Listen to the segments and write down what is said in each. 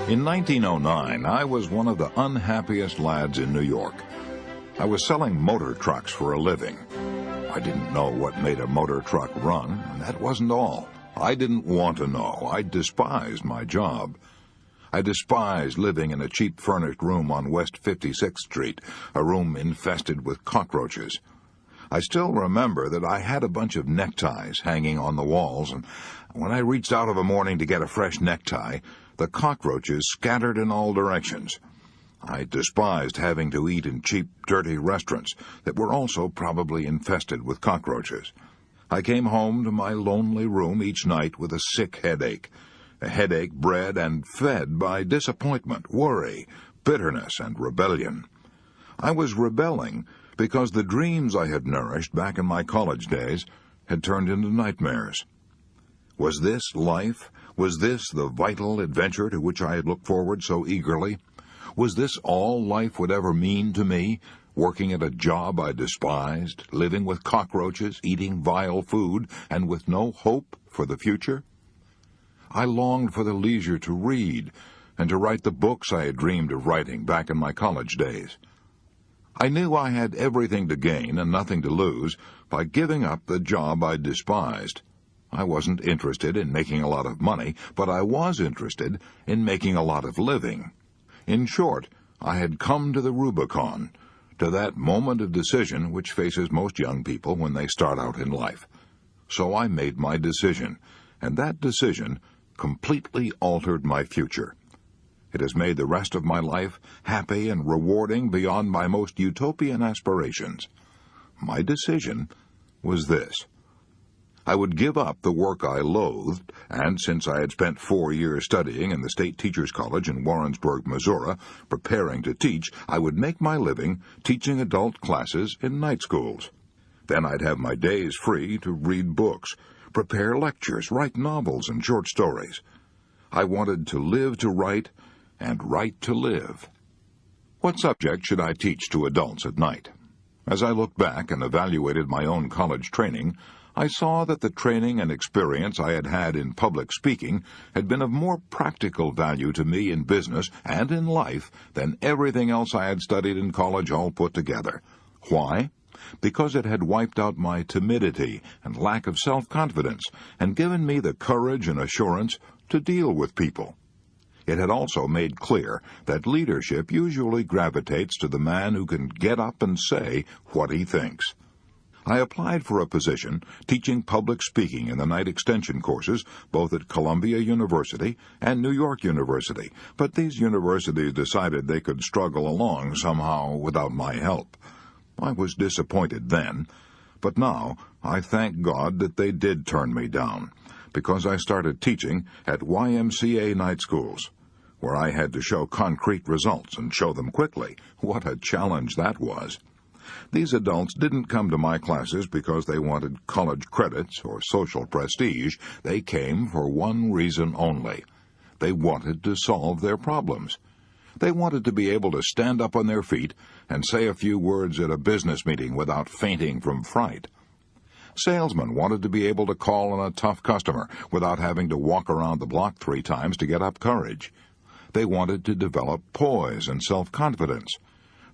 In 1909, I was one of the unhappiest lads in New York. I was selling motor trucks for a living. I didn't know what made a motor truck run, and that wasn't all. I didn't want to know. I despised my job. I despised living in a cheap furnished room on West 56th Street, a room infested with cockroaches. I still remember that I had a bunch of neckties hanging on the walls, and when I reached out of a morning to get a fresh necktie, the cockroaches scattered in all directions. I despised having to eat in cheap, dirty restaurants that were also probably infested with cockroaches. I came home to my lonely room each night with a sick headache, a headache bred and fed by disappointment, worry, bitterness, and rebellion. I was rebelling because the dreams I had nourished back in my college days had turned into nightmares. Was this life? Was this the vital adventure to which I had looked forward so eagerly? Was this all life would ever mean to me, working at a job I despised, living with cockroaches, eating vile food, and with no hope for the future? I longed for the leisure to read and to write the books I had dreamed of writing back in my college days. I knew I had everything to gain and nothing to lose by giving up the job I despised. I wasn't interested in making a lot of money, but I was interested in making a lot of living. In short, I had come to the Rubicon, to that moment of decision which faces most young people when they start out in life. So I made my decision, and that decision completely altered my future. It has made the rest of my life happy and rewarding beyond my most utopian aspirations. My decision was this. I would give up the work I loathed, and since I had spent 4 years studying in the State Teachers College in Warrensburg, Missouri, preparing to teach, I would make my living teaching adult classes in night schools. Then I'd have my days free to read books, prepare lectures, write novels and short stories. I wanted to live to write and write to live. What subject should I teach to adults at night? As I looked back and evaluated my own college training, I saw that the training and experience I had had in public speaking had been of more practical value to me in business and in life than everything else I had studied in college all put together. Why? Because it had wiped out my timidity and lack of self-confidence and given me the courage and assurance to deal with people. It had also made clear that leadership usually gravitates to the man who can get up and say what he thinks. I applied for a position teaching public speaking in the night extension courses both at Columbia University and New York University, but these universities decided they could struggle along somehow without my help. I was disappointed then, but now I thank God that they did turn me down, because I started teaching at YMCA night schools, where I had to show concrete results and show them quickly. What a challenge that was! These adults didn't come to my classes because they wanted college credits or social prestige. They came for one reason only. They wanted to solve their problems. They wanted to be able to stand up on their feet and say a few words at a business meeting without fainting from fright. Salesmen wanted to be able to call on a tough customer without having to walk around the block 3 times to get up courage. They wanted to develop poise and self-confidence.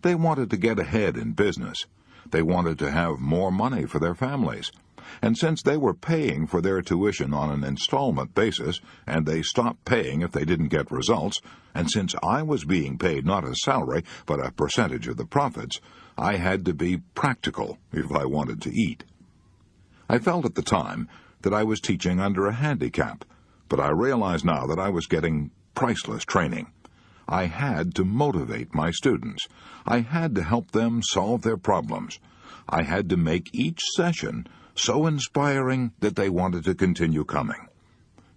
They wanted to get ahead in business. They wanted to have more money for their families. And since they were paying for their tuition on an installment basis, and they stopped paying if they didn't get results, and since I was being paid not a salary, but a percentage of the profits, I had to be practical if I wanted to eat. I felt at the time that I was teaching under a handicap, but I realize now that I was getting priceless training. I had to motivate my students. I had to help them solve their problems. I had to make each session so inspiring that they wanted to continue coming.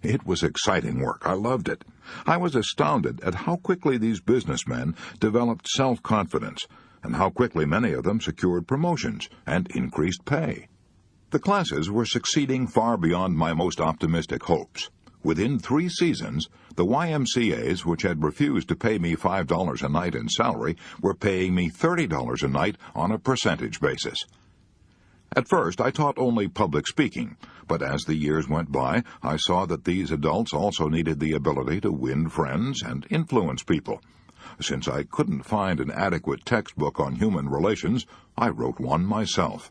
It was exciting work. I loved it. I was astounded at how quickly these businessmen developed self-confidence and how quickly many of them secured promotions and increased pay. The classes were succeeding far beyond my most optimistic hopes. Within 3 seasons, the YMCAs, which had refused to pay me $5 a night in salary, were paying me $30 a night on a percentage basis. At first, I taught only public speaking, but as the years went by, I saw that these adults also needed the ability to win friends and influence people. Since I couldn't find an adequate textbook on human relations, I wrote one myself.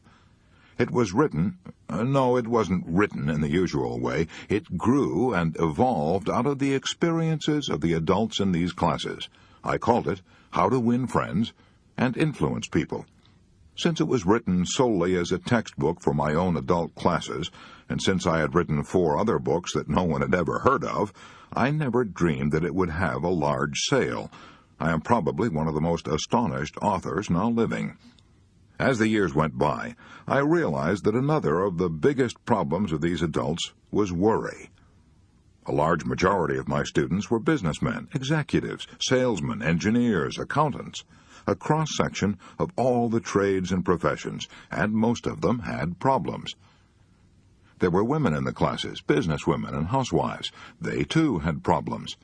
It was written, no, it wasn't written in the usual way. It grew and evolved out of the experiences of the adults in these classes. I called it How to Win Friends and Influence People. Since it was written solely as a textbook for my own adult classes, and since I had written 4 other books that no one had ever heard of, I never dreamed that it would have a large sale. I am probably one of the most astonished authors now living. As the years went by, I realized that another of the biggest problems of these adults was worry. A large majority of my students were businessmen, executives, salesmen, engineers, accountants, a cross-section of all the trades and professions, and most of them had problems. There were women in the classes, businesswomen and housewives. They, too, had problems.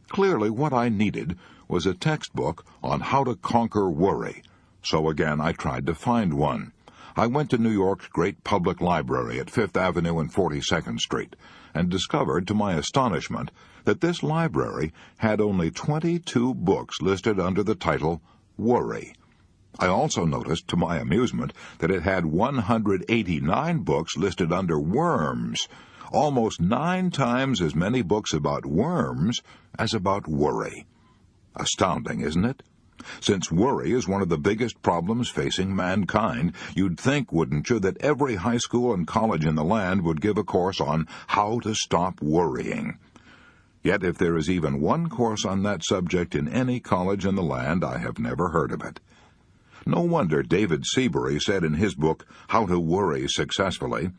Clearly, what I needed was a textbook on how to conquer worry. So again, I tried to find one. I went to New York's great public library at 5th Avenue and 42nd Street, and discovered, to my astonishment, that this library had only 22 books listed under the title Worry. I also noticed, to my amusement, that it had 189 books listed under worms, almost 9 times as many books about worms as about worry. Astounding, isn't it? Since worry is one of the biggest problems facing mankind, you'd think, wouldn't you, that every high school and college in the land would give a course on how to stop worrying. Yet if there is even one course on that subject in any college in the land, I have never heard of it. No wonder David Seabury said in his book, How to Worry Successfully,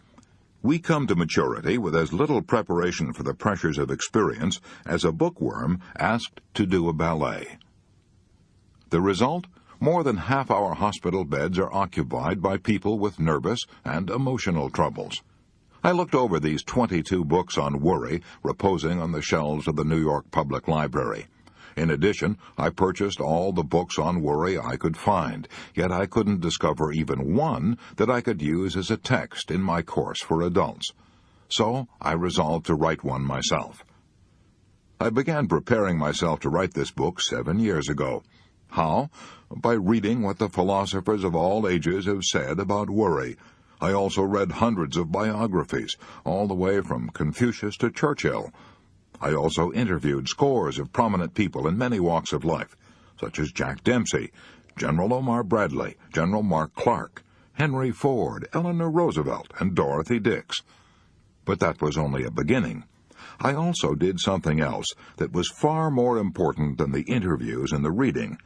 "We come to maturity with as little preparation for the pressures of experience as a bookworm asked to do a ballet." The result? More than half our hospital beds are occupied by people with nervous and emotional troubles. I looked over these 22 books on worry reposing on the shelves of the New York Public Library. In addition, I purchased all the books on worry I could find, yet I couldn't discover even one that I could use as a text in my course for adults. So I resolved to write one myself. I began preparing myself to write this book 7 years ago. How? By reading what the philosophers of all ages have said about worry. I also read hundreds of biographies, all the way from Confucius to Churchill. I also interviewed scores of prominent people in many walks of life, such as Jack Dempsey, General Omar Bradley, General Mark Clark, Henry Ford, Eleanor Roosevelt, and Dorothy Dix. But that was only a beginning. I also did something else that was far more important than the interviews and the reading.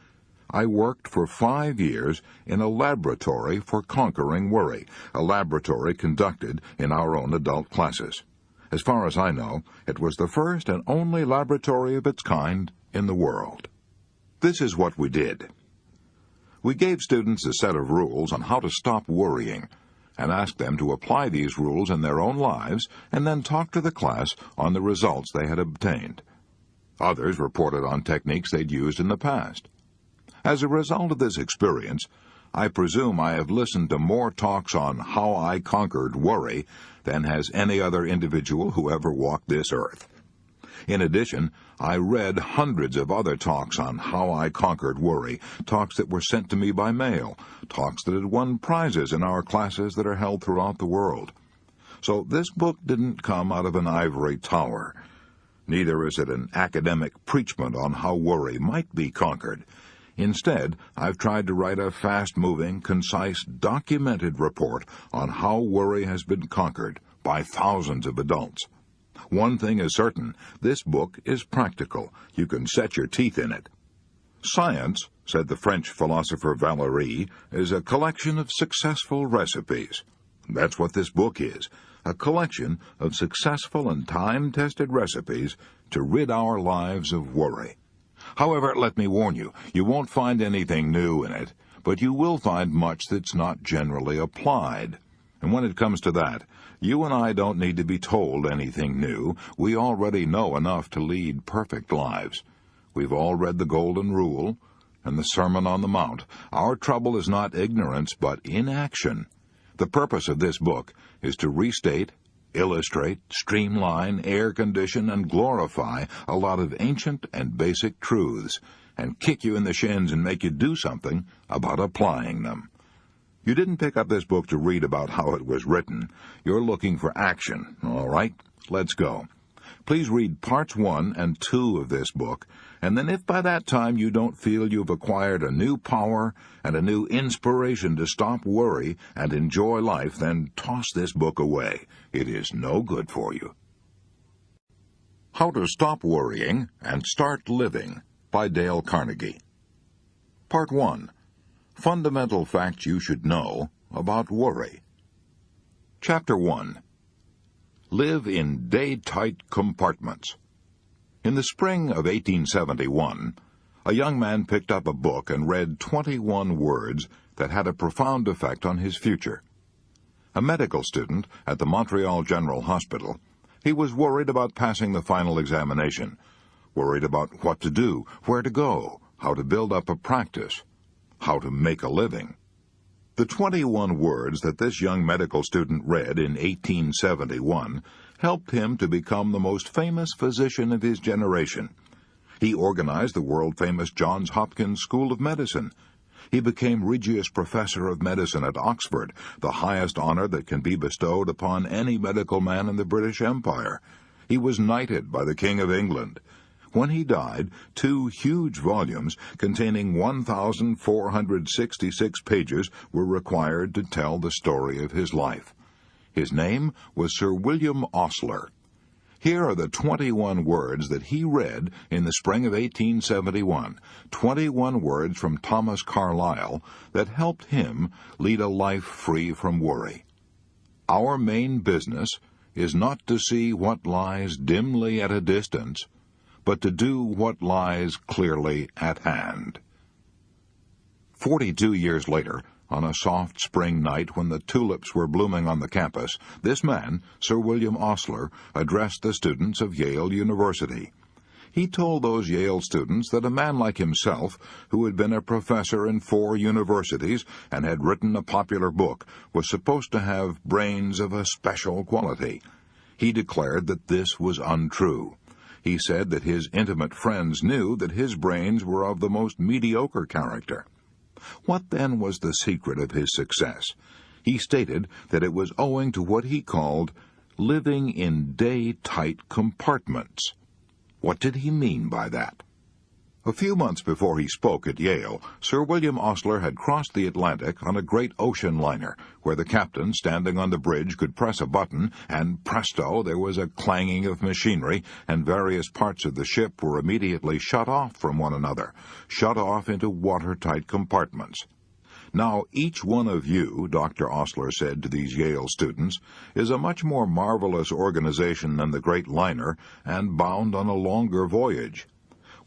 I worked for 5 years in a laboratory for conquering worry, a laboratory conducted in our own adult classes. As far as I know, it was the first and only laboratory of its kind in the world. This is what we did. We gave students a set of rules on how to stop worrying, and asked them to apply these rules in their own lives, and then talk to the class on the results they had obtained. Others reported on techniques they'd used in the past. As a result of this experience, I presume I have listened to more talks on how I conquered worry than has any other individual who ever walked this earth. In addition, I read hundreds of other talks on how I conquered worry, talks that were sent to me by mail, talks that had won prizes in our classes that are held throughout the world. So this book didn't come out of an ivory tower. Neither is it an academic preachment on how worry might be conquered. Instead, I've tried to write a fast-moving, concise, documented report on how worry has been conquered by thousands of adults. One thing is certain, this book is practical. You can set your teeth in it. Science, said the French philosopher Valéry, is a collection of successful recipes. That's what this book is, a collection of successful and time-tested recipes to rid our lives of worry. However, let me warn you, you won't find anything new in it, but you will find much that's not generally applied. And when it comes to that, you and I don't need to be told anything new. We already know enough to lead perfect lives. We've all read the Golden Rule and the Sermon on the Mount. Our trouble is not ignorance, but inaction. The purpose of this book is to restate, illustrate, streamline, air-condition, and glorify a lot of ancient and basic truths, and kick you in the shins and make you do something about applying them. You didn't pick up this book to read about how it was written. You're looking for action, all right? Let's go. Please read parts 1 and 2 of this book, and then if by that time you don't feel you've acquired a new power and a new inspiration to stop worry and enjoy life, then toss this book away. It is no good for you. How to Stop Worrying and Start Living by Dale Carnegie. Part 1. Fundamental Facts You Should Know About Worry. Chapter 1. Live in day-tight compartments. In the spring of 1871, a young man picked up a book and read 21 words that had a profound effect on his future. A medical student at the Montreal General Hospital, he was worried about passing the final examination, worried about what to do, where to go, how to build up a practice, how to make a living. The 21 words that this young medical student read in 1871 helped him to become the most famous physician of his generation. He organized the world-famous Johns Hopkins School of Medicine. He became Regius Professor of Medicine at Oxford, the highest honor that can be bestowed upon any medical man in the British Empire. He was knighted by the King of England. When he died, 2 huge volumes containing 1,466 pages were required to tell the story of his life. His name was Sir William Osler. Here are the 21 words that he read in the spring of 1871, 21 words from Thomas Carlyle that helped him lead a life free from worry. Our main business is not to see what lies dimly at a distance, but to do what lies clearly at hand. 42 years later, on a soft spring night when the tulips were blooming on the campus, this man, Sir William Osler, addressed the students of Yale University. He told those Yale students that a man like himself, who had been a professor in 4 universities and had written a popular book, was supposed to have brains of a special quality. He declared that this was untrue. He said that his intimate friends knew that his brains were of the most mediocre character. What then was the secret of his success? He stated that it was owing to what he called living in day-tight compartments. What did he mean by that? A few months before he spoke at Yale, Sir William Osler had crossed the Atlantic on a great ocean liner, where the captain, standing on the bridge, could press a button, and presto, there was a clanging of machinery, and various parts of the ship were immediately shut off from one another, shut off into watertight compartments. Now, each one of you, Dr. Osler said to these Yale students, is a much more marvelous organization than the great liner, and bound on a longer voyage.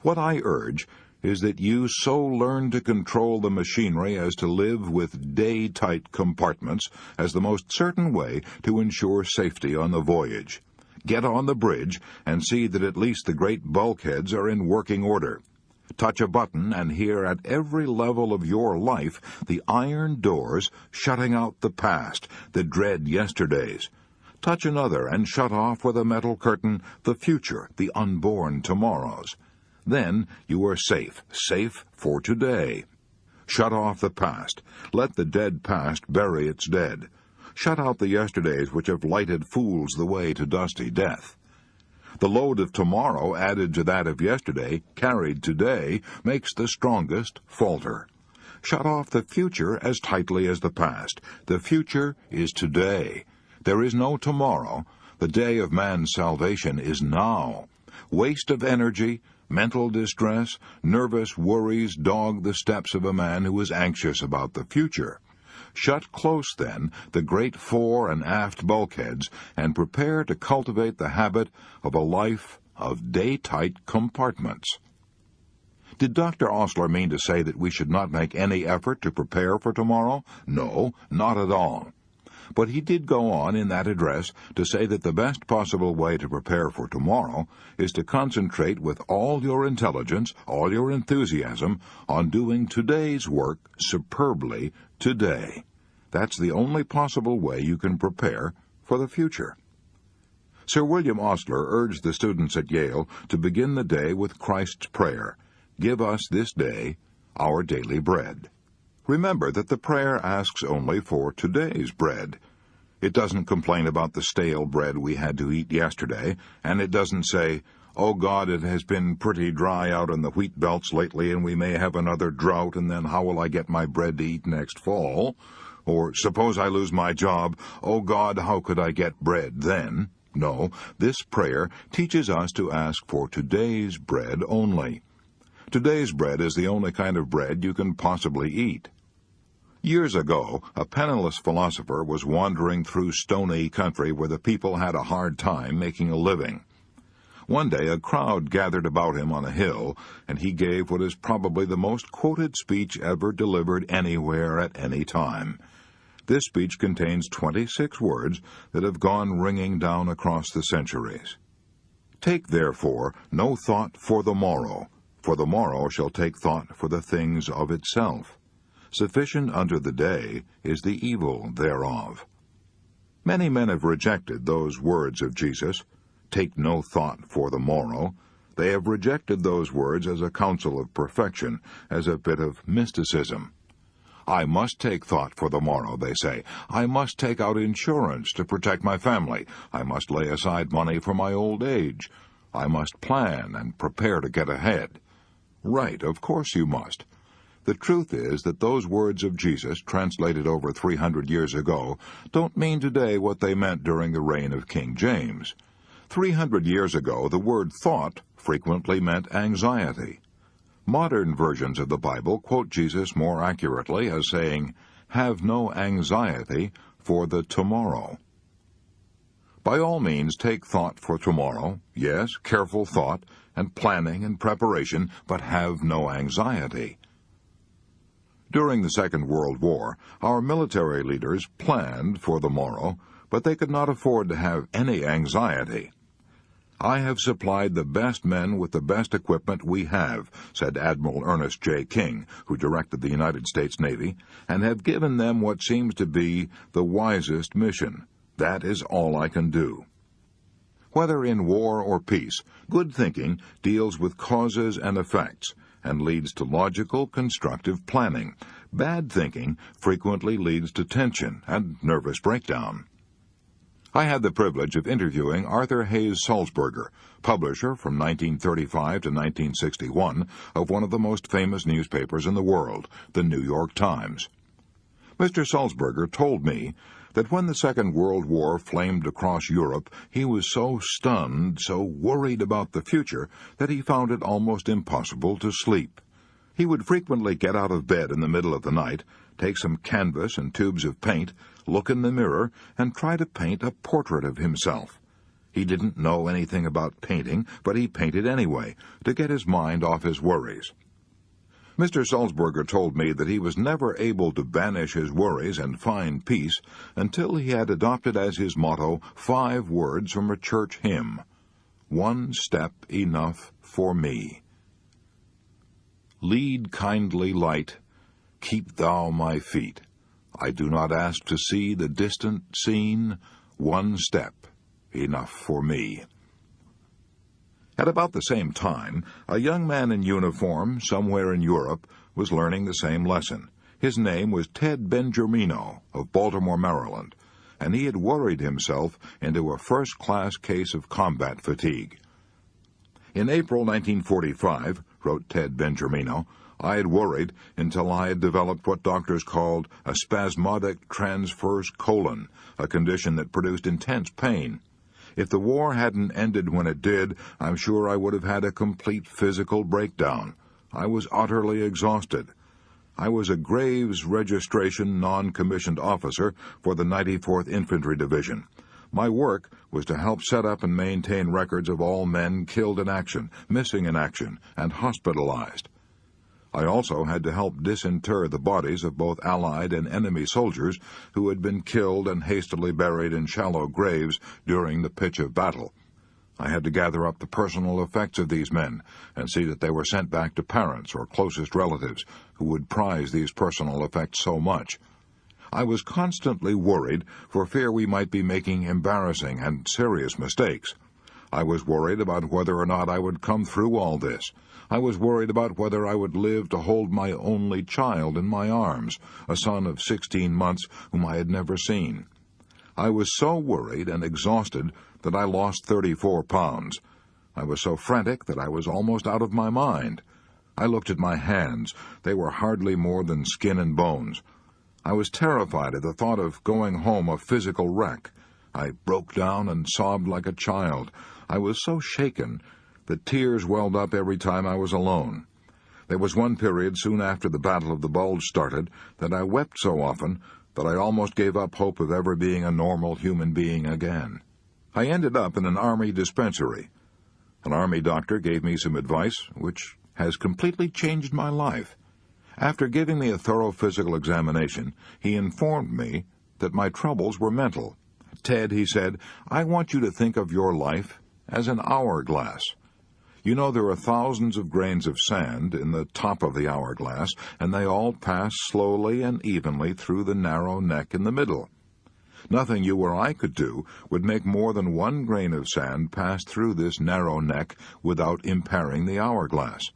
What I urge is that you so learn to control the machinery as to live with day-tight compartments as the most certain way to ensure safety on the voyage. Get on the bridge and see that at least the great bulkheads are in working order. Touch a button and hear at every level of your life the iron doors shutting out the past, the dread yesterdays. Touch another and shut off with a metal curtain the future, the unborn tomorrows. Then you are safe, safe for today. Shut off the past. Let the dead past bury its dead. Shut out the yesterdays which have lighted fools the way to dusty death. The load of tomorrow added to that of yesterday, carried today, makes the strongest falter. Shut off the future as tightly as the past. The future is today. There is no tomorrow. The day of man's salvation is now. Waste of energy, mental distress, nervous worries dog the steps of a man who is anxious about the future. Shut close, then, the great fore and aft bulkheads, and prepare to cultivate the habit of a life of day-tight compartments. Did Dr. Osler mean to say that we should not make any effort to prepare for tomorrow? No, not at all. But he did go on in that address to say that the best possible way to prepare for tomorrow is to concentrate with all your intelligence, all your enthusiasm, on doing today's work superbly today. That's the only possible way you can prepare for the future. Sir William Osler urged the students at Yale to begin the day with Christ's prayer, "Give us this day our daily bread." Remember that the prayer asks only for today's bread. It doesn't complain about the stale bread we had to eat yesterday, and it doesn't say, "Oh God, it has been pretty dry out in the wheat belts lately, and we may have another drought, and then how will I get my bread to eat next fall?" Or, "Suppose I lose my job, oh God, how could I get bread then?" No, this prayer teaches us to ask for today's bread only. Today's bread is the only kind of bread you can possibly eat. Years ago, a penniless philosopher was wandering through stony country where the people had a hard time making a living. One day a crowd gathered about him on a hill, and he gave what is probably the most quoted speech ever delivered anywhere at any time. This speech contains 26 words that have gone ringing down across the centuries. "Take, therefore, no thought for the morrow shall take thought for the things of itself. Sufficient unto the day is the evil thereof." Many men have rejected those words of Jesus, "Take no thought for the morrow." They have rejected those words as a counsel of perfection, as a bit of mysticism. "I must take thought for the morrow," they say. "I must take out insurance to protect my family. I must lay aside money for my old age. I must plan and prepare to get ahead." Right, of course you must. The truth is that those words of Jesus, translated over 300 years ago, don't mean today what they meant during the reign of King James. 300 years ago, the word thought frequently meant anxiety. Modern versions of the Bible quote Jesus more accurately as saying, "Have no anxiety for the tomorrow." By all means, take thought for tomorrow, yes, careful thought, and planning and preparation, but have no anxiety. During the Second World War, our military leaders planned for the morrow, but they could not afford to have any anxiety. "I have supplied the best men with the best equipment we have," said Admiral Ernest J. King, who directed the United States Navy, "and have given them what seems to be the wisest mission. That is all I can do." Whether in war or peace, good thinking deals with causes and effects, and leads to logical, constructive planning. Bad thinking frequently leads to tension and nervous breakdown. I had the privilege of interviewing Arthur Hayes Sulzberger, publisher from 1935 to 1961 of one of the most famous newspapers in the world, the New York Times. Mr. Sulzberger told me that when the Second World War flamed across Europe, he was so stunned, so worried about the future, that he found it almost impossible to sleep. He would frequently get out of bed in the middle of the night, take some canvas and tubes of paint, look in the mirror, and try to paint a portrait of himself. He didn't know anything about painting, but he painted anyway, to get his mind off his worries. Mr. Sulzberger told me that he was never able to banish his worries and find peace until he had adopted as his motto 5 words from a church hymn: "One step enough for me." Lead, kindly light, keep thou my feet. I do not ask to see the distant scene. One step enough for me. At about the same time, a young man in uniform somewhere in Europe was learning the same lesson. His name was Ted Benjamino of Baltimore, Maryland, and he had worried himself into a first-class case of combat fatigue. In April 1945, wrote Ted Benjamino, I had worried until I had developed what doctors called a spasmodic transverse colon, a condition that produced intense pain. If the war hadn't ended when it did, I'm sure I would have had a complete physical breakdown. I was utterly exhausted. I was a Graves Registration non-commissioned officer for the 94th Infantry Division. My work was to help set up and maintain records of all men killed in action, missing in action, and hospitalized. I also had to help disinter the bodies of both Allied and enemy soldiers who had been killed and hastily buried in shallow graves during the pitch of battle. I had to gather up the personal effects of these men and see that they were sent back to parents or closest relatives who would prize these personal effects so much. I was constantly worried for fear we might be making embarrassing and serious mistakes. I was worried about whether or not I would come through all this. I was worried about whether I would live to hold my only child in my arms, a son of 16 months whom I had never seen. I was so worried and exhausted that I lost 34 pounds. I was so frantic that I was almost out of my mind. I looked at my hands. They were hardly more than skin and bones. I was terrified at the thought of going home a physical wreck. I broke down and sobbed like a child. I was so shaken that tears welled up every time I was alone. There was one period soon after the Battle of the Bulge started that I wept so often that I almost gave up hope of ever being a normal human being again. I ended up in an army dispensary. An army doctor gave me some advice which has completely changed my life. After giving me a thorough physical examination, he informed me that my troubles were mental. "Ted," he said, "I want you to think of your life as an hourglass. You know there are thousands of grains of sand in the top of the hourglass, and they all pass slowly and evenly through the narrow neck in the middle. Nothing you or I could do would make more than one grain of sand pass through this narrow neck without impairing the hourglass.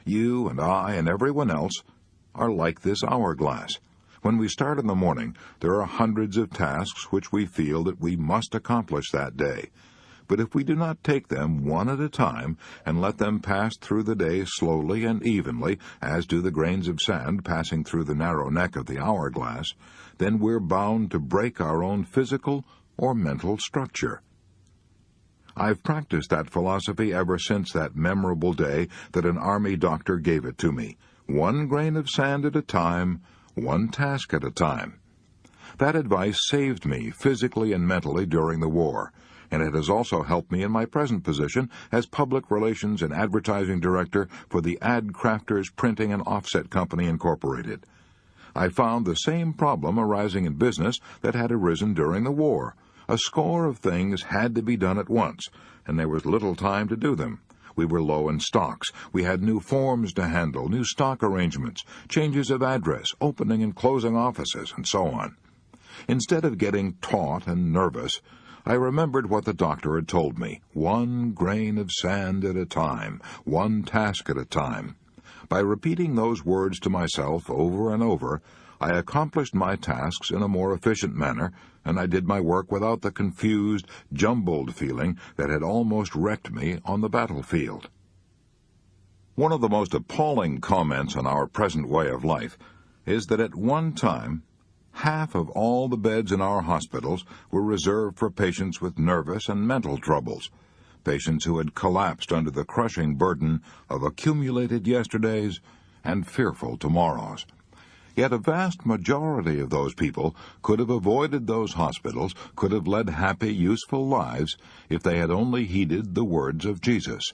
You and I and everyone else are like this hourglass. When we start in the morning, there are hundreds of tasks which we feel that we must accomplish that day. But if we do not take them one at a time and let them pass through the day slowly and evenly, as do the grains of sand passing through the narrow neck of the hourglass, then we're bound to break our own physical or mental structure." I've practiced that philosophy ever since that memorable day that an army doctor gave it to me. One grain of sand at a time, one task at a time. That advice saved me physically and mentally during the war, and it has also helped me in my present position as Public Relations and Advertising Director for the Ad Crafters Printing and Offset Company, Incorporated. I found the same problem arising in business that had arisen during the war. A score of things had to be done at once, and there was little time to do them. We were low in stocks. We had new forms to handle, new stock arrangements, changes of address, opening and closing offices, and so on. Instead of getting taut and nervous, I remembered what the doctor had told me: one grain of sand at a time, one task at a time. By repeating those words to myself over and over, I accomplished my tasks in a more efficient manner, and I did my work without the confused, jumbled feeling that had almost wrecked me on the battlefield. One of the most appalling comments on our present way of life is that at one time, half of all the beds in our hospitals were reserved for patients with nervous and mental troubles, patients who had collapsed under the crushing burden of accumulated yesterdays and fearful tomorrows. Yet a vast majority of those people could have avoided those hospitals, could have led happy, useful lives, if they had only heeded the words of Jesus.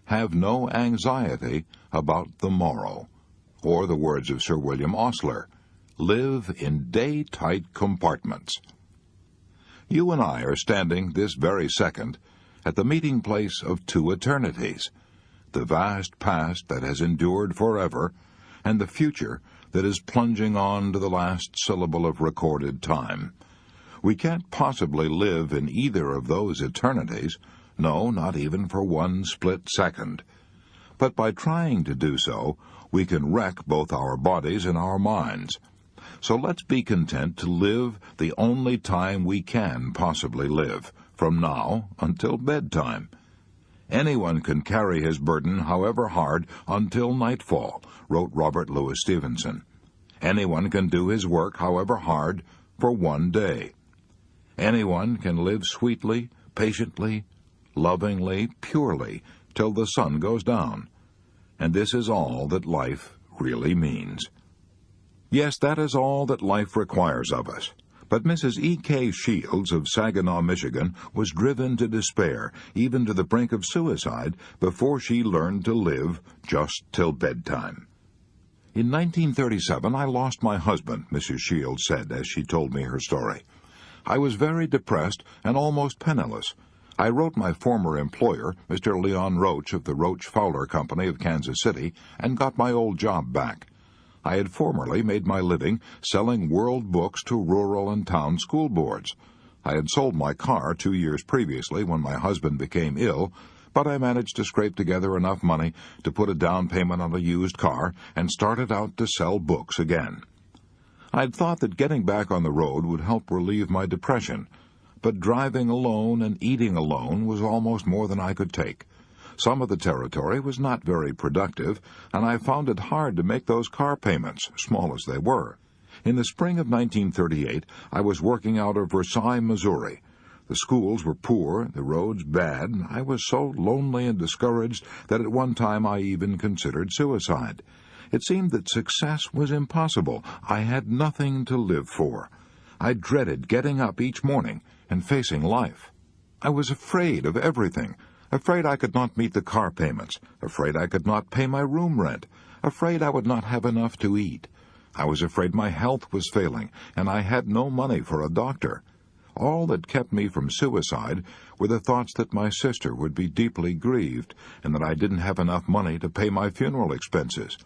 Have no anxiety about the morrow. Or the words of Sir William Osler. Live in day-tight compartments. You and I are standing this very second at the meeting place of two eternities, the vast past that has endured forever, and the future that is plunging on to the last syllable of recorded time. We can't possibly live in either of those eternities, no, not even for one split second. But by trying to do so, we can wreck both our bodies and our minds. So let's be content to live the only time we can possibly live, from now until bedtime. Anyone can carry his burden, however hard, until nightfall, wrote Robert Louis Stevenson. Anyone can do his work, however hard, for one day. Anyone can live sweetly, patiently, lovingly, purely, till the sun goes down. And this is all that life really means. Yes, that is all that life requires of us. But Mrs. E.K. Shields of Saginaw, Michigan, was driven to despair, even to the brink of suicide, before she learned to live just till bedtime. In 1937, I lost my husband, Mrs. Shields said as she told me her story. I was very depressed and almost penniless. I wrote my former employer, Mr. Leon Roach of the Roach Fowler Company of Kansas City, and got my old job back. I had formerly made my living selling world books to rural and town school boards. I had sold my car 2 years previously when my husband became ill, but I managed to scrape together enough money to put a down payment on a used car and started out to sell books again. I'd thought that getting back on the road would help relieve my depression, but driving alone and eating alone was almost more than I could take. Some of the territory was not very productive, and I found it hard to make those car payments, small as they were. In the spring of 1938, I was working out of Versailles, Missouri. The schools were poor, the roads bad, and I was so lonely and discouraged that at one time I even considered suicide. It seemed that success was impossible. I had nothing to live for. I dreaded getting up each morning and facing life. I was afraid of everything. Afraid I could not meet the car payments, afraid I could not pay my room rent, afraid I would not have enough to eat. I was afraid my health was failing, and I had no money for a doctor. All that kept me from suicide were the thoughts that my sister would be deeply grieved, and that I didn't have enough money to pay my funeral expenses.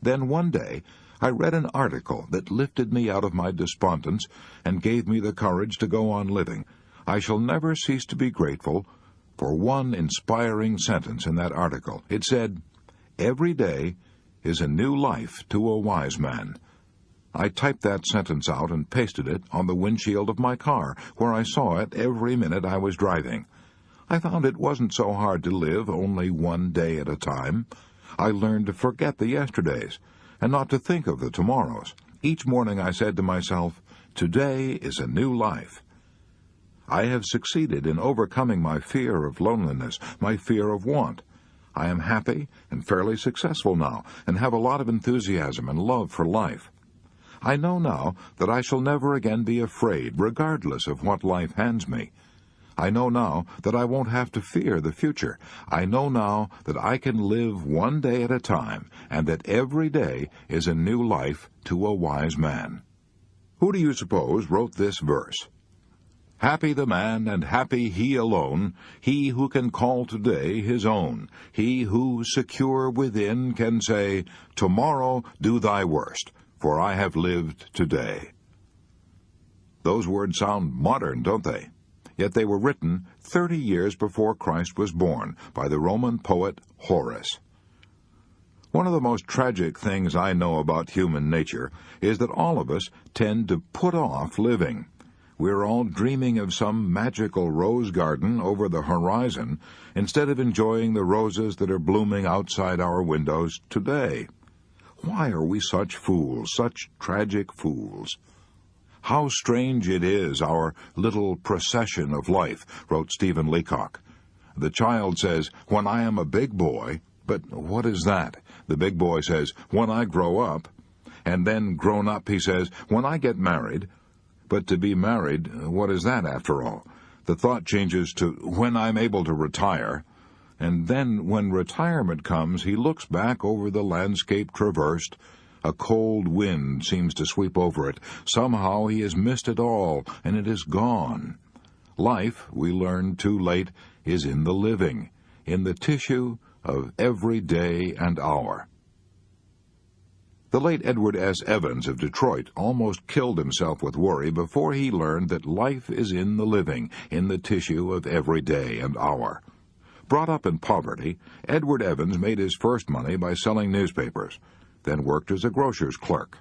Then one day I read an article that lifted me out of my despondence and gave me the courage to go on living. I shall never cease to be grateful for one inspiring sentence in that article. It said, "Every day is a new life to a wise man." I typed that sentence out and pasted it on the windshield of my car, where I saw it every minute I was driving. I found it wasn't so hard to live only one day at a time. I learned to forget the yesterdays and not to think of the tomorrows. Each morning I said to myself, "Today is a new life." I have succeeded in overcoming my fear of loneliness, my fear of want. I am happy and fairly successful now, and have a lot of enthusiasm and love for life. I know now that I shall never again be afraid, regardless of what life hands me. I know now that I won't have to fear the future. I know now that I can live one day at a time, and that every day is a new life to a wise man. Who do you suppose wrote this verse? Happy the man, and happy he alone, he who can call today his own, he who, secure within, can say, "Tomorrow do thy worst, for I have lived today." Those words sound modern, don't they? Yet they were written 30 years before Christ was born by the Roman poet Horace. One of the most tragic things I know about human nature is that all of us tend to put off living. We're all dreaming of some magical rose garden over the horizon instead of enjoying the roses that are blooming outside our windows today. Why are we such fools, such tragic fools? How strange it is, our little procession of life, wrote Stephen Leacock. The child says, "When I am a big boy," but what is that? The big boy says, "When I grow up." And then grown up, he says, "When I get married." But to be married, what is that after all? The thought changes to "when I'm able to retire." And then when retirement comes, he looks back over the landscape traversed. A cold wind seems to sweep over it. Somehow he has missed it all, and it is gone. Life, we learn too late, is in the living, in the tissue of every day and hour. The late Edward S. Evans of Detroit almost killed himself with worry before he learned that life is in the living, in the tissue of every day and hour. Brought up in poverty, Edward Evans made his first money by selling newspapers, then worked as a grocer's clerk.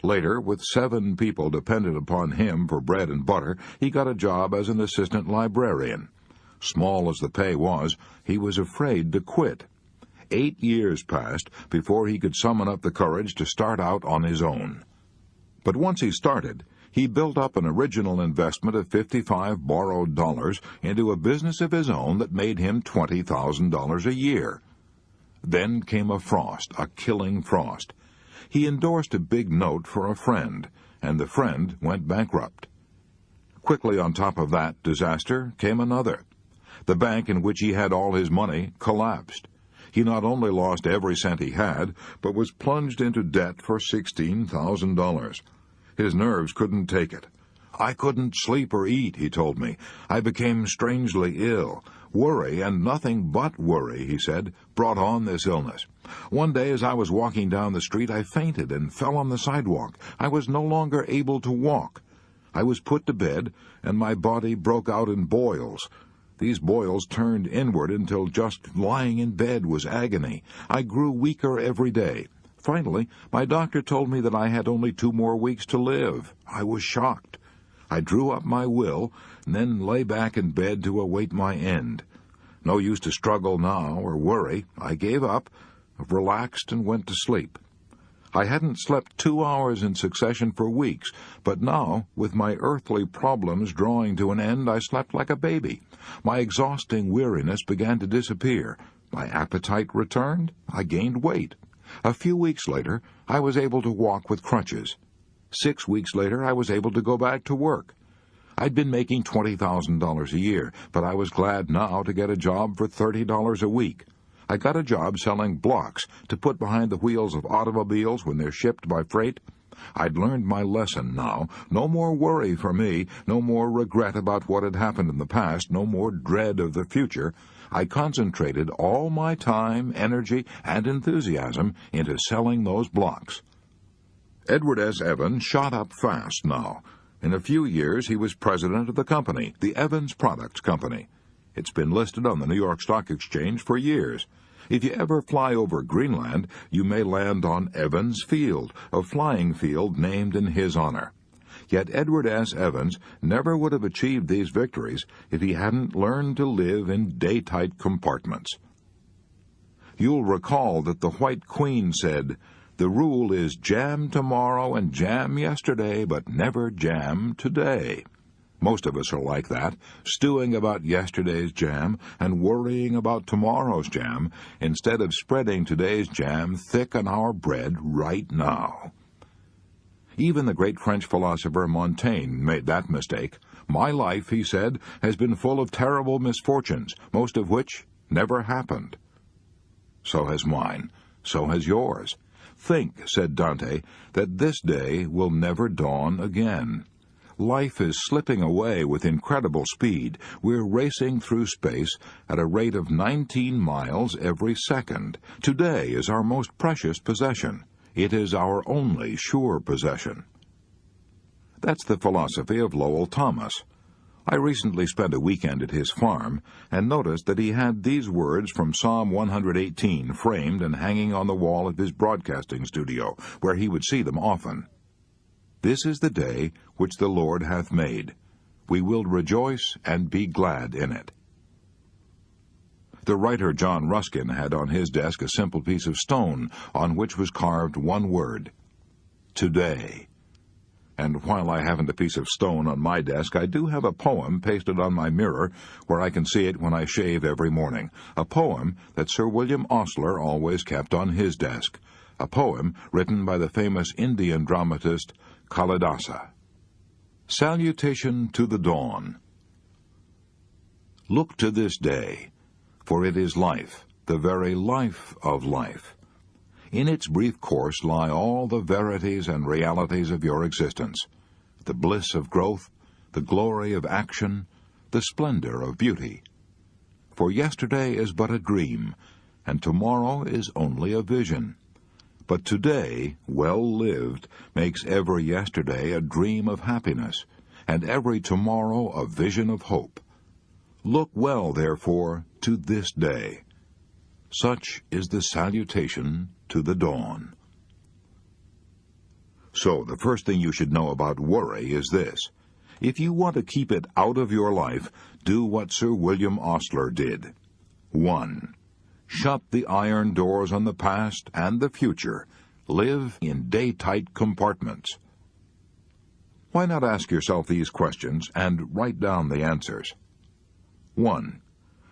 Later, with 7 people dependent upon him for bread and butter, he got a job as an assistant librarian. Small as the pay was, he was afraid to quit. 8 years passed before he could summon up the courage to start out on his own. But once he started, he built up an original investment of 55 borrowed dollars into a business of his own that made him $20,000 a year. Then came a frost, a killing frost. He endorsed a big note for a friend, and the friend went bankrupt. Quickly on top of that disaster came another. The bank in which he had all his money collapsed. He not only lost every cent he had, but was plunged into debt for $16,000. His nerves couldn't take it. "I couldn't sleep or eat," he told me. "I became strangely ill. Worry, and nothing but worry, he said, brought on this illness. One day as I was walking down the street, I fainted and fell on the sidewalk. I was no longer able to walk. I was put to bed, and my body broke out in boils. These boils turned inward until just lying in bed was agony. I grew weaker every day. Finally, my doctor told me that I had only 2 more weeks to live. I was shocked. I drew up my will, and then lay back in bed to await my end. No use to struggle now or worry. I gave up, relaxed, and went to sleep. I hadn't slept 2 hours in succession for weeks, but now, with my earthly problems drawing to an end, I slept like a baby. My exhausting weariness began to disappear. My appetite returned. I gained weight. A few weeks later, I was able to walk with crutches. 6 weeks later, I was able to go back to work. I'd been making $20,000 a year, but I was glad now to get a job for $30 a week. I got a job selling blocks to put behind the wheels of automobiles when they're shipped by freight. I'd learned my lesson now. No more worry for me, no more regret about what had happened in the past, no more dread of the future. I concentrated all my time, energy, and enthusiasm into selling those blocks. Edward S. Evans shot up fast now. In a few years, he was president of the company, the Evans Products Company. It's been listed on the New York Stock Exchange for years. If you ever fly over Greenland, you may land on Evans Field, a flying field named in his honor. Yet Edward S. Evans never would have achieved these victories if he hadn't learned to live in day-tight compartments. You'll recall that the White Queen said, "The rule is jam tomorrow and jam yesterday, but never jam today." Most of us are like that, stewing about yesterday's jam and worrying about tomorrow's jam, instead of spreading today's jam thick on our bread right now. Even the great French philosopher Montaigne made that mistake. "My life," he said, "has been full of terrible misfortunes, most of which never happened." So has mine. So has yours. "Think," said Dante, "that this day will never dawn again." Life is slipping away with incredible speed. We're racing through space at a rate of 19 miles every second. Today is our most precious possession. It is our only sure possession. That's the philosophy of Lowell Thomas. I recently spent a weekend at his farm and noticed that he had these words from Psalm 118 framed and hanging on the wall of his broadcasting studio, where he would see them often. "This is the day which the Lord hath made. We will rejoice and be glad in it." The writer John Ruskin had on his desk a simple piece of stone on which was carved one word, "Today." And while I haven't a piece of stone on my desk, I do have a poem pasted on my mirror where I can see it when I shave every morning, a poem that Sir William Osler always kept on his desk, a poem written by the famous Indian dramatist Kalidasa. Salutation to the Dawn. Look to this day, for it is life, the very life of life. In its brief course lie all the verities and realities of your existence, the bliss of growth, the glory of action, the splendor of beauty. For yesterday is but a dream, and tomorrow is only a vision. But today, well lived, makes every yesterday a dream of happiness, and every tomorrow a vision of hope. Look well, therefore, to this day. Such is the salutation to the dawn. So, the first thing you should know about worry is this. If you want to keep it out of your life, do what Sir William Osler did. 1. Shut the iron doors on the past and the future. Live in day-tight compartments. Why not ask yourself these questions and write down the answers? 1.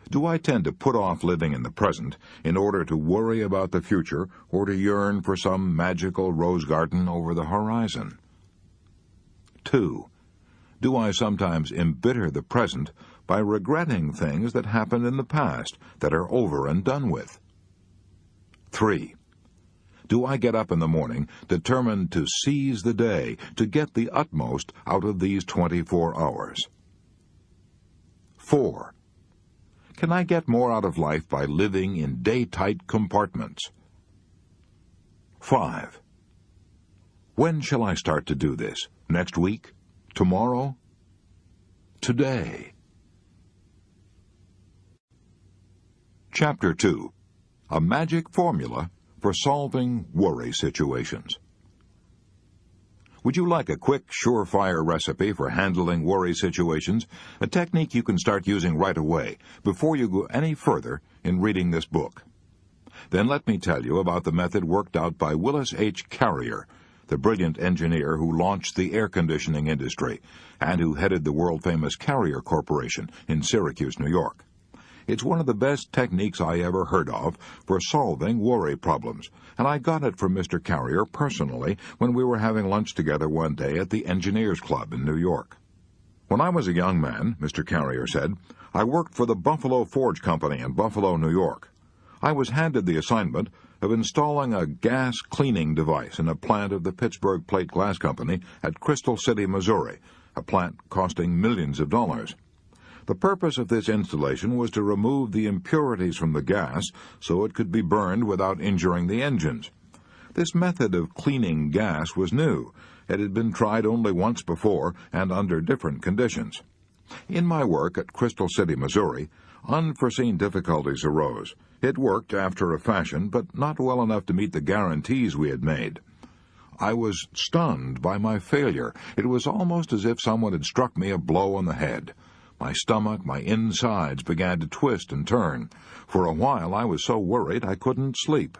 Do I tend to put off living in the present in order to worry about the future or to yearn for some magical rose garden over the horizon? 2. Do I sometimes embitter the present by regretting things that happened in the past that are over and done with? 3. Do I get up in the morning determined to seize the day, to get the utmost out of these 24 hours? 4. Can I get more out of life by living in day-tight compartments? 5. When shall I start to do this? Next week? Tomorrow? Today? Chapter 2. A Magic Formula for Solving Worry Situations. Would you like a quick, surefire recipe for handling worry situations, a technique you can start using right away before you go any further in reading this book? Then let me tell you about the method worked out by Willis H. Carrier, the brilliant engineer who launched the air conditioning industry and who headed the world-famous Carrier Corporation in Syracuse, New York. It's one of the best techniques I ever heard of for solving worry problems, and I got it from Mr. Carrier personally when we were having lunch together one day at the Engineers Club in New York. When I was a young man, Mr. Carrier said, I worked for the Buffalo Forge Company in Buffalo, New York. I was handed the assignment of installing a gas cleaning device in a plant of the Pittsburgh Plate Glass Company at Crystal City, Missouri, a plant costing millions of dollars. The purpose of this installation was to remove the impurities from the gas so it could be burned without injuring the engines. This method of cleaning gas was new. It had been tried only once before and under different conditions. In my work at Crystal City, Missouri, unforeseen difficulties arose. It worked after a fashion, but not well enough to meet the guarantees we had made. I was stunned by my failure. It was almost as if someone had struck me a blow on the head. My stomach, my insides began to twist and turn. For a while I was so worried I couldn't sleep.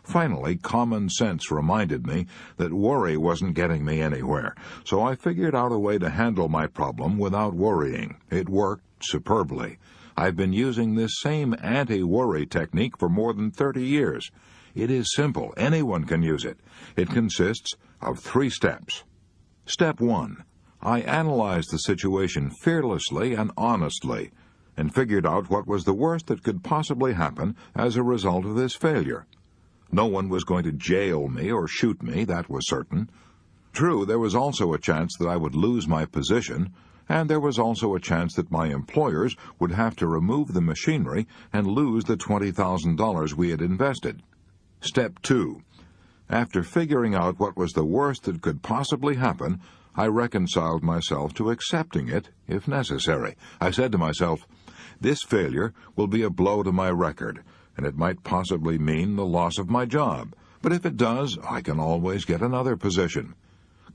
Finally, common sense reminded me that worry wasn't getting me anywhere, so I figured out a way to handle my problem without worrying. It worked superbly. I've been using this same anti-worry technique for more than 30 years. It is simple. Anyone can use it. It consists of 3 steps. Step 1. I analyzed the situation fearlessly and honestly, and figured out what was the worst that could possibly happen as a result of this failure. No one was going to jail me or shoot me, that was certain. True, there was also a chance that I would lose my position, and there was also a chance that my employers would have to remove the machinery and lose the $20,000 we had invested. Step 2. After figuring out what was the worst that could possibly happen, I reconciled myself to accepting it, if necessary. I said to myself, this failure will be a blow to my record, and it might possibly mean the loss of my job. But if it does, I can always get another position.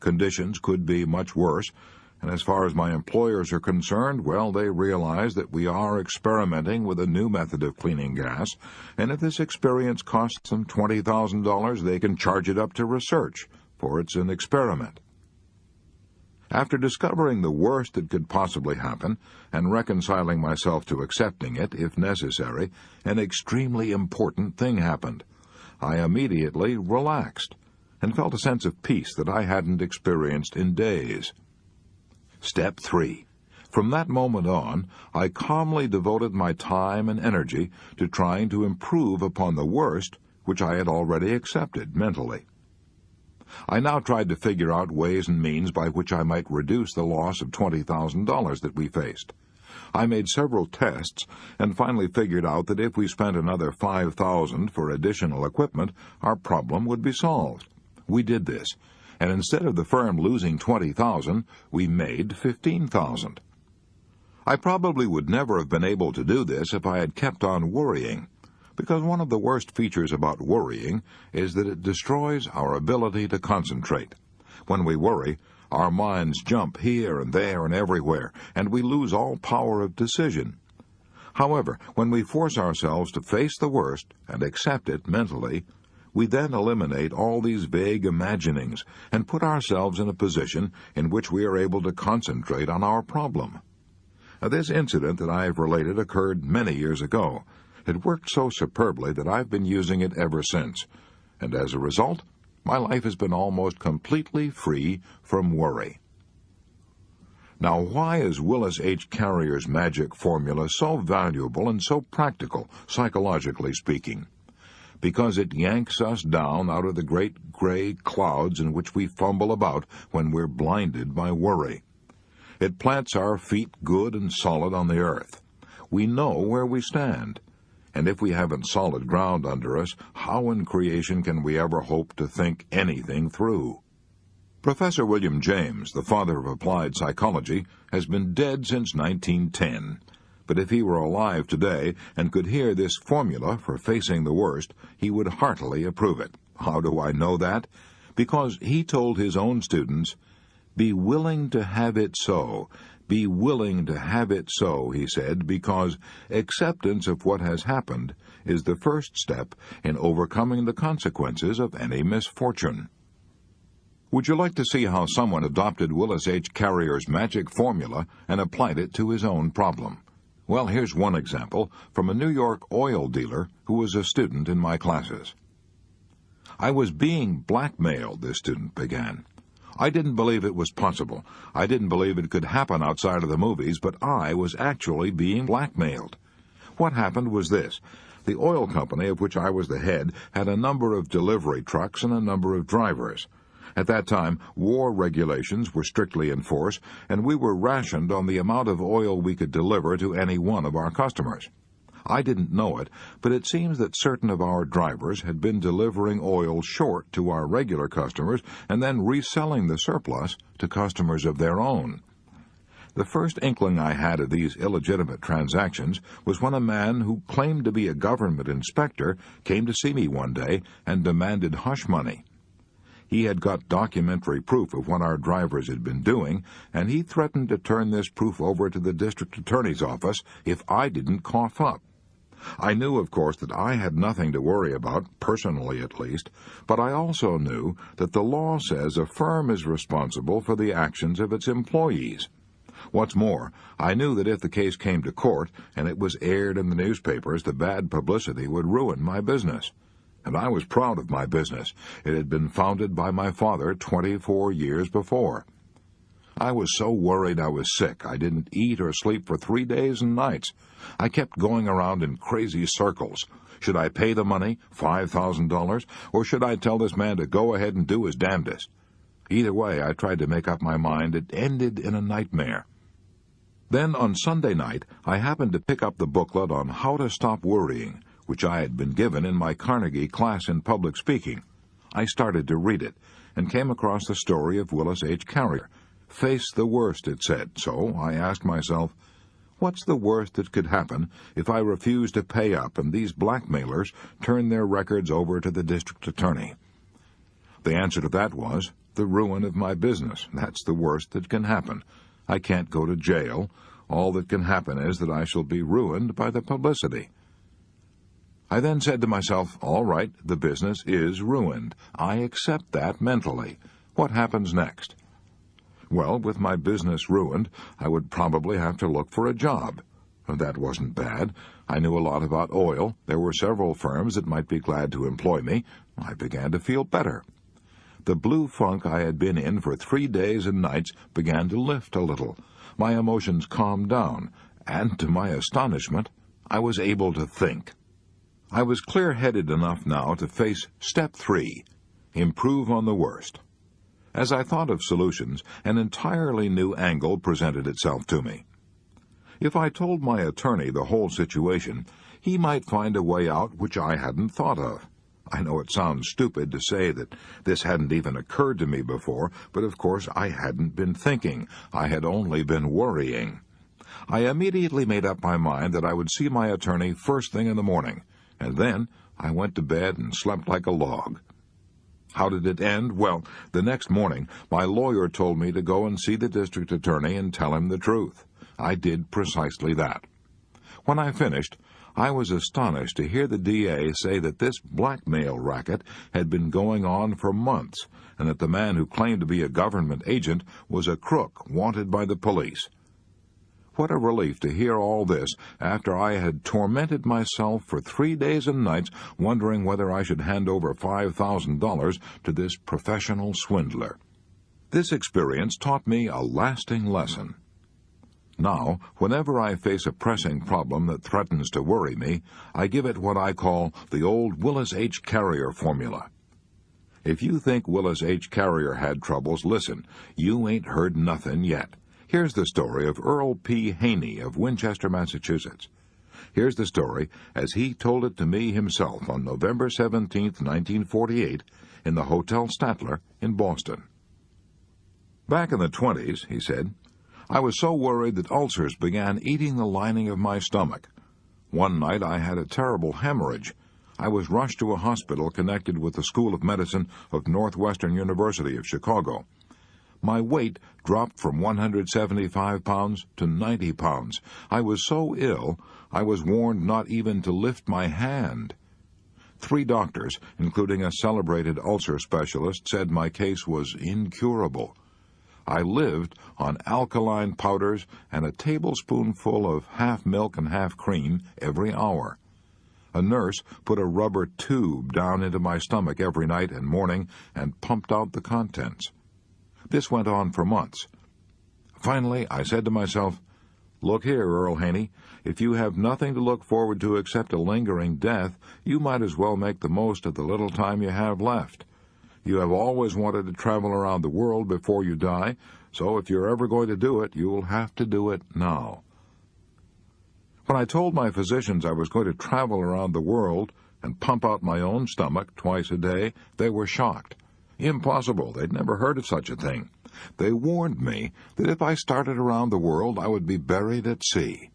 Conditions could be much worse, and as far as my employers are concerned, well, they realize that we are experimenting with a new method of cleaning gas, and if this experience costs them $20,000, they can charge it up to research, for it's an experiment. After discovering the worst that could possibly happen and reconciling myself to accepting it, if necessary, an extremely important thing happened. I immediately relaxed and felt a sense of peace that I hadn't experienced in days. Step 3. From that moment on, I calmly devoted my time and energy to trying to improve upon the worst, which I had already accepted mentally. I now tried to figure out ways and means by which I might reduce the loss of $20,000 that we faced. I made several tests and finally figured out that if we spent another $5,000 for additional equipment, our problem would be solved. We did this, and instead of the firm losing $20,000, we made $15,000. I probably would never have been able to do this if I had kept on worrying, because one of the worst features about worrying is that it destroys our ability to concentrate. When we worry, our minds jump here and there and everywhere, and we lose all power of decision. However, when we force ourselves to face the worst and accept it mentally, we then eliminate all these vague imaginings and put ourselves in a position in which we are able to concentrate on our problem. Now, this incident that I have related occurred many years ago. It worked so superbly that I've been using it ever since, and as a result, my life has been almost completely free from worry. Now, why is Willis H. Carrier's magic formula so valuable and so practical, psychologically speaking? Because it yanks us down out of the great gray clouds in which we fumble about when we're blinded by worry. It plants our feet good and solid on the earth. we know where we stand. And if we haven't solid ground under us, how in creation can we ever hope to think anything through? Professor William James, the father of applied psychology, has been dead since 1910. But if he were alive today and could hear this formula for facing the worst, he would heartily approve it. How do I know that? Because he told his own students, "Be willing to have it so. Be willing to have it so," he said, because acceptance of what has happened is the first step in overcoming the consequences of any misfortune. Would you like to see how someone adopted Willis H. Carrier's magic formula and applied it to his own problem? Well, here's one example from a New York oil dealer who was a student in my classes. "I was being blackmailed," this student began. "I didn't believe it was possible. I didn't believe it could happen outside of the movies, but I was actually being blackmailed. What happened was this. The oil company of which I was the head had a number of delivery trucks and a number of drivers. At that time, war regulations were strictly in force, and we were rationed on the amount of oil we could deliver to any one of our customers. I didn't know it, but it seems that certain of our drivers had been delivering oil short to our regular customers and then reselling the surplus to customers of their own. The first inkling I had of these illegitimate transactions was when a man who claimed to be a government inspector came to see me one day and demanded hush money. He had got documentary proof of what our drivers had been doing, and he threatened to turn this proof over to the district attorney's office if I didn't cough up. I knew, of course, that I had nothing to worry about, personally at least, but I also knew that the law says a firm is responsible for the actions of its employees. What's more, I knew that if the case came to court and it was aired in the newspapers, the bad publicity would ruin my business. And I was proud of my business. It had been founded by my father 24 years before. I was so worried I was sick. I didn't eat or sleep for 3 days and nights. I kept going around in crazy circles. Should I pay the money, $5,000, or should I tell this man to go ahead and do his damnedest? Either way, I tried to make up my mind. It ended in a nightmare. Then, on Sunday night, I happened to pick up the booklet on How to Stop Worrying, which I had been given in my Carnegie class in public speaking. I started to read it, and came across the story of Willis H. Carrier. Face the worst, it said, so I asked myself, what's the worst that could happen if I refuse to pay up and these blackmailers turn their records over to the district attorney? The answer to that was the ruin of my business. That's the worst that can happen. I can't go to jail. All that can happen is that I shall be ruined by the publicity. I then said to myself, all right, the business is ruined. I accept that mentally. What happens next? Well, with my business ruined, I would probably have to look for a job. That wasn't bad. I knew a lot about oil. There were several firms that might be glad to employ me. I began to feel better. The blue funk I had been in for 3 days and nights began to lift a little. My emotions calmed down, and to my astonishment, I was able to think. I was clear-headed enough now to face step 3, improve on the worst. As I thought of solutions, an entirely new angle presented itself to me. If I told my attorney the whole situation, he might find a way out which I hadn't thought of. I know it sounds stupid to say that this hadn't even occurred to me before, but of course I hadn't been thinking. I had only been worrying. I immediately made up my mind that I would see my attorney first thing in the morning, and then I went to bed and slept like a log. How did it end? Well, the next morning, my lawyer told me to go and see the district attorney and tell him the truth. I did precisely that. When I finished, I was astonished to hear the DA say that this blackmail racket had been going on for months, and that the man who claimed to be a government agent was a crook wanted by the police. What a relief to hear all this after I had tormented myself for 3 days and nights wondering whether I should hand over $5,000 to this professional swindler. This experience taught me a lasting lesson. Now, whenever I face a pressing problem that threatens to worry me, I give it what I call the old Willis H. Carrier formula. If you think Willis H. Carrier had troubles, listen, you ain't heard nothing yet. Here's the story of Earl P. Haney of Winchester, Massachusetts. Here's the story as he told it to me himself on November 17, 1948, in the Hotel Statler in Boston. Back in the 20s, he said, I was so worried that ulcers began eating the lining of my stomach. One night I had a terrible hemorrhage. I was rushed to a hospital connected with the School of Medicine of Northwestern University of Chicago. My weight dropped from 175 pounds to 90 pounds. I was so ill, I was warned not even to lift my hand. 3 doctors, including a celebrated ulcer specialist, said my case was incurable. I lived on alkaline powders and a tablespoonful of half milk and half cream every hour. A nurse put a rubber tube down into my stomach every night and morning and pumped out the contents. This went on for months. Finally, I said to myself, "Look here, Earl Haney, if you have nothing to look forward to except a lingering death, you might as well make the most of the little time you have left. You have always wanted to travel around the world before you die, so if you're ever going to do it, you will have to do it now." When I told my physicians I was going to travel around the world and pump out my own stomach twice a day, they were shocked. Impossible. They'd never heard of such a thing. They warned me that if I started around the world, I would be buried at sea.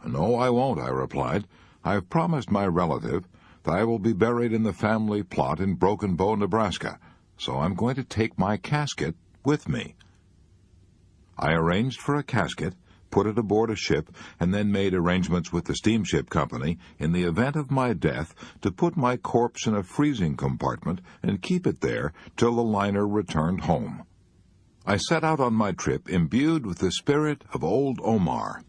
"No, I won't," I replied. "I've promised my relative that I will be buried in the family plot in Broken Bow, Nebraska, so I'm going to take my casket with me." I arranged for a casket, put it aboard a ship, and then made arrangements with the steamship company, in the event of my death, to put my corpse in a freezing compartment and keep it there till the liner returned home. I set out on my trip imbued with the spirit of old Omar.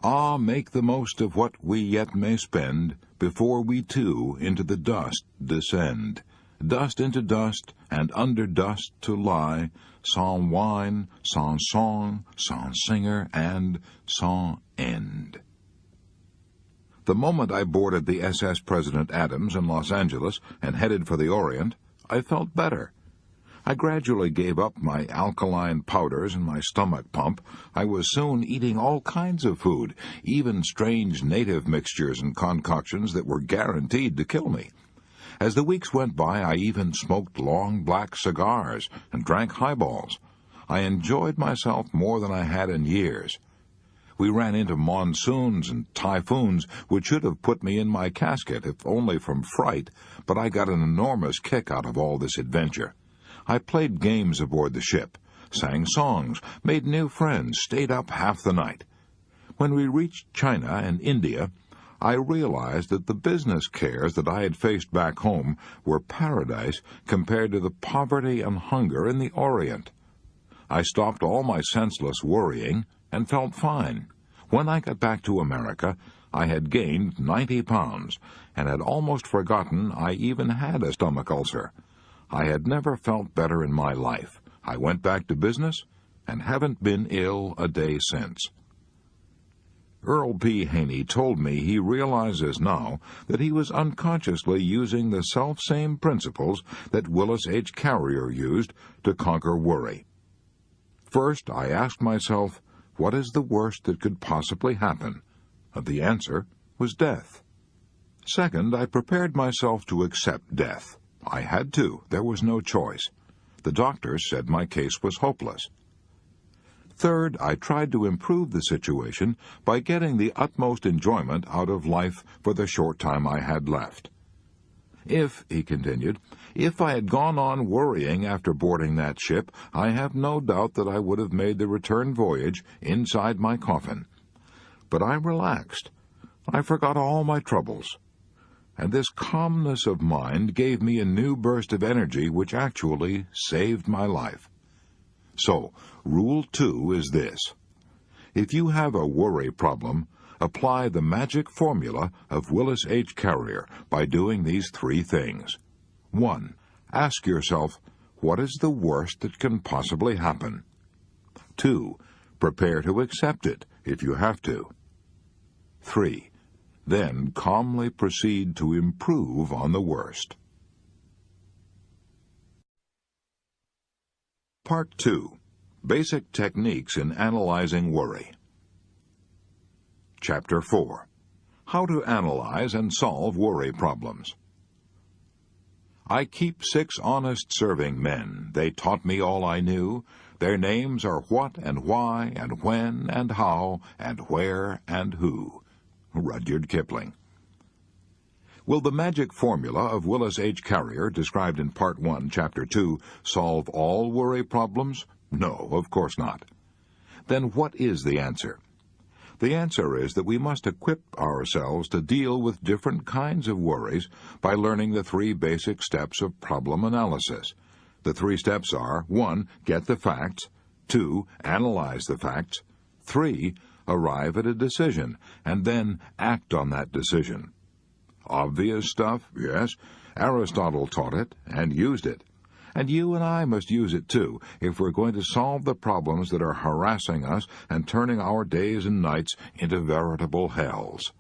"Ah, make the most of what we yet may spend, before we too into the dust descend. Dust into dust, and under dust to lie, sans wine, sans song, sans singer, and sans end." The moment I boarded the SS President Adams in Los Angeles and headed for the Orient, I felt better. I gradually gave up my alkaline powders and my stomach pump. I was soon eating all kinds of food, even strange native mixtures and concoctions that were guaranteed to kill me. As the weeks went by, I even smoked long black cigars and drank highballs. I enjoyed myself more than I had in years. We ran into monsoons and typhoons which should have put me in my casket, if only from fright, but I got an enormous kick out of all this adventure. I played games aboard the ship, sang songs, made new friends, stayed up half the night. When we reached China and India, I realized that the business cares that I had faced back home were paradise compared to the poverty and hunger in the Orient. I stopped all my senseless worrying and felt fine. When I got back to America, I had gained 90 pounds and had almost forgotten I even had a stomach ulcer. I had never felt better in my life. I went back to business and haven't been ill a day since. Earl P. Haney told me he realizes now that he was unconsciously using the self-same principles that Willis H. Carrier used to conquer worry. First, I asked myself, what is the worst that could possibly happen? The answer was death. Second, I prepared myself to accept death. I had to. There was no choice. The doctors said my case was hopeless. Third, I tried to improve the situation by getting the utmost enjoyment out of life for the short time I had left. If, he continued, if I had gone on worrying after boarding that ship, I have no doubt that I would have made the return voyage inside my coffin. But I relaxed. I forgot all my troubles. And this calmness of mind gave me a new burst of energy which actually saved my life. So, Rule 2 is this. If you have a worry problem, apply the magic formula of Willis H. Carrier by doing these 3 things. 1. Ask yourself, what is the worst that can possibly happen? 2. Prepare to accept it if you have to. 3. Then calmly proceed to improve on the worst. Part 2. Basic Techniques in Analyzing Worry. Chapter 4. How to analyze and solve worry problems. I keep 6 honest serving men. They taught me all I knew. Their names are what and why and when and how and where and who. Rudyard Kipling. Will the magic formula of Willis H. Carrier, described in Part 1, Chapter 2, solve all worry problems? No, of course not. Then what is the answer? The answer is that we must equip ourselves to deal with different kinds of worries by learning the 3 basic steps of problem analysis. The 3 steps are: 1. Get the facts. 2. Analyze the facts. 3. Arrive at a decision, and then act on that decision. Obvious stuff? Yes. Aristotle taught it and used it. And you and I must use it too, if we're going to solve the problems that are harassing us and turning our days and nights into veritable hells.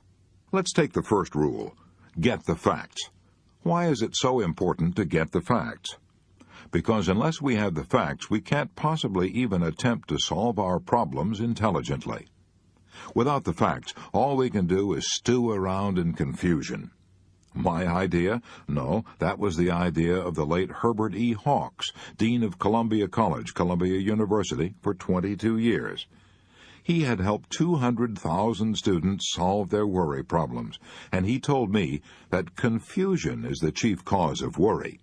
Let's take the first rule. Get the facts. Why is it so important to get the facts? Because unless we have the facts, we can't possibly even attempt to solve our problems intelligently. Without the facts, all we can do is stew around in confusion. My idea? No, that was the idea of the late Herbert E. Hawks, Dean of Columbia College, Columbia University, for 22 years. He had helped 200,000 students solve their worry problems, and he told me that confusion is the chief cause of worry.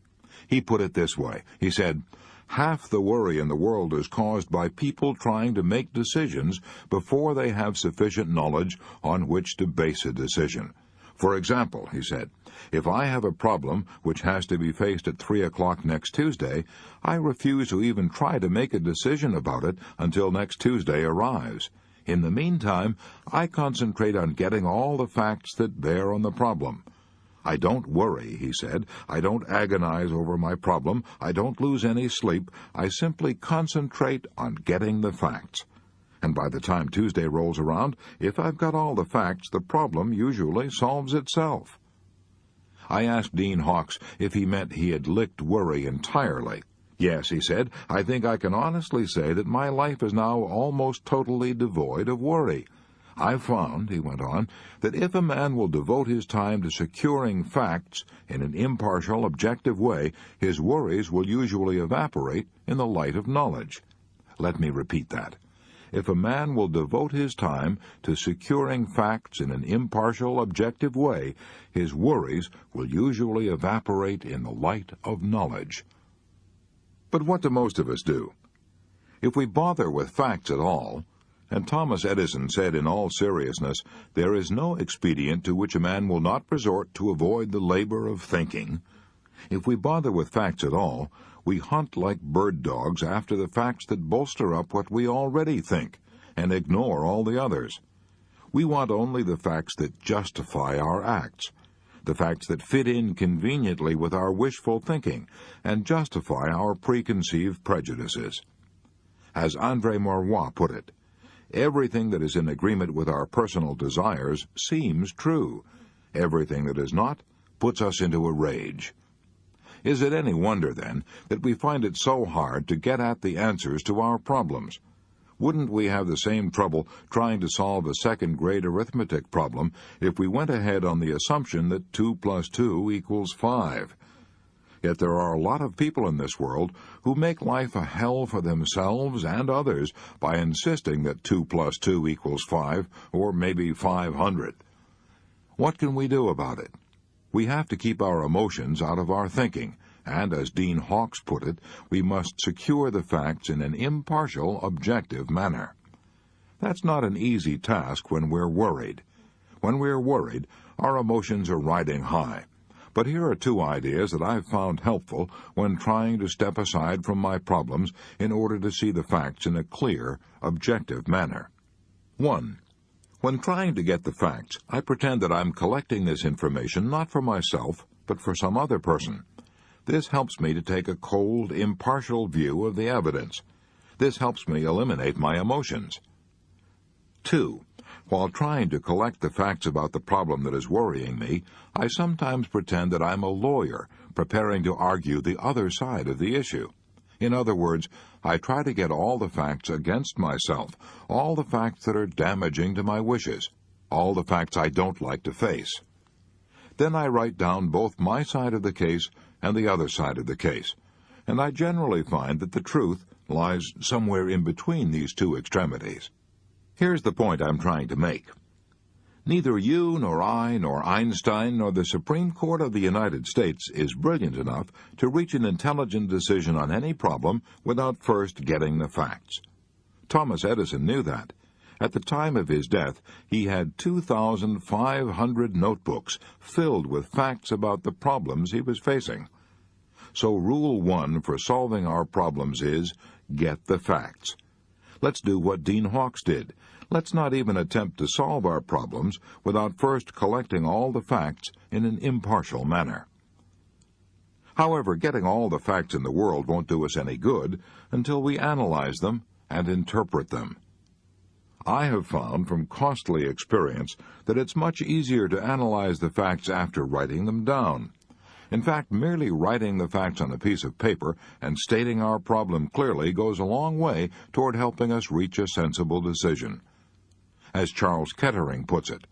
He put it this way. He said, "Half the worry in the world is caused by people trying to make decisions before they have sufficient knowledge on which to base a decision. For example," he said, "if I have a problem which has to be faced at 3 o'clock next Tuesday, I refuse to even try to make a decision about it until next Tuesday arrives. In the meantime, I concentrate on getting all the facts that bear on the problem. I don't worry," he said. "I don't agonize over my problem. I don't lose any sleep. I simply concentrate on getting the facts. And by the time Tuesday rolls around, if I've got all the facts, the problem usually solves itself." I asked Dean Hawks if he meant he had licked worry entirely. "Yes," he said, "I think I can honestly say that my life is now almost totally devoid of worry. I've found," he went on, "that if a man will devote his time to securing facts in an impartial, objective way, his worries will usually evaporate in the light of knowledge." Let me repeat that. If a man will devote his time to securing facts in an impartial, objective way, his worries will usually evaporate in the light of knowledge. But what do most of us do? If we bother with facts at all, and Thomas Edison said in all seriousness, "There is no expedient to which a man will not resort to avoid the labor of thinking," if we bother with facts at all, we hunt like bird dogs after the facts that bolster up what we already think, and ignore all the others. We want only the facts that justify our acts, the facts that fit in conveniently with our wishful thinking, and justify our preconceived prejudices. As André Maurois put it, everything that is in agreement with our personal desires seems true. Everything that is not puts us into a rage. Is it any wonder, then, that we find it so hard to get at the answers to our problems? Wouldn't we have the same trouble trying to solve a second-grade arithmetic problem if we went ahead on the assumption that 2 plus 2 equals 5? Yet there are a lot of people in this world who make life a hell for themselves and others by insisting that 2 plus 2 equals 5, or maybe 500. What can we do about it? We have to keep our emotions out of our thinking, and, as Dean Hawks put it, we must secure the facts in an impartial, objective manner. That's not an easy task when we're worried. When we're worried, our emotions are riding high. But here are 2 ideas that I've found helpful when trying to step aside from my problems in order to see the facts in a clear, objective manner. 1. When trying to get the facts, I pretend that I'm collecting this information not for myself, but for some other person. This helps me to take a cold, impartial view of the evidence. This helps me eliminate my emotions. 2. While trying to collect the facts about the problem that is worrying me, I sometimes pretend that I'm a lawyer preparing to argue the other side of the issue. In other words, I try to get all the facts against myself, all the facts that are damaging to my wishes. all the facts I don't like to face. Then I write down both my side of the case and the other side of the case, and I generally find that the truth lies somewhere in between these two extremities. Here's the point I'm trying to make. Neither you nor I nor Einstein nor the Supreme Court of the United States is brilliant enough to reach an intelligent decision on any problem without first getting the facts. Thomas Edison knew that. At the time of his death, he had 2,500 notebooks filled with facts about the problems he was facing. So Rule 1 for solving our problems is, get the facts. Let's do what Dean Hawkes did. Let's not even attempt to solve our problems without first collecting all the facts in an impartial manner. However, getting all the facts in the world won't do us any good until we analyze them and interpret them. I have found from costly experience that it's much easier to analyze the facts after writing them down. In fact, merely writing the facts on a piece of paper and stating our problem clearly goes a long way toward helping us reach a sensible decision. As Charles Kettering puts it,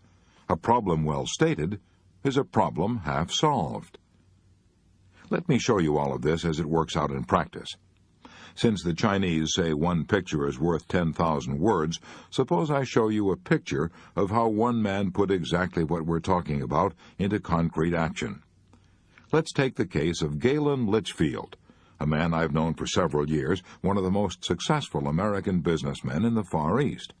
a problem well stated is a problem half solved. Let me show you all of this as it works out in practice. Since the Chinese say one picture is worth 10,000 words, suppose I show you a picture of how one man put exactly what we're talking about into concrete action. Let's take the case of Galen Litchfield, a man I've known for several years, one of the most successful American businessmen in the Far East.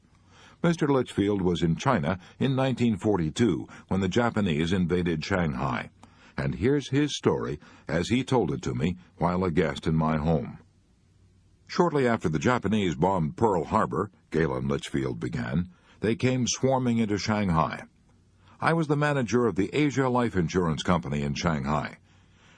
Mr. Litchfield was in China in 1942 when the Japanese invaded Shanghai, and here's his story as he told it to me while a guest in my home. Shortly after the Japanese bombed Pearl Harbor, Galen Litchfield began, they came swarming into Shanghai. I was the manager of the Asia Life Insurance Company in Shanghai.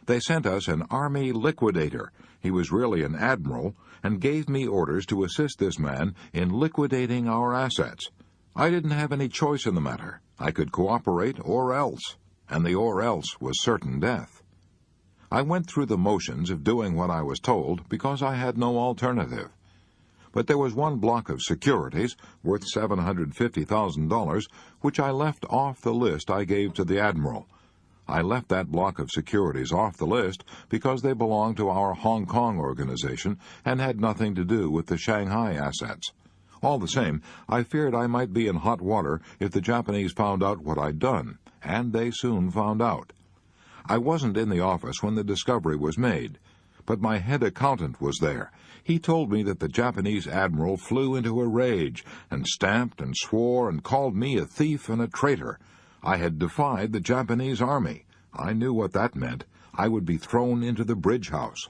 They sent us an army liquidator. He was really an admiral, and gave me orders to assist this man in liquidating our assets. I didn't have any choice in the matter. I could cooperate or else, and the or else was certain death. I went through the motions of doing what I was told because I had no alternative. But there was one block of securities worth $750,000 which I left off the list I gave to the admiral. I left that block of securities off the list because they belonged to our Hong Kong organization and had nothing to do with the Shanghai assets. All the same, I feared I might be in hot water if the Japanese found out what I'd done, and they soon found out. I wasn't in the office when the discovery was made, but my head accountant was there. He told me that the Japanese admiral flew into a rage and stamped and swore and called me a thief and a traitor. I had defied the Japanese army. I knew what that meant. I would be thrown into the bridge house.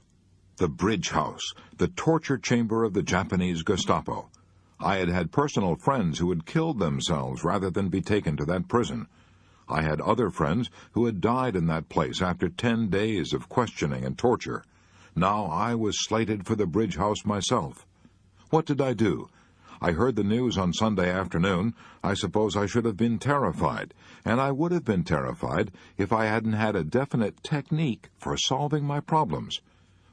The bridge house, the torture chamber of the Japanese Gestapo. I had had personal friends who had killed themselves rather than be taken to that prison. I had other friends who had died in that place after 10 days of questioning and torture. Now I was slated for the bridge house myself. What did I do? I heard the news on Sunday afternoon. I suppose I should have been terrified, and I would have been terrified if I hadn't had a definite technique for solving my problems.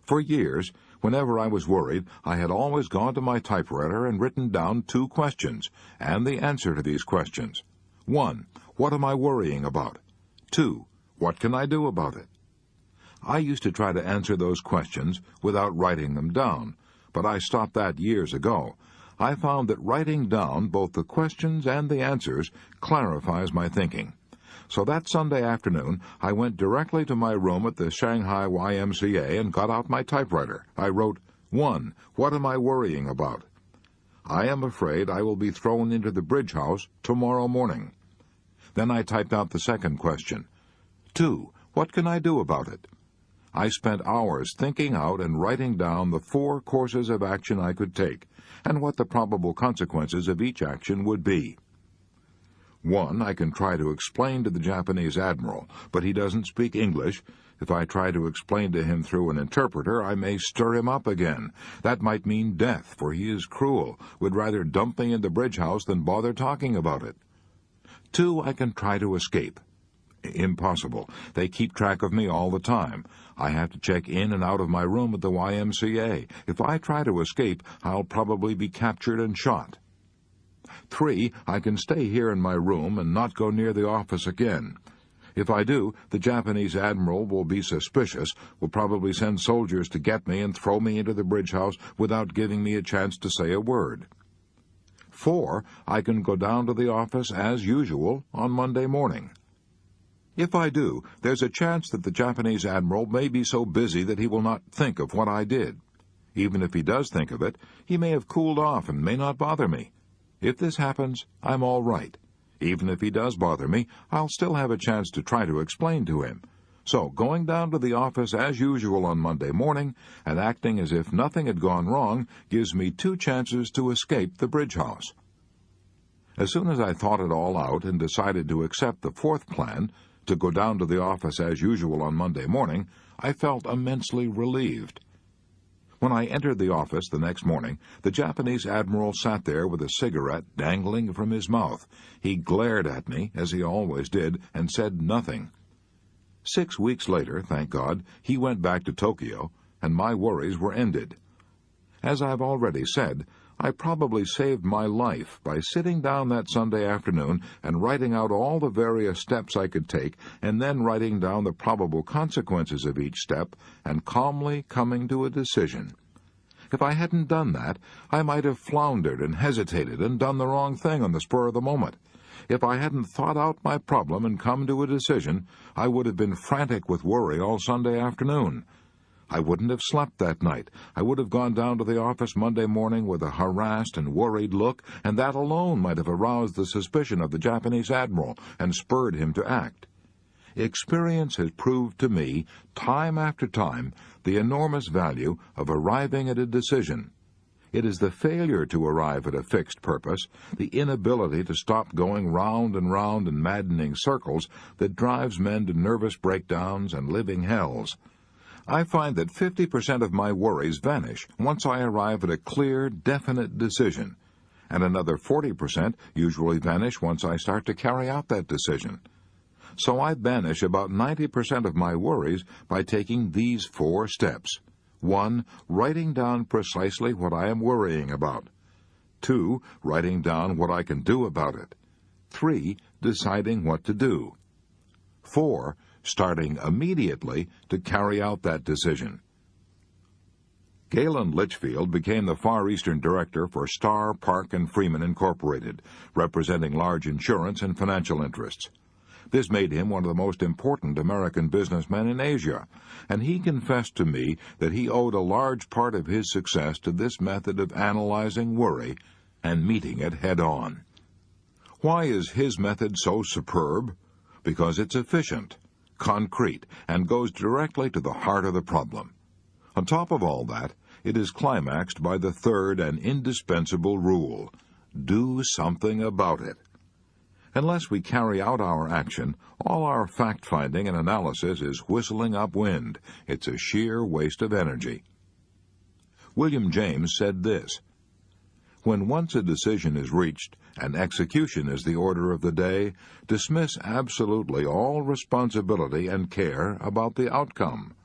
For years, whenever I was worried, I had always gone to my typewriter and written down 2 questions, and the answer to these questions. 1. What am I worrying about? 2. What can I do about it? I used to try to answer those questions without writing them down, but I stopped that years ago. I found that writing down both the questions and the answers clarifies my thinking. So that Sunday afternoon, I went directly to my room at the Shanghai YMCA and got out my typewriter. I wrote, 1. What am I worrying about? I am afraid I will be thrown into the bridge house tomorrow morning. Then I typed out the second question. 2. What can I do about it? I spent hours thinking out and writing down the 4 courses of action I could take, and what the probable consequences of each action would be. 1. I can try to explain to the Japanese admiral, but he doesn't speak English. If I try to explain to him through an interpreter, I may stir him up again. That might mean death, for he is cruel, would rather dump me in the bridge house than bother talking about it. 2. I can try to escape. Impossible. They keep track of me all the time. I have to check in and out of my room at the YMCA. If I try to escape, I'll probably be captured and shot. 3, I can stay here in my room and not go near the office again. If I do, the Japanese admiral will be suspicious, will probably send soldiers to get me and throw me into the bridge house without giving me a chance to say a word. 4, I can go down to the office as usual on Monday morning. If I do, there's a chance that the Japanese admiral may be so busy that he will not think of what I did. Even if he does think of it, he may have cooled off and may not bother me. If this happens, I'm all right. Even if he does bother me, I'll still have a chance to try to explain to him. So, going down to the office as usual on Monday morning and acting as if nothing had gone wrong gives me 2 chances to escape the bridge house. As soon as I thought it all out and decided to accept the 4th plan, to go down to the office as usual on Monday morning, I felt immensely relieved. When I entered the office the next morning, the Japanese admiral sat there with a cigarette dangling from his mouth. He glared at me, as he always did, and said nothing. 6 weeks later, thank God, he went back to Tokyo, and my worries were ended. As I've already said, I probably saved my life by sitting down that Sunday afternoon and writing out all the various steps I could take, and then writing down the probable consequences of each step, and calmly coming to a decision. If I hadn't done that, I might have floundered and hesitated and done the wrong thing on the spur of the moment. If I hadn't thought out my problem and come to a decision, I would have been frantic with worry all Sunday afternoon. I wouldn't have slept that night. I would have gone down to the office Monday morning with a harassed and worried look, and that alone might have aroused the suspicion of the Japanese admiral and spurred him to act. Experience has proved to me, time after time, the enormous value of arriving at a decision. It is the failure to arrive at a fixed purpose, the inability to stop going round and round in maddening circles, that drives men to nervous breakdowns and living hells. I find that 50% of my worries vanish once I arrive at a clear, definite decision, and another 40% usually vanish once I start to carry out that decision. So I banish about 90% of my worries by taking these 4 steps. 1. Writing down precisely what I am worrying about. 2. Writing down what I can do about it. 3. Deciding what to do. 4. Starting immediately to carry out that decision. Galen Litchfield became the Far Eastern Director for Starr, Park & Freeman Incorporated, representing large insurance and financial interests. This made him one of the most important American businessmen in Asia, and he confessed to me that he owed a large part of his success to this method of analyzing worry and meeting it head-on. Why is his method so superb? Because it's efficient, concrete, and goes directly to the heart of the problem. On top of all that, it is climaxed by the 3rd and indispensable rule: do something about it. Unless we carry out our action, all our fact-finding and analysis is whistling up wind. It's a sheer waste of energy. William James said this: when once a decision is reached, and execution is the order of the day, dismiss absolutely all responsibility and care about the outcome.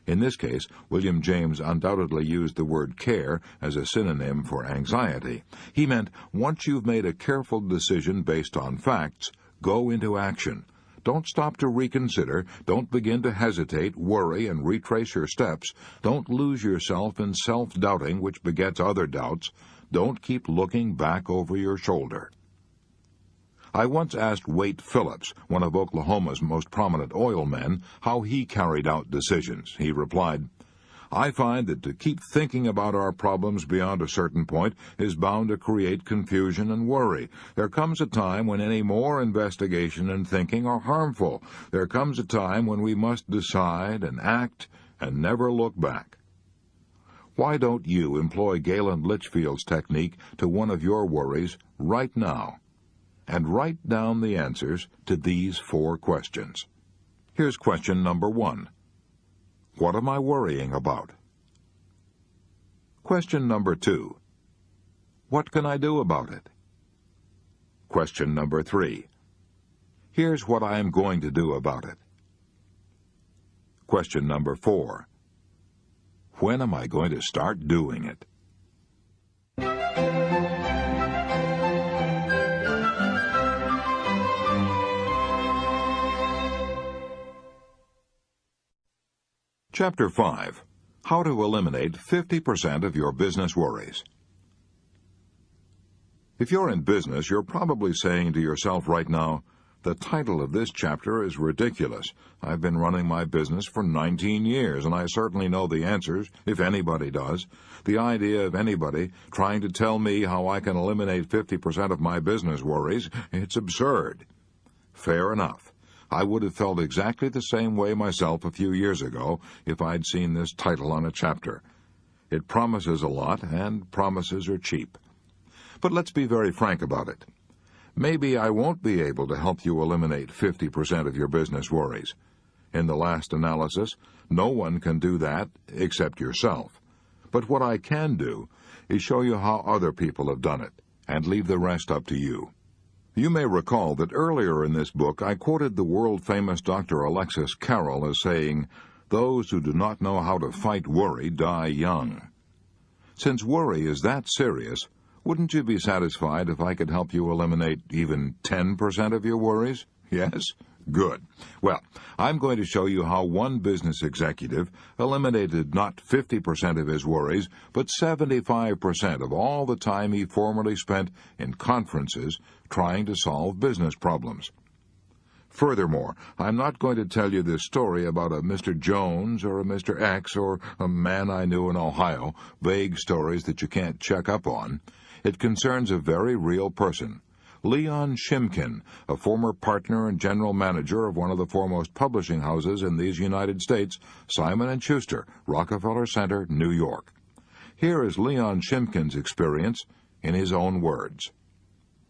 In this case, William James undoubtedly used the word care as a synonym for anxiety. He meant, once you've made a careful decision based on facts, go into action. Don't stop to reconsider. Don't begin to hesitate, worry, and retrace your steps. Don't lose yourself in self-doubting, which begets other doubts. Don't keep looking back over your shoulder. I once asked Wade Phillips, one of Oklahoma's most prominent oil men, how he carried out decisions. He replied, I find that to keep thinking about our problems beyond a certain point is bound to create confusion and worry. There comes a time when any more investigation and thinking are harmful. There comes a time when we must decide and act and never look back. Why don't you employ Galen Litchfield's technique to one of your worries right now? And write down the answers to these 4 questions. Here's question number 1. What am I worrying about? Question number 2. What can I do about it? Question number 3. Here's what I am going to do about it. Question number 4. When am I going to start doing it? Chapter 5. How to Eliminate 50% of Your Business Worries. If you're in business, you're probably saying to yourself right now, the title of this chapter is ridiculous. I've been running my business for 19 years, and I certainly know the answers, if anybody does. The idea of anybody trying to tell me how I can eliminate 50% of my business worries, it's absurd. Fair enough. I would have felt exactly the same way myself a few years ago if I'd seen this title on a chapter. It promises a lot, and promises are cheap. But let's be very frank about it. Maybe I won't be able to help you eliminate 50% of your business worries. In the last analysis, no one can do that except yourself. But what I can do is show you how other people have done it, and leave the rest up to you. You may recall that earlier in this book I quoted the world-famous Dr. Alexis Carrel as saying, "Those who do not know how to fight worry die young." Since worry is that serious, wouldn't you be satisfied if I could help you eliminate even 10% of your worries? Yes? Good. Well, I'm going to show you how one business executive eliminated not 50% of his worries, but 75% of all the time he formerly spent in conferences trying to solve business problems. Furthermore, I'm not going to tell you this story about a Mr. Jones or a Mr. X or a man I knew in Ohio, vague stories that you can't check up on. It concerns a very real person, Leon Shimkin, a former partner and general manager of one of the foremost publishing houses in these United States, Simon & Schuster, Rockefeller Center, New York. Here is Leon Shimkin's experience in his own words.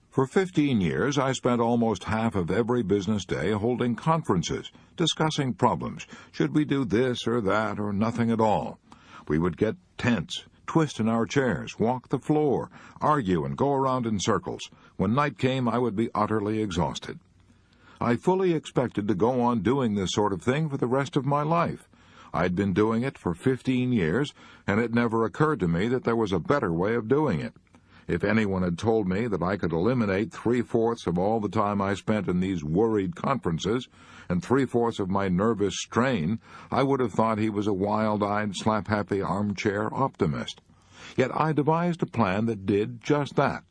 For 15 years, I spent almost half of every business day holding conferences, discussing problems. Should we do this or that or nothing at all? We would get tense, twist in our chairs, walk the floor, argue, and go around in circles. When night came, I would be utterly exhausted. I fully expected to go on doing this sort of thing for the rest of my life. I'd been doing it for 15 years, and it never occurred to me that there was a better way of doing it. If anyone had told me that I could eliminate 3/4 of all the time I spent in these worried conferences and 3/4 of my nervous strain, I would have thought he was a wild-eyed, slap-happy armchair optimist. Yet I devised a plan that did just that.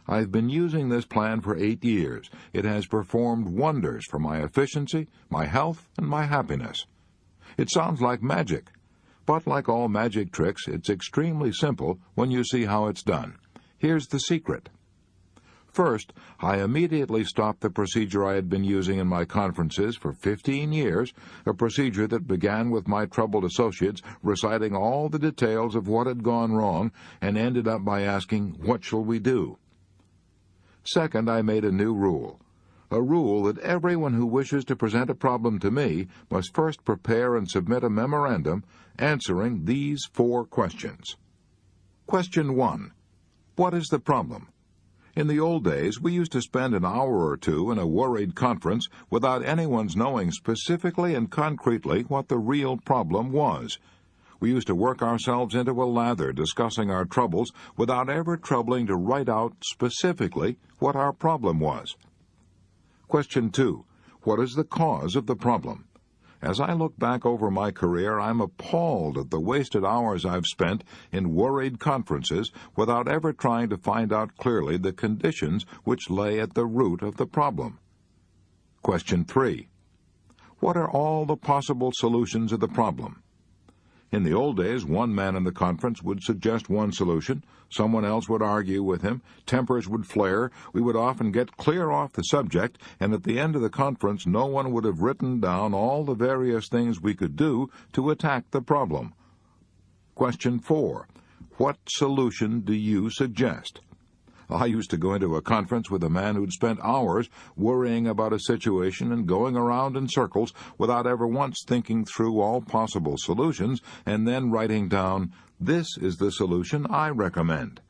I've been using this plan for 8 years. It has performed wonders for my efficiency, my health, and my happiness. It sounds like magic, but like all magic tricks, it's extremely simple when you see how it's done. Here's the secret. First, I immediately stopped the procedure I had been using in my conferences for 15 years, a procedure that began with my troubled associates reciting all the details of what had gone wrong and ended up by asking, "What shall we do?" Second, I made a new rule. A rule that everyone who wishes to present a problem to me must first prepare and submit a memorandum answering these 4 questions. Question 1. What is the problem? In the old days, we used to spend an hour or two in a worried conference without anyone's knowing specifically and concretely what the real problem was. We used to work ourselves into a lather discussing our troubles without ever troubling to write out specifically what our problem was. Question 2. What is the cause of the problem? As I look back over my career, I'm appalled at the wasted hours I've spent in worried conferences without ever trying to find out clearly the conditions which lay at the root of the problem. Question 3. What are all the possible solutions of the problem? In the old days, one man in the conference would suggest one solution, someone else would argue with him, tempers would flare, we would often get clear off the subject, and at the end of the conference no one would have written down all the various things we could do to attack the problem. Question 4. What solution do you suggest? I used to go into a conference with a man who'd spent hours worrying about a situation and going around in circles without ever once thinking through all possible solutions and then writing down, "This is the solution I recommend."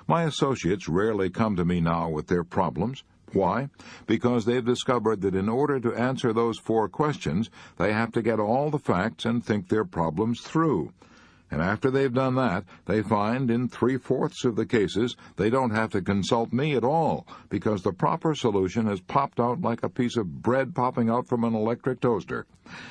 My associates rarely come to me now with their problems. Why? Because they've discovered that in order to answer those 4 questions, they have to get all the facts and think their problems through. And after they've done that, they find in 3/4 of the cases they don't have to consult me at all, because the proper solution has popped out like a piece of bread popping out from an electric toaster.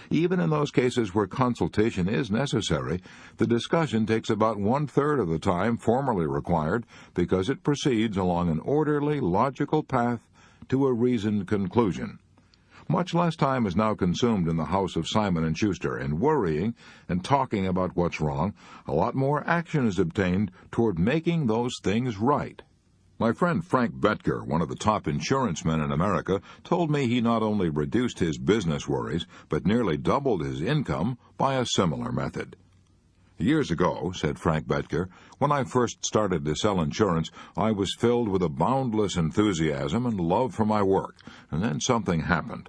Even in those cases where consultation is necessary, the discussion takes about 1/3 of the time formerly required, because it proceeds along an orderly, logical path to a reasoned conclusion. Much less time is now consumed in the house of Simon & Schuster in worrying and talking about what's wrong. A lot more action is obtained toward making those things right. My friend Frank Betker, one of the top insurance men in America, told me he not only reduced his business worries, but nearly doubled his income by a similar method. "Years ago," said Frank Betker, "when I first started to sell insurance, I was filled with a boundless enthusiasm and love for my work, and then something happened.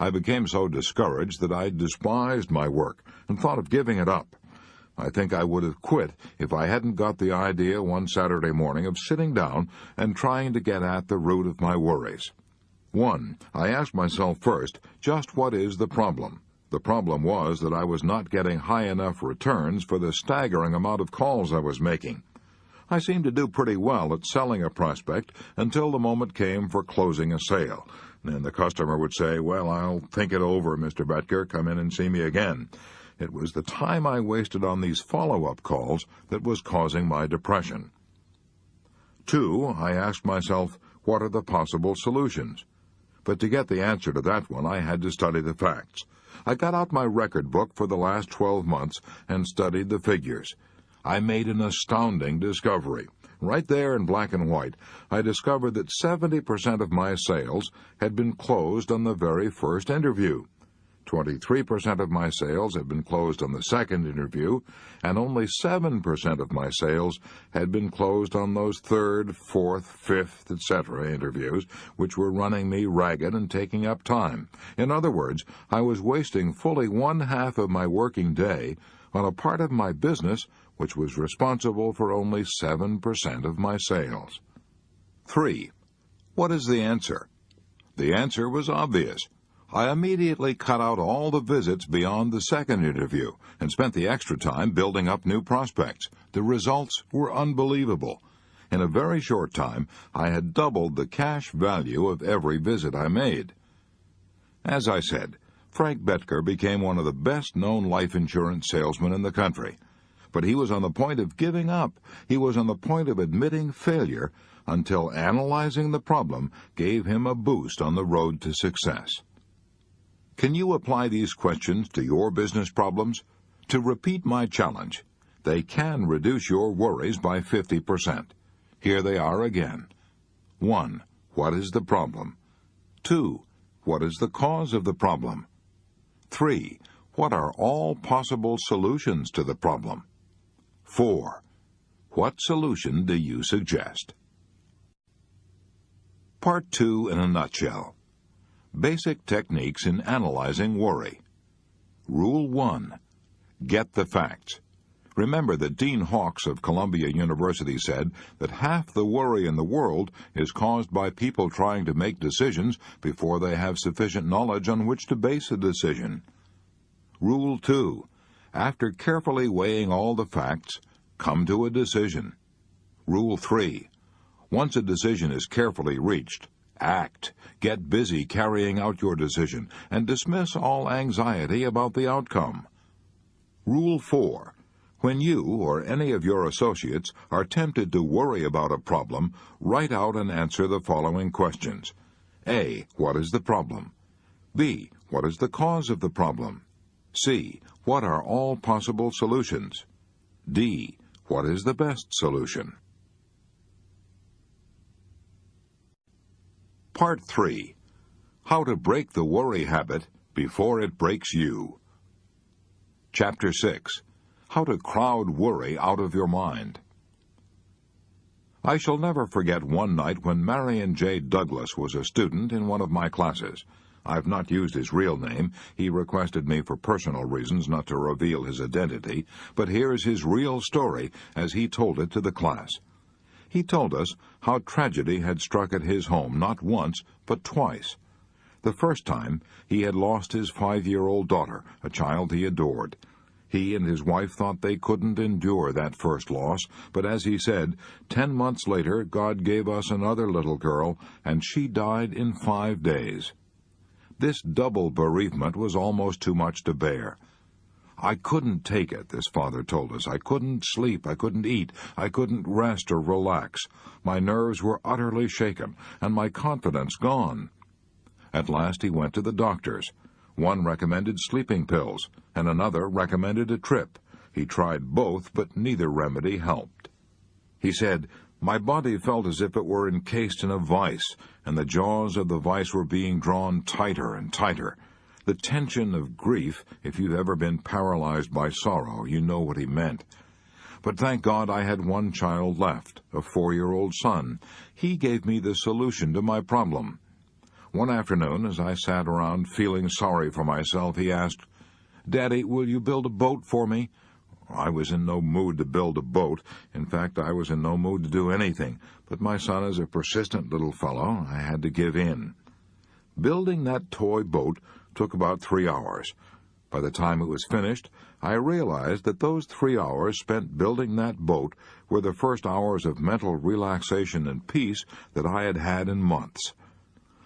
I became so discouraged that I despised my work and thought of giving it up. I think I would have quit if I hadn't got the idea one Saturday morning of sitting down and trying to get at the root of my worries. 1. I asked myself first, just what is the problem? The problem was that I was not getting high enough returns for the staggering amount of calls I was making. I seemed to do pretty well at selling a prospect until the moment came for closing a sale. And the customer would say, 'Well, I'll think it over, Mr. Betker. Come in and see me again.' It was the time I wasted on these follow-up calls that was causing my depression. 2. I asked myself, what are the possible solutions? But to get the answer to that one, I had to study the facts. I got out my record book for the last 12 months and studied the figures. I made an astounding discovery. Right there in black and white, I discovered that 70% of my sales had been closed on the very first interview. 23% of my sales had been closed on the second interview, and only 7% of my sales had been closed on those third, fourth, fifth, etc. interviews, which were running me ragged and taking up time. In other words, I was wasting fully 1/2 of my working day on a part of my business which was responsible for only 7% of my sales. 3. What is the answer? The answer was obvious. I immediately cut out all the visits beyond the second interview and spent the extra time building up new prospects. The results were unbelievable. In a very short time, I had doubled the cash value of every visit I made. As I said, Frank Betker became one of the best-known life insurance salesmen in the country. But he was on the point of giving up. He was on the point of admitting failure until analyzing the problem gave him a boost on the road to success. Can you apply these questions to your business problems? To repeat my challenge, they can reduce your worries by 50%. Here they are again. 1. What is the problem? 2. What is the cause of the problem? 3. What are all possible solutions to the problem? 4. What solution do you suggest? Part 2 in a nutshell. Basic techniques in analyzing worry. Rule 1. Get the facts. Remember that Dean Hawkes of Columbia University said that half the worry in the world is caused by people trying to make decisions before they have sufficient knowledge on which to base a decision. Rule 2. After carefully weighing all the facts, come to a decision. Rule 3. Once a decision is carefully reached, act. Get busy carrying out your decision and dismiss all anxiety about the outcome. Rule 4. When you or any of your associates are tempted to worry about a problem, write out and answer the following questions. A. What is the problem? B. What is the cause of the problem? C. What are all possible solutions? D. What is the best solution? Part 3. How to break the worry habit before it breaks you. Chapter 6. How to crowd worry out of your mind. I shall never forget one night when Marion J. Douglas was a student in one of my classes. I've not used his real name. He requested me for personal reasons not to reveal his identity, but here's his real story as he told it to the class. He told us how tragedy had struck at his home not once, but twice. The first time, he had lost his 5-year-old daughter, a child he adored. He and his wife thought they couldn't endure that first loss, but as he said, 10 months later God gave us another little girl, and she died in 5 days. This double bereavement was almost too much to bear. I couldn't take it, this father told us. I couldn't sleep, I couldn't eat, I couldn't rest or relax. My nerves were utterly shaken, and my confidence gone. At last he went to the doctors. One recommended sleeping pills, and another recommended a trip. He tried both, but neither remedy helped. He said, "My body felt as if it were encased in a vice, and the jaws of the vice were being drawn tighter and tighter. The tension of grief, if you've ever been paralyzed by sorrow, you know what he meant. But thank God I had one child left, a 4-year-old son. He gave me the solution to my problem." One afternoon, as I sat around feeling sorry for myself, he asked, "Daddy, will you build a boat for me?" I was in no mood to build a boat. In fact, I was in no mood to do anything. But my son is a persistent little fellow. I had to give in. Building that toy boat took about 3 hours. By the time it was finished, I realized that those 3 hours spent building that boat were the first hours of mental relaxation and peace that I had had in months.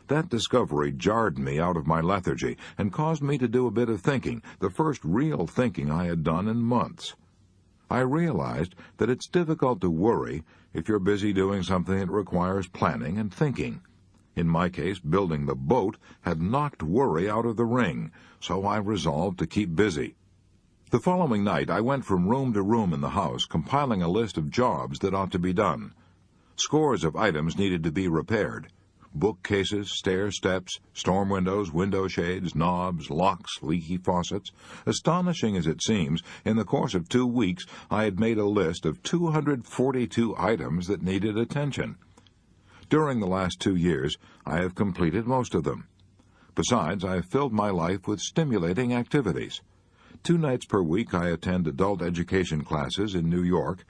That discovery jarred me out of my lethargy and caused me to do a bit of thinking, the first real thinking I had done in months. I realized that it's difficult to worry if you're busy doing something that requires planning and thinking. In my case, building the boat had knocked worry out of the ring, so I resolved to keep busy. The following night, I went from room to room in the house, compiling a list of jobs that ought to be done. Scores of items needed to be repaired. Bookcases, stair steps, storm windows, window shades, knobs, locks, leaky faucets. Astonishing as it seems, in the course of 2 weeks I had made a list of 242 items that needed attention. During the last 2 years, I have completed most of them. Besides, I have filled my life with stimulating activities. 2 nights per week I attend adult education classes in New York.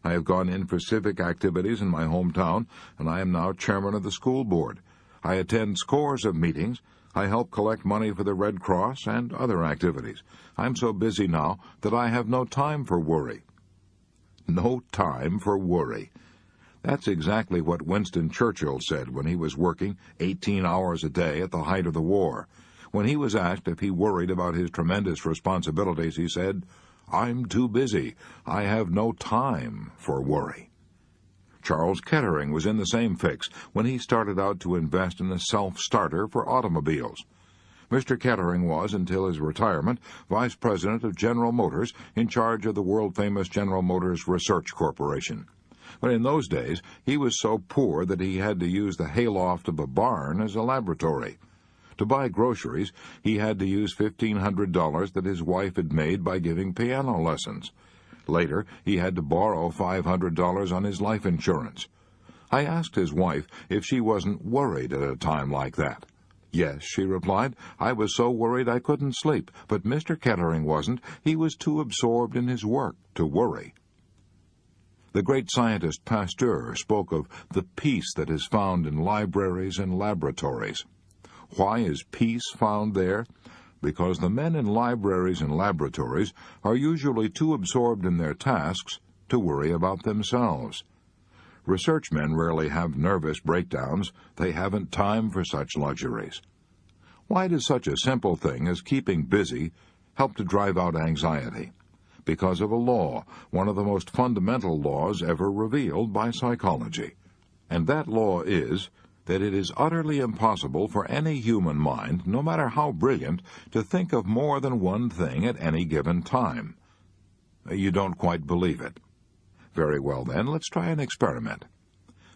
I have gone in for civic activities in my hometown, and I am now chairman of the school board. I attend scores of meetings. I help collect money for the Red Cross and other activities. I'm so busy now that I have no time for worry. No time for worry. That's exactly what Winston Churchill said when he was working 18 hours a day at the height of the war. When he was asked if he worried about his tremendous responsibilities, he said, "I'm too busy. I have no time for worry." Charles Kettering was in the same fix when he started out to invest in a self-starter for automobiles. Mr. Kettering was, until his retirement, vice president of General Motors, in charge of the world-famous General Motors Research Corporation. But in those days, he was so poor that he had to use the hayloft of a barn as a laboratory. To buy groceries, he had to use $1,500 that his wife had made by giving piano lessons. Later, he had to borrow $500 on his life insurance. I asked his wife if she wasn't worried at a time like that. "Yes," she replied, "I was so worried I couldn't sleep, but Mr. Kettering wasn't. He was too absorbed in his work to worry." The great scientist Pasteur spoke of the peace that is found in libraries and laboratories. Why is peace found there? Because the men in libraries and laboratories are usually too absorbed in their tasks to worry about themselves. Research men rarely have nervous breakdowns. They haven't time for such luxuries. Why does such a simple thing as keeping busy help to drive out anxiety? Because of a law, one of the most fundamental laws ever revealed by psychology. And that law is that it is utterly impossible for any human mind, no matter how brilliant, to think of more than one thing at any given time. You don't quite believe it. Very well, then, let's try an experiment.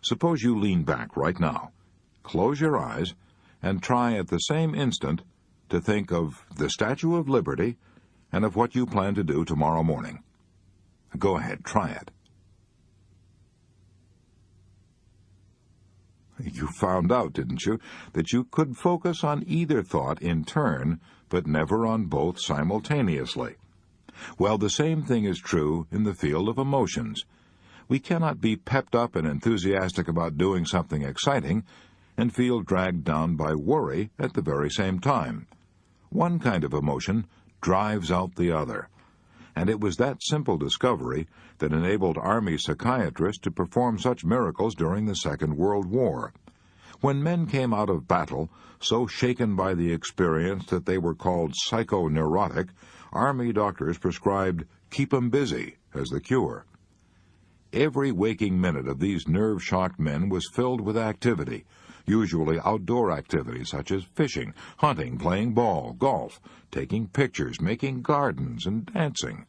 Suppose you lean back right now, close your eyes, and try at the same instant to think of the Statue of Liberty and of what you plan to do tomorrow morning. Go ahead, try it. You found out, didn't you, that you could focus on either thought in turn, but never on both simultaneously. Well, the same thing is true in the field of emotions. We cannot be pepped up and enthusiastic about doing something exciting and feel dragged down by worry at the very same time. One kind of emotion drives out the other. and it was that simple discovery that enabled Army psychiatrists to perform such miracles during the Second World War. When men came out of battle so shaken by the experience that they were called psychoneurotic, Army doctors prescribed "keep 'em busy" as the cure. Every waking minute of these nerve-shocked men was filled with activity, usually outdoor activities such as fishing, hunting, playing ball, golf, taking pictures, making gardens, and dancing.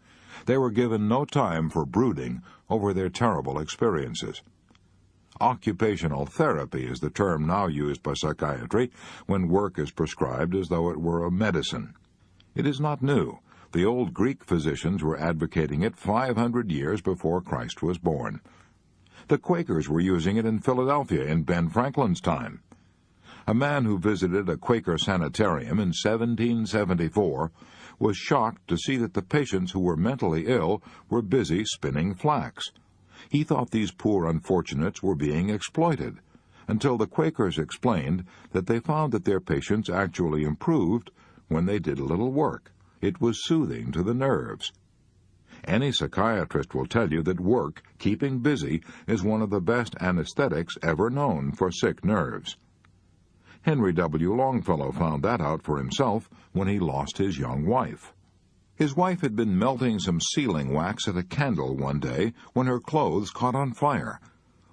They were given no time for brooding over their terrible experiences. Occupational therapy is the term now used by psychiatry when work is prescribed as though it were a medicine. It is not new. The old Greek physicians were advocating it 500 years before Christ was born. The Quakers were using it in Philadelphia in Ben Franklin's time. A man who visited a Quaker sanitarium in 1774 was shocked to see that the patients who were mentally ill were busy spinning flax. He thought these poor unfortunates were being exploited, until the Quakers explained that they found that their patients actually improved when they did a little work. It was soothing to the nerves. Any psychiatrist will tell you that work, keeping busy, is one of the best anesthetics ever known for sick nerves. Henry W. Longfellow found that out for himself when he lost his young wife. His wife had been melting some sealing wax at a candle one day when her clothes caught on fire.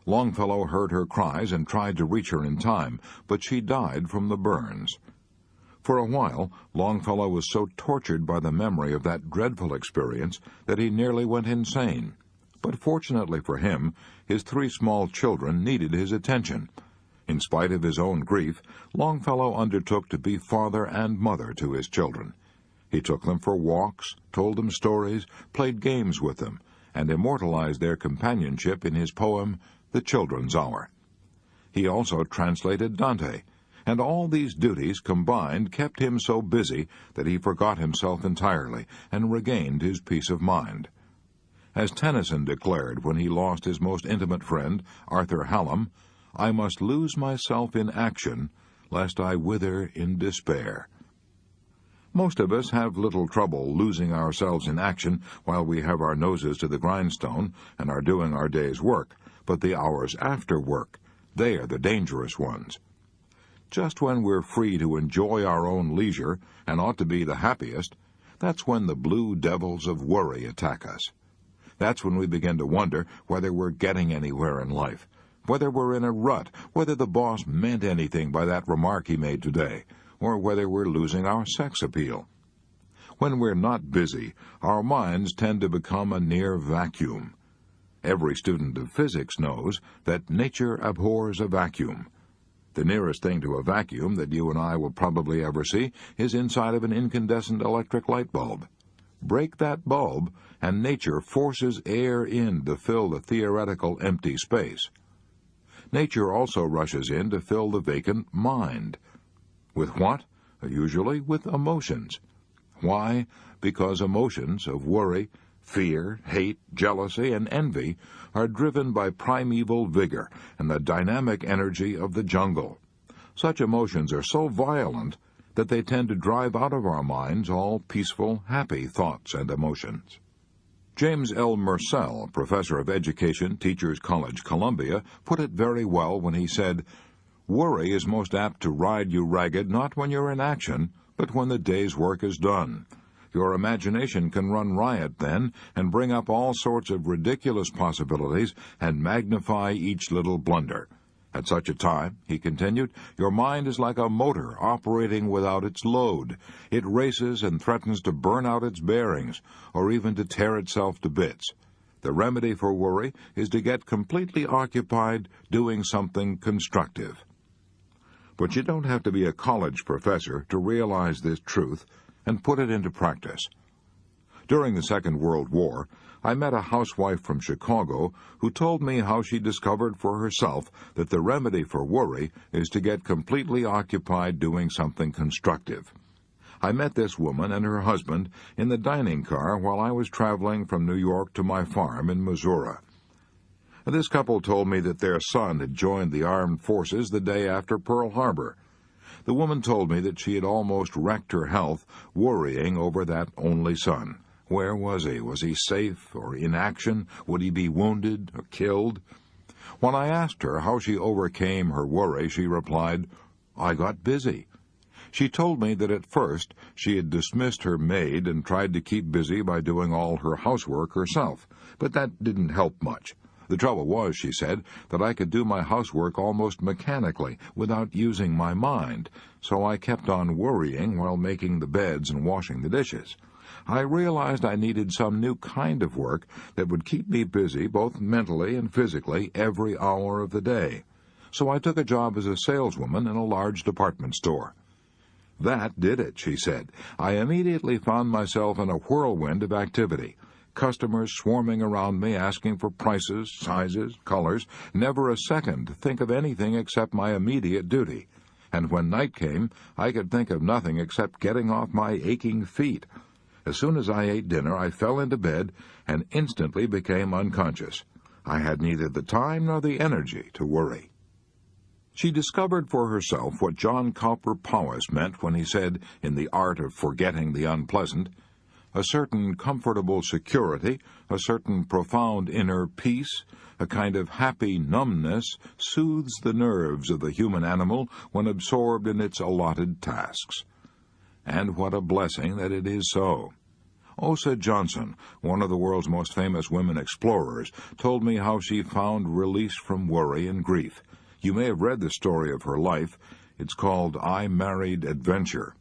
Longfellow heard her cries and tried to reach her in time, but she died from the burns. For a while, Longfellow was so tortured by the memory of that dreadful experience that he nearly went insane. But fortunately for him, his 3 small children needed his attention. In spite of his own grief, Longfellow undertook to be father and mother to his children. He took them for walks, told them stories, played games with them, and immortalized their companionship in his poem, The Children's Hour. He also translated Dante, and all these duties combined kept him so busy that he forgot himself entirely and regained his peace of mind. As Tennyson declared when he lost his most intimate friend, Arthur Hallam, "I must lose myself in action, lest I wither in despair." Most of us have little trouble losing ourselves in action while we have our noses to the grindstone and are doing our day's work, but the hours after work, they are the dangerous ones. Just when we're free to enjoy our own leisure and ought to be the happiest, that's when the blue devils of worry attack us. That's when we begin to wonder whether we're getting anywhere in life, whether we're in a rut, whether the boss meant anything by that remark he made today, or whether we're losing our sex appeal. When we're not busy, our minds tend to become a near vacuum. Every student of physics knows that nature abhors a vacuum. The nearest thing to a vacuum that you and I will probably ever see is inside of an incandescent electric light bulb. Break that bulb, and nature forces air in to fill the theoretical empty space. Nature also rushes in to fill the vacant mind. With what? Usually with emotions. Why? Because emotions of worry, fear, hate, jealousy, and envy are driven by primeval vigor and the dynamic energy of the jungle. Such emotions are so violent that they tend to drive out of our minds all peaceful, happy thoughts and emotions. James L. Mersell, professor of education, Teachers College, Columbia, put it very well when he said, "Worry is most apt to ride you ragged not when you're in action, but when the day's work is done. Your imagination can run riot then and bring up all sorts of ridiculous possibilities and magnify each little blunder. At such a time," he continued, "your mind is like a motor operating without its load. It races and threatens to burn out its bearings or even to tear itself to bits. The remedy for worry is to get completely occupied doing something constructive." But you don't have to be a college professor to realize this truth and put it into practice. During the Second World War, I met a housewife from Chicago who told me how she discovered for herself that the remedy for worry is to get completely occupied doing something constructive. I met this woman and her husband in the dining car while I was traveling from New York to my farm in Missouri. This couple told me that their son had joined the armed forces the day after Pearl Harbor. The woman told me that she had almost wrecked her health worrying over that only son. Where was he? Was he safe or in action? Would he be wounded or killed? When I asked her how she overcame her worry, she replied, "I got busy." She told me that at first she had dismissed her maid and tried to keep busy by doing all her housework herself, but that didn't help much. The trouble was, she said, that I could do my housework almost mechanically, without using my mind, so I kept on worrying while making the beds and washing the dishes. I realized I needed some new kind of work that would keep me busy both mentally and physically every hour of the day. So I took a job as a saleswoman in a large department store. That did it, she said. I immediately found myself in a whirlwind of activity. Customers swarming around me asking for prices, sizes, colors, never a second to think of anything except my immediate duty. And when night came, I could think of nothing except getting off my aching feet. As soon as I ate dinner, I fell into bed and instantly became unconscious. I had neither the time nor the energy to worry. She discovered for herself what John Cowper Powys meant when he said, in The Art of Forgetting the Unpleasant, a certain comfortable security, a certain profound inner peace, a kind of happy numbness soothes the nerves of the human animal when absorbed in its allotted tasks. And what a blessing that it is so. Osa Johnson, one of the world's most famous women explorers, told me how she found release from worry and grief. You may have read the story of her life. It's called I Married Adventure.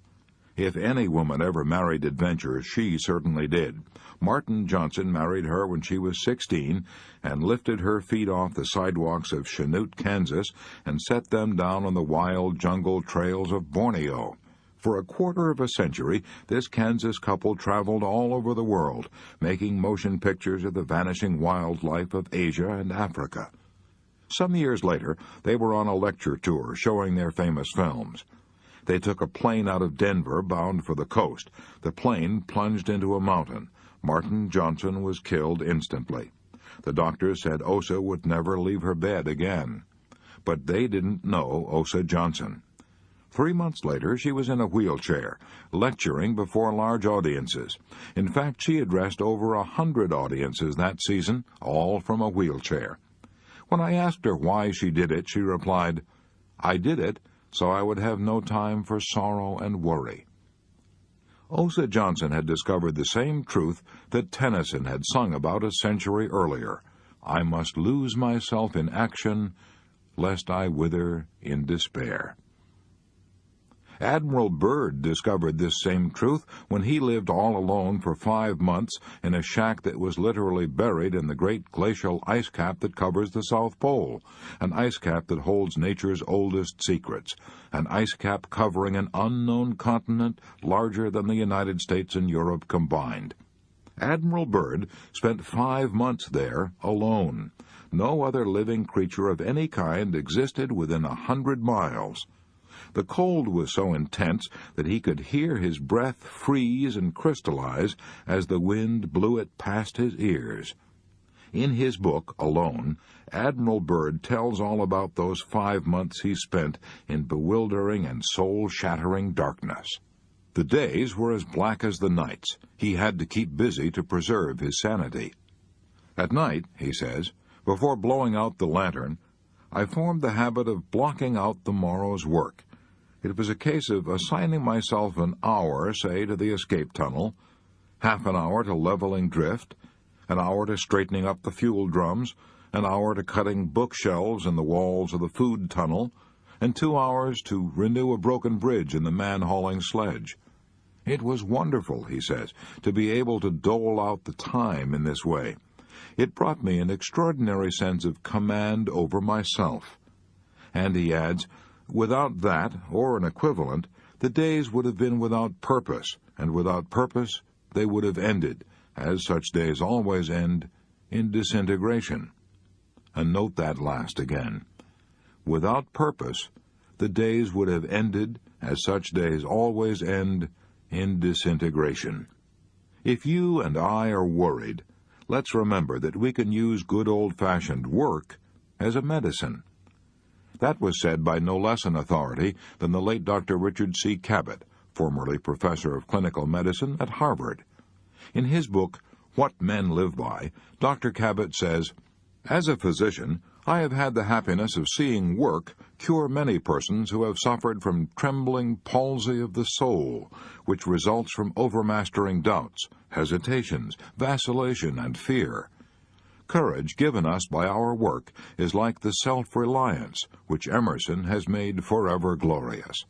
If any woman ever married adventure, she certainly did. Martin Johnson married her when she was 16 and lifted her feet off the sidewalks of Chanute, Kansas, and set them down on the wild jungle trails of Borneo. For a quarter of a century, this Kansas couple traveled all over the world, making motion pictures of the vanishing wildlife of Asia and Africa. Some years later, they were on a lecture tour showing their famous films. They took a plane out of Denver bound for the coast. The plane plunged into a mountain. Martin Johnson was killed instantly. The doctors said Osa would never leave her bed again. But they didn't know Osa Johnson. 3 months later, she was in a wheelchair, lecturing before large audiences. In fact, she addressed over 100 audiences that season, all from a wheelchair. When I asked her why she did it, she replied, "I did it so I would have no time for sorrow and worry." Osa Johnson had discovered the same truth that Tennyson had sung about a century earlier. I must lose myself in action, lest I wither in despair. Admiral Byrd discovered this same truth when he lived all alone for 5 months in a shack that was literally buried in the great glacial ice cap that covers the South Pole, an ice cap that holds nature's oldest secrets, an ice cap covering an unknown continent larger than the United States and Europe combined. Admiral Byrd spent 5 months there alone. No other living creature of any kind existed within 100 miles. The cold was so intense that he could hear his breath freeze and crystallize as the wind blew it past his ears. In his book, Alone, Admiral Byrd tells all about those 5 months he spent in bewildering and soul-shattering darkness. The days were as black as the nights. He had to keep busy to preserve his sanity. At night, he says, before blowing out the lantern, I formed the habit of blocking out the morrow's work. It was a case of assigning myself an hour, say, to the escape tunnel, half an hour to leveling drift, an hour to straightening up the fuel drums, an hour to cutting bookshelves in the walls of the food tunnel, and 2 hours to renew a broken bridge in the man-hauling sledge. It was wonderful, he says, to be able to dole out the time in this way. It brought me an extraordinary sense of command over myself. And he adds, without that, or an equivalent, the days would have been without purpose, and without purpose they would have ended, as such days always end, in disintegration. And note that last again. Without purpose, the days would have ended, as such days always end, in disintegration. If you and I are worried, let's remember that we can use good old-fashioned work as a medicine. That was said by no less an authority than the late Dr. Richard C. Cabot, formerly professor of clinical medicine at Harvard. In his book, What Men Live By, Dr. Cabot says, "As a physician, I have had the happiness of seeing work cure many persons who have suffered from trembling palsy of the soul, which results from overmastering doubts, hesitations, vacillation, and fear. Courage given us by our work is like the self-reliance which Emerson has made forever glorious."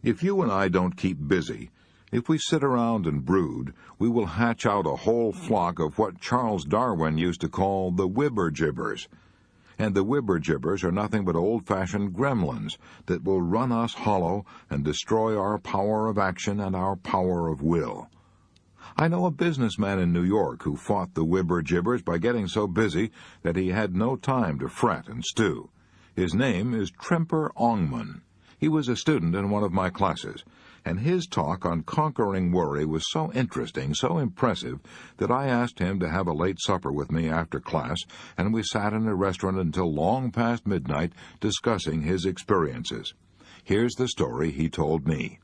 If you and I don't keep busy, if we sit around and brood, we will hatch out a whole flock of what Charles Darwin used to call the whibber-jibbers. And the whibber-jibbers are nothing but old-fashioned gremlins that will run us hollow and destroy our power of action and our power of will. I know a businessman in New York who fought the whibber-jibbers by getting so busy that he had no time to fret and stew. His name is Tremper Ongman. He was a student in one of my classes, and his talk on conquering worry was so interesting, so impressive, that I asked him to have a late supper with me after class, and we sat in a restaurant until long past midnight discussing his experiences. Here's the story he told me.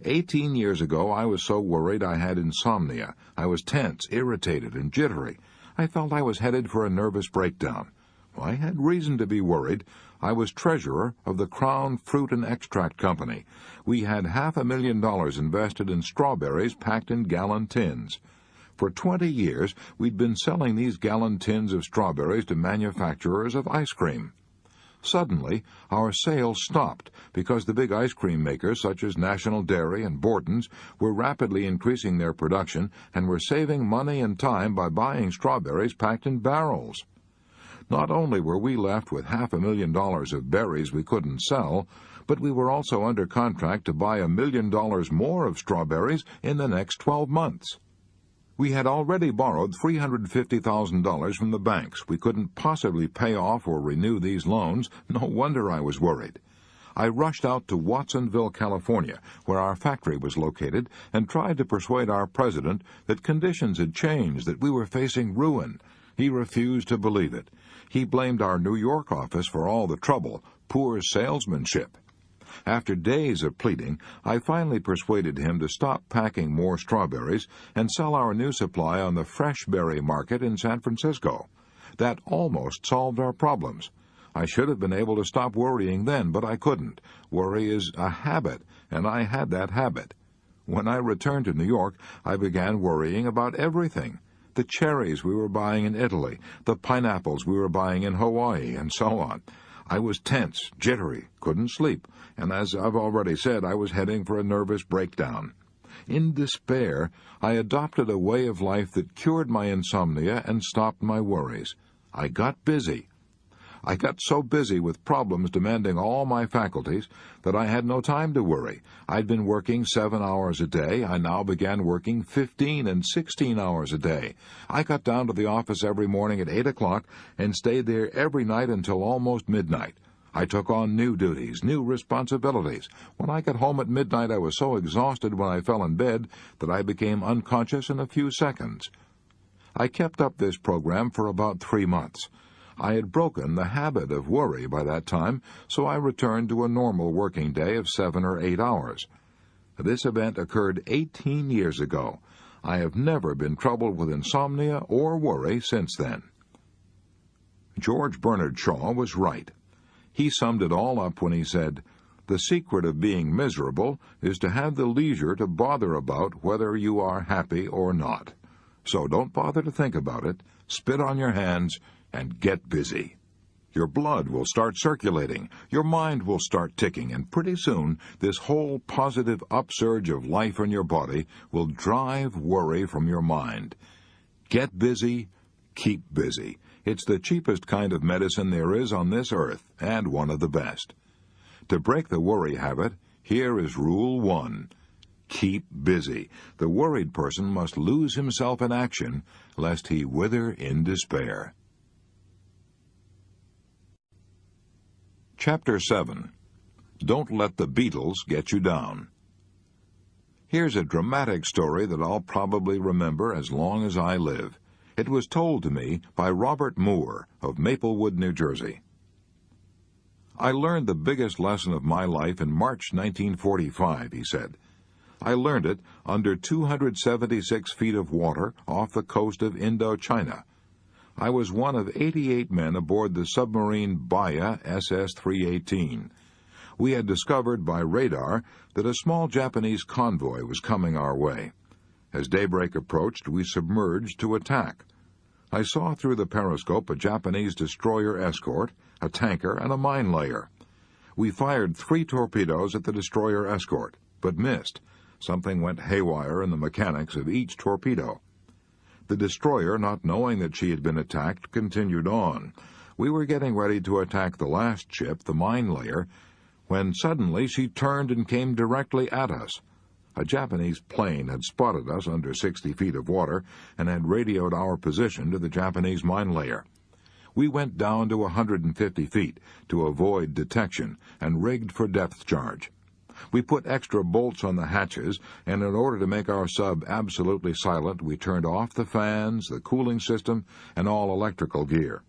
18 years ago, I was so worried I had insomnia. I was tense, irritated, and jittery. I felt I was headed for a nervous breakdown. I had reason to be worried. I was treasurer of the Crown Fruit and Extract Company. We had $500,000 invested in strawberries packed in gallon tins. For 20 years, we'd been selling these gallon tins of strawberries to manufacturers of ice cream. Suddenly, our sales stopped because the big ice cream makers, such as National Dairy and Borden's, were rapidly increasing their production and were saving money and time by buying strawberries packed in barrels. Not only were we left with $500,000 of berries we couldn't sell, but we were also under contract to buy $1 million more of strawberries in the next 12 months. We had already borrowed $350,000 from the banks. We couldn't possibly pay off or renew these loans. No wonder I was worried. I rushed out to Watsonville, California, where our factory was located, and tried to persuade our president that conditions had changed, that we were facing ruin. He refused to believe it. He blamed our New York office for all the trouble, poor salesmanship. After days of pleading, I finally persuaded him to stop packing more strawberries and sell our new supply on the fresh berry market in San Francisco. That almost solved our problems. I should have been able to stop worrying then, but I couldn't. Worry is a habit, and I had that habit. When I returned to New York, I began worrying about everything. The cherries we were buying in Italy, the pineapples we were buying in Hawaii, and so on. I was tense, jittery, couldn't sleep, and as I've already said, I was heading for a nervous breakdown. In despair, I adopted a way of life that cured my insomnia and stopped my worries. I got busy. I got so busy with problems demanding all my faculties that I had no time to worry. I'd been working 7 hours a day. I now began working 15 and 16 hours a day. I got down to the office every morning at 8 o'clock and stayed there every night until almost midnight. I took on new duties, new responsibilities. When I got home at midnight, I was so exhausted when I fell in bed that I became unconscious in a few seconds. I kept up this program for about 3 months. I had broken the habit of worry by that time, so I returned to a normal working day of 7 or 8 hours. This event occurred 18 years ago. I have never been troubled with insomnia or worry since then. George Bernard Shaw was right. He summed it all up when he said, "The secret of being miserable is to have the leisure to bother about whether you are happy or not. So don't bother to think about it. Spit on your hands and get busy. Your blood will start circulating, your mind will start ticking, and pretty soon this whole positive upsurge of life in your body will drive worry from your mind. Get busy, keep busy. It's the cheapest kind of medicine there is on this earth, and one of the best. To break the worry habit, here is Rule 1. Keep busy. The worried person must lose himself in action, lest he wither in despair. Chapter 7. Don't Let the Beatles Get You Down. Here's a dramatic story that I'll probably remember as long as I live. It was told to me by Robert Moore of Maplewood, New Jersey. I learned the biggest lesson of my life in March 1945, he said. I learned it under 276 feet of water off the coast of Indochina. I was one of 88 men aboard the submarine Baya SS-318. We had discovered by radar that a small Japanese convoy was coming our way. As daybreak approached, we submerged to attack. I saw through the periscope a Japanese destroyer escort, a tanker, and a mine layer. We fired 3 torpedoes at the destroyer escort, but missed. Something went haywire in the mechanics of each torpedo. The destroyer, not knowing that she had been attacked, continued on. We were getting ready to attack the last ship, the mine layer, when suddenly she turned and came directly at us. A Japanese plane had spotted us under 60 feet of water and had radioed our position to the Japanese mine layer. We went down to 150 feet to avoid detection and rigged for depth charge. We put extra bolts on the hatches, and in order to make our sub absolutely silent, we turned off the fans, the cooling system, and all electrical gear.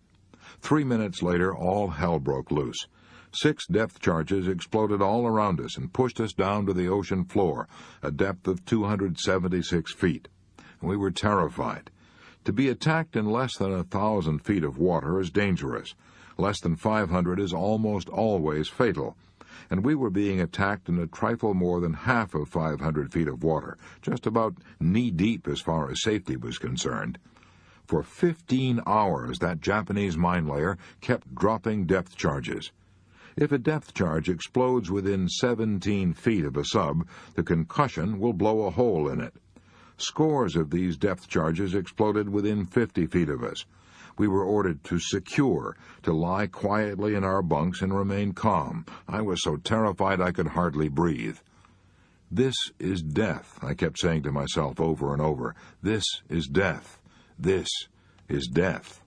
3 minutes later, all hell broke loose. 6 depth charges exploded all around us and pushed us down to the ocean floor, a depth of 276 feet. We were terrified. To be attacked in less than 1,000 feet of water is dangerous. Less than 500 is almost always fatal. And we were being attacked in a trifle more than half of 500 feet of water, just about knee-deep as far as safety was concerned. For 15 hours, that Japanese mine layer kept dropping depth charges. If a depth charge explodes within 17 feet of a sub, the concussion will blow a hole in it. Scores of these depth charges exploded within 50 feet of us. We were ordered to secure, to lie quietly in our bunks and remain calm. I was so terrified I could hardly breathe. This is death, I kept saying to myself over and over. This is death. This is death.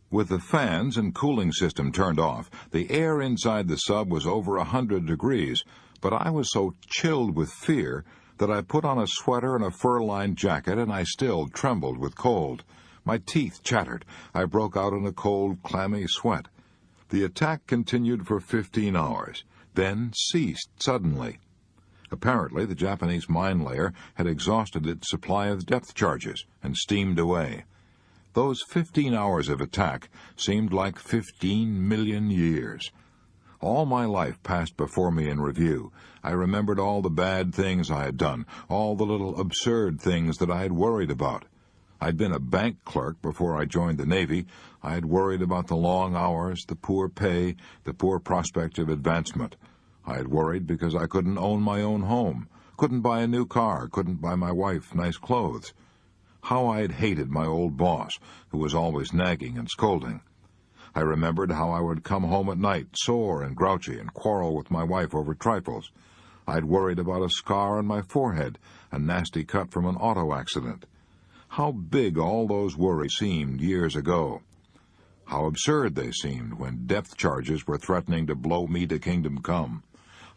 With the fans and cooling system turned off, the air inside the sub was over 100 degrees, but I was so chilled with fear that I put on a sweater and a fur-lined jacket, and I still trembled with cold. My teeth chattered. I broke out in a cold, clammy sweat. The attack continued for 15 hours, then ceased suddenly. Apparently, the Japanese mine layer had exhausted its supply of depth charges and steamed away. Those 15 hours of attack seemed like 15 million years. All my life passed before me in review. I remembered all the bad things I had done, all the little absurd things that I had worried about. I'd been a bank clerk before I joined the Navy. I had worried about the long hours, the poor pay, the poor prospect of advancement. I had worried because I couldn't own my own home, couldn't buy a new car, couldn't buy my wife nice clothes. How I had hated my old boss, who was always nagging and scolding. I remembered how I would come home at night, sore and grouchy, and quarrel with my wife over trifles. I'd worried about a scar on my forehead, a nasty cut from an auto accident. How big all those worries seemed years ago. How absurd they seemed when depth charges were threatening to blow me to kingdom come.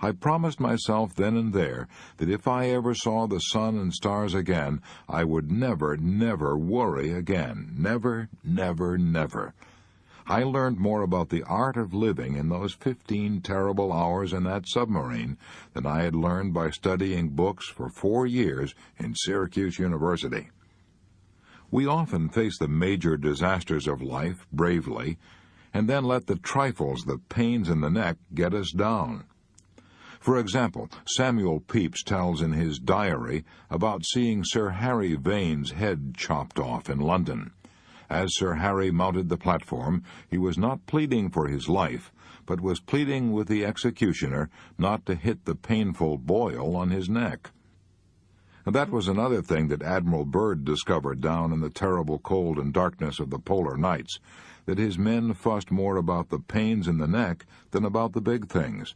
I promised myself then and there that if I ever saw the sun and stars again, I would never, never worry again. Never, never, never. I learned more about the art of living in those 15 terrible hours in that submarine than I had learned by studying books for 4 years in Syracuse University. We often face the major disasters of life bravely, and then let the trifles, the pains in the neck, get us down. For example, Samuel Pepys tells in his diary about seeing Sir Harry Vane's head chopped off in London. As Sir Harry mounted the platform, he was not pleading for his life, but was pleading with the executioner not to hit the painful boil on his neck. And that was another thing that Admiral Byrd discovered down in the terrible cold and darkness of the polar nights, that his men fussed more about the pains in the neck than about the big things.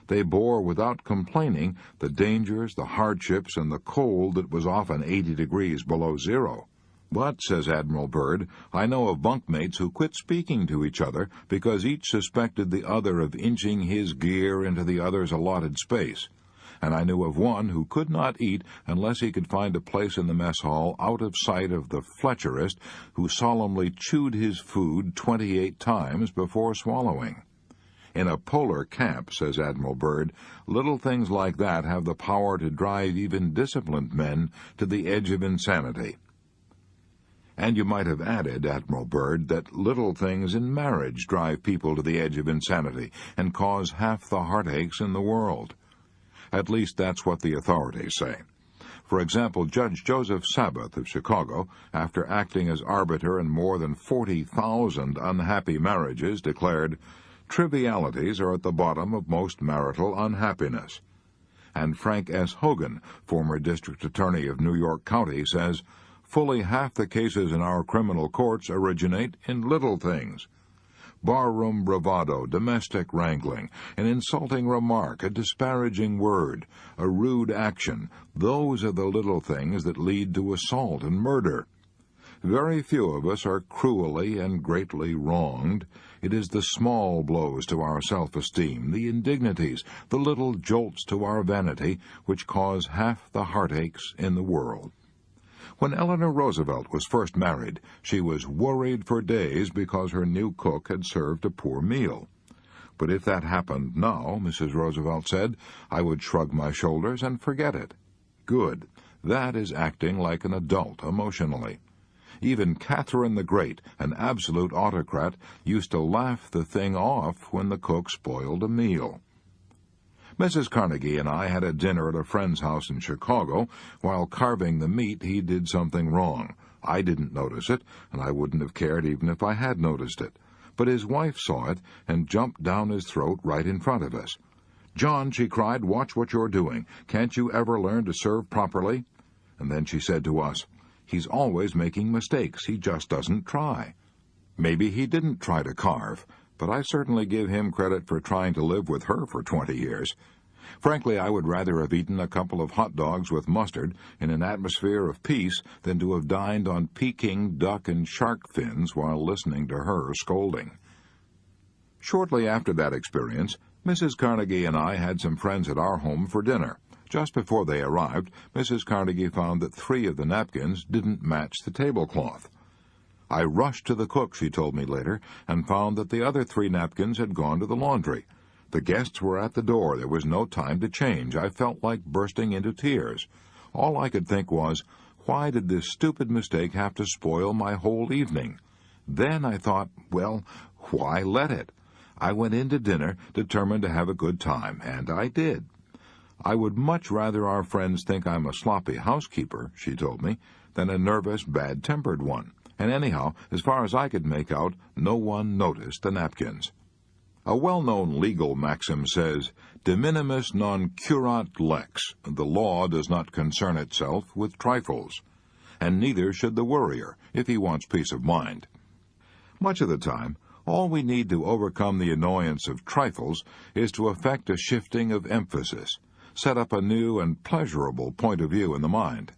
They bore without complaining the dangers, the hardships, and the cold that was often 80 degrees below zero. But, says Admiral Byrd, I know of bunkmates who quit speaking to each other because each suspected the other of inching his gear into the other's allotted space. And I knew of one who could not eat unless he could find a place in the mess hall out of sight of the Fletcherist who solemnly chewed his food 28 times before swallowing. In a polar camp, says Admiral Byrd, little things like that have the power to drive even disciplined men to the edge of insanity. And you might have added, Admiral Byrd, that little things in marriage drive people to the edge of insanity and cause half the heartaches in the world. At least that's what the authorities say. For example, Judge Joseph Sabath of Chicago, after acting as arbiter in more than 40,000 unhappy marriages, declared, "Trivialities are at the bottom of most marital unhappiness." And Frank S. Hogan, former district attorney of New York County, says, "Fully half the cases in our criminal courts originate in little things. Barroom bravado, domestic wrangling, an insulting remark, a disparaging word, a rude action, those are the little things that lead to assault and murder. Very few of us are cruelly and greatly wronged. It is the small blows to our self-esteem, the indignities, the little jolts to our vanity, which cause half the heartaches in the world." When Eleanor Roosevelt was first married, she was worried for days because her new cook had served a poor meal. "But if that happened now," Mrs. Roosevelt said, "I would shrug my shoulders and forget it." Good. That is acting like an adult emotionally. Even Catherine the Great, an absolute autocrat, used to laugh the thing off when the cook spoiled a meal. Mrs. Carnegie and I had a dinner at a friend's house in Chicago. While carving the meat, he did something wrong. I didn't notice it, and I wouldn't have cared even if I had noticed it. But his wife saw it and jumped down his throat right in front of us. "John," she cried, "watch what you're doing. Can't you ever learn to serve properly?" And then she said to us, "He's always making mistakes. He just doesn't try." Maybe he didn't try to carve, but I certainly give him credit for trying to live with her for 20 years. Frankly, I would rather have eaten a couple of hot dogs with mustard in an atmosphere of peace than to have dined on Peking duck and shark fins while listening to her scolding. Shortly after that experience, Mrs. Carnegie and I had some friends at our home for dinner. Just before they arrived, Mrs. Carnegie found that 3 of the napkins didn't match the tablecloth. "I rushed to the cook," she told me later, "and found that the other 3 napkins had gone to the laundry. The guests were at the door. There was no time to change. I felt like bursting into tears. All I could think was, why did this stupid mistake have to spoil my whole evening? Then I thought, well, why let it? I went into dinner determined to have a good time, and I did. I would much rather our friends think I'm a sloppy housekeeper," she told me, "than a nervous, bad-tempered one. And anyhow, as far as I could make out, no one noticed the napkins." A well-known legal maxim says, "De minimis non curat lex." The law does not concern itself with trifles, and neither should the worrier, if he wants peace of mind. Much of the time, all we need to overcome the annoyance of trifles is to effect a shifting of emphasis, set up a new and pleasurable point of view in the mind.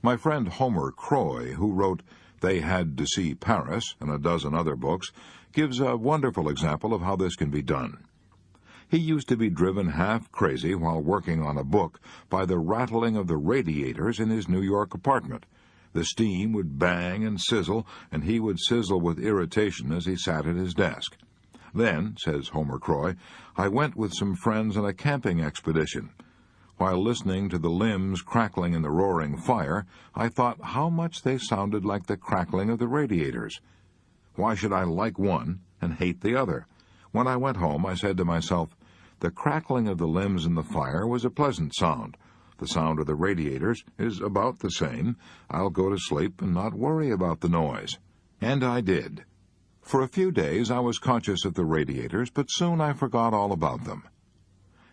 My friend Homer Croy, who wrote They Had to See Paris and a dozen other books, gives a wonderful example of how this can be done. He used to be driven half crazy while working on a book by the rattling of the radiators in his New York apartment. The steam would bang and sizzle, and he would sizzle with irritation as he sat at his desk. "Then," says Homer Croy, "I went with some friends on a camping expedition. While listening to the limbs crackling in the roaring fire, I thought how much they sounded like the crackling of the radiators. Why should I like one and hate the other? When I went home, I said to myself, the crackling of the limbs in the fire was a pleasant sound. The sound of the radiators is about the same. I'll go to sleep and not worry about the noise." And I did. For a few days I was conscious of the radiators, but soon I forgot all about them.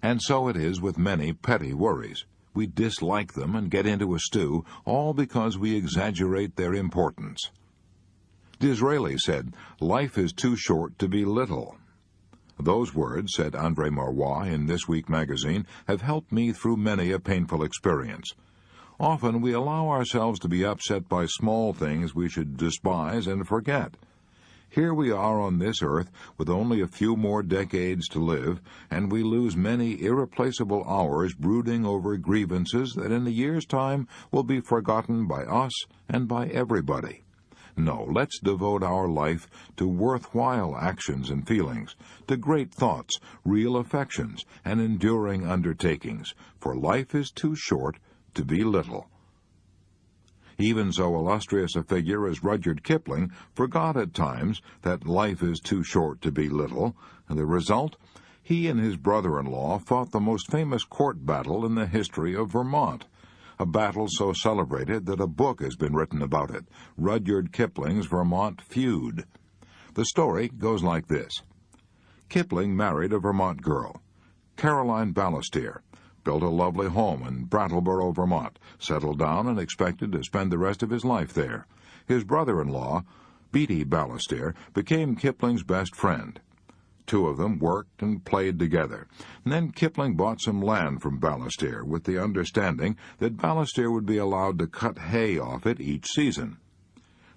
And so it is with many petty worries. We dislike them and get into a stew, all because we exaggerate their importance. Disraeli said, "Life is too short to be little." Those words, said André Maurois in This Week magazine, have helped me through many a painful experience. Often we allow ourselves to be upset by small things we should despise and forget. Here we are on this earth with only a few more decades to live, and we lose many irreplaceable hours brooding over grievances that in a year's time will be forgotten by us and by everybody. No, let's devote our life to worthwhile actions and feelings, to great thoughts, real affections, and enduring undertakings, for life is too short to be little. Even so illustrious a figure as Rudyard Kipling forgot at times that life is too short to be little, and the result? He and his brother-in-law fought the most famous court battle in the history of Vermont, a battle so celebrated that a book has been written about it, Rudyard Kipling's Vermont Feud. The story goes like this. Kipling married a Vermont girl, Caroline Balestier, built a lovely home in Brattleboro, Vermont, settled down and expected to spend the rest of his life there. His brother-in-law, Beatty Balestier, became Kipling's best friend. Two of them worked and played together. And then Kipling bought some land from Balestier with the understanding that Balestier would be allowed to cut hay off it each season.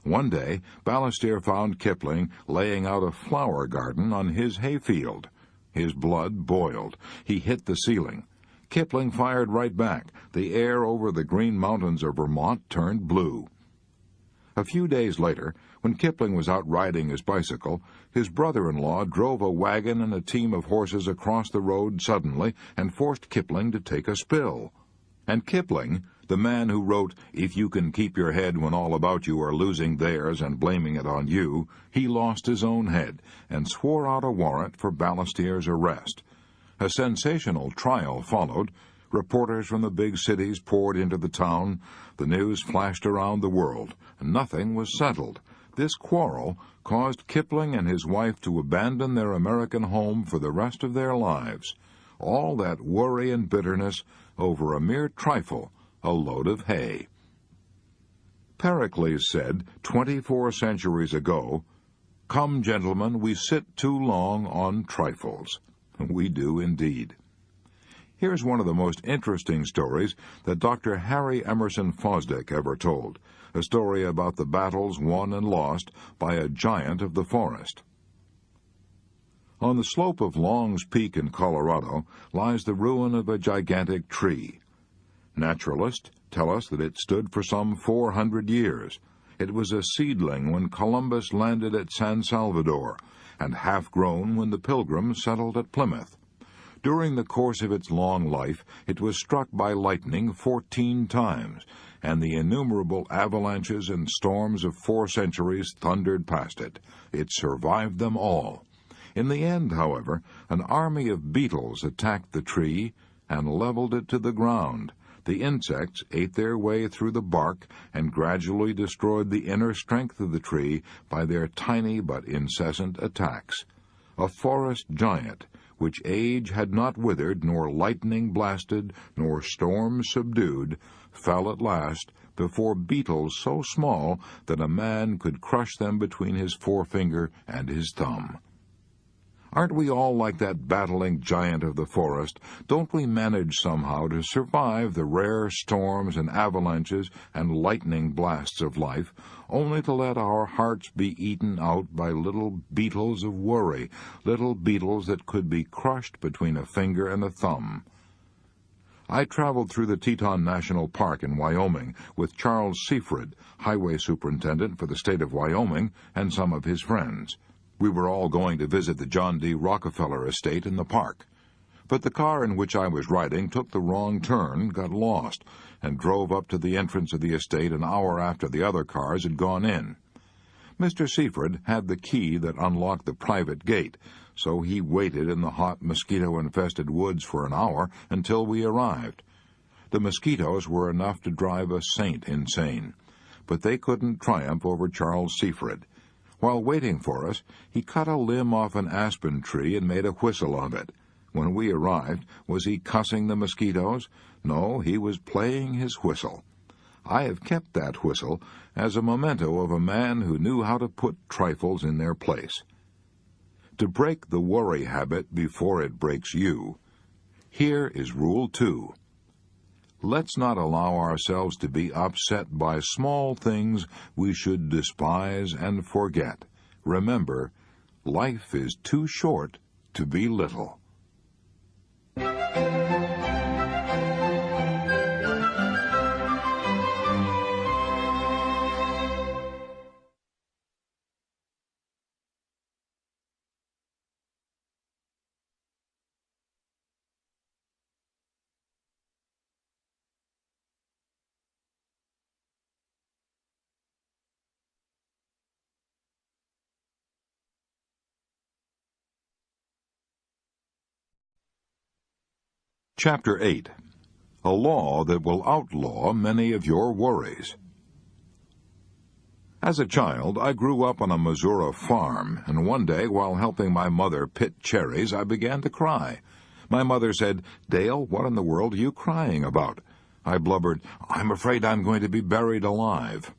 One day, Balestier found Kipling laying out a flower garden on his hayfield. His blood boiled. He hit the ceiling. Kipling fired right back. The air over the Green Mountains of Vermont turned blue. A few days later, when Kipling was out riding his bicycle, his brother-in-law drove a wagon and a team of horses across the road suddenly and forced Kipling to take a spill. And Kipling, the man who wrote, "If you can keep your head when all about you are losing theirs and blaming it on you," he lost his own head and swore out a warrant for Balestier's arrest. A sensational trial followed. Reporters from the big cities poured into the town. The news flashed around the world. Nothing was settled. This quarrel caused Kipling and his wife to abandon their American home for the rest of their lives. All that worry and bitterness over a mere trifle, a load of hay. Pericles said 24 centuries ago, "Come, gentlemen, we sit too long on trifles." We do indeed. Here's one of the most interesting stories that Dr. Harry Emerson Fosdick ever told, a story about the battles won and lost by a giant of the forest. On the slope of Long's Peak in Colorado lies the ruin of a gigantic tree. Naturalists tell us that it stood for some 400 years. It was a seedling when Columbus landed at San Salvador, and half-grown when the Pilgrims settled at Plymouth. During the course of its long life, it was struck by lightning 14 times, and the innumerable avalanches and storms of 4 centuries thundered past it. It survived them all. In the end, however, an army of beetles attacked the tree and leveled it to the ground. The insects ate their way through the bark and gradually destroyed the inner strength of the tree by their tiny but incessant attacks. A forest giant, which age had not withered, nor lightning blasted, nor storm subdued, fell at last before beetles so small that a man could crush them between his forefinger and his thumb. Aren't we all like that battling giant of the forest? Don't we manage somehow to survive the rare storms and avalanches and lightning blasts of life, only to let our hearts be eaten out by little beetles of worry, little beetles that could be crushed between a finger and a thumb? I traveled through the Teton National Park in Wyoming with Charles Seaford, highway superintendent for the state of Wyoming, and some of his friends. We were all going to visit the John D. Rockefeller estate in the park. But the car in which I was riding took the wrong turn, got lost, and drove up to the entrance of the estate an hour after the other cars had gone in. Mr. Seaford had the key that unlocked the private gate, so he waited in the hot, mosquito-infested woods for an hour until we arrived. The mosquitoes were enough to drive a saint insane, but they couldn't triumph over Charles Seaford. While waiting for us, he cut a limb off an aspen tree and made a whistle of it. When we arrived, was he cussing the mosquitoes? No, he was playing his whistle. I have kept that whistle as a memento of a man who knew how to put trifles in their place. To break the worry habit before it breaks you, here is Rule 2. Let's not allow ourselves to be upset by small things we should despise and forget. Remember, life is too short to be little. Chapter 8. A Law That Will Outlaw Many of Your Worries. As a child, I grew up on a Missouri farm, and one day, while helping my mother pit cherries, I began to cry. My mother said, "Dale, what in the world are you crying about?" I blubbered, "I'm afraid I'm going to be buried alive."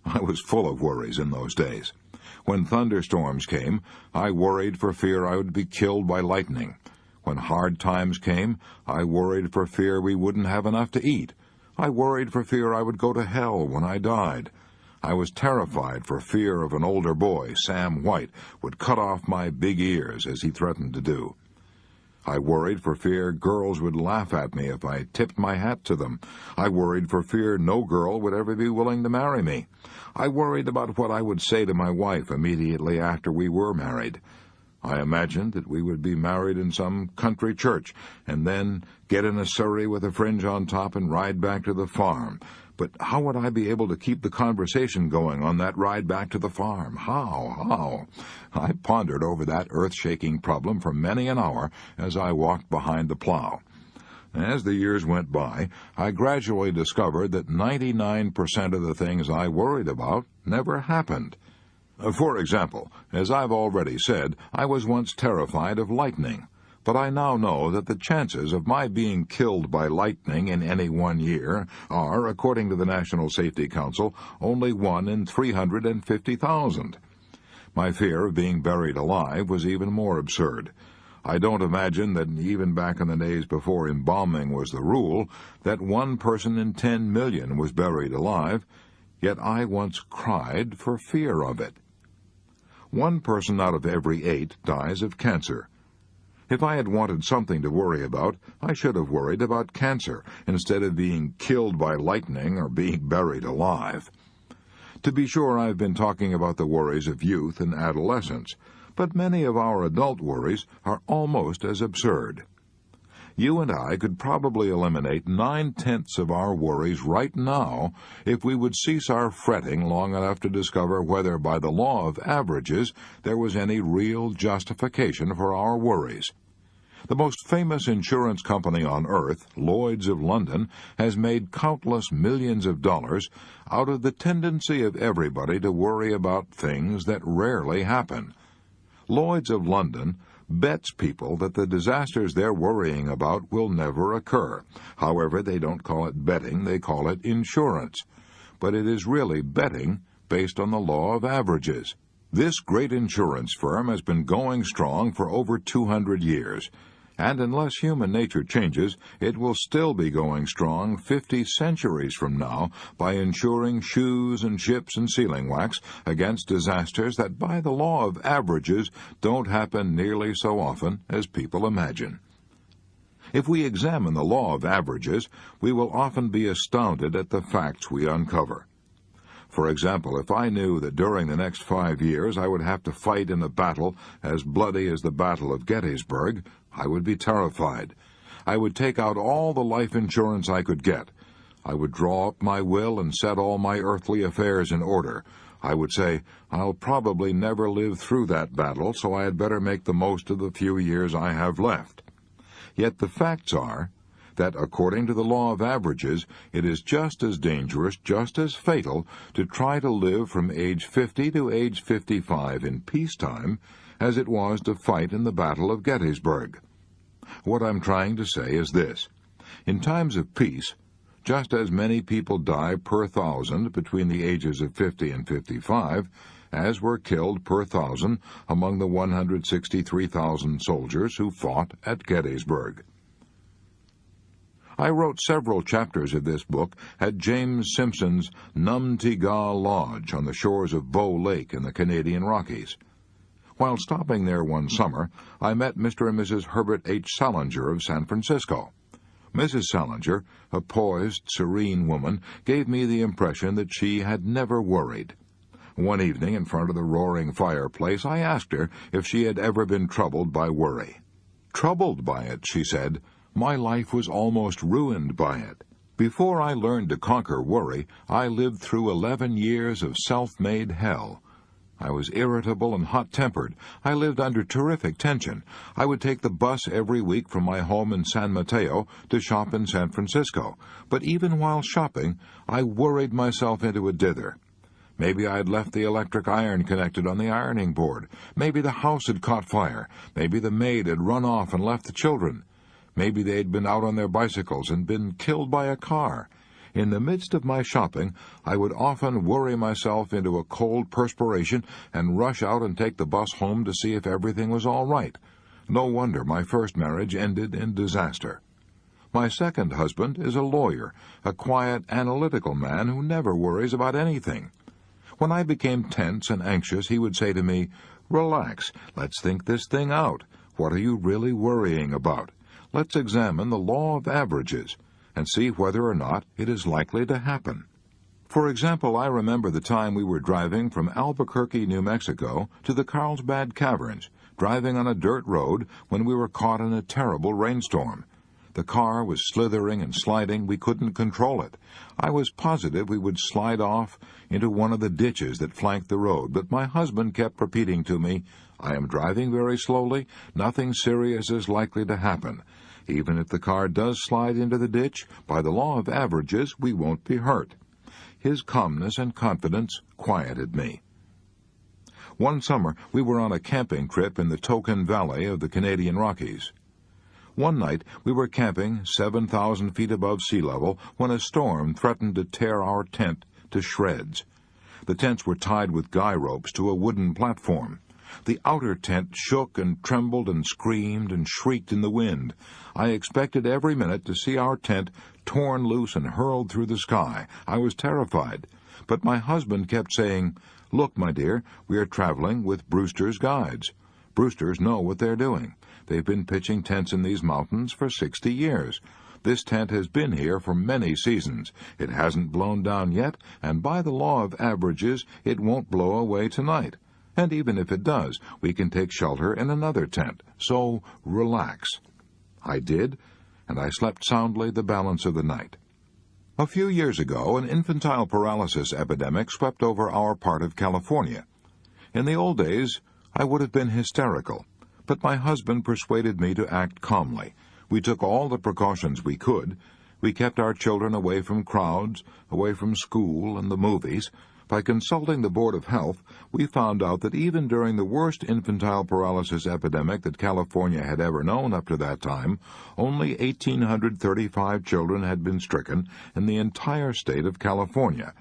I was full of worries in those days. When thunderstorms came, I worried for fear I would be killed by lightning. When hard times came, I worried for fear we wouldn't have enough to eat. I worried for fear I would go to hell when I died. I was terrified for fear of an older boy, Sam White, would cut off my big ears as he threatened to do. I worried for fear girls would laugh at me if I tipped my hat to them. I worried for fear no girl would ever be willing to marry me. I worried about what I would say to my wife immediately after we were married. I imagined that we would be married in some country church, and then get in a surrey with a fringe on top and ride back to the farm. But how would I be able to keep the conversation going on that ride back to the farm? How? I pondered over that earth-shaking problem for many an hour as I walked behind the plow. As the years went by, I gradually discovered that 99% of the things I worried about never happened. For example, as I've already said, I was once terrified of lightning, but I now know that the chances of my being killed by lightning in any one year are, according to the National Safety Council, only 1 in 350,000. My fear of being buried alive was even more absurd. I don't imagine that even back in the days before embalming was the rule, that 1 person in 10 million was buried alive, yet I once cried for fear of it. 1 person out of every 8 dies of cancer. If I had wanted something to worry about, I should have worried about cancer instead of being killed by lightning or being buried alive. To be sure, I've been talking about the worries of youth and adolescence, but many of our adult worries are almost as absurd. You and I could probably eliminate 9/10 of our worries right now if we would cease our fretting long enough to discover whether, by the law of averages, there was any real justification for our worries. The most famous insurance company on earth, Lloyd's of London, has made countless millions of dollars out of the tendency of everybody to worry about things that rarely happen. Lloyd's of London bets people that the disasters they're worrying about will never occur. However, they don't call it betting, they call it insurance. But it is really betting based on the law of averages. This great insurance firm has been going strong for over 200 years, and unless human nature changes, it will still be going strong 50 centuries from now by insuring shoes and ships and sealing wax against disasters that, by the law of averages, don't happen nearly so often as people imagine. If we examine the law of averages, we will often be astounded at the facts we uncover. For example, if I knew that during the next 5 years I would have to fight in a battle as bloody as the Battle of Gettysburg, I would be terrified. I would take out all the life insurance I could get. I would draw up my will and set all my earthly affairs in order. I would say, I'll probably never live through that battle, so I had better make the most of the few years I have left. Yet the facts are that, according to the law of averages, it is just as dangerous, just as fatal, to try to live from age 50 to age 55 in peacetime as it was to fight in the Battle of Gettysburg. What I'm trying to say is this. In times of peace, just as many people die per 1,000 between the ages of 50 and 55 as were killed per 1,000 among the 163,000 soldiers who fought at Gettysburg. I wrote several chapters of this book at James Simpson's Numtiga Lodge on the shores of Bow Lake in the Canadian Rockies. While stopping there one summer, I met Mr. and Mrs. Herbert H. Salinger of San Francisco. Mrs. Salinger, a poised, serene woman, gave me the impression that she had never worried. One evening, in front of the roaring fireplace, I asked her if she had ever been troubled by worry. "Troubled by it," she said. "My life was almost ruined by it. Before I learned to conquer worry, I lived through 11 years of self-made hell. I was irritable and hot-tempered. I lived under terrific tension. I would take the bus every week from my home in San Mateo to shop in San Francisco. But even while shopping, I worried myself into a dither. Maybe I had left the electric iron connected on the ironing board. Maybe the house had caught fire. Maybe the maid had run off and left the children. Maybe they had been out on their bicycles and been killed by a car. In the midst of my shopping, I would often worry myself into a cold perspiration and rush out and take the bus home to see if everything was all right. No wonder my first marriage ended in disaster. My second husband is a lawyer, a quiet, analytical man who never worries about anything. When I became tense and anxious, he would say to me, "Relax, let's think this thing out. What are you really worrying about? Let's examine the law of averages and see whether or not it is likely to happen." For example, I remember the time we were driving from Albuquerque, New Mexico, to the Carlsbad Caverns, driving on a dirt road when we were caught in a terrible rainstorm. The car was slithering and sliding. We couldn't control it. I was positive we would slide off into one of the ditches that flanked the road, but my husband kept repeating to me, "I am driving very slowly. Nothing serious is likely to happen. Even if the car does slide into the ditch, by the law of averages, we won't be hurt." His calmness and confidence quieted me. One summer, we were on a camping trip in the Token Valley of the Canadian Rockies. One night, we were camping 7,000 feet above sea level when a storm threatened to tear our tent to shreds. The tents were tied with guy ropes to a wooden platform. The outer tent shook and trembled and screamed and shrieked in the wind. I expected every minute to see our tent torn loose and hurled through the sky. I was terrified. But my husband kept saying, "Look, my dear, we are traveling with Brewster's guides. Brewsters know what they're doing. They've been pitching tents in these mountains for 60 years. This tent has been here for many seasons. It hasn't blown down yet, and by the law of averages, it won't blow away tonight. And even if it does, we can take shelter in another tent. So relax." I did, and I slept soundly the balance of the night. A few years ago, an infantile paralysis epidemic swept over our part of California. In the old days, I would have been hysterical, but my husband persuaded me to act calmly. We took all the precautions we could. We kept our children away from crowds, away from school and the movies. By consulting the Board of Health, we found out that even during the worst infantile paralysis epidemic that California had ever known up to that time, only 1,835 children had been stricken in the entire state of California,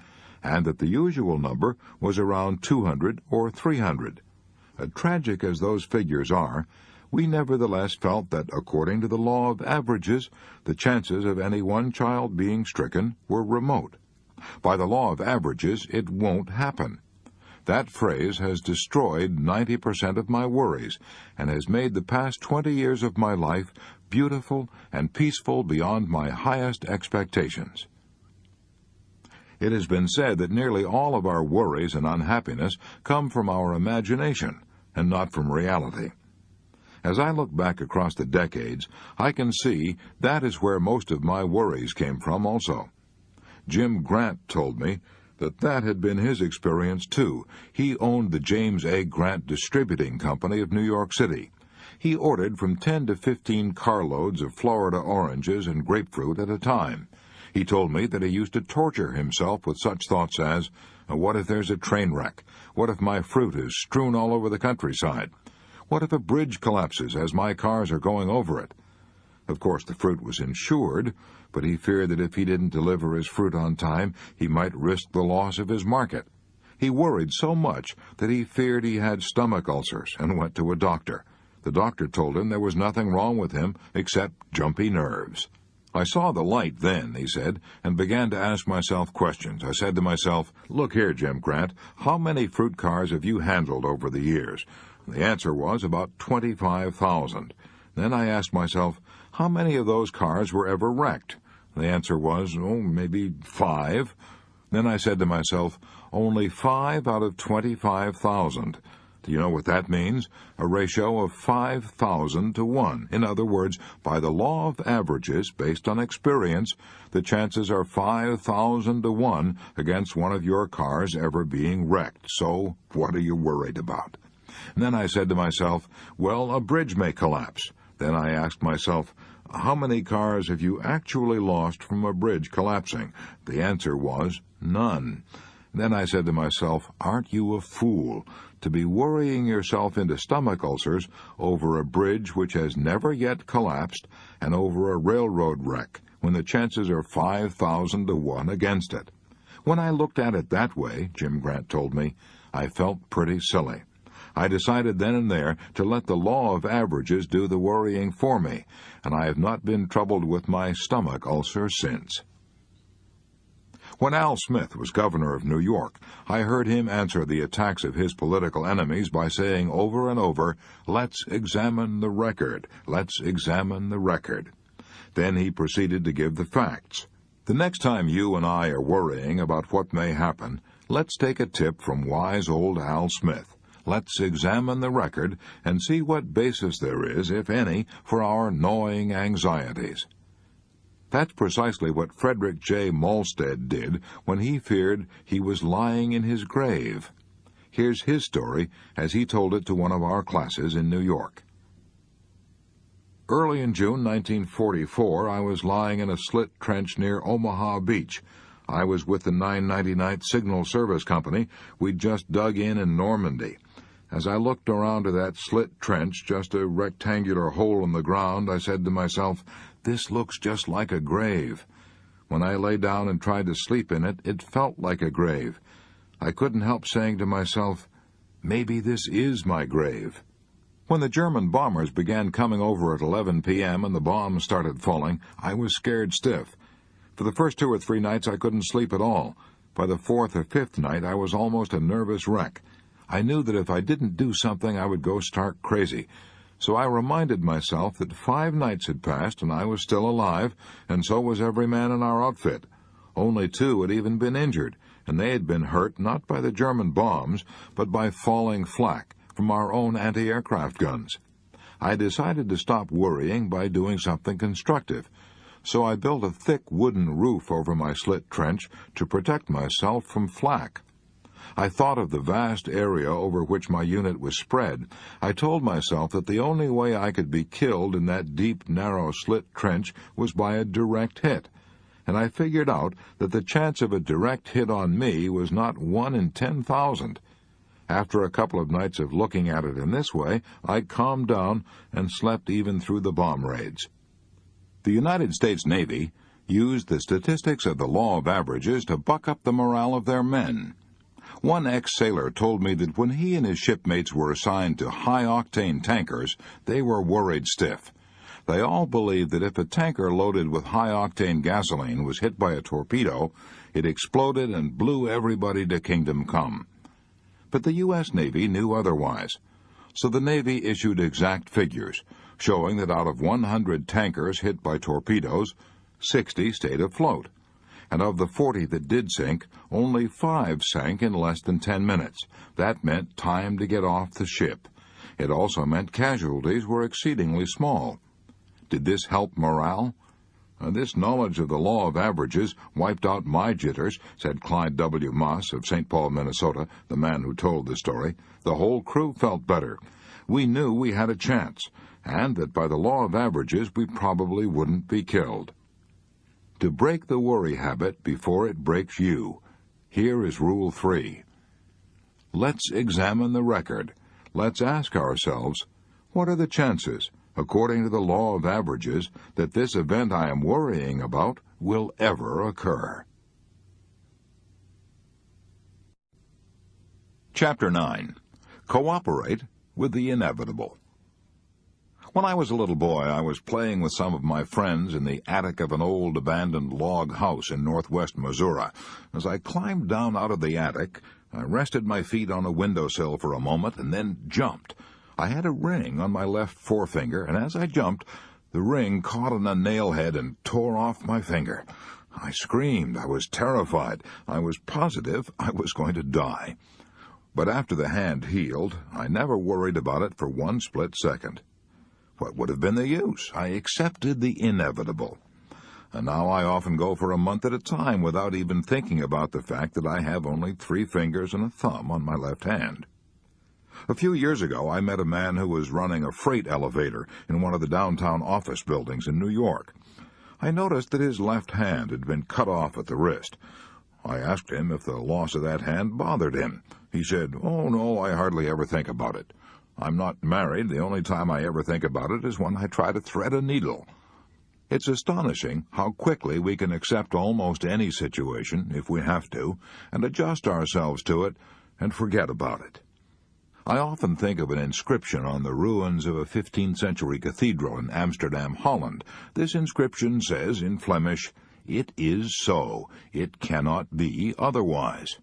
and that the usual number was around 200 or 300. Tragic as those figures are, we nevertheless felt that, according to the law of averages, the chances of any one child being stricken were remote. By the law of averages, it won't happen. That phrase has destroyed 90% of my worries and has made the past 20 years of my life beautiful and peaceful beyond my highest expectations. It has been said that nearly all of our worries and unhappiness come from our imagination and not from reality. As I look back across the decades, I can see that is where most of my worries came from also. Jim Grant told me that had been his experience too. He owned the James A. Grant Distributing Company of New York City. He ordered from 10 to 15 carloads of Florida oranges and grapefruit at a time. He told me that he used to torture himself with such thoughts as, what if there's a train wreck? What if my fruit is strewn all over the countryside? What if a bridge collapses as my cars are going over it? Of course, the fruit was insured, but he feared that if he didn't deliver his fruit on time, he might risk the loss of his market. He worried so much that he feared he had stomach ulcers and went to a doctor. The doctor told him there was nothing wrong with him except jumpy nerves. I saw the light then, he said, and began to ask myself questions. I said to myself, "Look here, Jim Grant, how many fruit cars have you handled over the years?" The answer was about 25,000. Then I asked myself, how many of those cars were ever wrecked? The answer was, maybe 5. Then I said to myself, only 5 out of 25,000. Do you know what that means? A ratio of 5,000 to 1. In other words, by the law of averages, based on experience, the chances are 5,000 to 1 against one of your cars ever being wrecked. So, what are you worried about? And then I said to myself, well, a bridge may collapse. Then I asked myself, how many cars have you actually lost from a bridge collapsing? The answer was none. Then I said to myself, aren't you a fool to be worrying yourself into stomach ulcers over a bridge which has never yet collapsed and over a railroad wreck when the chances are 5,000 to 1 against it? When I looked at it that way, Jim Grant told me, I felt pretty silly. I decided then and there to let the law of averages do the worrying for me, and I have not been troubled with my stomach ulcer since. When Al Smith was governor of New York, I heard him answer the attacks of his political enemies by saying over and over, "Let's examine the record. Let's examine the record." Then he proceeded to give the facts. The next time you and I are worrying about what may happen, let's take a tip from wise old Al Smith. Let's examine the record and see what basis there is, if any, for our gnawing anxieties. That's precisely what Frederick J. Malstead did when he feared he was lying in his grave. Here's his story as he told it to one of our classes in New York. Early in June 1944, I was lying in a slit trench near Omaha Beach. I was with the 999th Signal Service Company. We'd just dug in Normandy. As I looked around to that slit trench, just a rectangular hole in the ground, I said to myself, "This looks just like a grave." When I lay down and tried to sleep in it, it felt like a grave. I couldn't help saying to myself, "Maybe this is my grave." When the German bombers began coming over at 11 p.m. and the bombs started falling, I was scared stiff. For the first 2 or 3 nights I couldn't sleep at all. By the 4th or 5th night I was almost a nervous wreck. I knew that if I didn't do something I would go stark crazy. So I reminded myself that 5 nights had passed and I was still alive, and so was every man in our outfit. Only 2 had even been injured, and they had been hurt not by the German bombs, but by falling flak from our own anti-aircraft guns. I decided to stop worrying by doing something constructive. So I built a thick wooden roof over my slit trench to protect myself from flak. I thought of the vast area over which my unit was spread. I told myself that the only way I could be killed in that deep, narrow slit trench was by a direct hit, and I figured out that the chance of a direct hit on me was not 1 in 10,000. After a couple of nights of looking at it in this way, I calmed down and slept even through the bomb raids. The United States Navy used the statistics of the law of averages to buck up the morale of their men. One ex-sailor told me that when he and his shipmates were assigned to high-octane tankers, they were worried stiff. They all believed that if a tanker loaded with high-octane gasoline was hit by a torpedo, it exploded and blew everybody to kingdom come. But the U.S. Navy knew otherwise. So the Navy issued exact figures, showing that out of 100 tankers hit by torpedoes, 60 stayed afloat. And of the 40 that did sink, only 5 sank in less than 10 minutes. That meant time to get off the ship. It also meant casualties were exceedingly small. Did this help morale? This knowledge of the law of averages wiped out my jitters, said Clyde W. Moss of St. Paul, Minnesota, the man who told the story. The whole crew felt better. We knew we had a chance, and that by the law of averages we probably wouldn't be killed. To break the worry habit before it breaks you, here is Rule 3. Let's examine the record. Let's ask ourselves, what are the chances, according to the law of averages, that this event I am worrying about will ever occur? Chapter 9. Cooperate with the Inevitable. When I was a little boy, I was playing with some of my friends in the attic of an old abandoned log house in northwest Missouri. As I climbed down out of the attic, I rested my feet on a windowsill for a moment and then jumped. I had a ring on my left forefinger, and as I jumped, the ring caught on a nail-head and tore off my finger. I screamed. I was terrified. I was positive I was going to die. But after the hand healed, I never worried about it for one split second. What would have been the use? I accepted the inevitable. And now I often go for a month at a time without even thinking about the fact that I have only 3 fingers and a thumb on my left hand. A few years ago, I met a man who was running a freight elevator in one of the downtown office buildings in New York. I noticed that his left hand had been cut off at the wrist. I asked him if the loss of that hand bothered him. He said, "Oh, no, I hardly ever think about it. I'm not married. The only time I ever think about it is when I try to thread a needle." It's astonishing how quickly we can accept almost any situation, if we have to, and adjust ourselves to it and forget about it. I often think of an inscription on the ruins of a 15th-century cathedral in Amsterdam, Holland. This inscription says in Flemish, "It is so. It cannot be otherwise."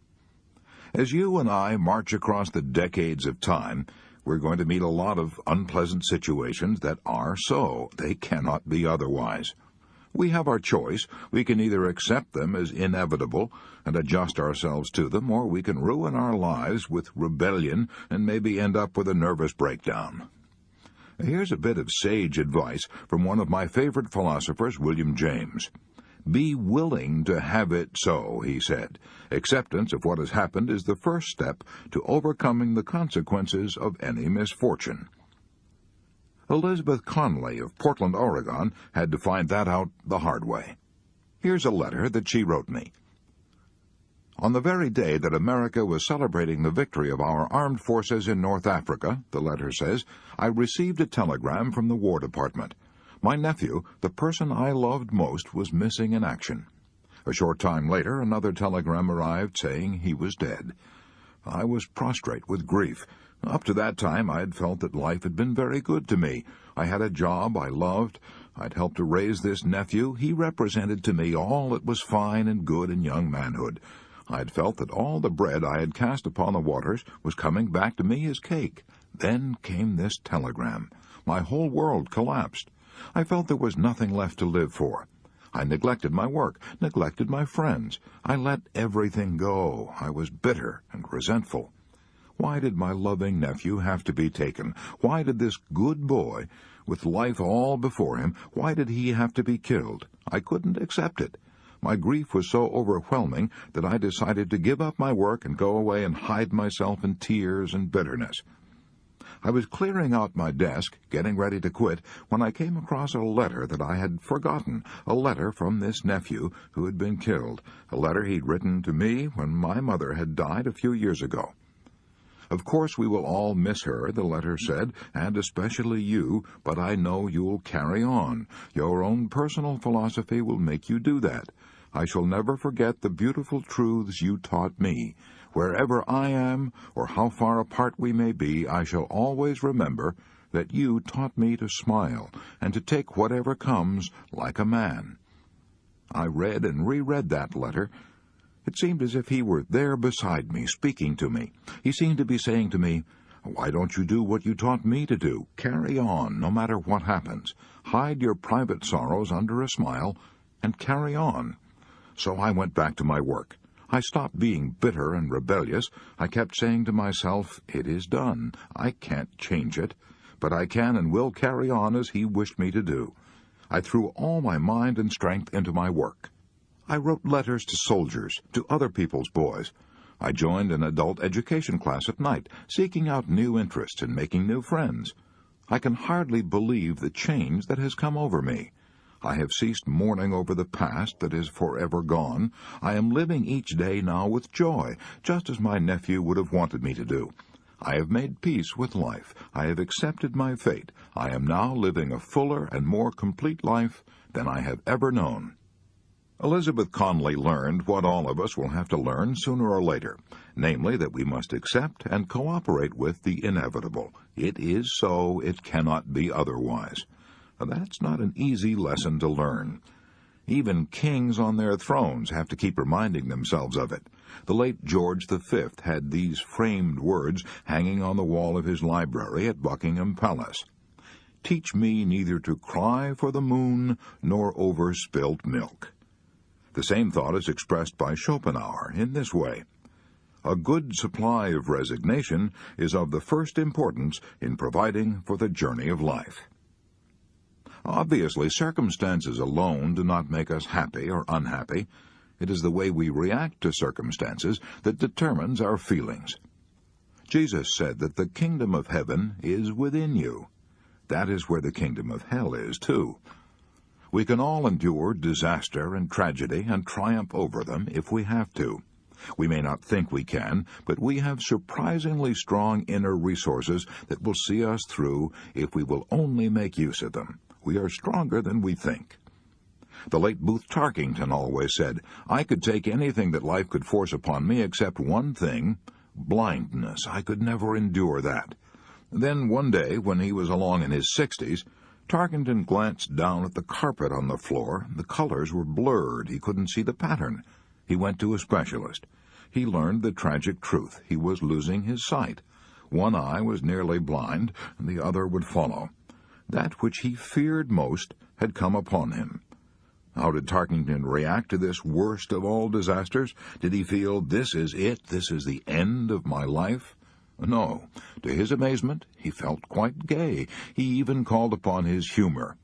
As you and I march across the decades of time, we're going to meet a lot of unpleasant situations that are so. They cannot be otherwise. We have our choice. We can either accept them as inevitable and adjust ourselves to them, or we can ruin our lives with rebellion and maybe end up with a nervous breakdown. Here's a bit of sage advice from one of my favorite philosophers, William James. "Be willing to have it so," he said. "Acceptance of what has happened is the first step to overcoming the consequences of any misfortune." Elizabeth Conley of Portland, Oregon, had to find that out the hard way. Here's a letter that she wrote me. "On the very day that America was celebrating the victory of our armed forces in North Africa," the letter says, "I received a telegram from the War Department. My nephew, the person I loved most, was missing in action. A short time later, another telegram arrived saying he was dead. I was prostrate with grief. Up to that time, I had felt that life had been very good to me. I had a job I loved. I'd helped to raise this nephew. He represented to me all that was fine and good in young manhood. I had felt that all the bread I had cast upon the waters was coming back to me as cake. Then came this telegram. My whole world collapsed. I felt there was nothing left to live for. I neglected my work, neglected my friends. I let everything go. I was bitter and resentful. Why did my loving nephew have to be taken? Why did this good boy, with life all before him, why did he have to be killed? I couldn't accept it. My grief was so overwhelming that I decided to give up my work and go away and hide myself in tears and bitterness. I was clearing out my desk, getting ready to quit, when I came across a letter that I had forgotten, a letter from this nephew who had been killed, a letter he'd written to me when my mother had died a few years ago. Of course we will all miss her, the letter said, and especially you, but I know you'll carry on. Your own personal philosophy will make you do that. I shall never forget the beautiful truths you taught me. Wherever I am, or how far apart we may be, I shall always remember that you taught me to smile and to take whatever comes like a man. I read and reread that letter. It seemed as if he were there beside me, speaking to me. He seemed to be saying to me, "Why don't you do what you taught me to do? Carry on, no matter what happens. Hide your private sorrows under a smile, and carry on." So I went back to my work. I stopped being bitter and rebellious. I kept saying to myself, "It is done. I can't change it, but I can and will carry on as he wished me to do." I threw all my mind and strength into my work. I wrote letters to soldiers, to other people's boys. I joined an adult education class at night, seeking out new interests and making new friends. I can hardly believe the change that has come over me. I have ceased mourning over the past that is forever gone. I am living each day now with joy, just as my nephew would have wanted me to do. I have made peace with life. I have accepted my fate. I am now living a fuller and more complete life than I have ever known. Elizabeth Conley learned what all of us will have to learn sooner or later, namely that we must accept and cooperate with the inevitable. It is so, it cannot be otherwise. That's not an easy lesson to learn. Even kings on their thrones have to keep reminding themselves of it. The late George V had these framed words hanging on the wall of his library at Buckingham Palace. "Teach me neither to cry for the moon nor over spilt milk." The same thought is expressed by Schopenhauer in this way. A good supply of resignation is of the first importance in providing for the journey of life. Obviously, circumstances alone do not make us happy or unhappy. It is the way we react to circumstances that determines our feelings. Jesus said that the kingdom of heaven is within you. That is where the kingdom of hell is, too. We can all endure disaster and tragedy and triumph over them if we have to. We may not think we can, but we have surprisingly strong inner resources that will see us through if we will only make use of them. We are stronger than we think. The late Booth Tarkington always said, "I could take anything that life could force upon me except one thing, blindness. I could never endure that." Then one day, when he was along in his 60s, Tarkington glanced down at the carpet on the floor. The colors were blurred. He couldn't see the pattern. He went to a specialist. He learned the tragic truth. He was losing his sight. One eye was nearly blind, and the other would follow. That which he feared most had come upon him. How did Tarkington react to this worst of all disasters? Did he feel, "This is it, this is the end of my life"? No. To his amazement, he felt quite gay. He even called upon his humor.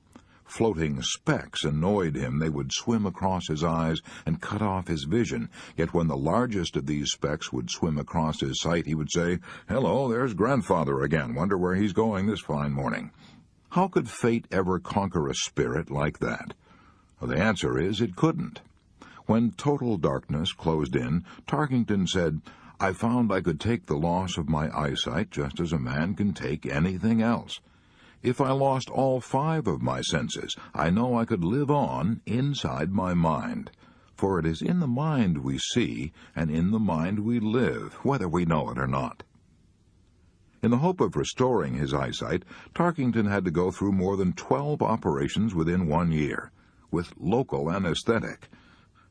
Floating specks annoyed him. They would swim across his eyes and cut off his vision. Yet when the largest of these specks would swim across his sight, he would say, "Hello, there's Grandfather again. Wonder where he's going this fine morning." How could fate ever conquer a spirit like that? Well, the answer is it couldn't. When total darkness closed in, Tarkington said, "I found I could take the loss of my eyesight just as a man can take anything else. If I lost all 5 of my senses, I know I could live on inside my mind. For it is in the mind we see, and in the mind we live, whether we know it or not." In the hope of restoring his eyesight, Tarkington had to go through more than 12 operations within 1 year, with local anesthetic.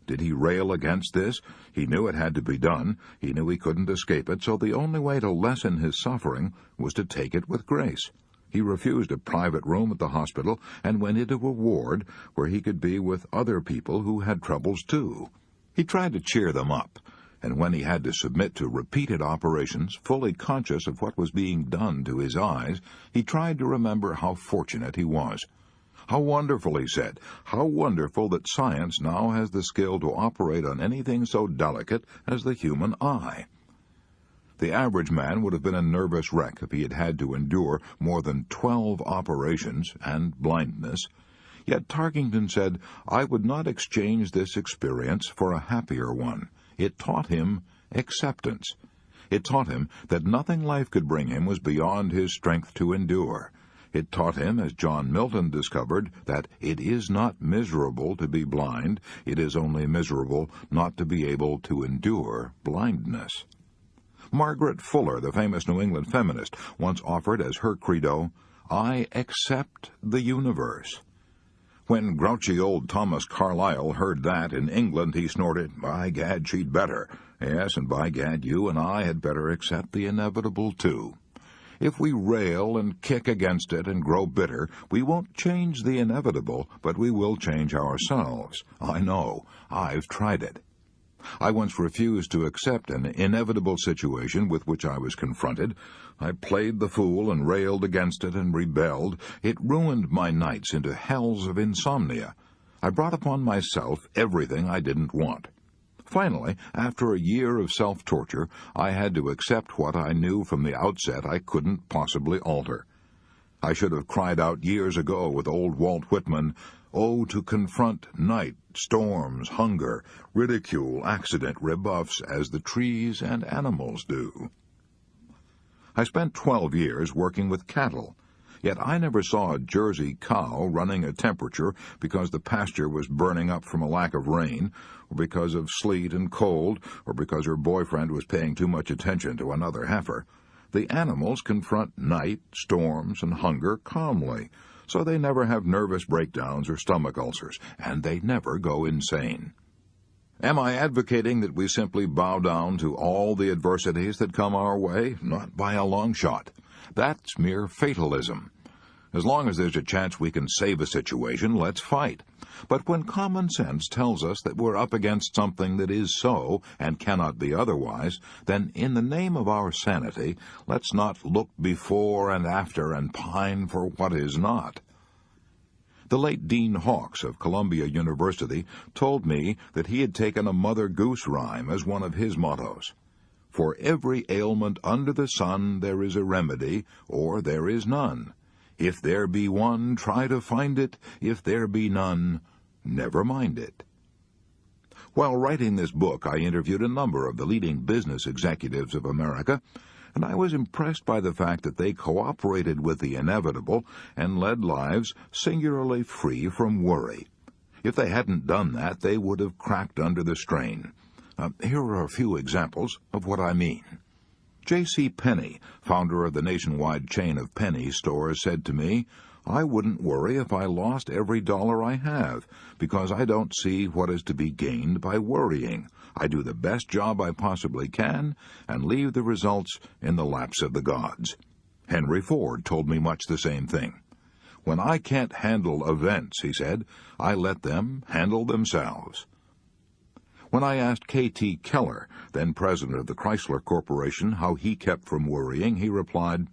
Did he rail against this? He knew it had to be done. He knew he couldn't escape it, so the only way to lessen his suffering was to take it with grace. He refused a private room at the hospital and went into a ward where he could be with other people who had troubles too. He tried to cheer them up, and when he had to submit to repeated operations, fully conscious of what was being done to his eyes, he tried to remember how fortunate he was. How wonderful, he said, how wonderful that science now has the skill to operate on anything so delicate as the human eye. The average man would have been a nervous wreck if he had had to endure more than 12 operations and blindness. Yet Tarkington said, "I would not exchange this experience for a happier one." It taught him acceptance. It taught him that nothing life could bring him was beyond his strength to endure. It taught him, as John Milton discovered, that it is not miserable to be blind, it is only miserable not to be able to endure blindness. Margaret Fuller, the famous New England feminist, once offered as her credo, "I accept the universe." When grouchy old Thomas Carlyle heard that in England, he snorted, "By gad, she'd better. Yes, and by gad, you and I had better accept the inevitable, too." If we rail and kick against it and grow bitter, we won't change the inevitable, but we will change ourselves. I know. I've tried it. I once refused to accept an inevitable situation with which I was confronted. I played the fool and railed against it and rebelled. It ruined my nights into hells of insomnia. I brought upon myself everything I didn't want. Finally, after a year of self-torture, I had to accept what I knew from the outset I couldn't possibly alter. I should have cried out years ago with old Walt Whitman, "Oh, to confront night, storms, hunger, ridicule, accident, rebuffs, as the trees and animals do." I spent 12 years working with cattle, yet I never saw a Jersey cow running a temperature because the pasture was burning up from a lack of rain, or because of sleet and cold, or because her boyfriend was paying too much attention to another heifer. The animals confront night, storms, and hunger calmly, so they never have nervous breakdowns or stomach ulcers, and they never go insane. Am I advocating that we simply bow down to all the adversities that come our way? Not by a long shot. That's mere fatalism. As long as there's a chance we can save a situation, let's fight. But when common sense tells us that we're up against something that is so and cannot be otherwise, then in the name of our sanity, let's not look before and after and pine for what is not. The late Dean Hawkes of Columbia University told me that he had taken a Mother Goose rhyme as one of his mottos. For every ailment under the sun there is a remedy, or there is none. If there be one, try to find it. If there be none, never mind it. While writing this book, I interviewed a number of the leading business executives of America, and I was impressed by the fact that they cooperated with the inevitable and led lives singularly free from worry. If they hadn't done that, they would have cracked under the strain. Here are a few examples of what I mean. J.C. Penney, founder of the nationwide chain of Penny stores, said to me, "I wouldn't worry if I lost every dollar I have, because I don't see what is to be gained by worrying. I do the best job I possibly can and leave the results in the laps of the gods." Henry Ford told me much the same thing. "When I can't handle events," he said, "I let them handle themselves." When I asked K.T. Keller, then president of the Chrysler Corporation, how he kept from worrying, he replied,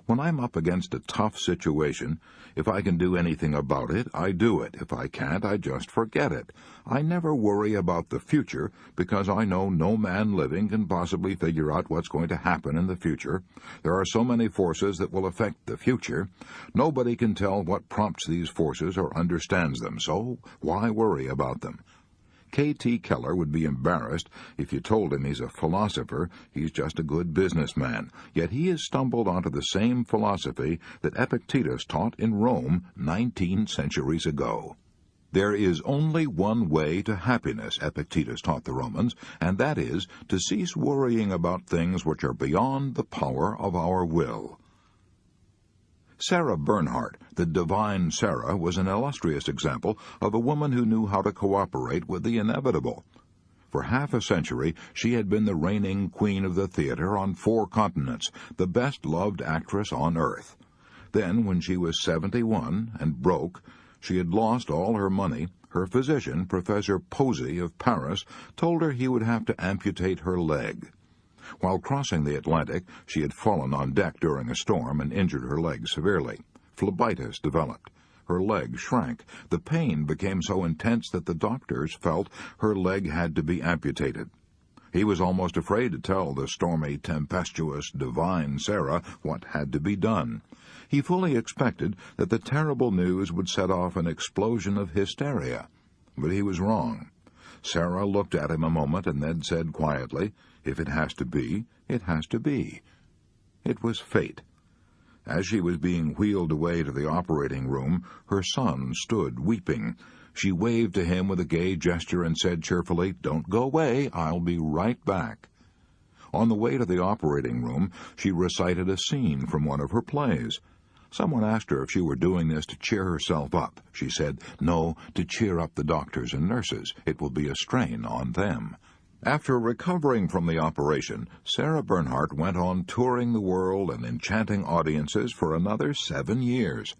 "When I'm up against a tough situation, if I can do anything about it, I do it. If I can't, I just forget it. I never worry about the future because I know no man living can possibly figure out what's going to happen in the future. There are so many forces that will affect the future. Nobody can tell what prompts these forces or understands them, so why worry about them?" K.T. Keller would be embarrassed if you told him he's a philosopher. He's just a good businessman. Yet he has stumbled onto the same philosophy that Epictetus taught in Rome 19 centuries ago. There is only one way to happiness, Epictetus taught the Romans, and that is to cease worrying about things which are beyond the power of our will. Sarah Bernhardt, the divine Sarah, was an illustrious example of a woman who knew how to cooperate with the inevitable. For half a century, she had been the reigning queen of the theater on 4 continents, the best-loved actress on earth. Then, when she was 71 and broke, she had lost all her money. Her physician, Professor Posey of Paris, told her he would have to amputate her leg. While crossing the Atlantic, she had fallen on deck during a storm and injured her leg severely. Phlebitis developed. Her leg shrank. The pain became so intense that the doctors felt her leg had to be amputated. He was almost afraid to tell the stormy, tempestuous, divine Sarah what had to be done. He fully expected that the terrible news would set off an explosion of hysteria. But he was wrong. Sarah looked at him a moment and then said quietly, "If it has to be, it has to be." It was fate. As she was being wheeled away to the operating room, her son stood weeping. She waved to him with a gay gesture and said cheerfully, "Don't go away, I'll be right back." On the way to the operating room, she recited a scene from one of her plays. Someone asked her if she were doing this to cheer herself up. She said, "No, to cheer up the doctors and nurses. It will be a strain on them." After recovering from the operation, Sarah Bernhardt went on touring the world and enchanting audiences for another 7 years.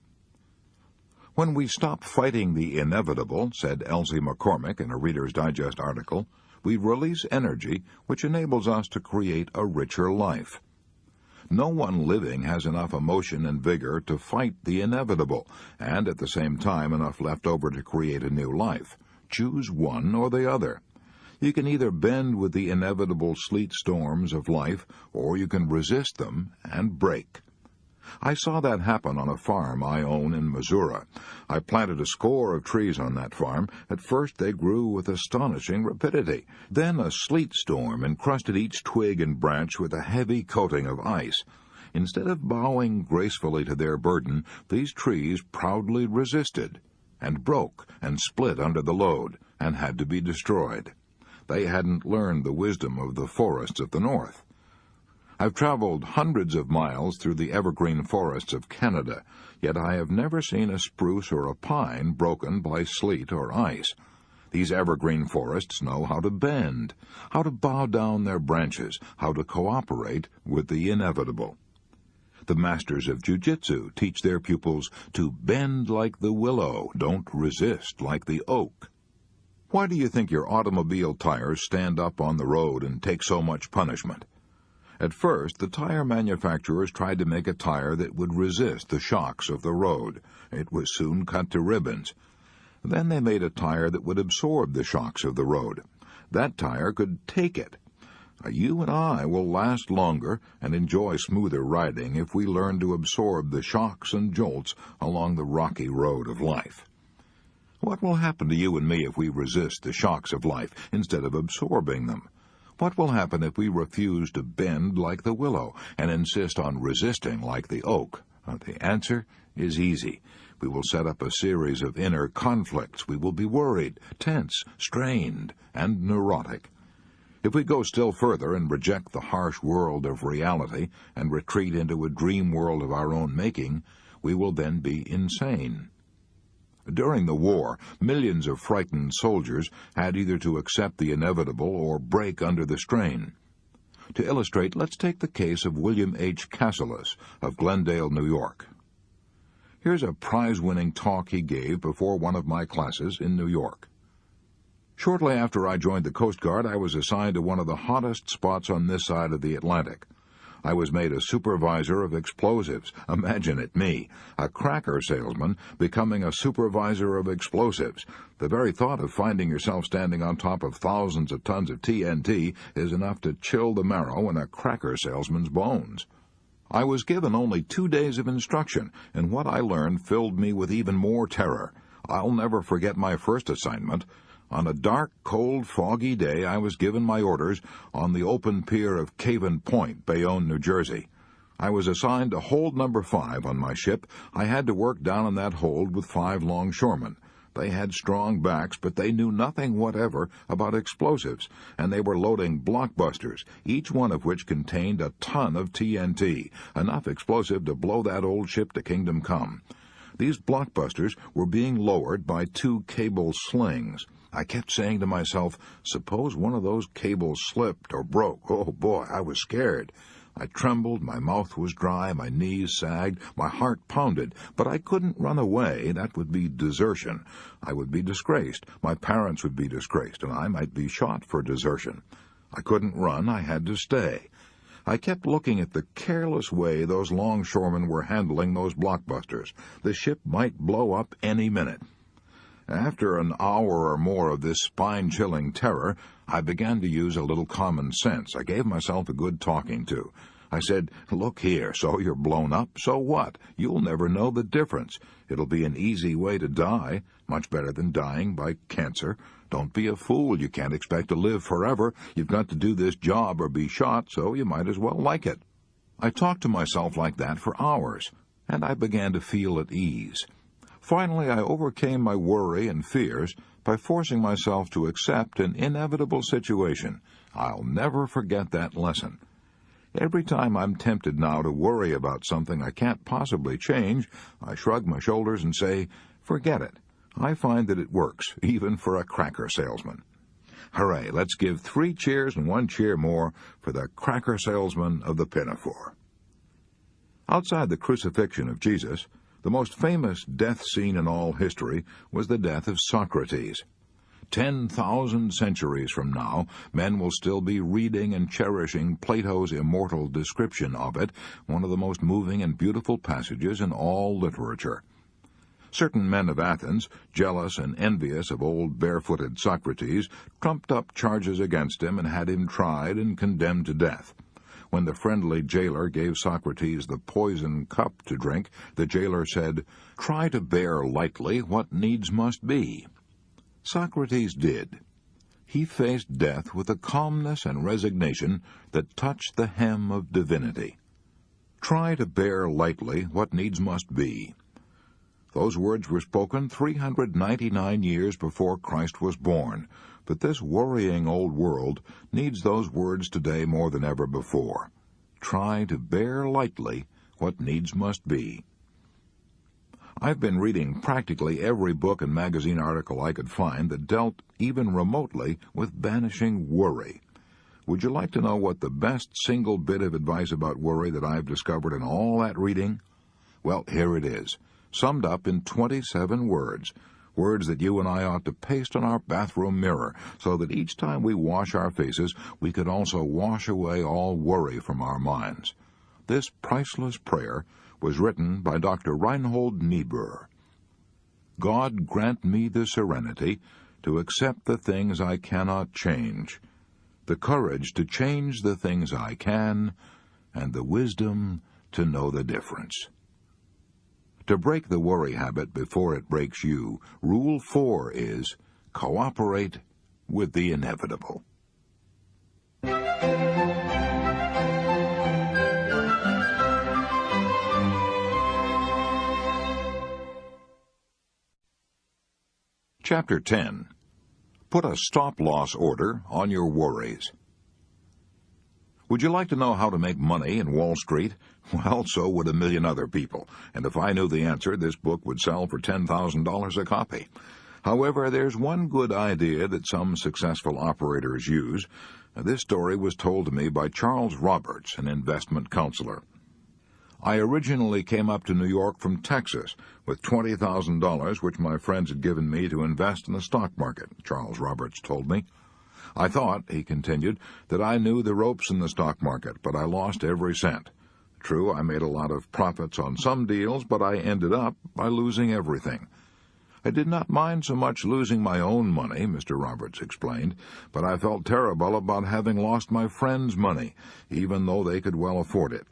"When we stop fighting the inevitable," said Elsie McCormick in a Reader's Digest article, "we release energy which enables us to create a richer life." No one living has enough emotion and vigor to fight the inevitable, and at the same time enough left over to create a new life. Choose one or the other. You can either bend with the inevitable sleet storms of life, or you can resist them and break. I saw that happen on a farm I own in Missouri. I planted a score of trees on that farm. At first they grew with astonishing rapidity. Then a sleet storm encrusted each twig and branch with a heavy coating of ice. Instead of bowing gracefully to their burden, these trees proudly resisted, and broke and split under the load, and had to be destroyed. They hadn't learned the wisdom of the forests of the north. I've traveled hundreds of miles through the evergreen forests of Canada, yet I have never seen a spruce or a pine broken by sleet or ice. These evergreen forests know how to bend, how to bow down their branches, how to cooperate with the inevitable. The masters of jiu-jitsu teach their pupils to bend like the willow, don't resist like the oak. Why do you think your automobile tires stand up on the road and take so much punishment? At first, the tire manufacturers tried to make a tire that would resist the shocks of the road. It was soon cut to ribbons. Then they made a tire that would absorb the shocks of the road. That tire could take it. You and I will last longer and enjoy smoother riding if we learn to absorb the shocks and jolts along the rocky road of life. What will happen to you and me if we resist the shocks of life instead of absorbing them? What will happen if we refuse to bend like the willow and insist on resisting like the oak? The answer is easy. We will set up a series of inner conflicts. We will be worried, tense, strained, and neurotic. If we go still further and reject the harsh world of reality and retreat into a dream world of our own making, we will then be insane. During the war, millions of frightened soldiers had either to accept the inevitable or break under the strain. To illustrate, let's take the case of William H. Cassilis of Glendale, New York. Here's a prize-winning talk he gave before one of my classes in New York. Shortly after I joined the Coast Guard, I was assigned to one of the hottest spots on this side of the Atlantic. I was made a supervisor of explosives. Imagine it, me, a cracker salesman, becoming a supervisor of explosives. The very thought of finding yourself standing on top of thousands of tons of TNT is enough to chill the marrow in a cracker salesman's bones. I was given only 2 days of instruction, and what I learned filled me with even more terror. I'll never forget my first assignment. On a dark, cold, foggy day, I was given my orders on the open pier of Caven Point, Bayonne, New Jersey. I was assigned to hold number 5 on my ship. I had to work down in that hold with 5 longshoremen. They had strong backs, but they knew nothing whatever about explosives, and they were loading blockbusters, each one of which contained a ton of TNT, enough explosive to blow that old ship to kingdom come. These blockbusters were being lowered by 2 cable slings. I kept saying to myself, suppose one of those cables slipped or broke. Oh, boy, I was scared. I trembled, my mouth was dry, my knees sagged, my heart pounded, but I couldn't run away. That would be desertion. I would be disgraced. My parents would be disgraced, and I might be shot for desertion. I couldn't run. I had to stay. I kept looking at the careless way those longshoremen were handling those blockbusters. The ship might blow up any minute. After an hour or more of this spine-chilling terror, I began to use a little common sense. I gave myself a good talking to. I said, look here, so you're blown up, so what? You'll never know the difference. It'll be an easy way to die, much better than dying by cancer. Don't be a fool. You can't expect to live forever. You've got to do this job or be shot, so you might as well like it. I talked to myself like that for hours, and I began to feel at ease. Finally, I overcame my worry and fears by forcing myself to accept an inevitable situation. I'll never forget that lesson. Every time I'm tempted now to worry about something I can't possibly change, I shrug my shoulders and say, forget it. I find that it works, even for a cracker salesman. Hooray, let's give 3 cheers and 1 cheer more for the cracker salesman of the Pinafore. Outside the crucifixion of Jesus, the most famous death scene in all history was the death of Socrates. 10,000 centuries from now, men will still be reading and cherishing Plato's immortal description of it, one of the most moving and beautiful passages in all literature. Certain men of Athens, jealous and envious of old barefooted Socrates, trumped up charges against him and had him tried and condemned to death. When the friendly jailer gave Socrates the poisoned cup to drink, the jailer said, "Try to bear lightly what needs must be." Socrates did. He faced death with a calmness and resignation that touched the hem of divinity. Try to bear lightly what needs must be. Those words were spoken 399 years before Christ was born, but this worrying old world needs those words today more than ever before. Try to bear lightly what needs must be. I've been reading practically every book and magazine article I could find that dealt even remotely with banishing worry. Would you like to know what the best single bit of advice about worry that I've discovered in all that reading? Well, here it is, summed up in 27 words. Words that you and I ought to paste on our bathroom mirror, so that each time we wash our faces, we could also wash away all worry from our minds. This priceless prayer was written by Dr. Reinhold Niebuhr. God grant me the serenity to accept the things I cannot change, the courage to change the things I can, and the wisdom to know the difference. To break the worry habit before it breaks you, Rule 4 is, cooperate with the inevitable. Chapter 10. Put a stop-loss order on your worries. Would you like to know how to make money in Wall Street? Well, so would a million other people, and if I knew the answer, this book would sell for $10,000 a copy. However, there's one good idea that some successful operators use. This story was told to me by Charles Roberts, an investment counselor. I originally came up to New York from Texas with $20,000 which my friends had given me to invest in the stock market, Charles Roberts told me. I thought, he continued, that I knew the ropes in the stock market, but I lost every cent. True, I made a lot of profits on some deals, but I ended up by losing everything. I did not mind so much losing my own money, Mr. Roberts explained, but I felt terrible about having lost my friends' money, even though they could well afford it.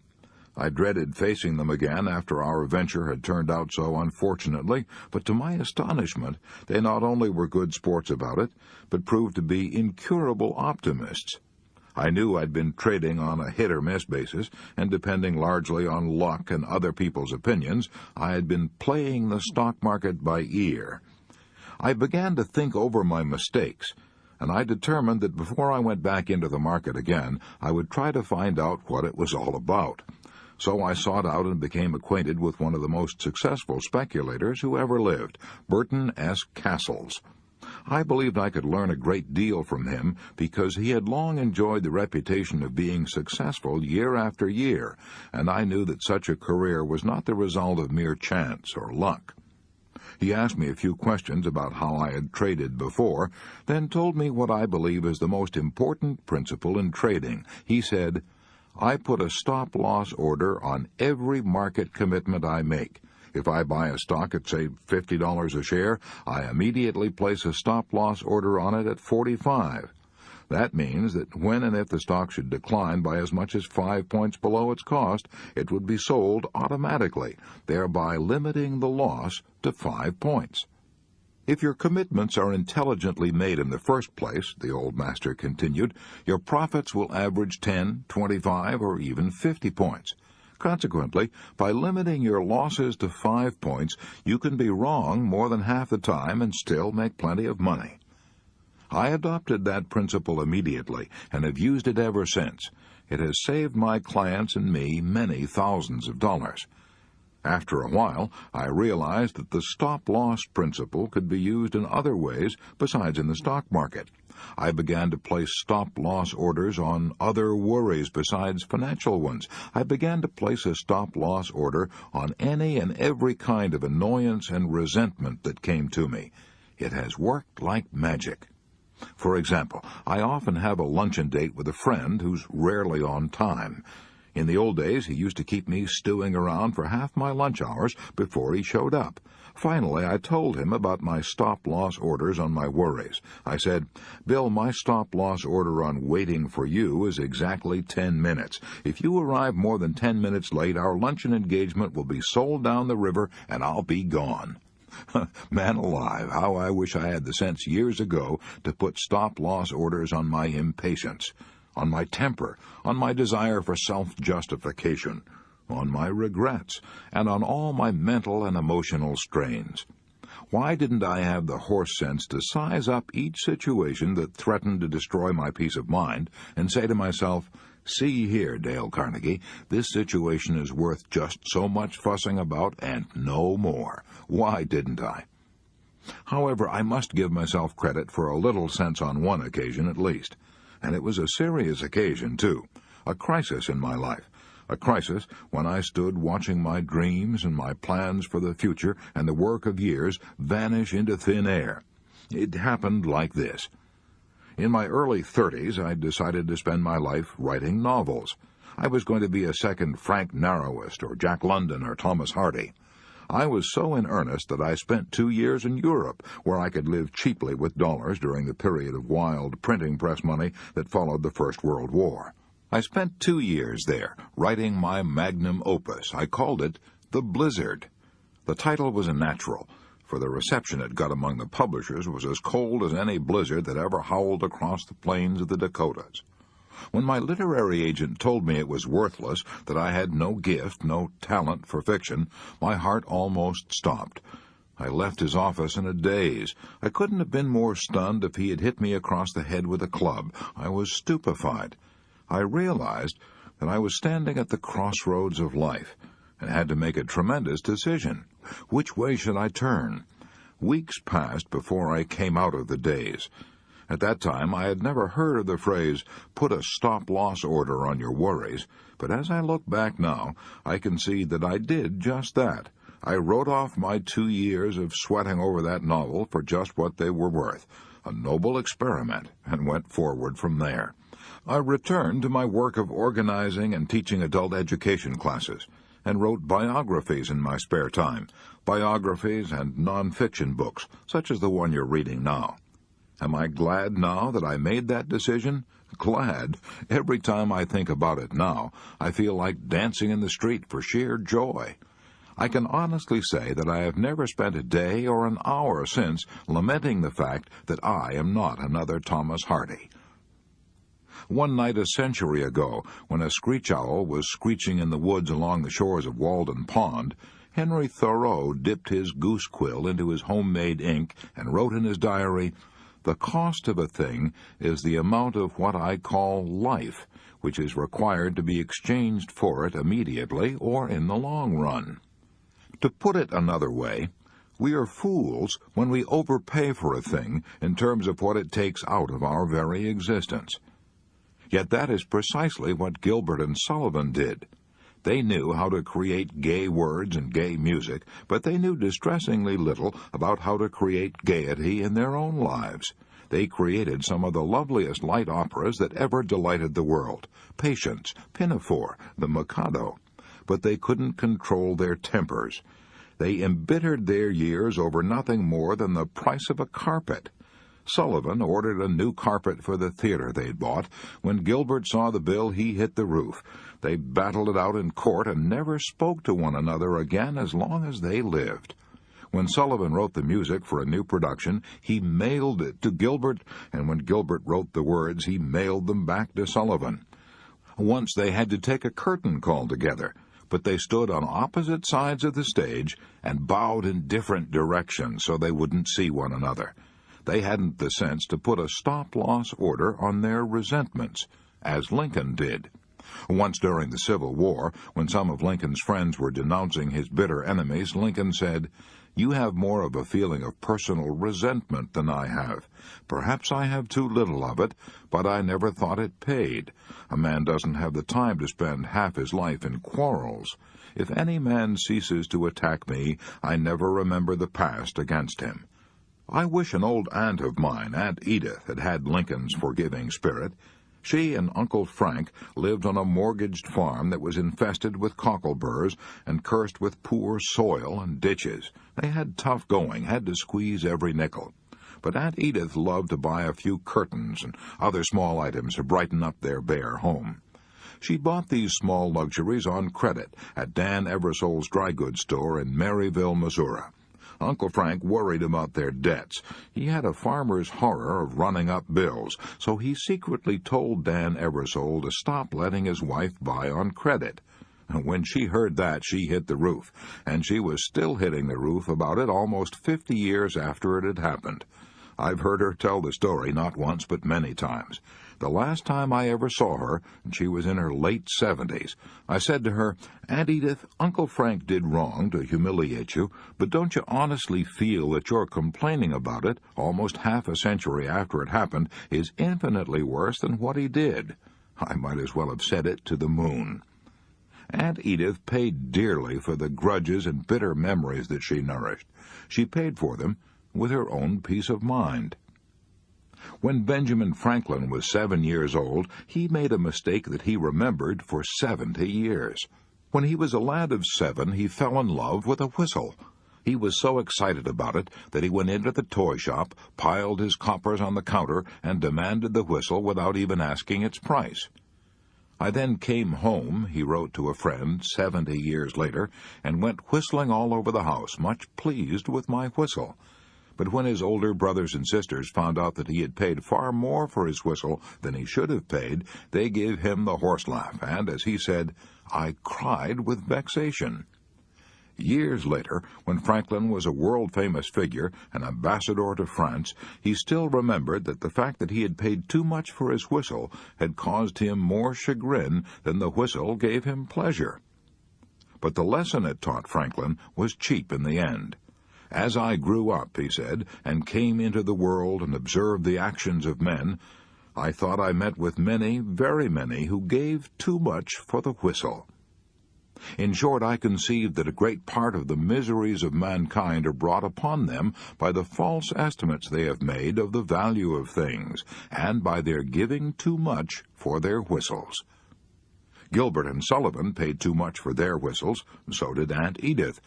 I dreaded facing them again after our venture had turned out so unfortunately, but to my astonishment, they not only were good sports about it, but proved to be incurable optimists. I knew I'd been trading on a hit-or-miss basis, and depending largely on luck and other people's opinions, I had been playing the stock market by ear. I began to think over my mistakes, and I determined that before I went back into the market again, I would try to find out what it was all about. So I sought out and became acquainted with one of the most successful speculators who ever lived, Burton S. Cassels. I believed I could learn a great deal from him because he had long enjoyed the reputation of being successful year after year, and I knew that such a career was not the result of mere chance or luck. He asked me a few questions about how I had traded before, then told me what I believe is the most important principle in trading. He said, I put a stop-loss order on every market commitment I make. If I buy a stock at, say, $50 a share, I immediately place a stop-loss order on it at $45. That means that when and if the stock should decline by as much as 5 points below its cost, it would be sold automatically, thereby limiting the loss to 5 points. If your commitments are intelligently made in the first place, the old master continued, your profits will average 10, 25, or even 50 points. Consequently, by limiting your losses to 5 points, you can be wrong more than half the time and still make plenty of money. I adopted that principle immediately and have used it ever since. It has saved my clients and me many thousands of dollars. After a while, I realized that the stop-loss principle could be used in other ways besides in the stock market. I began to place stop-loss orders on other worries besides financial ones. I began to place a stop-loss order on any and every kind of annoyance and resentment that came to me. It has worked like magic. For example, I often have a luncheon date with a friend who's rarely on time. In the old days, he used to keep me stewing around for half my lunch hours before he showed up. Finally, I told him about my stop-loss orders on my worries. I said, Bill, my stop-loss order on waiting for you is exactly 10 minutes. If you arrive more than 10 minutes late, our luncheon engagement will be sold down the river and I'll be gone. Man alive, how I wish I had the sense years ago to put stop-loss orders on my impatience, on my temper, on my desire for self-justification, on my regrets, and on all my mental and emotional strains. Why didn't I have the horse sense to size up each situation that threatened to destroy my peace of mind and say to myself, see here, Dale Carnegie, this situation is worth just so much fussing about and no more. Why didn't I? However, I must give myself credit for a little sense on one occasion at least. And it was a serious occasion, too, a crisis in my life. A crisis when I stood watching my dreams and my plans for the future and the work of years vanish into thin air. It happened like this. In my early 30s, I decided to spend my life writing novels. I was going to be a second Frank Narrowist or Jack London or Thomas Hardy. I was so in earnest that I spent 2 years in Europe, where I could live cheaply with dollars during the period of wild printing press money that followed the First World War. I spent 2 years there, writing my magnum opus. I called it The Blizzard. The title was a natural, for the reception it got among the publishers was as cold as any blizzard that ever howled across the plains of the Dakotas. When my literary agent told me it was worthless, that I had no gift, no talent for fiction, my heart almost stopped. I left his office in a daze. I couldn't have been more stunned if he had hit me across the head with a club. I was stupefied. I realized that I was standing at the crossroads of life and had to make a tremendous decision. Which way should I turn? Weeks passed before I came out of the daze. At that time, I had never heard of the phrase, put a stop-loss order on your worries, but as I look back now, I can see that I did just that. I wrote off my 2 years of sweating over that novel for just what they were worth, a noble experiment, and went forward from there. I returned to my work of organizing and teaching adult education classes, and wrote biographies in my spare time, biographies and non-fiction books, such as the one you're reading now. Am I glad now that I made that decision? Glad. Every time I think about it now, I feel like dancing in the street for sheer joy. I can honestly say that I have never spent a day or an hour since lamenting the fact that I am not another Thomas Hardy. One night a century ago, when a screech owl was screeching in the woods along the shores of Walden Pond, Henry Thoreau dipped his goose quill into his homemade ink and wrote in his diary, "The cost of a thing is the amount of what I call life, which is required to be exchanged for it immediately or in the long run." To put it another way, we are fools when we overpay for a thing in terms of what it takes out of our very existence. Yet that is precisely what Gilbert and Sullivan did. They knew how to create gay words and gay music, but they knew distressingly little about how to create gaiety in their own lives. They created some of the loveliest light operas that ever delighted the world, Patience, Pinafore, The Mikado. But they couldn't control their tempers. They embittered their years over nothing more than the price of a carpet. Sullivan ordered a new carpet for the theater they'd bought. When Gilbert saw the bill, he hit the roof. They battled it out in court and never spoke to one another again as long as they lived. When Sullivan wrote the music for a new production, he mailed it to Gilbert, and when Gilbert wrote the words, he mailed them back to Sullivan. Once they had to take a curtain call together, but they stood on opposite sides of the stage and bowed in different directions so they wouldn't see one another. They hadn't the sense to put a stop-loss order on their resentments, as Lincoln did. Once during the Civil War, when some of Lincoln's friends were denouncing his bitter enemies, Lincoln said, "You have more of a feeling of personal resentment than I have. Perhaps I have too little of it, but I never thought it paid. A man doesn't have the time to spend half his life in quarrels. If any man ceases to attack me, I never remember the past against him." I wish an old aunt of mine, Aunt Edith, had had Lincoln's forgiving spirit. She and Uncle Frank lived on a mortgaged farm that was infested with cockleburs and cursed with poor soil and ditches. They had tough going, had to squeeze every nickel. But Aunt Edith loved to buy a few curtains and other small items to brighten up their bare home. She bought these small luxuries on credit at Dan Eversole's dry goods store in Maryville, Missouri. Uncle Frank worried about their debts. He had a farmer's horror of running up bills, so he secretly told Dan Eversole to stop letting his wife buy on credit. When she heard that, she hit the roof, and she was still hitting the roof about it almost 50 years after it had happened. I've heard her tell the story not once but many times. The last time I ever saw her, and she was in her late 70s, I said to her, "Aunt Edith, Uncle Frank did wrong to humiliate you, but don't you honestly feel that your complaining about it, almost half a century after it happened, is infinitely worse than what he did?" I might as well have said it to the moon. Aunt Edith paid dearly for the grudges and bitter memories that she nourished. She paid for them with her own peace of mind. When Benjamin Franklin was 7 years old, he made a mistake that he remembered for 70 years. When he was a lad of 7, he fell in love with a whistle. He was so excited about it that he went into the toy shop, piled his coppers on the counter, and demanded the whistle without even asking its price. "I then came home," he wrote to a friend 70 years later, "and went whistling all over the house, much pleased with my whistle." But when his older brothers and sisters found out that he had paid far more for his whistle than he should have paid, they gave him the horse laugh, and, as he said, "I cried with vexation." Years later, when Franklin was a world-famous figure, an ambassador to France, he still remembered that the fact that he had paid too much for his whistle had caused him more chagrin than the whistle gave him pleasure. But the lesson it taught Franklin was cheap in the end. "As I grew up," he said, "and came into the world and observed the actions of men, I thought I met with many, very many, who gave too much for the whistle." In short, I conceived that a great part of the miseries of mankind are brought upon them by the false estimates they have made of the value of things, and by their giving too much for their whistles. Gilbert and Sullivan paid too much for their whistles, so did Aunt Edith.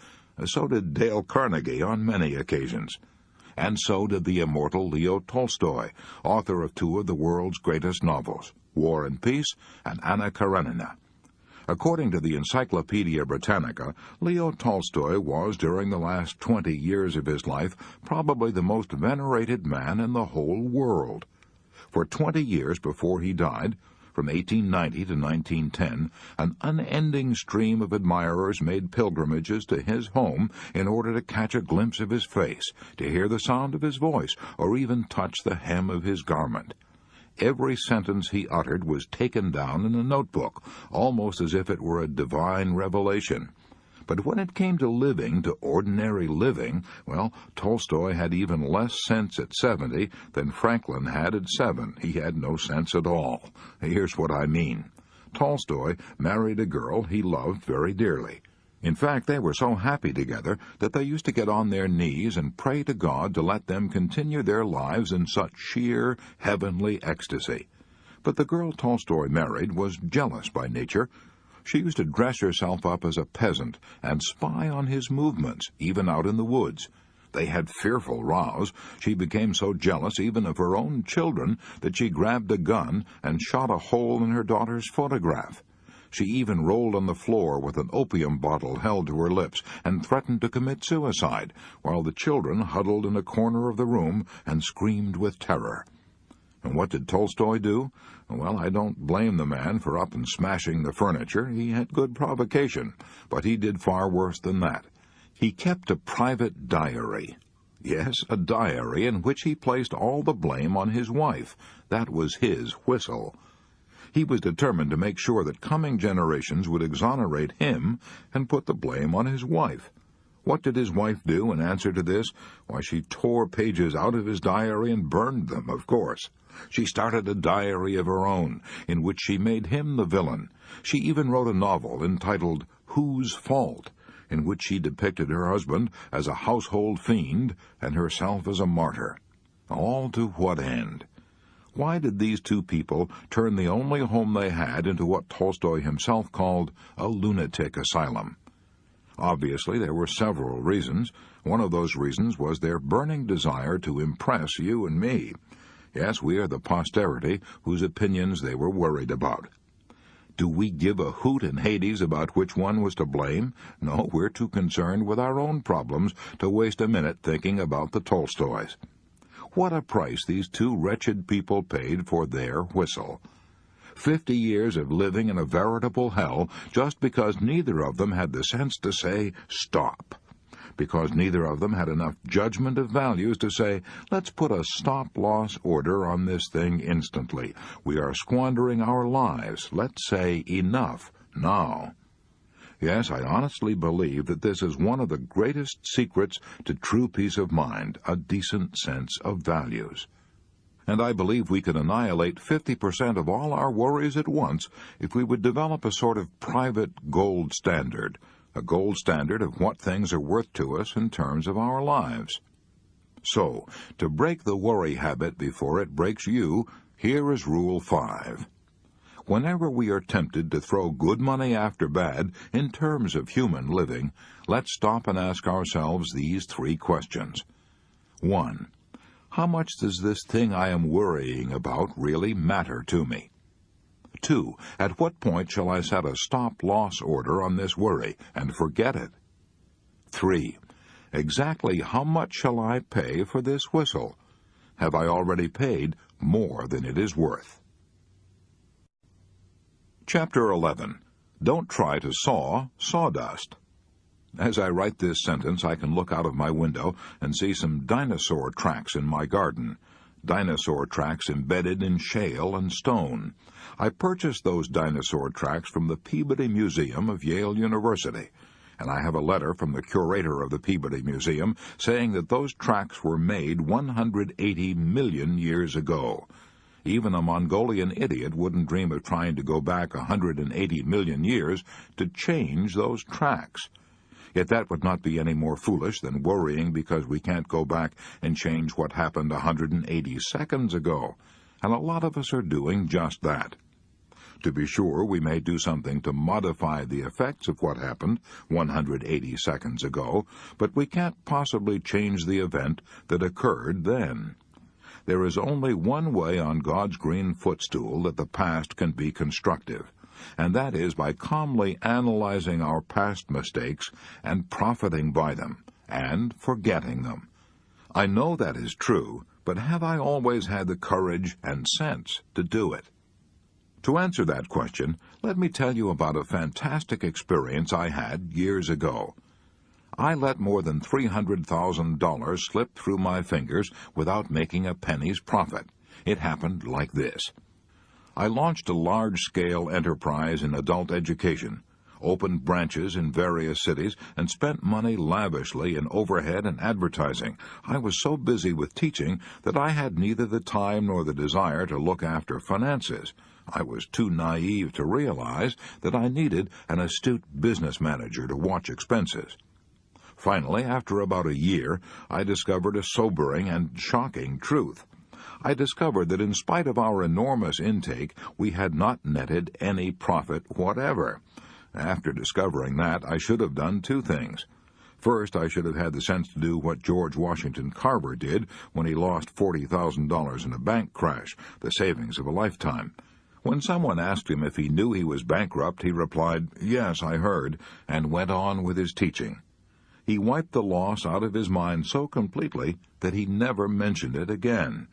So did Dale Carnegie on many occasions. And so did the immortal Leo Tolstoy, author of 2 of the world's greatest novels, War and Peace and Anna Karenina. According to the Encyclopedia Britannica, Leo Tolstoy was, during the last 20 years of his life, probably the most venerated man in the whole world. For 20 years before he died, from 1890 to 1910, an unending stream of admirers made pilgrimages to his home in order to catch a glimpse of his face, to hear the sound of his voice, or even touch the hem of his garment. Every sentence he uttered was taken down in a notebook, almost as if it were a divine revelation. But when it came to living, to ordinary living, well, Tolstoy had even less sense at 70 than Franklin had at 7. He had no sense at all. Here's what I mean. Tolstoy married a girl he loved very dearly. In fact, they were so happy together that they used to get on their knees and pray to God to let them continue their lives in such sheer, heavenly ecstasy. But the girl Tolstoy married was jealous by nature. She used to dress herself up as a peasant and spy on his movements, even out in the woods. They had fearful rows. She became so jealous even of her own children that she grabbed a gun and shot a hole in her daughter's photograph. She even rolled on the floor with an opium bottle held to her lips and threatened to commit suicide, while the children huddled in a corner of the room and screamed with terror. And what did Tolstoy do? Well, I don't blame the man for up and smashing the furniture. He had good provocation, but he did far worse than that. He kept a private diary. Yes, a diary in which he placed all the blame on his wife. That was his whistle. He was determined to make sure that coming generations would exonerate him and put the blame on his wife. What did his wife do in answer to this? Why, she tore pages out of his diary and burned them, of course. She started a diary of her own, in which she made him the villain. She even wrote a novel entitled Whose Fault?, in which she depicted her husband as a household fiend and herself as a martyr. All to what end? Why did these two people turn the only home they had into what Tolstoy himself called a lunatic asylum? Obviously, there were several reasons. One of those reasons was their burning desire to impress you and me. Yes, we are the posterity whose opinions they were worried about. Do we give a hoot in Hades about which one was to blame? No, we're too concerned with our own problems to waste a minute thinking about the Tolstoys. What a price these two wretched people paid for their whistle. 50 years of living in a veritable hell just because neither of them had the sense to say, stop. because neither of them had enough judgment of values to say, let's put a stop-loss order on this thing instantly. We are squandering our lives. Let's say enough now. Yes, I honestly believe that this is one of the greatest secrets to true peace of mind, a decent sense of values. And I believe we could annihilate 50% of all our worries at once if we would develop a sort of private gold standard, a gold standard of what things are worth to us in terms of our lives. So, to break the worry habit before it breaks you, here is Rule 5. Whenever we are tempted to throw good money after bad in terms of human living, let's stop and ask ourselves these 3 questions. 1. How much does this thing I am worrying about really matter to me? 2. At what point shall I set a stop-loss order on this worry and forget it? 3. Exactly how much shall I pay for this whistle? Have I already paid more than it is worth? Chapter 11. Don't try to saw sawdust. As I write this sentence, I can look out of my window and see some dinosaur tracks in my garden. Dinosaur tracks embedded in shale and stone. I purchased those dinosaur tracks from the Peabody Museum of Yale University, and I have a letter from the curator of the Peabody Museum saying that those tracks were made 180 million years ago. Even a Mongolian idiot wouldn't dream of trying to go back 180 million years to change those tracks. Yet that would not be any more foolish than worrying because we can't go back and change what happened 180 seconds ago, and a lot of us are doing just that. To be sure, we may do something to modify the effects of what happened 180 seconds ago, but we can't possibly change the event that occurred then. There is only one way on God's green footstool that the past can be constructive, and that is by calmly analyzing our past mistakes and profiting by them, and forgetting them. I know that is true, but have I always had the courage and sense to do it? To answer that question, let me tell you about a fantastic experience I had years ago. I let more than $300,000 slip through my fingers without making a penny's profit. It happened like this. I launched a large-scale enterprise in adult education, opened branches in various cities, and spent money lavishly in overhead and advertising. I was so busy with teaching that I had neither the time nor the desire to look after finances. I was too naive to realize that I needed an astute business manager to watch expenses. Finally, after about a year, I discovered a sobering and shocking truth. I discovered that in spite of our enormous intake, we had not netted any profit whatever. After discovering that, I should have done 2 things. First, I should have had the sense to do what George Washington Carver did when he lost $40,000 in a bank crash, the savings of a lifetime. When someone asked him if he knew he was bankrupt, he replied, "Yes, I heard," and went on with his teaching. He wiped the loss out of his mind so completely that he never mentioned it again.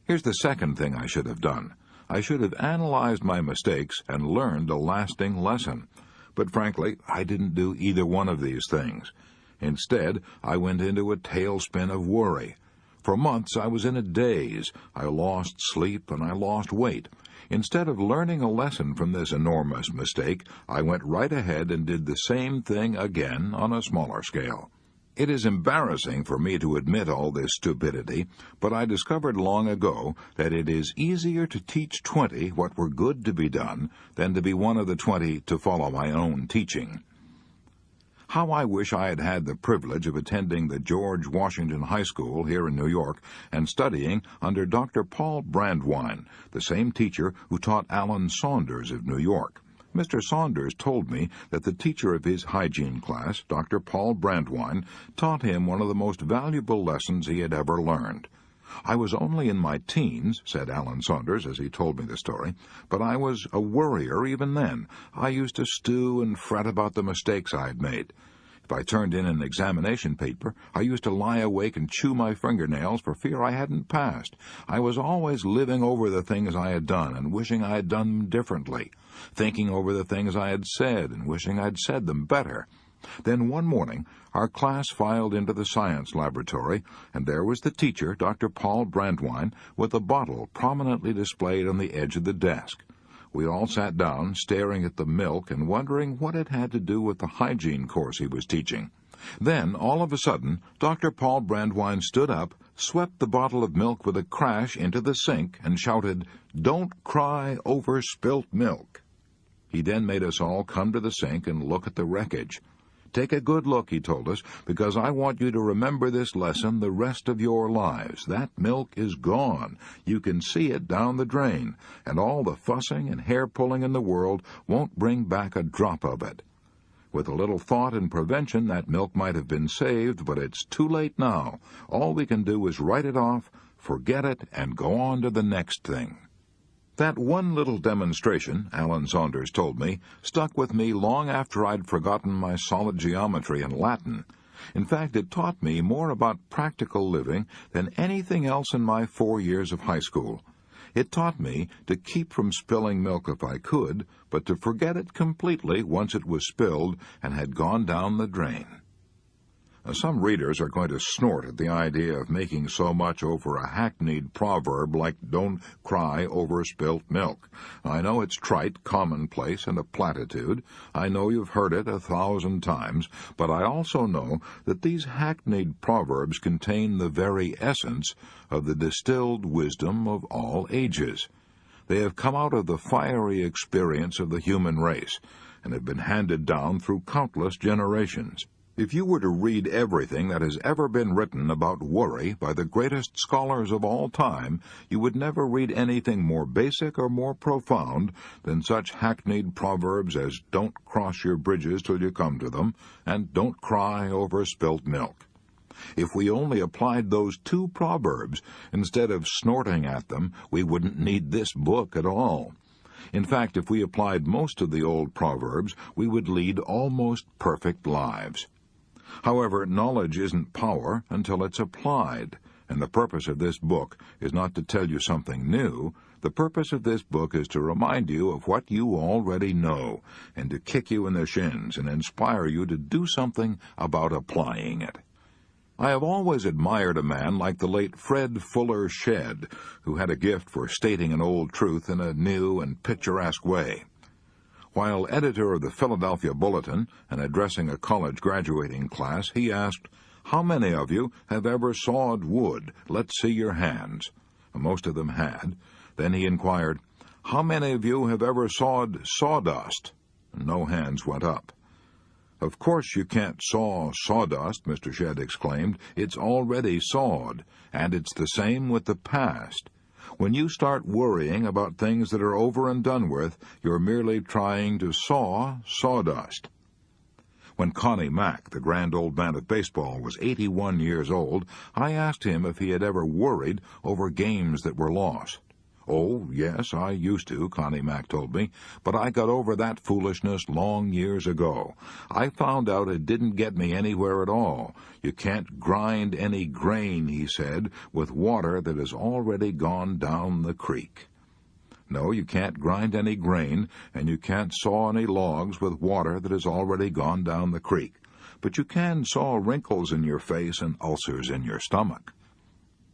Here's the second thing I should have done. I should have analyzed my mistakes and learned a lasting lesson. But frankly, I didn't do either one of these things. Instead, I went into a tailspin of worry. For months I was in a daze. I lost sleep and I lost weight. Instead of learning a lesson from this enormous mistake, I went right ahead and did the same thing again on a smaller scale. It is embarrassing for me to admit all this stupidity, but I discovered long ago that it is easier to teach 20 what were good to be done than to be one of the 20 to follow my own teaching. How I wish I had had the privilege of attending the George Washington High School here in New York and studying under Dr. Paul Brandwine, the same teacher who taught Alan Saunders of New York. Mr. Saunders told me that the teacher of his hygiene class, Dr. Paul Brandwine, taught him one of the most valuable lessons he had ever learned. "I was only in my teens," said Alan Saunders as he told me the story, "but I was a worrier even then. I used to stew and fret about the mistakes I had made. If I turned in an examination paper, I used to lie awake and chew my fingernails for fear I hadn't passed. I was always living over the things I had done and wishing I had done them differently, thinking over the things I had said and wishing I'd said them better. Then one morning, our class filed into the science laboratory, and there was the teacher, Dr. Paul Brandwine, with a bottle prominently displayed on the edge of the desk. We all sat down, staring at the milk and wondering what it had to do with the hygiene course he was teaching. Then, all of a sudden, Dr. Paul Brandwine stood up, swept the bottle of milk with a crash into the sink, and shouted, "Don't cry over spilt milk." He then made us all come to the sink and look at the wreckage. "Take a good look," he told us, "because I want you to remember this lesson the rest of your lives. That milk is gone. You can see it down the drain, and all the fussing and hair-pulling in the world won't bring back a drop of it. With a little thought and prevention, that milk might have been saved, but it's too late now. All we can do is write it off, forget it, and go on to the next thing." That one little demonstration, Alan Saunders told me, stuck with me long after I'd forgotten my solid geometry and Latin. In fact, it taught me more about practical living than anything else in my 4 years of high school. It taught me to keep from spilling milk if I could, but to forget it completely once it was spilled and had gone down the drain. Some readers are going to snort at the idea of making so much over a hackneyed proverb like "don't cry over spilt milk." I know it's trite, commonplace, and a platitude. I know you've heard it 1,000 times, but I also know that these hackneyed proverbs contain the very essence of the distilled wisdom of all ages. They have come out of the fiery experience of the human race, and have been handed down through countless generations. If you were to read everything that has ever been written about worry by the greatest scholars of all time, you would never read anything more basic or more profound than such hackneyed proverbs as "don't cross your bridges till you come to them," and "don't cry over spilt milk." If we only applied those 2 proverbs instead of snorting at them, we wouldn't need this book at all. In fact, if we applied most of the old proverbs, we would lead almost perfect lives. However, knowledge isn't power until it's applied, and the purpose of this book is not to tell you something new. The purpose of this book is to remind you of what you already know, and to kick you in the shins and inspire you to do something about applying it. I have always admired a man like the late Fred Fuller Shedd, who had a gift for stating an old truth in a new and picturesque way. While editor of the Philadelphia Bulletin and addressing a college graduating class, he asked, "How many of you have ever sawed wood? Let's see your hands." Most of them had. Then he inquired, "How many of you have ever sawed sawdust?" No hands went up. "Of course you can't saw sawdust," Mr. Shedd exclaimed. "It's already sawed, and it's the same with the past. When you start worrying about things that are over and done with, you're merely trying to saw sawdust." When Connie Mack, the grand old man of baseball, was 81 years old, I asked him if he had ever worried over games that were lost. "Oh, yes, I used to," Connie Mack told me, "but I got over that foolishness long years ago. I found out it didn't get me anywhere at all. You can't grind any grain," he said, "with water that has already gone down the creek." No, you can't grind any grain, and you can't saw any logs with water that has already gone down the creek. But you can saw wrinkles in your face and ulcers in your stomach.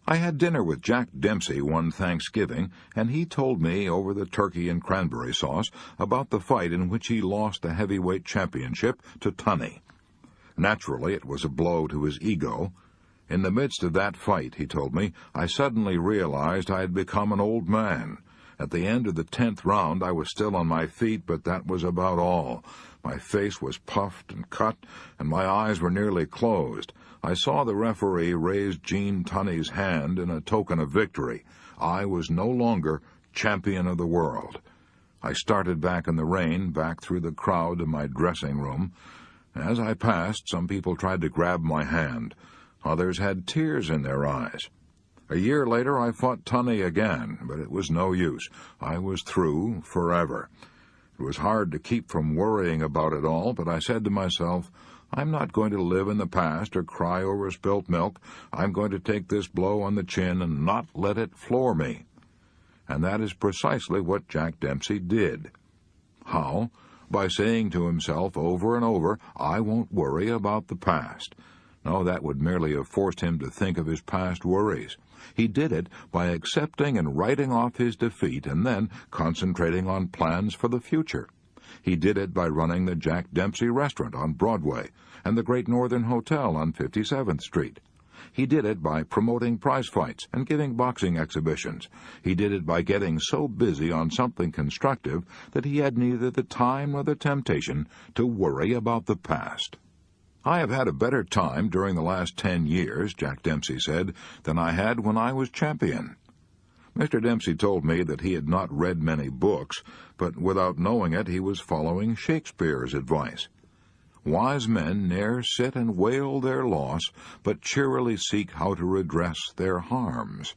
I had dinner with Jack Dempsey one Thanksgiving, and he told me over the turkey and cranberry sauce about the fight in which he lost the heavyweight championship to Tunney. Naturally, it was a blow to his ego. In the midst of that fight, he told me, I suddenly realized I had become an old man. At the end of the 10th round, I was still on my feet, but that was about all. My face was puffed and cut, and my eyes were nearly closed. I saw the referee raise Gene Tunney's hand in a token of victory. I was no longer champion of the world. I started back in the rain, back through the crowd to my dressing room. As I passed, some people tried to grab my hand. Others had tears in their eyes. A year later, I fought Tunney again, but it was no use. I was through forever. It was hard to keep from worrying about it all, but I said to myself, I'm not going to live in the past or cry over spilt milk. I'm going to take this blow on the chin and not let it floor me. And that is precisely what Jack Dempsey did. How? by saying to himself over and over, "I won't worry about the past." No, that would merely have forced him to think of his past worries. He did it by accepting and writing off his defeat and then concentrating on plans for the future. He did it by running the Jack Dempsey restaurant on Broadway and the Great Northern Hotel on 57th Street. He did it by promoting prize fights and giving boxing exhibitions. He did it by getting so busy on something constructive that he had neither the time nor the temptation to worry about the past. "I have had a better time during the last 10 years, Jack Dempsey said, "than I had when I was champion." Mr. Dempsey told me that he had not read many books, but without knowing it he was following Shakespeare's advice. "Wise men ne'er sit and wail their loss, but cheerily seek how to redress their harms."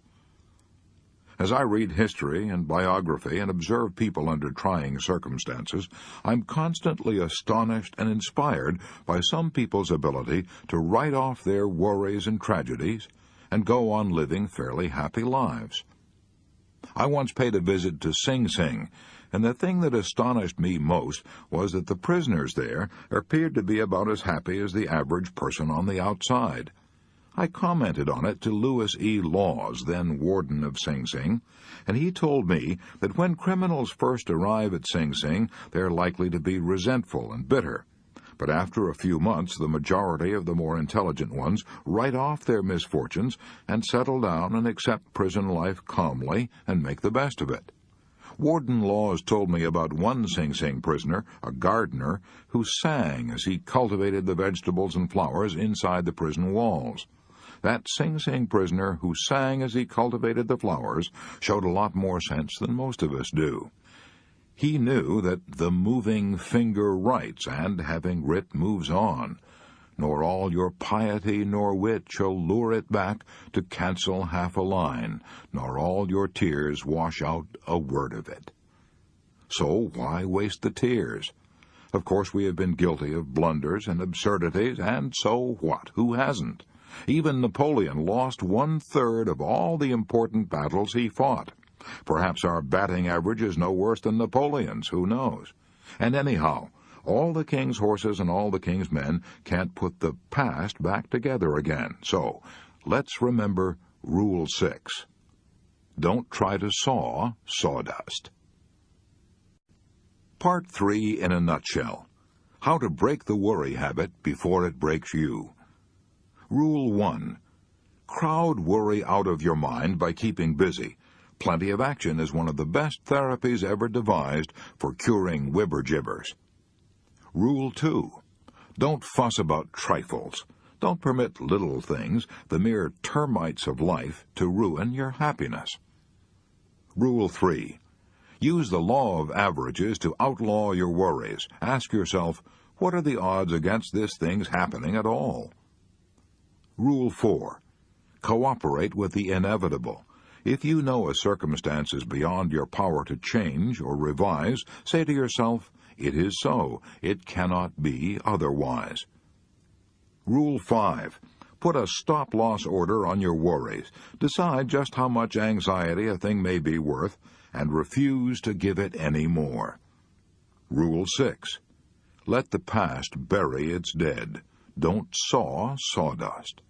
As I read history and biography and observe people under trying circumstances, I'm constantly astonished and inspired by some people's ability to write off their worries and tragedies and go on living fairly happy lives. I once paid a visit to Sing Sing, and the thing that astonished me most was that the prisoners there appeared to be about as happy as the average person on the outside. I commented on it to Louis E. Laws, then warden of Sing Sing, and he told me that when criminals first arrive at Sing Sing, they're likely to be resentful and bitter. But after a few months, the majority of the more intelligent ones write off their misfortunes and settle down and accept prison life calmly and make the best of it. Warden Laws told me about one Sing Sing prisoner, a gardener, who sang as he cultivated the vegetables and flowers inside the prison walls. That Sing Sing prisoner who sang as he cultivated the flowers showed a lot more sense than most of us do. He knew that the moving finger writes, and, having writ, moves on. Nor all your piety nor wit shall lure it back to cancel half a line, nor all your tears wash out a word of it. So why waste the tears? Of course we have been guilty of blunders and absurdities, and so what? Who hasn't? Even Napoleon lost 1/3 of all the important battles he fought. Perhaps our batting average is no worse than Napoleon's, who knows? And anyhow, all the king's horses and all the king's men can't put the past back together again. So, let's remember Rule 6. Don't try to saw sawdust. Part 3 in a nutshell. How to break the worry habit before it breaks you. Rule 1. Crowd worry out of your mind by keeping busy. Plenty of action is one of the best therapies ever devised for curing whibber-jibbers. Rule 2. Don't fuss about trifles. Don't permit little things, the mere termites of life, to ruin your happiness. Rule 3. Use the law of averages to outlaw your worries. Ask yourself, what are the odds against this thing's happening at all? Rule 4. Cooperate with the inevitable. If you know a circumstance is beyond your power to change or revise, say to yourself, it is so, it cannot be otherwise. Rule 5. Put a stop-loss order on your worries. Decide just how much anxiety a thing may be worth, and refuse to give it any more. Rule 6. Let the past bury its dead. Don't saw sawdust.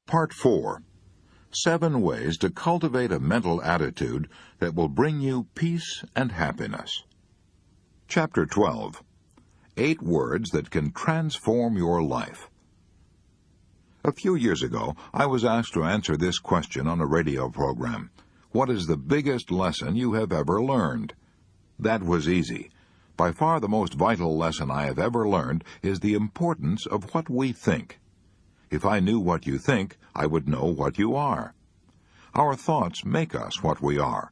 Part 4. 7 ways to cultivate a mental attitude that will bring you peace and happiness. Chapter 12. 8 words that can transform your life. A few years ago, I was asked to answer this question on a radio program. What is the biggest lesson you have ever learned? That was easy. By far the most vital lesson I have ever learned is the importance of what we think. If I knew what you think, I would know what you are. Our thoughts make us what we are.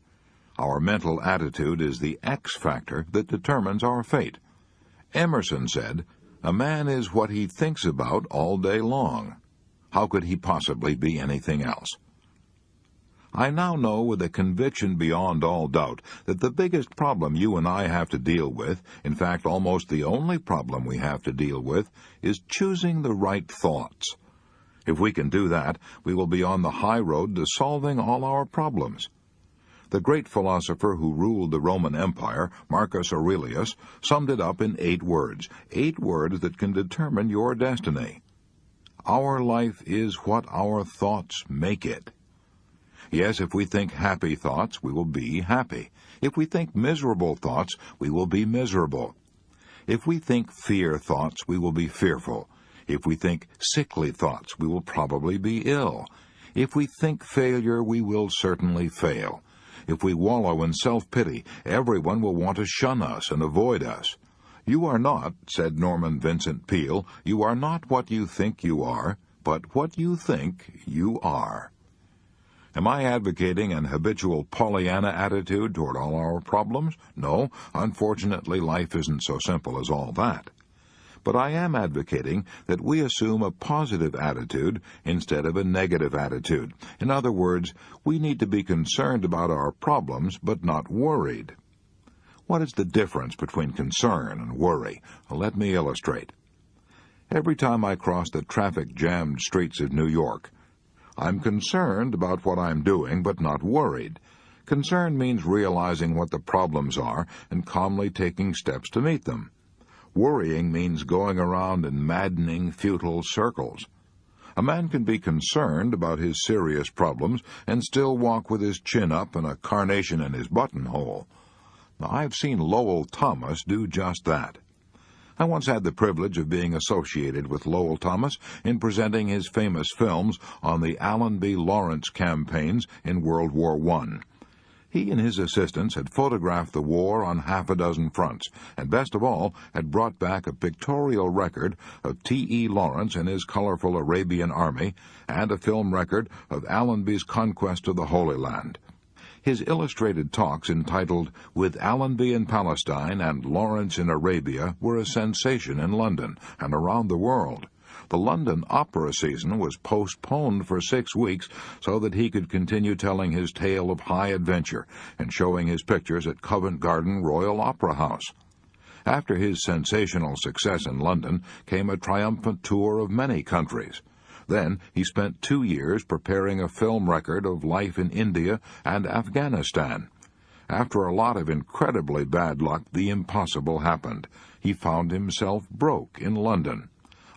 Our mental attitude is the X factor that determines our fate. Emerson said, "A man is what he thinks about all day long." How could he possibly be anything else? I now know with a conviction beyond all doubt that the biggest problem you and I have to deal with, in fact almost the only problem we have to deal with, is choosing the right thoughts. If we can do that, we will be on the high road to solving all our problems. The great philosopher who ruled the Roman Empire, Marcus Aurelius, summed it up in 8 words that can determine your destiny. Our life is what our thoughts make it. Yes, if we think happy thoughts, we will be happy. If we think miserable thoughts, we will be miserable. If we think fear thoughts, we will be fearful. If we think sickly thoughts, we will probably be ill. If we think failure, we will certainly fail. If we wallow in self-pity, everyone will want to shun us and avoid us. "You are not," said Norman Vincent Peale, "you are not what you think you are, but what you think you are." Am I advocating an habitual Pollyanna attitude toward all our problems? No, unfortunately life isn't so simple as all that. But I am advocating that we assume a positive attitude instead of a negative attitude. In other words, we need to be concerned about our problems, but not worried. What is the difference between concern and worry? Let me illustrate. Every time I cross the traffic-jammed streets of New York, I'm concerned about what I'm doing, but not worried. Concern means realizing what the problems are and calmly taking steps to meet them. Worrying means going around in maddening, futile circles. A man can be concerned about his serious problems and still walk with his chin up and a carnation in his buttonhole. Now, I've seen Lowell Thomas do just that. I once had the privilege of being associated with Lowell Thomas in presenting his famous films on the Allenby Lawrence campaigns in World War I. He and his assistants had photographed the war on half a dozen fronts, and best of all, had brought back a pictorial record of T.E. Lawrence and his colorful Arabian army, and a film record of Allenby's conquest of the Holy Land. His illustrated talks entitled "With Allenby in Palestine and Lawrence in Arabia" were a sensation in London and around the world. The London opera season was postponed for 6 weeks so that he could continue telling his tale of high adventure and showing his pictures at Covent Garden Royal Opera House. After his sensational success in London came a triumphant tour of many countries. Then he spent 2 years preparing a film record of life in India and Afghanistan. After a lot of incredibly bad luck, the impossible happened. He found himself broke in London.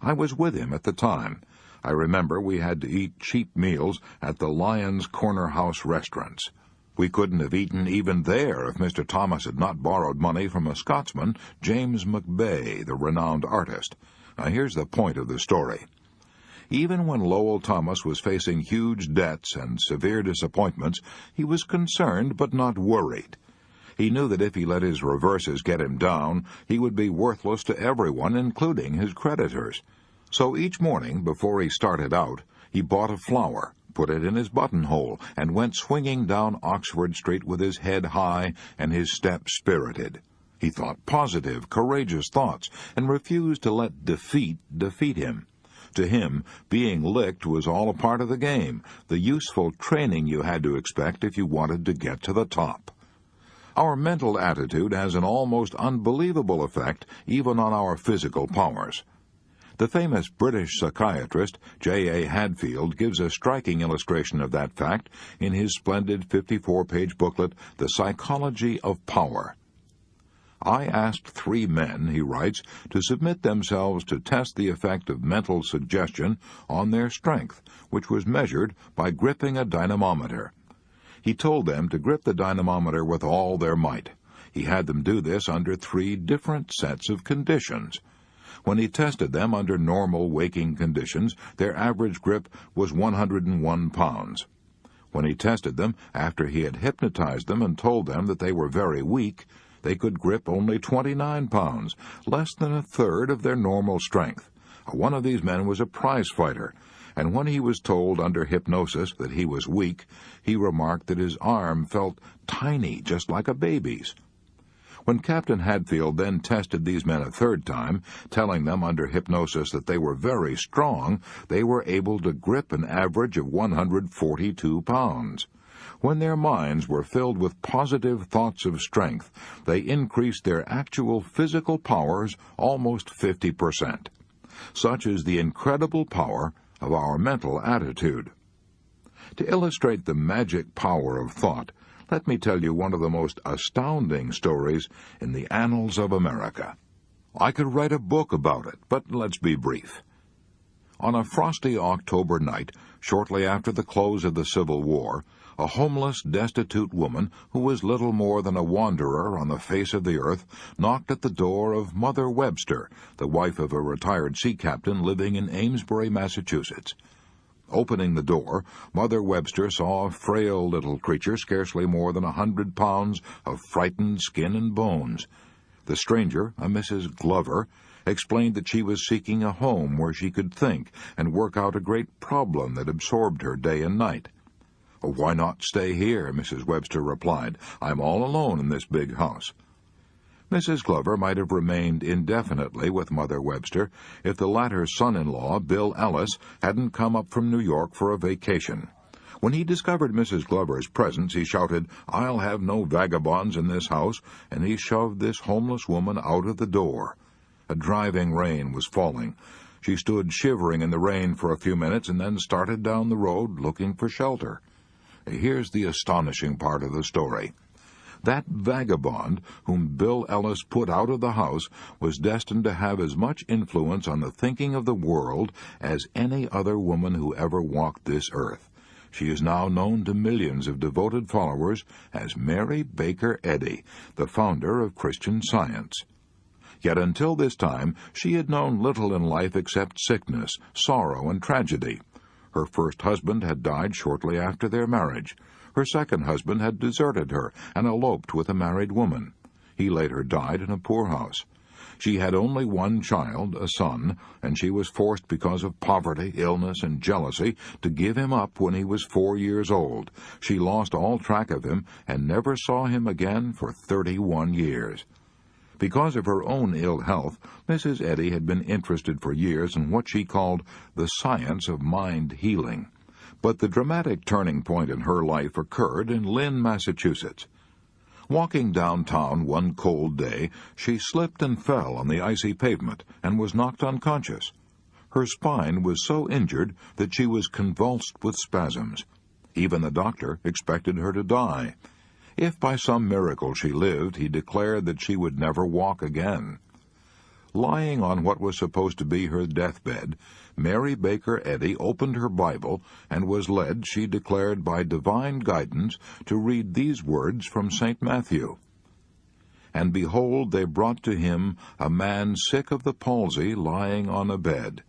I was with him at the time. I remember we had to eat cheap meals at the Lyons Corner House restaurants. We couldn't have eaten even there if Mr. Thomas had not borrowed money from a Scotsman, James McBay, the renowned artist. Now here's the point of the story. Even when Lowell Thomas was facing huge debts and severe disappointments, he was concerned but not worried. He knew that if he let his reverses get him down, he would be worthless to everyone, including his creditors. So each morning, before he started out, he bought a flower, put it in his buttonhole, and went swinging down Oxford Street with his head high and his step spirited. He thought positive, courageous thoughts, and refused to let defeat him. To him, being licked was all a part of the game, the useful training you had to expect if you wanted to get to the top. Our mental attitude has an almost unbelievable effect even on our physical powers. The famous British psychiatrist J.A. Hadfield gives a striking illustration of that fact in his splendid 54-page booklet, The Psychology of Power. "I asked 3 men," he writes, "to submit themselves to test the effect of mental suggestion on their strength, which was measured by gripping a dynamometer. He told them to grip the dynamometer with all their might. He had them do this under 3 different sets of conditions. When he tested them under normal waking conditions, their average grip was 101 pounds. When he tested them after he had hypnotized them and told them that they were very weak, they could grip only 29 pounds, less than a third of their normal strength. One of these men was a prize fighter, and when he was told under hypnosis that he was weak, he remarked that his arm felt tiny, just like a baby's. When Captain Hadfield then tested these men a third time, telling them under hypnosis that they were very strong, they were able to grip an average of 142 pounds. When their minds were filled with positive thoughts of strength, they increased their actual physical powers almost 50%. Such is the incredible power of our mental attitude. To illustrate the magic power of thought, let me tell you one of the most astounding stories in the annals of America. I could write a book about it, but let's be brief. On a frosty October night, shortly after the close of the Civil War, a homeless, destitute woman who was little more than a wanderer on the face of the earth knocked at the door of Mother Webster, the wife of a retired sea captain living in Amesbury, Massachusetts. Opening the door, Mother Webster saw a frail little creature scarcely more than 100 pounds of frightened skin and bones. The stranger, a Mrs. Glover, explained that she was seeking a home where she could think and work out a great problem that absorbed her day and night. "Why not stay here?" Mrs. Webster replied. "I'm all alone in this big house." Mrs. Glover might have remained indefinitely with Mother Webster if the latter's son-in-law, Bill Ellis, hadn't come up from New York for a vacation. When he discovered Mrs. Glover's presence, he shouted, "I'll have no vagabonds in this house," and he shoved this homeless woman out of the door. A driving rain was falling. She stood shivering in the rain for a few minutes and then started down the road looking for shelter. Here's the astonishing part of the story. That vagabond whom Bill Ellis put out of the house was destined to have as much influence on the thinking of the world as any other woman who ever walked this earth. She is now known to millions of devoted followers as Mary Baker Eddy, the founder of Christian Science. Yet until this time she had known little in life except sickness, sorrow, and tragedy. Her first husband had died shortly after their marriage. Her second husband had deserted her and eloped with a married woman. He later died in a poorhouse. She had only one child, a son, and she was forced because of poverty, illness, and jealousy to give him up when he was 4 years old. She lost all track of him and never saw him again for 31 years. Because of her own ill health, Mrs. Eddy had been interested for years in what she called the science of mind healing. But the dramatic turning point in her life occurred in Lynn, Massachusetts. Walking downtown one cold day, she slipped and fell on the icy pavement and was knocked unconscious. Her spine was so injured that she was convulsed with spasms. Even the doctor expected her to die. If by some miracle she lived, he declared that she would never walk again. Lying on what was supposed to be her deathbed, Mary Baker Eddy opened her Bible and was led, she declared, by divine guidance to read these words from St. Matthew. "And behold, they brought to him a man sick of the palsy, lying on a bed.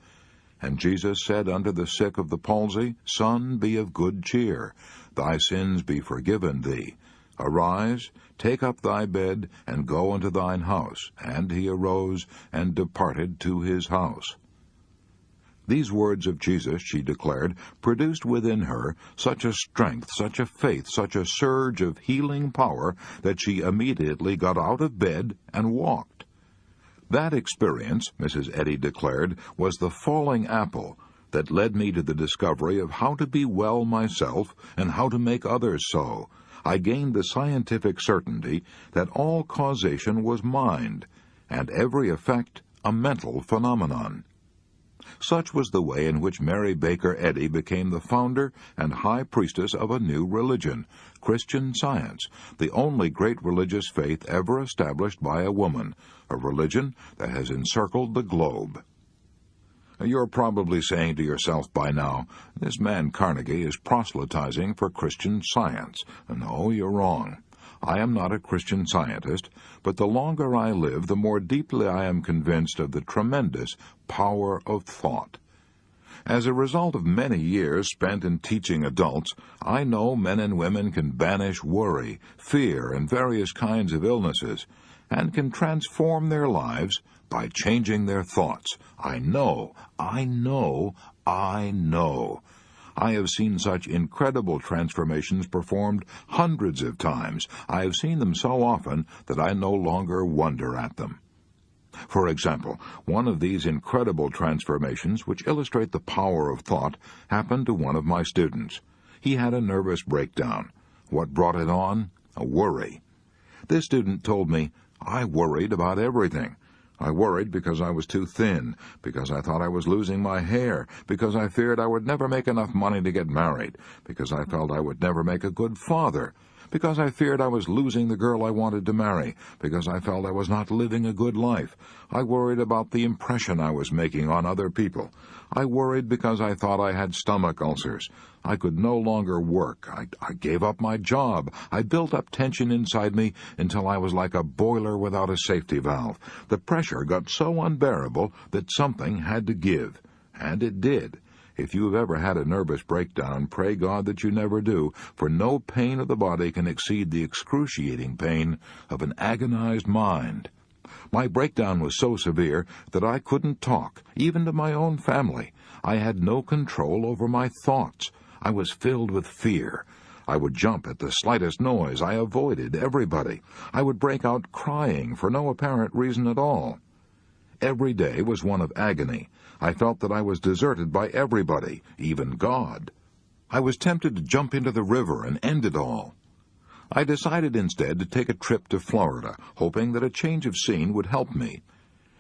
And Jesus said unto the sick of the palsy, Son, be of good cheer, thy sins be forgiven thee. Arise, take up thy bed, and go unto thine house. And he arose and departed to his house." These words of Jesus, she declared, produced within her such a strength, such a faith, such a surge of healing power that she immediately got out of bed and walked. That experience, Mrs. Eddy declared, was the falling apple that led me to the discovery of how to be well myself and how to make others so. I gained the scientific certainty that all causation was mind, and every effect a mental phenomenon. Such was the way in which Mary Baker Eddy became the founder and high priestess of a new religion, Christian Science, the only great religious faith ever established by a woman, a religion that has encircled the globe. You're probably saying to yourself by now, this man Carnegie is proselytizing for Christian Science. No, you're wrong. I am not a Christian Scientist, but the longer I live, the more deeply I am convinced of the tremendous power of thought. As a result of many years spent in teaching adults, I know men and women can banish worry, fear, and various kinds of illnesses, and can transform their lives by changing their thoughts. I know. I have seen such incredible transformations performed hundreds of times. I have seen them so often that I no longer wonder at them. For example, one of these incredible transformations, which illustrate the power of thought, happened to one of my students. He had a nervous breakdown. What brought it on? A worry. This student told me, "I worried about everything. I worried because I was too thin, because I thought I was losing my hair, because I feared I would never make enough money to get married, because I felt I would never make a good father, because I feared I was losing the girl I wanted to marry, because I felt I was not living a good life. I worried about the impression I was making on other people. I worried because I thought I had stomach ulcers. I could no longer work. I gave up my job. I built up tension inside me until I was like a boiler without a safety valve. The pressure got so unbearable that something had to give. And it did. If you have ever had a nervous breakdown, pray God that you never do, for no pain of the body can exceed the excruciating pain of an agonized mind. My breakdown was so severe that I couldn't talk, even to my own family. I had no control over my thoughts. I was filled with fear. I would jump at the slightest noise. I avoided everybody. I would break out crying for no apparent reason at all. Every day was one of agony. I felt that I was deserted by everybody, even God. I was tempted to jump into the river and end it all. I decided instead to take a trip to Florida, hoping that a change of scene would help me.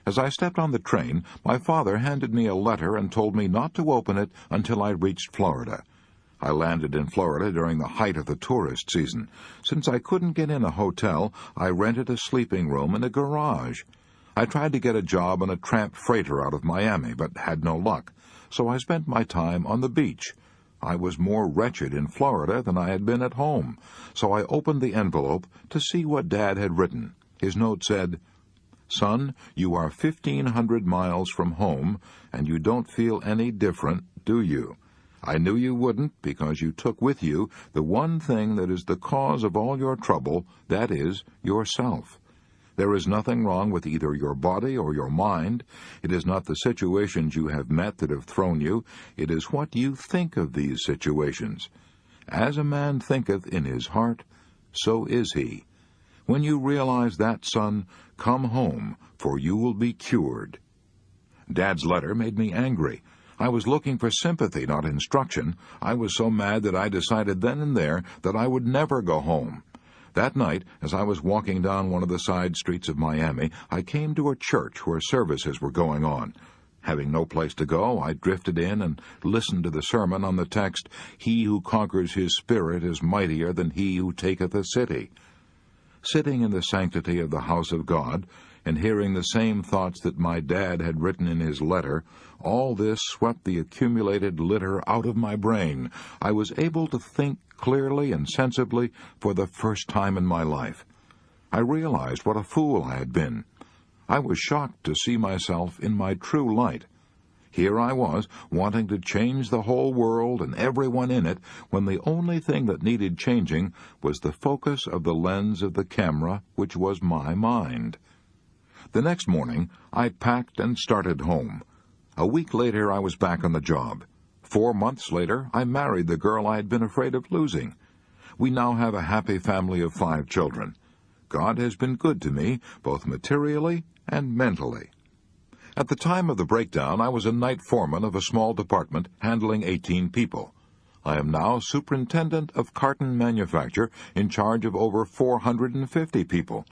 As I stepped on the train, my father handed me a letter and told me not to open it until I reached Florida. I landed in Florida during the height of the tourist season. Since I couldn't get in a hotel, I rented a sleeping room in a garage. I tried to get a job on a tramp freighter out of Miami, but had no luck, so I spent my time on the beach. I was more wretched in Florida than I had been at home, so I opened the envelope to see what Dad had written. His note said, "Son, you are 1,500 miles from home, and you don't feel any different, do you? I knew you wouldn't, because you took with you the one thing that is the cause of all your trouble, that is, yourself. There is nothing wrong with either your body or your mind. It is not the situations you have met that have thrown you. It is what you think of these situations. As a man thinketh in his heart, so is he. When you realize that, son, come home, for you will be cured." Dad's letter made me angry. I was looking for sympathy, not instruction. I was so mad that I decided then and there that I would never go home. That night, as I was walking down one of the side streets of Miami, I came to a church where services were going on. Having no place to go, I drifted in and listened to the sermon on the text, "He who conquers his spirit is mightier than he who taketh a city." Sitting in the sanctity of the house of God, and hearing the same thoughts that my dad had written in his letter, all this swept the accumulated litter out of my brain. I was able to think clearly and sensibly for the first time in my life. I realized what a fool I had been. I was shocked to see myself in my true light. Here I was, wanting to change the whole world and everyone in it, when the only thing that needed changing was the focus of the lens of the camera, which was my mind. The next morning, I packed and started home. A week later, I was back on the job. 4 months later, I married the girl I had been afraid of losing. We now have a happy family of 5 children. God has been good to me, both materially and mentally. At the time of the breakdown, I was a night foreman of a small department handling 18 people. I am now superintendent of carton manufacture in charge of over 450 people.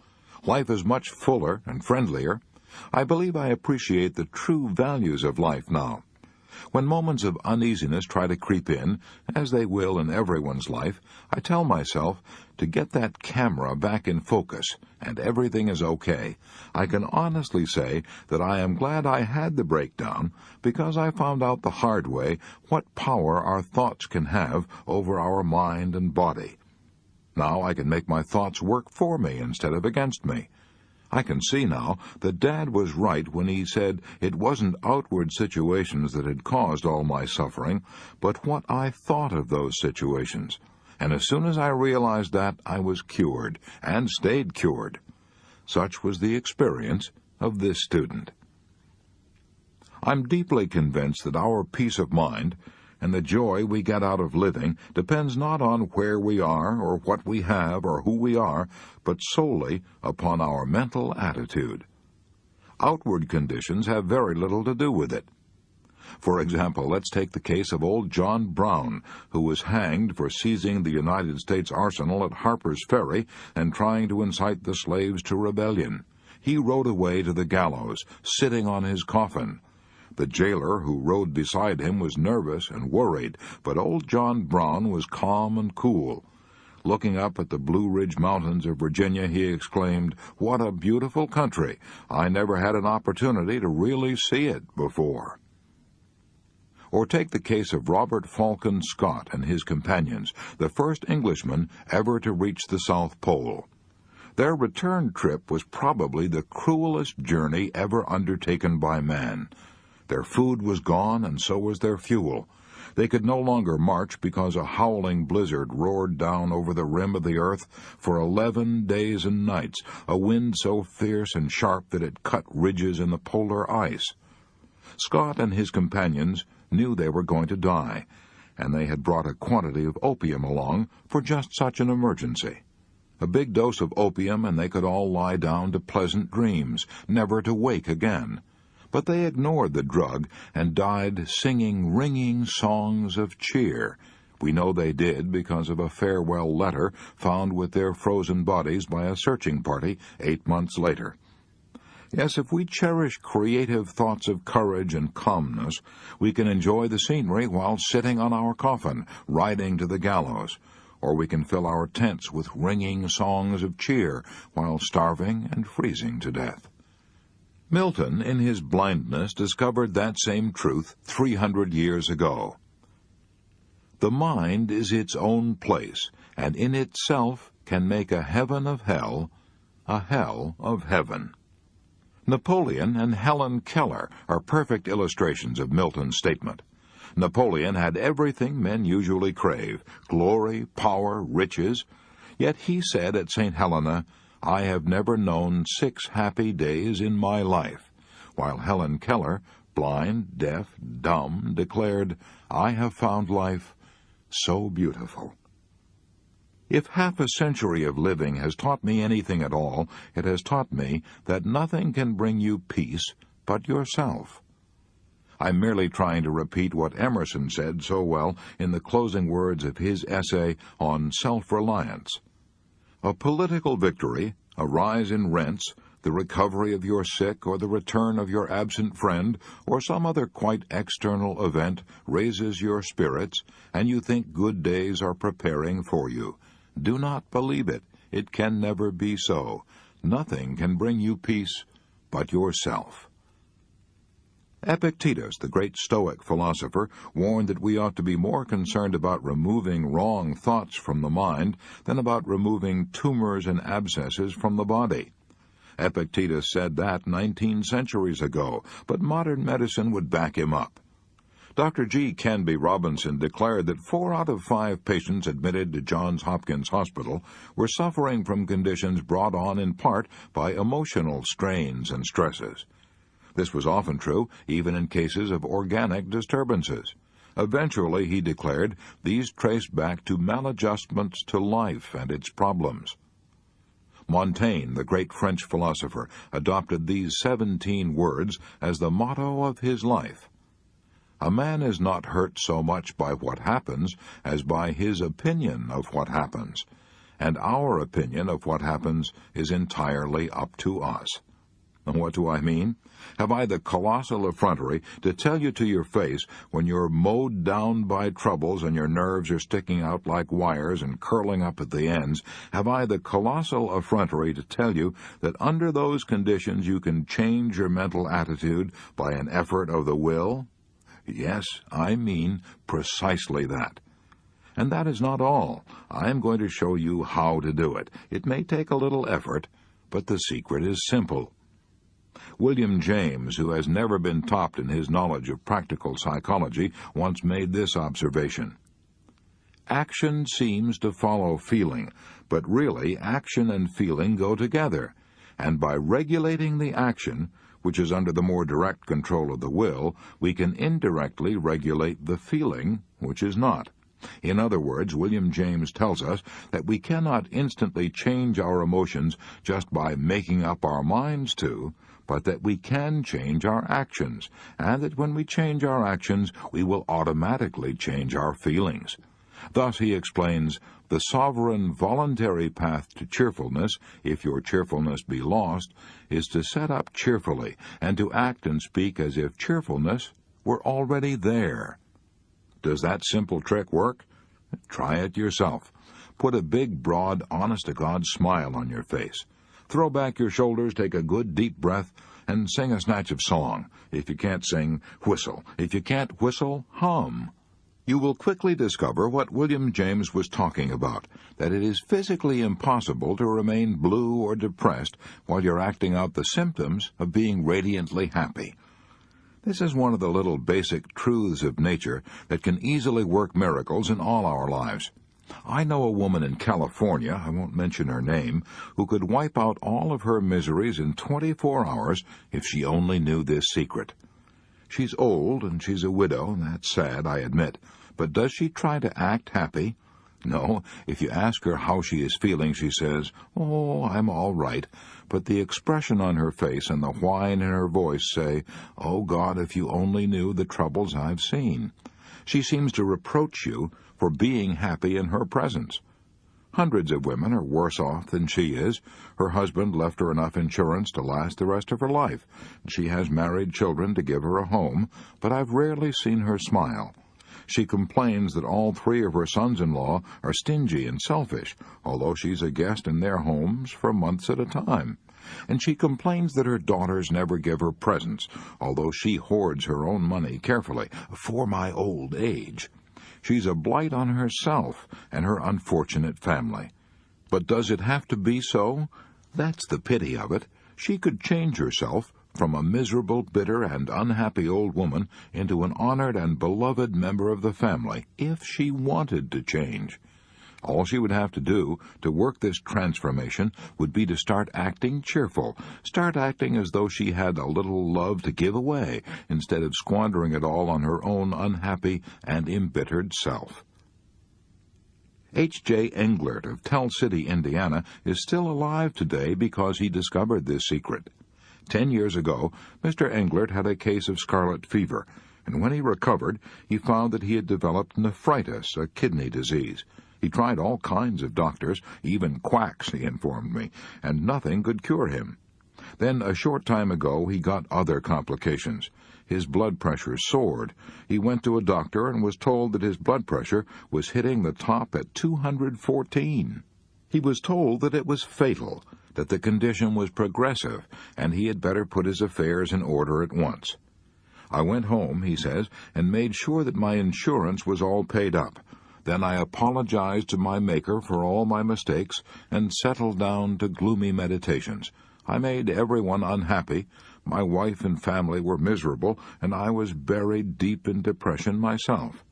Life is much fuller and friendlier. I believe I appreciate the true values of life now. When moments of uneasiness try to creep in, as they will in everyone's life, I tell myself to get that camera back in focus, and everything is okay. I can honestly say that I am glad I had the breakdown, because I found out the hard way what power our thoughts can have over our mind and body. Now I can make my thoughts work for me instead of against me. I can see now that Dad was right when he said it wasn't outward situations that had caused all my suffering, but what I thought of those situations. And as soon as I realized that, I was cured, and stayed cured. Such was the experience of this student. I'm deeply convinced that our peace of mind and the joy we get out of living depends not on where we are or what we have or who we are, but solely upon our mental attitude. Outward conditions have very little to do with it. For example, let's take the case of old John Brown, who was hanged for seizing the United States arsenal at Harper's Ferry and trying to incite the slaves to rebellion. He rode away to the gallows, sitting on his coffin. The jailer who rode beside him was nervous and worried, but old John Brown was calm and cool. Looking up at the Blue Ridge Mountains of Virginia, he exclaimed, "What a beautiful country! I never had an opportunity to really see it before." Or take the case of Robert Falcon Scott and his companions, the first Englishmen ever to reach the South Pole. Their return trip was probably the cruelest journey ever undertaken by man. Their food was gone, and so was their fuel. They could no longer march because a howling blizzard roared down over the rim of the earth for 11 days and nights, a wind so fierce and sharp that it cut ridges in the polar ice. Scott and his companions knew they were going to die, and they had brought a quantity of opium along for just such an emergency. A big dose of opium, and they could all lie down to pleasant dreams, never to wake again. But they ignored the drug and died singing ringing songs of cheer. We know they did because of a farewell letter found with their frozen bodies by a searching party 8 months later. Yes, if we cherish creative thoughts of courage and calmness, we can enjoy the scenery while sitting on our coffin, riding to the gallows, or we can fill our tents with ringing songs of cheer while starving and freezing to death. Milton, in his blindness, discovered that same truth 300 years ago. The mind is its own place, and in itself can make a heaven of hell, a hell of heaven. Napoleon and Helen Keller are perfect illustrations of Milton's statement. Napoleon had everything men usually crave, glory, power, riches, yet he said at St. Helena, "I have never known 6 happy days in my life," while Helen Keller, blind, deaf, dumb, declared, "I have found life so beautiful." If half a century of living has taught me anything at all, it has taught me that nothing can bring you peace but yourself. I'm merely trying to repeat what Emerson said so well in the closing words of his essay on self-reliance. A political victory, a rise in rents, the recovery of your sick, or the return of your absent friend, or some other quite external event raises your spirits, and you think good days are preparing for you. Do not believe it. It can never be so. Nothing can bring you peace but yourself. Epictetus, the great Stoic philosopher, warned that we ought to be more concerned about removing wrong thoughts from the mind than about removing tumors and abscesses from the body. Epictetus said that 19 centuries ago, but modern medicine would back him up. Dr. G. Canby Robinson declared that 4 out of 5 patients admitted to Johns Hopkins Hospital were suffering from conditions brought on in part by emotional strains and stresses. This was often true, even in cases of organic disturbances. Eventually, he declared, these traced back to maladjustments to life and its problems. Montaigne, the great French philosopher, adopted these 17 words as the motto of his life. A man is not hurt so much by what happens as by his opinion of what happens, and our opinion of what happens is entirely up to us. And what do I mean? Have I the colossal effrontery to tell you to your face, when you're mowed down by troubles and your nerves are sticking out like wires and curling up at the ends, have I the colossal effrontery to tell you that under those conditions you can change your mental attitude by an effort of the will? Yes, I mean precisely that. And that is not all. I am going to show you how to do it. It may take a little effort, but the secret is simple. William James, who has never been topped in his knowledge of practical psychology, once made this observation. Action seems to follow feeling, but really action and feeling go together, and by regulating the action, which is under the more direct control of the will, we can indirectly regulate the feeling, which is not. In other words, William James tells us that we cannot instantly change our emotions just by making up our minds to, but that we can change our actions, and that when we change our actions, we will automatically change our feelings. Thus, he explains, the sovereign voluntary path to cheerfulness, if your cheerfulness be lost, is to set up cheerfully and to act and speak as if cheerfulness were already there. Does that simple trick work? Try it yourself. Put a big, broad, honest-to-God smile on your face. Throw back your shoulders, take a good deep breath, and sing a snatch of song. If you can't sing, whistle. If you can't whistle, hum. You will quickly discover what William James was talking about, that it is physically impossible to remain blue or depressed while you're acting out the symptoms of being radiantly happy. This is one of the little basic truths of nature that can easily work miracles in all our lives. I know a woman in California, I won't mention her name, who could wipe out all of her miseries in 24 hours if she only knew this secret. She's old and she's a widow, and that's sad, I admit, but does she try to act happy? No, if you ask her how she is feeling, she says, "Oh, I'm all right," but the expression on her face and the whine in her voice say, "Oh, God, if you only knew the troubles I've seen." She seems to reproach you for being happy in her presence. Hundreds of women are worse off than she is. Her husband left her enough insurance to last the rest of her life. She has married children to give her a home, but I've rarely seen her smile. She complains that all 3 of her sons-in-law are stingy and selfish, although she's a guest in their homes for months at a time. And she complains that her daughters never give her presents, although she hoards her own money carefully, for my old age. She's a blight on herself and her unfortunate family. But does it have to be so? That's the pity of it. She could change herself from a miserable, bitter, and unhappy old woman into an honored and beloved member of the family, if she wanted to change. All she would have to do to work this transformation would be to start acting cheerful, start acting as though she had a little love to give away, instead of squandering it all on her own unhappy and embittered self. H.J. Englert of Tell City, Indiana, is still alive today because he discovered this secret. 10 years ago, Mr. Englert had a case of scarlet fever, and when he recovered, he found that he had developed nephritis, a kidney disease. He tried all kinds of doctors, even quacks, he informed me, and nothing could cure him. Then, a short time ago, he got other complications. His blood pressure soared. He went to a doctor and was told that his blood pressure was hitting the top at 214. He was told that it was fatal, that the condition was progressive, and he had better put his affairs in order at once. I went home, he says, and made sure that my insurance was all paid up. Then I apologized to my Maker for all my mistakes and settled down to gloomy meditations. I made everyone unhappy. My wife and family were miserable, and I was buried deep in depression myself.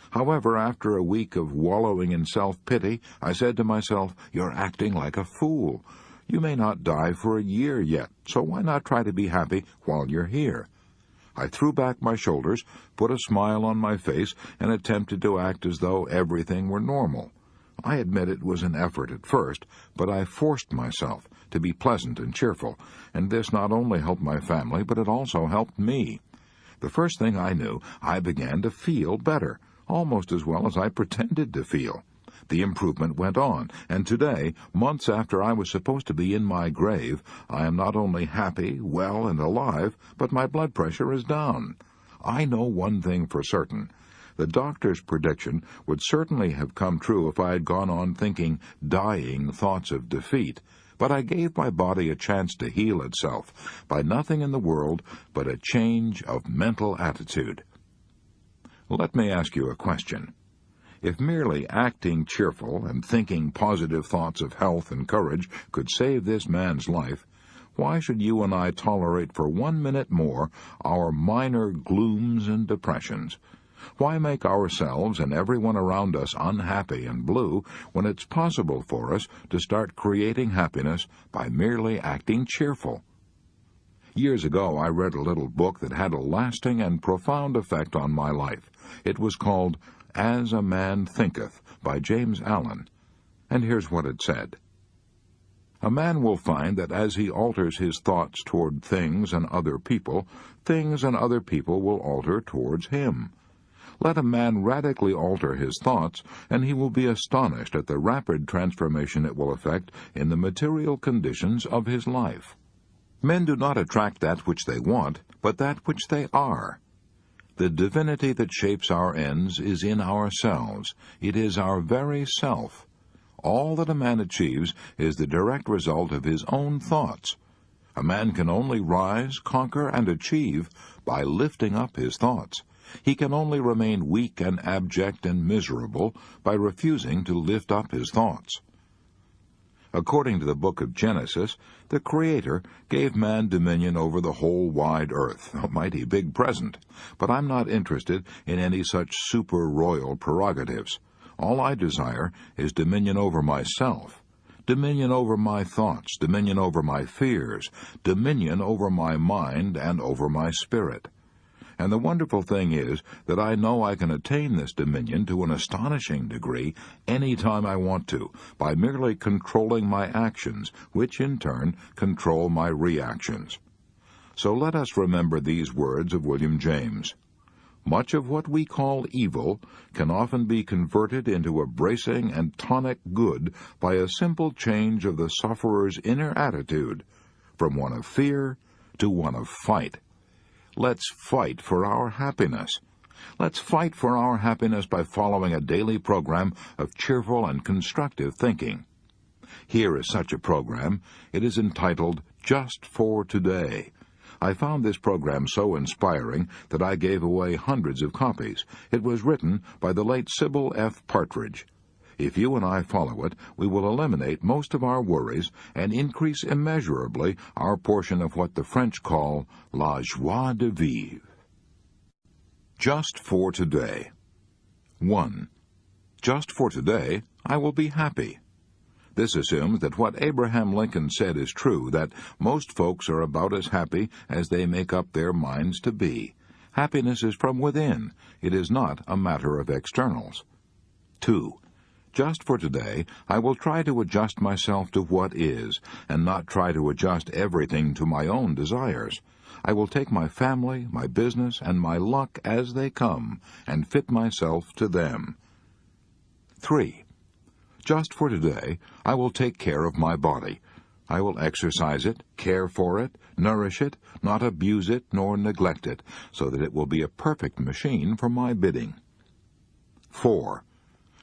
However, after a week of wallowing in self-pity, I said to myself, "You're acting like a fool. You may not die for a year yet, so why not try to be happy while you're here?" I threw back my shoulders, put a smile on my face, and attempted to act as though everything were normal. I admit it was an effort at first, but I forced myself to be pleasant and cheerful, and this not only helped my family, but it also helped me. The first thing I knew, I began to feel better, almost as well as I pretended to feel. The improvement went on, and today, months after I was supposed to be in my grave, I am not only happy, well, and alive, but my blood pressure is down. I know one thing for certain. The doctor's prediction would certainly have come true if I had gone on thinking dying thoughts of defeat, but I gave my body a chance to heal itself by nothing in the world but a change of mental attitude. Let me ask you a question. If merely acting cheerful and thinking positive thoughts of health and courage could save this man's life, why should you and I tolerate for 1 minute more our minor glooms and depressions? Why make ourselves and everyone around us unhappy and blue when it's possible for us to start creating happiness by merely acting cheerful? Years ago, I read a little book that had a lasting and profound effect on my life. It was called As a Man Thinketh by James Allen. And here's what it said. A man will find that as he alters his thoughts toward things and other people will alter towards him. Let a man radically alter his thoughts, and he will be astonished at the rapid transformation it will effect in the material conditions of his life. Men do not attract that which they want, but that which they are. The divinity that shapes our ends is in ourselves. It is our very self. All that a man achieves is the direct result of his own thoughts. A man can only rise, conquer, and achieve by lifting up his thoughts. He can only remain weak and abject and miserable by refusing to lift up his thoughts. According to the book of Genesis, the Creator gave man dominion over the whole wide earth, a mighty big present. But I'm not interested in any such super-royal prerogatives. All I desire is dominion over myself, dominion over my thoughts, dominion over my fears, dominion over my mind and over my spirit. And the wonderful thing is that I know I can attain this dominion to an astonishing degree any time I want to, by merely controlling my actions, which in turn control my reactions. So let us remember these words of William James. Much of what we call evil can often be converted into a bracing and tonic good by a simple change of the sufferer's inner attitude, from one of fear to one of fight. Let's fight for our happiness. Let's fight for our happiness by following a daily program of cheerful and constructive thinking. Here is such a program. It is entitled Just for Today. I found this program so inspiring that I gave away hundreds of copies. It was written by the late Sybil F. Partridge. If you and I follow it, we will eliminate most of our worries and increase immeasurably our portion of what the French call la joie de vivre. Just for today. 1. Just for today, I will be happy. This assumes that what Abraham Lincoln said is true, that most folks are about as happy as they make up their minds to be. Happiness is from within. It is not a matter of externals. 2. Just for today, I will try to adjust myself to what is, and not try to adjust everything to my own desires. I will take my family, my business, and my luck as they come, and fit myself to them. 3. Just for today, I will take care of my body. I will exercise it, care for it, nourish it, not abuse it nor neglect it, so that it will be a perfect machine for my bidding. 4.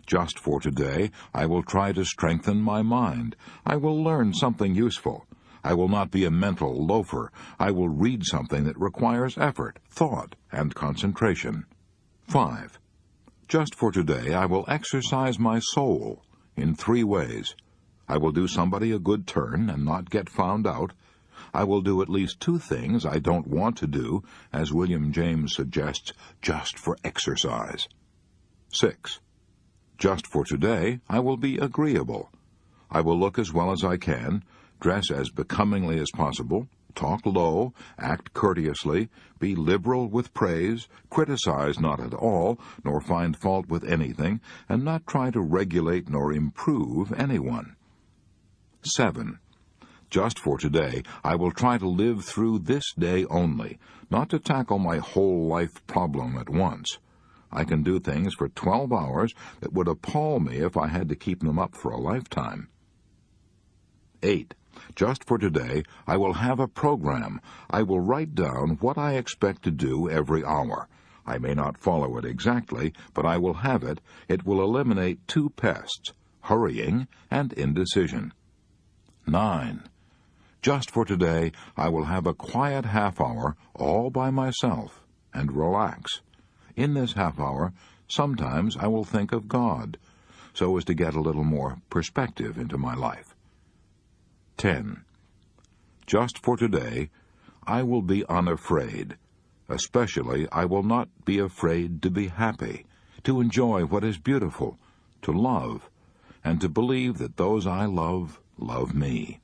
Just for today, I will try to strengthen my mind. I will learn something useful. I will not be a mental loafer. I will read something that requires effort, thought, and concentration. 5. Just for today, I will exercise my soul in 3 ways. I will do somebody a good turn and not get found out. I will do at least 2 things I don't want to do, as William James suggests, just for exercise. 6. Just for today, I will be agreeable. I will look as well as I can, dress as becomingly as possible, talk low, act courteously, be liberal with praise, criticize not at all, nor find fault with anything, and not try to regulate nor improve anyone. 7. Just for today, I will try to live through this day only, not to tackle my whole life problem at once. I can do things for 12 hours that would appall me if I had to keep them up for a lifetime. 8. Just for today, I will have a program. I will write down what I expect to do every hour. I may not follow it exactly, but I will have it. It will eliminate 2 pests, hurrying and indecision. 9. Just for today, I will have a quiet half-hour all by myself and relax. In this half-hour, sometimes I will think of God, so as to get a little more perspective into my life. 10. Just for today, I will be unafraid. Especially I will not be afraid to be happy, to enjoy what is beautiful, to love, and to believe that those I love love me.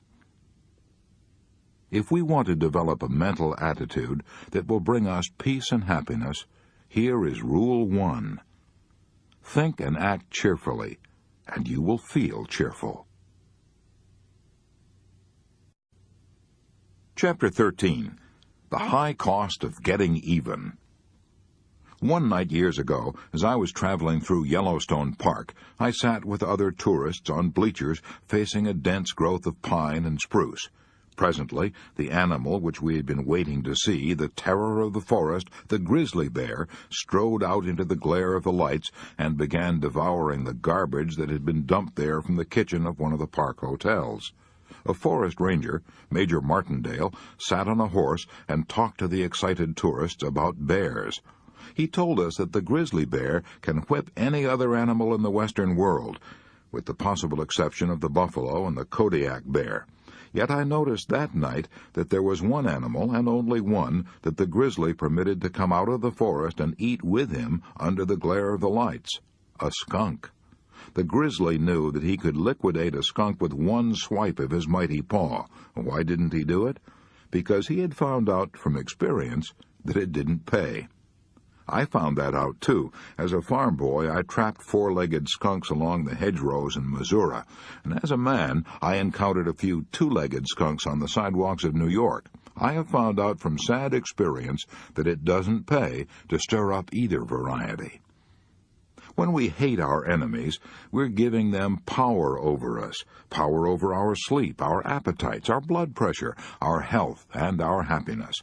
If we want to develop a mental attitude that will bring us peace and happiness, here is Rule 1. Think and act cheerfully, and you will feel cheerful. Chapter 13. The High Cost of Getting Even. One night years ago, as I was traveling through Yellowstone Park, I sat with other tourists on bleachers facing a dense growth of pine and spruce. Presently, the animal which we had been waiting to see, the terror of the forest, the grizzly bear, strode out into the glare of the lights and began devouring the garbage that had been dumped there from the kitchen of one of the park hotels. A forest ranger, Major Martindale, sat on a horse and talked to the excited tourists about bears. He told us that the grizzly bear can whip any other animal in the western world, with the possible exception of the buffalo and the Kodiak bear. Yet I noticed that night that there was one animal, and only one, that the grizzly permitted to come out of the forest and eat with him under the glare of the lights: a skunk. The grizzly knew that he could liquidate a skunk with one swipe of his mighty paw. Why didn't he do it? Because he had found out from experience that it didn't pay. I found that out, too. As a farm boy, I trapped four-legged skunks along the hedgerows in Missouri, and as a man, I encountered a few two-legged skunks on the sidewalks of New York. I have found out from sad experience that it doesn't pay to stir up either variety. When we hate our enemies, we're giving them power over us, power over our sleep, our appetites, our blood pressure, our health, and our happiness.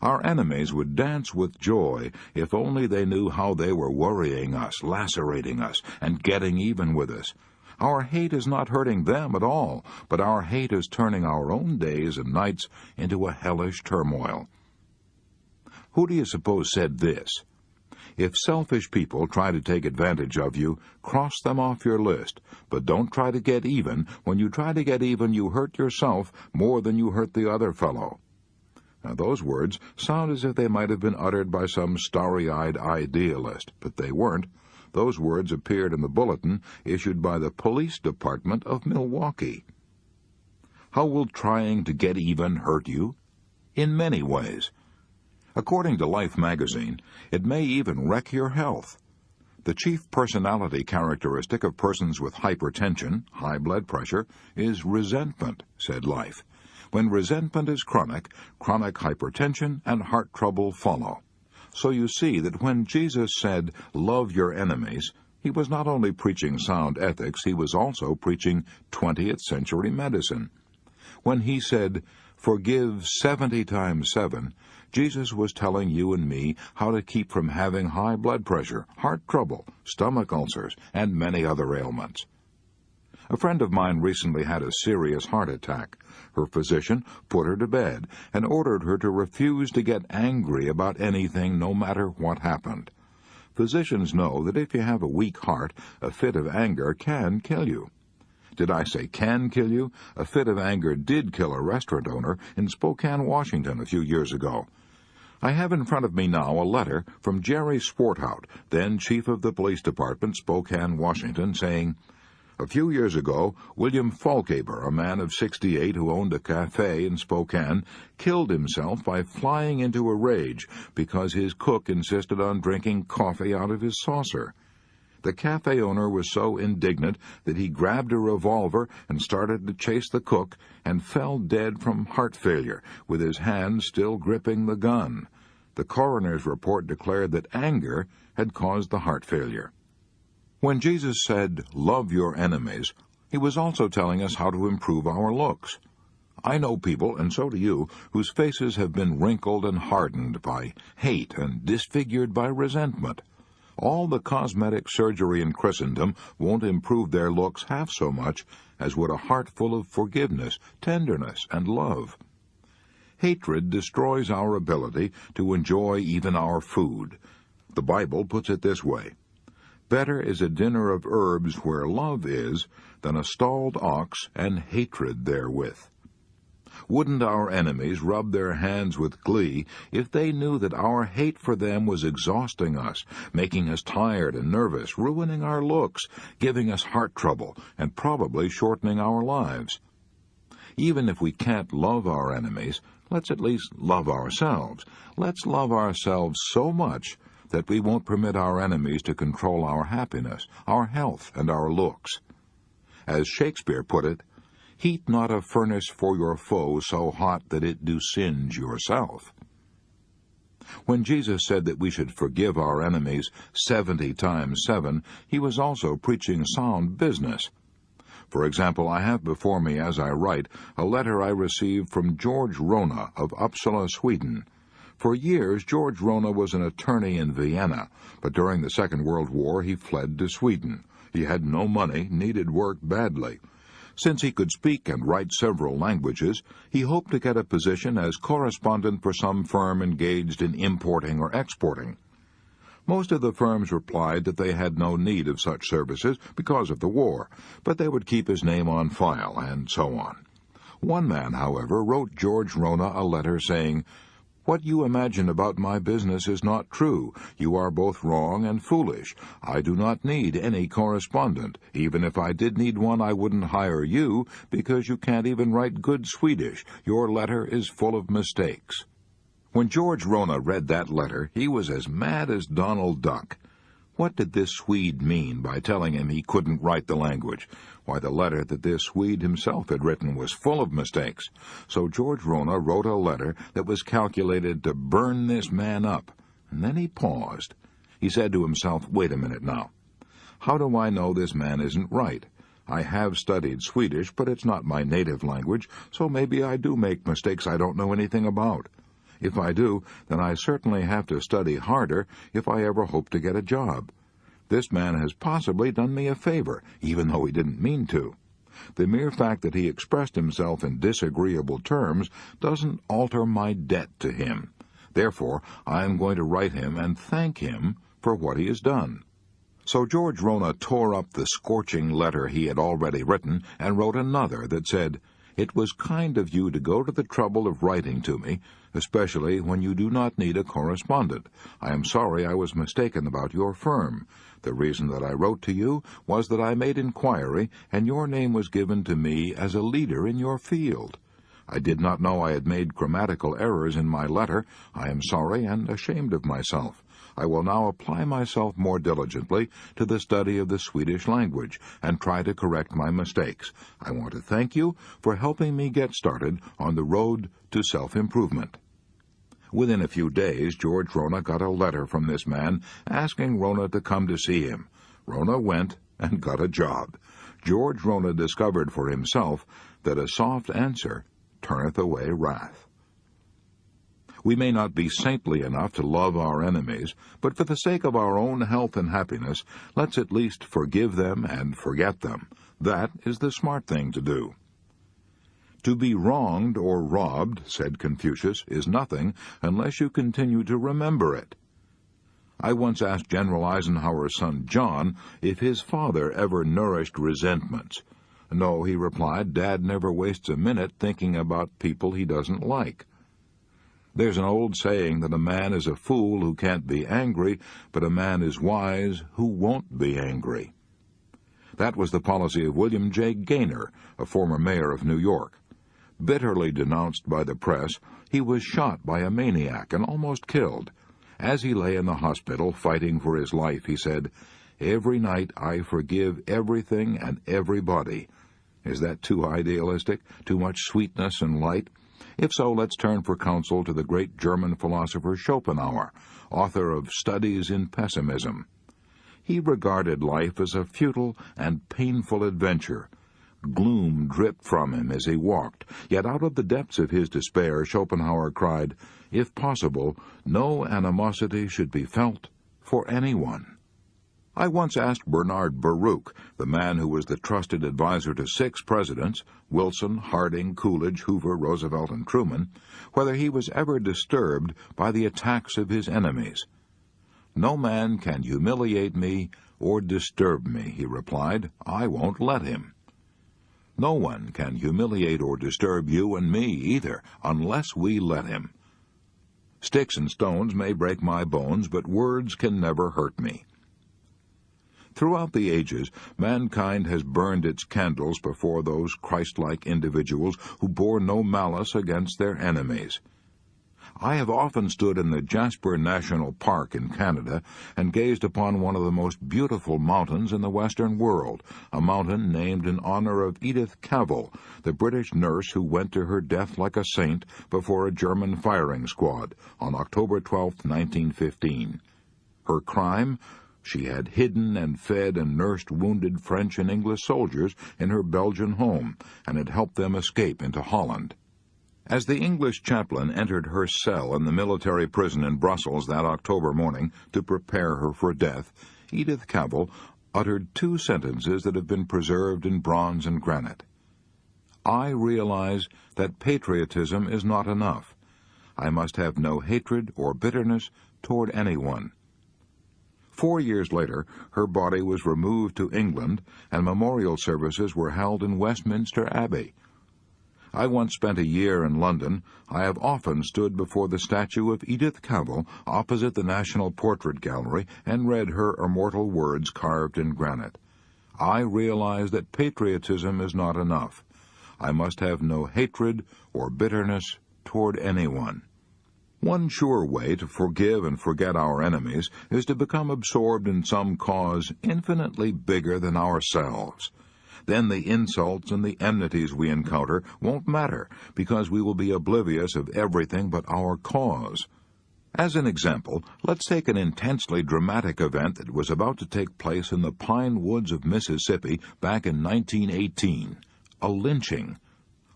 Our enemies would dance with joy if only they knew how they were worrying us, lacerating us, and getting even with us. Our hate is not hurting them at all, but our hate is turning our own days and nights into a hellish turmoil. Who do you suppose said this? If selfish people try to take advantage of you, cross them off your list, but don't try to get even. When you try to get even, you hurt yourself more than you hurt the other fellow. Now, those words sound as if they might have been uttered by some starry-eyed idealist, but they weren't. Those words appeared in the bulletin issued by the police department of Milwaukee. How will trying to get even hurt you? In many ways. According to Life magazine, it may even wreck your health. The chief personality characteristic of persons with hypertension, high blood pressure, is resentment, said Life. When resentment is chronic hypertension and heart trouble follow. So you see that when Jesus said, "Love your enemies," he was not only preaching sound ethics, he was also preaching 20th century medicine. When he said, "Forgive 70 times 7, Jesus was telling you and me how to keep from having high blood pressure, heart trouble, stomach ulcers, and many other ailments. A friend of mine recently had a serious heart attack. Her physician put her to bed and ordered her to refuse to get angry about anything, no matter what happened. Physicians know that if you have a weak heart, a fit of anger can kill you. Did I say can kill you? A fit of anger did kill a restaurant owner in Spokane, Washington, a few years ago. I have in front of me now a letter from Jerry Swarthout, then chief of the police department, Spokane, Washington, saying, "A few years ago, William Falkaber, a man of 68 who owned a cafe in Spokane, killed himself by flying into a rage because his cook insisted on drinking coffee out of his saucer. The cafe owner was so indignant that he grabbed a revolver and started to chase the cook and fell dead from heart failure, with his hand still gripping the gun. The coroner's report declared that anger had caused the heart failure." When Jesus said, "Love your enemies," he was also telling us how to improve our looks. I know people, and so do you, whose faces have been wrinkled and hardened by hate and disfigured by resentment. All the cosmetic surgery in Christendom won't improve their looks half so much as would a heart full of forgiveness, tenderness, and love. Hatred destroys our ability to enjoy even our food. The Bible puts it this way: "Better is a dinner of herbs where love is than a stalled ox and hatred therewith." Wouldn't our enemies rub their hands with glee if they knew that our hate for them was exhausting us, making us tired and nervous, ruining our looks, giving us heart trouble, and probably shortening our lives? Even if we can't love our enemies, let's at least love ourselves. Let's love ourselves so much that we won't permit our enemies to control our happiness, our health, and our looks. As Shakespeare put it, "Heat not a furnace for your foe so hot that it do singe yourself." When Jesus said that we should forgive our enemies 70 times 7, he was also preaching sound business. For example, I have before me as I write a letter I received from George Rona of Uppsala, Sweden. For years, George Rona was an attorney in Vienna, but during the Second World War he fled to Sweden. He had no money, needed work badly. Since he could speak and write several languages, he hoped to get a position as correspondent for some firm engaged in importing or exporting. Most of the firms replied that they had no need of such services because of the war, but they would keep his name on file, and so on. One man, however, wrote George Rona a letter saying, "What you imagine about my business is not true. You are both wrong and foolish. I do not need any correspondent. Even if I did need one, I wouldn't hire you, because you can't even write good Swedish. Your letter is full of mistakes." When George Rona read that letter, he was as mad as Donald Duck. What did this Swede mean by telling him he couldn't write the language? Why, the letter that this Swede himself had written was full of mistakes. So George Rona wrote a letter that was calculated to burn this man up. And then he paused. He said to himself, "Wait a minute now. How do I know this man isn't right? I have studied Swedish, but it's not my native language, so maybe I do make mistakes I don't know anything about. If I do, then I certainly have to study harder if I ever hope to get a job. This man has possibly done me a favor, even though he didn't mean to. The mere fact that he expressed himself in disagreeable terms doesn't alter my debt to him. Therefore, I am going to write him and thank him for what he has done." So George Rona tore up the scorching letter he had already written and wrote another that said, "It was kind of you to go to the trouble of writing to me, especially when you do not need a correspondent. I am sorry I was mistaken about your firm. The reason that I wrote to you was that I made inquiry, and your name was given to me as a leader in your field. I did not know I had made grammatical errors in my letter. I am sorry and ashamed of myself. I will now apply myself more diligently to the study of the Swedish language and try to correct my mistakes. I want to thank you for helping me get started on the road to self-improvement." Within a few days, George Rona got a letter from this man asking Rona to come to see him. Rona went and got a job. George Rona discovered for himself that a soft answer turneth away wrath. We may not be saintly enough to love our enemies, but for the sake of our own health and happiness, let's at least forgive them and forget them. That is the smart thing to do. To be wronged or robbed, said Confucius, is nothing unless you continue to remember it. I once asked General Eisenhower's son John if his father ever nourished resentments. "No," he replied, "Dad never wastes a minute thinking about people he doesn't like." There's an old saying that a man is a fool who can't be angry, but a man is wise who won't be angry. That was the policy of William J. Gaynor, a former mayor of New York. Bitterly denounced by the press, he was shot by a maniac and almost killed. As he lay in the hospital fighting for his life, he said, "Every night I forgive everything and everybody." Is that too idealistic? Too much sweetness and light? If so, let's turn for counsel to the great German philosopher Schopenhauer, author of Studies in Pessimism. He regarded life as a futile and painful adventure. Gloom dripped from him as he walked, yet out of the depths of his despair Schopenhauer cried, "If possible, no animosity should be felt for anyone." I once asked Bernard Baruch, the man who was the trusted advisor to 6 presidents, Wilson, Harding, Coolidge, Hoover, Roosevelt, and Truman, whether he was ever disturbed by the attacks of his enemies. "No man can humiliate me or disturb me," he replied. "I won't let him." No one can humiliate or disturb you and me either, unless we let him. Sticks and stones may break my bones, but words can never hurt me. Throughout the ages, mankind has burned its candles before those Christ-like individuals who bore no malice against their enemies. I have often stood in the Jasper National Park in Canada and gazed upon one of the most beautiful mountains in the Western world, a mountain named in honor of Edith Cavell, the British nurse who went to her death like a saint before a German firing squad on October 12, 1915. Her crime? She had hidden and fed and nursed wounded French and English soldiers in her Belgian home and had helped them escape into Holland. As the English chaplain entered her cell in the military prison in Brussels that October morning to prepare her for death, Edith Cavell uttered two sentences that have been preserved in bronze and granite. "I realize that patriotism is not enough. I must have no hatred or bitterness toward anyone." 4 years later, her body was removed to England, and memorial services were held in Westminster Abbey. I once spent a year in London. I have often stood before the statue of Edith Cavell opposite the National Portrait Gallery and read her immortal words carved in granite. I realize that patriotism is not enough. I must have no hatred or bitterness toward anyone. One sure way to forgive and forget our enemies is to become absorbed in some cause infinitely bigger than ourselves. Then the insults and the enmities we encounter won't matter, because we will be oblivious of everything but our cause. As an example, let's take an intensely dramatic event that was about to take place in the pine woods of Mississippi back in 1918, a lynching.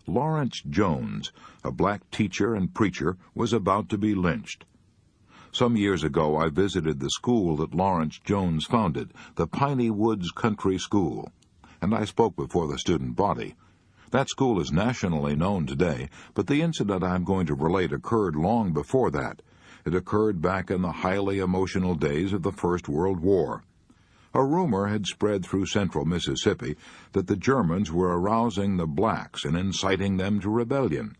Lawrence Jones, a black teacher and preacher, was about to be lynched. Some years ago I visited the school that Lawrence Jones founded, the Piney Woods Country School, and I spoke before the student body. That school is nationally known today, but the incident I'm going to relate occurred long before that. It occurred back in the highly emotional days of the First World War. A rumor had spread through central Mississippi that the Germans were arousing the blacks and inciting them to rebellion.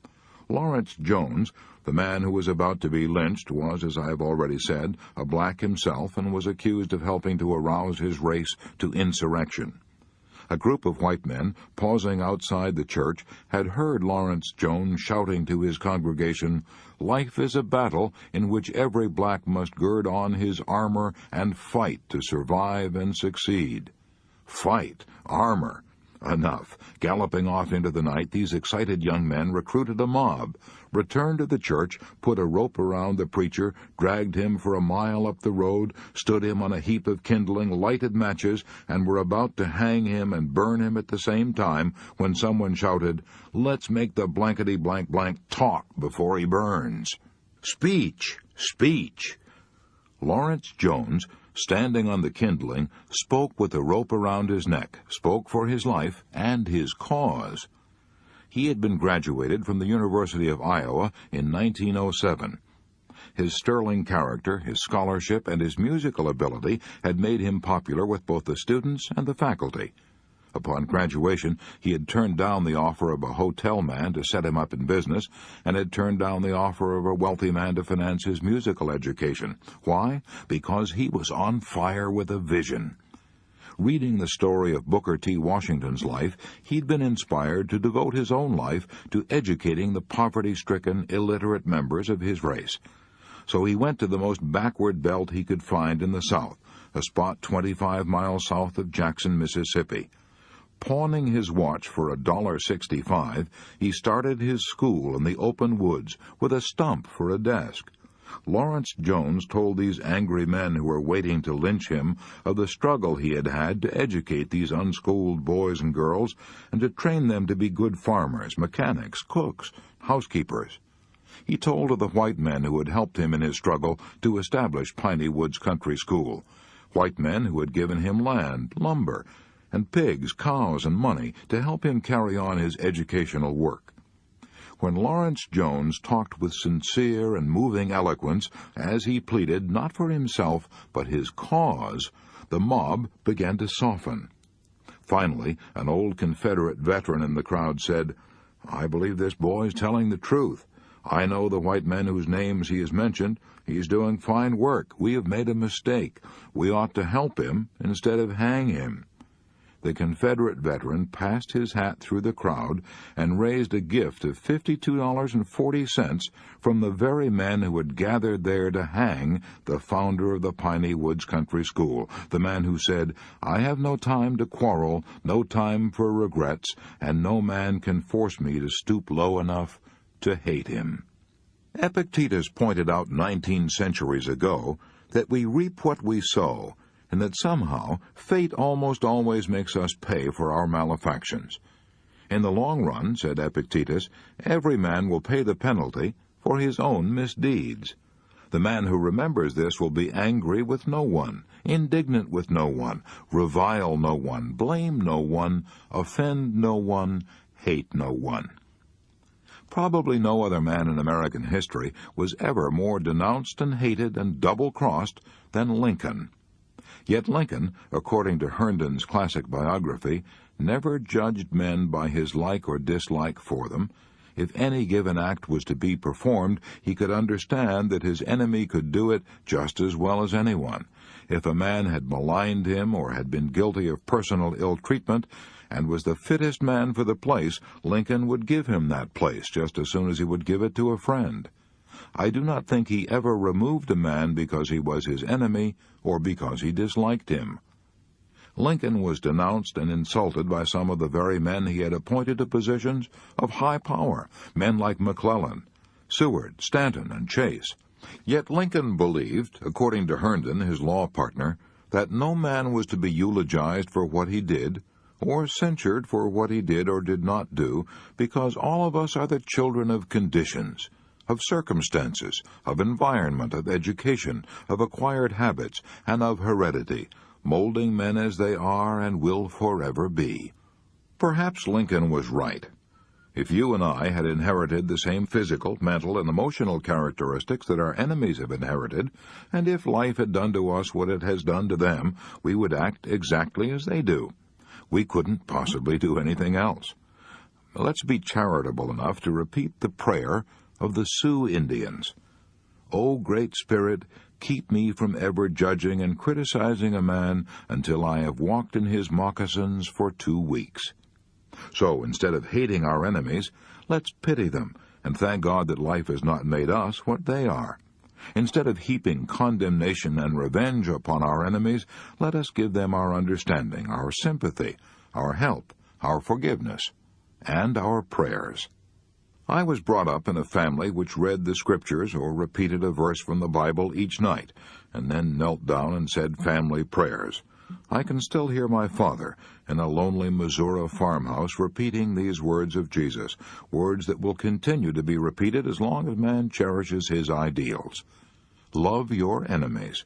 Lawrence Jones, the man who was about to be lynched, was, as I have already said, a black himself and was accused of helping to arouse his race to insurrection. A group of white men, pausing outside the church, had heard Lawrence Jones shouting to his congregation, "Life is a battle in which every black must gird on his armor and fight to survive and succeed." Fight, armor. Enough. Galloping off into the night, these excited young men recruited a mob, returned to the church, put a rope around the preacher, dragged him for a mile up the road, stood him on a heap of kindling, lighted matches, and were about to hang him and burn him at the same time when someone shouted, "Let's make the blankety-blank-blank talk before he burns." Speech! Speech! Lawrence Jones, standing on the kindling, spoke with the rope around his neck, spoke for his life and his cause. He had been graduated from the University of Iowa in 1907. His sterling character, his scholarship, and his musical ability had made him popular with both the students and the faculty. Upon graduation, he had turned down the offer of a hotel man to set him up in business, and had turned down the offer of a wealthy man to finance his musical education. Why? Because he was on fire with a vision. Reading the story of Booker T. Washington's life, he'd been inspired to devote his own life to educating the poverty-stricken, illiterate members of his race. So he went to the most backward belt he could find in the South, a spot 25 miles south of Jackson, Mississippi. Pawning his watch for $1.65, he started his school in the open woods with a stump for a desk. Lawrence Jones told these angry men who were waiting to lynch him of the struggle he had had to educate these unschooled boys and girls and to train them to be good farmers, mechanics, cooks, housekeepers. He told of the white men who had helped him in his struggle to establish Piney Woods Country School, white men who had given him land, lumber, and pigs, cows, and money to help him carry on his educational work. When Lawrence Jones talked with sincere and moving eloquence, as he pleaded not for himself but his cause, the mob began to soften. Finally, an old Confederate veteran in the crowd said, "I believe this boy's telling the truth. I know the white men whose names he has mentioned. He's doing fine work. We have made a mistake. We ought to help him instead of hang him." The Confederate veteran passed his hat through the crowd and raised a gift of $52.40 from the very men who had gathered there to hang the founder of the Piney Woods Country School, the man who said, "I have no time to quarrel, no time for regrets, and no man can force me to stoop low enough to hate him." Epictetus pointed out 19 centuries ago that we reap what we sow, and that somehow fate almost always makes us pay for our malefactions. In the long run, said Epictetus, every man will pay the penalty for his own misdeeds. The man who remembers this will be angry with no one, indignant with no one, revile no one, blame no one, offend no one, hate no one. Probably no other man in American history was ever more denounced and hated and double-crossed than Lincoln. Yet Lincoln, according to Herndon's classic biography, never judged men by his like or dislike for them. If any given act was to be performed, he could understand that his enemy could do it just as well as anyone. If a man had maligned him or had been guilty of personal ill-treatment and was the fittest man for the place, Lincoln would give him that place just as soon as he would give it to a friend. I do not think he ever removed a man because he was his enemy or because he disliked him. Lincoln was denounced and insulted by some of the very men he had appointed to positions of high power, men like McClellan, Seward, Stanton, and Chase. Yet Lincoln believed, according to Herndon, his law partner, that no man was to be eulogized for what he did, or censured for what he did or did not do, because all of us are the children of conditions, of circumstances, of environment, of education, of acquired habits, and of heredity, molding men as they are and will forever be. Perhaps Lincoln was right. If you and I had inherited the same physical, mental, and emotional characteristics that our enemies have inherited, and if life had done to us what it has done to them, we would act exactly as they do. We couldn't possibly do anything else. Let's be charitable enough to repeat the prayer of the Sioux Indians. O Great Spirit, keep me from ever judging and criticizing a man until I have walked in his moccasins for 2 weeks. So, instead of hating our enemies, let's pity them and thank God that life has not made us what they are. Instead of heaping condemnation and revenge upon our enemies, let us give them our understanding, our sympathy, our help, our forgiveness, and our prayers. I was brought up in a family which read the Scriptures or repeated a verse from the Bible each night, and then knelt down and said family prayers. I can still hear my father in a lonely Missouri farmhouse repeating these words of Jesus, words that will continue to be repeated as long as man cherishes his ideals. Love your enemies.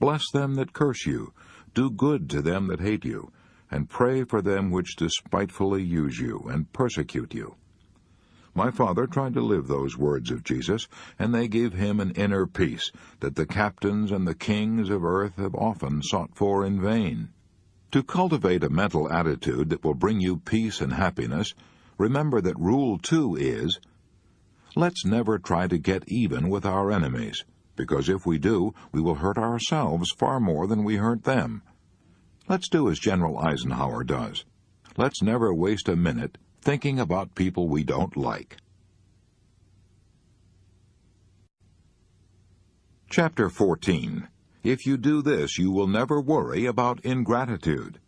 Bless them that curse you. Do good to them that hate you, and pray for them which despitefully use you and persecute you. My father tried to live those words of Jesus, and they gave him an inner peace that the captains and the kings of earth have often sought for in vain. To cultivate a mental attitude that will bring you peace and happiness, remember that Rule 2 is, let's never try to get even with our enemies, because if we do, we will hurt ourselves far more than we hurt them. Let's do as General Eisenhower does. Let's never waste a minute thinking about people we don't like. Chapter 14. If you do this, you will never worry about ingratitude.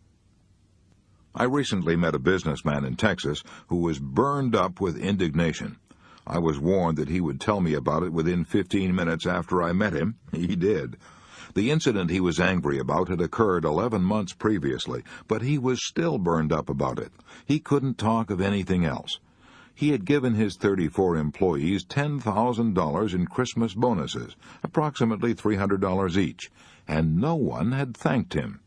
I recently met a businessman in Texas who was burned up with indignation. I was warned that he would tell me about it within 15 minutes after I met him. He did. The incident he was angry about had occurred 11 months previously, but he was still burned up about it. He couldn't talk of anything else. He had given his 34 employees $10,000 in Christmas bonuses, approximately $300 each, and no one had thanked him.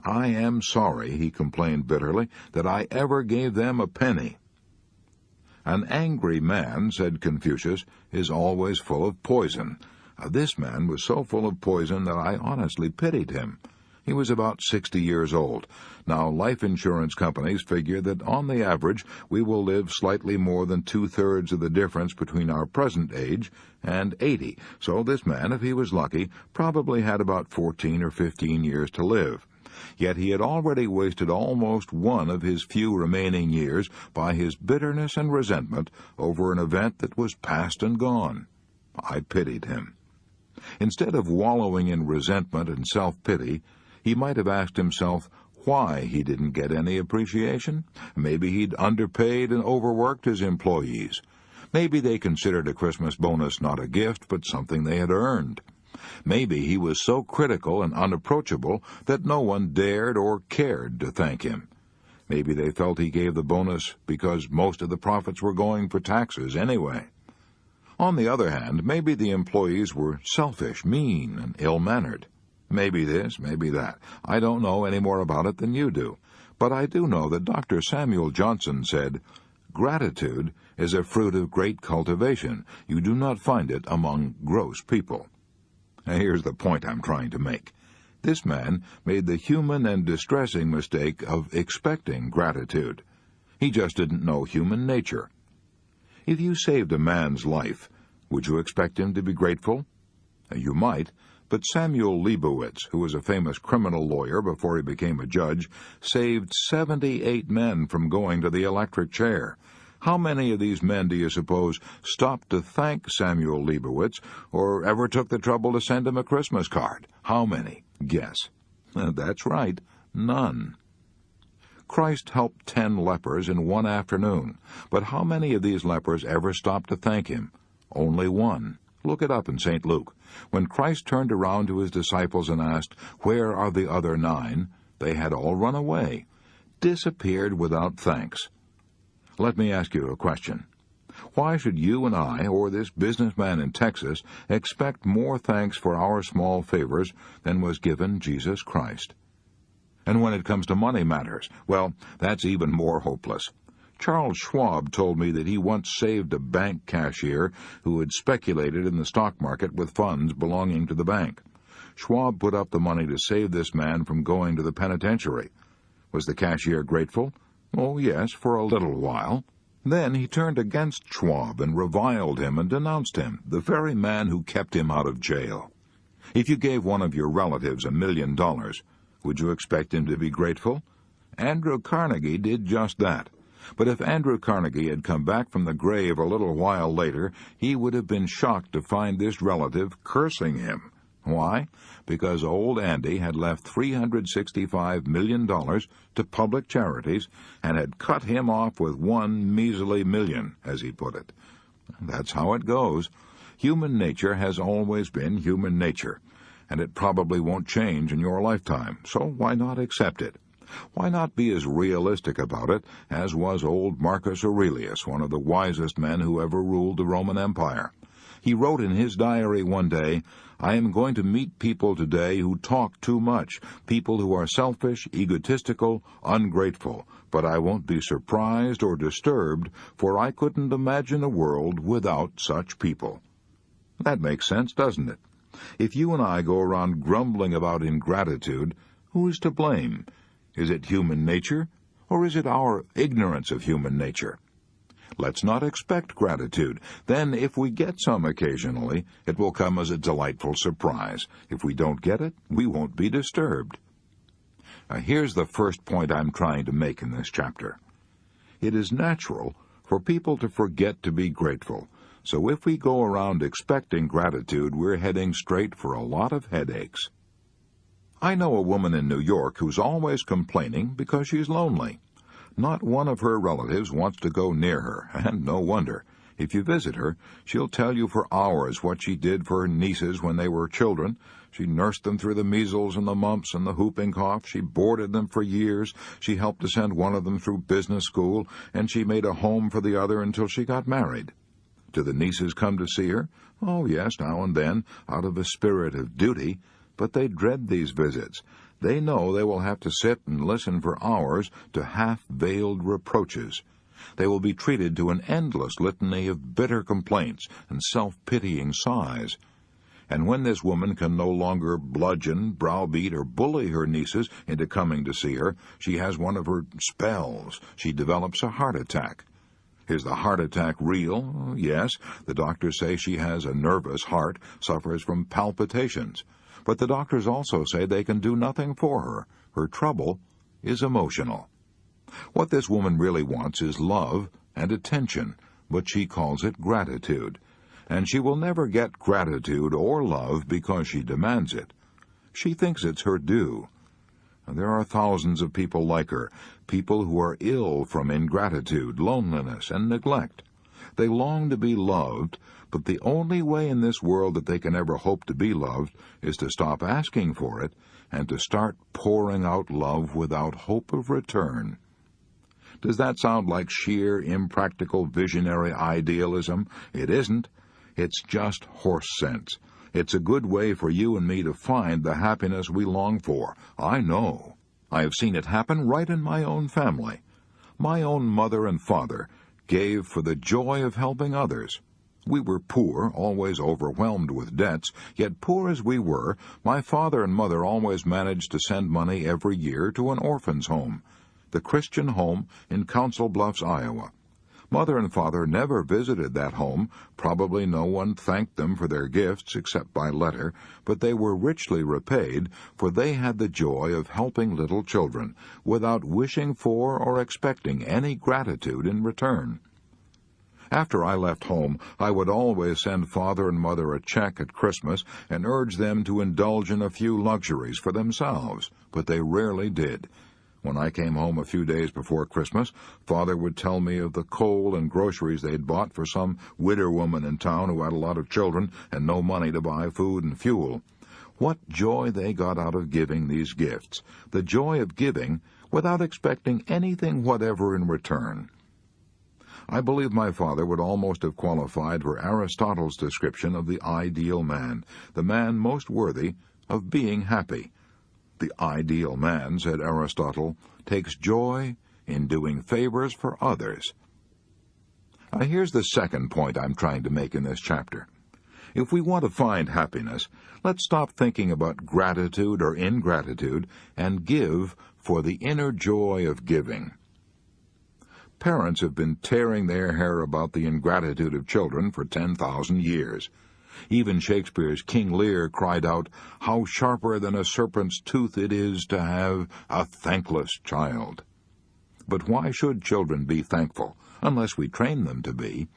I am sorry, he complained bitterly, that I ever gave them a penny. An angry man, said Confucius, is always full of poison. This man was so full of poison that I honestly pitied him. He was about 60 years old. Now, life insurance companies figure that on the average we will live slightly more than two-thirds of the difference between our present age and 80. So this man, if he was lucky, probably had about 14 or 15 years to live. Yet he had already wasted almost one of his few remaining years by his bitterness and resentment over an event that was past and gone. I pitied him. Instead of wallowing in resentment and self-pity, he might have asked himself why he didn't get any appreciation. Maybe he'd underpaid and overworked his employees. Maybe they considered a Christmas bonus not a gift, but something they had earned. Maybe he was so critical and unapproachable that no one dared or cared to thank him. Maybe they felt he gave the bonus because most of the profits were going for taxes anyway. On the other hand, maybe the employees were selfish, mean, and ill-mannered. Maybe this, maybe that. I don't know any more about it than you do. But I do know that Dr. Samuel Johnson said, "Gratitude is a fruit of great cultivation. You do not find it among gross people." Now, here's the point I'm trying to make. This man made the human and distressing mistake of expecting gratitude. He just didn't know human nature. If you saved a man's life, would you expect him to be grateful? You might. But Samuel Leibowitz, who was a famous criminal lawyer before he became a judge, saved 78 men from going to the electric chair. How many of these men do you suppose stopped to thank Samuel Leibowitz or ever took the trouble to send him a Christmas card? How many? Guess. That's right, none. Christ helped 10 lepers in one afternoon, but how many of these lepers ever stopped to thank him? Only one. Look it up in St. Luke. When Christ turned around to his disciples and asked, "Where are the other 9?" they had all run away, disappeared without thanks. Let me ask you a question. Why should you and I, or this businessman in Texas, expect more thanks for our small favors than was given Jesus Christ? And when it comes to money matters, well, that's even more hopeless. Charles Schwab told me that he once saved a bank cashier who had speculated in the stock market with funds belonging to the bank. Schwab put up the money to save this man from going to the penitentiary. Was the cashier grateful? Oh, yes, for a little while. Then he turned against Schwab and reviled him and denounced him, the very man who kept him out of jail. If you gave one of your relatives $1 million, would you expect him to be grateful? Andrew Carnegie did just that. But if Andrew Carnegie had come back from the grave a little while later, he would have been shocked to find this relative cursing him. Why? Because old Andy had left $365 million to public charities and had cut him off with one measly million, as he put it. That's how it goes. Human nature has always been human nature, and it probably won't change in your lifetime, so why not accept it? Why not be as realistic about it as was old Marcus Aurelius, one of the wisest men who ever ruled the Roman Empire? He wrote in his diary one day, "I am going to meet people today who talk too much, people who are selfish, egotistical, ungrateful, but I won't be surprised or disturbed, for I couldn't imagine a world without such people." That makes sense, doesn't it? If you and I go around grumbling about ingratitude, who is to blame? Is it human nature, or is it our ignorance of human nature? Let's not expect gratitude. Then, if we get some occasionally, it will come as a delightful surprise. If we don't get it, we won't be disturbed. Here's the first point I'm trying to make in this chapter. It is natural for people to forget to be grateful. So if we go around expecting gratitude, we're heading straight for a lot of headaches. I know a woman in New York who's always complaining because she's lonely. Not one of her relatives wants to go near her, and no wonder. If you visit her, she'll tell you for hours what she did for her nieces when they were children. She nursed them through the measles and the mumps and the whooping cough. She boarded them for years. She helped to send one of them through business school, and she made a home for the other until she got married. Do the nieces come to see her? Oh, yes, now and then, out of a spirit of duty. But they dread these visits. They know they will have to sit and listen for hours to half-veiled reproaches. They will be treated to an endless litany of bitter complaints and self-pitying sighs. And when this woman can no longer bludgeon, browbeat, or bully her nieces into coming to see her, she has one of her spells. She develops a heart attack. Is the heart attack real? Yes. The doctors say she has a nervous heart, suffers from palpitations. But the doctors also say they can do nothing for her. Her trouble is emotional. What this woman really wants is love and attention, but she calls it gratitude. And she will never get gratitude or love because she demands it. She thinks it's her due. And there are thousands of people like her, people who are ill from ingratitude, loneliness, and neglect. They long to be loved, but the only way in this world that they can ever hope to be loved is to stop asking for it and to start pouring out love without hope of return. Does that sound like sheer, impractical, visionary idealism? It isn't. It's just horse sense. It's a good way for you and me to find the happiness we long for. I know. I have seen it happen right in my own family. My own mother and father gave for the joy of helping others. We were poor, always overwhelmed with debts, yet poor as we were, my father and mother always managed to send money every year to an orphan's home, the Christian home in Council Bluffs, Iowa. Mother and father never visited that home. Probably no one thanked them for their gifts except by letter, but they were richly repaid, for they had the joy of helping little children, without wishing for or expecting any gratitude in return. After I left home, I would always send father and mother a check at Christmas and urge them to indulge in a few luxuries for themselves, but they rarely did. When I came home a few days before Christmas, Father would tell me of the coal and groceries they'd bought for some widow woman in town who had a lot of children and no money to buy food and fuel. What joy they got out of giving these gifts, the joy of giving without expecting anything whatever in return. I believe my father would almost have qualified for Aristotle's description of the ideal man, the man most worthy of being happy. The ideal man, said Aristotle, takes joy in doing favors for others. Now, here's the second point I'm trying to make in this chapter. If we want to find happiness, let's stop thinking about gratitude or ingratitude and give for the inner joy of giving. Parents have been tearing their hair about the ingratitude of children for 10,000 years. Even Shakespeare's King Lear cried out, "How sharper than a serpent's tooth it is to have a thankless child." But why should children be thankful, unless we train them to be?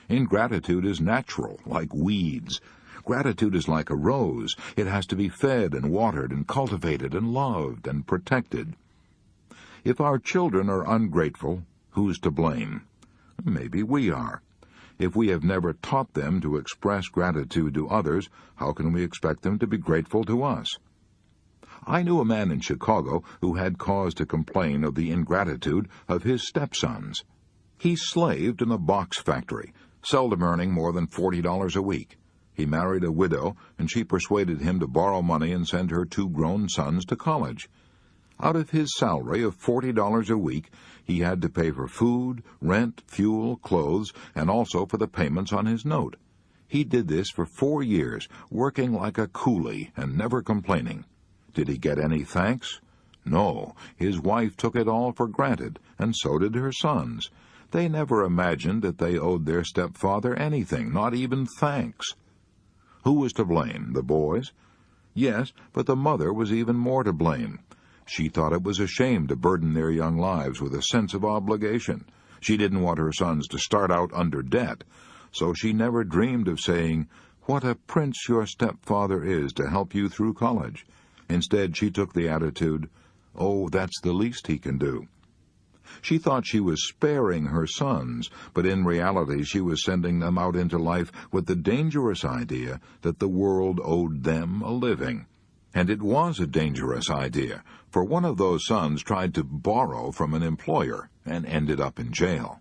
Ingratitude is natural, like weeds. Gratitude is like a rose. It has to be fed and watered and cultivated and loved and protected. If our children are ungrateful, who's to blame? Maybe we are. If we have never taught them to express gratitude to others, how can we expect them to be grateful to us? I knew a man in Chicago who had cause to complain of the ingratitude of his stepsons. He slaved in a box factory, seldom earning more than $40 a week. He married a widow, and she persuaded him to borrow money and send her 2 grown sons to college. Out of his salary of $40 a week, he had to pay for food, rent, fuel, clothes, and also for the payments on his note. He did this for 4 years, working like a coolie and never complaining. Did he get any thanks? No. His wife took it all for granted, and so did her sons. They never imagined that they owed their stepfather anything, not even thanks. Who was to blame? The boys? Yes, but the mother was even more to blame. She thought it was a shame to burden their young lives with a sense of obligation. She didn't want her sons to start out under debt, so she never dreamed of saying, "What a prince your stepfather is to help you through college." Instead, she took the attitude, "Oh, that's the least he can do." She thought she was sparing her sons, but in reality she was sending them out into life with the dangerous idea that the world owed them a living. And it was a dangerous idea, for one of those sons tried to borrow from an employer and ended up in jail.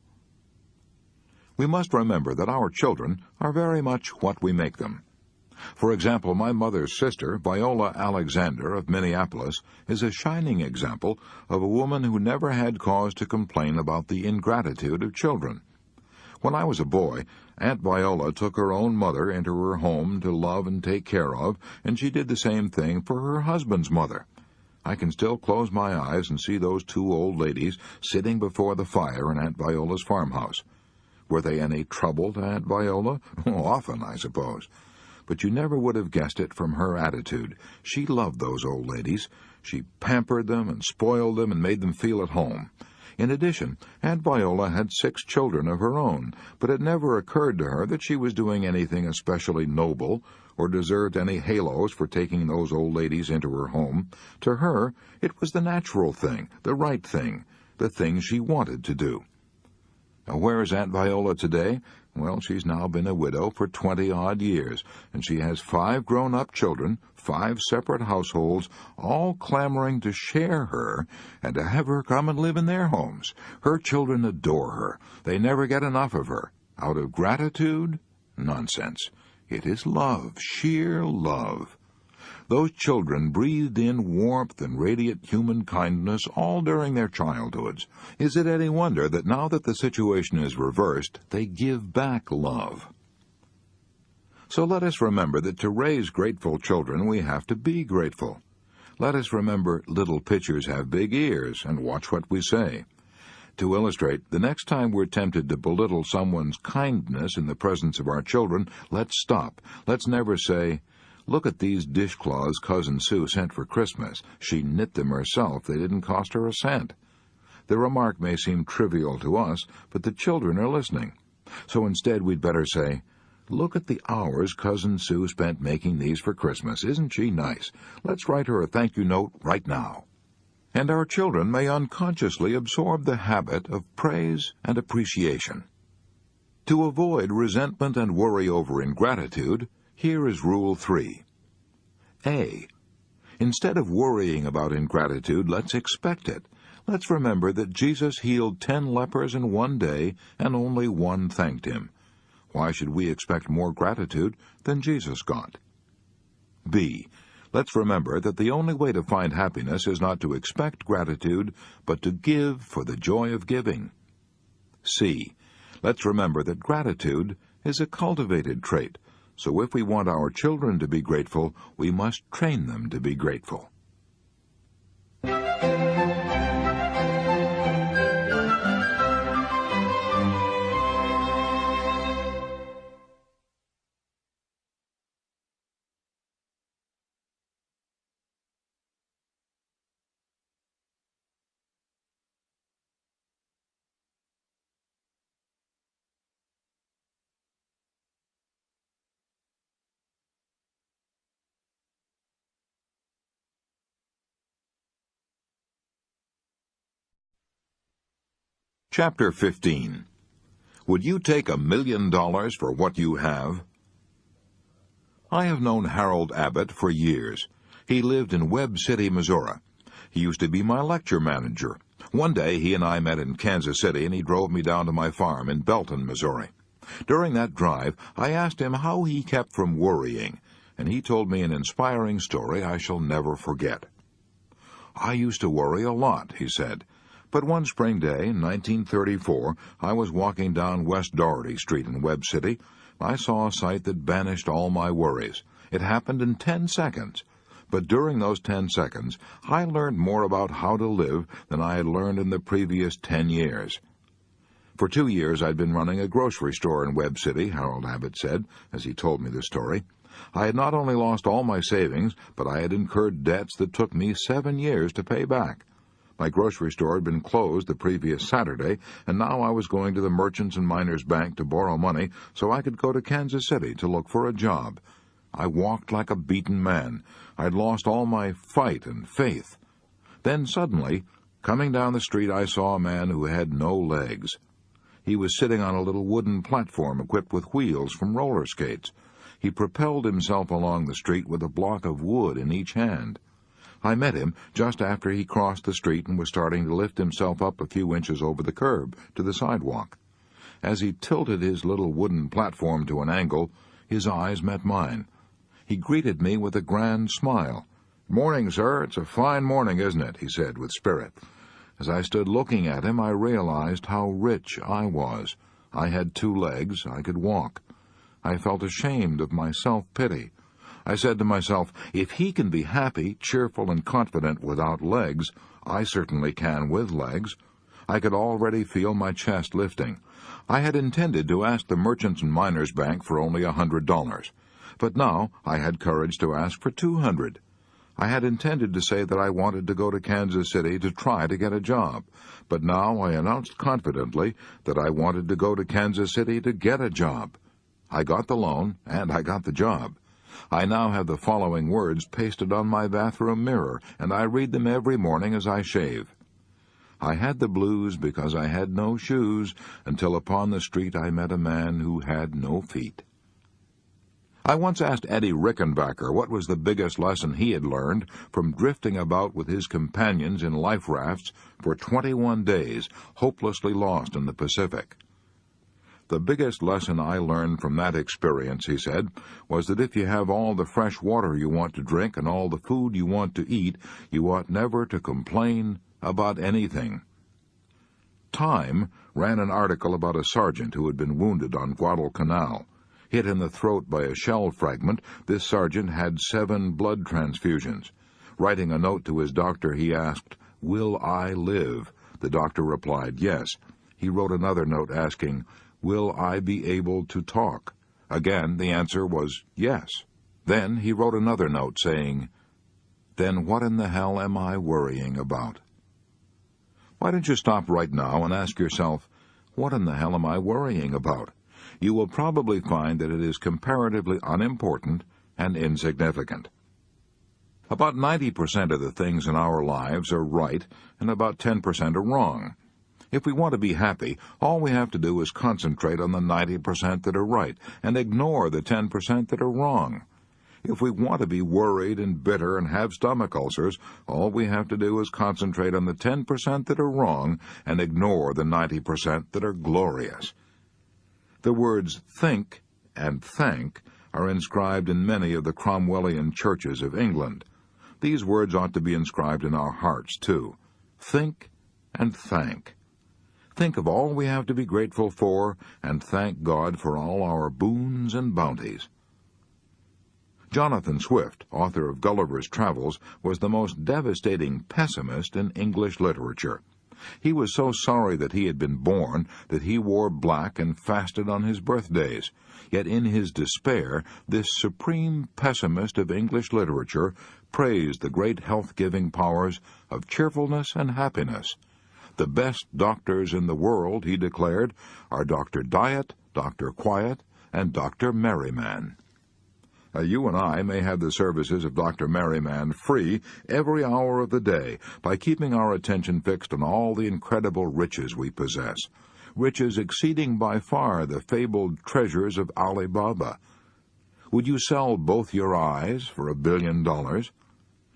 We must remember that our children are very much what we make them. For example, my mother's sister, Viola Alexander of Minneapolis, is a shining example of a woman who never had cause to complain about the ingratitude of children. When I was a boy, Aunt Viola took her own mother into her home to love and take care of, and she did the same thing for her husband's mother. I can still close my eyes and see those two old ladies sitting before the fire in Aunt Viola's farmhouse. Were they any trouble to Aunt Viola? Often, I suppose. But you never would have guessed it from her attitude. She loved those old ladies. She pampered them and spoiled them and made them feel at home. In addition, Aunt Viola had 6 children of her own, but it never occurred to her that she was doing anything especially noble or deserved any halos for taking those old ladies into her home. To her, it was the natural thing, the right thing, the thing she wanted to do. Now, where is Aunt Viola today? Well, she's now been a widow for 20-odd years, and she has 5 grown-up children, 5 separate households, all clamoring to share her and to have her come and live in their homes. Her children adore her. They never get enough of her. Out of gratitude? Nonsense. It is love, sheer love. Those children breathed in warmth and radiant human kindness all during their childhoods. Is it any wonder that now that the situation is reversed, they give back love? So let us remember that to raise grateful children, we have to be grateful. Let us remember little pitchers have big ears, and watch what we say. To illustrate, the next time we're tempted to belittle someone's kindness in the presence of our children, let's stop. Let's never say, "Look at these dishcloths Cousin Sue sent for Christmas. She knit them herself. They didn't cost her a cent." The remark may seem trivial to us, but the children are listening. So instead we'd better say, "Look at the hours Cousin Sue spent making these for Christmas. Isn't she nice? Let's write her a thank-you note right now." And our children may unconsciously absorb the habit of praise and appreciation. To avoid resentment and worry over ingratitude, here is Rule 3. A. Instead of worrying about ingratitude, let's expect it. Let's remember that Jesus healed 10 lepers in one day, and only 1 thanked him. Why should we expect more gratitude than Jesus got? B. Let's remember that the only way to find happiness is not to expect gratitude, but to give for the joy of giving. C. Let's remember that gratitude is a cultivated trait, so if we want our children to be grateful, we must train them to be grateful. Chapter 15. Would you take $1 million for what you have? I have known Harold Abbott for years. He lived in Webb City, Missouri. He used to be my lecture manager. One day he and I met in Kansas City, and he drove me down to my farm in Belton, Missouri. During that drive, I asked him how he kept from worrying, and he told me an inspiring story I shall never forget. "I used to worry a lot," he said. "But one spring day in 1934, I was walking down West Doherty Street in Webb City. I saw a sight that banished all my worries. It happened in 10 seconds. But during those 10 seconds, I learned more about how to live than I had learned in the previous 10 years. For 2 years I'd been running a grocery store in Webb City," Harold Abbott said, as he told me the story. "I had not only lost all my savings, but I had incurred debts that took me 7 years to pay back. My grocery store had been closed the previous Saturday, and now I was going to the Merchants and Miners Bank to borrow money so I could go to Kansas City to look for a job. I walked like a beaten man. I'd lost all my fight and faith. Then suddenly, coming down the street, I saw a man who had no legs. He was sitting on a little wooden platform equipped with wheels from roller skates. He propelled himself along the street with a block of wood in each hand. I met him just after he crossed the street and was starting to lift himself up a few inches over the curb to the sidewalk. As he tilted his little wooden platform to an angle, his eyes met mine. He greeted me with a grand smile. "Morning, sir. It's a fine morning, isn't it?" he said with spirit. As I stood looking at him, I realized how rich I was. I had 2 legs, I could walk. I felt ashamed of my self-pity. I said to myself, if he can be happy, cheerful, and confident without legs, I certainly can with legs. I could already feel my chest lifting. I had intended to ask the Merchants and Miners Bank for only $100, but now I had courage to ask for $200. I had intended to say that I wanted to go to Kansas City to try to get a job, but now I announced confidently that I wanted to go to Kansas City to get a job. I got the loan, and I got the job. I now have the following words pasted on my bathroom mirror, and I read them every morning as I shave. I had the blues because I had no shoes, until upon the street I met a man who had no feet. I once asked Eddie Rickenbacker what was the biggest lesson he had learned from drifting about with his companions in life rafts for 21 days, hopelessly lost in the Pacific. The biggest lesson I learned from that experience, he said, was that if you have all the fresh water you want to drink and all the food you want to eat, you ought never to complain about anything. Time ran an article about a sergeant who had been wounded on Guadalcanal. Hit in the throat by a shell fragment, this sergeant had 7 blood transfusions. Writing a note to his doctor, he asked, "Will I live?" The doctor replied, "Yes." He wrote another note asking, "Will I be able to talk?" Again, the answer was yes. Then he wrote another note saying, "Then what in the hell am I worrying about?" Why don't you stop right now and ask yourself, what in the hell am I worrying about? You will probably find that it is comparatively unimportant and insignificant. About 90% of the things in our lives are right, and about 10% are wrong. If we want to be happy, all we have to do is concentrate on the 90% that are right, and ignore the 10% that are wrong. If we want to be worried and bitter and have stomach ulcers, all we have to do is concentrate on the 10% that are wrong and ignore the 90% that are glorious. The words think and thank are inscribed in many of the Cromwellian churches of England. These words ought to be inscribed in our hearts, too. Think and thank. Think of all we have to be grateful for, and thank God for all our boons and bounties. Jonathan Swift, author of Gulliver's Travels, was the most devastating pessimist in English literature. He was so sorry that he had been born that he wore black and fasted on his birthdays. Yet in his despair, this supreme pessimist of English literature praised the great health-giving powers of cheerfulness and happiness. The best doctors in the world, he declared, are Dr. Diet, Dr. Quiet, and Dr. Merryman. You and I may have the services of Dr. Merryman free every hour of the day by keeping our attention fixed on all the incredible riches we possess, riches exceeding by far the fabled treasures of Ali Baba. Would you sell both your eyes for $1 billion?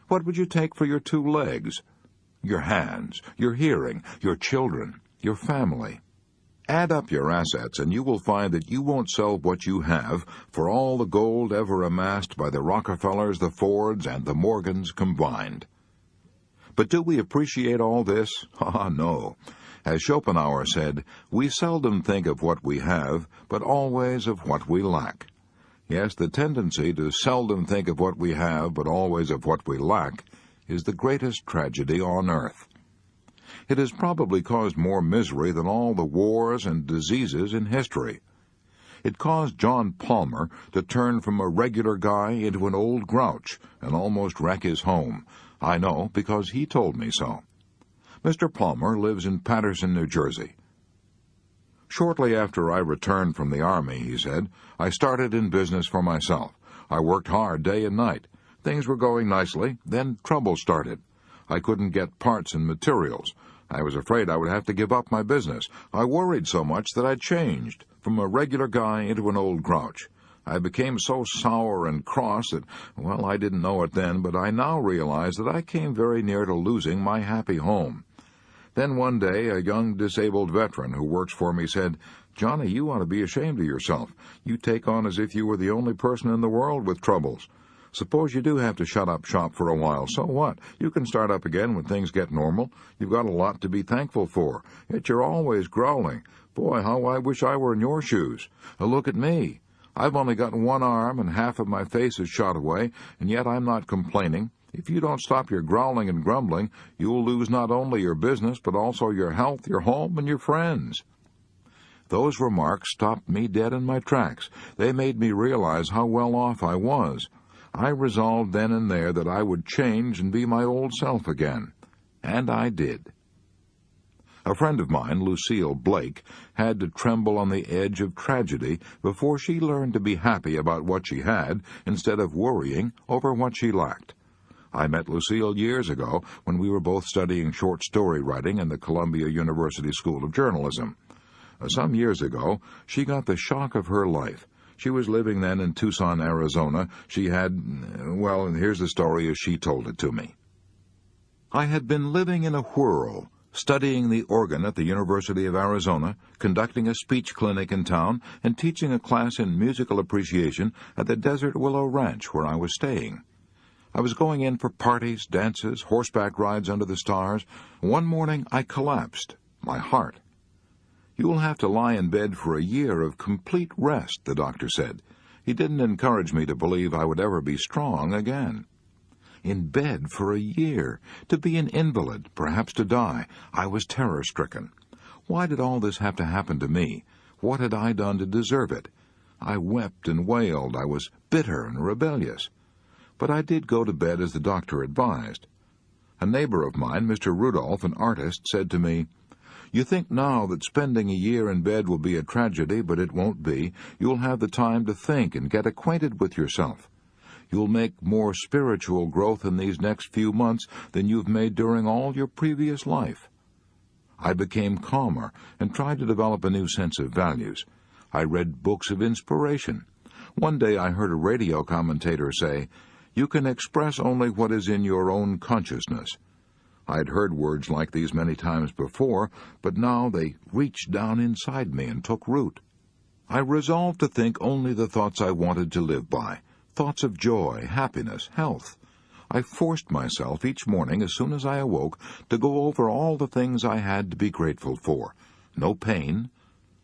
What would you take for your 2 legs? Your hands, your hearing, your children, your family? Add up your assets, and you will find that you won't sell what you have for all the gold ever amassed by the Rockefellers, the Fords, and the Morgans combined. But do we appreciate all this? Ah, no. As Schopenhauer said, we seldom think of what we have, but always of what we lack. Yes, the tendency to seldom think of what we have, but always of what we lack, is the greatest tragedy on earth. It has probably caused more misery than all the wars and diseases in history. It caused John Palmer to turn from a regular guy into an old grouch and almost wreck his home. I know, because he told me so. Mr. Palmer lives in Paterson, New Jersey. Shortly after I returned from the Army, he said, I started in business for myself. I worked hard day and night. Things were going nicely, then trouble started. I couldn't get parts and materials. I was afraid I would have to give up my business. I worried so much that I changed from a regular guy into an old grouch. I became so sour and cross that, well, I didn't know it then, but I now realize that I came very near to losing my happy home. Then one day a young disabled veteran who works for me said, "Johnny, you ought to be ashamed of yourself. You take on as if you were the only person in the world with troubles." Suppose you do have to shut up shop for a while. So what? You can start up again when things get normal. You've got a lot to be thankful for. Yet you're always growling. Boy, how I wish I were in your shoes. Look at me. I've only got one arm and half of my face is shot away, and yet I'm not complaining. If you don't stop your growling and grumbling, you'll lose not only your business, but also your health, your home, and your friends. Those remarks stopped me dead in my tracks. They made me realize how well off I was. I resolved then and there that I would change and be my old self again. And I did. A friend of mine, Lucille Blake, had to tremble on the edge of tragedy before she learned to be happy about what she had instead of worrying over what she lacked. I met Lucille years ago when we were both studying short story writing in the Columbia University School of Journalism. Some years ago, she got the shock of her life. She was living then in Tucson, Arizona. She had, well, and here's the story as she told it to me. I had been living in a whirl, studying the organ at the University of Arizona, conducting a speech clinic in town, and teaching a class in musical appreciation at the Desert Willow Ranch where I was staying. I was going in for parties, dances, horseback rides under the stars. One morning I collapsed, my heart. "You'll have to lie in bed for a year of complete rest," the doctor said. He didn't encourage me to believe I would ever be strong again. In bed for a year, to be an invalid, perhaps to die. I was terror-stricken. Why did all this have to happen to me? What had I done to deserve it? I wept and wailed. I was bitter and rebellious. But I did go to bed as the doctor advised. A neighbor of mine, Mr. Rudolph, an artist, said to me, "You think now that spending a year in bed will be a tragedy, but it won't be. You'll have the time to think and get acquainted with yourself. You'll make more spiritual growth in these next few months than you've made during all your previous life." I became calmer and tried to develop a new sense of values. I read books of inspiration. One day I heard a radio commentator say, "You can express only what is in your own consciousness." I had heard words like these many times before, but now they reached down inside me and took root. I resolved to think only the thoughts I wanted to live by, thoughts of joy, happiness, health. I forced myself each morning as soon as I awoke to go over all the things I had to be grateful for. No pain,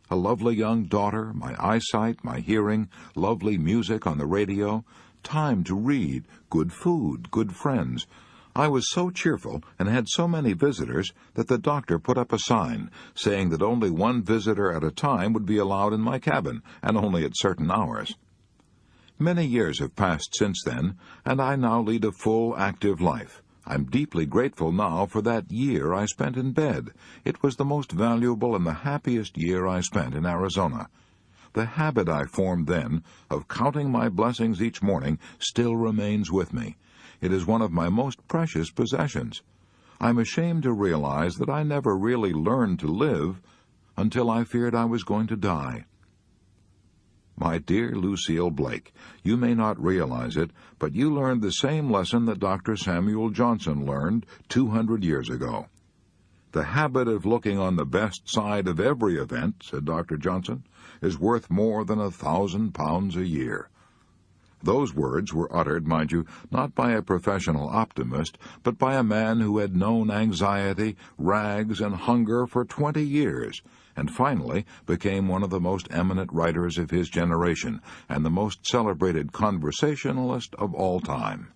a lovely young daughter, my eyesight, my hearing, lovely music on the radio, time to read, good food, good friends. I was so cheerful and had so many visitors that the doctor put up a sign saying that only one visitor at a time would be allowed in my cabin, and only at certain hours. Many years have passed since then, and I now lead a full, active life. I'm deeply grateful now for that year I spent in bed. It was the most valuable and the happiest year I spent in Arizona. The habit I formed then of counting my blessings each morning still remains with me. It is one of my most precious possessions. I'm ashamed to realize that I never really learned to live until I feared I was going to die. My dear Lucille Blake, you may not realize it, but you learned the same lesson that Dr. Samuel Johnson learned 200 years ago. "The habit of looking on the best side of every event," said Dr. Johnson, "is worth more than £1,000 a year." Those words were uttered, mind you, not by a professional optimist, but by a man who had known anxiety, rags, and hunger for 20 years, and finally became one of the most eminent writers of his generation and the most celebrated conversationalist of all time.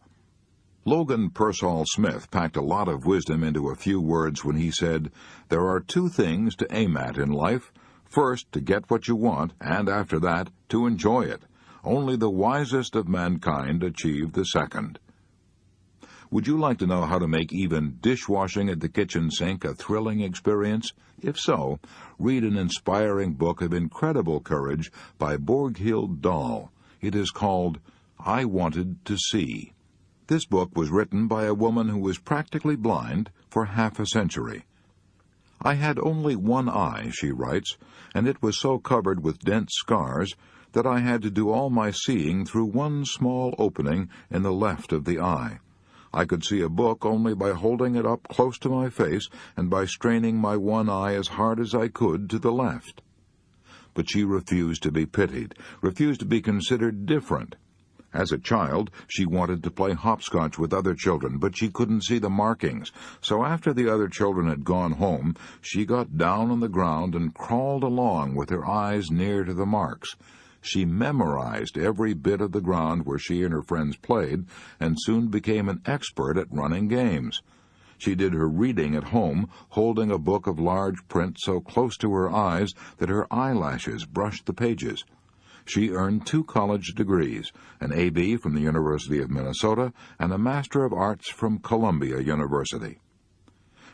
Logan Pearsall Smith packed a lot of wisdom into a few words when he said, "There are two things to aim at in life. First, to get what you want, and after that, to enjoy it. Only the wisest of mankind achieve the second." Would you like to know how to make even dishwashing at the kitchen sink a thrilling experience? If so, read an inspiring book of incredible courage by Borghild Dahl. It is called I Wanted to See. This book was written by a woman who was practically blind for half a century. "I had only one eye," she writes, "and it was so covered with dense scars that I had to do all my seeing through one small opening in the left of the eye. I could see a book only by holding it up close to my face and by straining my one eye as hard as I could to the left." But she refused to be pitied, refused to be considered different. As a child, she wanted to play hopscotch with other children, but she couldn't see the markings. So after the other children had gone home, she got down on the ground and crawled along with her eyes near to the marks. She memorized every bit of the ground where she and her friends played, and soon became an expert at running games. She did her reading at home, holding a book of large print so close to her eyes that her eyelashes brushed the pages. She earned 2 college degrees, an A.B. from the University of Minnesota and a Master of Arts from Columbia University.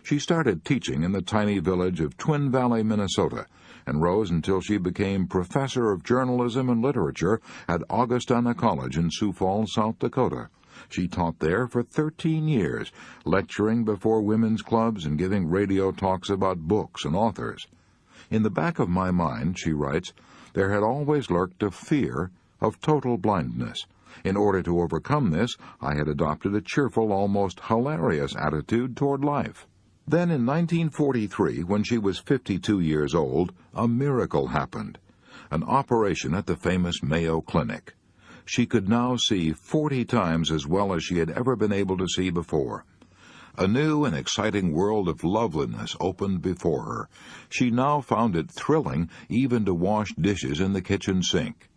She started teaching in the tiny village of Twin Valley, Minnesota, and rose until she became Professor of Journalism and Literature at Augustana College in Sioux Falls, South Dakota. She taught there for 13 years, lecturing before women's clubs and giving radio talks about books and authors. In the back of my mind, she writes, there had always lurked a fear of total blindness. In order to overcome this, I had adopted a cheerful, almost hilarious attitude toward life. Then in 1943, when she was 52 years old, a miracle happened. An operation at the famous Mayo Clinic. She could now see 40 times as well as she had ever been able to see before. A new and exciting world of loveliness opened before her. She now found it thrilling even to wash dishes in the kitchen sink.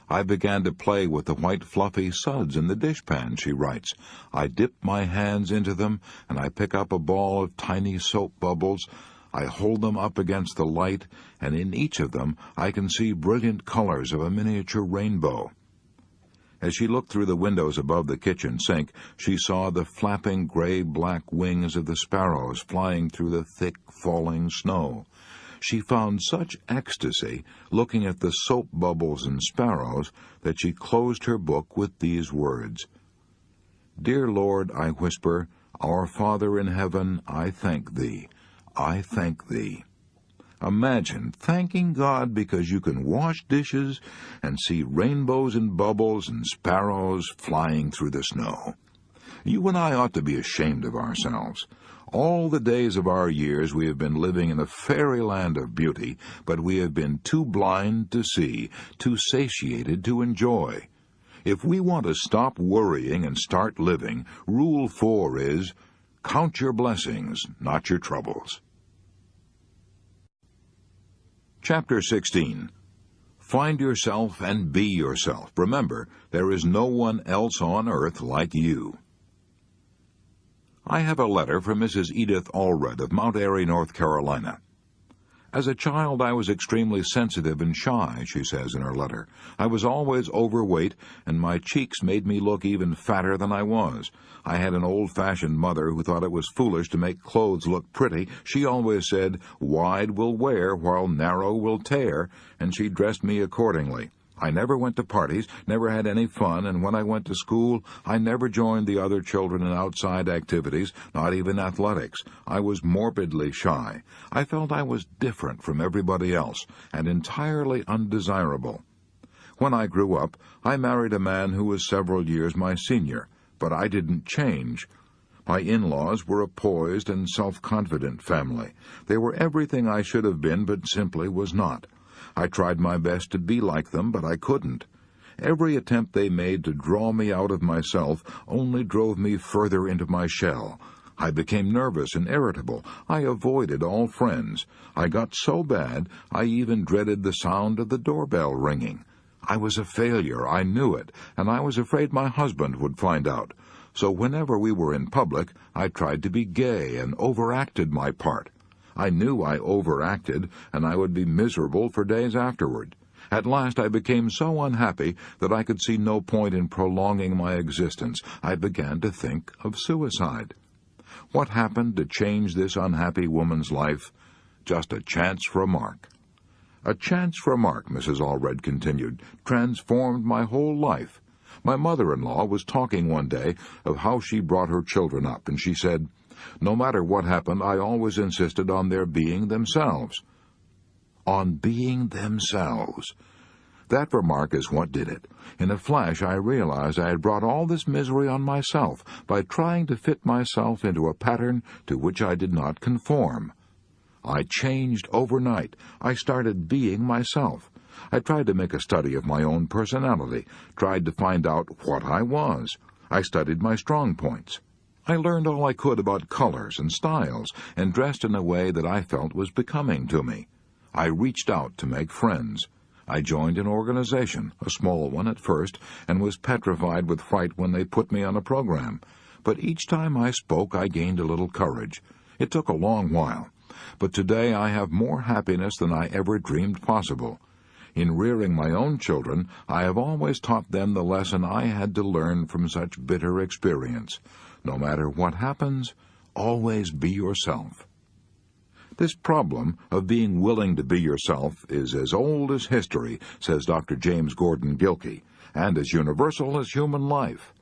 I began to play with the white fluffy suds in the dishpan, she writes. I dip my hands into them, and I pick up a ball of tiny soap bubbles. I hold them up against the light, and in each of them I can see brilliant colors of a miniature rainbow. As she looked through the windows above the kitchen sink, she saw the flapping gray-black wings of the sparrows flying through the thick, falling snow. She found such ecstasy looking at the soap bubbles and sparrows that she closed her book with these words. Dear Lord, I whisper, our Father in heaven, I thank Thee. I thank Thee. Imagine thanking God because you can wash dishes and see rainbows and bubbles and sparrows flying through the snow. You and I ought to be ashamed of ourselves. All the days of our years we have been living in a fairyland of beauty, but we have been too blind to see, too satiated to enjoy. If we want to stop worrying and start living, Rule 4 is, count your blessings, not your troubles. Chapter 16. Find yourself and be yourself. Remember, there is no one else on earth like you. I have a letter from Mrs. Edith Allred of Mount Airy, North Carolina. As a child, I was extremely sensitive and shy, she says in her letter. I was always overweight, and my cheeks made me look even fatter than I was. I had an old-fashioned mother who thought it was foolish to make clothes look pretty. She always said, wide will wear while narrow will tear, and she dressed me accordingly. I never went to parties, never had any fun, and when I went to school, I never joined the other children in outside activities, not even athletics. I was morbidly shy. I felt I was different from everybody else, and entirely undesirable. When I grew up, I married a man who was several years my senior, but I didn't change. My in-laws were a poised and self-confident family. They were everything I should have been, but simply was not. I tried my best to be like them, but I couldn't. Every attempt they made to draw me out of myself only drove me further into my shell. I became nervous and irritable. I avoided all friends. I got so bad, I even dreaded the sound of the doorbell ringing. I was a failure, I knew it, and I was afraid my husband would find out. So whenever we were in public, I tried to be gay and overacted my part. I knew I overacted, and I would be miserable for days afterward. At last I became so unhappy that I could see no point in prolonging my existence. I began to think of suicide. What happened to change this unhappy woman's life? Just a chance remark. A chance remark, Mrs. Allred continued, transformed my whole life. My mother-in-law was talking one day of how she brought her children up, and she said, no matter what happened, I always insisted on their being themselves. On being themselves. That remark is what did it. In a flash, I realized I had brought all this misery on myself by trying to fit myself into a pattern to which I did not conform. I changed overnight. I started being myself. I tried to make a study of my own personality, tried to find out what I was. I studied my strong points. I learned all I could about colors and styles, and dressed in a way that I felt was becoming to me. I reached out to make friends. I joined an organization, a small one at first, and was petrified with fright when they put me on a program. But each time I spoke, I gained a little courage. It took a long while, but today I have more happiness than I ever dreamed possible. In rearing my own children, I have always taught them the lesson I had to learn from such bitter experience. No matter what happens, always be yourself. This problem of being willing to be yourself is as old as history, says Dr. James Gordon Gilkey, and as universal as human life.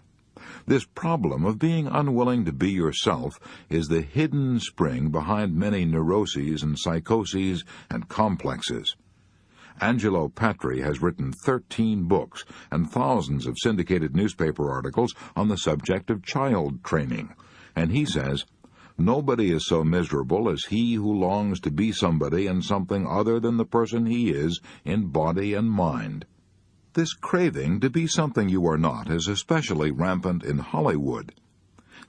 This problem of being unwilling to be yourself is the hidden spring behind many neuroses and psychoses and complexes. Angelo Patri has written 13 books and thousands of syndicated newspaper articles on the subject of child training, and he says, "Nobody is so miserable as he who longs to be somebody and something other than the person he is in body and mind." This craving to be something you are not is especially rampant in Hollywood.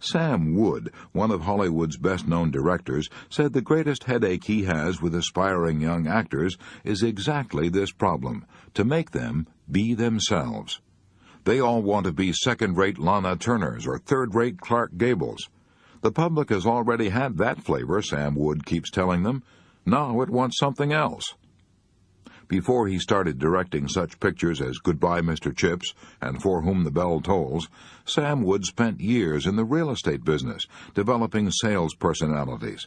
Sam Wood, one of Hollywood's best-known directors, said the greatest headache he has with aspiring young actors is exactly this problem, to make them be themselves. They all want to be second-rate Lana Turners or third-rate Clark Gables. The public has already had that flavor, Sam Wood keeps telling them. Now it wants something else. Before he started directing such pictures as Goodbye, Mr. Chips and For Whom the Bell Tolls, Sam Wood spent years in the real estate business, developing sales personalities.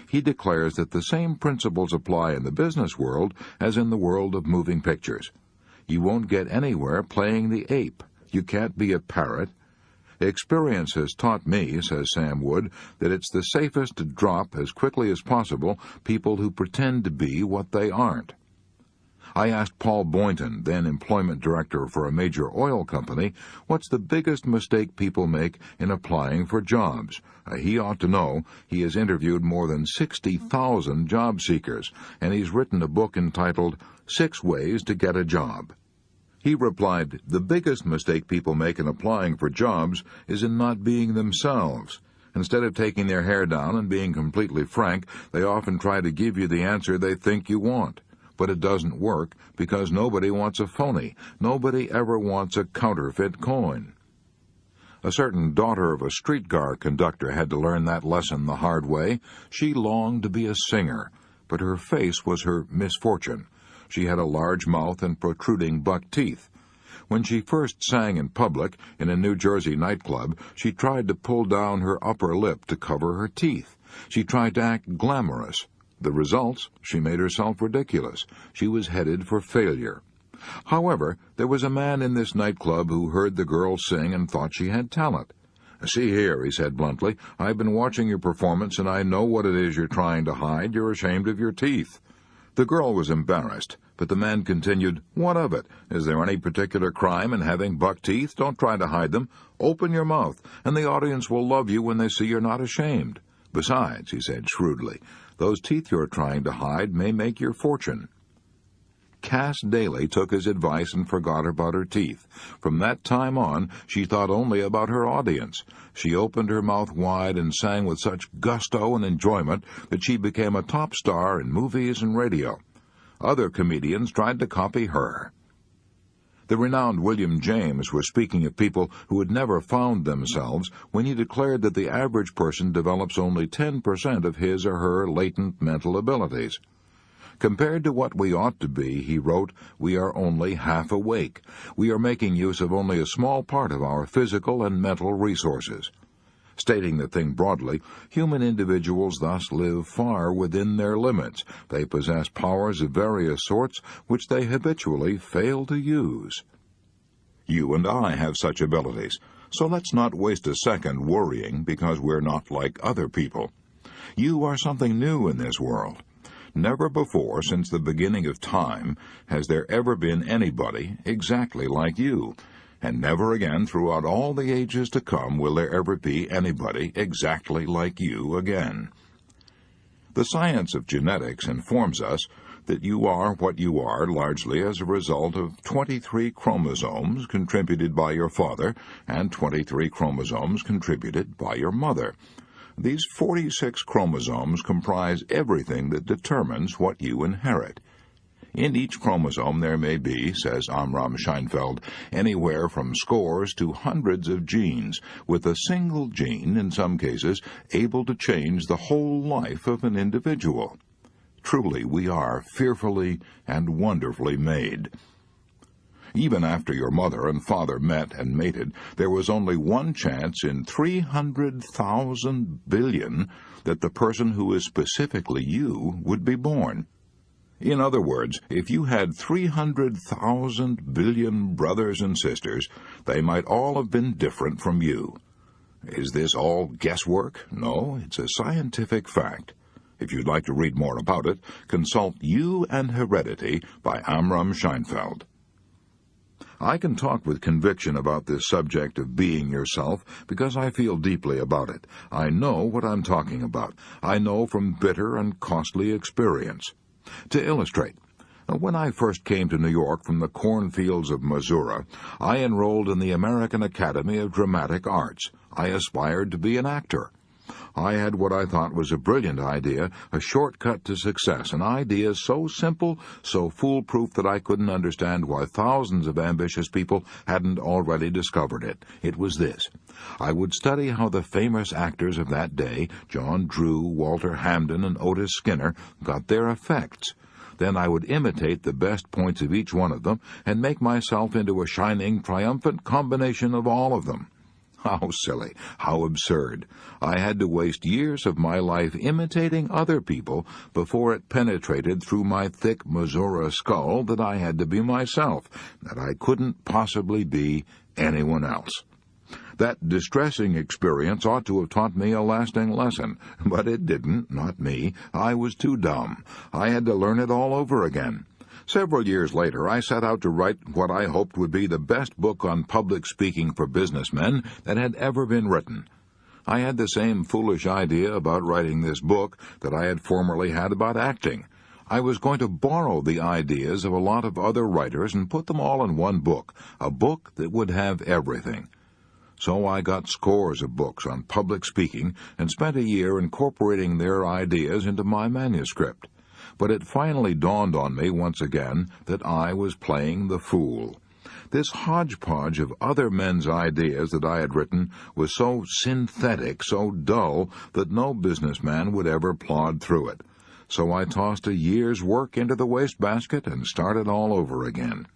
He declares that the same principles apply in the business world as in the world of moving pictures. You won't get anywhere playing the ape. You can't be a parrot. Experience has taught me, says Sam Wood, that it's the safest to drop as quickly as possible people who pretend to be what they aren't. I asked Paul Boynton, then employment director for a major oil company, what's the biggest mistake people make in applying for jobs. He ought to know. He has interviewed more than 60,000 job seekers, and he's written a book entitled 6 Ways to Get a Job. He replied, "The biggest mistake people make in applying for jobs is in not being themselves. Instead of taking their hair down and being completely frank, they often try to give you the answer they think you want. But it doesn't work because nobody wants a phony. Nobody ever wants a counterfeit coin." A certain daughter of a streetcar conductor had to learn that lesson the hard way. She longed to be a singer, but her face was her misfortune. She had a large mouth and protruding buck teeth. When she first sang in public in a New Jersey nightclub, she tried to pull down her upper lip to cover her teeth. She tried to act glamorous. The results, she made herself ridiculous. She was headed for failure. However, there was a man in this nightclub who heard the girl sing and thought she had talent. "See here," he said bluntly, "I've been watching your performance and I know what it is you're trying to hide. You're ashamed of your teeth." The girl was embarrassed, but the man continued, "What of it? Is there any particular crime in having buck teeth? Don't try to hide them. Open your mouth, and the audience will love you when they see you're not ashamed. Besides," he said shrewdly, "those teeth you're trying to hide may make your fortune." Cass Daly took his advice and forgot about her teeth. From that time on, she thought only about her audience. She opened her mouth wide and sang with such gusto and enjoyment that she became a top star in movies and radio. Other comedians tried to copy her. The renowned William James was speaking of people who had never found themselves when he declared that the average person develops only 10% of his or her latent mental abilities. Compared to what we ought to be, he wrote, we are only half awake. We are making use of only a small part of our physical and mental resources. Stating the thing broadly, human individuals thus live far within their limits. They possess powers of various sorts which they habitually fail to use. You and I have such abilities, so let's not waste a second worrying because we're not like other people. You are something new in this world. Never before since the beginning of time has there ever been anybody exactly like you, and never again throughout all the ages to come will there ever be anybody exactly like you again. The science of genetics informs us that you are what you are largely as a result of 23 chromosomes contributed by your father and 23 chromosomes contributed by your mother. These 46 chromosomes comprise everything that determines what you inherit. In each chromosome there may be, says Amram Scheinfeld, anywhere from scores to hundreds of genes, with a single gene, in some cases, able to change the whole life of an individual. Truly, we are fearfully and wonderfully made. Even after your mother and father met and mated, there was only one chance in 300,000 billion that the person who is specifically you would be born. In other words, if you had 300,000 billion brothers and sisters, they might all have been different from you. Is this all guesswork? No, it's a scientific fact. If you'd like to read more about it, consult You and Heredity by Amram Scheinfeld. I can talk with conviction about this subject of being yourself because I feel deeply about it. I know what I'm talking about. I know from bitter and costly experience. To illustrate, when I first came to New York from the cornfields of Missouri, I enrolled in the American Academy of Dramatic Arts. I aspired to be an actor. I had what I thought was a brilliant idea, a shortcut to success, an idea so simple, so foolproof that I couldn't understand why thousands of ambitious people hadn't already discovered it. It was this. I would study how the famous actors of that day, John Drew, Walter Hamden, and Otis Skinner, got their effects. Then I would imitate the best points of each one of them and make myself into a shining, triumphant combination of all of them. How silly, how absurd. I had to waste years of my life imitating other people before it penetrated through my thick Missouri skull that I had to be myself, that I couldn't possibly be anyone else. That distressing experience ought to have taught me a lasting lesson, but it didn't, not me. I was too dumb. I had to learn it all over again. Several years later, I set out to write what I hoped would be the best book on public speaking for businessmen that had ever been written. I had the same foolish idea about writing this book that I had formerly had about acting. I was going to borrow the ideas of a lot of other writers and put them all in one book, a book that would have everything. So I got scores of books on public speaking and spent a year incorporating their ideas into my manuscript. But it finally dawned on me once again that I was playing the fool. This hodgepodge of other men's ideas that I had written was so synthetic, so dull, that no businessman would ever plod through it. So I tossed a year's work into the wastebasket and started all over again.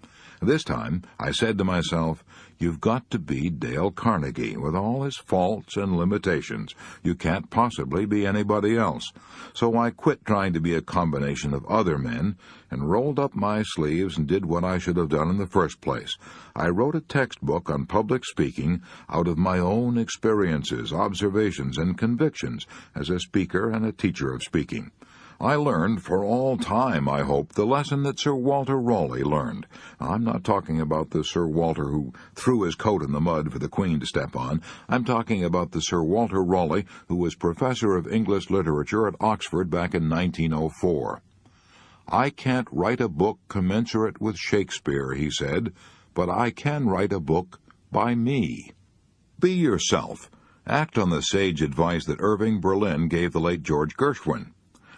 This time, I said to myself, you've got to be Dale Carnegie, with all his faults and limitations. You can't possibly be anybody else. So I quit trying to be a combination of other men and rolled up my sleeves and did what I should have done in the first place. I wrote a textbook on public speaking out of my own experiences, observations, and convictions as a speaker and a teacher of speaking. I learned for all time, I hope, the lesson that Sir Walter Raleigh learned. I'm not talking about the Sir Walter who threw his coat in the mud for the Queen to step on. I'm talking about the Sir Walter Raleigh who was Professor of English Literature at Oxford back in 1904. I can't write a book commensurate with Shakespeare, he said, but I can write a book by me. Be yourself. Act on the sage advice that Irving Berlin gave the late George Gershwin.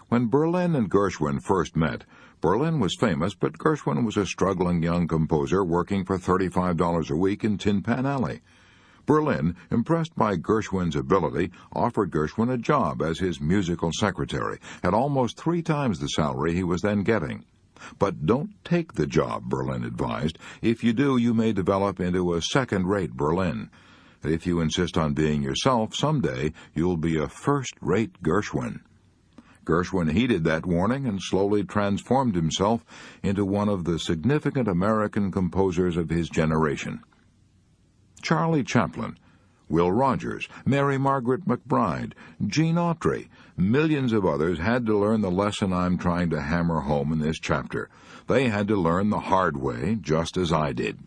When Berlin and Gershwin first met, Berlin was famous, but Gershwin was a struggling young composer working for $35 a week in Tin Pan Alley. Berlin, impressed by Gershwin's ability, offered Gershwin a job as his musical secretary at almost 3 times the salary he was then getting. But don't take the job, Berlin advised. If you do, you may develop into a second-rate Berlin. If you insist on being yourself, someday you'll be a first-rate Gershwin. Gershwin heeded that warning and slowly transformed himself into one of the significant American composers of his generation. Charlie Chaplin, Will Rogers, Mary Margaret McBride, Gene Autry, millions of others had to learn the lesson I'm trying to hammer home in this chapter. They had to learn the hard way, just as I did.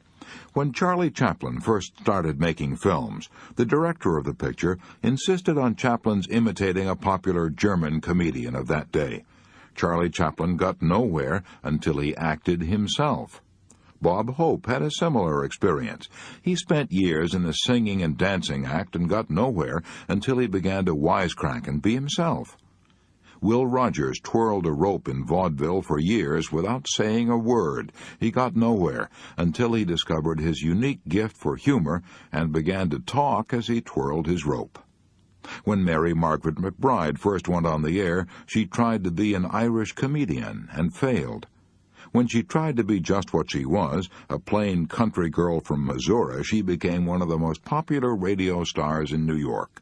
When Charlie Chaplin first started making films, the director of the picture insisted on Chaplin's imitating a popular German comedian of that day. Charlie Chaplin got nowhere until he acted himself. Bob Hope had a similar experience. He spent years in the singing and dancing act and got nowhere until he began to wisecrack and be himself. Will Rogers twirled a rope in vaudeville for years without saying a word. He got nowhere until he discovered his unique gift for humor and began to talk as he twirled his rope. When Mary Margaret McBride first went on the air, she tried to be an Irish comedian and failed. When she tried to be just what she was, a plain country girl from Missouri, she became one of the most popular radio stars in New York.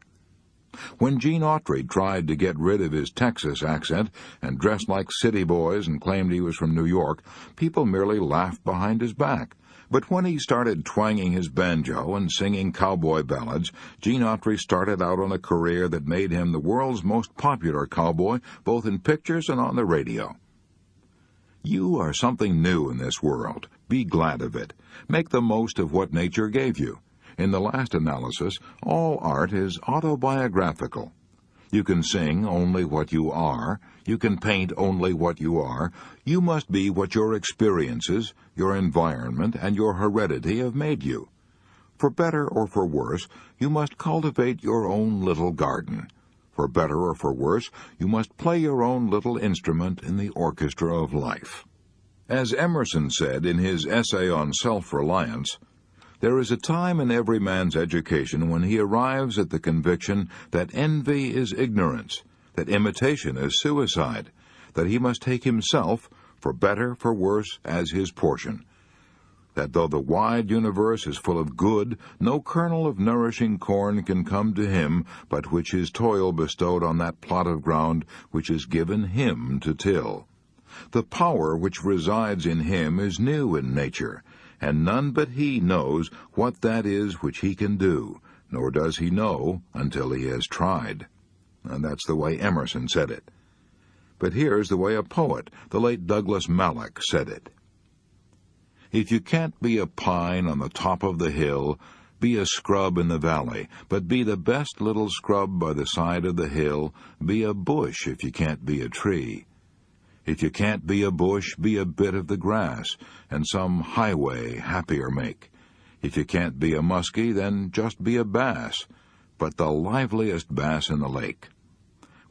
When Gene Autry tried to get rid of his Texas accent and dressed like city boys and claimed he was from New York, people merely laughed behind his back. But when he started twanging his banjo and singing cowboy ballads, Gene Autry started out on a career that made him the world's most popular cowboy, both in pictures and on the radio. You are something new in this world. Be glad of it. Make the most of what nature gave you. In the last analysis, all art is autobiographical. You can sing only what you are. You can paint only what you are. You must be what your experiences, your environment, and your heredity have made you. For better or for worse, you must cultivate your own little garden. For better or for worse, you must play your own little instrument in the orchestra of life. As Emerson said in his essay on self-reliance, there is a time in every man's education when he arrives at the conviction that envy is ignorance, that imitation is suicide, that he must take himself, for better, for worse, as his portion, that though the wide universe is full of good, no kernel of nourishing corn can come to him but which his toil bestowed on that plot of ground which is given him to till. The power which resides in him is new in nature, and none but he knows what that is which he can do, nor does he know until he has tried. And that's the way Emerson said it. But here's the way a poet, the late Douglas Mallock, said it. If you can't be a pine on the top of the hill, be a scrub in the valley, but be the best little scrub by the side of the hill, be a bush if you can't be a tree. If you can't be a bush, be a bit of the grass, and some highway happier make. If you can't be a muskie, then just be a bass, but the liveliest bass in the lake.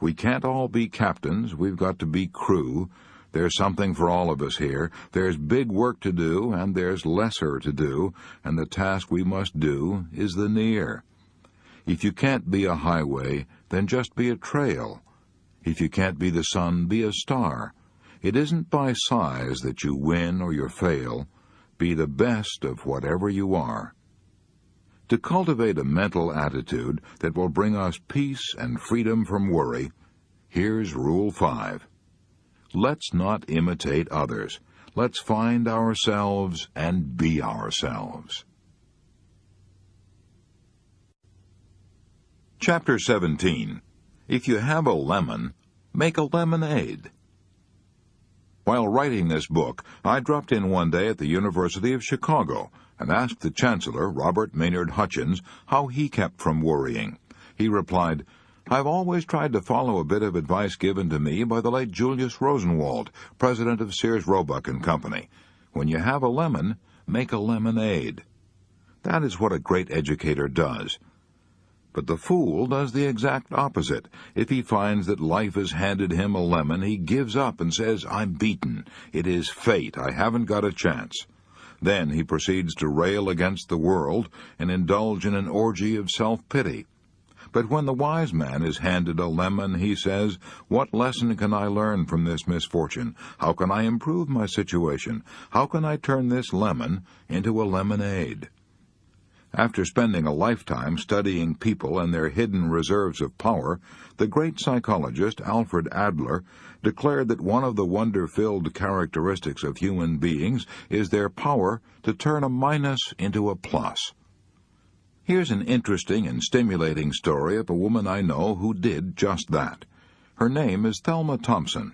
We can't all be captains, we've got to be crew. There's something for all of us here. There's big work to do, and there's lesser to do, and the task we must do is the near. If you can't be a highway, then just be a trail. If you can't be the sun, be a star. It isn't by size that you win or you fail. Be the best of whatever you are. To cultivate a mental attitude that will bring us peace and freedom from worry, here's Rule 5. Let's not imitate others. Let's find ourselves and be ourselves. Chapter 17. If you have a lemon, make a lemonade. While writing this book, I dropped in one day at the University of Chicago and asked the Chancellor, Robert Maynard Hutchins, how he kept from worrying. He replied, I've always tried to follow a bit of advice given to me by the late Julius Rosenwald, president of Sears Roebuck and Company. When you have a lemon, make a lemonade. That is what a great educator does. But the fool does the exact opposite. If he finds that life has handed him a lemon, he gives up and says, I'm beaten. It is fate. I haven't got a chance. Then he proceeds to rail against the world and indulge in an orgy of self-pity. But when the wise man is handed a lemon, he says, what lesson can I learn from this misfortune? How can I improve my situation? How can I turn this lemon into a lemonade? After spending a lifetime studying people and their hidden reserves of power, the great psychologist Alfred Adler declared that one of the wonder-filled characteristics of human beings is their power to turn a minus into a plus. Here's an interesting and stimulating story of a woman I know who did just that. Her name is Thelma Thompson.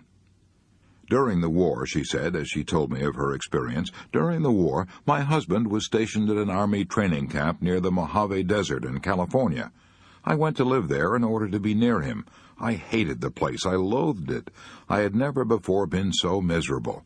During the war, she said, as she told me of her experience, during the war, my husband was stationed at an Army training camp near the Mojave Desert in California. I went to live there in order to be near him. I hated the place. I loathed it. I had never before been so miserable.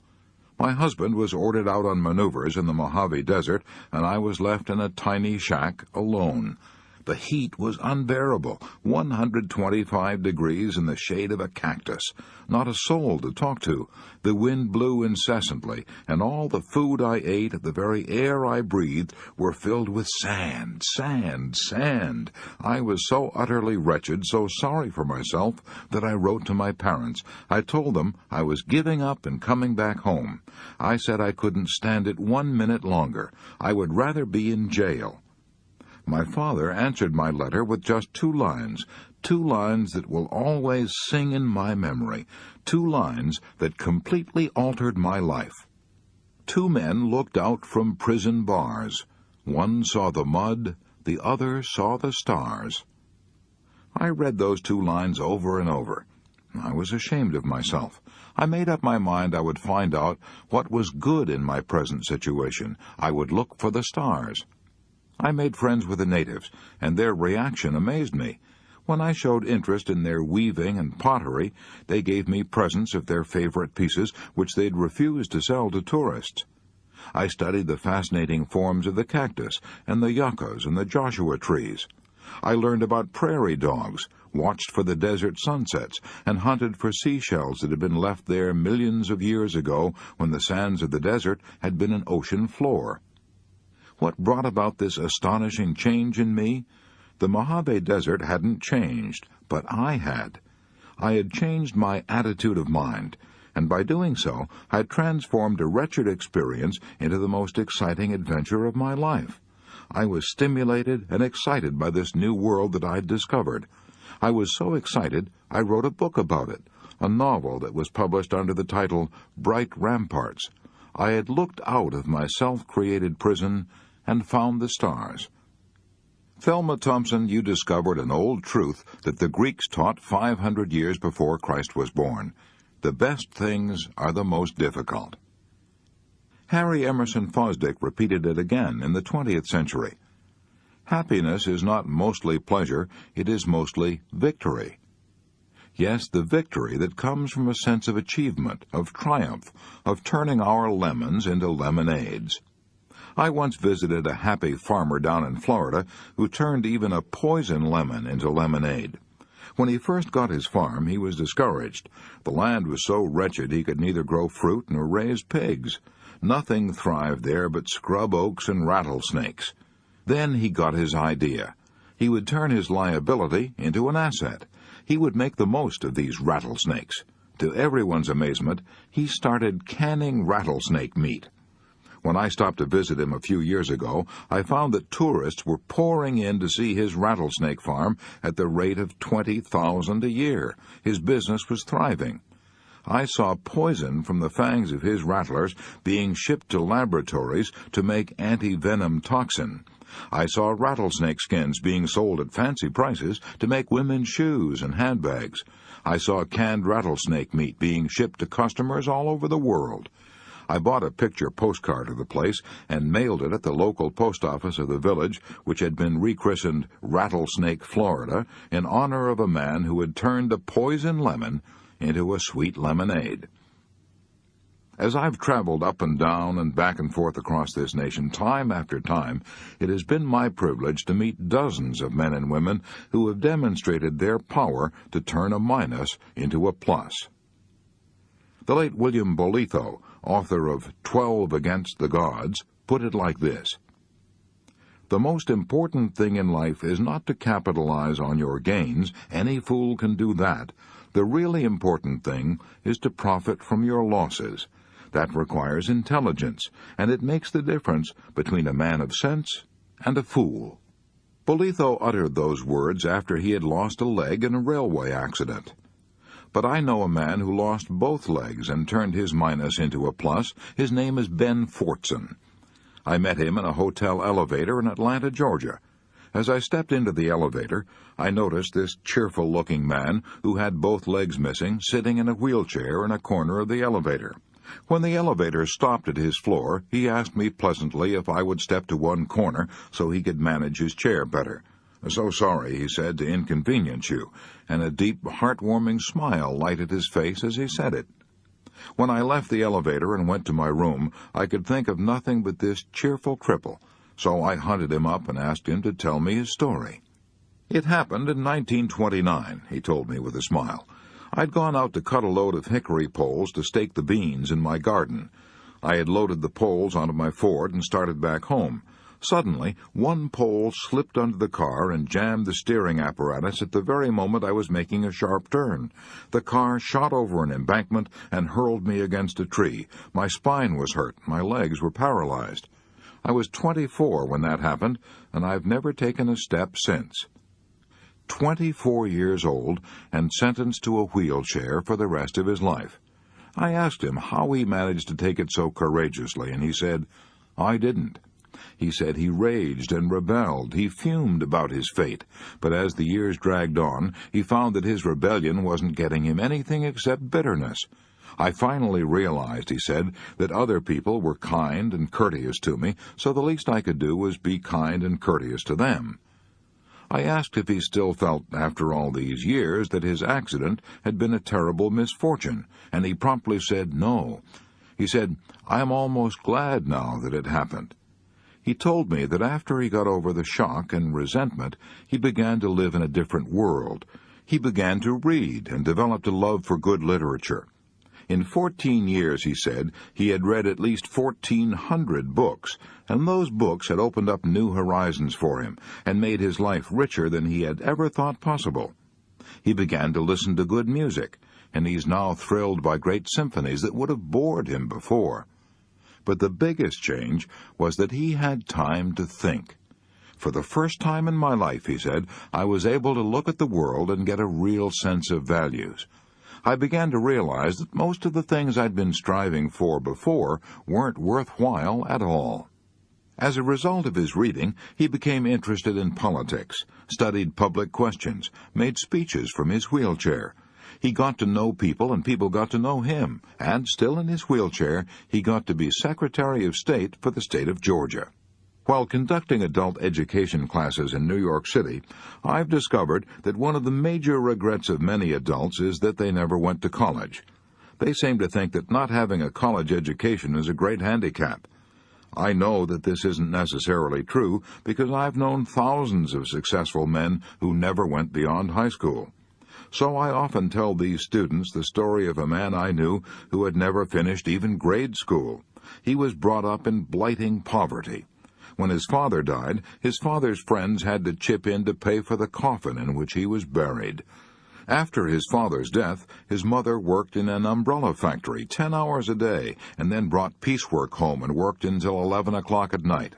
My husband was ordered out on maneuvers in the Mojave Desert, and I was left in a tiny shack alone. The heat was unbearable, 125 degrees in the shade of a cactus. Not a soul to talk to. The wind blew incessantly, and all the food I ate, the very air I breathed, were filled with sand, sand, sand. I was so utterly wretched, so sorry for myself, that I wrote to my parents. I told them I was giving up and coming back home. I said I couldn't stand it 1 minute longer. I would rather be in jail. My father answered my letter with just 2 lines that will always sing in my memory, 2 lines that completely altered my life. 2 men looked out from prison bars. One saw the mud, the other saw the stars. I read those 2 lines over and over. I was ashamed of myself. I made up my mind I would find out what was good in my present situation. I would look for the stars. I made friends with the natives, and their reaction amazed me. When I showed interest in their weaving and pottery, they gave me presents of their favorite pieces, which they'd refused to sell to tourists. I studied the fascinating forms of the cactus and the yuccas and the Joshua trees. I learned about prairie dogs, watched for the desert sunsets, and hunted for seashells that had been left there millions of years ago when the sands of the desert had been an ocean floor. What brought about this astonishing change in me? The Mojave Desert hadn't changed, but I had. I had changed my attitude of mind, and by doing so, I had transformed a wretched experience into the most exciting adventure of my life. I was stimulated and excited by this new world that I'd discovered. I was so excited, I wrote a book about it, a novel that was published under the title Bright Ramparts. I had looked out of my self-created prison and found the stars. Thelma Thompson, you discovered an old truth that the Greeks taught 500 years before Christ was born. The best things are the most difficult. Harry Emerson Fosdick repeated it again in the 20th century. Happiness is not mostly pleasure, it is mostly victory. Yes, the victory that comes from a sense of achievement, of triumph, of turning our lemons into lemonades. I once visited a happy farmer down in Florida who turned even a poison lemon into lemonade. When he first got his farm, he was discouraged. The land was so wretched he could neither grow fruit nor raise pigs. Nothing thrived there but scrub oaks and rattlesnakes. Then he got his idea. He would turn his liability into an asset. He would make the most of these rattlesnakes. To everyone's amazement, he started canning rattlesnake meat. When I stopped to visit him a few years ago, I found that tourists were pouring in to see his rattlesnake farm at the rate of $20,000 a year. His business was thriving. I saw poison from the fangs of his rattlers being shipped to laboratories to make anti-venom toxin. I saw rattlesnake skins being sold at fancy prices to make women's shoes and handbags. I saw canned rattlesnake meat being shipped to customers all over the world. I bought a picture postcard of the place and mailed it at the local post office of the village, which had been rechristened Rattlesnake, Florida, in honor of a man who had turned a poison lemon into a sweet lemonade. As I've traveled up and down and back and forth across this nation time after time, it has been my privilege to meet dozens of men and women who have demonstrated their power to turn a minus into a plus. The late William Bolitho, author of 12 Against the Gods, put it like this: "The most important thing in life is not to capitalize on your gains. Any fool can do that. The really important thing is to profit from your losses. That requires intelligence, and it makes the difference between a man of sense and a fool." Bolitho uttered those words after he had lost a leg in a railway accident. But I know a man who lost both legs and turned his minus into a plus. His name is Ben Fortson. I met him in a hotel elevator in Atlanta, Georgia. As I stepped into the elevator, I noticed this cheerful-looking man who had both legs missing sitting in a wheelchair in a corner of the elevator. When the elevator stopped at his floor, he asked me pleasantly if I would step to one corner so he could manage his chair better. "So sorry," he said, "to inconvenience you," and a deep, heartwarming smile lighted his face as he said it. When I left the elevator and went to my room, I could think of nothing but this cheerful cripple, so I hunted him up and asked him to tell me his story. "It happened in 1929, he told me with a smile. "I'd gone out to cut a load of hickory poles to stake the beans in my garden. I had loaded the poles onto my Ford and started back home. Suddenly, one pole slipped under the car and jammed the steering apparatus at the very moment I was making a sharp turn. The car shot over an embankment and hurled me against a tree. My spine was hurt, my legs were paralyzed. I was 24 when that happened, and I've never taken a step since." 24 years old and sentenced to a wheelchair for the rest of his life. I asked him how he managed to take it so courageously, and he said, "I didn't." He said he raged and rebelled, he fumed about his fate, but as the years dragged on, he found that his rebellion wasn't getting him anything except bitterness. "I finally realized," he said, "that other people were kind and courteous to me, so the least I could do was be kind and courteous to them." I asked if he still felt, after all these years, that his accident had been a terrible misfortune, and he promptly said no. He said, "I am almost glad now that it happened." He told me that after he got over the shock and resentment, he began to live in a different world. He began to read and developed a love for good literature. In 14 years, he said, he had read at least 1,400 books, and those books had opened up new horizons for him and made his life richer than he had ever thought possible. He began to listen to good music, and he's now thrilled by great symphonies that would have bored him before. But the biggest change was that he had time to think. "For the first time in my life," he said, "I was able to look at the world and get a real sense of values. I began to realize that most of the things I'd been striving for before weren't worthwhile at all." As a result of his reading, he became interested in politics, studied public questions, made speeches from his wheelchair. He got to know people, and people got to know him, and, still in his wheelchair, he got to be Secretary of State for the state of Georgia. While conducting adult education classes in New York City, I've discovered that one of the major regrets of many adults is that they never went to college. They seem to think that not having a college education is a great handicap. I know that this isn't necessarily true because I've known thousands of successful men who never went beyond high school. So I often tell these students the story of a man I knew who had never finished even grade school. He was brought up in blighting poverty. When his father died, his father's friends had to chip in to pay for the coffin in which he was buried. After his father's death, his mother worked in an umbrella factory 10 hours a day and then brought piecework home and worked until 11 o'clock at night.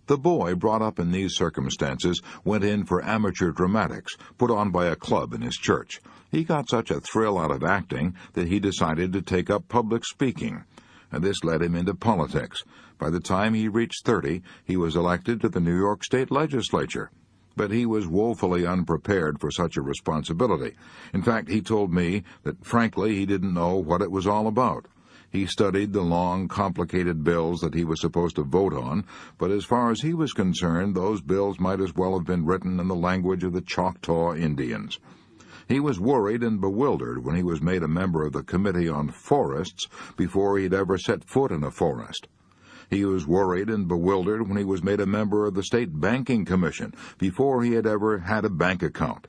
The boy, brought up in these circumstances, went in for amateur dramatics, put on by a club in his church. He got such a thrill out of acting that he decided to take up public speaking, and this led him into politics. By the time he reached 30, he was elected to the New York State Legislature. But he was woefully unprepared for such a responsibility. In fact, he told me that, frankly, he didn't know what it was all about. He studied the long, complicated bills that he was supposed to vote on, but as far as he was concerned, those bills might as well have been written in the language of the Choctaw Indians. He was worried and bewildered when he was made a member of the Committee on Forests before he'd ever set foot in a forest. He was worried and bewildered when he was made a member of the State Banking Commission before he had ever had a bank account.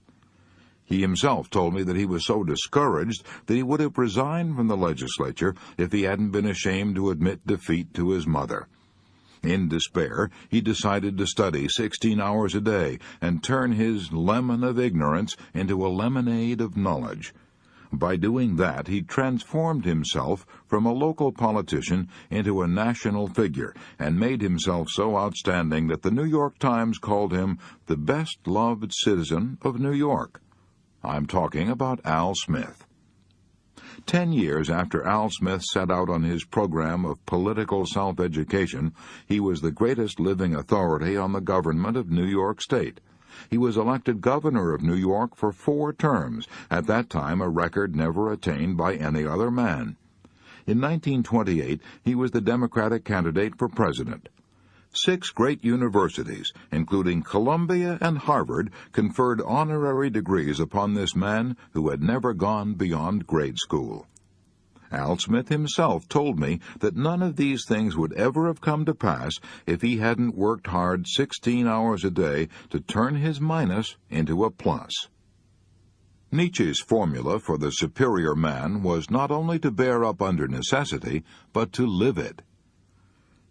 He himself told me that he was so discouraged that he would have resigned from the legislature if he hadn't been ashamed to admit defeat to his mother. In despair, he decided to study 16 hours a day and turn his lemon of ignorance into a lemonade of knowledge. By doing that, he transformed himself from a local politician into a national figure and made himself so outstanding that the New York Times called him the best-loved citizen of New York. I'm talking about Al Smith. 10 years after Al Smith set out on his program of political self-education, he was the greatest living authority on the government of New York State. He was elected governor of New York for 4 terms, at that time a record never attained by any other man. In 1928, he was the Democratic candidate for president. 6 great universities, including Columbia and Harvard, conferred honorary degrees upon this man who had never gone beyond grade school. Al Smith himself told me that none of these things would ever have come to pass if he hadn't worked hard 16 hours a day to turn his minus into a plus. Nietzsche's formula for the superior man was not only to bear up under necessity, but to live it.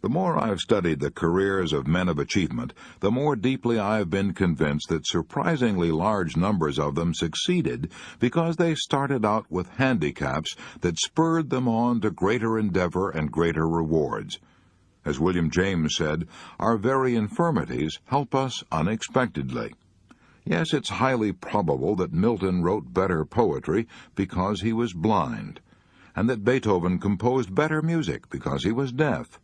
The more I've studied the careers of men of achievement, the more deeply I've been convinced that surprisingly large numbers of them succeeded because they started out with handicaps that spurred them on to greater endeavor and greater rewards. As William James said, our very infirmities help us unexpectedly. Yes, it's highly probable that Milton wrote better poetry because he was blind, and that Beethoven composed better music because he was deaf.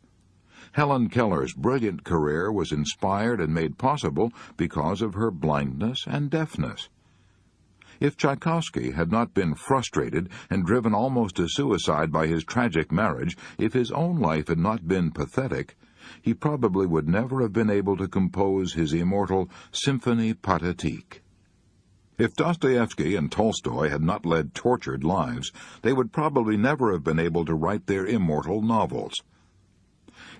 Helen Keller's brilliant career was inspired and made possible because of her blindness and deafness. If Tchaikovsky had not been frustrated and driven almost to suicide by his tragic marriage, if his own life had not been pathetic, he probably would never have been able to compose his immortal Symphonie Pathétique. If Dostoevsky and Tolstoy had not led tortured lives, they would probably never have been able to write their immortal novels.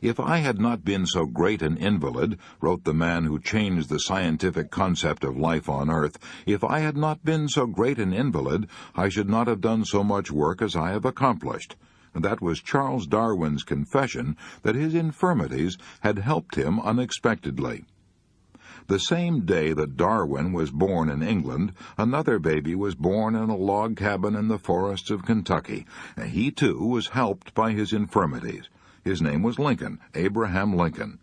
If I had not been so great an invalid, wrote the man who changed the scientific concept of life on Earth, if I had not been so great an invalid, I should not have done so much work as I have accomplished. That was Charles Darwin's confession that his infirmities had helped him unexpectedly. The same day that Darwin was born in England, another baby was born in a log cabin in the forests of Kentucky. He, too, was helped by his infirmities. His name was Lincoln, Abraham Lincoln.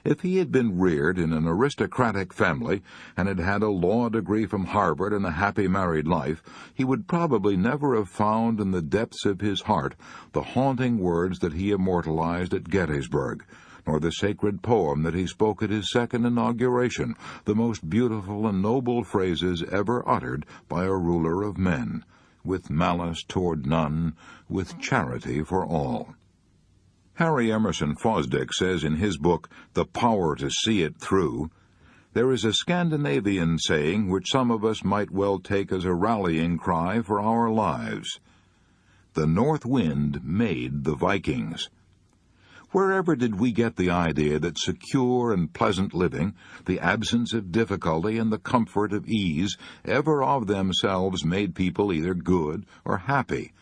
If he had been reared in an aristocratic family and had had a law degree from Harvard and a happy married life, he would probably never have found in the depths of his heart the haunting words that he immortalized at Gettysburg, nor the sacred poem that he spoke at his second inauguration, the most beautiful and noble phrases ever uttered by a ruler of men, with malice toward none, with charity for all. Harry Emerson Fosdick says in his book, The Power to See It Through, there is a Scandinavian saying which some of us might well take as a rallying cry for our lives. The north wind made the Vikings. Wherever did we get the idea that secure and pleasant living, the absence of difficulty and the comfort of ease, ever of themselves made people either good or happy?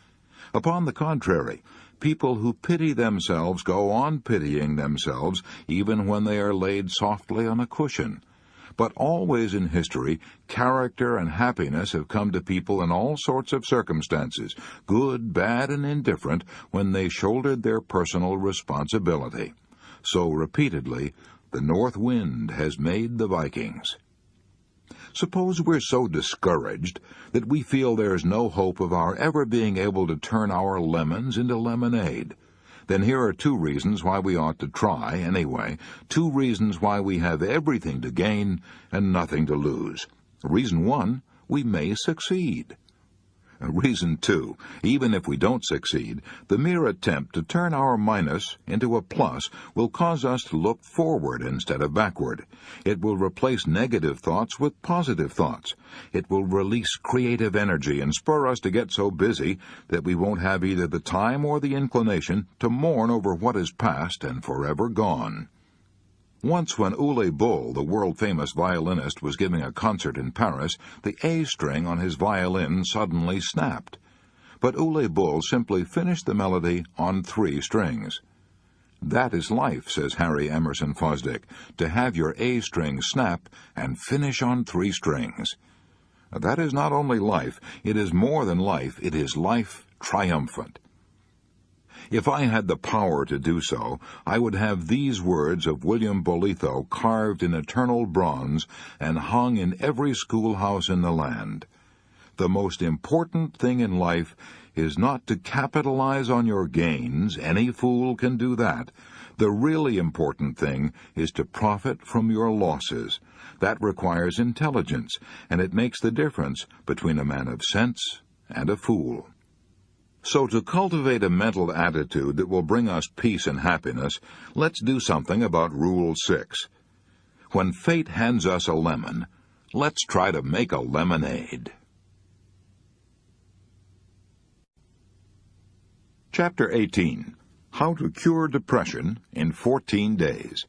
Upon the contrary, people who pity themselves go on pitying themselves even when they are laid softly on a cushion. But always in history, character and happiness have come to people in all sorts of circumstances, good, bad, and indifferent, when they shouldered their personal responsibility. So repeatedly, the north wind has made the Vikings. Suppose we're so discouraged that we feel there's no hope of our ever being able to turn our lemons into lemonade. Then here are 2 reasons why we ought to try, anyway. 2 reasons why we have everything to gain and nothing to lose. Reason 1, we may succeed. Reason 2, even if we don't succeed, the mere attempt to turn our minus into a plus will cause us to look forward instead of backward. It will replace negative thoughts with positive thoughts. It will release creative energy and spur us to get so busy that we won't have either the time or the inclination to mourn over what is past and forever gone. Once when Uwe Boll, the world-famous violinist, was giving a concert in Paris, the A string on his violin suddenly snapped. But Uwe Boll simply finished the melody on 3 strings. That is life, says Harry Emerson Fosdick, to have your A string snap and finish on 3 strings. That is not only life, it is more than life, it is life triumphant. If I had the power to do so, I would have these words of William Bolitho carved in eternal bronze and hung in every schoolhouse in the land. The most important thing in life is not to capitalize on your gains. Any fool can do that. The really important thing is to profit from your losses. That requires intelligence, and it makes the difference between a man of sense and a fool. So to cultivate a mental attitude that will bring us peace and happiness, let's do something about Rule 6. When fate hands us a lemon, let's try to make a lemonade. Chapter 18. How to Cure Depression in 14 Days.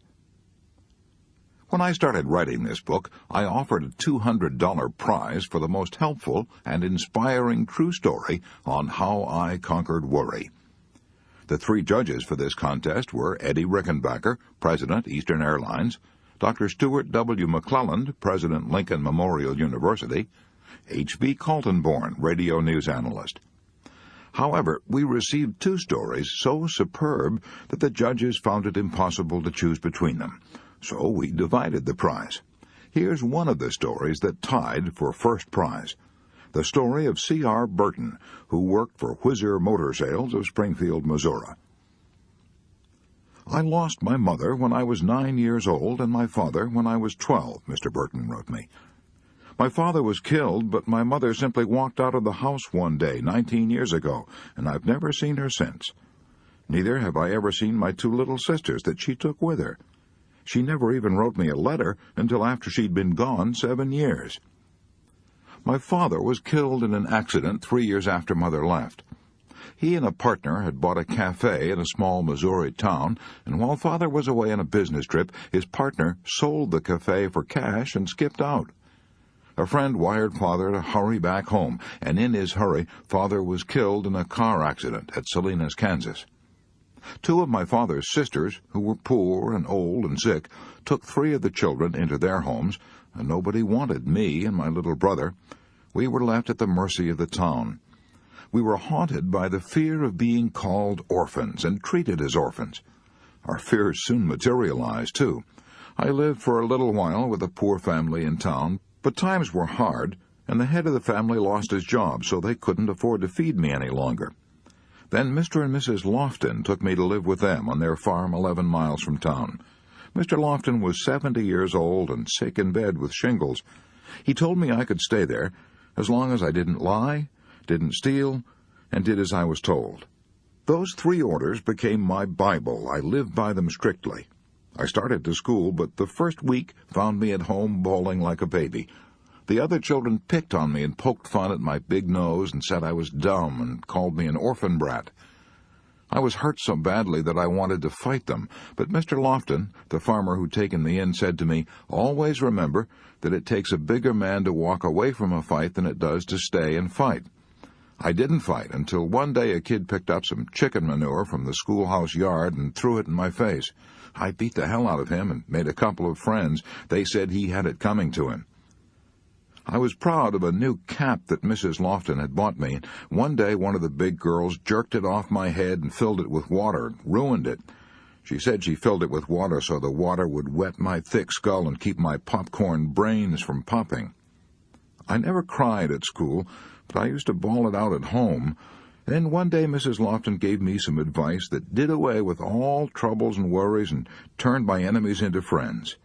When I started writing this book, I offered a $200 prize for the most helpful and inspiring true story on how I conquered worry. The 3 judges for this contest were Eddie Rickenbacker, President, Eastern Airlines; Dr. Stuart W. McClelland, President, Lincoln Memorial University; H.B. Kaltenborn, radio news analyst. However, we received 2 stories so superb that the judges found it impossible to choose between them. So we divided the prize. Here's one of the stories that tied for first prize. The story of C.R. Burton, who worked for Whizzer Motor Sales of Springfield, Missouri. I lost my mother when I was 9 years old and my father when I was 12, Mr. Burton wrote me. My father was killed, but my mother simply walked out of the house one day 19 years ago, and I've never seen her since. Neither have I ever seen my 2 little sisters that she took with her. She never even wrote me a letter until after she'd been gone 7 years. My father was killed in an accident 3 years after Mother left. He and a partner had bought a cafe in a small Missouri town, and while Father was away on a business trip, his partner sold the cafe for cash and skipped out. A friend wired Father to hurry back home, and in his hurry, Father was killed in a car accident at Salinas, Kansas. 2 of my father's sisters, who were poor and old and sick, took 3 of the children into their homes, and nobody wanted me and my little brother. We were left at the mercy of the town. We were haunted by the fear of being called orphans and treated as orphans. Our fears soon materialized, too. I lived for a little while with a poor family in town, but times were hard, and the head of the family lost his job, so they couldn't afford to feed me any longer. Then Mr. and Mrs. Lofton took me to live with them on their farm 11 miles from town. Mr. Lofton was 70 years old and sick in bed with shingles. He told me I could stay there as long as I didn't lie, didn't steal, and did as I was told. Those 3 orders became my Bible. I lived by them strictly. I started to school, but the first week found me at home bawling like a baby. The other children picked on me and poked fun at my big nose and said I was dumb and called me an orphan brat. I was hurt so badly that I wanted to fight them, but Mr. Lofton, the farmer who'd taken me in, said to me, "Always remember that it takes a bigger man to walk away from a fight than it does to stay and fight." I didn't fight until one day a kid picked up some chicken manure from the schoolhouse yard and threw it in my face. I beat the hell out of him and made a couple of friends. They said he had it coming to him. I was proud of a new cap that Mrs. Lofton had bought me. One day one of the big girls jerked it off my head and filled it with water and ruined it. She said she filled it with water so the water would wet my thick skull and keep my popcorn brains from popping. I never cried at school, but I used to bawl it out at home. Then one day Mrs. Lofton gave me some advice that did away with all troubles and worries and turned my enemies into friends.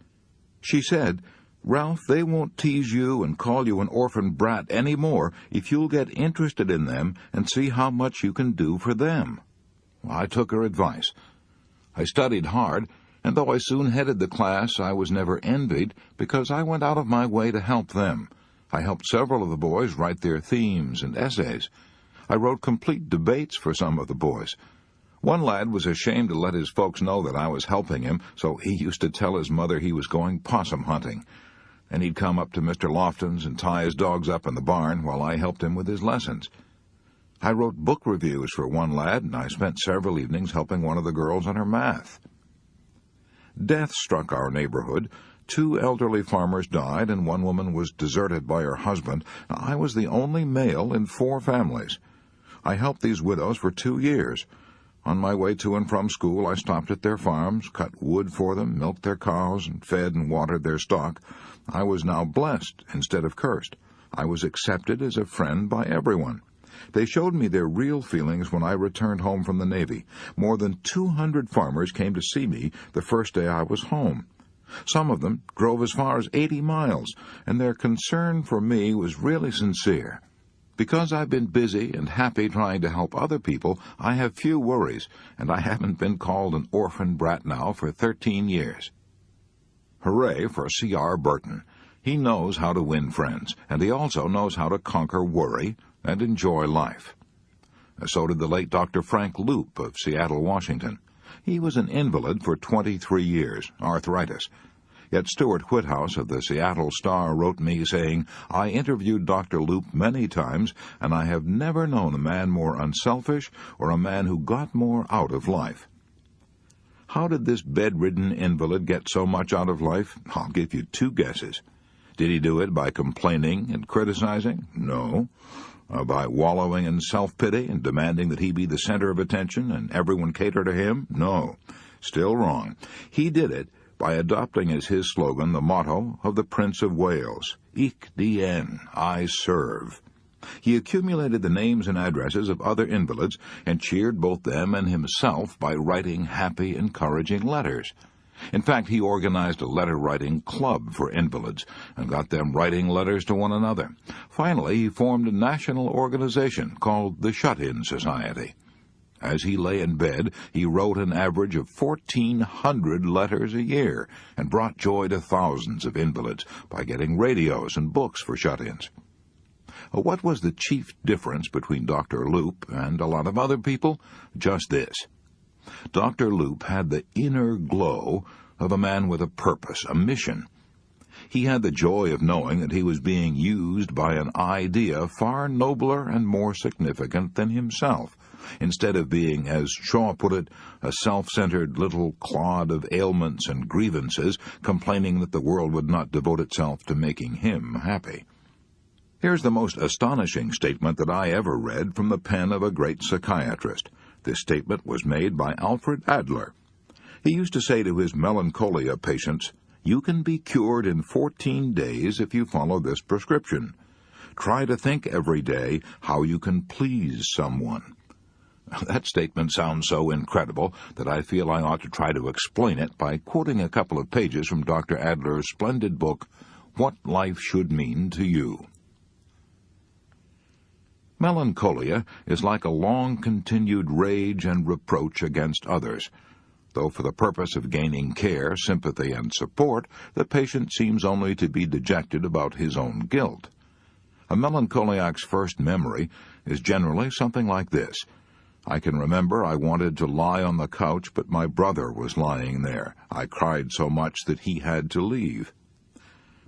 She said, "Ralph, they won't tease you and call you an orphan brat any more if you'll get interested in them and see how much you can do for them." I took her advice. I studied hard, and though I soon headed the class, I was never envied because I went out of my way to help them. I helped several of the boys write their themes and essays. I wrote complete debates for some of the boys. One lad was ashamed to let his folks know that I was helping him, so he used to tell his mother he was going possum hunting. And he'd come up to Mr. Lofton's and tie his dogs up in the barn while I helped him with his lessons. I wrote book reviews for one lad, and I spent several evenings helping one of the girls on her math. Death struck our neighborhood. 2 elderly farmers died, and one woman was deserted by her husband. I was the only male in 4 families. I helped these widows for 2 years. On my way to and from school, I stopped at their farms, cut wood for them, milked their cows, and fed and watered their stock. I was now blessed instead of cursed. I was accepted as a friend by everyone. They showed me their real feelings when I returned home from the Navy. More than 200 farmers came to see me the first day I was home. Some of them drove as far as 80 miles, and their concern for me was really sincere. Because I've been busy and happy trying to help other people, I have few worries, and I haven't been called an orphan brat now for 13 years. Hooray for C.R. Burton. He knows how to win friends, and he also knows how to conquer worry and enjoy life. So did the late Dr. Frank Loop of Seattle, Washington. He was an invalid for 23 years, arthritis. Yet Stuart Whithouse of the Seattle Star wrote me saying, "I interviewed Dr. Loop many times, and I have never known a man more unselfish or a man who got more out of life." How did this bedridden invalid get so much out of life? I'll give you 2 guesses. Did he do it by complaining and criticizing? No. By wallowing in self-pity and demanding that he be the center of attention and everyone cater to him? No. Still wrong. He did it by adopting as his slogan the motto of the Prince of Wales, "Ich dien, I serve." He accumulated the names and addresses of other invalids and cheered both them and himself by writing happy, encouraging letters. In fact, he organized a letter-writing club for invalids and got them writing letters to one another. Finally, he formed a national organization called the Shut-In Society. As he lay in bed, he wrote an average of 1,400 letters a year and brought joy to thousands of invalids by getting radios and books for shut-ins. What was the chief difference between Dr. Loop and a lot of other people? Just this. Dr. Loop had the inner glow of a man with a purpose, a mission. He had the joy of knowing that he was being used by an idea far nobler and more significant than himself, instead of being, as Shaw put it, a self-centered little clod of ailments and grievances, complaining that the world would not devote itself to making him happy. Here's the most astonishing statement that I ever read from the pen of a great psychiatrist. This statement was made by Alfred Adler. He used to say to his melancholia patients, "You can be cured in 14 days if you follow this prescription. Try to think every day how you can please someone." That statement sounds so incredible that I feel I ought to try to explain it by quoting a couple of pages from Dr. Adler's splendid book, What Life Should Mean to You. Melancholia is like a long-continued rage and reproach against others. Though for the purpose of gaining care, sympathy, and support, the patient seems only to be dejected about his own guilt. A melancholiac's first memory is generally something like this. I can remember I wanted to lie on the couch, but my brother was lying there. I cried so much that he had to leave.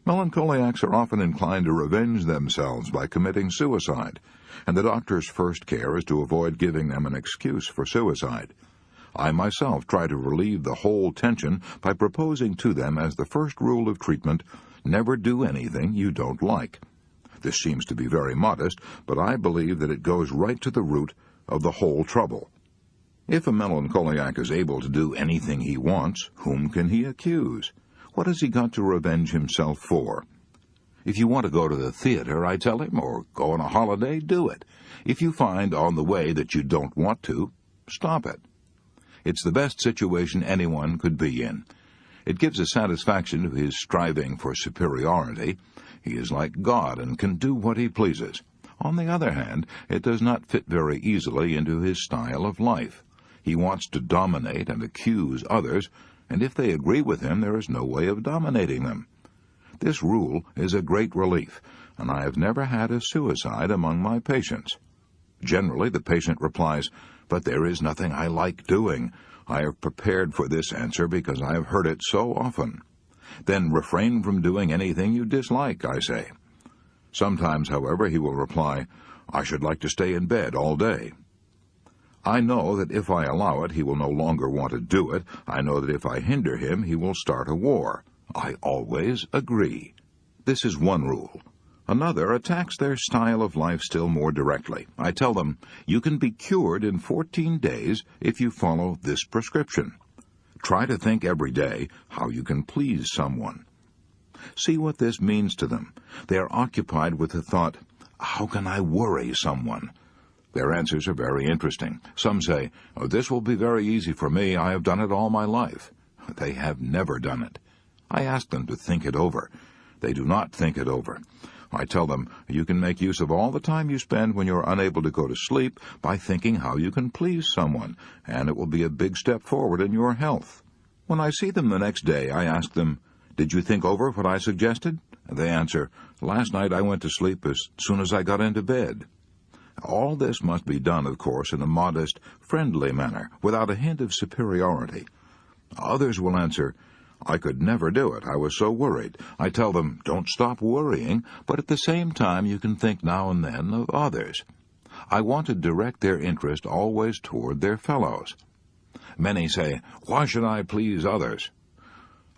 Melancholiacs are often inclined to revenge themselves by committing suicide, and the doctor's first care is to avoid giving them an excuse for suicide. I myself try to relieve the whole tension by proposing to them as the first rule of treatment, never do anything you don't like. This seems to be very modest, but I believe that it goes right to the root of the whole trouble. If a melancholiac is able to do anything he wants, whom can he accuse? What has he got to revenge himself for? If you want to go to the theater, I tell him, or go on a holiday, do it. If you find on the way that you don't want to, stop it. It's the best situation anyone could be in. It gives a satisfaction to his striving for superiority. He is like God and can do what he pleases. On the other hand, it does not fit very easily into his style of life. He wants to dominate and accuse others, and if they agree with him, there is no way of dominating them. This rule is a great relief, and I have never had a suicide among my patients. Generally, the patient replies, "But there is nothing I like doing. I have prepared for this answer because I have heard it so often." Then refrain from doing anything you dislike, I say. Sometimes, however, he will reply, "I should like to stay in bed all day." I know that if I allow it, he will no longer want to do it. I know that if I hinder him, he will start a war. I always agree. This is one rule. Another attacks their style of life still more directly. I tell them, you can be cured in 14 days if you follow this prescription. Try to think every day how you can please someone. See what this means to them. They are occupied with the thought, how can I worry someone? Their answers are very interesting. Some say, "Oh, this will be very easy for me. I have done it all my life." They have never done it. I ask them to think it over. They do not think it over. I tell them you can make use of all the time you spend when you're unable to go to sleep by thinking how you can please someone, and it will be a big step forward in your health. When I see them the next day, I ask them, "Did you think over what I suggested?" And they answer, "Last night I went to sleep as soon as I got into bed." All this must be done, of course, in a modest, friendly manner, without a hint of superiority. Others will answer, "I could never do it. I was so worried." I tell them, don't stop worrying, but at the same time you can think now and then of others. I want to direct their interest always toward their fellows. Many say, "Why should I please others?"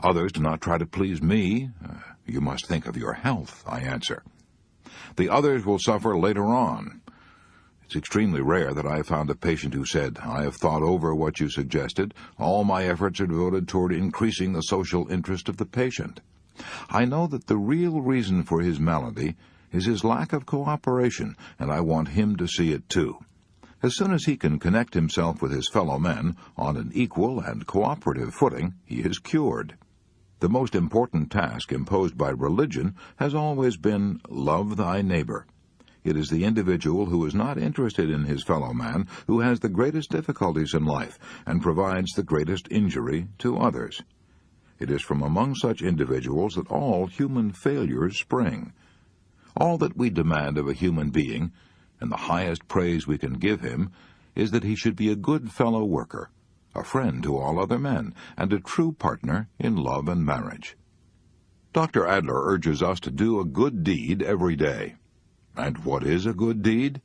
Others do not try to please me. You must think of your health, I answer. The others will suffer later on. It's extremely rare that I have found a patient who said, "I have thought over what you suggested. All my efforts are devoted toward increasing the social interest of the patient." I know that the real reason for his malady is his lack of cooperation, and I want him to see it too. As soon as he can connect himself with his fellow men on an equal and cooperative footing, he is cured. The most important task imposed by religion has always been, love thy neighbor. It is the individual who is not interested in his fellow man who has the greatest difficulties in life and provides the greatest injury to others. It is from among such individuals that all human failures spring. All that we demand of a human being, and the highest praise we can give him, is that he should be a good fellow worker, a friend to all other men, and a true partner in love and marriage. Dr. Adler urges us to do a good deed every day. And what is a good deed?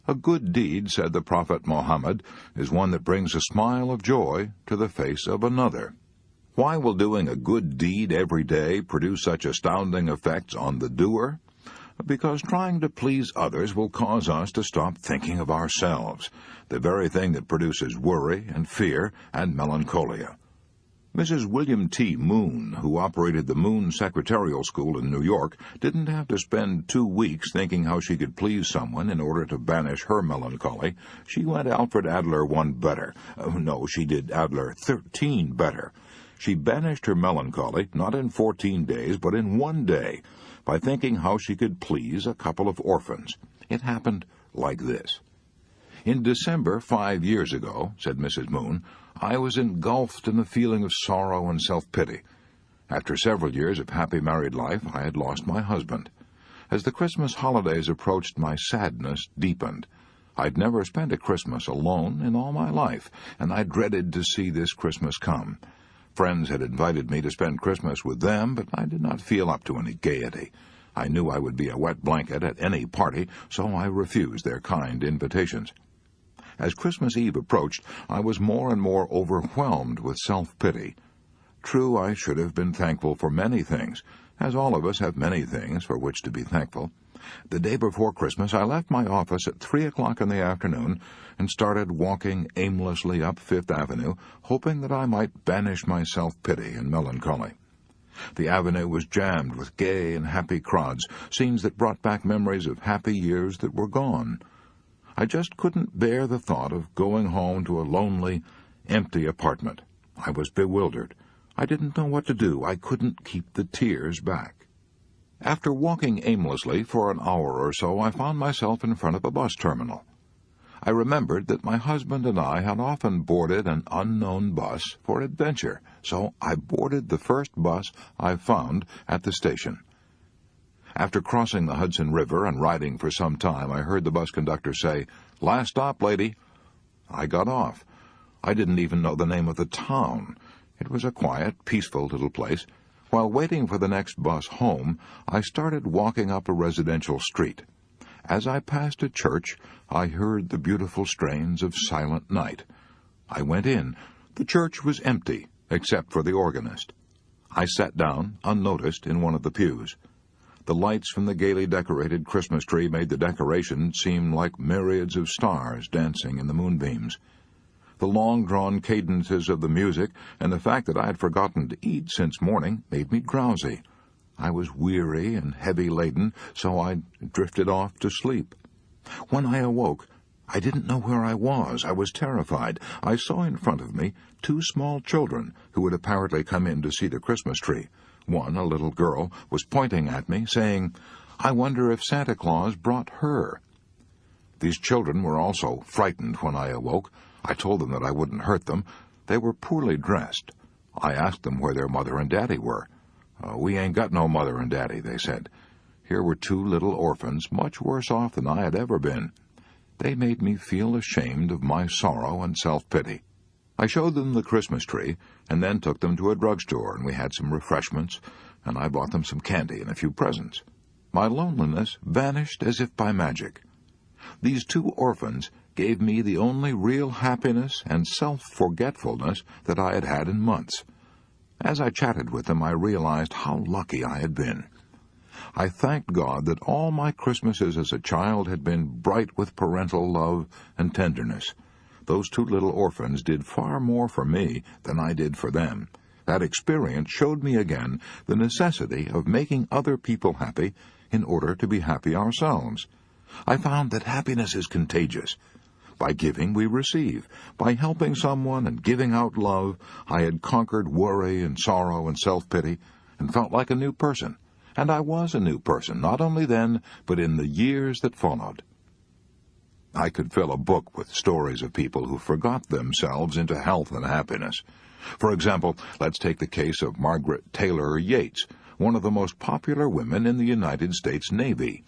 A good deed, said the Prophet Muhammad, is one that brings a smile of joy to the face of another. Why will doing a good deed every day produce such astounding effects on the doer? Because trying to please others will cause us to stop thinking of ourselves, the very thing that produces worry and fear and melancholia. Mrs. William T. Moon, who operated the Moon Secretarial School in New York, didn't have to spend 2 weeks thinking how she could please someone in order to banish her melancholy. She went Alfred Adler one better. No, she did Adler 13 better. She banished her melancholy, not in 14 days, but in 1 day, by thinking how she could please a couple of orphans. It happened like this. In December 5 years ago, said Mrs. Moon, I was engulfed in a feeling of sorrow and self-pity. After several years of happy married life, I had lost my husband. As the Christmas holidays approached, my sadness deepened. I'd never spent a Christmas alone in all my life, and I dreaded to see this Christmas come. Friends had invited me to spend Christmas with them, but I did not feel up to any gaiety. I knew I would be a wet blanket at any party, so I refused their kind invitations. As Christmas Eve approached, I was more and more overwhelmed with self-pity. True, I should have been thankful for many things, as all of us have many things for which to be thankful. The day before Christmas, I left my office at 3 o'clock in the afternoon and started walking aimlessly up Fifth Avenue, hoping that I might banish my self-pity and melancholy. The avenue was jammed with gay and happy crowds, scenes that brought back memories of happy years that were gone. I just couldn't bear the thought of going home to a lonely, empty apartment. I was bewildered. I didn't know what to do. I couldn't keep the tears back. After walking aimlessly for an hour or so, I found myself in front of a bus terminal. I remembered that my husband and I had often boarded an unknown bus for adventure, so I boarded the first bus I found at the station. After crossing the Hudson River and riding for some time, I heard the bus conductor say, "Last stop, lady." I got off. I didn't even know the name of the town. It was a quiet, peaceful little place. While waiting for the next bus home, I started walking up a residential street. As I passed a church, I heard the beautiful strains of Silent Night. I went in. The church was empty, except for the organist. I sat down, unnoticed, in one of the pews. The lights from the gaily decorated Christmas tree made the decoration seem like myriads of stars dancing in the moonbeams. The long-drawn cadences of the music and the fact that I had forgotten to eat since morning made me drowsy. I was weary and heavy-laden, so I drifted off to sleep. When I awoke, I didn't know where I was. I was terrified. I saw in front of me 2 small children who had apparently come in to see the Christmas tree. One, a little girl, was pointing at me, saying, I wonder if Santa Claus brought her. These children were also frightened when I awoke. I told them that I wouldn't hurt them. They were poorly dressed. I asked them where their mother and daddy were. We ain't got no mother and daddy, they said. Here were two little orphans, much worse off than I had ever been. They made me feel ashamed of my sorrow and self-pity. I showed them the Christmas tree, and then took them to a drugstore, and we had some refreshments, and I bought them some candy and a few presents. My loneliness vanished as if by magic. These two orphans gave me the only real happiness and self-forgetfulness that I had had in months. As I chatted with them, I realized how lucky I had been. I thanked God that all my Christmases as a child had been bright with parental love and tenderness. Those two little orphans did far more for me than I did for them. That experience showed me again the necessity of making other people happy in order to be happy ourselves. I found that happiness is contagious. By giving, we receive. By helping someone and giving out love, I had conquered worry and sorrow and self-pity and felt like a new person. And I was a new person, not only then, but in the years that followed. I could fill a book with stories of people who forgot themselves into health and happiness. For example, let's take the case of Margaret Taylor Yates, one of the most popular women in the United States Navy.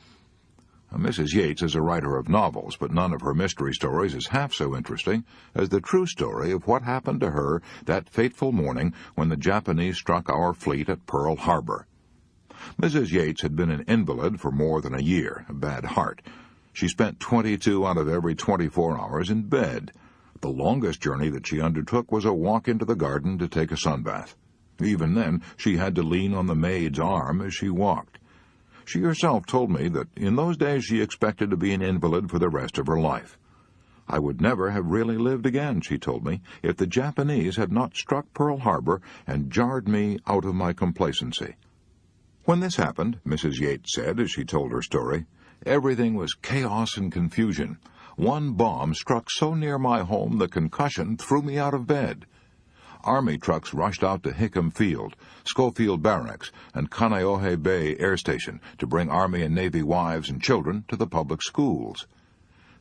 Mrs. Yates is a writer of novels, but none of her mystery stories is half so interesting as the true story of what happened to her that fateful morning when the Japanese struck our fleet at Pearl Harbor. Mrs. Yates had been an invalid for more than a year, a bad heart. She spent 22 out of every 24 hours in bed. The longest journey that she undertook was a walk into the garden to take a sunbath. Even then, she had to lean on the maid's arm as she walked. She herself told me that in those days she expected to be an invalid for the rest of her life. I would never have really lived again, she told me, if the Japanese had not struck Pearl Harbor and jarred me out of my complacency. When this happened, Mrs. Yates said as she told her story, everything was chaos and confusion. One bomb struck so near my home the concussion threw me out of bed. Army trucks rushed out to Hickam Field, Schofield Barracks, and Kaneohe Bay Air Station to bring Army and Navy wives and children to the public schools.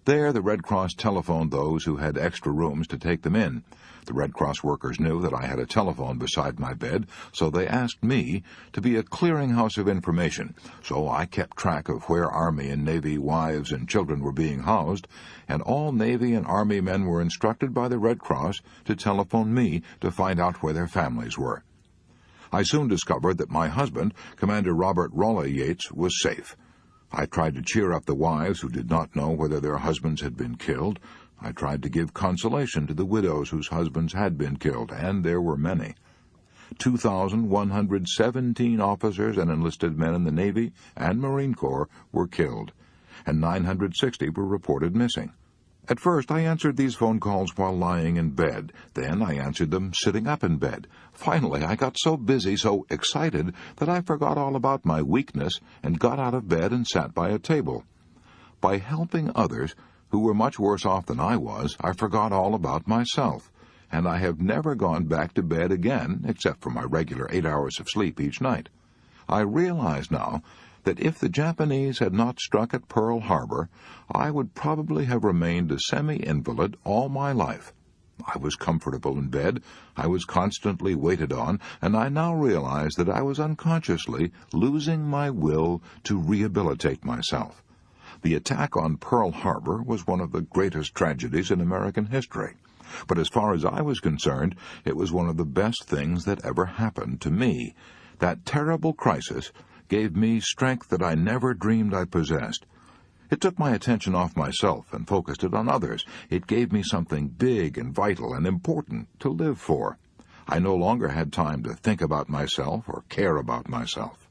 There, the Red Cross telephoned those who had extra rooms to take them in. The Red Cross workers knew that I had a telephone beside my bed, so they asked me to be a clearinghouse of information. So I kept track of where Army and Navy wives and children were being housed, and all Navy and Army men were instructed by the Red Cross to telephone me to find out where their families were. I soon discovered that my husband, Commander Robert Raleigh Yates, was safe. I tried to cheer up the wives who did not know whether their husbands had been killed. I tried to give consolation to the widows whose husbands had been killed, and there were many. 2,117 officers and enlisted men in the Navy and Marine Corps were killed, and 960 were reported missing. At first, I answered these phone calls while lying in bed. Then I answered them sitting up in bed. Finally, I got so busy, so excited, that I forgot all about my weakness and got out of bed and sat by a table. By helping others who were much worse off than I was, I forgot all about myself, and I have never gone back to bed again, except for my regular 8 hours of sleep each night. I realize now that if the Japanese had not struck at Pearl Harbor, I would probably have remained a semi-invalid all my life. I was comfortable in bed, I was constantly waited on, and I now realize that I was unconsciously losing my will to rehabilitate myself. The attack on Pearl Harbor was one of the greatest tragedies in American history. But as far as I was concerned, it was one of the best things that ever happened to me. That terrible crisis gave me strength that I never dreamed I possessed. It took my attention off myself and focused it on others. It gave me something big and vital and important to live for. I no longer had time to think about myself or care about myself.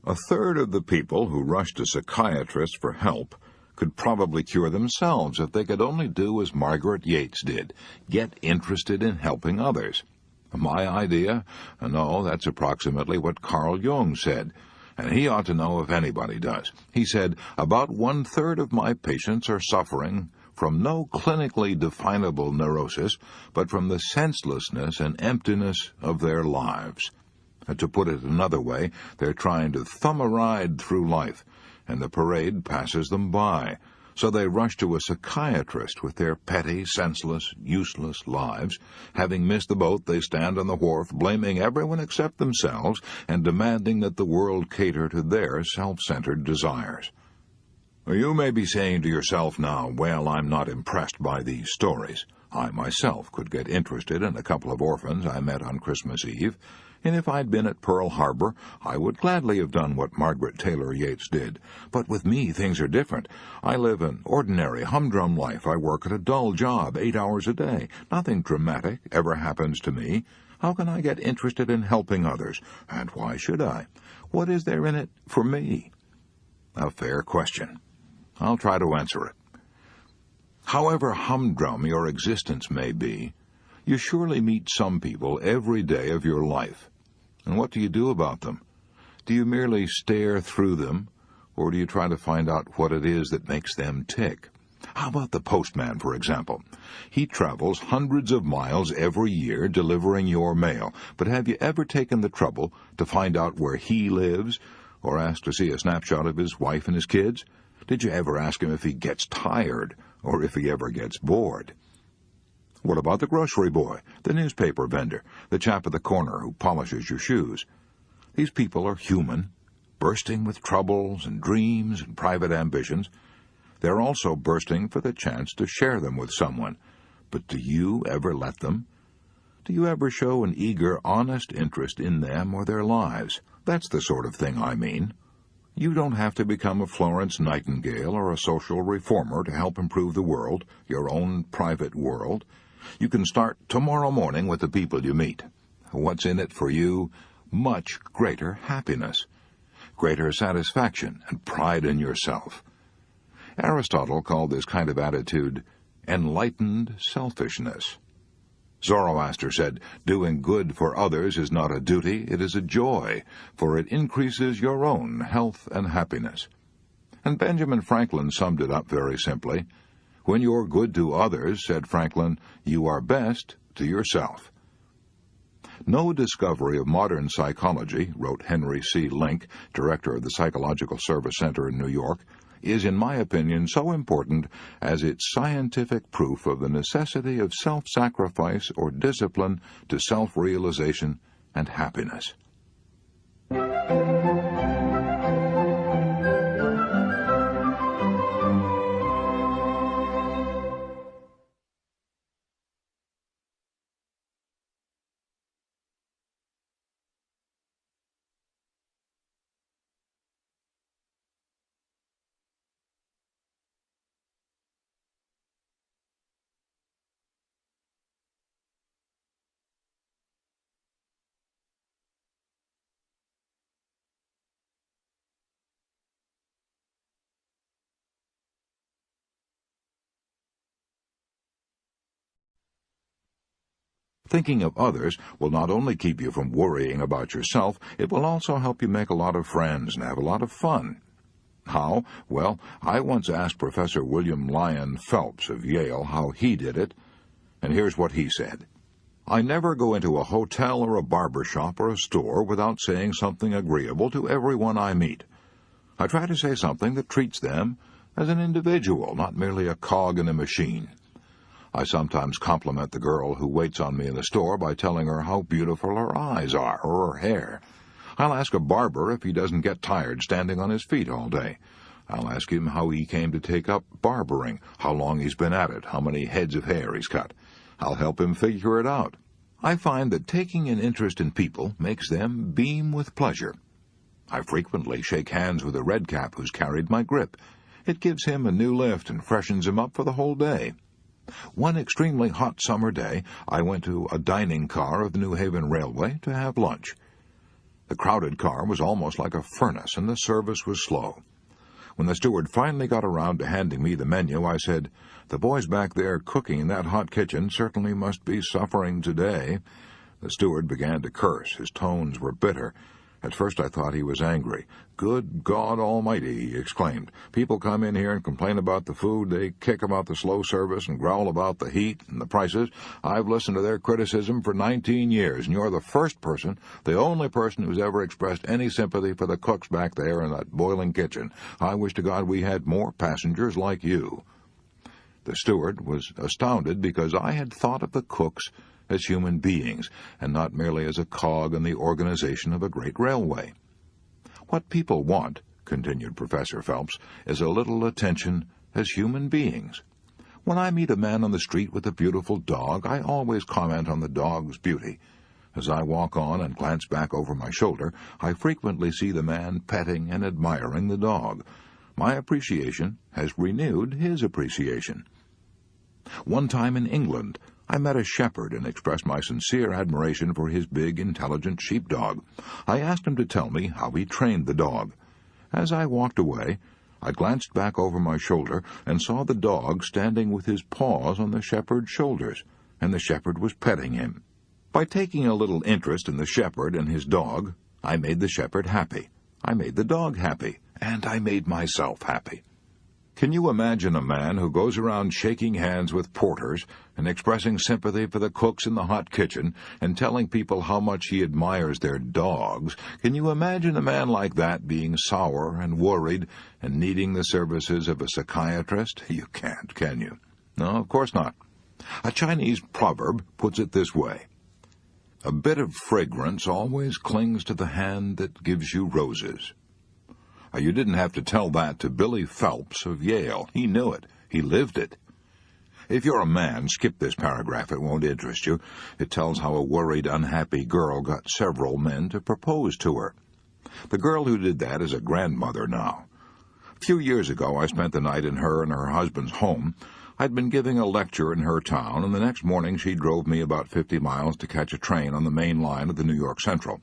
A third of the people who rushed to psychiatrists for help could probably cure themselves if they could only do as Margaret Yates did, get interested in helping others. My idea? No, that's approximately what Carl Jung said, and he ought to know if anybody does. He said, about 1/3 of my patients are suffering from no clinically definable neurosis, but from the senselessness and emptiness of their lives. To put it another way, they're trying to thumb a ride through life, and the parade passes them by. So they rush to a psychiatrist with their petty, senseless, useless lives. Having missed the boat, they stand on the wharf, blaming everyone except themselves, and demanding that the world cater to their self-centered desires. You may be saying to yourself now, well, I'm not impressed by these stories. I myself could get interested in a couple of orphans I met on Christmas Eve, and if I'd been at Pearl Harbor, I would gladly have done what Margaret Taylor Yates did. But with me, things are different. I live an ordinary, humdrum life. I work at a dull job, 8 hours a day. Nothing dramatic ever happens to me. How can I get interested in helping others? And why should I? What is there in it for me? A fair question. I'll try to answer it. However humdrum your existence may be, you surely meet some people every day of your life. And what do you do about them? Do you merely stare through them, or do you try to find out what it is that makes them tick? How about the postman, for example? He travels hundreds of miles every year delivering your mail, but have you ever taken the trouble to find out where he lives, or asked to see a snapshot of his wife and his kids? Did you ever ask him if he gets tired, or if he ever gets bored? What about the grocery boy, the newspaper vendor, the chap at the corner who polishes your shoes? These people are human, bursting with troubles and dreams and private ambitions. They're also bursting for the chance to share them with someone. But do you ever let them? Do you ever show an eager, honest interest in them or their lives? That's the sort of thing I mean. You don't have to become a Florence Nightingale or a social reformer to help improve the world, your own private world. You can start tomorrow morning with the people you meet. What's in it for you? Much greater happiness, greater satisfaction and pride in yourself. Aristotle called this kind of attitude enlightened selfishness. Zoroaster said, doing good for others is not a duty, it is a joy, for it increases your own health and happiness. And Benjamin Franklin summed it up very simply. When you're good to others, said Franklin, you are best to yourself. No discovery of modern psychology, wrote Henry C. Link, director of the Psychological Service Center in New York, is, in my opinion, so important as its scientific proof of the necessity of self-sacrifice or discipline to self-realization and happiness. Thinking of others will not only keep you from worrying about yourself, it will also help you make a lot of friends and have a lot of fun. How? Well, I once asked Professor William Lyon Phelps of Yale how he did it, and here's what he said. I never go into a hotel or a barber shop or a store without saying something agreeable to everyone I meet. I try to say something that treats them as an individual, not merely a cog in a machine. I sometimes compliment the girl who waits on me in the store by telling her how beautiful her eyes are or her hair. I'll ask a barber if he doesn't get tired standing on his feet all day. I'll ask him how he came to take up barbering, how long he's been at it, how many heads of hair he's cut. I'll help him figure it out. I find that taking an interest in people makes them beam with pleasure. I frequently shake hands with a redcap who's carried my grip. It gives him a new lift and freshens him up for the whole day. One extremely hot summer day, I went to a dining car of the New Haven Railway to have lunch. The crowded car was almost like a furnace, and the service was slow. When the steward finally got around to handing me the menu, I said, "The boys back there cooking in that hot kitchen certainly must be suffering today." The steward began to curse. His tones were bitter. At first I thought he was angry. "Good God Almighty," he exclaimed. "People come in here and complain about the food. They kick about the slow service and growl about the heat and the prices. I've listened to their criticism for 19 years, and you're the first person, the only person who's ever expressed any sympathy for the cooks back there in that boiling kitchen. I wish to God we had more passengers like you." The steward was astounded because I had thought of the cooks as human beings, and not merely as a cog in the organization of a great railway. "What people want," continued Professor Phelps, "is a little attention as human beings. When I meet a man on the street with a beautiful dog, I always comment on the dog's beauty. As I walk on and glance back over my shoulder, I frequently see the man petting and admiring the dog. My appreciation has renewed his appreciation. One time in England, I met a shepherd and expressed my sincere admiration for his big, intelligent sheepdog. I asked him to tell me how he trained the dog. As I walked away, I glanced back over my shoulder and saw the dog standing with his paws on the shepherd's shoulders, and the shepherd was petting him. By taking a little interest in the shepherd and his dog, I made the shepherd happy, I made the dog happy, and I made myself happy. Can you imagine a man who goes around shaking hands with porters and expressing sympathy for the cooks in the hot kitchen and telling people how much he admires their dogs? Can you imagine a man like that being sour and worried and needing the services of a psychiatrist? You can't, can you? No, of course not. A Chinese proverb puts it this way: "A bit of fragrance always clings to the hand that gives you roses." You didn't have to tell that to Billy Phelps of Yale. He knew it. He lived it. If you're a man, skip this paragraph. It won't interest you. It tells how a worried, unhappy girl got several men to propose to her. The girl who did that is a grandmother now. A few years ago, I spent the night in her and her husband's home. I'd been giving a lecture in her town, and the next morning she drove me about 50 miles to catch a train on the main line of the New York Central.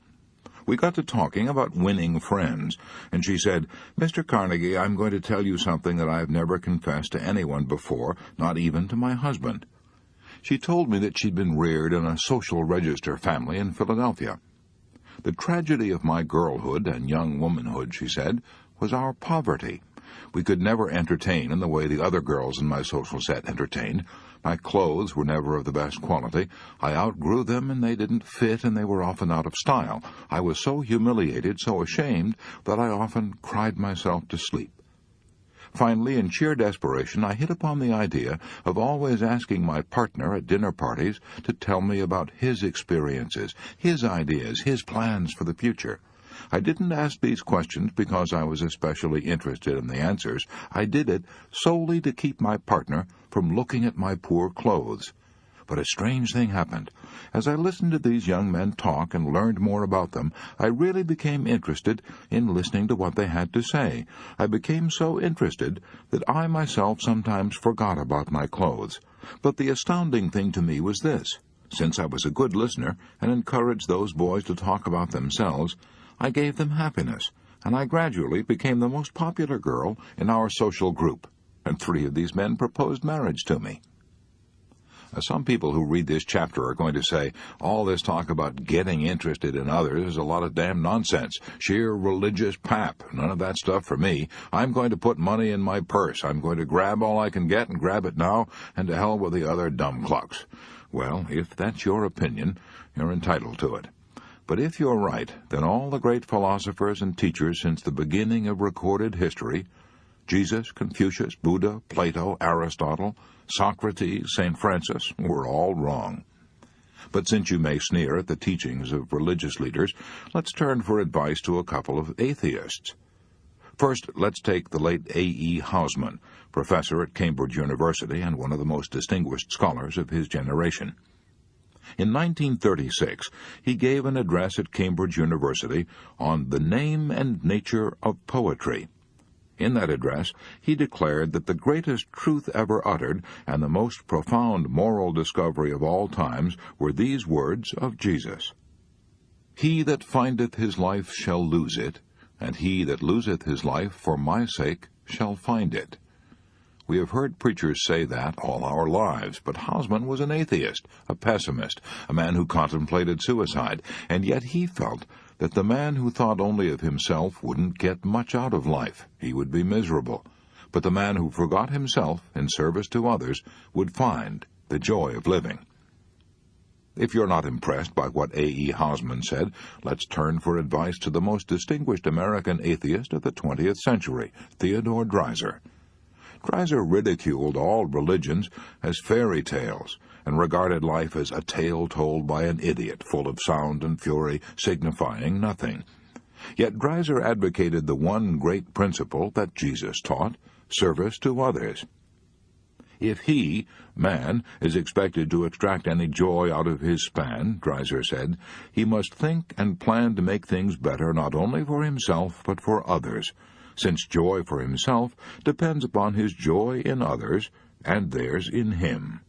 We got to talking about winning friends, and she said, "Mr. Carnegie, I'm going to tell you something that I've never confessed to anyone before, not even to my husband." She told me that she'd been reared in a social register family in Philadelphia. "The tragedy of my girlhood and young womanhood," she said, "was our poverty. We could never entertain in the way the other girls in my social set entertained. My clothes were never of the best quality. I outgrew them, and they didn't fit, and they were often out of style. I was so humiliated, so ashamed, that I often cried myself to sleep. Finally, in sheer desperation, I hit upon the idea of always asking my partner at dinner parties to tell me about his experiences, his ideas, his plans for the future. I didn't ask these questions because I was especially interested in the answers. I did it solely to keep my partner from looking at my poor clothes. But a strange thing happened. As I listened to these young men talk and learned more about them, I really became interested in listening to what they had to say. I became so interested that I myself sometimes forgot about my clothes. But the astounding thing to me was this. Since I was a good listener and encouraged those boys to talk about themselves, I gave them happiness, and I gradually became the most popular girl in our social group, and 3 of these men proposed marriage to me. Some people who read this chapter are going to say, all this talk about getting interested in others is a lot of damn nonsense, sheer religious pap. None of that stuff for me. I'm going to put money in my purse. I'm going to grab all I can get and grab it now, and to hell with the other dumb clucks. Well, if that's your opinion, you're entitled to it. But if you're right, then all the great philosophers and teachers since the beginning of recorded history, Jesus, Confucius, Buddha, Plato, Aristotle, Socrates, St. Francis, were all wrong. But since you may sneer at the teachings of religious leaders, let's turn for advice to a couple of atheists. First, let's take the late A.E. Housman, professor at Cambridge University and one of the most distinguished scholars of his generation. In 1936, he gave an address at Cambridge University on the name and nature of poetry. In that address, he declared that the greatest truth ever uttered and the most profound moral discovery of all times were these words of Jesus. "He that findeth his life shall lose it, and he that loseth his life for my sake shall find it." We have heard preachers say that all our lives, but Housman was an atheist, a pessimist, a man who contemplated suicide, and yet he felt that the man who thought only of himself wouldn't get much out of life. He would be miserable. But the man who forgot himself in service to others would find the joy of living. If you're not impressed by what A.E. Hosman said, let's turn for advice to the most distinguished American atheist of the 20th century, Theodore Dreiser. Dreiser ridiculed all religions as fairy tales and regarded life as a tale told by an idiot, full of sound and fury, signifying nothing. Yet Dreiser advocated the one great principle that Jesus taught, service to others. If he, man, is expected to extract any joy out of his span, Dreiser said, he must think and plan to make things better not only for himself but for others, since joy for himself depends upon his joy in others and theirs in him.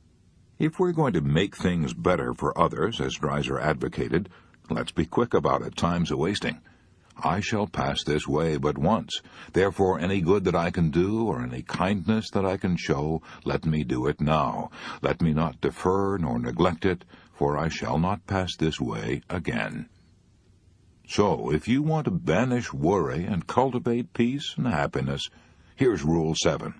If we're going to make things better for others, as Dreiser advocated, let's be quick about it, time's a-wasting. I shall pass this way but once. Therefore any good that I can do, or any kindness that I can show, let me do it now. Let me not defer nor neglect it, for I shall not pass this way again. So, if you want to banish worry and cultivate peace and happiness, here's Rule 7.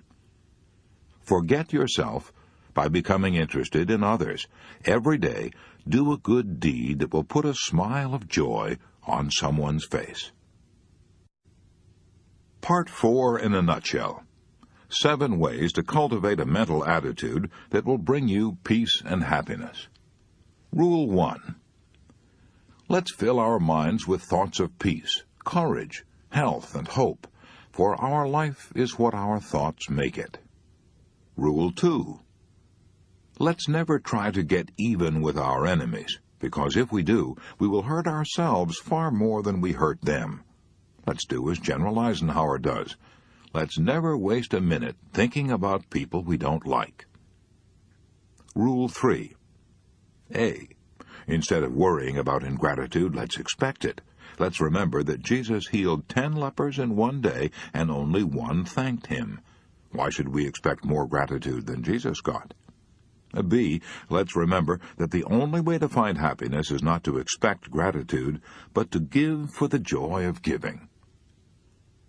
Forget yourself by becoming interested in others. Every day, do a good deed that will put a smile of joy on someone's face. Part 4 in a nutshell. 7 ways to cultivate a mental attitude that will bring you peace and happiness. Rule 1. Let's fill our minds with thoughts of peace, courage, health, and hope, for our life is what our thoughts make it. Rule 2. Let's never try to get even with our enemies, because if we do, we will hurt ourselves far more than we hurt them. Let's do as General Eisenhower does. Let's never waste a minute thinking about people we don't like. Rule 3. A. Instead of worrying about ingratitude, let's expect it. Let's remember that Jesus healed 10 lepers in one day, and only 1 thanked him. Why should we expect more gratitude than Jesus got? B. Let's remember that the only way to find happiness is not to expect gratitude, but to give for the joy of giving.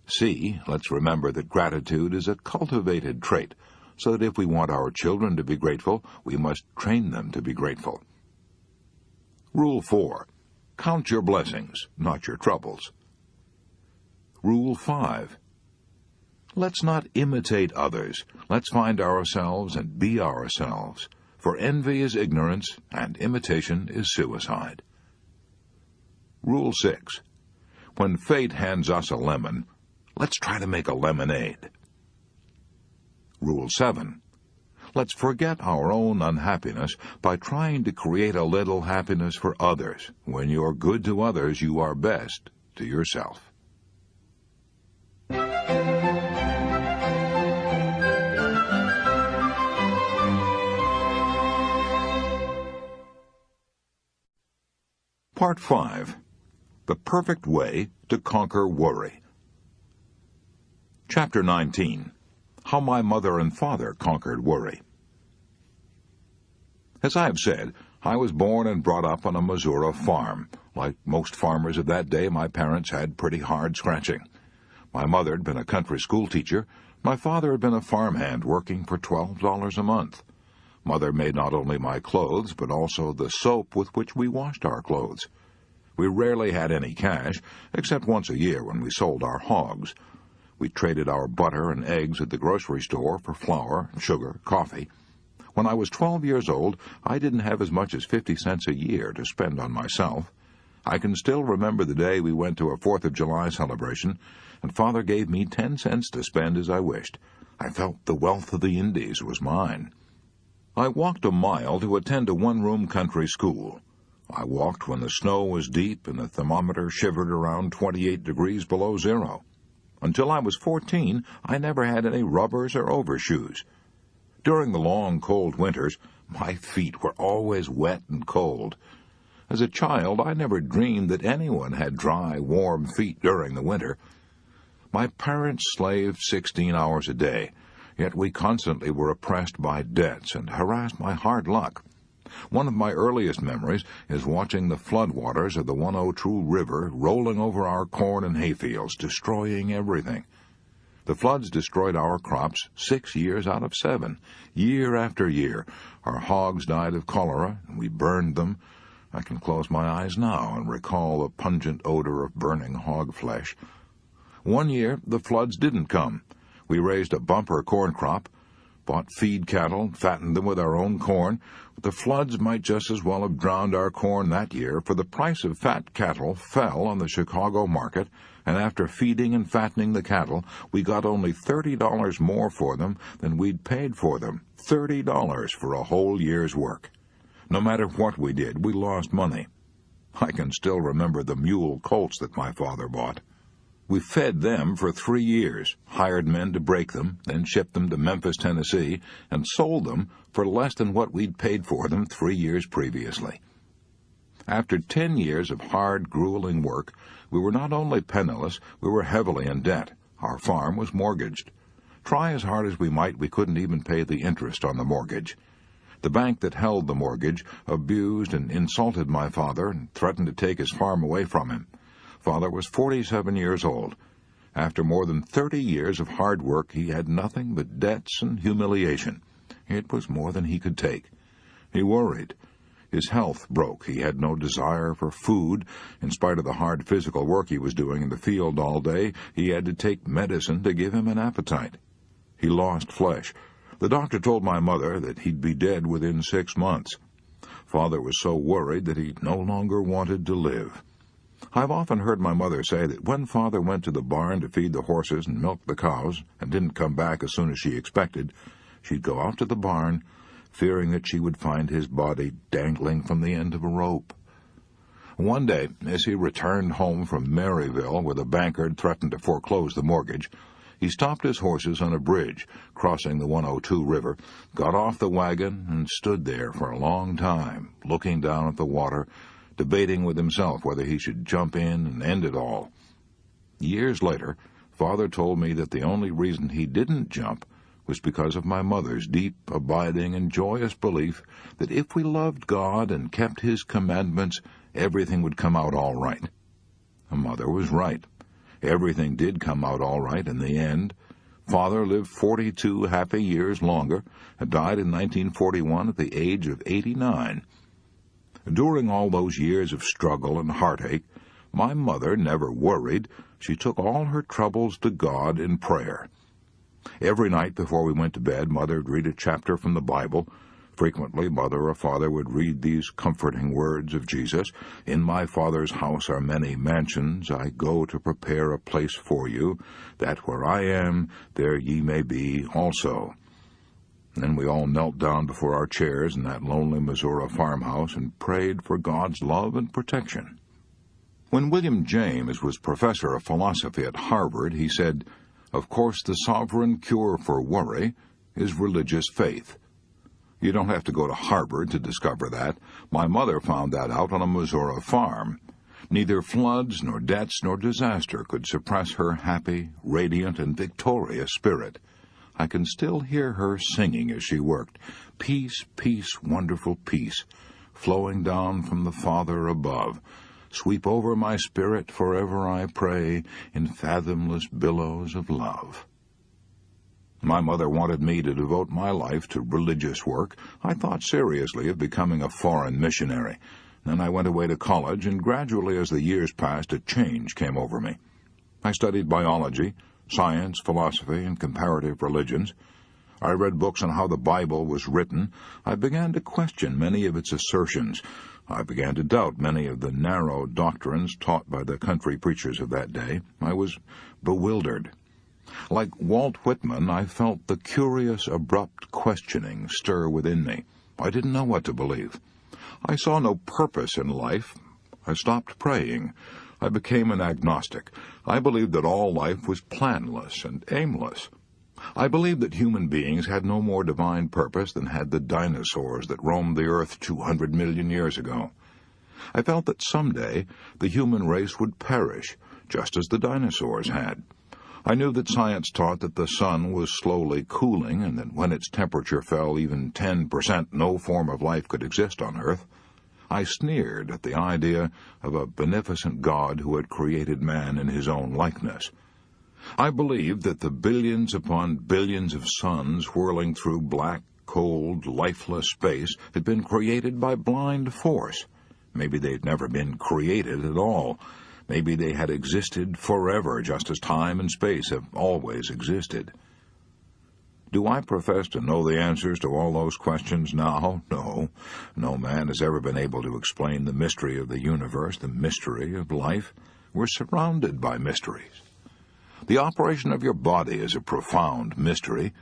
C. Let's remember that gratitude is a cultivated trait, so that if we want our children to be grateful, we must train them to be grateful. Rule 4. Count your blessings, not your troubles. Rule 5. Let's not imitate others. Let's find ourselves and be ourselves, for envy is ignorance, and imitation is suicide. Rule 6. When fate hands us a lemon, let's try to make a lemonade. Rule 7. Let's forget our own unhappiness by trying to create a little happiness for others. When you're good to others, you are best to yourself. Part 5. The Perfect Way to Conquer Worry. Chapter 19. How My Mother and Father Conquered Worry. As I have said, I was born and brought up on a Missouri farm. Like most farmers of that day, my parents had pretty hard scratching. My mother had been a country school teacher. My father had been a farmhand working for $12 a month. Mother made not only my clothes, but also the soap with which we washed our clothes. We rarely had any cash, except once a year when we sold our hogs. We traded our butter and eggs at the grocery store for flour, sugar, coffee. When I was 12 years old, I didn't have as much as 50 cents a year to spend on myself. I can still remember the day we went to a 4th of July celebration, and Father gave me 10 cents to spend as I wished. I felt the wealth of the Indies was mine. I walked a mile to attend a one-room country school. I walked when the snow was deep and the thermometer shivered around 28 degrees below zero. Until I was 14, I never had any rubbers or overshoes. During the long, cold winters, my feet were always wet and cold. As a child, I never dreamed that anyone had dry, warm feet during the winter. My parents slaved 16 hours a day, yet we constantly were oppressed by debts and harassed by hard luck. One of my earliest memories is watching the floodwaters of the 102 River rolling over our corn and hayfields, destroying everything. The floods destroyed our crops 6 years out of 7. Year after year, our hogs died of cholera, and we burned them. I can close my eyes now and recall the pungent odor of burning hog flesh. One year, the floods didn't come. We raised a bumper corn crop, bought feed cattle, fattened them with our own corn. But the floods might just as well have drowned our corn that year, for the price of fat cattle fell on the Chicago market, and after feeding and fattening the cattle, we got only $30 more for them than we'd paid for them. $30 for a whole year's work. No matter what we did, we lost money. I can still remember the mule colts that my father bought. We fed them for 3 years, hired men to break them, then shipped them to Memphis, Tennessee, and sold them for less than what we'd paid for them 3 years previously. After 10 years of hard, grueling work, we were not only penniless, we were heavily in debt. Our farm was mortgaged. Try as hard as we might, we couldn't even pay the interest on the mortgage. The bank that held the mortgage abused and insulted my father and threatened to take his farm away from him. Father was 47 years old. After more than 30 years of hard work, he had nothing but debts and humiliation. It was more than he could take. He worried. His health broke. He had no desire for food. In spite of the hard physical work he was doing in the field all day, he had to take medicine to give him an appetite. He lost flesh. The doctor told my mother that he'd be dead within 6 months. Father was so worried that he no longer wanted to live. I've often heard my mother say that when Father went to the barn to feed the horses and milk the cows, and didn't come back as soon as she expected, she'd go out to the barn, fearing that she would find his body dangling from the end of a rope. One day, as he returned home from Maryville, where the banker had threatened to foreclose the mortgage, he stopped his horses on a bridge crossing the 102 River, got off the wagon, and stood there for a long time, looking down at the water, debating with himself whether he should jump in and end it all. Years later, Father told me that the only reason he didn't jump was because of my mother's deep, abiding, and joyous belief that if we loved God and kept His commandments, everything would come out all right. My mother was right. Everything did come out all right in the end. Father lived 42 happy years longer and died in 1941 at the age of 89. During all those years of struggle and heartache, my mother never worried. She took all her troubles to God in prayer. Every night before we went to bed, Mother would read a chapter from the Bible. Frequently, Mother or Father would read these comforting words of Jesus, "In my Father's house are many mansions. I go to prepare a place for you, that where I am, there ye may be also." Then we all knelt down before our chairs in that lonely Missouri farmhouse and prayed for God's love and protection. When William James was professor of philosophy at Harvard, he said, "Of course, the sovereign cure for worry is religious faith." You don't have to go to Harvard to discover that. My mother found that out on a Missouri farm. Neither floods, nor debts, nor disaster could suppress her happy, radiant, and victorious spirit. I can still hear her singing as she worked, "Peace, peace, wonderful peace, flowing down from the Father above. Sweep over my spirit forever, I pray, in fathomless billows of love." My mother wanted me to devote my life to religious work. I thought seriously of becoming a foreign missionary. Then I went away to college, and gradually as the years passed, a change came over me. I studied biology, science, philosophy, and comparative religions. I read books on how the Bible was written. I began to question many of its assertions. I began to doubt many of the narrow doctrines taught by the country preachers of that day. I was bewildered. Like Walt Whitman, I felt the curious, abrupt questioning stir within me. I didn't know what to believe. I saw no purpose in life. I stopped praying. I became an agnostic. I believed that all life was planless and aimless. I believed that human beings had no more divine purpose than had the dinosaurs that roamed the earth 200 million years ago. I felt that someday the human race would perish, just as the dinosaurs had. I knew that science taught that the sun was slowly cooling, and that when its temperature fell even 10%, no form of life could exist on Earth. I sneered at the idea of a beneficent God who had created man in his own likeness. I believed that the billions upon billions of suns whirling through black, cold, lifeless space had been created by blind force. Maybe they'd never been created at all. Maybe they had existed forever, just as time and space have always existed. Do I profess to know the answers to all those questions now? No. No man has ever been able to explain the mystery of the universe, the mystery of life. We're surrounded by mysteries. The operation of your body is a profound mystery.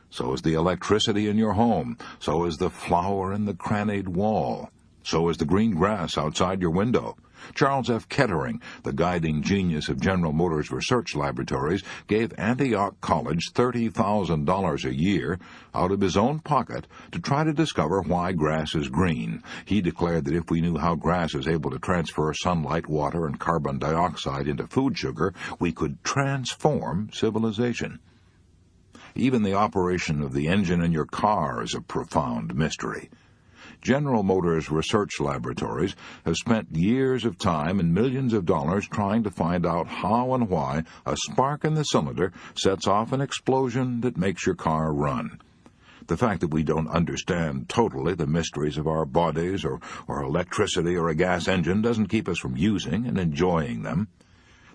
So is the electricity in your home. So is the flower in the crannied wall. So is the green grass outside your window. Charles F. Kettering, the guiding genius of General Motors Research Laboratories, gave Antioch College $30,000 a year out of his own pocket to try to discover why grass is green. He declared that if we knew how grass is able to transfer sunlight, water, and carbon dioxide into food sugar, we could transform civilization. Even the operation of the engine in your car is a profound mystery. General Motors Research Laboratories have spent years of time and millions of dollars trying to find out how and why a spark in the cylinder sets off an explosion that makes your car run. The fact that we don't understand totally the mysteries of our bodies or electricity or a gas engine doesn't keep us from using and enjoying them.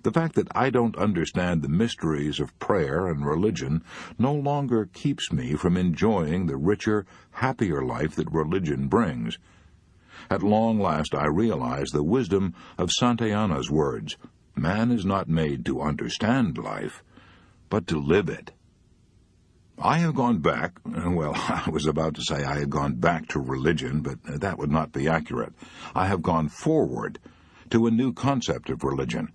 The fact that I don't understand the mysteries of prayer and religion no longer keeps me from enjoying the richer, happier life that religion brings. At long last I realize the wisdom of Santayana's words, "Man is not made to understand life, but to live it." I have gone back, well, I was about to say I had gone back to religion, but that would not be accurate. I have gone forward to a new concept of religion.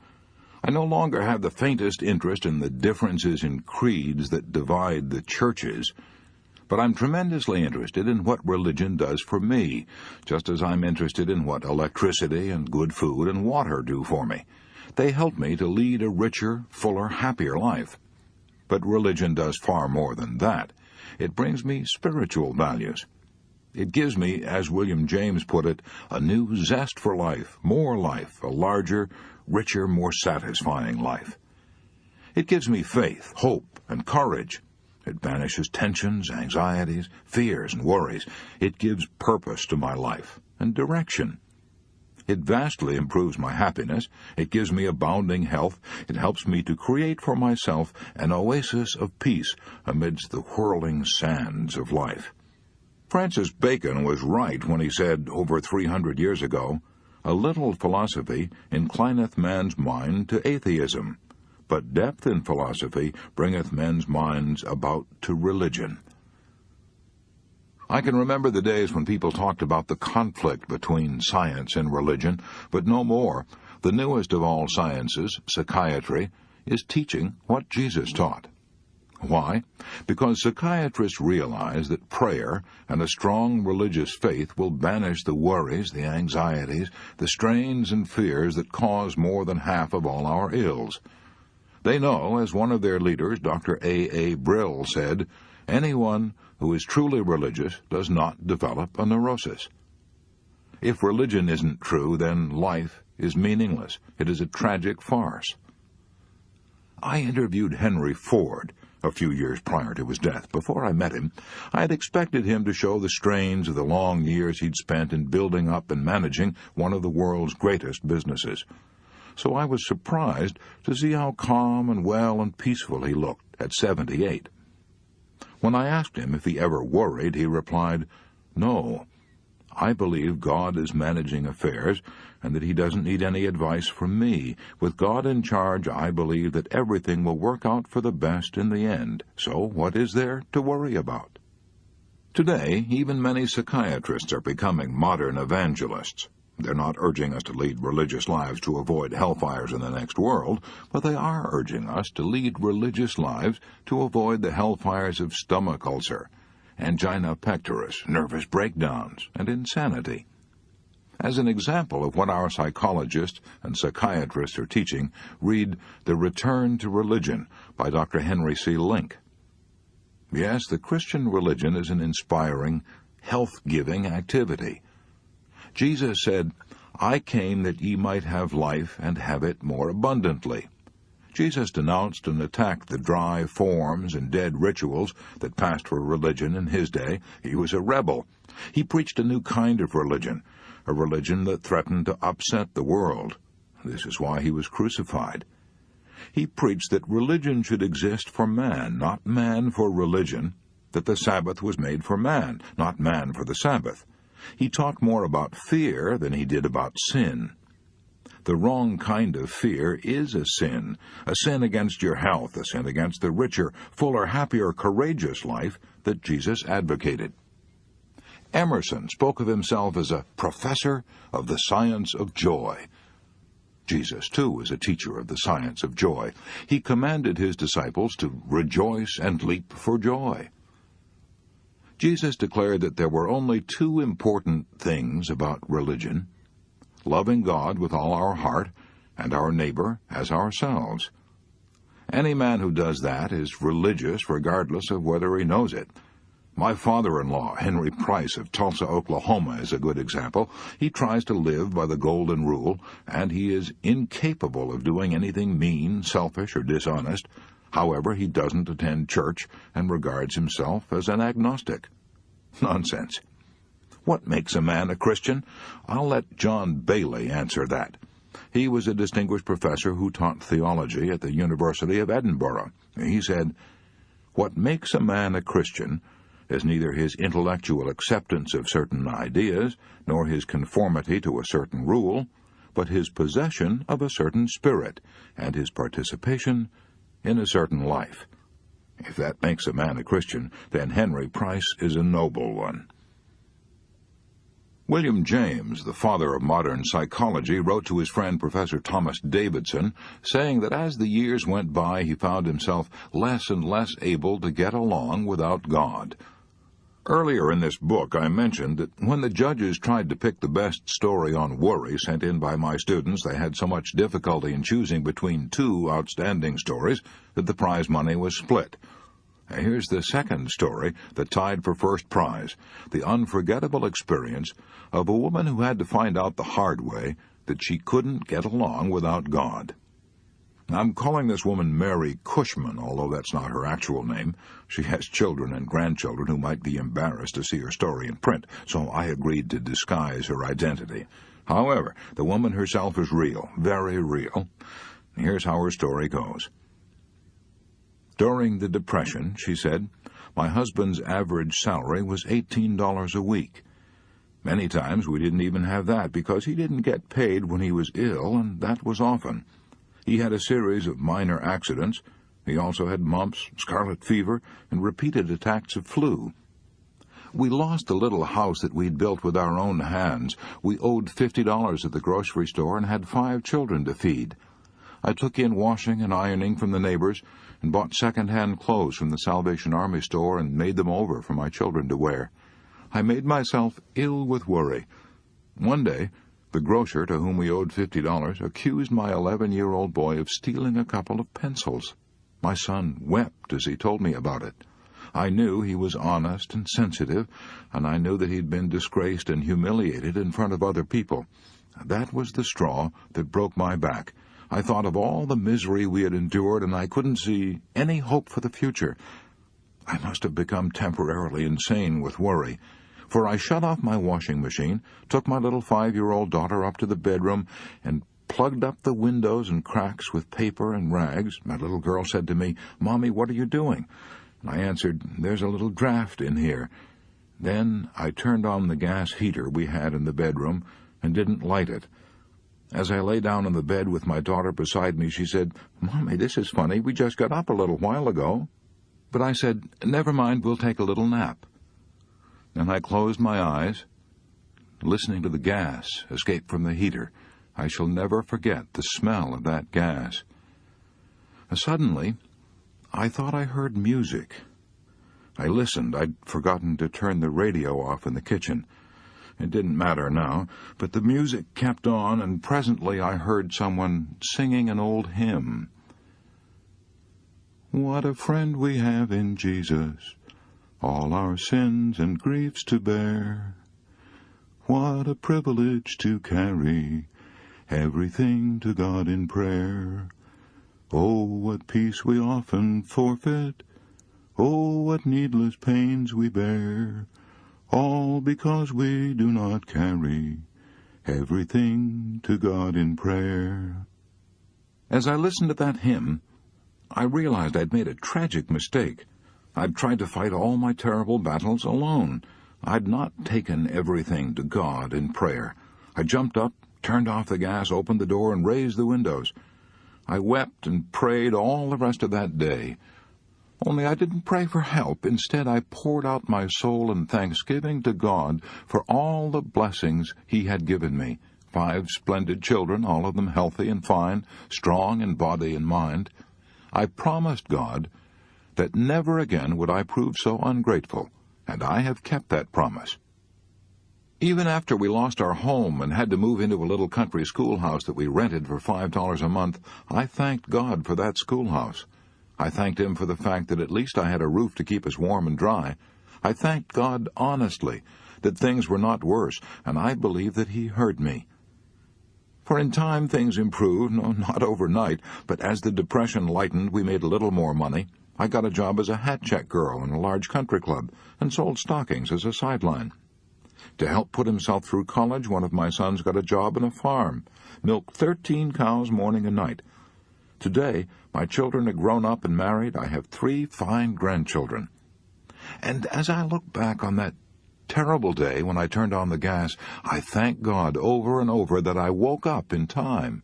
I no longer have the faintest interest in the differences in creeds that divide the churches, but I'm tremendously interested in what religion does for me, just as I'm interested in what electricity and good food and water do for me. They help me to lead a richer, fuller, happier life. But religion does far more than that. It brings me spiritual values. It gives me, as William James put it, a new zest for life, a larger, richer, more satisfying life. It gives me faith, hope, and courage. It banishes tensions, anxieties, fears, and worries. It gives purpose to my life and direction. It vastly improves my happiness. It gives me abounding health. It helps me to create for myself an oasis of peace amidst the whirling sands of life. Francis Bacon was right when he said, over 300 years ago, "A little philosophy inclineth man's mind to atheism, but depth in philosophy bringeth men's minds about to religion." I can remember the days when people talked about the conflict between science and religion, but no more. The newest of all sciences, psychiatry, is teaching what Jesus taught. Why? Because psychiatrists realize that prayer and a strong religious faith will banish the worries, the anxieties, the strains and fears that cause more than half of all our ills. They know, as one of their leaders, Dr. A. Brill, said, anyone who is truly religious does not develop a neurosis. If religion isn't true, then life is meaningless. It is a tragic farce. I interviewed Henry Ford a few years prior to his death. Before I met him, I had expected him to show the strains of the long years he'd spent in building up and managing one of the world's greatest businesses. So I was surprised to see how calm and well and peaceful he looked at 78. When I asked him if he ever worried, he replied, "No. I believe God is managing affairs and that he doesn't need any advice from me. With God in charge, I believe that everything will work out for the best in the end. So what is there to worry about?" Today, even many psychiatrists are becoming modern evangelists. They're not urging us to lead religious lives to avoid hellfires in the next world, but they are urging us to lead religious lives to avoid the hellfires of stomach ulcer, angina pectoris, nervous breakdowns, and insanity. As an example of what our psychologists and psychiatrists are teaching, read The Return to Religion by Dr. Henry C. Link. Yes, the Christian religion is an inspiring, health-giving activity. Jesus said, "I came that ye might have life and have it more abundantly." Jesus denounced and attacked the dry forms and dead rituals that passed for religion in his day. He was a rebel. He preached a new kind of religion, a religion that threatened to upset the world. This is why he was crucified. He preached that religion should exist for man, not man for religion, that the Sabbath was made for man, not man for the Sabbath. He taught more about fear than he did about sin. The wrong kind of fear is a sin against your health, a sin against the richer, fuller, happier, courageous life that Jesus advocated. Emerson spoke of himself as a professor of the science of joy. Jesus, too, was a teacher of the science of joy. He commanded his disciples to rejoice and leap for joy. Jesus declared that there were only two important things about religion: loving God with all our heart and our neighbor as ourselves. Any man who does that is religious regardless of whether he knows it. My father-in-law, Henry Price of Tulsa, Oklahoma, is a good example. He tries to live by the golden rule, and he is incapable of doing anything mean, selfish, or dishonest. However, he doesn't attend church and regards himself as an agnostic. Nonsense. What makes a man a Christian? I'll let John Bailey answer that. He was a distinguished professor who taught theology at the University of Edinburgh. He said, "What makes a man a Christian is neither his intellectual acceptance of certain ideas, nor his conformity to a certain rule, but his possession of a certain spirit, and his participation in a certain life." If that makes a man a Christian, then Henry Price is a noble one. William James, the father of modern psychology, wrote to his friend Professor Thomas Davidson, saying that as the years went by he found himself less and less able to get along without God. Earlier in this book I mentioned that when the judges tried to pick the best story on worry sent in by my students, they had so much difficulty in choosing between two outstanding stories that the prize money was split. Here's the second story that tied for first prize, the unforgettable experience of a woman who had to find out the hard way that she couldn't get along without God. I'm calling this woman Mary Cushman, although that's not her actual name. She has children and grandchildren who might be embarrassed to see her story in print, so I agreed to disguise her identity. However, the woman herself is real, very real. Here's how her story goes. During the Depression, she said, my husband's average salary was $18 a week. Many times we didn't even have that because he didn't get paid when he was ill, and that was often. He had a series of minor accidents. He also had mumps, scarlet fever, and repeated attacks of flu. We lost the little house that we'd built with our own hands. We owed $50 at the grocery store and had 5 children to feed. I took in washing and ironing from the neighbors and bought second-hand clothes from the Salvation Army store and made them over for my children to wear. I made myself ill with worry. One day, the grocer to whom we owed $50 accused my 11-year-old boy of stealing a couple of pencils. My son wept as he told me about it. I knew he was honest and sensitive, and I knew that he'd been disgraced and humiliated in front of other people. That was the straw that broke my back. I thought of all the misery we had endured, and I couldn't see any hope for the future. I must have become temporarily insane with worry, for I shut off my washing machine, took my little 5-year-old daughter up to the bedroom, and plugged up the windows and cracks with paper and rags. My little girl said to me, "Mommy, what are you doing?" And I answered, "There's a little draft in here." Then I turned on the gas heater we had in the bedroom and didn't light it. As I lay down on the bed with my daughter beside me, she said, "Mommy, this is funny. We just got up a little while ago." But I said, "Never mind, we'll take a little nap." And I closed my eyes, listening to the gas escape from the heater. I shall never forget the smell of that gas. Suddenly, I thought I heard music. I listened. I'd forgotten to turn the radio off in the kitchen. It didn't matter now, but the music kept on, and presently I heard someone singing an old hymn. What a friend we have in Jesus, all our sins and griefs to bear. What a privilege to carry everything to God in prayer. Oh, what peace we often forfeit. Oh, what needless pains we bear. All because we do not carry everything to God in prayer. As I listened to that hymn, I realized I'd made a tragic mistake. I'd tried to fight all my terrible battles alone. I'd not taken everything to God in prayer. I jumped up, turned off the gas, opened the door, and raised the windows. I wept and prayed all the rest of that day. Only I didn't pray for help. Instead, I poured out my soul in thanksgiving to God for all the blessings He had given me. 5 splendid children, all of them healthy and fine, strong in body and mind. I promised God that never again would I prove so ungrateful, and I have kept that promise. Even after we lost our home and had to move into a little country schoolhouse that we rented for $5 a month, I thanked God for that schoolhouse. I thanked Him for the fact that at least I had a roof to keep us warm and dry. I thanked God honestly that things were not worse, and I believe that He heard me. For in time things improved, no, not overnight, but as the Depression lightened, we made a little more money. I got a job as a hat-check girl in a large country club and sold stockings as a sideline. To help put himself through college, one of my sons got a job on a farm, milked 13 cows morning and night. Today, my children are grown up and married. I have 3 fine grandchildren. And as I look back on that terrible day when I turned on the gas, I thank God over and over that I woke up in time.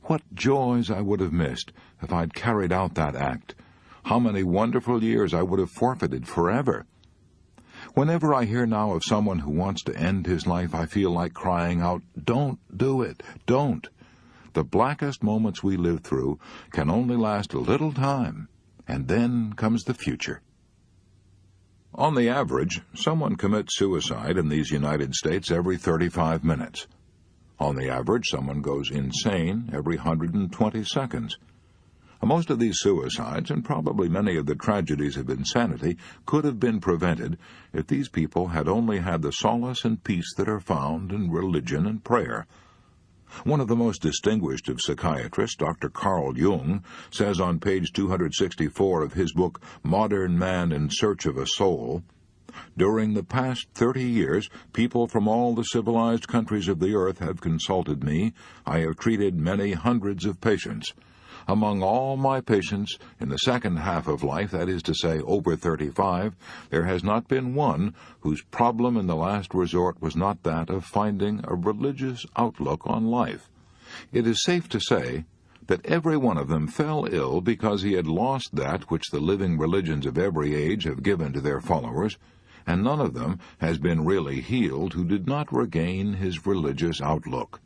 What joys I would have missed if I'd carried out that act. How many wonderful years I would have forfeited forever. Whenever I hear now of someone who wants to end his life, I feel like crying out, "Don't do it, don't." The blackest moments we live through can only last a little time, and then comes the future. On the average, someone commits suicide in these United States every 35 minutes. On the average, someone goes insane every 120 seconds. Most of these suicides, and probably many of the tragedies of insanity, could have been prevented if these people had only had the solace and peace that are found in religion and prayer. One of the most distinguished of psychiatrists, Dr. Carl Jung, says on page 264 of his book, Modern Man in Search of a Soul, "During the past 30 years, people from all the civilized countries of the earth have consulted me. I have treated many hundreds of patients. Among all my patients in the second half of life, that is to say, over 35, there has not been one whose problem in the last resort was not that of finding a religious outlook on life. It is safe to say that every one of them fell ill because he had lost that which the living religions of every age have given to their followers, and none of them has been really healed who did not regain his religious outlook."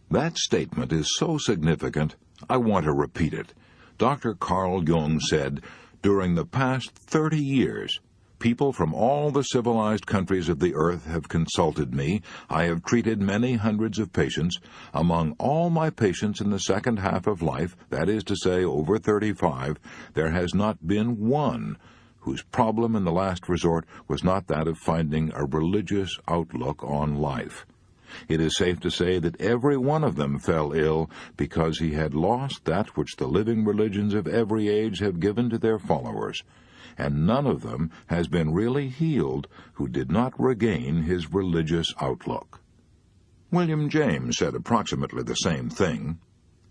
That statement is so significant, I want to repeat it. Dr. Carl Jung said, "During the past 30 years, people from all the civilized countries of the earth have consulted me. I have treated many hundreds of patients. Among all my patients in the second half of life, that is to say, over 35, there has not been one whose problem in the last resort was not that of finding a religious outlook on life. It is safe to say that every one of them fell ill because he had lost that which the living religions of every age have given to their followers, and none of them has been really healed who did not regain his religious outlook." William James said approximately the same thing.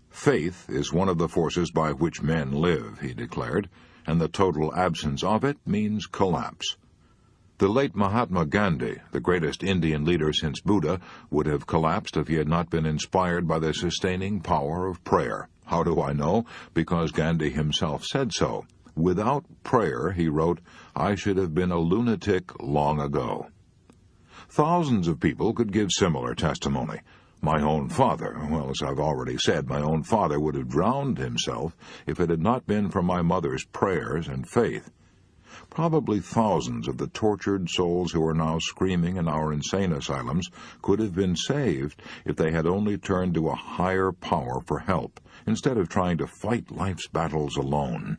"Faith is one of the forces by which men live," he declared, "and the total absence of it means collapse. The late Mahatma Gandhi, the greatest Indian leader since Buddha, would have collapsed if he had not been inspired by the sustaining power of prayer. How do I know? Because Gandhi himself said so. Without prayer, he wrote, I should have been a lunatic long ago. Thousands of people could give similar testimony. My own father, well, as I've already said, my own father would have drowned himself if it had not been for my mother's prayers and faith. Probably thousands of the tortured souls who are now screaming in our insane asylums could have been saved if they had only turned to a higher power for help, instead of trying to fight life's battles alone.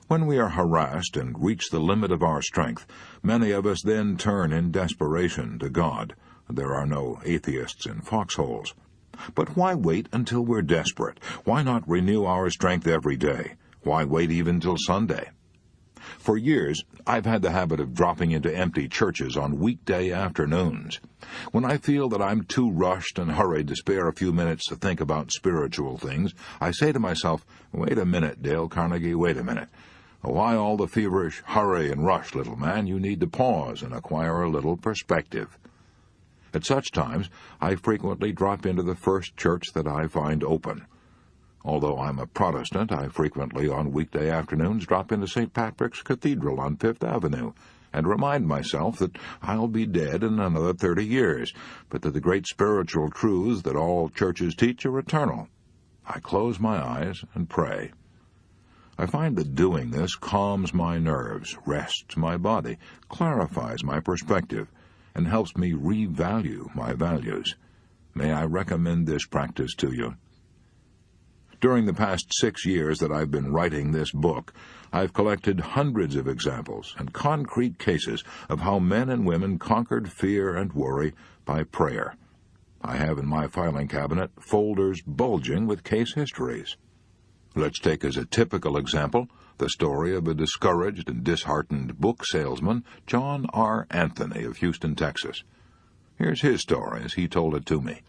When we are harassed and reach the limit of our strength, many of us then turn in desperation to God. There are no atheists in foxholes. But why wait until we're desperate? Why not renew our strength every day? Why wait even till Sunday? For years, I've had the habit of dropping into empty churches on weekday afternoons. When I feel that I'm too rushed and hurried to spare a few minutes to think about spiritual things, I say to myself, "Wait a minute, Dale Carnegie, wait a minute. Why all the feverish hurry and rush, little man? You need to pause and acquire a little perspective." At such times, I frequently drop into the first church that I find open. Although I'm a Protestant, I frequently on weekday afternoons drop into St. Patrick's Cathedral on Fifth Avenue and remind myself that I'll be dead in another 30 years, but that the great spiritual truths that all churches teach are eternal. I close my eyes and pray. I find that doing this calms my nerves, rests my body, clarifies my perspective, and helps me revalue my values. May I recommend this practice to you. During the past 6 years that I've been writing this book, I've collected hundreds of examples and concrete cases of how men and women conquered fear and worry by prayer. I have in my filing cabinet folders bulging with case histories. Let's take as a typical example the story of a discouraged and disheartened book salesman, John R. Anthony of Houston, Texas. Here's his story as he told it to me.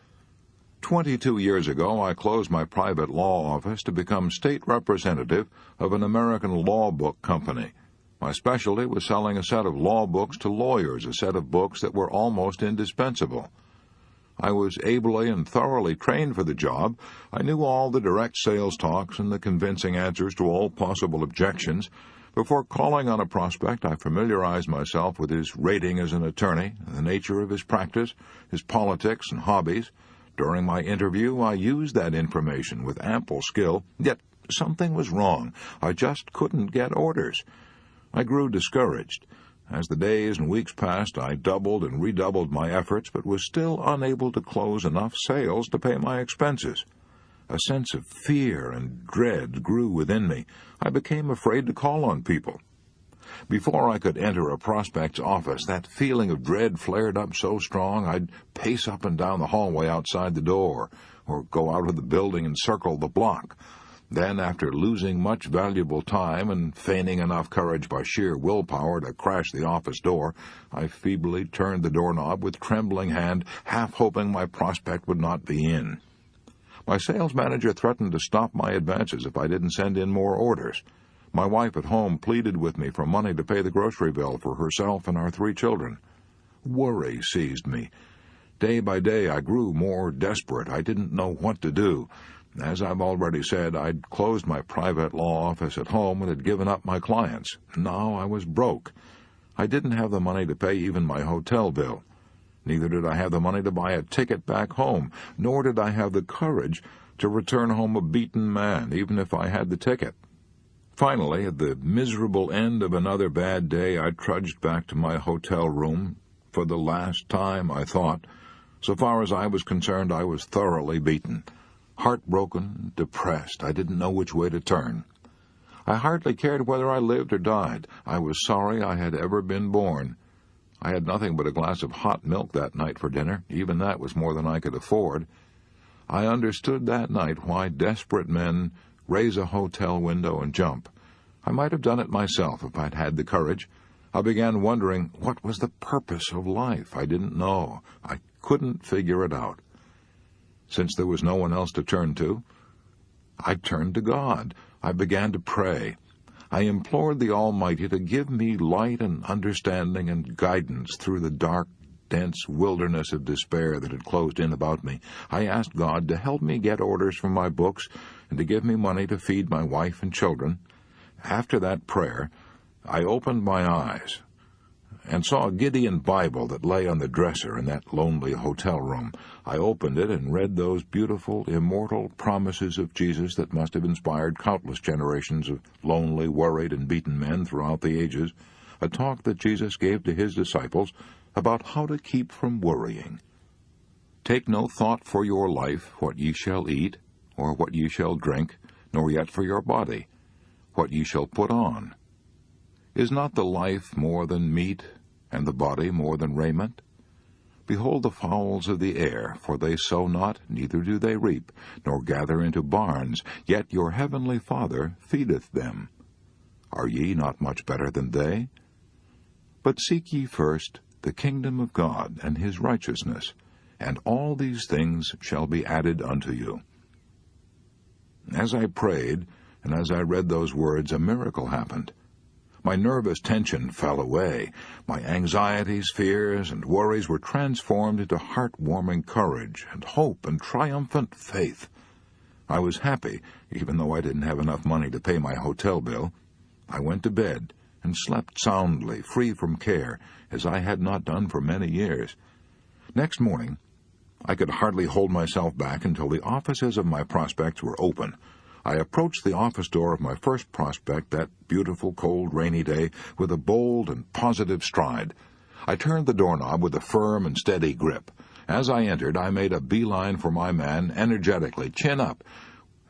22 years ago, I closed my private law office to become state representative of an American law book company. My specialty was selling a set of law books to lawyers, a set of books that were almost indispensable. I was ably and thoroughly trained for the job. I knew all the direct sales talks and the convincing answers to all possible objections. Before calling on a prospect, I familiarized myself with his rating as an attorney, the nature of his practice, his politics and hobbies. During my interview, I used that information with ample skill, yet something was wrong. I just couldn't get orders. I grew discouraged. As the days and weeks passed, I doubled and redoubled my efforts, but was still unable to close enough sales to pay my expenses. A sense of fear and dread grew within me. I became afraid to call on people. Before I could enter a prospect's office, that feeling of dread flared up so strong I'd pace up and down the hallway outside the door, or go out of the building and circle the block. Then, after losing much valuable time and feigning enough courage by sheer willpower to crash the office door, I feebly turned the doorknob with trembling hand, half hoping my prospect would not be in. My sales manager threatened to stop my advances if I didn't send in more orders. My wife at home pleaded with me for money to pay the grocery bill for herself and our 3 children. Worry seized me. Day by day I grew more desperate. I didn't know what to do. As I've already said, I'd closed my private law office at home and had given up my clients. Now I was broke. I didn't have the money to pay even my hotel bill. Neither did I have the money to buy a ticket back home, nor did I have the courage to return home a beaten man, even if I had the ticket. Finally, at the miserable end of another bad day, I trudged back to my hotel room. For the last time, I thought. So far as I was concerned, I was thoroughly beaten. Heartbroken, depressed, I didn't know which way to turn. I hardly cared whether I lived or died. I was sorry I had ever been born. I had nothing but a glass of hot milk that night for dinner. Even that was more than I could afford. I understood that night why desperate men raise a hotel window and jump. I might have done it myself if I'd had the courage. I began wondering what was the purpose of life. I didn't know. I couldn't figure it out. Since there was no one else to turn to, I turned to God. I began to pray. I implored the Almighty to give me light and understanding and guidance through the dark, dense wilderness of despair that had closed in about me. I asked God to help me get orders for my books and to give me money to feed my wife and children. After that prayer, I opened my eyes. and saw a Gideon Bible that lay on the dresser in that lonely hotel room. I opened it and read those beautiful, immortal promises of Jesus that must have inspired countless generations of lonely, worried, and beaten men throughout the ages, a talk that Jesus gave to his disciples about how to keep from worrying. "Take no thought for your life, what ye shall eat, or what ye shall drink, nor yet for your body, what ye shall put on. Is not the life more than meat, and the body more than raiment? Behold the fowls of the air, for they sow not, neither do they reap, nor gather into barns, yet your heavenly Father feedeth them. Are ye not much better than they? But seek ye first the kingdom of God and his righteousness, and all these things shall be added unto you." As I prayed, and as I read those words, a miracle happened. My nervous tension fell away. My anxieties, fears, and worries were transformed into heart-warming courage and hope and triumphant faith. I was happy, even though I didn't have enough money to pay my hotel bill. I went to bed and slept soundly, free from care, as I had not done for many years. Next morning, I could hardly hold myself back until the offices of my prospects were open. I approached the office door of my first prospect that beautiful, cold, rainy day with a bold and positive stride. I turned the doorknob with a firm and steady grip. As I entered, I made a beeline for my man, energetically, chin up,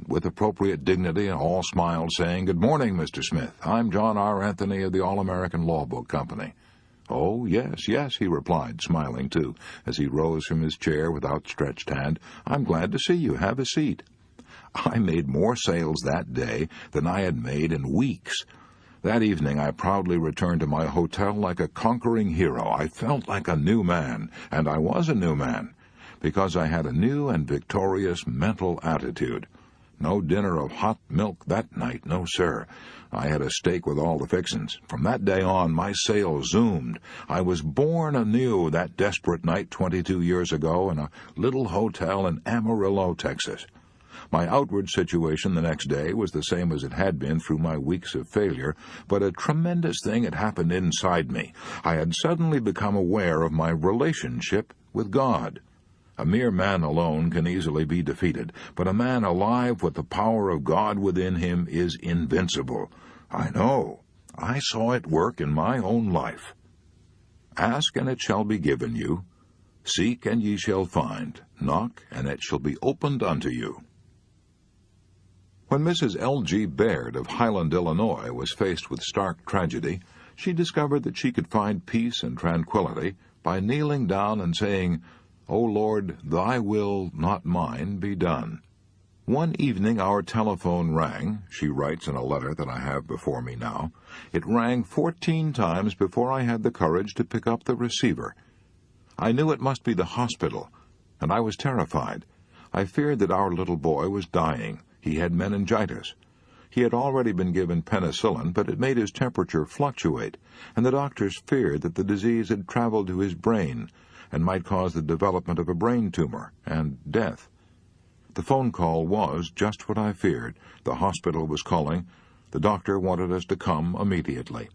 with appropriate dignity and all smiles, saying, "Good morning, Mr. Smith. I'm John R. Anthony of the All-American Law Book Company." "Oh, yes, yes," he replied, smiling too, as he rose from his chair with outstretched hand. "I'm glad to see you. Have a seat." I made more sales that day than I had made in weeks. That evening I proudly returned to my hotel like a conquering hero. I felt like a new man, and I was a new man, because I had a new and victorious mental attitude. No dinner of hot milk that night, no sir. I had a steak with all the fixins. From that day on, my sales zoomed. I was born anew that desperate night 22 years ago in a little hotel in Amarillo, Texas. My outward situation the next day was the same as it had been through my weeks of failure, but a tremendous thing had happened inside me. I had suddenly become aware of my relationship with God. A mere man alone can easily be defeated, but a man alive with the power of God within him is invincible. I know. I saw it work in my own life. "Ask, and it shall be given you. Seek, and ye shall find. Knock, and it shall be opened unto you." When Mrs. L.G. Baird of Highland, Illinois, was faced with stark tragedy, she discovered that she could find peace and tranquility by kneeling down and saying, "O Lord, thy will, not mine, be done." One evening our telephone rang, she writes in a letter that I have before me now. It rang 14 times before I had the courage to pick up the receiver. I knew it must be the hospital, and I was terrified. I feared that our little boy was dying. He had meningitis. He had already been given penicillin, but it made his temperature fluctuate, and the doctors feared that the disease had traveled to his brain and might cause the development of a brain tumor and death. The phone call was just what I feared. The hospital was calling. The doctor wanted us to come immediately.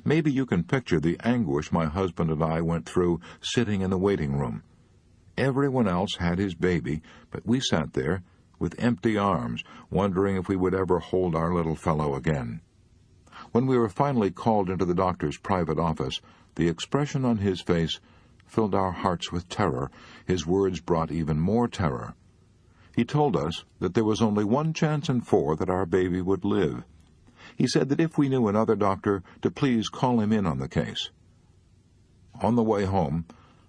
Maybe you can picture the anguish my husband and I went through sitting in the waiting room. Everyone else had his baby, but we sat there with empty arms, wondering if we would ever hold our little fellow again. When we were finally called into the doctor's private office, the expression on his face filled our hearts with terror. His words brought even more terror. He told us that there was only 1 chance in 4 that our baby would live. He said that if we knew another doctor, to please call him in on the case. On the way home,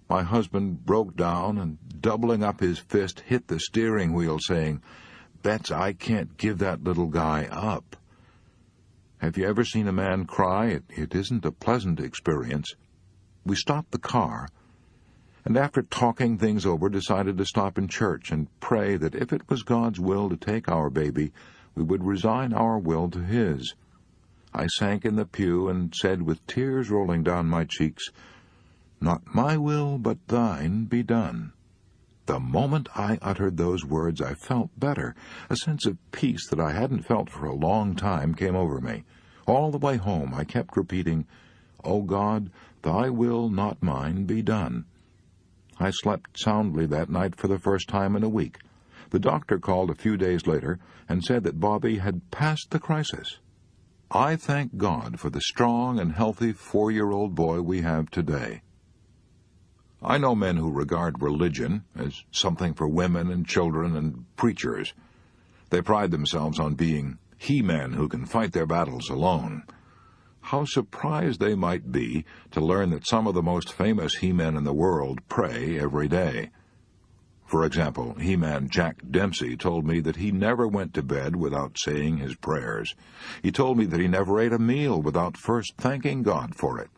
my husband broke down and, doubling up his fist, hit the steering wheel, saying, "Bets, I can't give that little guy up." Have you ever seen a man cry? It isn't a pleasant experience. We stopped the car, and after talking things over, decided to stop in church and pray that if it was God's will to take our baby, we would resign our will to his. I sank in the pew and said with tears rolling down my cheeks, "Not my will, but thine be done." The moment I uttered those words, I felt better. A sense of peace that I hadn't felt for a long time came over me. All the way home I kept repeating, "O God, thy will, not mine, be done." I slept soundly that night for the first time in a week. The doctor called a few days later and said that Bobby had passed the crisis. I thank God for the strong and healthy 4-year-old boy we have today. I know men who regard religion as something for women and children and preachers. They pride themselves on being he-men who can fight their battles alone. How surprised they might be to learn that some of the most famous he-men in the world pray every day. For example, he-man Jack Dempsey told me that he never went to bed without saying his prayers. He told me that he never ate a meal without first thanking God for it.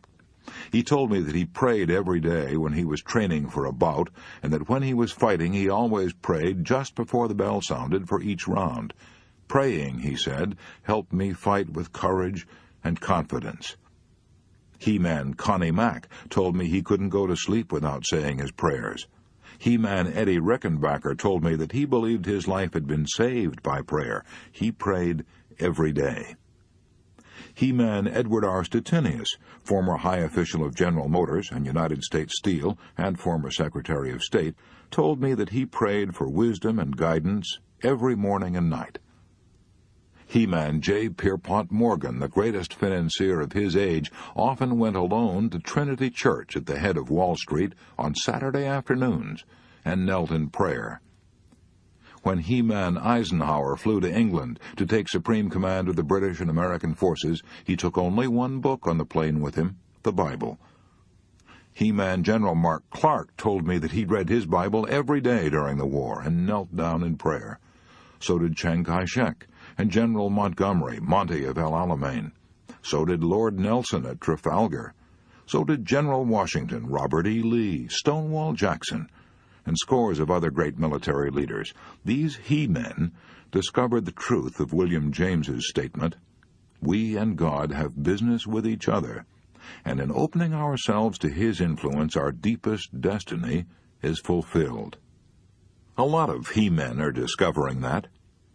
He told me that he prayed every day when he was training for a bout, and that when he was fighting he always prayed just before the bell sounded for each round. Praying, he said, helped me fight with courage and confidence. He-man Connie Mack told me he couldn't go to sleep without saying his prayers. He-man Eddie Rickenbacker told me that he believed his life had been saved by prayer. He prayed every day. He-man Edward R. Stettinius, former high official of General Motors and United States Steel and former Secretary of State, told me that he prayed for wisdom and guidance every morning and night. He-man J. Pierpont Morgan, the greatest financier of his age, often went alone to Trinity Church at the head of Wall Street on Saturday afternoons and knelt in prayer. When He-man Eisenhower flew to England to take supreme command of the British and American forces, he took only one book on the plane with him, the Bible. He-man General Mark Clark told me that he'd read his Bible every day during the war and knelt down in prayer. So did Chiang Kai-shek and General Montgomery, Monty of El Alamein. So did Lord Nelson at Trafalgar. So did General Washington, Robert E. Lee, Stonewall Jackson, and scores of other great military leaders. These he-men discovered the truth of William James's statement, "We and God have business with each other, and in opening ourselves to his influence, our deepest destiny is fulfilled." A lot of he-men are discovering that.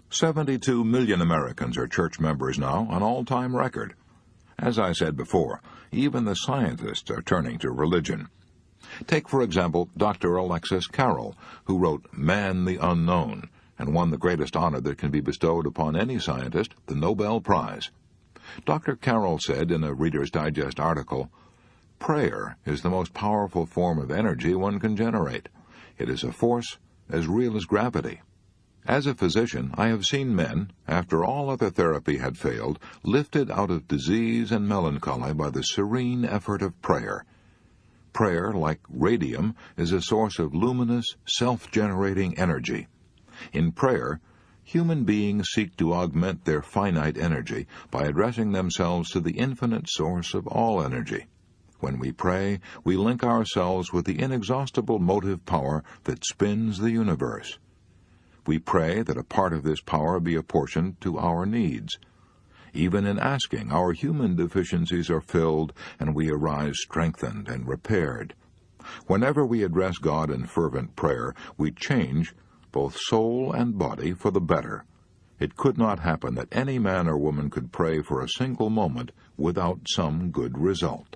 72 million Americans are church members now, an all-time record. As I said before, even the scientists are turning to religion. Take, for example, Dr. Alexis Carrel, who wrote Man the Unknown, and won the greatest honor that can be bestowed upon any scientist, the Nobel Prize. Dr. Carrel said in a Reader's Digest article, "Prayer is the most powerful form of energy one can generate. It is a force as real as gravity. As a physician, I have seen men, after all other therapy had failed, lifted out of disease and melancholy by the serene effort of prayer. Prayer, like radium, is a source of luminous, self-generating energy. In prayer, human beings seek to augment their finite energy by addressing themselves to the infinite source of all energy. When we pray, we link ourselves with the inexhaustible motive power that spins the universe. We pray that a part of this power be apportioned to our needs. Even in asking, our human deficiencies are filled, and we arise strengthened and repaired. Whenever we address God in fervent prayer, we change both soul and body for the better. It could not happen that any man or woman could pray for a single moment without some good result.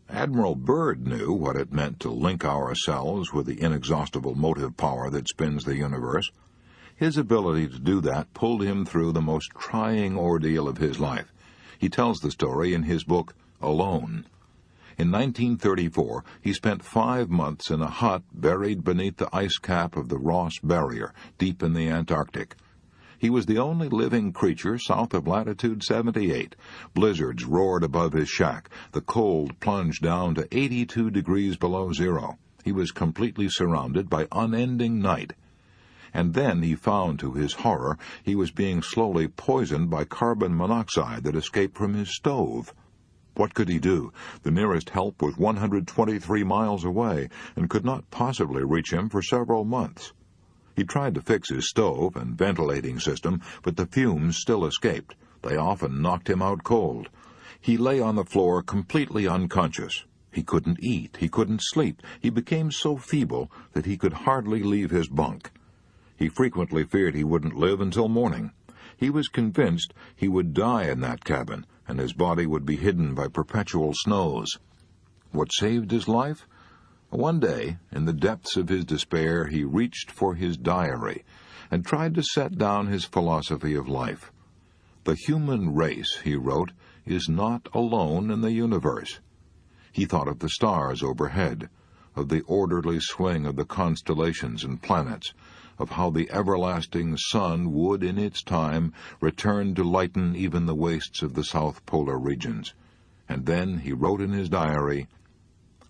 Admiral Byrd knew what it meant to link ourselves with the inexhaustible motive power that spins the universe. His ability to do that pulled him through the most trying ordeal of his life. He tells the story in his book, Alone. In 1934, he spent 5 months in a hut buried beneath the ice cap of the Ross Barrier, deep in the Antarctic. He was the only living creature south of latitude 78. Blizzards roared above his shack. The cold plunged down to 82 degrees below zero. He was completely surrounded by unending night. And then he found, to his horror, he was being slowly poisoned by carbon monoxide that escaped from his stove. What could he do? The nearest help was 123 miles away, and could not possibly reach him for several months. He tried to fix his stove and ventilating system, but the fumes still escaped. They often knocked him out cold. He lay on the floor completely unconscious. He couldn't eat. He couldn't sleep. He became so feeble that he could hardly leave his bunk. He frequently feared he wouldn't live until morning. He was convinced he would die in that cabin, and his body would be hidden by perpetual snows. What saved his life? One day, in the depths of his despair, he reached for his diary and tried to set down his philosophy of life. "The human race," he wrote, "is not alone in the universe." He thought of the stars overhead, of the orderly swing of the constellations and planets, of how the everlasting sun would, in its time, return to lighten even the wastes of the South Polar regions. And then he wrote in his diary,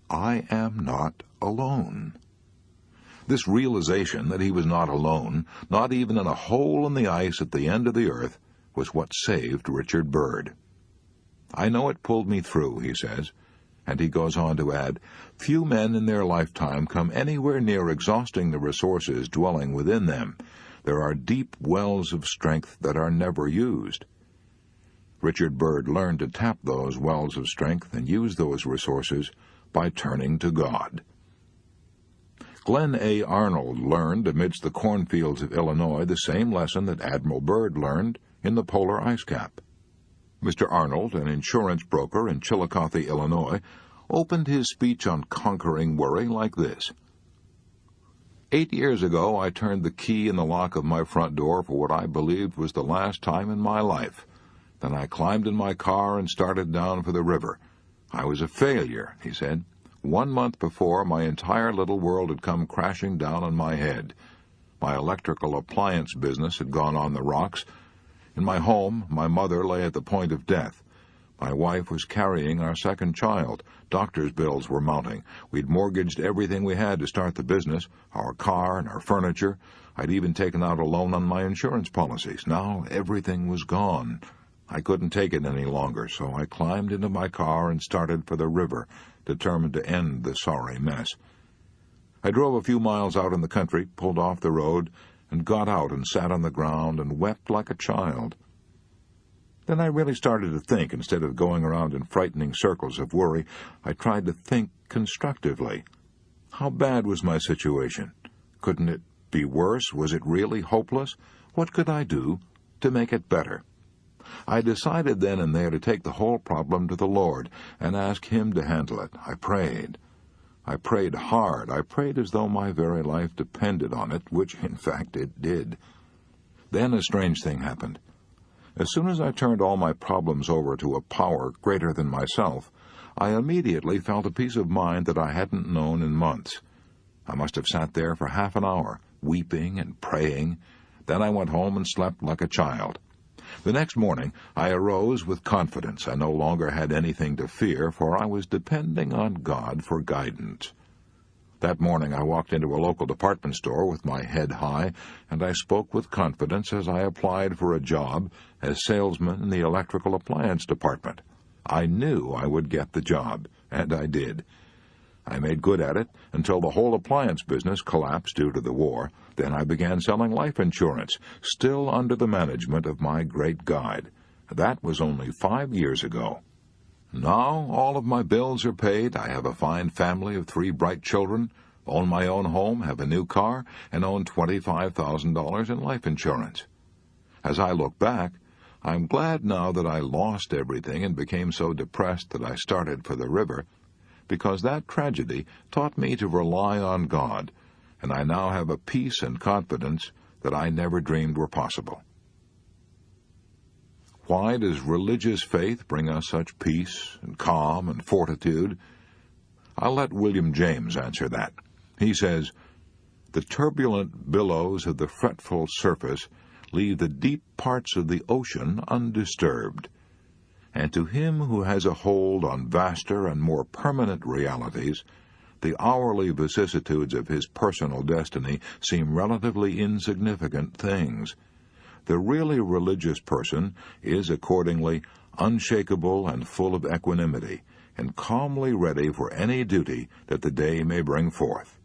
"I am not alone." This realization that he was not alone, not even in a hole in the ice at the end of the earth, was what saved Richard Byrd. "I know it pulled me through," he says, and he goes on to add, "Few men in their lifetime come anywhere near exhausting the resources dwelling within them. There are deep wells of strength that are never used." Richard Byrd learned to tap those wells of strength and use those resources by turning to God. Glenn A. Arnold learned amidst the cornfields of Illinois the same lesson that Admiral Byrd learned in the polar ice cap. Mr. Arnold, an insurance broker in Chillicothe, Illinois, opened his speech on conquering worry like this: 8 years ago I turned the key in the lock of my front door for what I believed was the last time in my life. Then I climbed in my car and started down for the river. I was a failure," he said. 1 month before, my entire little world had come crashing down on my head. My electrical appliance business had gone on the rocks. In my home, my mother lay at the point of death. My wife was carrying our second child. Doctor's bills were mounting. We'd mortgaged everything we had to start the business, our car and our furniture. I'd even taken out a loan on my insurance policies. Now everything was gone. I couldn't take it any longer, so I climbed into my car and started for the river, determined to end the sorry mess. I drove a few miles out in the country, pulled off the road, and got out and sat on the ground and wept like a child. Then I really started to think. Instead of going around in frightening circles of worry, I tried to think constructively. How bad was my situation? Couldn't it be worse? Was it really hopeless? What could I do to make it better? I decided then and there to take the whole problem to the Lord and ask Him to handle it. I prayed. I prayed hard. I prayed as though my very life depended on it, which, in fact, it did. Then a strange thing happened. As soon as I turned all my problems over to a power greater than myself, I immediately felt a peace of mind that I hadn't known in months. I must have sat there for half an hour, weeping and praying. Then I went home and slept like a child. The next morning I arose with confidence. I no longer had anything to fear, for I was depending on God for guidance. That morning I walked into a local department store with my head high, and I spoke with confidence as I applied for a job as salesman in the electrical appliance department. I knew I would get the job, and I did. I made good at it until the whole appliance business collapsed due to the war. Then I began selling life insurance, still under the management of my great guide. That was only 5 years ago. Now all of my bills are paid. I have a fine family of 3 bright children, own my own home, have a new car, and own $25,000 in life insurance. As I look back, I'm glad now that I lost everything and became so depressed that I started for the river, because that tragedy taught me to rely on God, and I now have a peace and confidence that I never dreamed were possible. Why does religious faith bring us such peace and calm and fortitude? I'll let William James answer that. He says, "The turbulent billows of the fretful surface leave the deep parts of the ocean undisturbed. And to him who has a hold on vaster and more permanent realities, the hourly vicissitudes of his personal destiny seem relatively insignificant things. The really religious person is accordingly unshakable and full of equanimity, and calmly ready for any duty that the day may bring forth."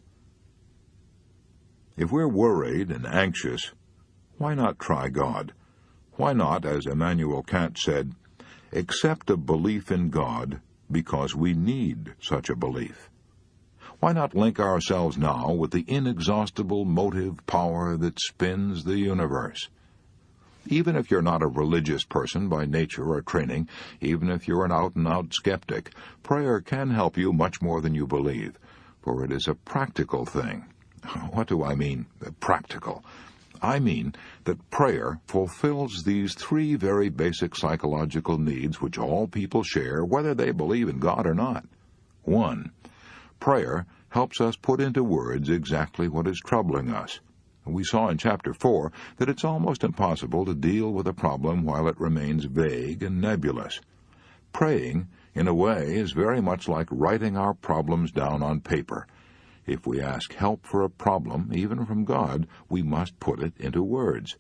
If we're worried and anxious, why not try God? Why not, as Immanuel Kant said, accept a belief in God because we need such a belief? Why not link ourselves now with the inexhaustible motive power that spins the universe? Even if you're not a religious person by nature or training, even if you're an out-and-out skeptic, prayer can help you much more than you believe, for it is a practical thing. What do I mean, practical? I mean that prayer fulfills these three very basic psychological needs which all people share, whether they believe in God or not. 1. Prayer helps us put into words exactly what is troubling us. We saw in Chapter 4 that it's almost impossible to deal with a problem while it remains vague and nebulous. Praying, in a way, is very much like writing our problems down on paper. If we ask help for a problem, even from God, we must put it into words.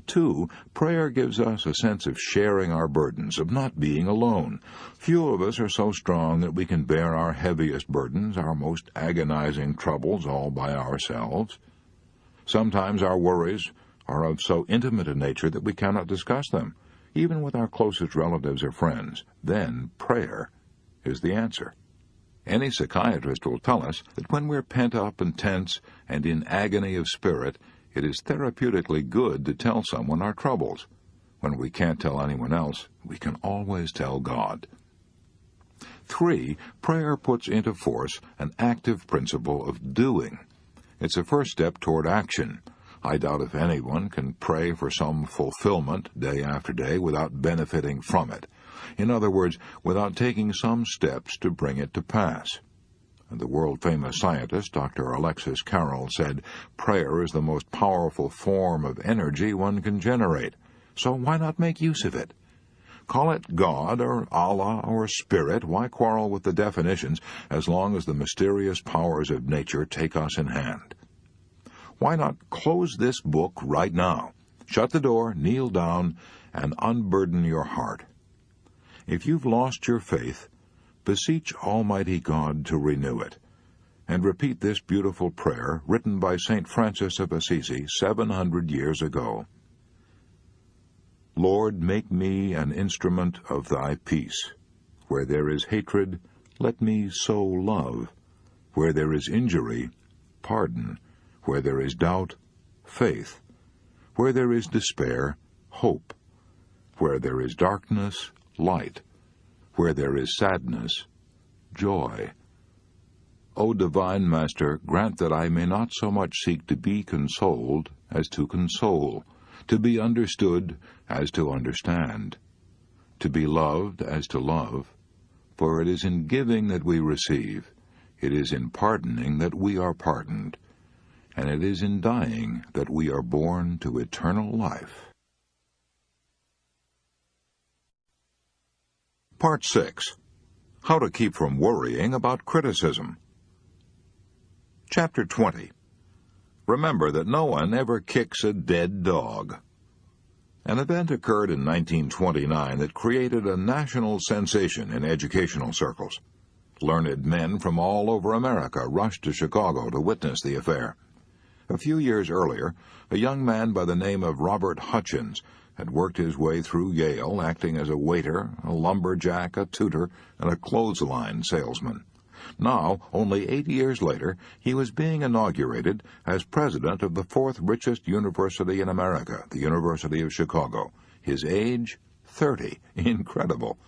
2. Prayer gives us a sense of sharing our burdens, of not being alone. Few of us are so strong that we can bear our heaviest burdens, our most agonizing troubles, all by ourselves. Sometimes our worries are of so intimate a nature that we cannot discuss them, even with our closest relatives or friends. Then prayer is the answer. Any psychiatrist will tell us that when we're pent up and tense and in agony of spirit, it is therapeutically good to tell someone our troubles. When we can't tell anyone else, we can always tell God. 3. Prayer puts into force an active principle of doing. It's a first step toward action. I doubt if anyone can pray for some fulfillment day after day without benefiting from it. In other words, without taking some steps to bring it to pass. The world-famous scientist, Dr. Alexis Carrel, said, "Prayer is the most powerful form of energy one can generate, so why not make use of it? Call it God or Allah or Spirit, why quarrel with the definitions as long as the mysterious powers of nature take us in hand? Why not close this book right now, shut the door, kneel down, and unburden your heart? If you've lost your faith, beseech Almighty God to renew it, and repeat this beautiful prayer written by St. Francis of Assisi 700 years ago. Lord, make me an instrument of thy peace. Where there is hatred, let me sow love. Where there is injury, pardon. Where there is doubt, faith. Where there is despair, hope. Where there is darkness, light. Where there is sadness, joy. O divine Master, grant that I may not so much seek to be consoled as to console, to be understood as to understand, to be loved as to love, for it is in giving that we receive, it is in pardoning that we are pardoned, and it is in dying that we are born to eternal life." Part 6. How to Keep from Worrying About Criticism. Chapter 20. Remember that no one ever kicks a dead dog. An event occurred in 1929 that created a national sensation in educational circles. Learned men from all over America rushed to Chicago to witness the affair. A few years earlier, a young man by the name of Robert Hutchins had worked his way through Yale, acting as a waiter, a lumberjack, a tutor, and a clothesline salesman. Now, only 8 years later, he was being inaugurated as president of the fourth richest university in America, the University of Chicago. His age, 30. Incredible.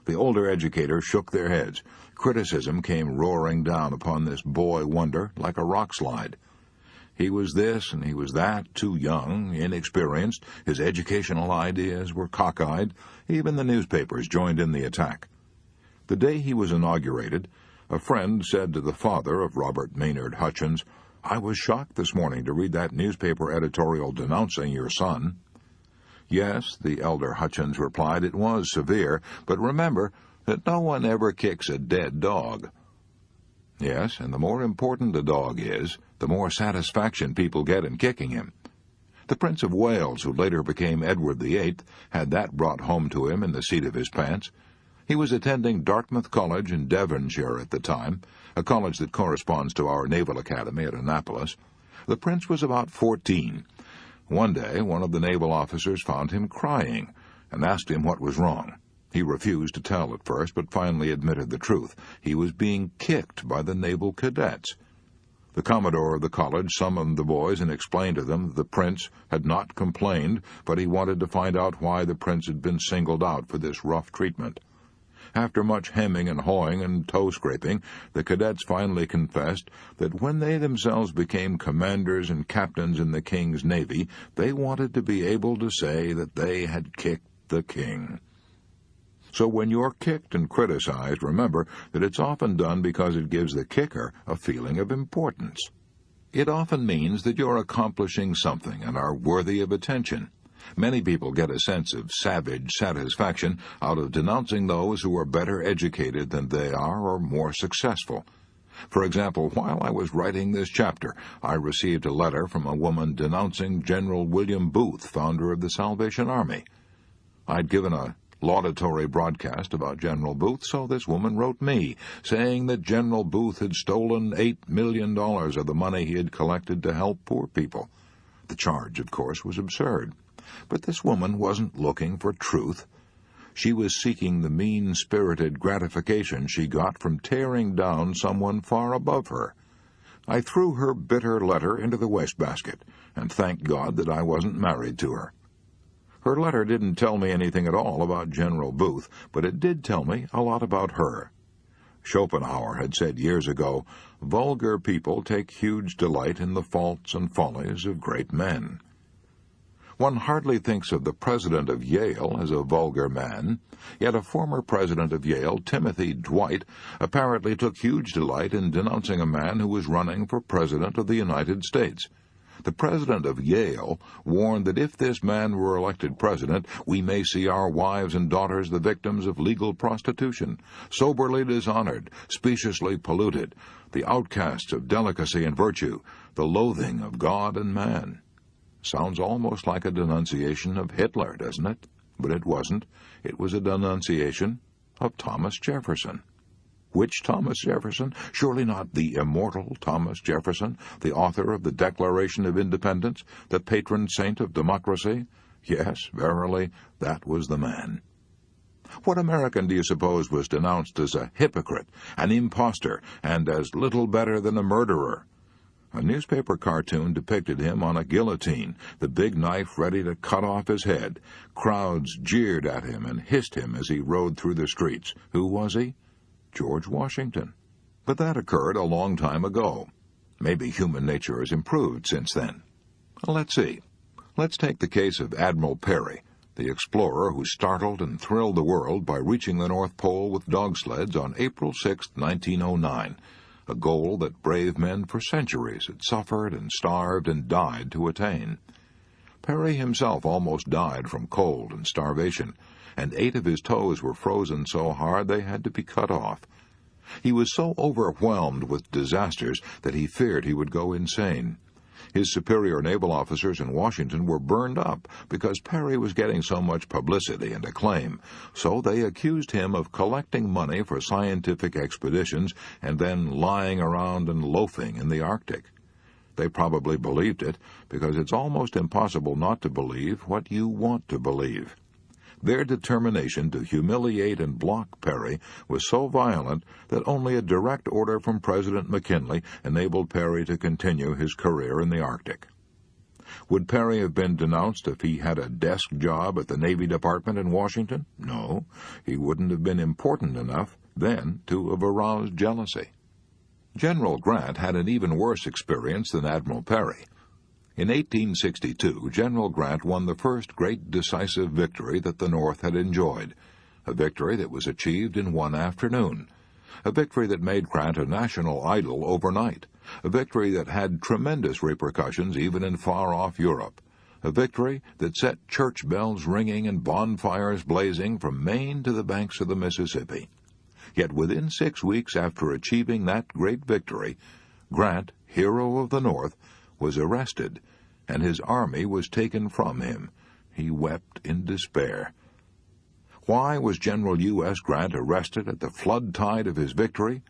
The older educators shook their heads. Criticism came roaring down upon this boy wonder like a rock slide. He was this and he was that, too young, inexperienced, his educational ideas were cockeyed. Even the newspapers joined in the attack. The day he was inaugurated, a friend said to the father of Robert Maynard Hutchins, "I was shocked this morning to read that newspaper editorial denouncing your son." Yes, the elder Hutchins replied, it was severe, but remember that no one ever kicks a dead dog. Yes, and the more important a dog is, the more satisfaction people get in kicking him. The Prince of Wales, who later became Edward VIII, had that brought home to him in the seat of his pants. He was attending Dartmouth College in Devonshire at the time, a college that corresponds to our Naval Academy at Annapolis. The prince was about 14. One day, one of the naval officers found him crying and asked him what was wrong. He refused to tell at first, but finally admitted the truth. He was being kicked by the naval cadets. The commodore of the college summoned the boys and explained to them that the prince had not complained, but he wanted to find out why the prince had been singled out for this rough treatment. After much hemming and hawing and toe-scraping, the cadets finally confessed that when they themselves became commanders and captains in the king's navy, they wanted to be able to say that they had kicked the king. So when you're kicked and criticized, remember that it's often done because it gives the kicker a feeling of importance. It often means that you're accomplishing something and are worthy of attention. Many people get a sense of savage satisfaction out of denouncing those who are better educated than they are or more successful. For example, while I was writing this chapter, I received a letter from a woman denouncing General William Booth, founder of the Salvation Army. I'd given a laudatory broadcast about General Booth, so this woman wrote me, saying that General Booth had stolen $8 million of the money he had collected to help poor people. The charge, of course, was absurd. But this woman wasn't looking for truth. She was seeking the mean-spirited gratification she got from tearing down someone far above her. I threw her bitter letter into the wastebasket, and thanked God that I wasn't married to her. Her letter didn't tell me anything at all about General Booth, but it did tell me a lot about her. Schopenhauer had said years ago, "Vulgar people take huge delight in the faults and follies of great men." One hardly thinks of the president of Yale as a vulgar man, yet a former president of Yale, Timothy Dwight, apparently took huge delight in denouncing a man who was running for president of the United States. The president of Yale warned that if this man were elected president, we may see our wives and daughters the victims of legal prostitution, soberly dishonored, speciously polluted, the outcasts of delicacy and virtue, the loathing of God and man. Sounds almost like a denunciation of Hitler, doesn't it? But it wasn't. It was a denunciation of Thomas Jefferson. Which Thomas Jefferson? Surely not the immortal Thomas Jefferson, the author of the Declaration of Independence, the patron saint of democracy? Yes, verily, that was the man. What American do you suppose was denounced as a hypocrite, an impostor, and as little better than a murderer? A newspaper cartoon depicted him on a guillotine, the big knife ready to cut off his head. Crowds jeered at him and hissed him as he rode through the streets. Who was he? George Washington. But that occurred a long time ago. Maybe human nature has improved since then. Let's see. Let's take the case of Admiral Peary, the explorer who startled and thrilled the world by reaching the North Pole with dog sleds on April 6, 1909, a goal that brave men for centuries had suffered and starved and died to attain. Peary himself almost died from cold and starvation, and 8 of his toes were frozen so hard they had to be cut off. He was so overwhelmed with disasters that he feared he would go insane. His superior naval officers in Washington were burned up because Peary was getting so much publicity and acclaim, so they accused him of collecting money for scientific expeditions and then lying around and loafing in the Arctic. They probably believed it, because it's almost impossible not to believe what you want to believe. Their determination to humiliate and block Peary was so violent that only a direct order from President McKinley enabled Peary to continue his career in the Arctic. Would Peary have been denounced if he had a desk job at the Navy Department in Washington? No, he wouldn't have been important enough then to have aroused jealousy. General Grant had an even worse experience than Admiral Peary. In 1862, General Grant won the first great decisive victory that the North had enjoyed, a victory that was achieved in one afternoon, a victory that made Grant a national idol overnight, a victory that had tremendous repercussions even in far-off Europe, a victory that set church bells ringing and bonfires blazing from Maine to the banks of the Mississippi. Yet within 6 weeks after achieving that great victory, Grant, hero of the North, was arrested, and his army was taken from him. He wept in despair. Why was General U.S. Grant arrested at the flood tide of his victory?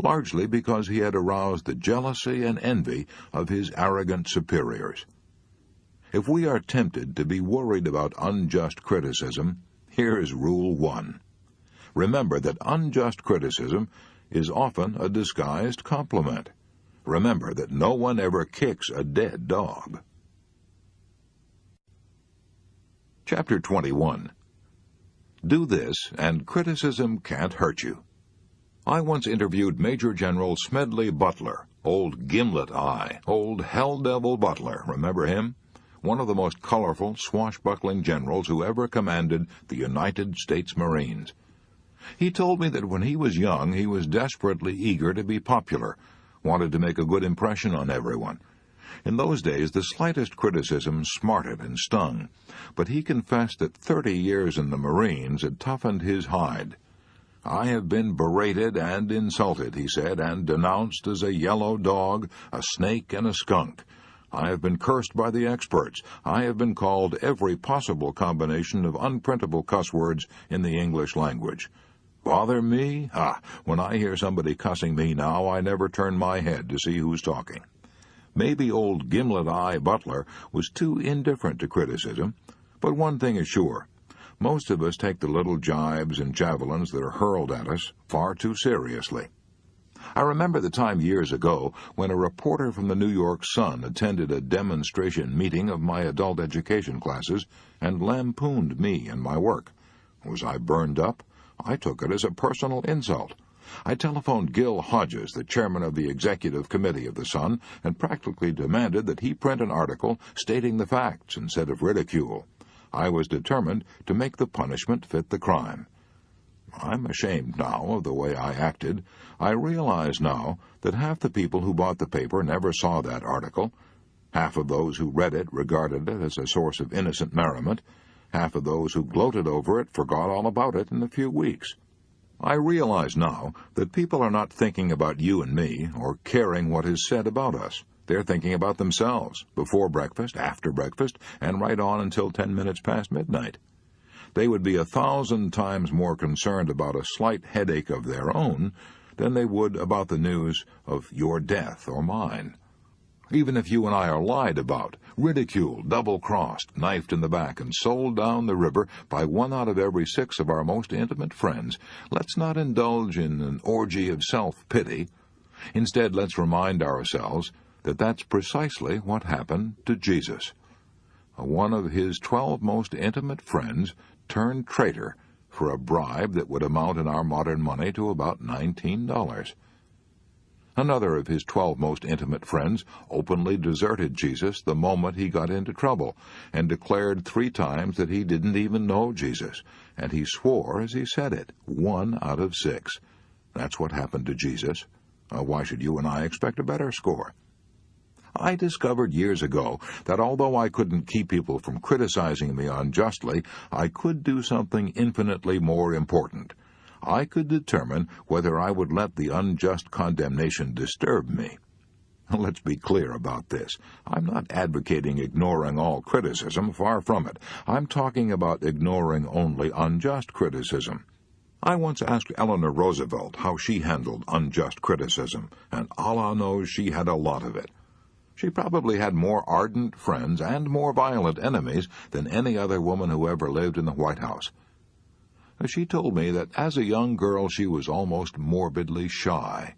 Largely because he had aroused the jealousy and envy of his arrogant superiors. If we are tempted to be worried about unjust criticism, here is Rule 1. Remember that unjust criticism is often a disguised compliment. Remember that no one ever kicks a dead dog. Chapter 21. Do this, and criticism can't hurt you. I once interviewed Major General Smedley Butler, old Gimlet Eye, old Hell Devil Butler, remember him? One of the most colorful, swashbuckling generals who ever commanded the United States Marines. He told me that when he was young, he was desperately eager to be popular, wanted to make a good impression on everyone. In those days, the slightest criticism smarted and stung, but he confessed that 30 years in the Marines had toughened his hide. "I have been berated and insulted," he said, "and denounced as a yellow dog, a snake, and a skunk. I have been cursed by the experts. I have been called every possible combination of unprintable cuss words in the English language. Bother me? When I hear somebody cussing me now, I never turn my head to see who's talking." Maybe old Gimlet Eye Butler was too indifferent to criticism, but one thing is sure. Most of us take the little jibes and javelins that are hurled at us far too seriously. I remember the time years ago when a reporter from the New York Sun attended a demonstration meeting of my adult education classes and lampooned me and my work. Was I burned up? I took it as a personal insult. I telephoned Gil Hodges, the chairman of the executive committee of the Sun, and practically demanded that he print an article stating the facts instead of ridicule. I was determined to make the punishment fit the crime. I'm ashamed now of the way I acted. I realize now that half the people who bought the paper never saw that article. Half of those who read it regarded it as a source of innocent merriment. Half of those who gloated over it forgot all about it in a few weeks. I realize now that people are not thinking about you and me or caring what is said about us. They're thinking about themselves, before breakfast, after breakfast, and right on until 10 minutes past midnight. They would be 1,000 times more concerned about a slight headache of their own than they would about the news of your death or mine. Even if you and I are lied about, ridiculed, double-crossed, knifed in the back, and sold down the river by 1 out of every 6 of our most intimate friends, let's not indulge in an orgy of self-pity. Instead, let's remind ourselves that that's precisely what happened to Jesus. One of his 12 most intimate friends turned traitor for a bribe that would amount in our modern money to about $19. Another of his 12 most intimate friends openly deserted Jesus the moment he got into trouble, and declared 3 times that he didn't even know Jesus, and he swore as he said it, 1 out of 6. That's what happened to Jesus. Why should you and I expect a better score? I discovered years ago that although I couldn't keep people from criticizing me unjustly, I could do something infinitely more important. I could determine whether I would let the unjust condemnation disturb me. Let's be clear about this. I'm not advocating ignoring all criticism, far from it. I'm talking about ignoring only unjust criticism. I once asked Eleanor Roosevelt how she handled unjust criticism, and Allah knows she had a lot of it. She probably had more ardent friends and more violent enemies than any other woman who ever lived in the White House. She told me that as a young girl she was almost morbidly shy,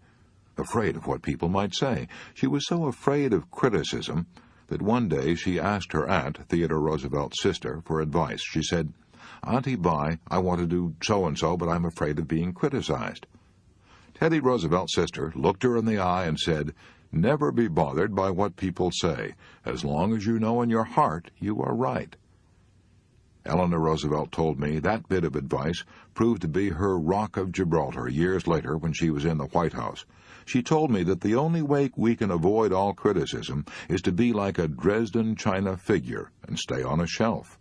afraid of what people might say. She was so afraid of criticism that one day she asked her aunt, Theodore Roosevelt's sister, for advice. She said, "Auntie Bye, I want to do so-and-so, but I'm afraid of being criticized." Teddy Roosevelt's sister looked her in the eye and said, "Never be bothered by what people say, as long as you know in your heart you are right." Eleanor Roosevelt told me that bit of advice proved to be her rock of Gibraltar years later when she was in the White House. She told me that the only way we can avoid all criticism is to be like a Dresden china figure and stay on a shelf.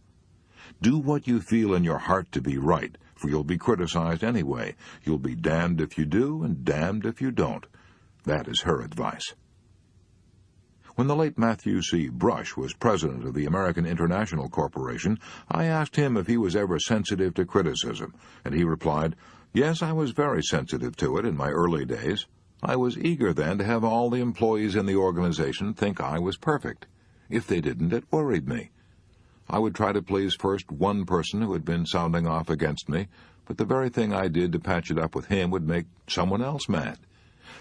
Do what you feel in your heart to be right, for you'll be criticized anyway. You'll be damned if you do and damned if you don't. That is her advice. When the late Matthew C. Brush was president of the American International Corporation, I asked him if he was ever sensitive to criticism, and he replied, "Yes, I was very sensitive to it in my early days. I was eager then to have all the employees in the organization think I was perfect. If they didn't, it worried me. I would try to please first one person who had been sounding off against me, but the very thing I did to patch it up with him would make someone else mad.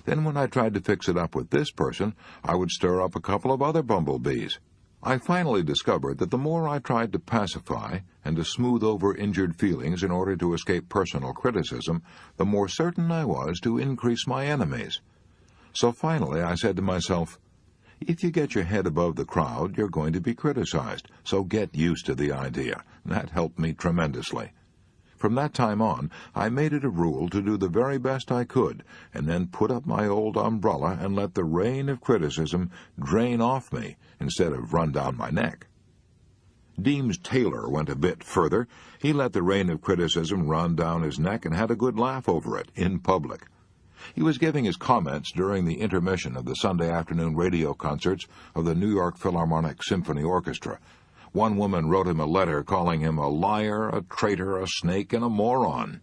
Then when I tried to fix it up with this person, I would stir up a couple of other bumblebees. I finally discovered that the more I tried to pacify and to smooth over injured feelings in order to escape personal criticism, the more certain I was to increase my enemies. So finally I said to myself, if you get your head above the crowd, you're going to be criticized, so get used to the idea. That helped me tremendously. From that time on, I made it a rule to do the very best I could, and then put up my old umbrella and let the rain of criticism drain off me instead of run down my neck. Deems Taylor went a bit further. He let the rain of criticism run down his neck and had a good laugh over it, in public. He was giving his comments during the intermission of the Sunday afternoon radio concerts of the New York Philharmonic Symphony Orchestra. One woman wrote him a letter calling him a liar, a traitor, a snake, and a moron.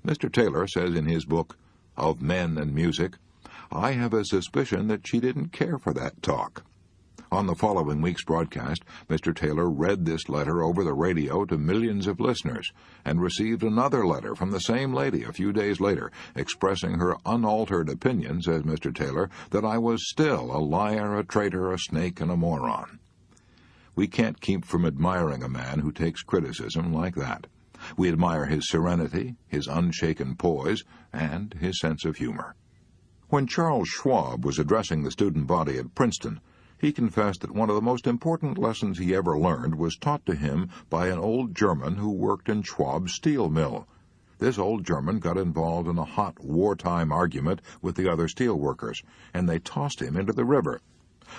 Mr. Taylor says in his book, Of Men and Music, I have a suspicion that she didn't care for that talk. On the following week's broadcast, Mr. Taylor read this letter over the radio to millions of listeners, and received another letter from the same lady a few days later, expressing her unaltered opinion, says Mr. Taylor, that I was still a liar, a traitor, a snake, and a moron. We can't keep from admiring a man who takes criticism like that. We admire his serenity, his unshaken poise, and his sense of humor. When Charles Schwab was addressing the student body at Princeton, he confessed that one of the most important lessons he ever learned was taught to him by an old German who worked in Schwab's steel mill. This old German got involved in a hot wartime argument with the other steel workers, and they tossed him into the river.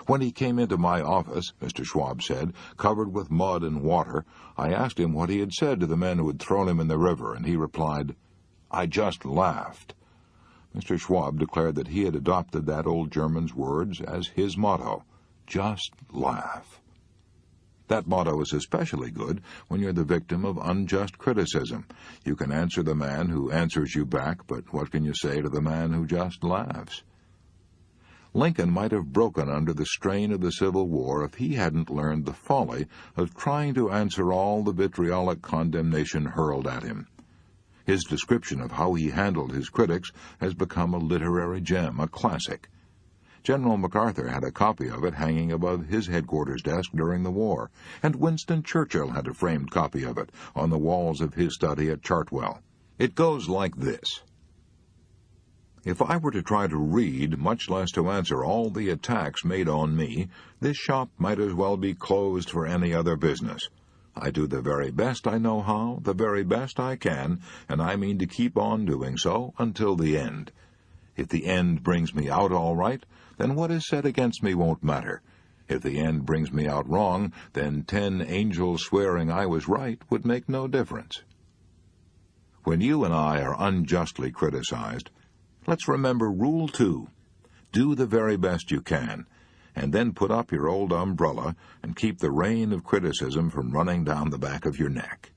When he came into my office, Mr. Schwab said, covered with mud and water, I asked him what he had said to the men who had thrown him in the river, and he replied, I just laughed. Mr. Schwab declared that he had adopted that old German's words as his motto, just laugh. That motto is especially good when you're the victim of unjust criticism. You can answer the man who answers you back, but what can you say to the man who just laughs? Lincoln might have broken under the strain of the Civil War if he hadn't learned the folly of trying to answer all the vitriolic condemnation hurled at him. His description of how he handled his critics has become a literary gem, a classic. General MacArthur had a copy of it hanging above his headquarters desk during the war, and Winston Churchill had a framed copy of it on the walls of his study at Chartwell. It goes like this. If I were to try to read, much less to answer all the attacks made on me, this shop might as well be closed for any other business. I do the very best I know how, the very best I can, and I mean to keep on doing so until the end. If the end brings me out all right, then what is said against me won't matter. If the end brings me out wrong, then 10 angels swearing I was right would make no difference. When you and I are unjustly criticized, let's remember Rule 2. Do the very best you can, and then put up your old umbrella and keep the rain of criticism from running down the back of your neck.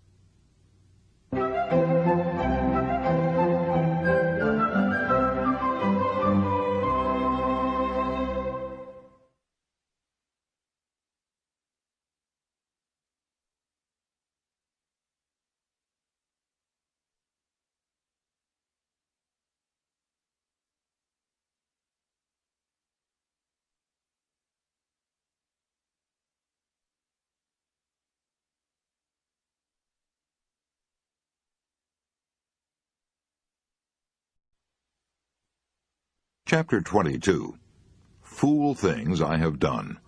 Chapter 22. Fool Things I Have Done.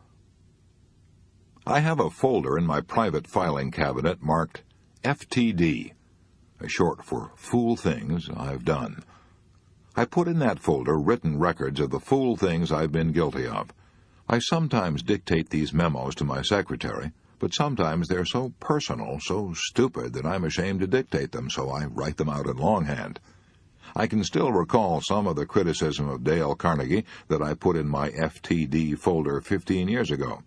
I have a folder in my private filing cabinet marked FTD, short for Fool Things I've Done. I put in that folder written records of the fool things I've been guilty of. I sometimes dictate these memos to my secretary, but sometimes they're so personal, so stupid, that I'm ashamed to dictate them, so I write them out in longhand. I can still recall some of the criticism of Dale Carnegie that I put in my FTD folder 15 years ago.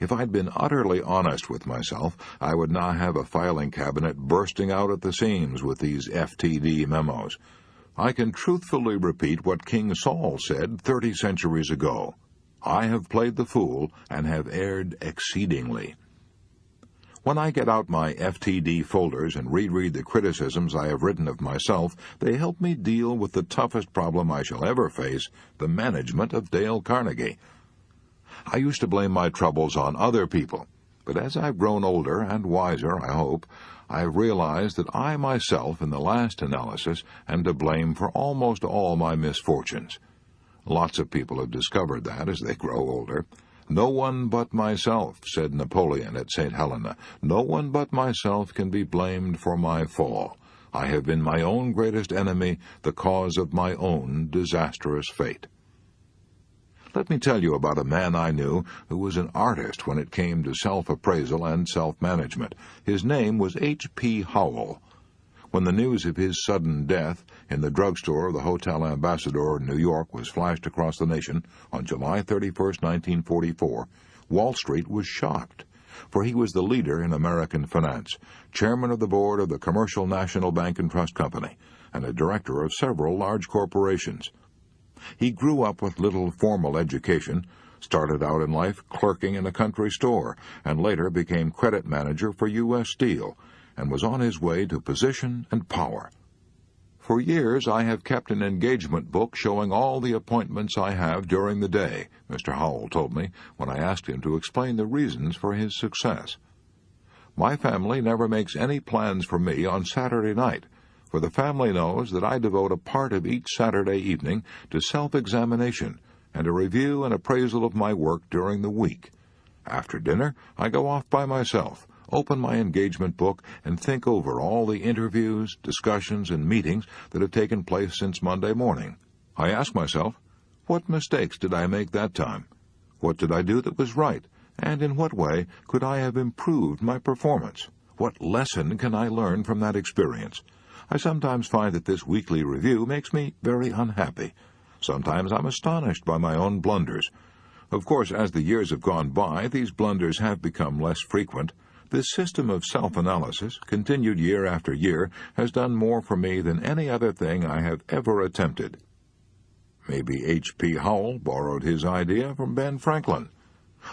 If I'd been utterly honest with myself, I would now have a filing cabinet bursting out at the seams with these FTD memos. I can truthfully repeat what King Saul said 30 centuries ago. I have played the fool and have erred exceedingly. When I get out my FTD folders and reread the criticisms I have written of myself, they help me deal with the toughest problem I shall ever face, the management of Dale Carnegie. I used to blame my troubles on other people, but as I've grown older and wiser, I hope, I've realized that I myself, in the last analysis, am to blame for almost all my misfortunes. Lots of people have discovered that as they grow older. "No one but myself," said Napoleon at St. Helena. "No one but myself can be blamed for my fall. I have been my own greatest enemy, the cause of my own disastrous fate." Let me tell you about a man I knew who was an artist when it came to self-appraisal and self-management. His name was H.P. Howell. When the news of his sudden death in the drugstore of the Hotel Ambassador in New York was flashed across the nation on July 31st, 1944, Wall Street was shocked, for he was the leader in American finance, chairman of the board of the Commercial National Bank and Trust Company, and a director of several large corporations. He grew up with little formal education, started out in life clerking in a country store, and later became credit manager for U.S. Steel, and was on his way to position and power. "For years I have kept an engagement book showing all the appointments I have during the day," Mr. Howell told me when I asked him to explain the reasons for his success. "My family never makes any plans for me on Saturday night, for the family knows that I devote a part of each Saturday evening to self-examination and a review and appraisal of my work during the week. After dinner, I go off by myself, open my engagement book, and think over all the interviews, discussions, and meetings that have taken place since Monday morning. I ask myself, what mistakes did I make that time? What did I do that was right? And in what way could I have improved my performance? What lesson can I learn from that experience? I sometimes find that this weekly review makes me very unhappy. Sometimes I'm astonished by my own blunders. Of course, as the years have gone by, these blunders have become less frequent. This system of self-analysis, continued year after year, has done more for me than any other thing I have ever attempted." Maybe H.P. Howell borrowed his idea from Ben Franklin.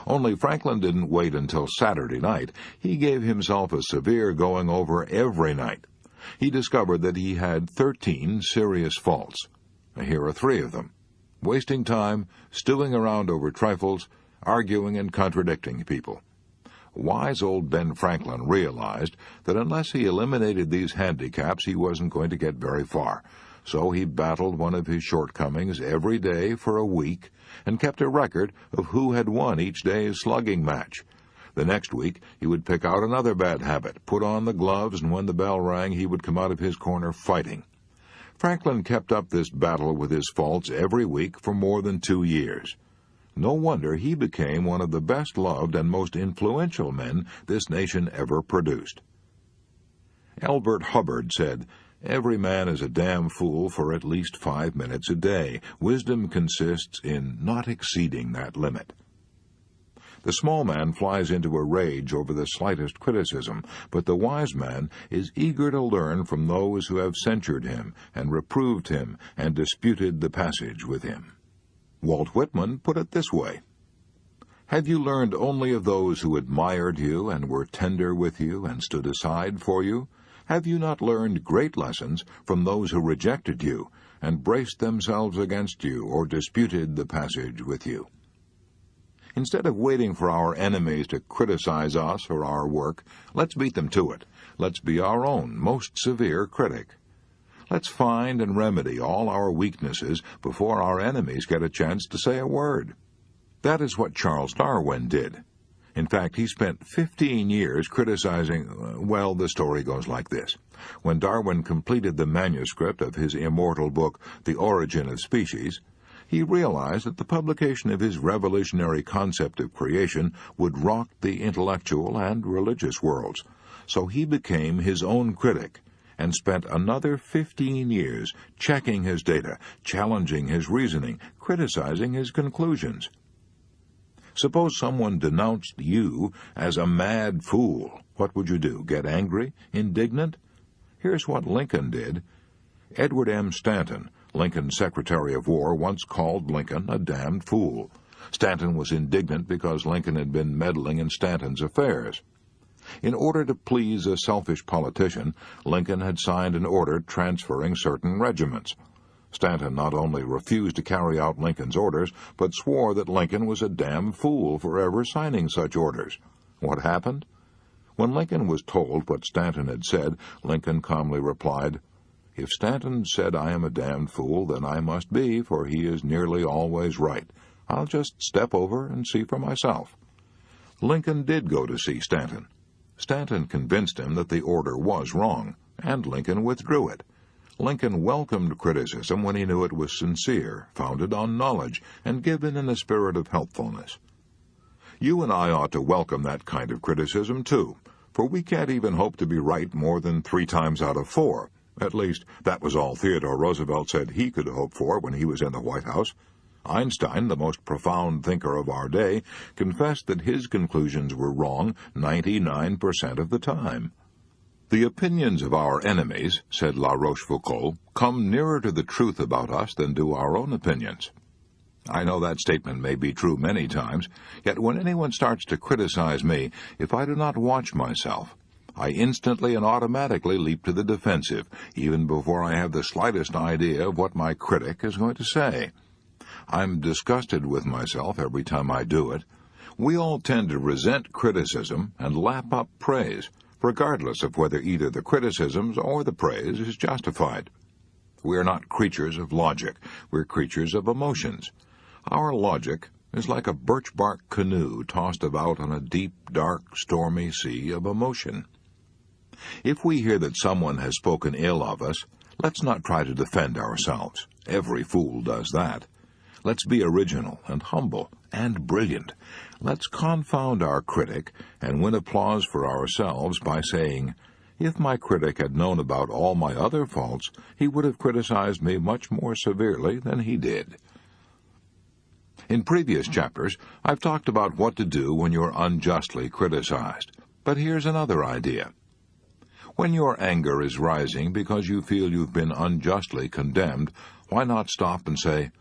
Only Franklin didn't wait until Saturday night. He gave himself a severe going-over every night. He discovered that he had 13 serious faults. Here are 3 of them: wasting time, stewing around over trifles, arguing and contradicting people. Wise old Ben Franklin realized that unless he eliminated these handicaps, he wasn't going to get very far. So he battled one of his shortcomings every day for a week and kept a record of who had won each day's slugging match. The next week, he would pick out another bad habit, put on the gloves, and when the bell rang, he would come out of his corner fighting. Franklin kept up this battle with his faults every week for more than 2 years. No wonder he became one of the best-loved and most influential men this nation ever produced. Elbert Hubbard said, "Every man is a damn fool for at least 5 minutes a day. Wisdom consists in not exceeding that limit." The small man flies into a rage over the slightest criticism, but the wise man is eager to learn from those who have censured him and reproved him and disputed the passage with him. Walt Whitman put it this way: "Have you learned only of those who admired you and were tender with you and stood aside for you? Have you not learned great lessons from those who rejected you and braced themselves against you or disputed the passage with you?" Instead of waiting for our enemies to criticize us or our work, let's beat them to it. Let's be our own most severe critic. Let's find and remedy all our weaknesses before our enemies get a chance to say a word. That is what Charles Darwin did. In fact, he spent 15 years criticizing, well, the story goes like this. When Darwin completed the manuscript of his immortal book, The Origin of Species, he realized that the publication of his revolutionary concept of creation would rock the intellectual and religious worlds. So he became his own critic and spent another 15 years checking his data, challenging his reasoning, criticizing his conclusions. Suppose someone denounced you as a mad fool. What would you do? Get angry? Indignant? Here's what Lincoln did. Edward M. Stanton, Lincoln's Secretary of War, once called Lincoln a damned fool. Stanton was indignant because Lincoln had been meddling in Stanton's affairs. In order to please a selfish politician, Lincoln had signed an order transferring certain regiments. Stanton not only refused to carry out Lincoln's orders, but swore that Lincoln was a damn fool for ever signing such orders. What happened? When Lincoln was told what Stanton had said, Lincoln calmly replied, "If Stanton said I am a damned fool, then I must be, for he is nearly always right. I'll just step over and see for myself." Lincoln did go to see Stanton. Stanton convinced him that the order was wrong, and Lincoln withdrew it. Lincoln welcomed criticism when he knew it was sincere, founded on knowledge, and given in a spirit of helpfulness. You and I ought to welcome that kind of criticism, too, for we can't even hope to be right more than 3 times out of 4. At least, that was all Theodore Roosevelt said he could hope for when he was in the White House. Einstein, the most profound thinker of our day, confessed that his conclusions were wrong 99% of the time. "The opinions of our enemies," said La Rochefoucauld, "come nearer to the truth about us than do our own opinions." I know that statement may be true many times, yet when anyone starts to criticize me, if I do not watch myself, I instantly and automatically leap to the defensive, even before I have the slightest idea of what my critic is going to say. I'm disgusted with myself every time I do it. We all tend to resent criticism and lap up praise, regardless of whether either the criticisms or the praise is justified. We are not creatures of logic. We're creatures of emotions. Our logic is like a birch-bark canoe tossed about on a deep, dark, stormy sea of emotion. If we hear that someone has spoken ill of us, let's not try to defend ourselves. Every fool does that. Let's be original and humble and brilliant. Let's confound our critic and win applause for ourselves by saying, "If my critic had known about all my other faults, he would have criticized me much more severely than he did." In previous chapters, I've talked about what to do when you're unjustly criticized. But here's another idea. When your anger is rising because you feel you've been unjustly condemned, why not stop and say,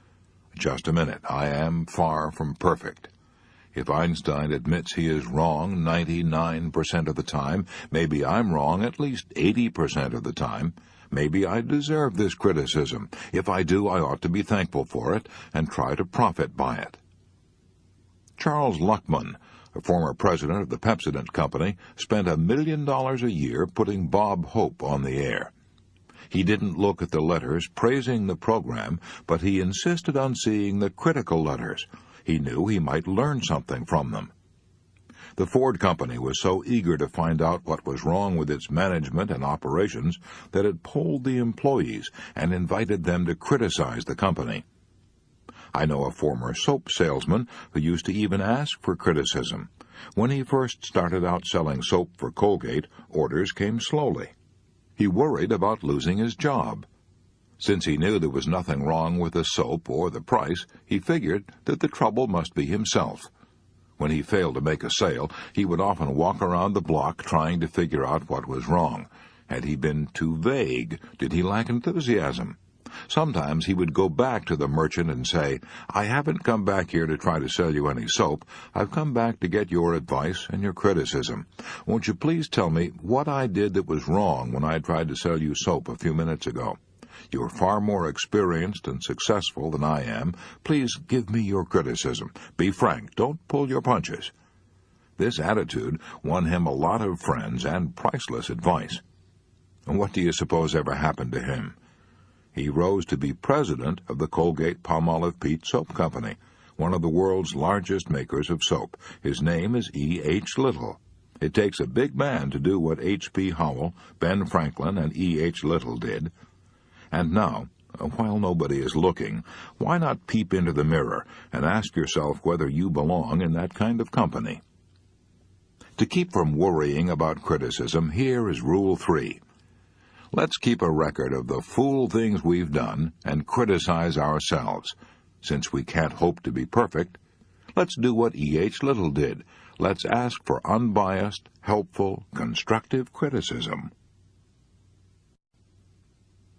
"Just a minute, I am far from perfect. If Einstein admits he is wrong 99% of the time, maybe I'm wrong at least 80% of the time. Maybe I deserve this criticism. If I do, I ought to be thankful for it and try to profit by it." Charles Luckman, a former president of the Pepsodent Company, spent $1 million a year putting Bob Hope on the air. He didn't look at the letters praising the program, but he insisted on seeing the critical letters. He knew he might learn something from them. The Ford Company was so eager to find out what was wrong with its management and operations that it polled the employees and invited them to criticize the company. I know a former soap salesman who used to even ask for criticism. When he first started out selling soap for Colgate, orders came slowly. He worried about losing his job. Since he knew there was nothing wrong with the soap or the price, he figured that the trouble must be himself. When he failed to make a sale, he would often walk around the block trying to figure out what was wrong. Had he been too vague? Did he lack enthusiasm? Sometimes he would go back to the merchant and say, "I haven't come back here to try to sell you any soap. I've come back to get your advice and your criticism. Won't you please tell me what I did that was wrong when I tried to sell you soap a few minutes ago? You're far more experienced and successful than I am. Please give me your criticism. Be frank. Don't pull your punches." This attitude won him a lot of friends and priceless advice. And what do you suppose ever happened to him? He rose to be president of the Colgate-Palmolive Peet Soap Company, one of the world's largest makers of soap. His name is E. H. Little. It takes a big man to do what H. P. Howell, Ben Franklin, and E. H. Little did. And now, while nobody is looking, why not peep into the mirror and ask yourself whether you belong in that kind of company? To keep from worrying about criticism, here is Rule 3. Let's keep a record of the fool things we've done and criticize ourselves. Since we can't hope to be perfect, let's do what E. H. Little did. Let's ask for unbiased, helpful, constructive criticism.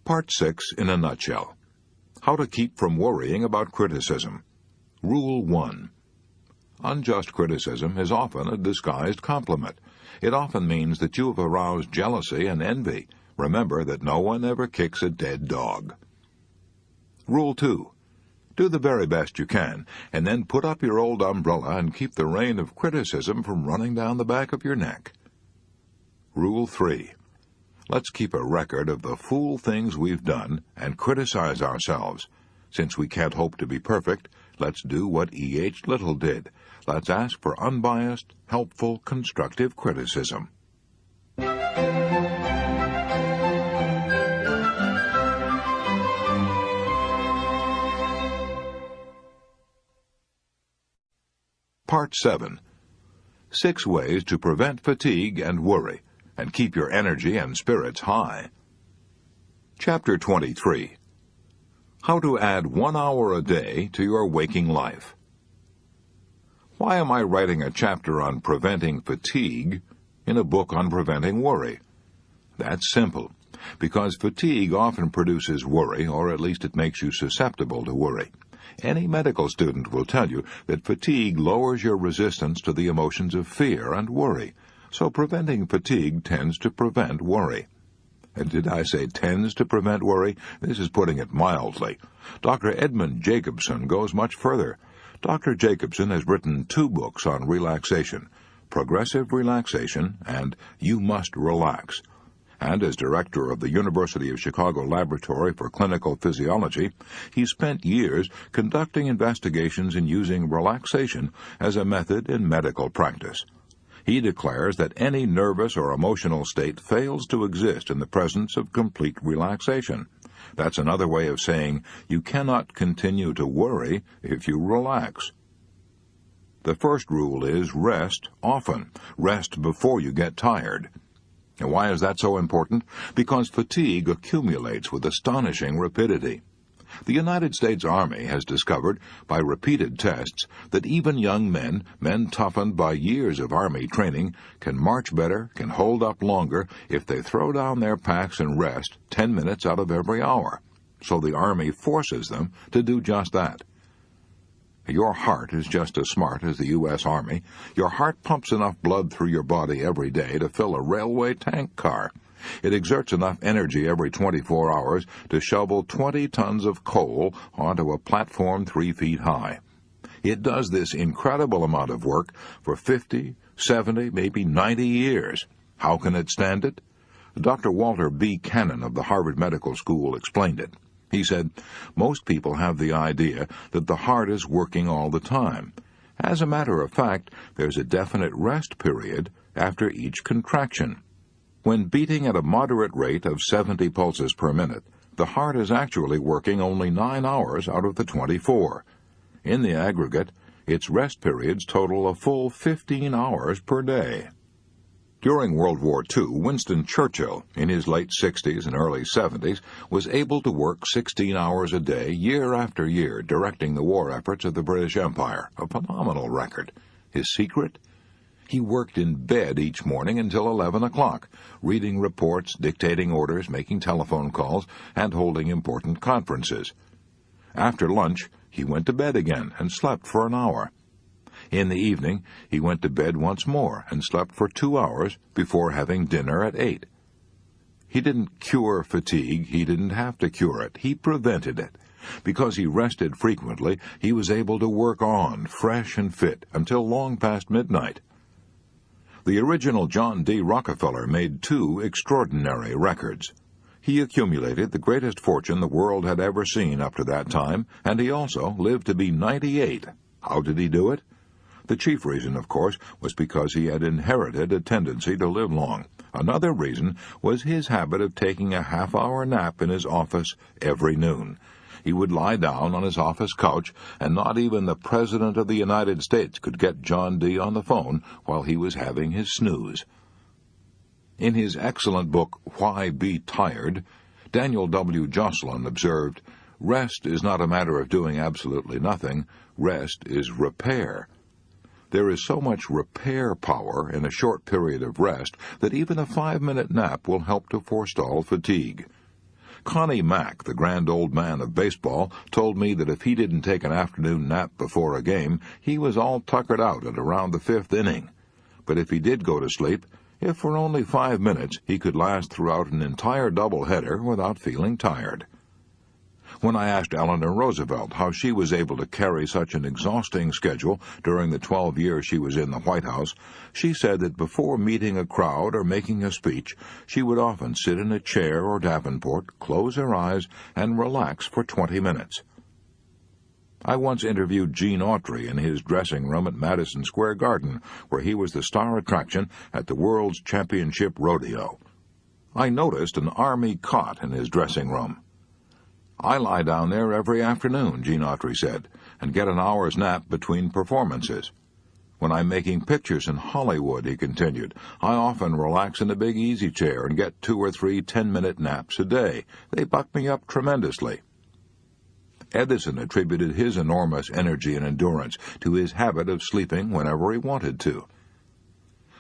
Part 6 in a nutshell. How to keep from worrying about criticism. Rule 1. Unjust criticism is often a disguised compliment. It often means that you have aroused jealousy and envy. Remember that no one ever kicks a dead dog. Rule 2. Do the very best you can, and then put up your old umbrella and keep the rain of criticism from running down the back of your neck. Rule 3. Let's keep a record of the fool things we've done and criticize ourselves. Since we can't hope to be perfect, let's do what E.H. Little did. Let's ask for unbiased, helpful, constructive criticism. Part 7. 6 ways to prevent fatigue and worry, and keep your energy and spirits high. Chapter 23. How to add 1 hour a day to your waking life. Why am I writing a chapter on preventing fatigue in a book on preventing worry? That's simple, because fatigue often produces worry, or at least it makes you susceptible to worry. Any medical student will tell you that fatigue lowers your resistance to the emotions of fear and worry, so preventing fatigue tends to prevent worry. And did I say tends to prevent worry? This is putting it mildly. Dr. Edmund Jacobson goes much further. Dr. Jacobson has written 2 books on relaxation, Progressive Relaxation and You Must Relax. And as director of the University of Chicago Laboratory for Clinical Physiology, he spent years conducting investigations in using relaxation as a method in medical practice. He declares that any nervous or emotional state fails to exist in the presence of complete relaxation. That's another way of saying you cannot continue to worry if you relax. The first rule is rest often. Rest before you get tired. And why is that so important? Because fatigue accumulates with astonishing rapidity. The United States Army has discovered, by repeated tests, that even young men toughened by years of Army training, can march better, can hold up longer, if they throw down their packs and rest 10 minutes out of every hour. So the Army forces them to do just that. Your heart is just as smart as the U.S. Army. Your heart pumps enough blood through your body every day to fill a railway tank car. It exerts enough energy every 24 hours to shovel 20 tons of coal onto a platform 3 feet high. It does this incredible amount of work for 50, 70, maybe 90 years. How can it stand it? Dr. Walter B. Cannon of the Harvard Medical School explained it. He said, most people have the idea that the heart is working all the time. As a matter of fact, there's a definite rest period after each contraction. When beating at a moderate rate of 70 pulses per minute, the heart is actually working only 9 hours out of the 24. In the aggregate, its rest periods total a full 15 hours per day. During World War II, Winston Churchill, in his late 60s and early 70s, was able to work 16 hours a day, year after year, directing the war efforts of the British Empire, a phenomenal record. His secret? He worked in bed each morning until 11 o'clock, reading reports, dictating orders, making telephone calls, and holding important conferences. After lunch, he went to bed again and slept for an hour. In the evening, he went to bed once more and slept for 2 hours before having dinner at 8. He didn't cure fatigue. He didn't have to cure it. He prevented it. Because he rested frequently, he was able to work on, fresh and fit, until long past midnight. The original John D. Rockefeller made 2 extraordinary records. He accumulated the greatest fortune the world had ever seen up to that time, and he also lived to be 98. How did he do it? The chief reason, of course, was because he had inherited a tendency to live long. Another reason was his habit of taking a half-hour nap in his office every noon. He would lie down on his office couch, and not even the President of the United States could get John D. on the phone while he was having his snooze. In his excellent book, Why Be Tired, Daniel W. Joslin observed, "Rest is not a matter of doing absolutely nothing. Rest is repair." There is so much repair power in a short period of rest that even a 5-minute nap will help to forestall fatigue. Connie Mack, the grand old man of baseball, told me that if he didn't take an afternoon nap before a game, he was all tuckered out at around the 5th inning. But if he did go to sleep, if for only 5 minutes, he could last throughout an entire doubleheader without feeling tired. When I asked Eleanor Roosevelt how she was able to carry such an exhausting schedule during the 12 years she was in the White House, she said that before meeting a crowd or making a speech, she would often sit in a chair or davenport, close her eyes, and relax for 20 minutes. I once interviewed Gene Autry in his dressing room at Madison Square Garden, where he was the star attraction at the World's Championship Rodeo. I noticed an army cot in his dressing room. "I lie down there every afternoon," Gene Autry said, "and get an hour's nap between performances. When I'm making pictures in Hollywood," he continued, "I often relax in a big easy chair and get 2 or 3 10-minute naps a day. They buck me up tremendously." Edison attributed his enormous energy and endurance to his habit of sleeping whenever he wanted to.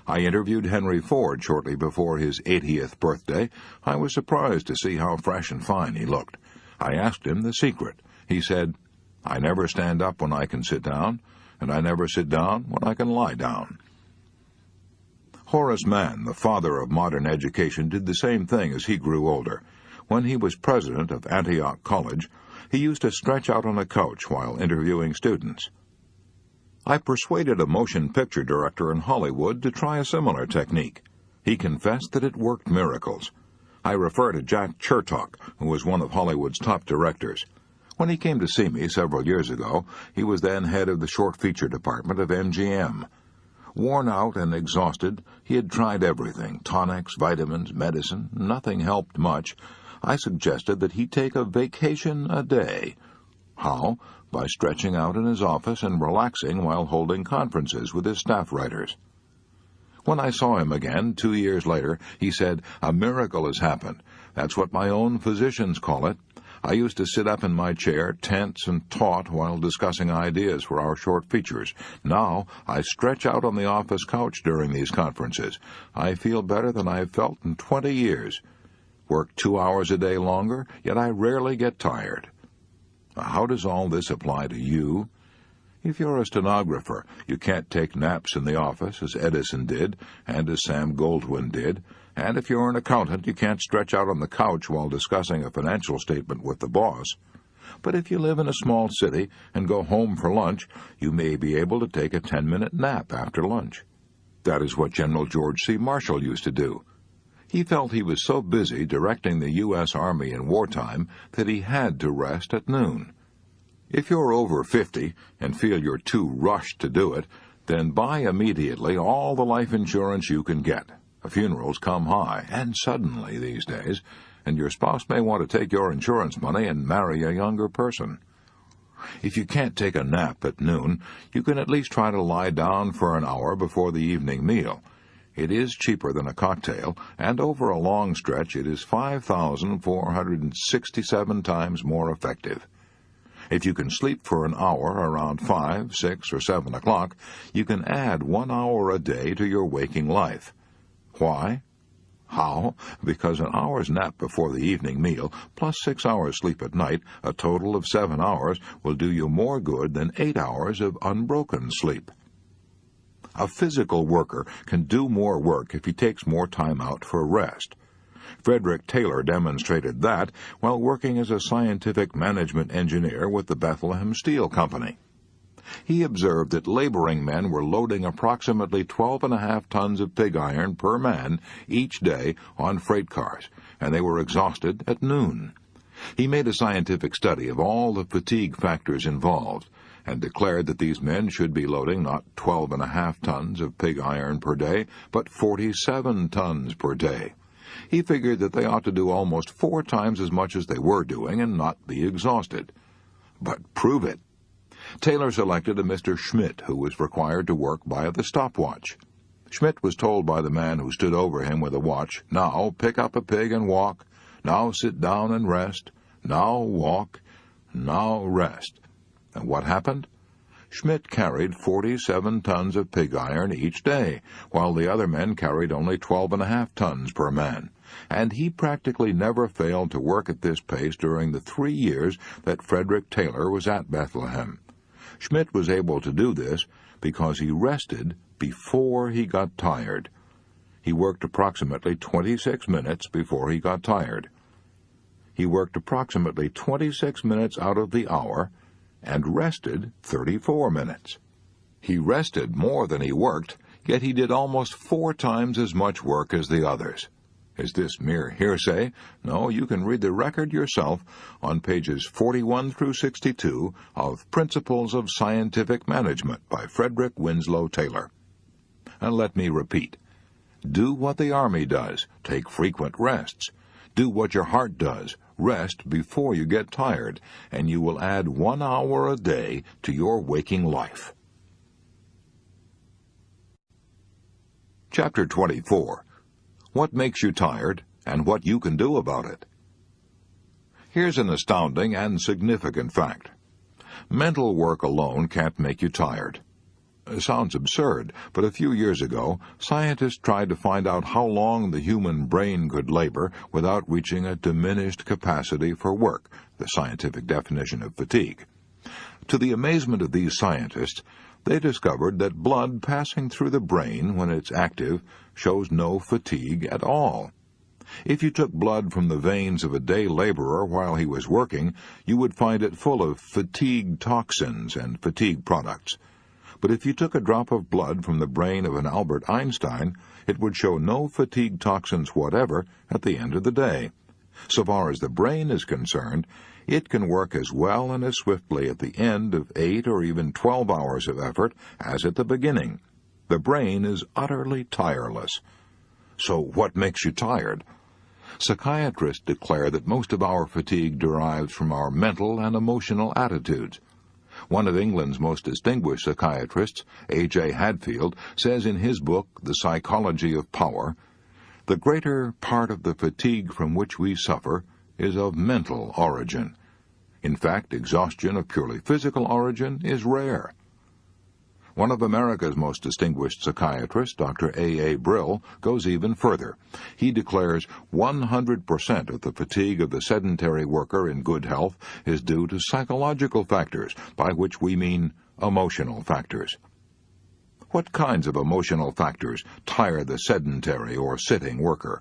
I interviewed Henry Ford shortly before his 80th birthday. I was surprised to see how fresh and fine he looked. I asked him the secret. He said, "I never stand up when I can sit down, and I never sit down when I can lie down." Horace Mann, the father of modern education, did the same thing as he grew older. When he was president of Antioch College, he used to stretch out on a couch while interviewing students. I persuaded a motion picture director in Hollywood to try a similar technique. He confessed that it worked miracles. I refer to Jack Chertok, who was one of Hollywood's top directors. When he came to see me several years ago, he was then head of the short feature department of MGM. Worn out and exhausted, he had tried everything, tonics, vitamins, medicine. Nothing helped much. I suggested that he take a vacation a day. How? By stretching out in his office and relaxing while holding conferences with his staff writers. When I saw him again 2 years later, he said, "A miracle has happened. That's what my own physicians call it. I used to sit up in my chair, tense and taut, while discussing ideas for our short features. Now I stretch out on the office couch during these conferences. I feel better than I've felt in 20 years. Work 2 hours a day longer, yet I rarely get tired." How does all this apply to you? If you're a stenographer, you can't take naps in the office, as Edison did, and as Sam Goldwyn did. And if you're an accountant, you can't stretch out on the couch while discussing a financial statement with the boss. But if you live in a small city and go home for lunch, you may be able to take a 10-minute nap after lunch. That is what General George C. Marshall used to do. He felt he was so busy directing the U.S. Army in wartime that he had to rest at noon. If you're over 50 and feel you're too rushed to do it, then buy immediately all the life insurance you can get. Funerals come high, and suddenly these days, and your spouse may want to take your insurance money and marry a younger person. If you can't take a nap at noon, you can at least try to lie down for an hour before the evening meal. It is cheaper than a cocktail, and over a long stretch it is 5,467 times more effective. If you can sleep for an hour around 5, 6, or 7 o'clock, you can add 1 hour a day to your waking life. Why? How? Because an hour's nap before the evening meal, plus 6 hours sleep at night, a total of 7 hours, will do you more good than 8 hours of unbroken sleep. A physical worker can do more work if he takes more time out for rest. Frederick Taylor demonstrated that while working as a scientific management engineer with the Bethlehem Steel Company. He observed that laboring men were loading approximately 12.5 tons of pig iron per man each day on freight cars, and they were exhausted at noon. He made a scientific study of all the fatigue factors involved, and declared that these men should be loading not 12.5 tons of pig iron per day, but 47 tons per day. He figured that they ought to do almost 4 times as much as they were doing and not be exhausted. But prove it. Taylor selected a Mr. Schmidt, who was required to work by the stopwatch. Schmidt was told by the man who stood over him with a watch, "Now pick up a pig and walk. Now sit down and rest. Now walk. Now rest." And what happened? Schmidt carried 47 tons of pig iron each day, while the other men carried only 12.5 tons per man. and he practically never failed to work at this pace during the 3 years that Frederick Taylor was at Bethlehem. Schmidt was able to do this because he rested before he got tired. He worked approximately 26 minutes before he got tired. He worked approximately 26 minutes out of the hour and rested 34 minutes. He rested more than he worked, yet he did almost 4 times as much work as the others. Is this mere hearsay? No, you can read the record yourself on pages 41 through 62 of Principles of Scientific Management by Frederick Winslow Taylor. And let me repeat. Do what the Army does. Take frequent rests. Do what your heart does. Rest before you get tired, and you will add 1 hour a day to your waking life. Chapter 24. What makes you tired, and what you can do about it. Here's an astounding and significant fact. Mental work alone can't make you tired. Sounds absurd, but a few years ago, scientists tried to find out how long the human brain could labor without reaching a diminished capacity for work, the scientific definition of fatigue. To the amazement of these scientists, they discovered that blood passing through the brain when it's active shows no fatigue at all. If you took blood from the veins of a day laborer while he was working, you would find it full of fatigue toxins and fatigue products. But if you took a drop of blood from the brain of an Albert Einstein, it would show no fatigue toxins whatever at the end of the day. So far as the brain is concerned, it can work as well and as swiftly at the end of 8 or even 12 hours of effort as at the beginning. The brain is utterly tireless. So what makes you tired? Psychiatrists declare that most of our fatigue derives from our mental and emotional attitudes. One of England's most distinguished psychiatrists, A.J. Hadfield, says in his book, The Psychology of Power, "The greater part of the fatigue from which we suffer is of mental origin. In fact, exhaustion of purely physical origin is rare." One of America's most distinguished psychiatrists, Dr. A.A. Brill, goes even further. He declares 100% of the fatigue of the sedentary worker in good health is due to psychological factors, by which we mean emotional factors. What kinds of emotional factors tire the sedentary or sitting worker?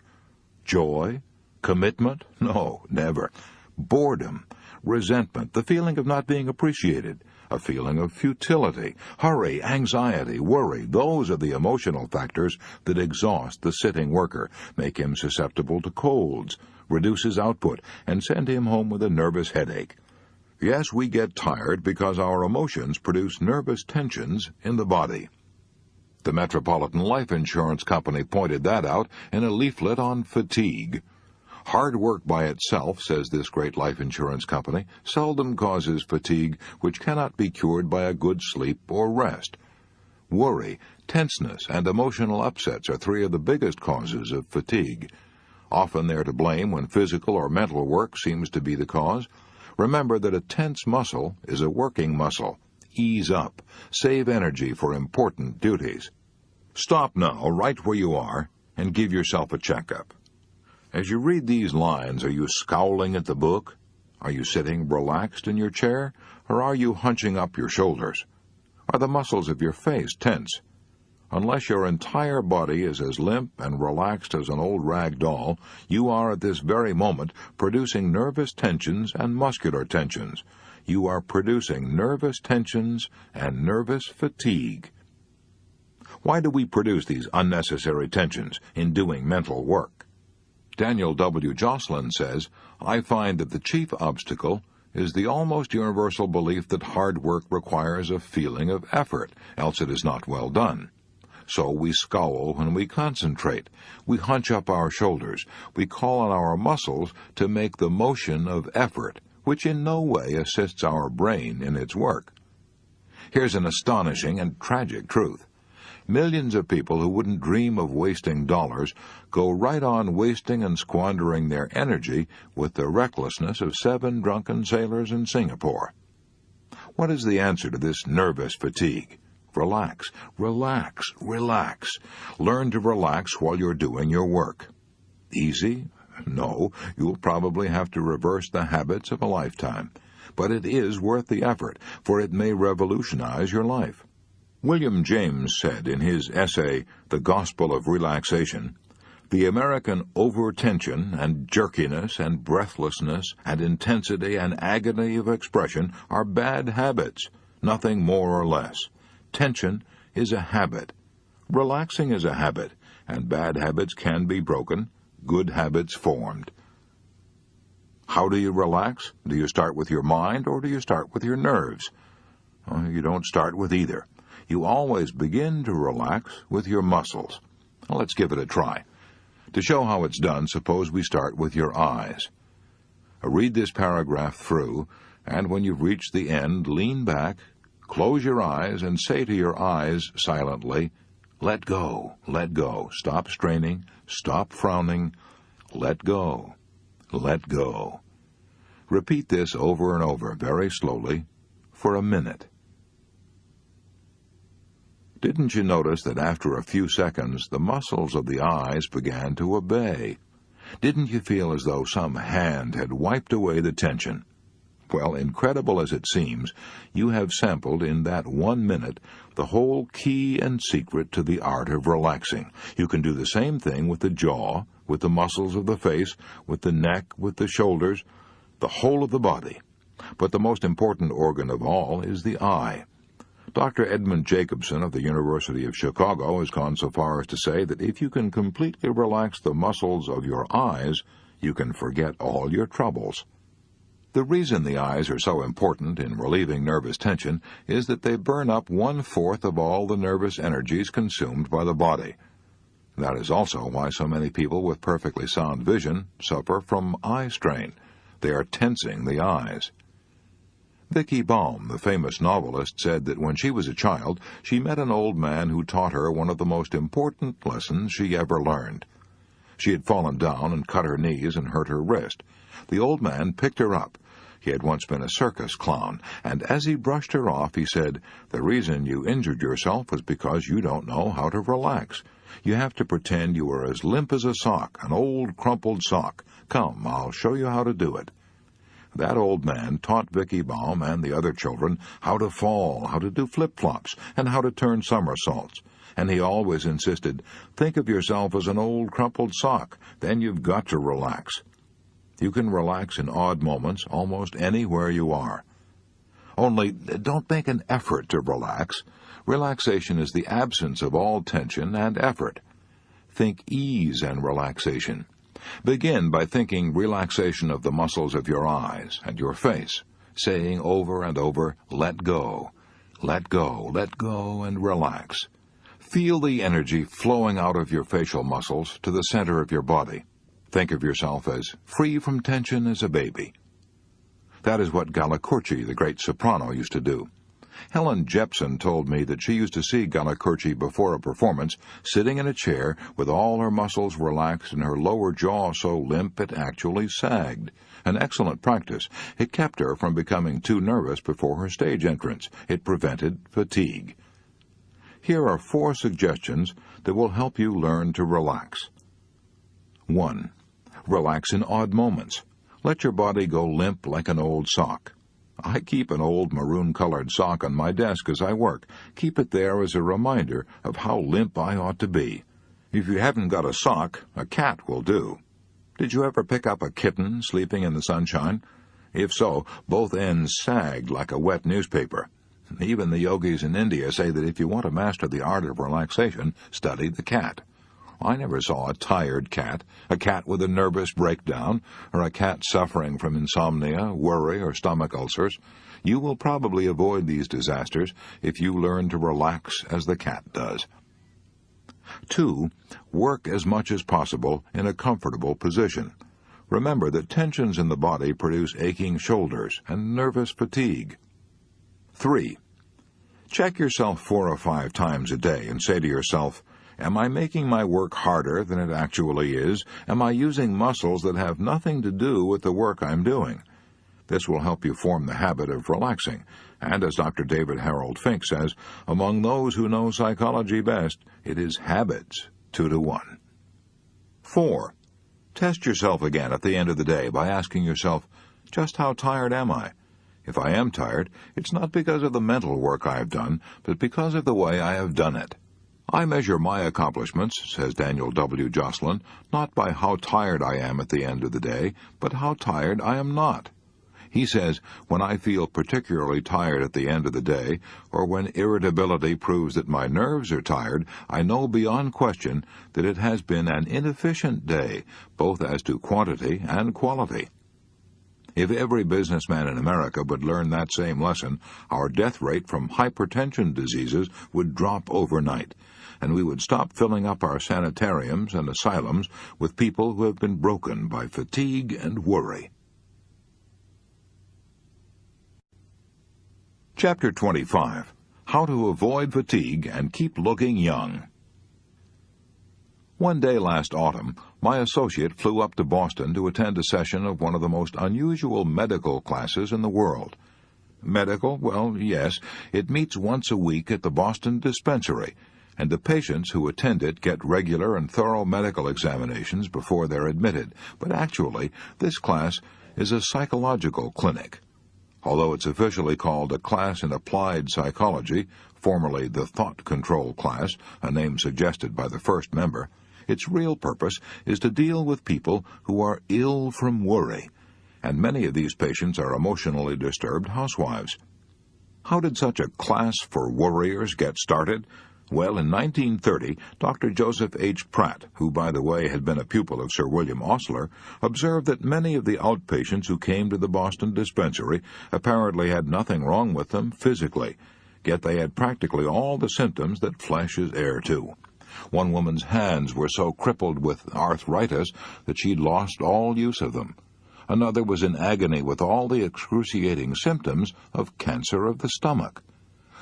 Joy? Commitment? No, never. Boredom, resentment, the feeling of not being appreciated, a feeling of futility, hurry, anxiety, worry. Those are the emotional factors that exhaust the sitting worker, make him susceptible to colds, reduce his output, and send him home with a nervous headache. Yes, we get tired because our emotions produce nervous tensions in the body. The Metropolitan Life Insurance Company pointed that out in a leaflet on fatigue. Hard work by itself, says this great life insurance company, seldom causes fatigue which cannot be cured by a good sleep or rest. Worry, tenseness, and emotional upsets are 3 of the biggest causes of fatigue. Often they're to blame when physical or mental work seems to be the cause. Remember that a tense muscle is a working muscle. Ease up. Save energy for important duties. Stop now, right where you are, and give yourself a checkup. As you read these lines, are you scowling at the book? Are you sitting relaxed in your chair, or are you hunching up your shoulders? Are the muscles of your face tense? Unless your entire body is as limp and relaxed as an old rag doll, you are at this very moment producing nervous tensions and muscular tensions. You are producing nervous tensions and nervous fatigue. Why do we produce these unnecessary tensions in doing mental work? Daniel W. Jocelyn says, "I find that the chief obstacle is the almost universal belief that hard work requires a feeling of effort, else it is not well done. So we scowl when we concentrate. We hunch up our shoulders. We call on our muscles to make the motion of effort, which in no way assists our brain in its work." Here's an astonishing and tragic truth. Millions of people who wouldn't dream of wasting dollars go right on wasting and squandering their energy with the recklessness of 7 drunken sailors in Singapore. What is the answer to this nervous fatigue? Relax, relax, relax. Learn to relax while you're doing your work. Easy? No, you'll probably have to reverse the habits of a lifetime. But it is worth the effort, for it may revolutionize your life. William James said in his essay, The Gospel of Relaxation, "The American over-tension and jerkiness and breathlessness and intensity and agony of expression are bad habits, nothing more or less. Tension is a habit. Relaxing is a habit, and bad habits can be broken, good habits formed." How do you relax? Do you start with your mind, or do you start with your nerves? You don't start with either. You always begin to relax with your muscles. Let's give it a try. To show how it's done, suppose we start with your eyes. Read this paragraph through, and when you've reached the end, lean back, close your eyes, and say to your eyes silently, "Let go, let go. Stop straining, stop frowning. Let go, let go." Repeat this over and over, very slowly, for a minute. Didn't you notice that after a few seconds the muscles of the eyes began to obey? Didn't you feel as though some hand had wiped away the tension? Well, incredible as it seems, you have sampled in that 1 minute the whole key and secret to the art of relaxing. You can do the same thing with the jaw, with the muscles of the face, with the neck, with the shoulders, the whole of the body. But the most important organ of all is the eye. Dr. Edmund Jacobson of the University of Chicago has gone so far as to say that if you can completely relax the muscles of your eyes, you can forget all your troubles. The reason the eyes are so important in relieving nervous tension is that they burn up 1/4 of all the nervous energies consumed by the body. That is also why so many people with perfectly sound vision suffer from eye strain. They are tensing the eyes. Vicki Baum, the famous novelist, said that when she was a child, she met an old man who taught her one of the most important lessons she ever learned. She had fallen down and cut her knees and hurt her wrist. The old man picked her up. He had once been a circus clown, and as he brushed her off, he said, "The reason you injured yourself was because you don't know how to relax. You have to pretend you are as limp as a sock, an old crumpled sock. Come, I'll show you how to do it." That old man taught Vicki Baum and the other children how to fall, how to do flip-flops, and how to turn somersaults. And he always insisted, think of yourself as an old crumpled sock, then you've got to relax. You can relax in odd moments almost anywhere you are. Only don't make an effort to relax. Relaxation is the absence of all tension and effort. Think ease and relaxation. Begin by thinking relaxation of the muscles of your eyes and your face, saying over and over, let go, let go, let go, and relax. Feel the energy flowing out of your facial muscles to the center of your body. Think of yourself as free from tension as a baby. That is what Galli-Curci, the great soprano, used to do. Helen Jepson told me that she used to see Galli-Curci before a performance, sitting in a chair with all her muscles relaxed and her lower jaw so limp it actually sagged. An excellent practice. It kept her from becoming too nervous before her stage entrance. It prevented fatigue. Here are 4 suggestions that will help you learn to relax. 1. Relax in odd moments. Let your body go limp like an old sock. I keep an old maroon-colored sock on my desk as I work. Keep it there as a reminder of how limp I ought to be. If you haven't got a sock, a cat will do. Did you ever pick up a kitten sleeping in the sunshine? If so, both ends sagged like a wet newspaper. Even the yogis in India say that if you want to master the art of relaxation, study the cat. I never saw a tired cat, a cat with a nervous breakdown, or a cat suffering from insomnia, worry, or stomach ulcers. You will probably avoid these disasters if you learn to relax as the cat does. 2. Work as much as possible in a comfortable position. Remember that tensions in the body produce aching shoulders and nervous fatigue. 3. Check yourself 4 or 5 times a day and say to yourself, am I making my work harder than it actually is? Am I using muscles that have nothing to do with the work I'm doing? This will help you form the habit of relaxing. And as Dr. David Harold Fink says, among those who know psychology best, it is habits 2 to 1. 4. Test yourself again at the end of the day by asking yourself, just how tired am I? If I am tired, it's not because of the mental work I have done, but because of the way I have done it. I measure my accomplishments, says Daniel W. Jocelyn, not by how tired I am at the end of the day, but how tired I am not. He says, when I feel particularly tired at the end of the day, or when irritability proves that my nerves are tired, I know beyond question that it has been an inefficient day, both as to quantity and quality. If every businessman in America would learn that same lesson, our death rate from hypertension diseases would drop overnight, and we would stop filling up our sanitariums and asylums with people who have been broken by fatigue and worry. Chapter 25. How to Avoid Fatigue and Keep Looking Young. One day last autumn, my associate flew up to Boston to attend a session of one of the most unusual medical classes in the world. Medical? Well, yes, it meets once a week at the Boston dispensary, and the patients who attend it get regular and thorough medical examinations before they're admitted. But actually, this class is a psychological clinic. Although it's officially called a class in applied psychology, formerly the thought control class, a name suggested by the first member, its real purpose is to deal with people who are ill from worry, and many of these patients are emotionally disturbed housewives. How did such a class for worriers get started? Well, in 1930, Dr. Joseph H. Pratt, who, by the way, had been a pupil of Sir William Osler, observed that many of the outpatients who came to the Boston dispensary apparently had nothing wrong with them physically, yet they had practically all the symptoms that flesh is heir to. One woman's hands were so crippled with arthritis that she'd lost all use of them. Another was in agony with all the excruciating symptoms of cancer of the stomach.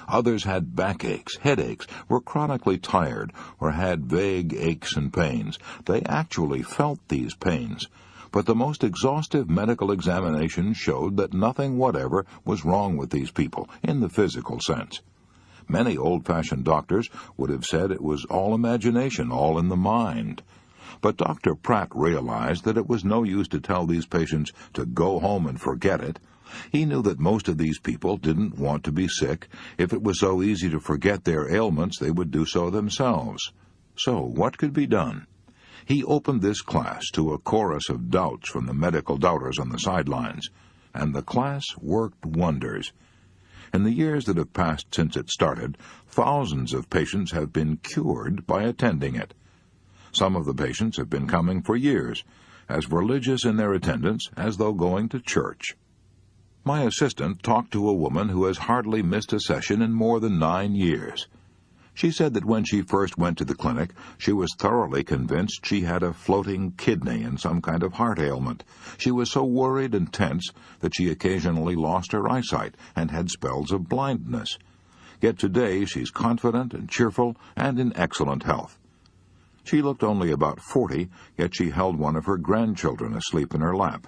Others had backaches, headaches, were chronically tired, or had vague aches and pains. They actually felt these pains. But the most exhaustive medical examination showed that nothing whatever was wrong with these people, in the physical sense. Many old-fashioned doctors would have said it was all imagination, all in the mind. But Dr. Pratt realized that it was no use to tell these patients to go home and forget it. He knew that most of these people didn't want to be sick. If it was so easy to forget their ailments, they would do so themselves. So, what could be done? He opened this class to a chorus of doubts from the medical doubters on the sidelines, and the class worked wonders. In the years that have passed since it started, thousands of patients have been cured by attending it. Some of the patients have been coming for years, as religious in their attendance as though going to church. My assistant talked to a woman who has hardly missed a session in more than 9 years. She said that when she first went to the clinic, she was thoroughly convinced she had a floating kidney and some kind of heart ailment. She was so worried and tense that she occasionally lost her eyesight and had spells of blindness. Yet today she's confident and cheerful and in excellent health. She looked only about 40, yet she held one of her grandchildren asleep in her lap.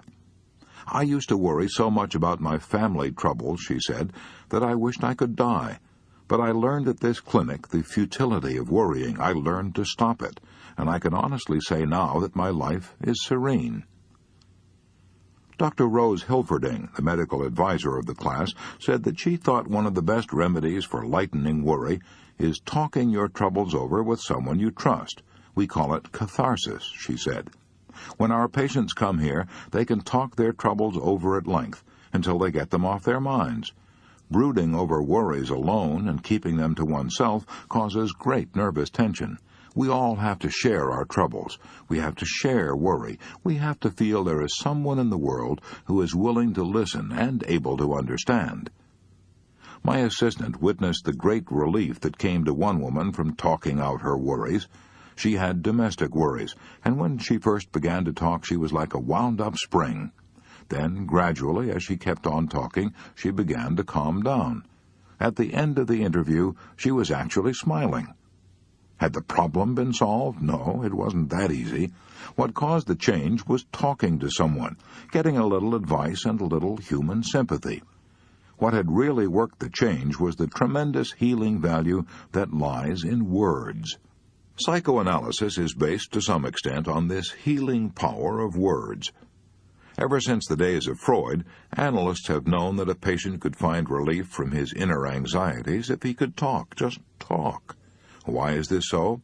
I used to worry so much about my family troubles, she said, that I wished I could die. But I learned at this clinic the futility of worrying. I learned to stop it, and I can honestly say now that my life is serene. Dr. Rose Hilferding, the medical advisor of the class, said that she thought one of the best remedies for lightening worry is talking your troubles over with someone you trust. We call it catharsis, she said. When our patients come here, they can talk their troubles over at length until they get them off their minds. Brooding over worries alone and keeping them to oneself causes great nervous tension. We all have to share our troubles. We have to share worry. We have to feel there is someone in the world who is willing to listen and able to understand. My assistant witnessed the great relief that came to one woman from talking out her worries. She had domestic worries, and when she first began to talk, she was like a wound-up spring. Then, gradually, as she kept on talking, she began to calm down. At the end of the interview, she was actually smiling. Had the problem been solved? No, it wasn't that easy. What caused the change was talking to someone, getting a little advice and a little human sympathy. What had really worked the change was the tremendous healing value that lies in words. Psychoanalysis is based to some extent on this healing power of words. Ever since the days of Freud, analysts have known that a patient could find relief from his inner anxieties if he could talk, just talk. Why is this so?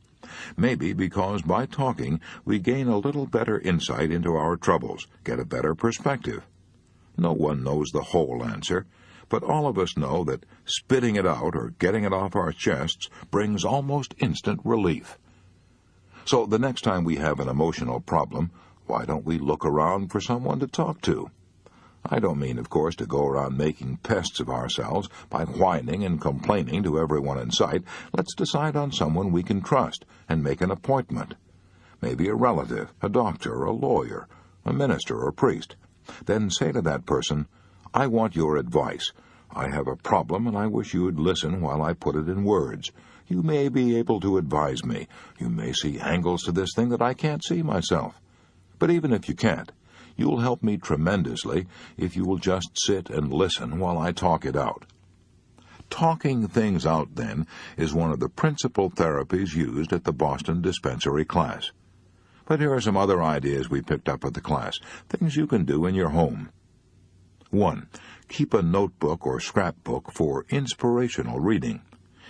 Maybe because by talking we gain a little better insight into our troubles, get a better perspective. No one knows the whole answer, but all of us know that spitting it out or getting it off our chests brings almost instant relief. So the next time we have an emotional problem, why don't we look around for someone to talk to? I don't mean, of course, to go around making pests of ourselves by whining and complaining to everyone in sight. Let's decide on someone we can trust and make an appointment. Maybe a relative, a doctor, a lawyer, a minister or priest. Then say to that person, "I want your advice. I have a problem and I wish you would listen while I put it in words. You may be able to advise me. You may see angles to this thing that I can't see myself. But even if you can't, you'll help me tremendously if you will just sit and listen while I talk it out." Talking things out, then, is one of the principal therapies used at the Boston dispensary class. But here are some other ideas we picked up at the class, things you can do in your home. 1. Keep a notebook or scrapbook for inspirational reading.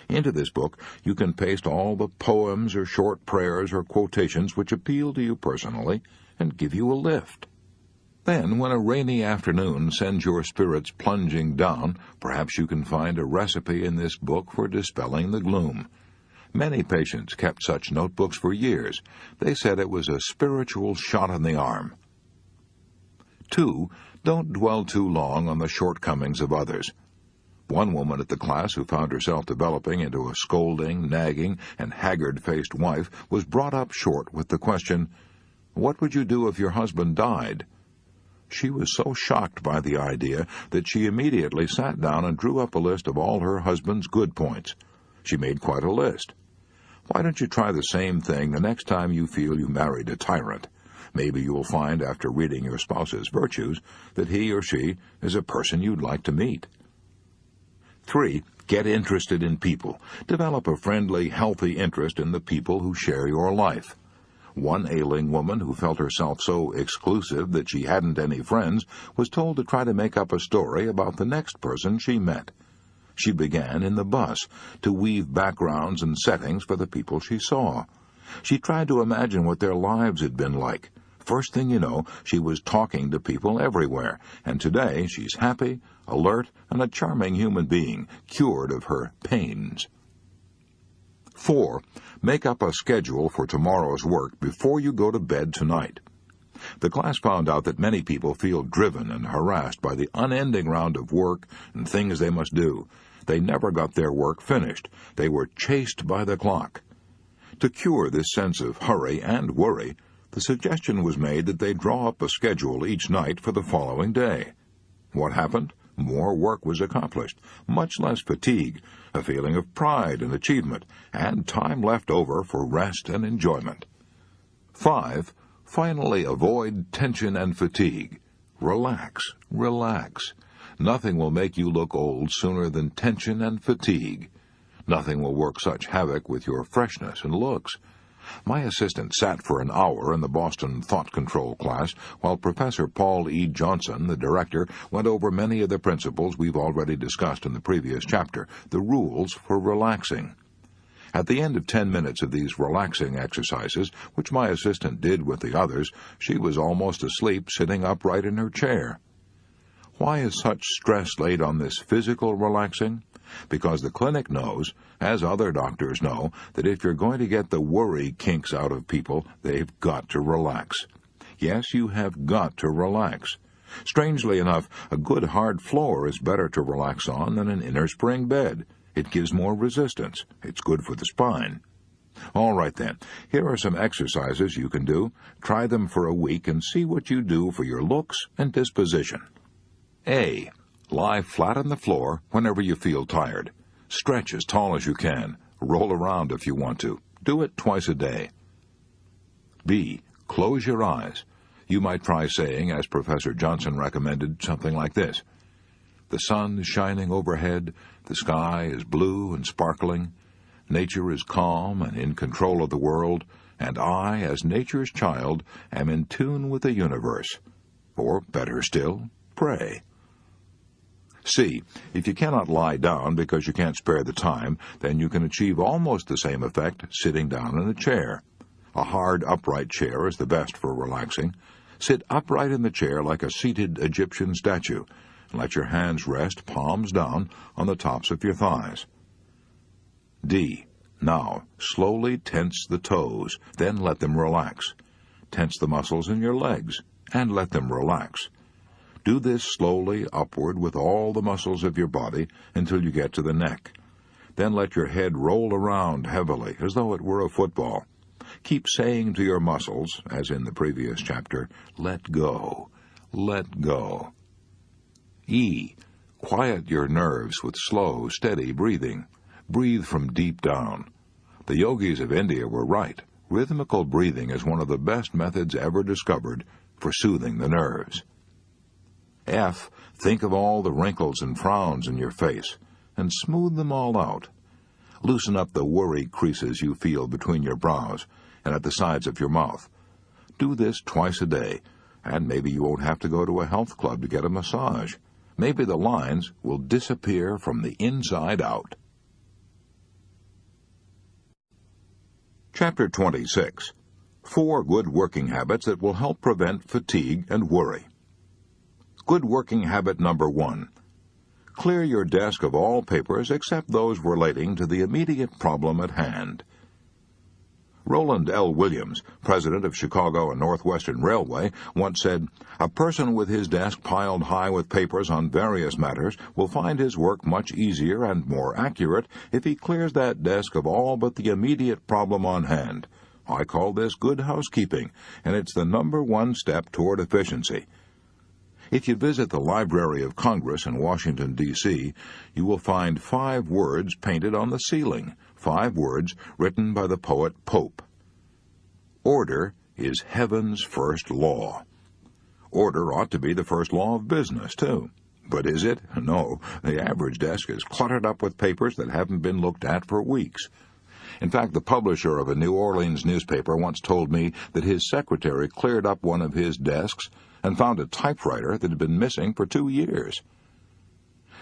Into this book you can paste all the poems or short prayers or quotations which appeal to you personally and give you a lift. Then, when a rainy afternoon sends your spirits plunging down, perhaps you can find a recipe in this book for dispelling the gloom. Many patients kept such notebooks for years. They said it was a spiritual shot in the arm. 2. Don't dwell too long on the shortcomings of others. One woman at the class who found herself developing into a scolding, nagging, and haggard-faced wife was brought up short with the question, "What would you do if your husband died?" She was so shocked by the idea that she immediately sat down and drew up a list of all her husband's good points. She made quite a list. Why don't you try the same thing the next time you feel you married a tyrant? Maybe you will find, after reading your spouse's virtues, that he or she is a person you'd like to meet. 3. Get interested in people. Develop a friendly, healthy interest in the people who share your life. One ailing woman who felt herself so exclusive that she hadn't any friends was told to try to make up a story about the next person she met. She began in the bus to weave backgrounds and settings for the people she saw. She tried to imagine what their lives had been like. First thing you know, she was talking to people everywhere, and today she's happy, alert, and a charming human being, cured of her pains. 4. Make up a schedule for tomorrow's work before you go to bed tonight. The class found out that many people feel driven and harassed by the unending round of work and things they must do. They never got their work finished. They were chased by the clock. To cure this sense of hurry and worry, the suggestion was made that they draw up a schedule each night for the following day. What happened? More work was accomplished, much less fatigue, a feeling of pride and achievement, and time left over for rest and enjoyment. 5. Finally, avoid tension and fatigue. Relax, relax. Nothing will make you look old sooner than tension and fatigue. Nothing will work such havoc with your freshness and looks. My assistant sat for an hour in the Boston Thought Control class while Professor Paul E. Johnson, the director, went over many of the principles we've already discussed in the previous chapter, the rules for relaxing. At the end of 10 minutes of these relaxing exercises, which my assistant did with the others, she was almost asleep sitting upright in her chair. Why is such stress laid on this physical relaxing? Because the clinic knows, as other doctors know, that if you're going to get the worry kinks out of people, they've got to relax. Yes, you have got to relax. Strangely enough, a good hard floor is better to relax on than an inner spring bed. It gives more resistance. It's good for the spine. All right then, here are some exercises you can do. Try them for a week and see what you do for your looks and disposition. A. Lie flat on the floor whenever you feel tired. Stretch as tall as you can. Roll around if you want to. Do it twice a day. B. Close your eyes. You might try saying, as Professor Johnson recommended, something like this. The sun is shining overhead. The sky is blue and sparkling. Nature is calm and in control of the world, and I, as nature's child, am in tune with the universe. Or, better still, pray. C. If you cannot lie down because you can't spare the time, then you can achieve almost the same effect sitting down in a chair. A hard, upright chair is the best for relaxing. Sit upright in the chair like a seated Egyptian statue, and let your hands rest, palms down, on the tops of your thighs. D. Now, slowly tense the toes, then let them relax. Tense the muscles in your legs, and let them relax. Do this slowly upward with all the muscles of your body until you get to the neck. Then let your head roll around heavily, as though it were a football. Keep saying to your muscles, as in the previous chapter, let go, let go. E. Quiet your nerves with slow, steady breathing. Breathe from deep down. The yogis of India were right. Rhythmical breathing is one of the best methods ever discovered for soothing the nerves. F. Think of all the wrinkles and frowns in your face, and smooth them all out. Loosen up the worry creases you feel between your brows and at the sides of your mouth. Do this twice a day, and maybe you won't have to go to a health club to get a massage. Maybe the lines will disappear from the inside out. Chapter 26. 4 Good Working Habits that will help prevent fatigue and worry. Good working habit number 1. Clear your desk of all papers except those relating to the immediate problem at hand. Roland L. Williams, president of Chicago and Northwestern Railway, once said, "A person with his desk piled high with papers on various matters will find his work much easier and more accurate if he clears that desk of all but the immediate problem on hand. I call this good housekeeping, and it's the #1 step toward efficiency." If you visit the Library of Congress in Washington, D.C., you will find 5 words painted on the ceiling, 5 words written by the poet Pope. Order is heaven's first law. Order ought to be the first law of business, too. But is it? No. The average desk is cluttered up with papers that haven't been looked at for weeks. In fact, the publisher of a New Orleans newspaper once told me that his secretary cleared up one of his desks and found a typewriter that had been missing for 2 years.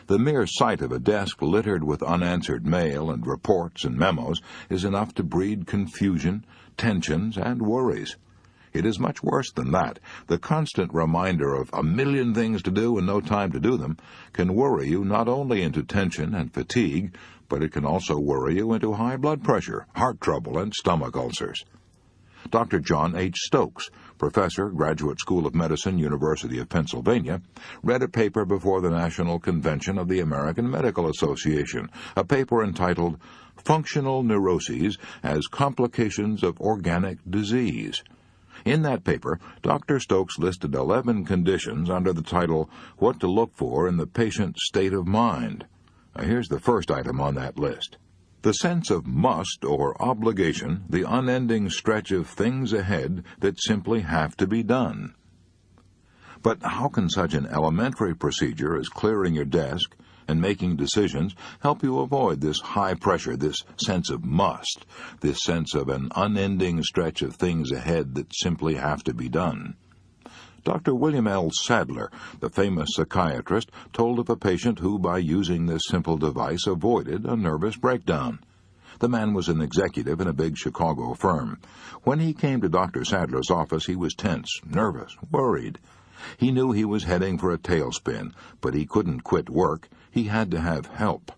The mere sight of a desk littered with unanswered mail and reports and memos is enough to breed confusion, tensions, and worries. It is much worse than that. The constant reminder of a million things to do and no time to do them can worry you not only into tension and fatigue, but it can also worry you into high blood pressure, heart trouble, and stomach ulcers. Dr. John H. Stokes, professor, Graduate School of Medicine, University of Pennsylvania, read a paper before the National Convention of the American Medical Association, a paper entitled Functional Neuroses as Complications of Organic Disease. In that paper, Dr. Stokes listed 11 conditions under the title, What to Look For in the Patient's State of Mind. Here's the first item on that list. The sense of must or obligation, the unending stretch of things ahead that simply have to be done. But how can such an elementary procedure as clearing your desk and making decisions help you avoid this high pressure, this sense of must, this sense of an unending stretch of things ahead that simply have to be done? Dr. William L. Sadler, the famous psychiatrist, told of a patient who, by using this simple device, avoided a nervous breakdown. The man was an executive in a big Chicago firm. When he came to Dr. Sadler's office, he was tense, nervous, worried. He knew he was heading for a tailspin, but he couldn't quit work. He had to have help.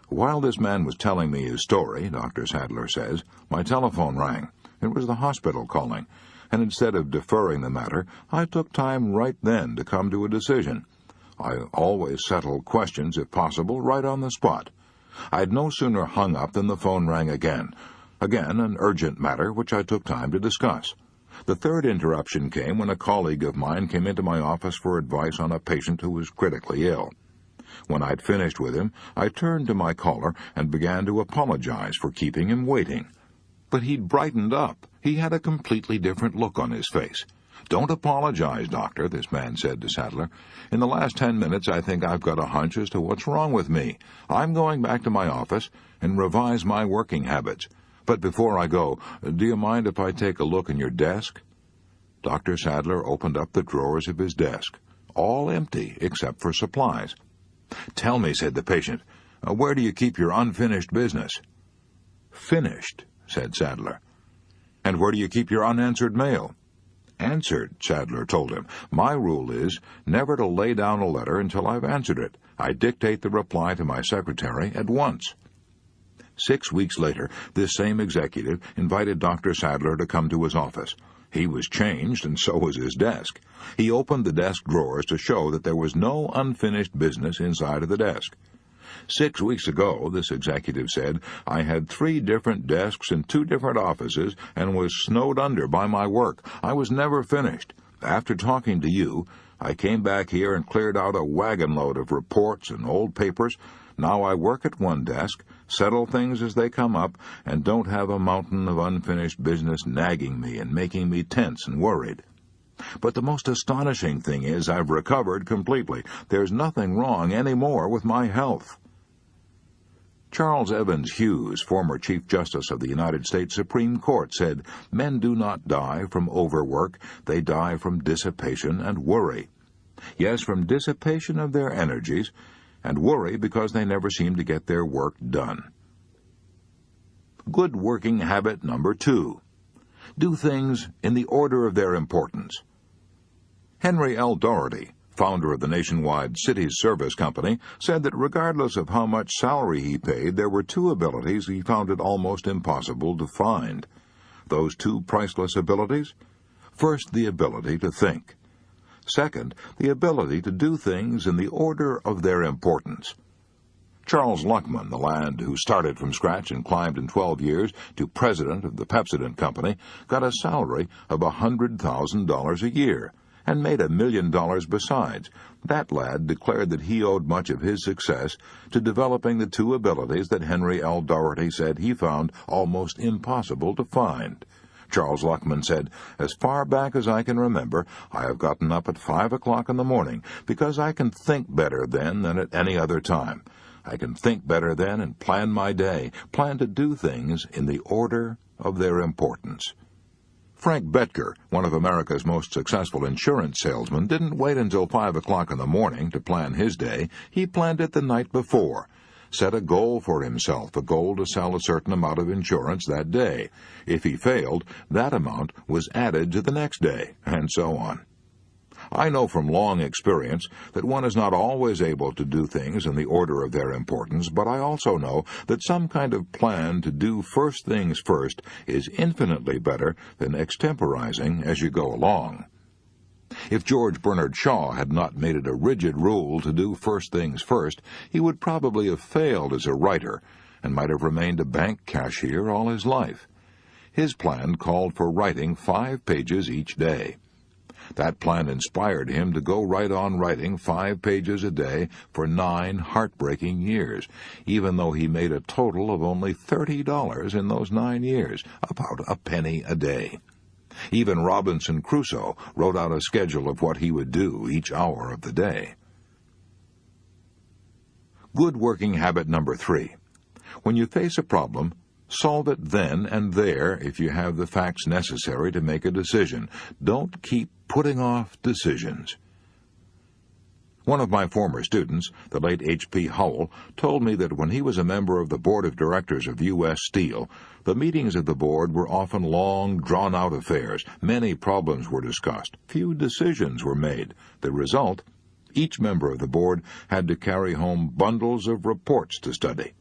While this man was telling me his story, Dr. Sadler says, my telephone rang. It was the hospital calling. And instead of deferring the matter, I took time right then to come to a decision. I always settle questions, if possible, right on the spot. I'd no sooner hung up than the phone rang again. Again, an urgent matter which I took time to discuss. The third interruption came when a colleague of mine came into my office for advice on a patient who was critically ill. When I'd finished with him, I turned to my caller and began to apologize for keeping him waiting. But he'd brightened up. He had a completely different look on his face. "Don't apologize, Doctor," this man said to Sadler. "In the last 10 minutes, I think I've got a hunch as to what's wrong with me. I'm going back to my office and revise my working habits. But before I go, do you mind if I take a look in your desk?" Dr. Sadler opened up the drawers of his desk, all empty except for supplies. "Tell me," said the patient, "where do you keep your unfinished business?" "Finished," said Sadler. "And where do you keep your unanswered mail?" "Answered," Sadler told him. "My rule is never to lay down a letter until I've answered it. I dictate the reply to my secretary at once." 6 weeks later, this same executive invited Dr. Sadler to come to his office. He was changed, and so was his desk. He opened the desk drawers to show that there was no unfinished business inside of the desk. 6 weeks ago, this executive said, I had 3 different desks in 2 different offices and was snowed under by my work. I was never finished. After talking to you, I came back here and cleared out a wagon load of reports and old papers. Now I work at one desk, settle things as they come up, and don't have a mountain of unfinished business nagging me and making me tense and worried. But the most astonishing thing is I've recovered completely. There's nothing wrong any more with my health. Charles Evans Hughes, former Chief Justice of the United States Supreme Court, said, "Men do not die from overwork, they die from dissipation and worry. Yes, from dissipation of their energies, and worry because they never seem to get their work done." Good working habit number 2. Do things in the order of their importance. Henry L. Doherty, founder of the nationwide Cities Service Company, said that regardless of how much salary he paid, there were 2 abilities he found it almost impossible to find. Those 2 priceless abilities? First, the ability to think. Second, the ability to do things in the order of their importance. Charles Luckman, the lad who started from scratch and climbed in 12 years to president of the Pepsodent Company, got a salary of $100,000 a year and made $1 million besides. That lad declared that he owed much of his success to developing the 2 abilities that Henry L. Doherty said he found almost impossible to find. Charles Luckman said, "As far back as I can remember, I have gotten up at 5 o'clock in the morning because I can think better then than at any other time. I can think better then and plan my day, plan to do things in the order of their importance." Frank Betker, one of America's most successful insurance salesmen, didn't wait until 5 o'clock in the morning to plan his day. He planned it the night before. Set a goal for himself, a goal to sell a certain amount of insurance that day. If he failed, that amount was added to the next day, and so on. I know from long experience that one is not always able to do things in the order of their importance, but I also know that some kind of plan to do first things first is infinitely better than extemporizing as you go along. If George Bernard Shaw had not made it a rigid rule to do first things first, he would probably have failed as a writer and might have remained a bank cashier all his life. His plan called for writing 5 pages each day. That plan inspired him to go right on writing 5 pages a day for 9 heartbreaking years, even though he made a total of only $30 in those 9 years, about a penny a day. Even Robinson Crusoe wrote out a schedule of what he would do each hour of the day. Good working habit number 3. When you face a problem, solve it then and there if you have the facts necessary to make a decision. Don't keep putting off decisions. One of my former students, the late H.P. Howell, told me that when he was a member of the board of directors of U.S. Steel, the meetings of the board were often long, drawn-out affairs. Many problems were discussed. Few decisions were made. The result? Each member of the board had to carry home bundles of reports to study.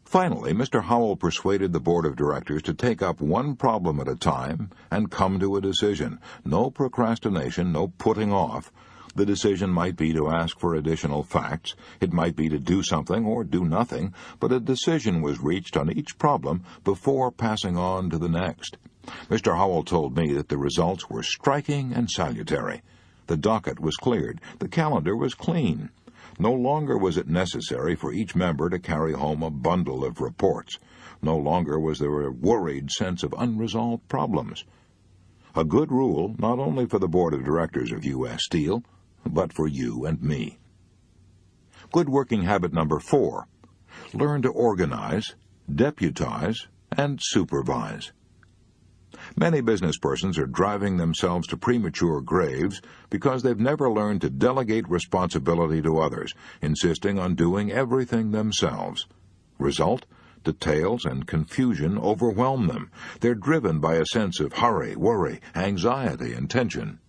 Finally, Mr. Howell persuaded the board of directors to take up one problem at a time and come to a decision. No procrastination, no putting off. The decision might be to ask for additional facts. It might be to do something or do nothing, but a decision was reached on each problem before passing on to the next. Mr. Howell told me that the results were striking and salutary. The docket was cleared. The calendar was clean. No longer was it necessary for each member to carry home a bundle of reports. No longer was there a worried sense of unresolved problems. A good rule not only for the board of directors of U.S. Steel, but for you and me. Good working habit number 4. Learn to organize, deputize, and supervise. Many business persons are driving themselves to premature graves because they've never learned to delegate responsibility to others, insisting on doing everything themselves. Result: details and confusion overwhelm them. They're driven by a sense of hurry, worry, anxiety, and tension.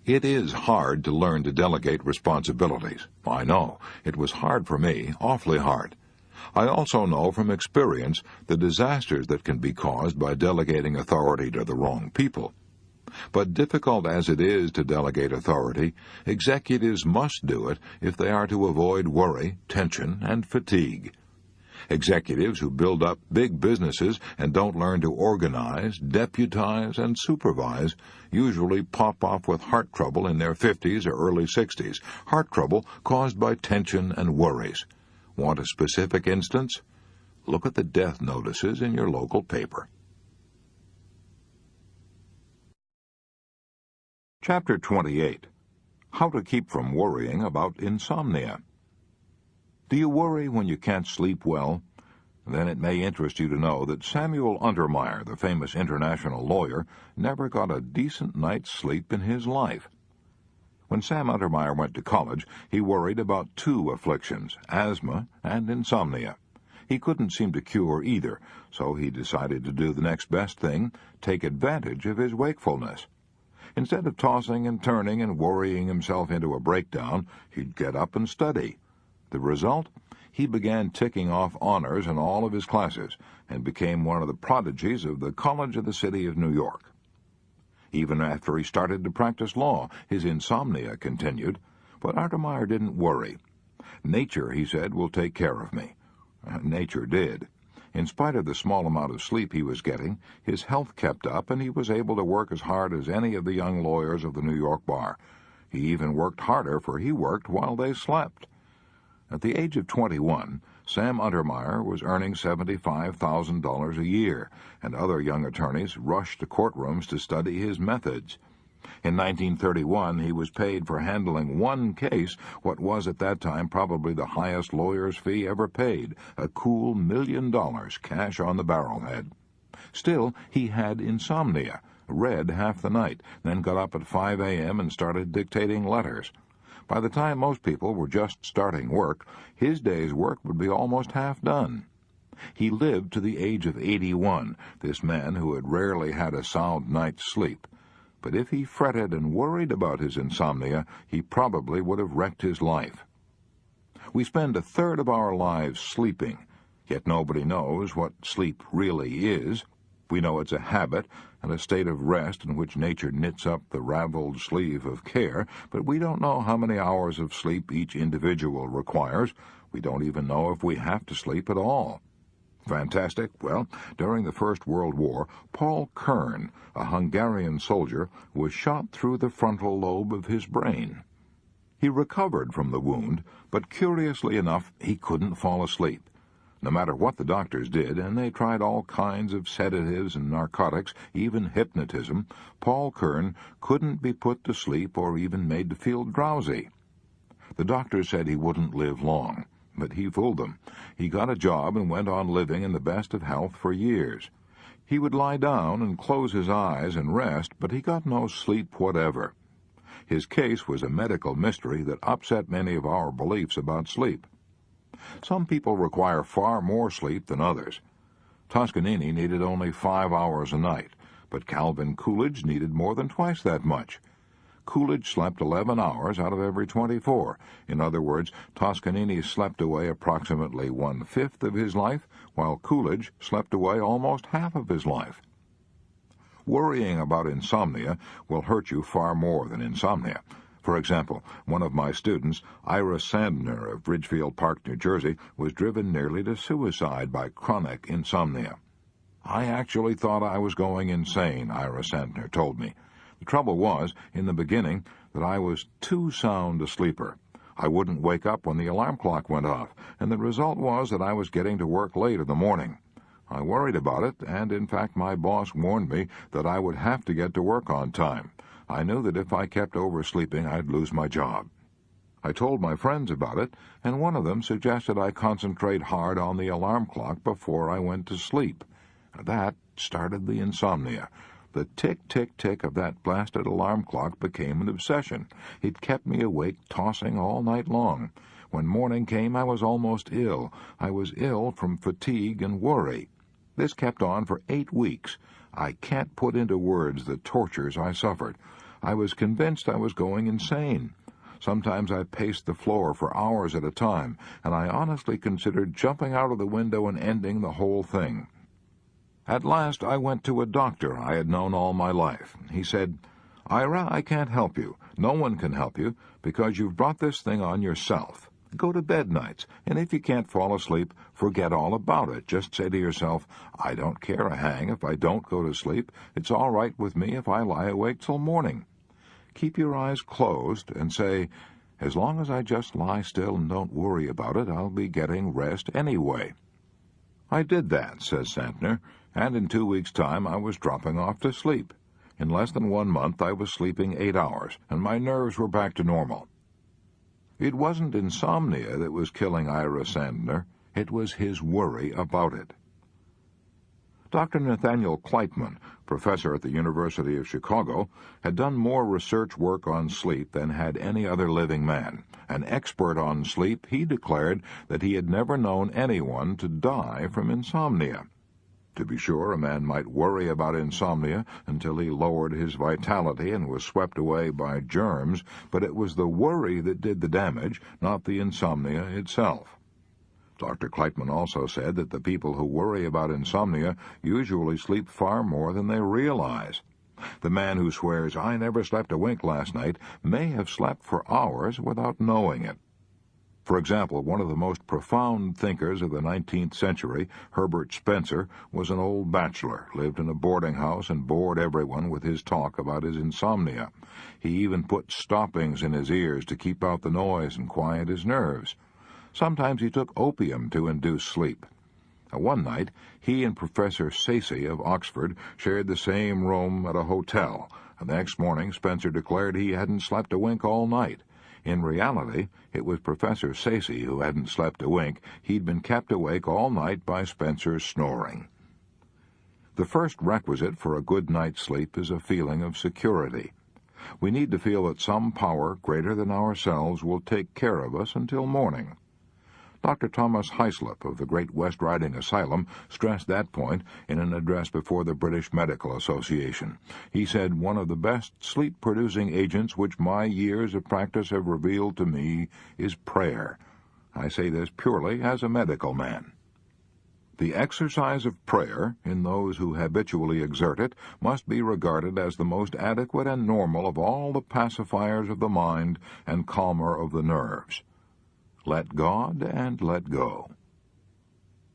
It is hard to learn to delegate responsibilities. I know. It was hard for me, awfully hard. I also know from experience the disasters that can be caused by delegating authority to the wrong people. But difficult as it is to delegate authority, executives must do it if they are to avoid worry, tension, and fatigue. Executives who build up big businesses and don't learn to organize, deputize, and supervise usually pop off with heart trouble in their 50s or early 60s, heart trouble caused by tension and worries. Want a specific instance? Look at the death notices in your local paper. Chapter 28. How to keep from worrying about insomnia. Do you worry when you can't sleep well? Then it may interest you to know that Samuel Untermeyer, the famous international lawyer, never got a decent night's sleep in his life. When Sam Untermeyer went to college, he worried about 2 afflictions, asthma and insomnia. He couldn't seem to cure either, so he decided to do the next best thing, take advantage of his wakefulness. Instead of tossing and turning and worrying himself into a breakdown, he'd get up and study. The result? He began ticking off honors in all of his classes and became one of the prodigies of the College of the City of New York. Even after he started to practice law, his insomnia continued, but Untermeyer didn't worry. Nature, he said, will take care of me. Nature did. In spite of the small amount of sleep he was getting, his health kept up, and he was able to work as hard as any of the young lawyers of the New York bar. He even worked harder, for he worked while they slept. At the age of 21, Sam Untermeyer was earning $75,000 a year, and other young attorneys rushed to courtrooms to study his methods. In 1931, he was paid for handling one case, what was at that time probably the highest lawyer's fee ever paid, a cool $1 million cash on the barrelhead. Still, he had insomnia, read half the night, then got up at 5 a.m. and started dictating letters. By the time most people were just starting work, his day's work would be almost half done. He lived to the age of 81, this man who had rarely had a sound night's sleep. But if he fretted and worried about his insomnia, he probably would have wrecked his life. We spend 1/3 of our lives sleeping, yet nobody knows what sleep really is. We know it's a habit and a state of rest in which nature knits up the raveled sleeve of care, but we don't know how many hours of sleep each individual requires. We don't even know if we have to sleep at all. Fantastic? Well, during the First World War, Paul Kern, a Hungarian soldier, was shot through the frontal lobe of his brain. He recovered from the wound, but curiously enough, he couldn't fall asleep. No matter what the doctors did, and they tried all kinds of sedatives and narcotics, even hypnotism, Paul Kern couldn't be put to sleep or even made to feel drowsy. The doctors said he wouldn't live long, but he fooled them. He got a job and went on living in the best of health for years. He would lie down and close his eyes and rest, but he got no sleep whatever. His case was a medical mystery that upset many of our beliefs about sleep. Some people require far more sleep than others. Toscanini needed only 5 hours a night, but Calvin Coolidge needed more than twice that much. Coolidge slept 11 hours out of every 24. In other words, Toscanini slept away approximately 1/5 of his life, while Coolidge slept away almost half of his life. Worrying about insomnia will hurt you far more than insomnia. For example, one of my students, Ira Sandner of Ridgefield Park, New Jersey, was driven nearly to suicide by chronic insomnia. "I actually thought I was going insane," Ira Sandner told me. The trouble was, in the beginning, that I was too sound a sleeper. I wouldn't wake up when the alarm clock went off, and the result was that I was getting to work late in the morning. I worried about it, and in fact my boss warned me that I would have to get to work on time. I knew that if I kept oversleeping, I'd lose my job. I told my friends about it, and one of them suggested I concentrate hard on the alarm clock before I went to sleep. That started the insomnia. The tick-tick-tick of that blasted alarm clock became an obsession. It kept me awake, tossing all night long. When morning came, I was almost ill. I was ill from fatigue and worry. This kept on for 8 weeks. I can't put into words the tortures I suffered. I was convinced I was going insane. Sometimes I paced the floor for hours at a time, and I honestly considered jumping out of the window and ending the whole thing. At last I went to a doctor I had known all my life. He said, "Ira, I can't help you. No one can help you, because you've brought this thing on yourself. Go to bed nights, and if you can't fall asleep, forget all about it. Just say to yourself, I don't care a hang if I don't go to sleep. It's all right with me if I lie awake till morning. Keep your eyes closed and say, as long as I just lie still and don't worry about it, I'll be getting rest anyway." I did that, says Santner, and in 2 weeks' time I was dropping off to sleep. In less than 1 month I was sleeping 8 hours, and my nerves were back to normal. It wasn't insomnia that was killing Ira Sandner. It was his worry about it. Dr. Nathaniel Kleitman, professor at the University of Chicago, had done more research work on sleep than had any other living man. An expert on sleep, he declared that he had never known anyone to die from insomnia. To be sure, a man might worry about insomnia until he lowered his vitality and was swept away by germs, but it was the worry that did the damage, not the insomnia itself. Dr. Kleitman also said that the people who worry about insomnia usually sleep far more than they realize. The man who swears, "I never slept a wink last night," may have slept for hours without knowing it. For example, one of the most profound thinkers of the 19th century, Herbert Spencer, was an old bachelor, lived in a boarding house, and bored everyone with his talk about his insomnia. He even put stoppings in his ears to keep out the noise and quiet his nerves. Sometimes he took opium to induce sleep. One night, he and Professor Sayce of Oxford shared the same room at a hotel. The next morning, Spencer declared he hadn't slept a wink all night. In reality, it was Professor Sayce who hadn't slept a wink. He'd been kept awake all night by Spencer's snoring. The first requisite for a good night's sleep is a feeling of security. We need to feel that some power greater than ourselves will take care of us until morning. Dr. Thomas Hyslop of the Great West Riding Asylum stressed that point in an address before the British Medical Association. He said, "One of the best sleep-producing agents which my years of practice have revealed to me is prayer. I say this purely as a medical man." The exercise of prayer, in those who habitually exert it, must be regarded as the most adequate and normal of all the pacifiers of the mind and calmer of the nerves. Let God and let go.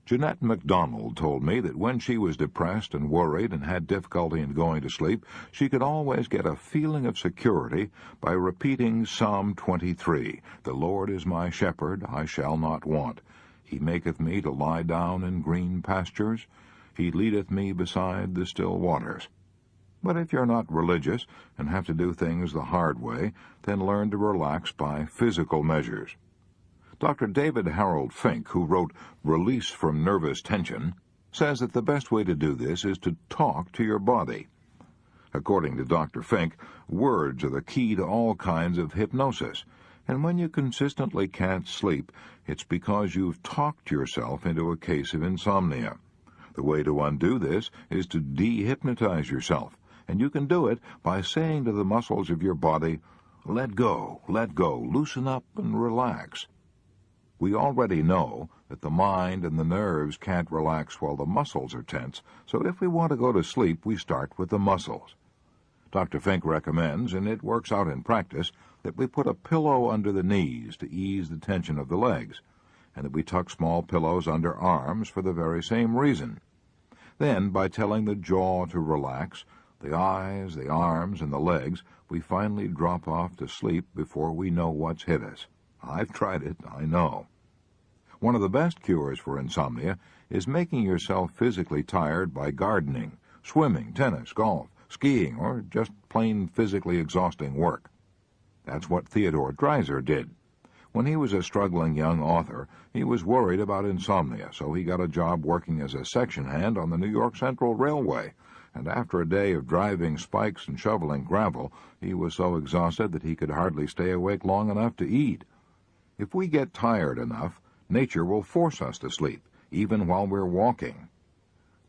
Jeanette MacDonald told me that when she was depressed and worried and had difficulty in going to sleep, she could always get a feeling of security by repeating Psalm 23, "The Lord is my shepherd, I shall not want. He maketh me to lie down in green pastures. He leadeth me beside the still waters." But if you're not religious and have to do things the hard way, then learn to relax by physical measures. Dr. David Harold Fink, who wrote Release from Nervous Tension, says that the best way to do this is to talk to your body. According to Dr. Fink, words are the key to all kinds of hypnosis, and when you consistently can't sleep, it's because you've talked yourself into a case of insomnia. The way to undo this is to dehypnotize yourself, and you can do it by saying to the muscles of your body, let go, loosen up and relax. We already know that the mind and the nerves can't relax while the muscles are tense, so if we want to go to sleep, we start with the muscles. Dr. Fink recommends, and it works out in practice, that we put a pillow under the knees to ease the tension of the legs, and that we tuck small pillows under arms for the very same reason. Then, by telling the jaw to relax, the eyes, the arms, and the legs, we finally drop off to sleep before we know what's hit us. I've tried it, I know. One of the best cures for insomnia is making yourself physically tired by gardening, swimming, tennis, golf, skiing, or just plain physically exhausting work. That's what Theodore Dreiser did. When he was a struggling young author, he was worried about insomnia, so he got a job working as a section hand on the New York Central Railway, and after a day of driving spikes and shoveling gravel, he was so exhausted that he could hardly stay awake long enough to eat. If we get tired enough, nature will force us to sleep, even while we're walking.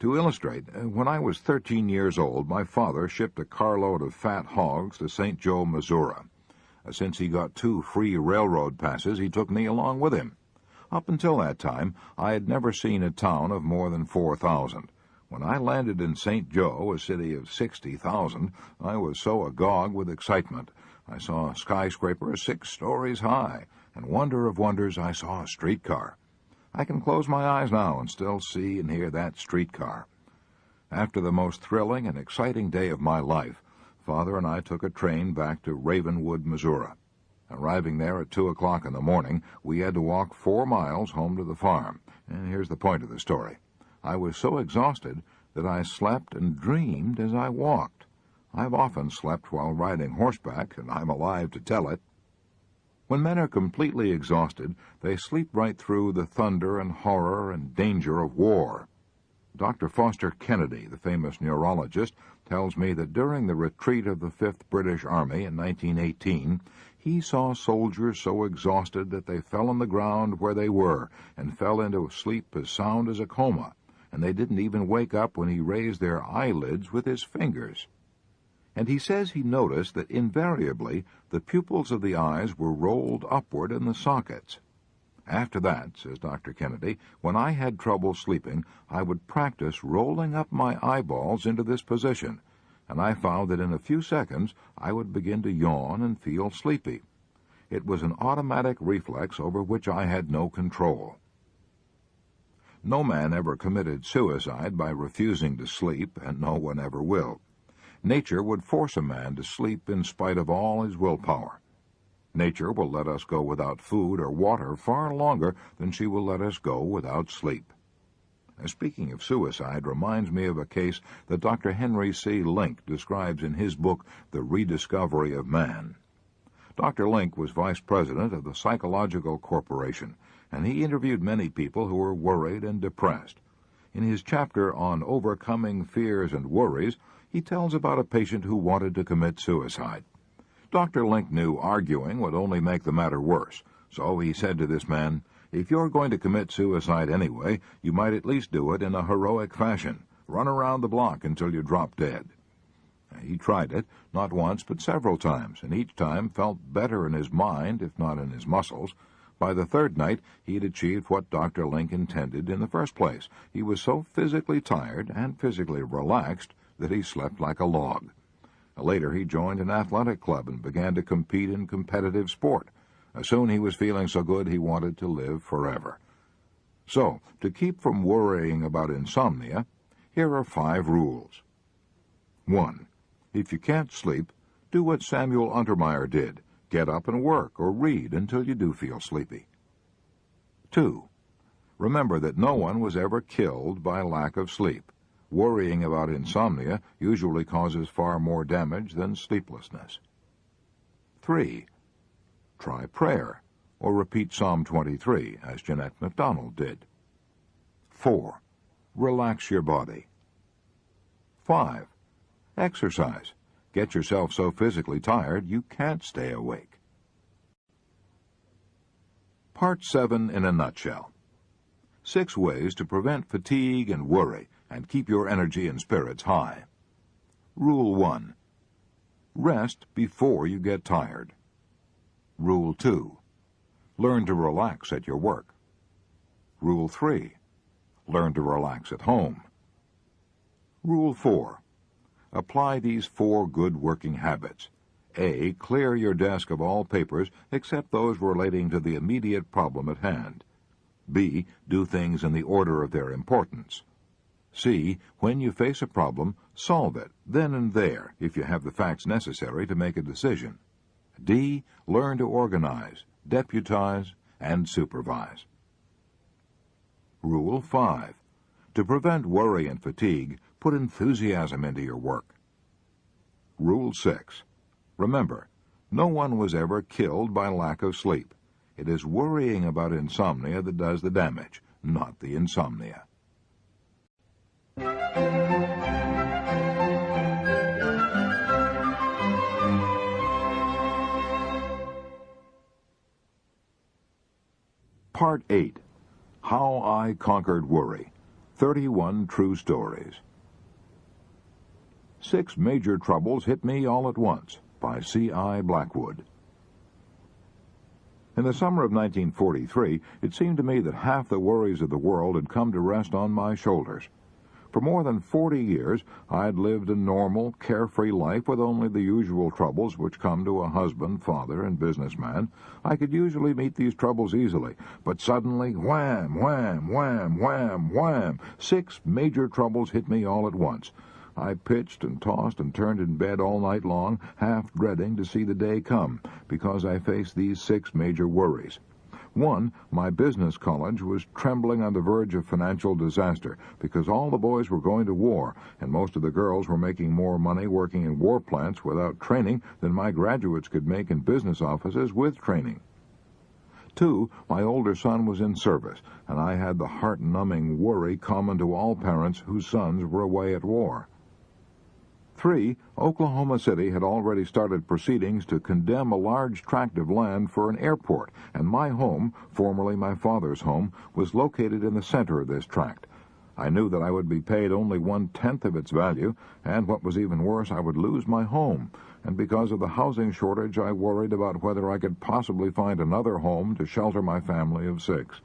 To illustrate, when I was 13 years old, my father shipped a carload of fat hogs to St. Joe, Missouri. Since he got 2 free railroad passes, he took me along with him. Up until that time, I had never seen a town of more than 4,000. When I landed in St. Joe, a city of 60,000, I was so agog with excitement. I saw a skyscraper 6 stories high, and wonder of wonders, I saw a streetcar. I can close my eyes now and still see and hear that streetcar. After the most thrilling and exciting day of my life, Father and I took a train back to Ravenwood, Missouri. Arriving there at 2 o'clock in the morning, we had to walk 4 miles home to the farm. And here's the point of the story. I was so exhausted that I slept and dreamed as I walked. I've often slept while riding horseback, and I'm alive to tell it. When men are completely exhausted, they sleep right through the thunder and horror and danger of war. Dr. Foster Kennedy, the famous neurologist, tells me that during the retreat of the 5th British Army in 1918, he saw soldiers so exhausted that they fell on the ground where they were and fell into a sleep as sound as a coma, and they didn't even wake up when he raised their eyelids with his fingers. And he says he noticed that invariably the pupils of the eyes were rolled upward in the sockets. After that, says Dr. Kennedy, when I had trouble sleeping, I would practice rolling up my eyeballs into this position, and I found that in a few seconds I would begin to yawn and feel sleepy. It was an automatic reflex over which I had no control. No man ever committed suicide by refusing to sleep, and no one ever will. Nature would force a man to sleep in spite of all his willpower. Nature will let us go without food or water far longer than she will let us go without sleep. Speaking of suicide reminds me of a case that Dr. Henry C. Link describes in his book, The Rediscovery of Man. Dr. Link was vice president of the Psychological Corporation, and he interviewed many people who were worried and depressed. In his chapter on overcoming fears and worries, he tells about a patient who wanted to commit suicide. Dr. Link knew arguing would only make the matter worse, so he said to this man, "If you're going to commit suicide anyway, you might at least do it in a heroic fashion. Run around the block until you drop dead." He tried it, not once but several times, and each time felt better in his mind, if not in his muscles. By the 3rd night, he had achieved what Dr. Link intended in the first place. He was so physically tired and physically relaxed that he slept like a log. Later, he joined an athletic club and began to compete in competitive sport. Soon he was feeling so good he wanted to live forever. So, to keep from worrying about insomnia, here are 5 rules. 1. If you can't sleep, do what Samuel Untermeyer did. Get up and work or read until you do feel sleepy. 2. Remember that no one was ever killed by lack of sleep. Worrying about insomnia usually causes far more damage than sleeplessness. 3. Try prayer, or repeat Psalm 23, as Jeanette MacDonald did. 4. Relax your body. 5. Exercise. Get yourself so physically tired you can't stay awake. Part 7 in a nutshell. 6 ways to prevent fatigue and worry and keep your energy and spirits high. Rule 1. Rest before you get tired. Rule 2. Learn to relax at your work. Rule 3. Learn to relax at home. Rule 4. Apply these 4 good working habits. A. Clear your desk of all papers except those relating to the immediate problem at hand. B. Do things in the order of their importance. C. When you face a problem, solve it then and there if you have the facts necessary to make a decision. D. Learn to organize, deputize, and supervise. Rule 5. To prevent worry and fatigue, put enthusiasm into your work. Rule 6. Remember, no one was ever killed by lack of sleep. It is worrying about insomnia that does the damage, not the insomnia. Part 8. How I Conquered Worry. 31 True Stories. 6 Major Troubles Hit Me All at Once, by C.I. Blackwood. In the summer of 1943, it seemed to me that half the worries of the world had come to rest on my shoulders. For more than 40 years, I had lived a normal, carefree life with only the usual troubles which come to a husband, father, and businessman. I could usually meet these troubles easily, but suddenly, wham, wham, wham, wham, wham, 6 major troubles hit me all at once. I pitched and tossed and turned in bed all night long, half dreading to see the day come, because I faced these 6 major worries. 1, my business college was trembling on the verge of financial disaster because all the boys were going to war, and most of the girls were making more money working in war plants without training than my graduates could make in business offices with training. 2, my older son was in service, and I had the heart-numbing worry common to all parents whose sons were away at war. 3, Oklahoma City had already started proceedings to condemn a large tract of land for an airport, and my home, formerly my father's home, was located in the center of this tract. I knew that I would be paid only 1/10 of its value, and what was even worse, I would lose my home, and because of the housing shortage, I worried about whether I could possibly find another home to shelter my family of 6.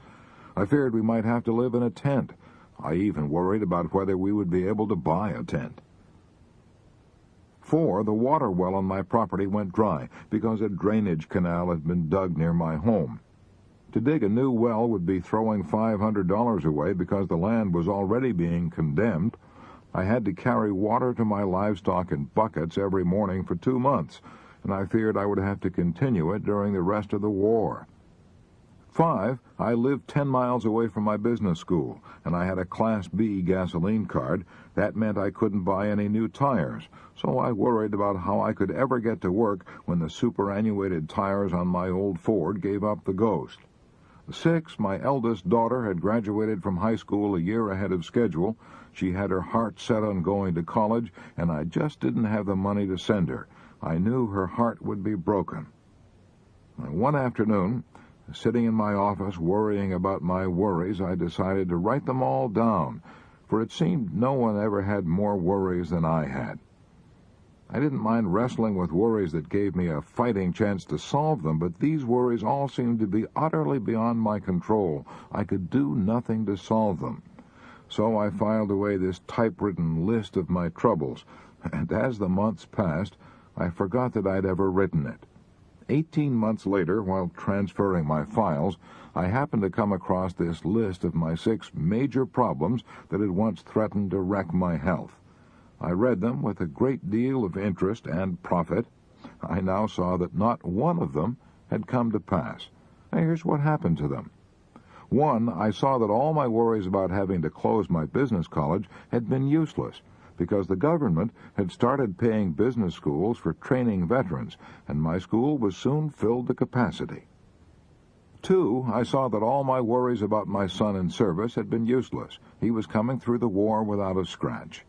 I feared we might have to live in a tent. I even worried about whether we would be able to buy a tent. 4, the water well on my property went dry because a drainage canal had been dug near my home. To dig a new well would be throwing $500 away because the land was already being condemned. I had to carry water to my livestock in buckets every morning for 2 months, and I feared I would have to continue it during the rest of the war. 5, I lived 10 miles away from my business school, and I had a Class B gasoline card. That meant I couldn't buy any new tires, so I worried about how I could ever get to work when the superannuated tires on my old Ford gave up the ghost. 6, my eldest daughter had graduated from high school a year ahead of schedule. She had her heart set on going to college, and I just didn't have the money to send her. I knew her heart would be broken. One afternoon, sitting in my office worrying about my worries, I decided to write them all down, for it seemed no one ever had more worries than I had. I didn't mind wrestling with worries that gave me a fighting chance to solve them, but these worries all seemed to be utterly beyond my control. I could do nothing to solve them. So I filed away this typewritten list of my troubles, and as the months passed, I forgot that I'd ever written it. 18 months later, while transferring my files, I happened to come across this list of my 6 major problems that had once threatened to wreck my health. I read them with a great deal of interest and profit. I now saw that not one of them had come to pass. Here's what happened to them. 1, I saw that all my worries about having to close my business college had been useless, because the government had started paying business schools for training veterans, and my school was soon filled to capacity. 2, I saw that all my worries about my son in service had been useless. He was coming through the war without a scratch.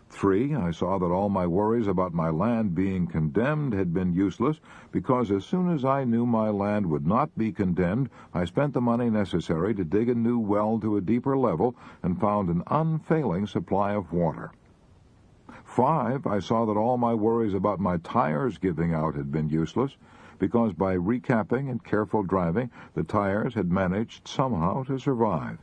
3, I saw that all my worries about my land being condemned had been useless, because as soon as I knew my land would not be condemned, I spent the money necessary to dig a new well to a deeper level and found an unfailing supply of water. 5, I saw that all my worries about my tires giving out had been useless, because by recapping and careful driving, the tires had managed somehow to survive.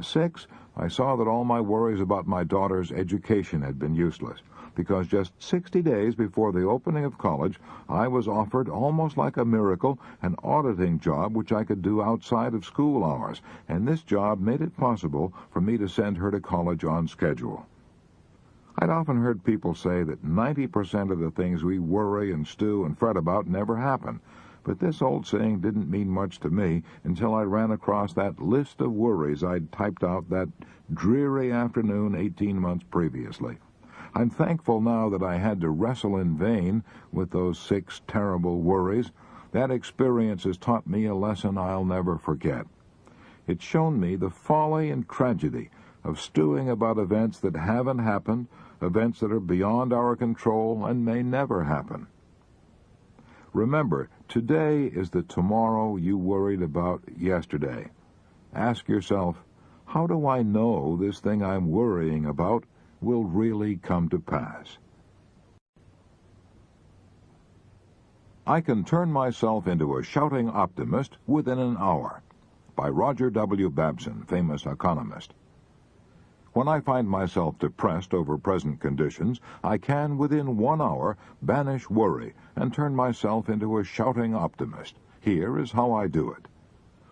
6, I saw that all my worries about my daughter's education had been useless, because just 60 days before the opening of college, I was offered, almost like a miracle, an auditing job which I could do outside of school hours, and this job made it possible for me to send her to college on schedule. I'd often heard people say that 90% of the things we worry and stew and fret about never happen, But this old saying didn't mean much to me until I ran across that list of worries I'd typed out that dreary afternoon 18 months previously. I'm thankful now that I had to wrestle in vain with those 6 terrible worries. That experience has taught me a lesson I'll never forget. It's shown me the folly and tragedy of stewing about events that haven't happened, events that are beyond our control and may never happen. Remember, today is the tomorrow you worried about yesterday. Ask yourself, how do I know this thing I'm worrying about will really come to pass? I Can Turn Myself into a Shouting Optimist Within an Hour, by Roger W. Babson, famous economist. When I find myself depressed over present conditions, I can, within 1 hour, banish worry and turn myself into a shouting optimist. Here is how I do it.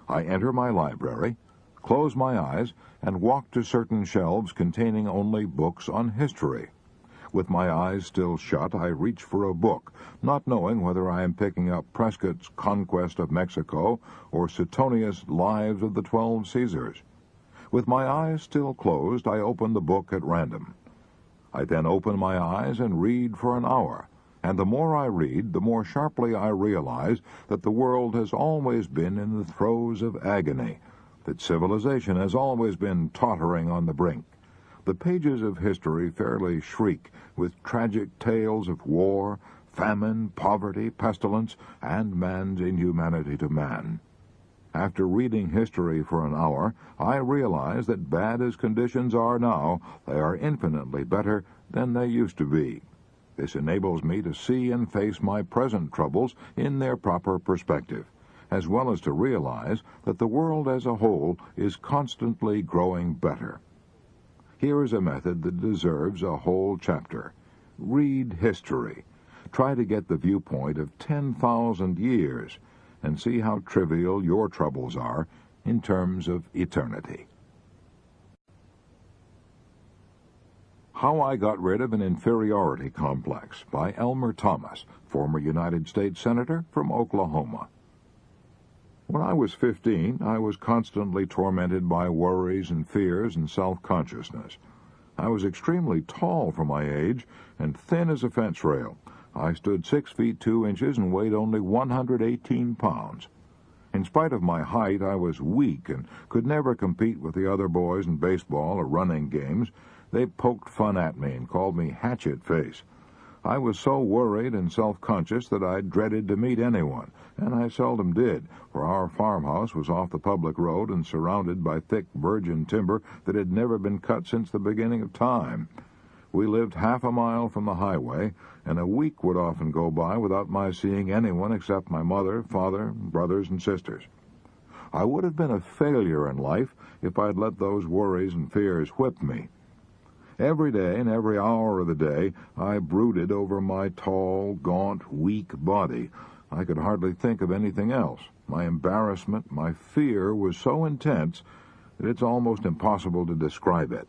I enter my library, close my eyes, and walk to certain shelves containing only books on history. With my eyes still shut, I reach for a book, not knowing whether I am picking up Prescott's Conquest of Mexico or Suetonius' Lives of the 12 Caesars. With my eyes still closed, I open the book at random. I then open my eyes and read for an hour, and the more I read, the more sharply I realize that the world has always been in the throes of agony, that civilization has always been tottering on the brink. The pages of history fairly shriek with tragic tales of war, famine, poverty, pestilence, and man's inhumanity to man. After reading history for an hour, I realize that bad as conditions are now, they are infinitely better than they used to be. This enables me to see and face my present troubles in their proper perspective, as well as to realize that the world as a whole is constantly growing better. Here is a method that deserves a whole chapter. Read history. Try to get the viewpoint of 10,000 years and see how trivial your troubles are in terms of eternity. How I Got Rid of an Inferiority Complex, by Elmer Thomas, former United States Senator from Oklahoma. When I was 15, I was constantly tormented by worries and fears and self-consciousness. I was extremely tall for my age and thin as a fence rail. I stood 6 feet 2 inches and weighed only 118 pounds. In spite of my height, I was weak and could never compete with the other boys in baseball or running games. They poked fun at me and called me Hatchet Face. I was so worried and self-conscious that I dreaded to meet anyone, and I seldom did, for our farmhouse was off the public road and surrounded by thick virgin timber that had never been cut since the beginning of time. We lived half a mile from the highway, and a week would often go by without my seeing anyone except my mother, father, brothers, and sisters. I would have been a failure in life if I'd let those worries and fears whip me. Every day and every hour of the day, I brooded over my tall, gaunt, weak body. I could hardly think of anything else. My embarrassment, my fear was so intense that it's almost impossible to describe it.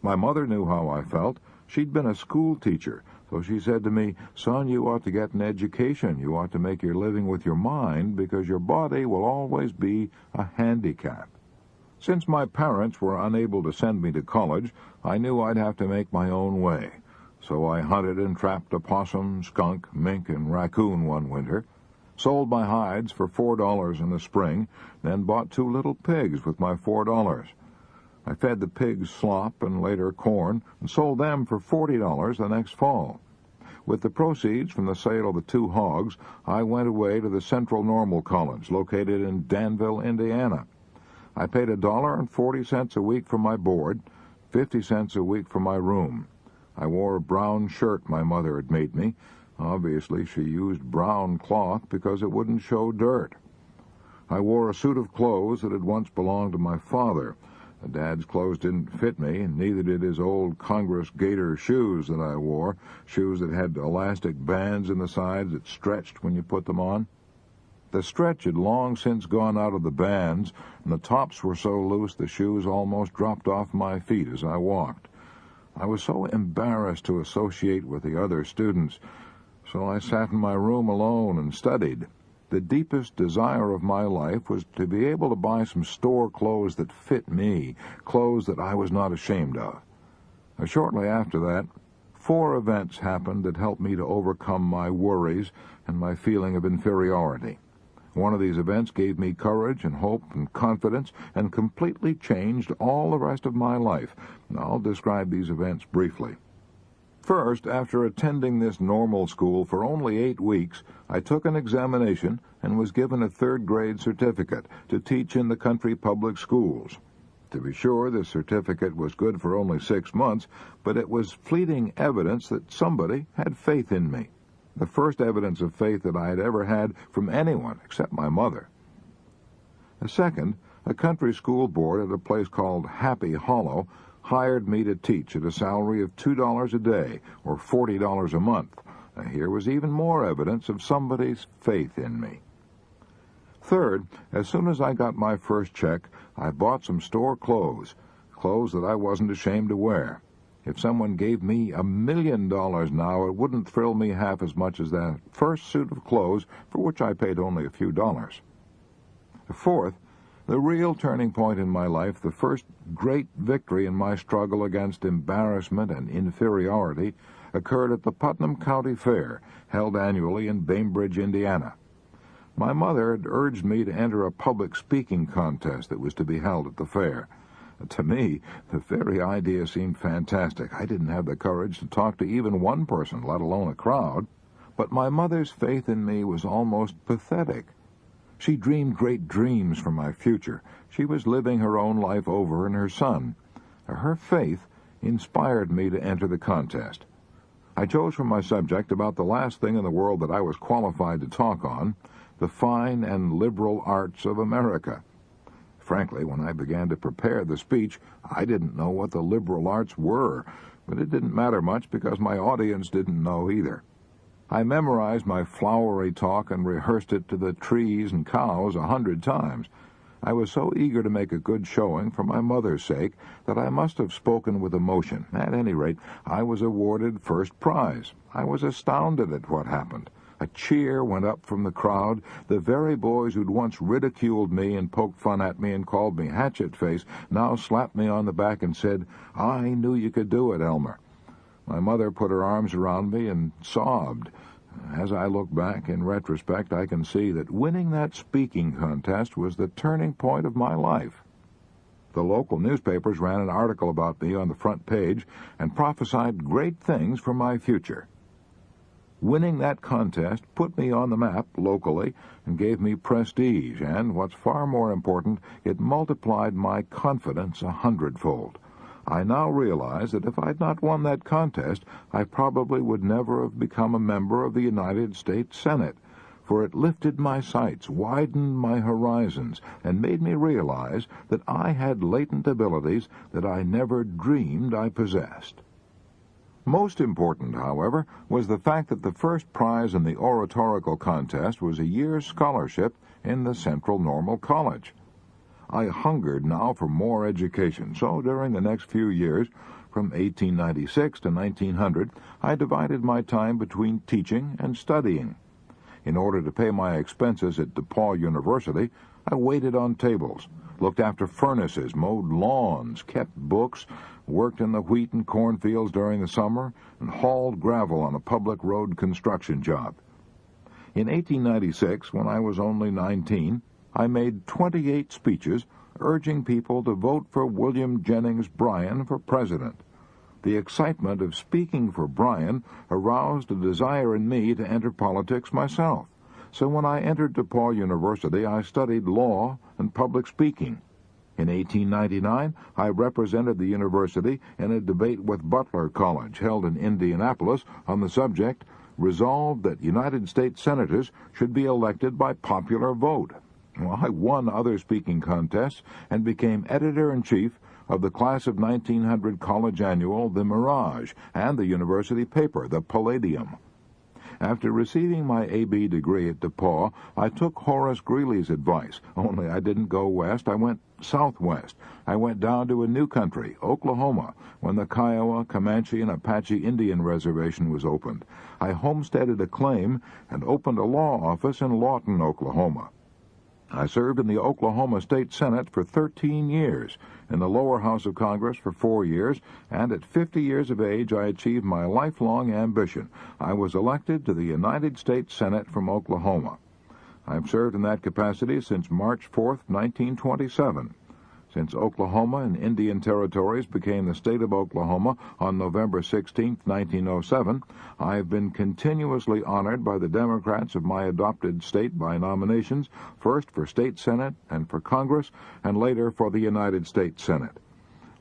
My mother knew how I felt. She'd been a school teacher, so she said to me, "Son, you ought to get an education. You ought to make your living with your mind because your body will always be a handicap." Since my parents were unable to send me to college, I knew I'd have to make my own way. So I hunted and trapped a possum, skunk, mink, and raccoon one winter, sold my hides for $4 in the spring, then bought 2 little pigs with my $4. I fed the pigs slop and later corn and sold them for $40 the next fall. With the proceeds from the sale of the 2 hogs, I went away to the Central Normal College, located in Danville, Indiana. I paid $1.40 a week for my board, 50 cents a week for my room. I wore a brown shirt my mother had made me. Obviously, she used brown cloth because it wouldn't show dirt. I wore a suit of clothes that had once belonged to my father. Dad's clothes didn't fit me, and neither did his old Congress gaiter shoes that I wore, shoes that had elastic bands in the sides that stretched when you put them on. The stretch had long since gone out of the bands, and the tops were so loose the shoes almost dropped off my feet as I walked. I was so embarrassed to associate with the other students, so I sat in my room alone and studied. The deepest desire of my life was to be able to buy some store clothes that fit me, clothes that I was not ashamed of. Shortly after that, 4 events happened that helped me to overcome my worries and my feeling of inferiority. One of these events gave me courage and hope and confidence and completely changed all the rest of my life. I'll describe these events briefly. First, after attending this normal school for only 8 weeks, I took an examination and was given a 3rd-grade certificate to teach in the country public schools. To be sure, this certificate was good for only 6 months, but it was fleeting evidence that somebody had faith in me. The first evidence of faith that I had ever had from anyone except my mother. Second, a country school board at a place called Happy Hollow hired me to teach at a salary of $2 a day, or $40 a month. Here was even more evidence of somebody's faith in me. Third, as soon as I got my first check, I bought some store clothes that I wasn't ashamed to wear. If someone gave me $1 million now, it wouldn't thrill me half as much as that first suit of clothes for which I paid only a few dollars. Fourth, the real turning point in my life, the first great victory in my struggle against embarrassment and inferiority, occurred at the Putnam County Fair, held annually in Bainbridge, Indiana. My mother had urged me to enter a public speaking contest that was to be held at the fair. To me, the very idea seemed fantastic. I didn't have the courage to talk to even one person, let alone a crowd. But my mother's faith in me was almost pathetic. She dreamed great dreams for my future. She was living her own life over in her son. Her faith inspired me to enter the contest. I chose for my subject about the last thing in the world that I was qualified to talk on, the fine and liberal arts of America. Frankly, when I began to prepare the speech, I didn't know what the liberal arts were, but it didn't matter much because my audience didn't know either. I memorized my flowery talk and rehearsed it to the trees and cows 100 times. I was so eager to make a good showing for my mother's sake that I must have spoken with emotion. At any rate, I was awarded first prize. I was astounded at what happened. A cheer went up from the crowd. The very boys who'd once ridiculed me and poked fun at me and called me hatchet face now slapped me on the back and said, "I knew you could do it, Elmer." My mother put her arms around me and sobbed. As I look back in retrospect, I can see that winning that speaking contest was the turning point of my life. The local newspapers ran an article about me on the front page and prophesied great things for my future. Winning that contest put me on the map locally and gave me prestige, and what's far more important, it multiplied my confidence 100-fold. I now realize that if I'd not won that contest, I probably would never have become a member of the United States Senate, for it lifted my sights, widened my horizons, and made me realize that I had latent abilities that I never dreamed I possessed. Most important, however, was the fact that the first prize in the oratorical contest was a year's scholarship in the Central Normal College. I hungered now for more education, so during the next few years, from 1896 to 1900, I divided my time between teaching and studying. In order to pay my expenses at DePaul University, I waited on tables, looked after furnaces, mowed lawns, kept books, worked in the wheat and cornfields during the summer, and hauled gravel on a public road construction job. In 1896, when I was only 19, I made 28 speeches urging people to vote for William Jennings Bryan for president. The excitement of speaking for Bryan aroused a desire in me to enter politics myself. So when I entered DePaul University, I studied law and public speaking. In 1899, I represented the university in a debate with Butler College, held in Indianapolis, on the subject, "Resolved that United States senators should be elected by popular vote." Well, I won other speaking contests and became editor-in-chief of the class of 1900 college annual, The Mirage, and the university paper, The Palladium. After receiving my A.B. degree at DePaul, I took Horace Greeley's advice, only I didn't go west, I went Southwest, I went down to a new country, Oklahoma, when the Kiowa, Comanche, and Apache Indian Reservation was opened. I homesteaded a claim and opened a law office in Lawton, Oklahoma. I served in the Oklahoma State Senate for 13 years, in the lower house of Congress for 4 years, and at 50 years of age I achieved my lifelong ambition. I was elected to the United States Senate from Oklahoma. I've served in that capacity since March 4, 1927. Since Oklahoma and Indian Territories became the state of Oklahoma on November 16, 1907, I have been continuously honored by the Democrats of my adopted state by nominations, first for state Senate and for Congress, and later for the United States Senate.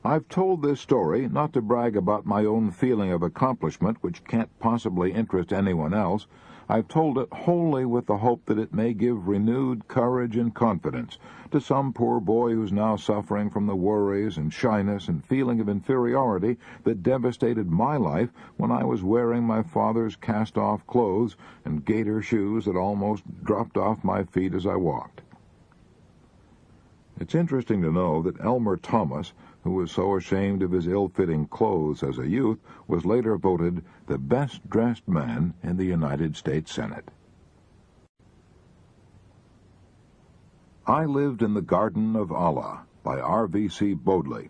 I've told this story not to brag about my own feeling of accomplishment, which can't possibly interest anyone else. I've told it wholly with the hope that it may give renewed courage and confidence to some poor boy who's now suffering from the worries and shyness and feeling of inferiority that devastated my life when I was wearing my father's cast-off clothes and gaiter shoes that almost dropped off my feet as I walked. It's interesting to know that Elmer Thomas, who was so ashamed of his ill-fitting clothes as a youth, was later voted the best-dressed man in the United States Senate. I Lived in the Garden of Allah by R.V.C. Bodley,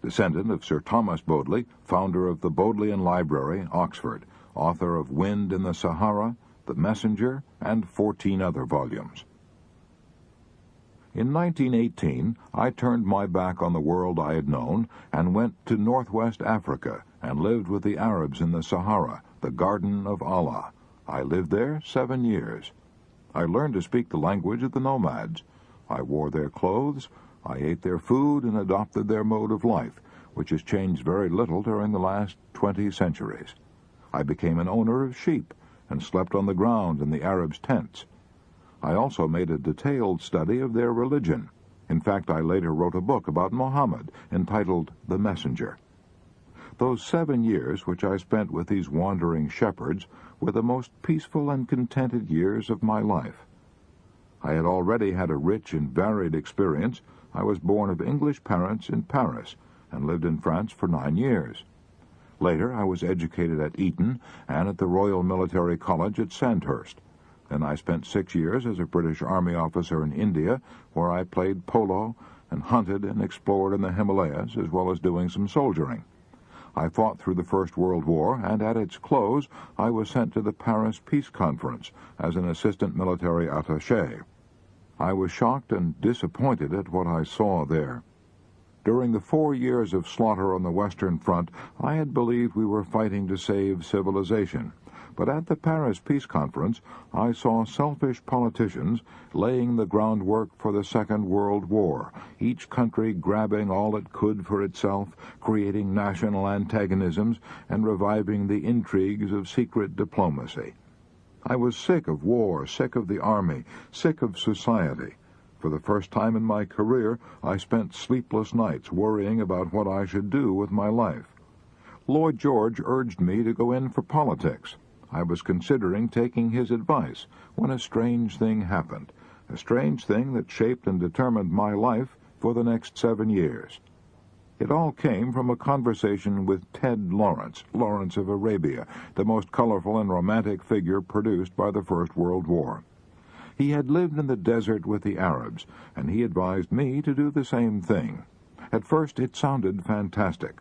descendant of Sir Thomas Bodley, founder of the Bodleian Library, Oxford, author of Wind in the Sahara, The Messenger, and 14 other volumes. In 1918, I turned my back on the world I had known and went to northwest Africa and lived with the Arabs in the Sahara, the Garden of Allah. I lived there 7 years. I learned to speak the language of the nomads. I wore their clothes, I ate their food, and adopted their mode of life, which has changed very little during the last 20 centuries. I became an owner of sheep and slept on the ground in the Arabs' tents. I also made a detailed study of their religion. In fact, I later wrote a book about Muhammad entitled The Messenger. Those 7 years which I spent with these wandering shepherds were the most peaceful and contented years of my life. I had already had a rich and varied experience. I was born of English parents in Paris and lived in France for 9 years. Later, I was educated at Eton and at the Royal Military College at Sandhurst. Then I spent 6 years as a British Army officer in India, where I played polo and hunted and explored in the Himalayas, as well as doing some soldiering. I fought through the First World War, and at its close, I was sent to the Paris Peace Conference as an assistant military attaché. I was shocked and disappointed at what I saw there. During the 4 years of slaughter on the Western Front, I had believed we were fighting to save civilization. But at the Paris Peace Conference, I saw selfish politicians laying the groundwork for the Second World War, each country grabbing all it could for itself, creating national antagonisms, and reviving the intrigues of secret diplomacy. I was sick of war, sick of the army, sick of society. For the first time in my career, I spent sleepless nights worrying about what I should do with my life. Lloyd George urged me to go in for politics. I was considering taking his advice when a strange thing happened, a strange thing that shaped and determined my life for the next 7 years. It all came from a conversation with Ted Lawrence, Lawrence of Arabia, the most colorful and romantic figure produced by the First World War. He had lived in the desert with the Arabs, and he advised me to do the same thing. At first it sounded fantastic.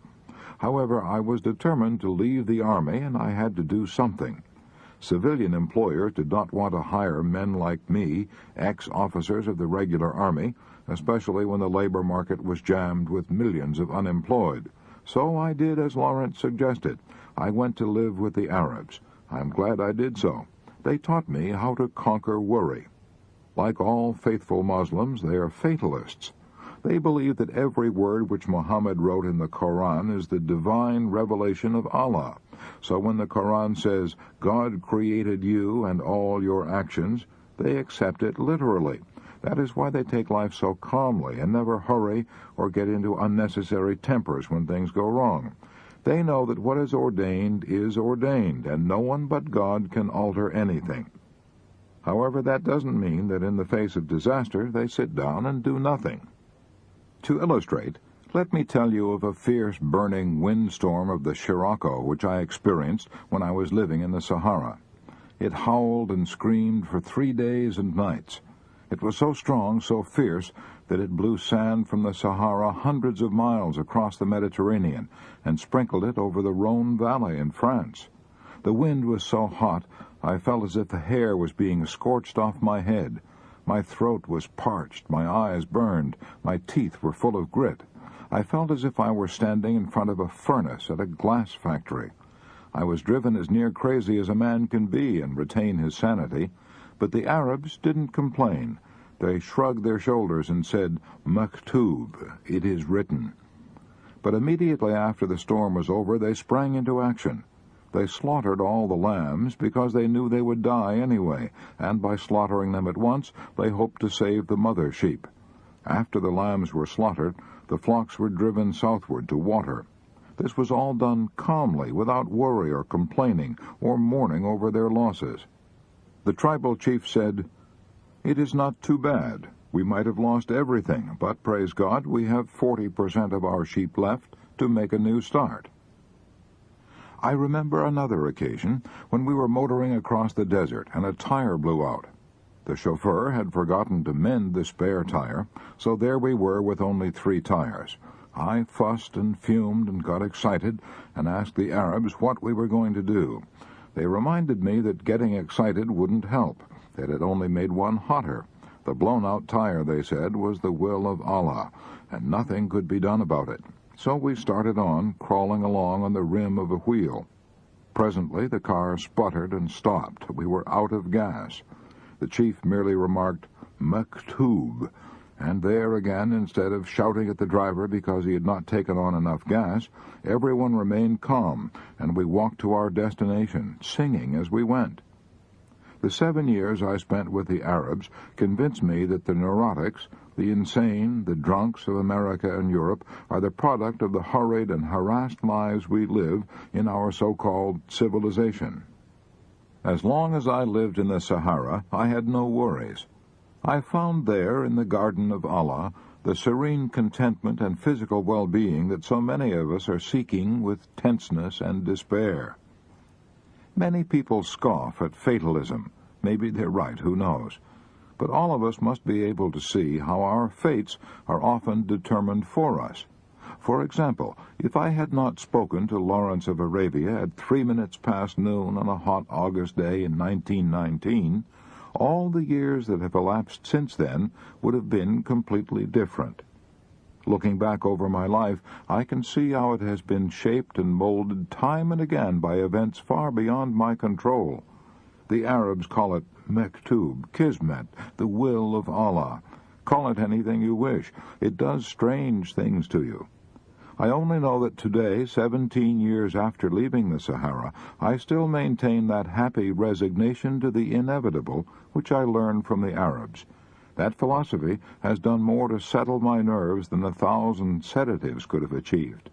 However, I was determined to leave the army, and I had to do something. Civilian employers did not want to hire men like me, ex-officers of the regular army, especially when the labor market was jammed with millions of unemployed. So I did as Lawrence suggested. I went to live with the Arabs. I'm glad I did so. They taught me how to conquer worry. Like all faithful Muslims, they are fatalists. They believe that every word which Muhammad wrote in the Quran is the divine revelation of Allah. So when the Quran says, God created you and all your actions, they accept it literally. That is why they take life so calmly and never hurry or get into unnecessary tempers when things go wrong. They know that what is ordained, and no one but God can alter anything. However, that doesn't mean that in the face of disaster they sit down and do nothing. To illustrate, let me tell you of a fierce burning windstorm of the Scirocco which I experienced when I was living in the Sahara. It howled and screamed for 3 days and nights. It was so strong, so fierce, that it blew sand from the Sahara hundreds of miles across the Mediterranean and sprinkled it over the Rhone Valley in France. The wind was so hot, I felt as if the hair was being scorched off my head. My throat was parched, my eyes burned, my teeth were full of grit. I felt as if I were standing in front of a furnace at a glass factory. I was driven as near crazy as a man can be and retain his sanity, but the Arabs didn't complain. They shrugged their shoulders and said, "Maktub, it is written." But immediately after the storm was over, they sprang into action. They slaughtered all the lambs because they knew they would die anyway, and by slaughtering them at once, they hoped to save the mother sheep. After the lambs were slaughtered, the flocks were driven southward to water. This was all done calmly, without worry or complaining or mourning over their losses. The tribal chief said, "It is not too bad. We might have lost everything, but praise God, we have 40% of our sheep left to make a new start." I remember another occasion when we were motoring across the desert and a tire blew out. The chauffeur had forgotten to mend the spare tire, so there we were with only 3 tires. I fussed and fumed and got excited and asked the Arabs what we were going to do. They reminded me that getting excited wouldn't help, that it only made one hotter. The blown-out tire, they said, was the will of Allah, and nothing could be done about it. So we started on, crawling along on the rim of a wheel. Presently the car sputtered and stopped. We were out of gas. The chief merely remarked, "Maktub," and there again, instead of shouting at the driver because he had not taken on enough gas, everyone remained calm, and we walked to our destination, singing as we went. The 7 years I spent with the Arabs convinced me that the neurotics, the insane, the drunks of America and Europe are the product of the hurried and harassed lives we live in our so-called civilization. As long as I lived in the Sahara, I had no worries. I found there, in the garden of Allah, the serene contentment and physical well-being that so many of us are seeking with tenseness and despair. Many people scoff at fatalism. Maybe they're right, who knows? But all of us must be able to see how our fates are often determined for us. For example, if I had not spoken to Lawrence of Arabia at 3 minutes past noon on a hot August day in 1919, all the years that have elapsed since then would have been completely different. Looking back over my life, I can see how it has been shaped and molded time and again by events far beyond my control. The Arabs call it Mektub, Kismet, the will of Allah. Call it anything you wish. It does strange things to you. I only know that today, 17 years after leaving the Sahara, I still maintain that happy resignation to the inevitable which I learned from the Arabs. That philosophy has done more to settle my nerves than 1,000 sedatives could have achieved.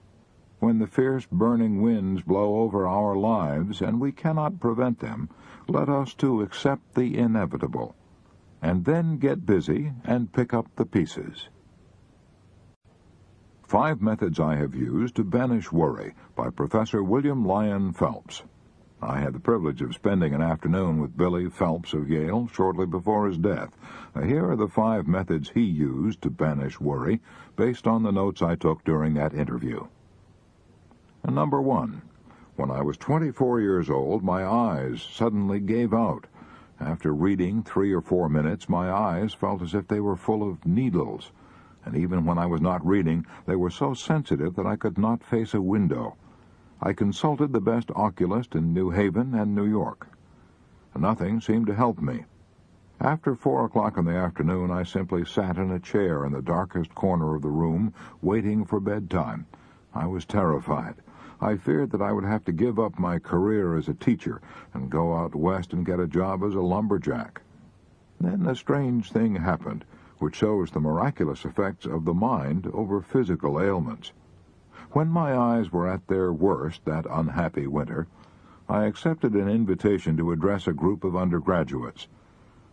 When the fierce burning winds blow over our lives, and we cannot prevent them, let us too accept the inevitable, and then get busy and pick up the pieces. 5 Methods I Have Used to Banish Worry by Professor William Lyon Phelps. I had the privilege of spending an afternoon with Billy Phelps of Yale shortly before his death. Here are the 5 methods he used to banish worry, based on the notes I took during that interview. Number 1. When I was 24 years old, my eyes suddenly gave out. After reading 3 or 4 minutes, my eyes felt as if they were full of needles. And even when I was not reading, they were so sensitive that I could not face a window. I consulted the best oculist in New Haven and New York. Nothing seemed to help me. After 4 o'clock in the afternoon, I simply sat in a chair in the darkest corner of the room, waiting for bedtime. I was terrified. I feared that I would have to give up my career as a teacher and go out west and get a job as a lumberjack. Then a strange thing happened, which shows the miraculous effects of the mind over physical ailments. When my eyes were at their worst that unhappy winter, I accepted an invitation to address a group of undergraduates.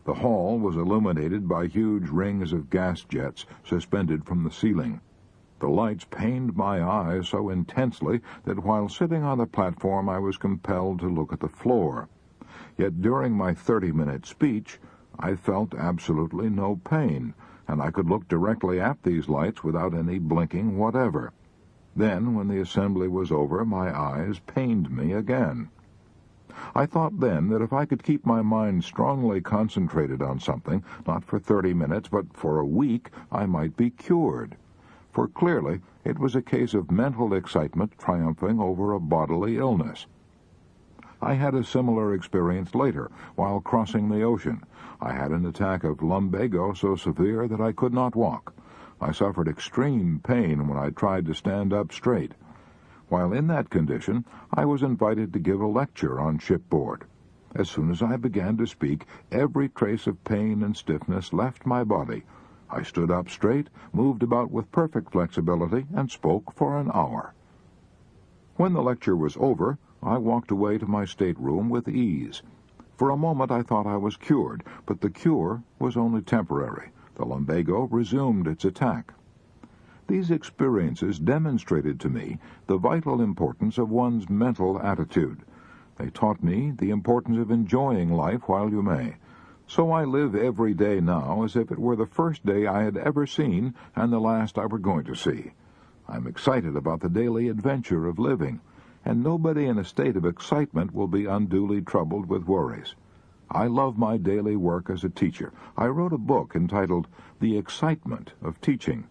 The hall was illuminated by huge rings of gas jets suspended from the ceiling. The lights pained my eyes so intensely that while sitting on the platform I was compelled to look at the floor. Yet during my 30-minute speech, I felt absolutely no pain, and I could look directly at these lights without any blinking whatever. Then, when the assembly was over, my eyes pained me again. I thought then that if I could keep my mind strongly concentrated on something, not for 30 minutes, but for a week, I might be cured. For clearly it was a case of mental excitement triumphing over a bodily illness. I had a similar experience later, while crossing the ocean. I had an attack of lumbago so severe that I could not walk. I suffered extreme pain when I tried to stand up straight. While in that condition, I was invited to give a lecture on shipboard. As soon as I began to speak, every trace of pain and stiffness left my body. I stood up straight, moved about with perfect flexibility, and spoke for an hour. When the lecture was over, I walked away to my stateroom with ease. For a moment I thought I was cured, but the cure was only temporary. The lumbago resumed its attack. These experiences demonstrated to me the vital importance of one's mental attitude. They taught me the importance of enjoying life while you may. So I live every day now as if it were the first day I had ever seen and the last I were going to see. I'm excited about the daily adventure of living, and nobody in a state of excitement will be unduly troubled with worries. I love my daily work as a teacher. I wrote a book entitled The Excitement of Teaching.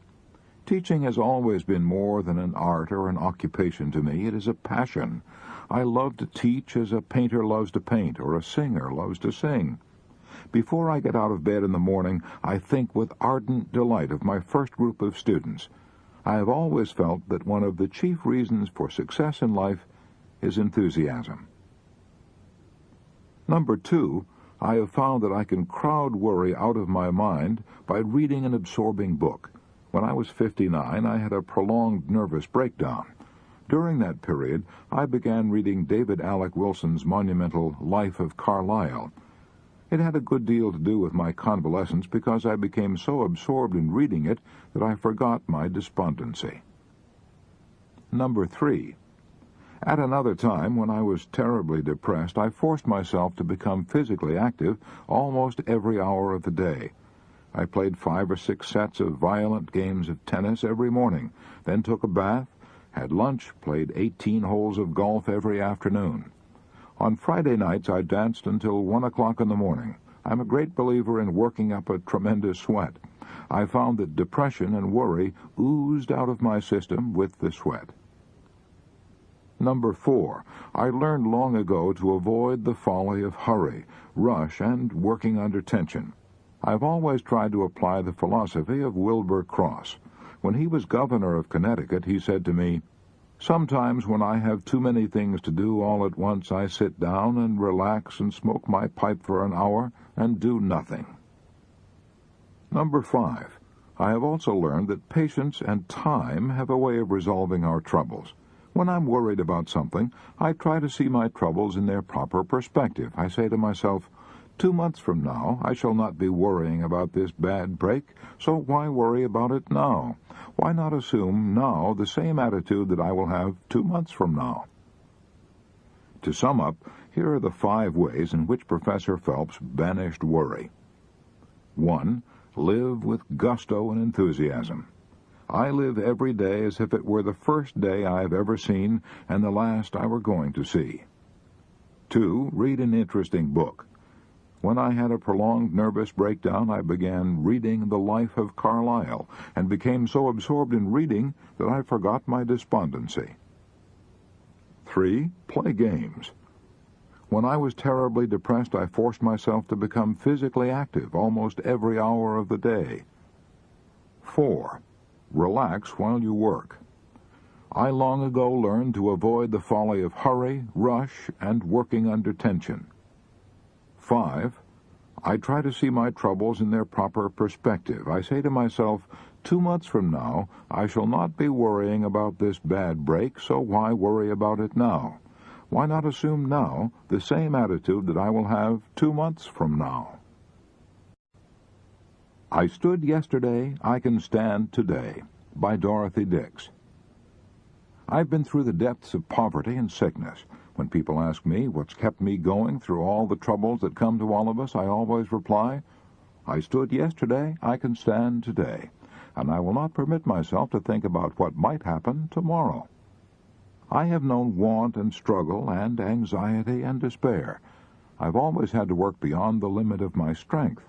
Teaching has always been more than an art or an occupation to me. It is a passion. I love to teach as a painter loves to paint or a singer loves to sing. Before I get out of bed in the morning, I think with ardent delight of my first group of students. I have always felt that one of the chief reasons for success in life is enthusiasm. Number 2, I have found that I can crowd worry out of my mind by reading an absorbing book. When I was 59, I had a prolonged nervous breakdown. During that period, I began reading David Alec Wilson's monumental Life of Carlyle. It had a good deal to do with my convalescence because I became so absorbed in reading it that I forgot my despondency. Number 3. At another time, when I was terribly depressed, I forced myself to become physically active almost every hour of the day. I played 5 or 6 sets of violent games of tennis every morning, then took a bath, had lunch, played 18 holes of golf every afternoon. On Friday nights, I danced until 1 o'clock in the morning. I'm a great believer in working up a tremendous sweat. I found that depression and worry oozed out of my system with the sweat. Number 4, I learned long ago to avoid the folly of hurry, rush, and working under tension. I've always tried to apply the philosophy of Wilbur Cross. When he was governor of Connecticut, he said to me, "Sometimes when I have too many things to do all at once, I sit down and relax and smoke my pipe for an hour and do nothing." Number 5, I have also learned that patience and time have a way of resolving our troubles. When I'm worried about something, I try to see my troubles in their proper perspective. I say to myself, 2 months from now, I shall not be worrying about this bad break, so why worry about it now? Why not assume now the same attitude that I will have 2 months from now? To sum up, here are the 5 ways in which Professor Phelps banished worry. 1. Live with gusto and enthusiasm. I live every day as if it were the first day I have ever seen and the last I were going to see. 2. Read an interesting book. When I had a prolonged nervous breakdown, I began reading The Life of Carlyle and became so absorbed in reading that I forgot my despondency. 3. Play games. When I was terribly depressed, I forced myself to become physically active almost every hour of the day. 4. Relax while you work. I long ago learned to avoid the folly of hurry, rush, and working under tension. 5. I try to see my troubles in their proper perspective. I say to myself, 2 months from now, I shall not be worrying about this bad break, so why worry about it now? Why not assume now the same attitude that I will have 2 months from now? I Stood Yesterday, I Can Stand Today, by Dorothy Dix. I've been through the depths of poverty and sickness. When people ask me what's kept me going through all the troubles that come to all of us, I always reply, I stood yesterday, I can stand today, and I will not permit myself to think about what might happen tomorrow. I have known want and struggle and anxiety and despair. I've always had to work beyond the limit of my strength.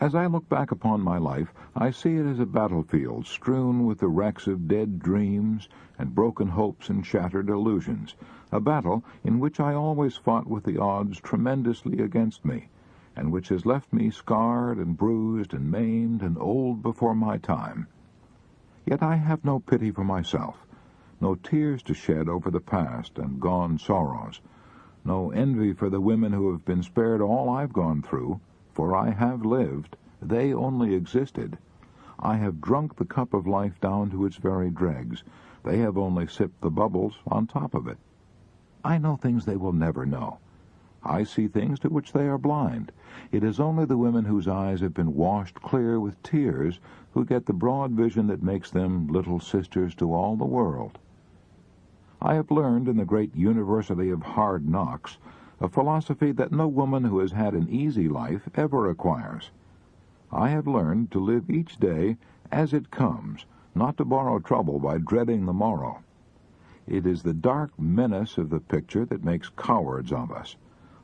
As I look back upon my life, I see it as a battlefield strewn with the wrecks of dead dreams and broken hopes and shattered illusions, a battle in which I always fought with the odds tremendously against me, and which has left me scarred and bruised and maimed and old before my time. Yet I have no pity for myself, no tears to shed over the past and gone sorrows, no envy for the women who have been spared all I've gone through, for I have lived, they only existed. I have drunk the cup of life down to its very dregs. They have only sipped the bubbles on top of it. I know things they will never know. I see things to which they are blind. It is only the women whose eyes have been washed clear with tears who get the broad vision that makes them little sisters to all the world. I have learned in the great University of Hard Knocks a philosophy that no woman who has had an easy life ever acquires. I have learned to live each day as it comes, not to borrow trouble by dreading the morrow. It is the dark menace of the picture that makes cowards of us.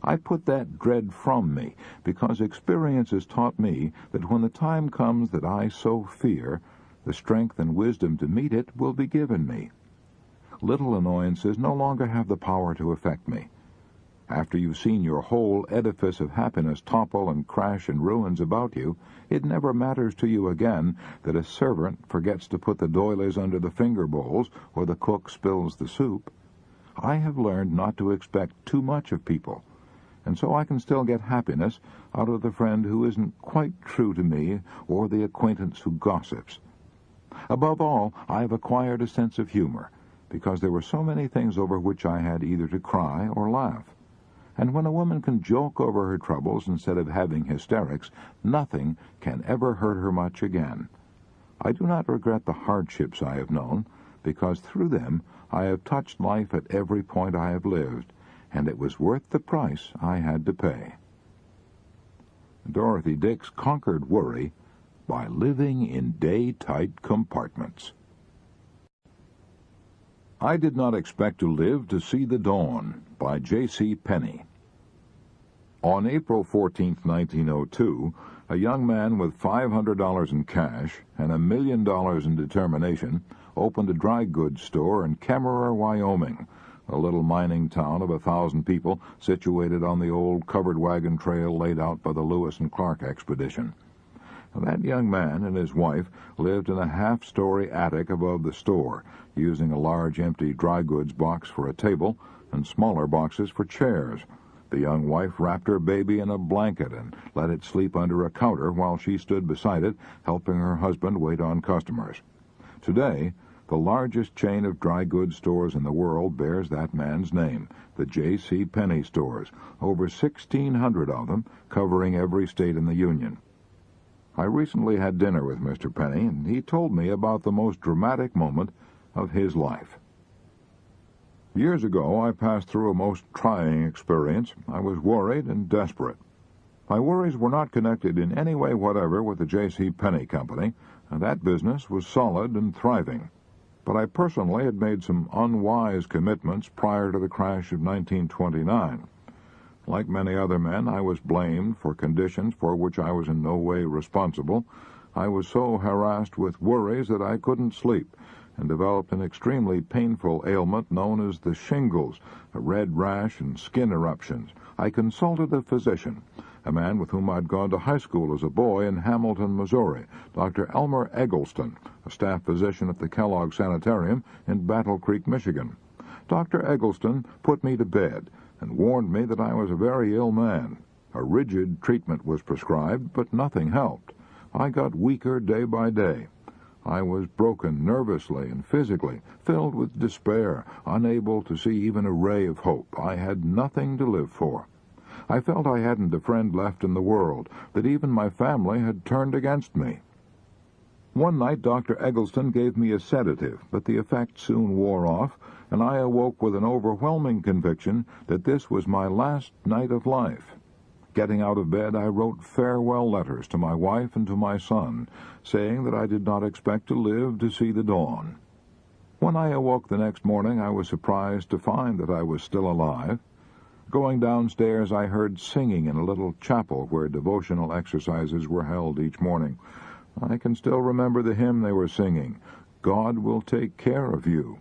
I put that dread from me, because experience has taught me that when the time comes that I so fear, the strength and wisdom to meet it will be given me. Little annoyances no longer have the power to affect me. After you've seen your whole edifice of happiness topple and crash in ruins about you, it never matters to you again that a servant forgets to put the doilies under the finger bowls or the cook spills the soup. I have learned not to expect too much of people, and so I can still get happiness out of the friend who isn't quite true to me or the acquaintance who gossips. Above all, I have acquired a sense of humor, because there were so many things over which I had either to cry or laugh. And when a woman can joke over her troubles instead of having hysterics, nothing can ever hurt her much again. I do not regret the hardships I have known, because through them I have touched life at every point I have lived, and it was worth the price I had to pay. Dorothy Dix conquered worry by living in day-tight compartments. I Did Not Expect to Live to See the Dawn, by J.C. Penney. On April 14, 1902, a young man with $500 in cash and $1 million in determination opened a dry goods store in Carew, Wyoming, a little mining town of 1,000 people situated on the old covered wagon trail laid out by the Lewis and Clark expedition. That young man and his wife lived in a half-story attic above the store, using a large empty dry goods box for a table and smaller boxes for chairs. The young wife wrapped her baby in a blanket and let it sleep under a counter while she stood beside it, helping her husband wait on customers. Today, the largest chain of dry goods stores in the world bears that man's name, the J.C. Penney stores, over 1,600 of them, covering every state in the Union. I recently had dinner with Mr. Penney, and he told me about the most dramatic moment of his life. Years ago, I passed through a most trying experience. I was worried and desperate. My worries were not connected in any way whatever with the J.C. Penney Company, and that business was solid and thriving. But I personally had made some unwise commitments prior to the crash of 1929. Like many other men, I was blamed for conditions for which I was in no way responsible. I was so harassed with worries that I couldn't sleep, and developed an extremely painful ailment known as the shingles, a red rash and skin eruptions. I consulted a physician, a man with whom I'd gone to high school as a boy in Hamilton, Missouri, Dr. Elmer Eggleston, a staff physician at the Kellogg Sanitarium in Battle Creek, Michigan. Dr. Eggleston put me to bed and warned me that I was a very ill man. A rigid treatment was prescribed, but nothing helped. I got weaker day by day. I was broken nervously and physically, filled with despair, unable to see even a ray of hope. I had nothing to live for. I felt I hadn't a friend left in the world, that even my family had turned against me. One night Dr. Eggleston gave me a sedative, but the effect soon wore off, and I awoke with an overwhelming conviction that this was my last night of life. Getting out of bed, I wrote farewell letters to my wife and to my son, saying that I did not expect to live to see the dawn. When I awoke the next morning, I was surprised to find that I was still alive. Going downstairs, I heard singing in a little chapel where devotional exercises were held each morning. I can still remember the hymn they were singing, "God Will Take Care of You."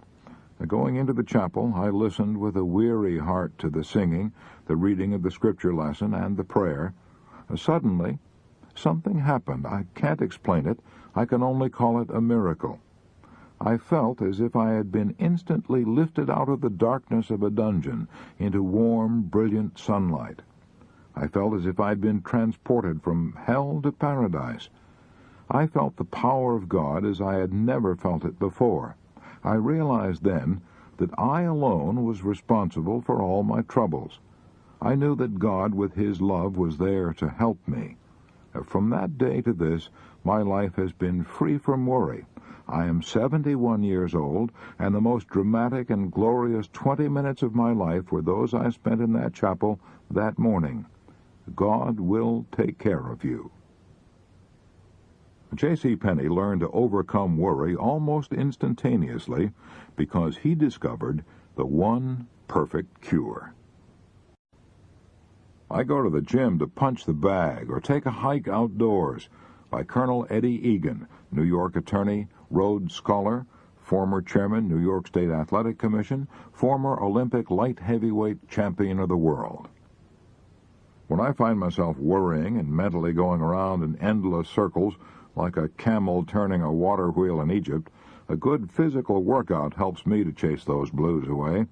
Going into the chapel, I listened with a weary heart to the singing, the reading of the scripture lesson, and the prayer. Suddenly, something happened. I can't explain it. I can only call it a miracle. I felt as if I had been instantly lifted out of the darkness of a dungeon into warm, brilliant sunlight. I felt as if I'd been transported from hell to paradise. I felt the power of God as I had never felt it before. I realized then that I alone was responsible for all my troubles. I knew that God, with His love, was there to help me. From that day to this, my life has been free from worry. I am 71 years old, and the most dramatic and glorious 20 minutes of my life were those I spent in that chapel that morning. God will take care of you. J.C. Penney learned to overcome worry almost instantaneously because he discovered the one perfect cure. I go to the gym to punch the bag or take a hike outdoors. By Colonel Eddie Egan, New York attorney, Rhodes Scholar, former chairman, New York State Athletic Commission, former Olympic light heavyweight champion of the world. When I find myself worrying and mentally going around in endless circles, like a camel turning a water wheel in Egypt, a good physical workout helps me to chase those blues away.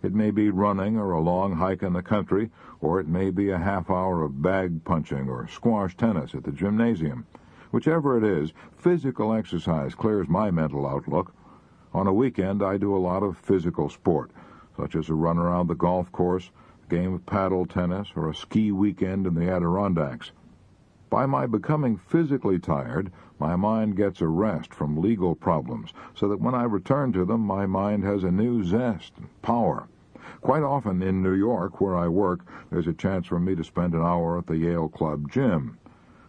It may be running or a long hike in the country, or it may be a half hour of bag punching or squash tennis at the gymnasium. Whichever it is, physical exercise clears my mental outlook. On a weekend, I do a lot of physical sport, such as a run around the golf course, a game of paddle tennis, or a ski weekend in the Adirondacks. By my becoming physically tired, my mind gets a rest from legal problems, so that when I return to them, my mind has a new zest and power. Quite often in New York, where I work, there's a chance for me to spend an hour at the Yale Club gym.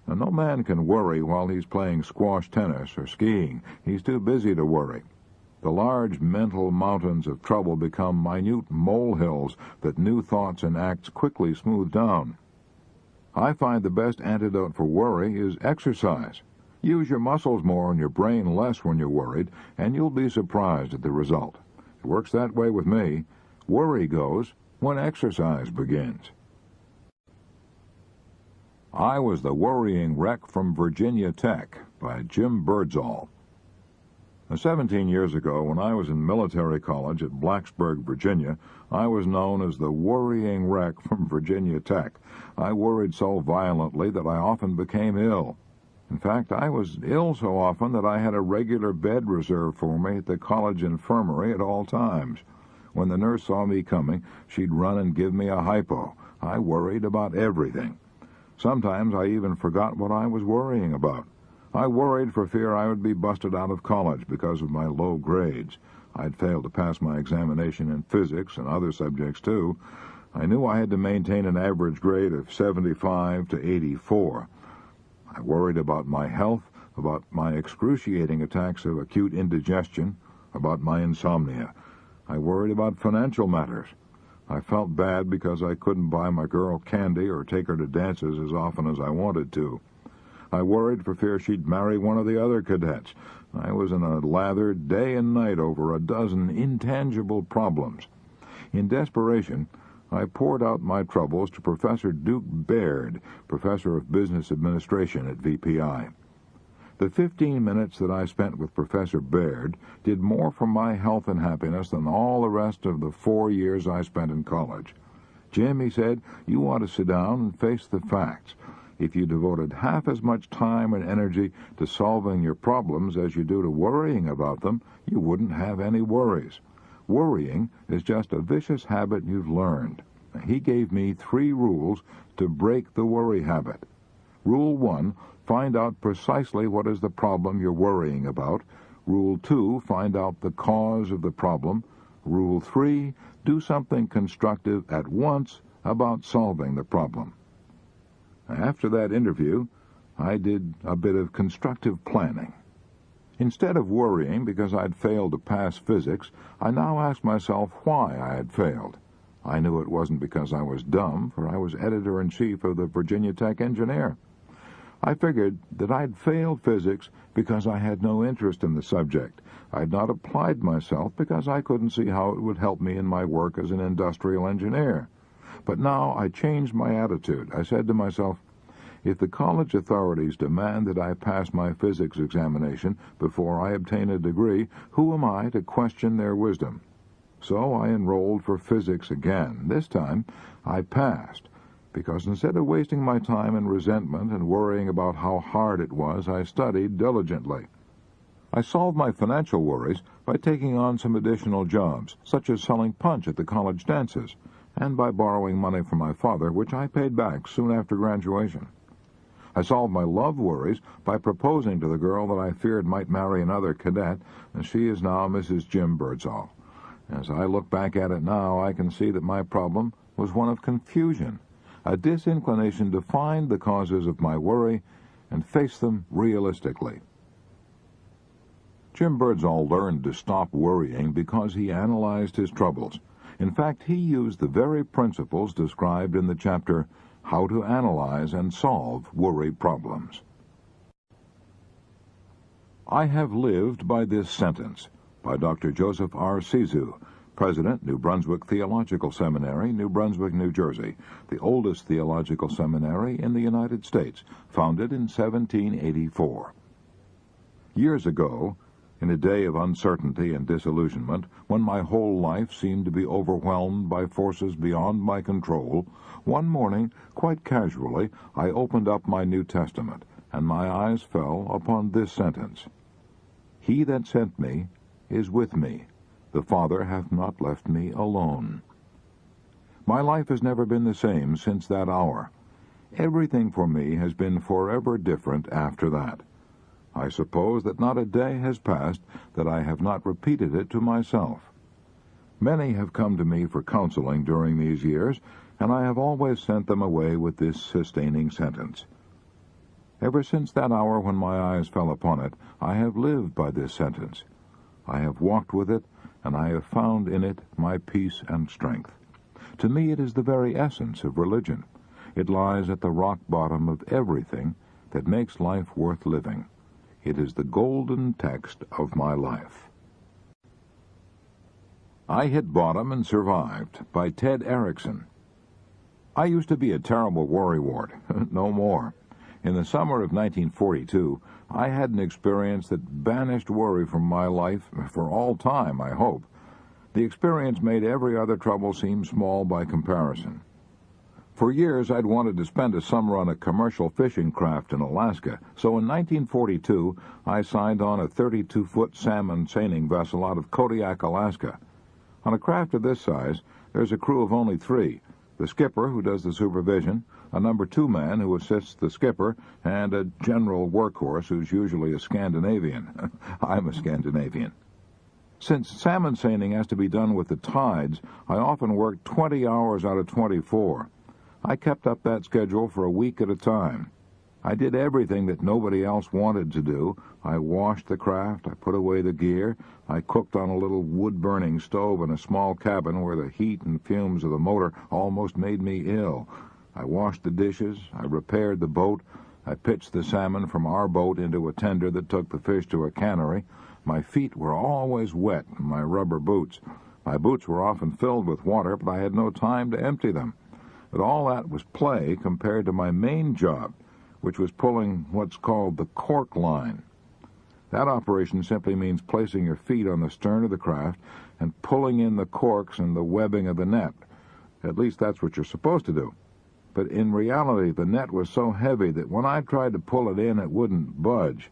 And no man can worry while he's playing squash tennis or skiing. He's too busy to worry. The large mental mountains of trouble become minute molehills that new thoughts and acts quickly smooth down. I find the best antidote for worry is exercise. Use your muscles more and your brain less when you're worried, and you'll be surprised at the result. It works that way with me. Worry goes when exercise begins. I Was the Worrying Wreck from Virginia Tech by Jim Birdsall. 17 years ago, when I was in military college at Blacksburg, Virginia, I was known as the worrying wreck from Virginia Tech. I worried so violently that I often became ill. In fact, I was ill so often that I had a regular bed reserved for me at the college infirmary at all times. When the nurse saw me coming, she'd run and give me a hypo. I worried about everything. Sometimes I even forgot what I was worrying about. I worried for fear I would be busted out of college because of my low grades. I'd failed to pass my examination in physics and other subjects, too. I knew I had to maintain an average grade of 75 to 84. I worried about my health, about my excruciating attacks of acute indigestion, about my insomnia. I worried about financial matters. I felt bad because I couldn't buy my girl candy or take her to dances as often as I wanted to. I worried for fear she'd marry one of the other cadets. I was in a lather day and night over a dozen intangible problems. In desperation, I poured out my troubles to Professor Duke Baird, professor of business administration at VPI. The 15 minutes that I spent with Professor Baird did more for my health and happiness than all the rest of the 4 years I spent in college. Jim, he said, you ought to sit down and face the facts. If you devoted half as much time and energy to solving your problems as you do to worrying about them, you wouldn't have any worries. Worrying is just a vicious habit you've learned. He gave me 3 rules to break the worry habit. Rule 1, find out precisely what is the problem you're worrying about. Rule 2, find out the cause of the problem. Rule 3, do something constructive at once about solving the problem. After that interview, I did a bit of constructive planning. Instead of worrying because I'd failed to pass physics, I now asked myself why I had failed. I knew it wasn't because I was dumb, for I was editor-in-chief of the Virginia Tech Engineer. I figured that I'd failed physics because I had no interest in the subject. I'd not applied myself because I couldn't see how it would help me in my work as an industrial engineer. But now I changed my attitude. I said to myself, if the college authorities demand that I pass my physics examination before I obtain a degree, who am I to question their wisdom? So I enrolled for physics again. This time I passed, because instead of wasting my time in resentment and worrying about how hard it was, I studied diligently. I solved my financial worries by taking on some additional jobs, such as selling punch at the college dances, and by borrowing money from my father, which I paid back soon after graduation. I solved my love worries by proposing to the girl that I feared might marry another cadet, and she is now Mrs. Jim Birdsall. As I look back at it now, I can see that my problem was one of confusion, a disinclination to find the causes of my worry and face them realistically. Jim Birdsall learned to stop worrying because he analyzed his troubles. In fact, he used the very principles described in the chapter, How to Analyze and Solve Worry Problems. I have lived by this sentence, by Dr. Joseph R. Sizu, President, New Brunswick Theological Seminary, New Brunswick, New Jersey, the oldest theological seminary in the United States, founded in 1784. Years ago, in a day of uncertainty and disillusionment, when my whole life seemed to be overwhelmed by forces beyond my control, one morning, quite casually, I opened up my New Testament, and my eyes fell upon this sentence. He that sent me is with me. The Father hath not left me alone. My life has never been the same since that hour. Everything for me has been forever different after that. I suppose that not a day has passed that I have not repeated it to myself. Many have come to me for counseling during these years, and I have always sent them away with this sustaining sentence. Ever since that hour when my eyes fell upon it, I have lived by this sentence. I have walked with it, and I have found in it my peace and strength. To me it is the very essence of religion. It lies at the rock bottom of everything that makes life worth living. It is the golden text of my life. I Hit Bottom and Survived by Ted Erickson. I used to be a terrible worrywart. No more. In the summer of 1942, I had an experience that banished worry from my life for all time, I hope. The experience made every other trouble seem small by comparison. For years, I'd wanted to spend a summer on a commercial fishing craft in Alaska, so in 1942, I signed on a 32-foot salmon seining vessel out of Kodiak, Alaska. On a craft of this size, there's a crew of only 3, the skipper, who does the supervision, a number 2 man who assists the skipper, and a general workhorse who's usually a Scandinavian. I'm a Scandinavian. Since salmon seining has to be done with the tides, I often worked 20 hours out of 24. I kept up that schedule for a week at a time. I did everything that nobody else wanted to do. I washed the craft, I put away the gear, I cooked on a little wood-burning stove in a small cabin where the heat and fumes of the motor almost made me ill. I washed the dishes, I repaired the boat, I pitched the salmon from our boat into a tender that took the fish to a cannery. My feet were always wet in my rubber boots. My boots were often filled with water, but I had no time to empty them. But all that was play compared to my main job, which was pulling what's called the cork line. That operation simply means placing your feet on the stern of the craft and pulling in the corks and the webbing of the net. At least that's what you're supposed to do. But in reality, the net was so heavy that when I tried to pull it in, it wouldn't budge.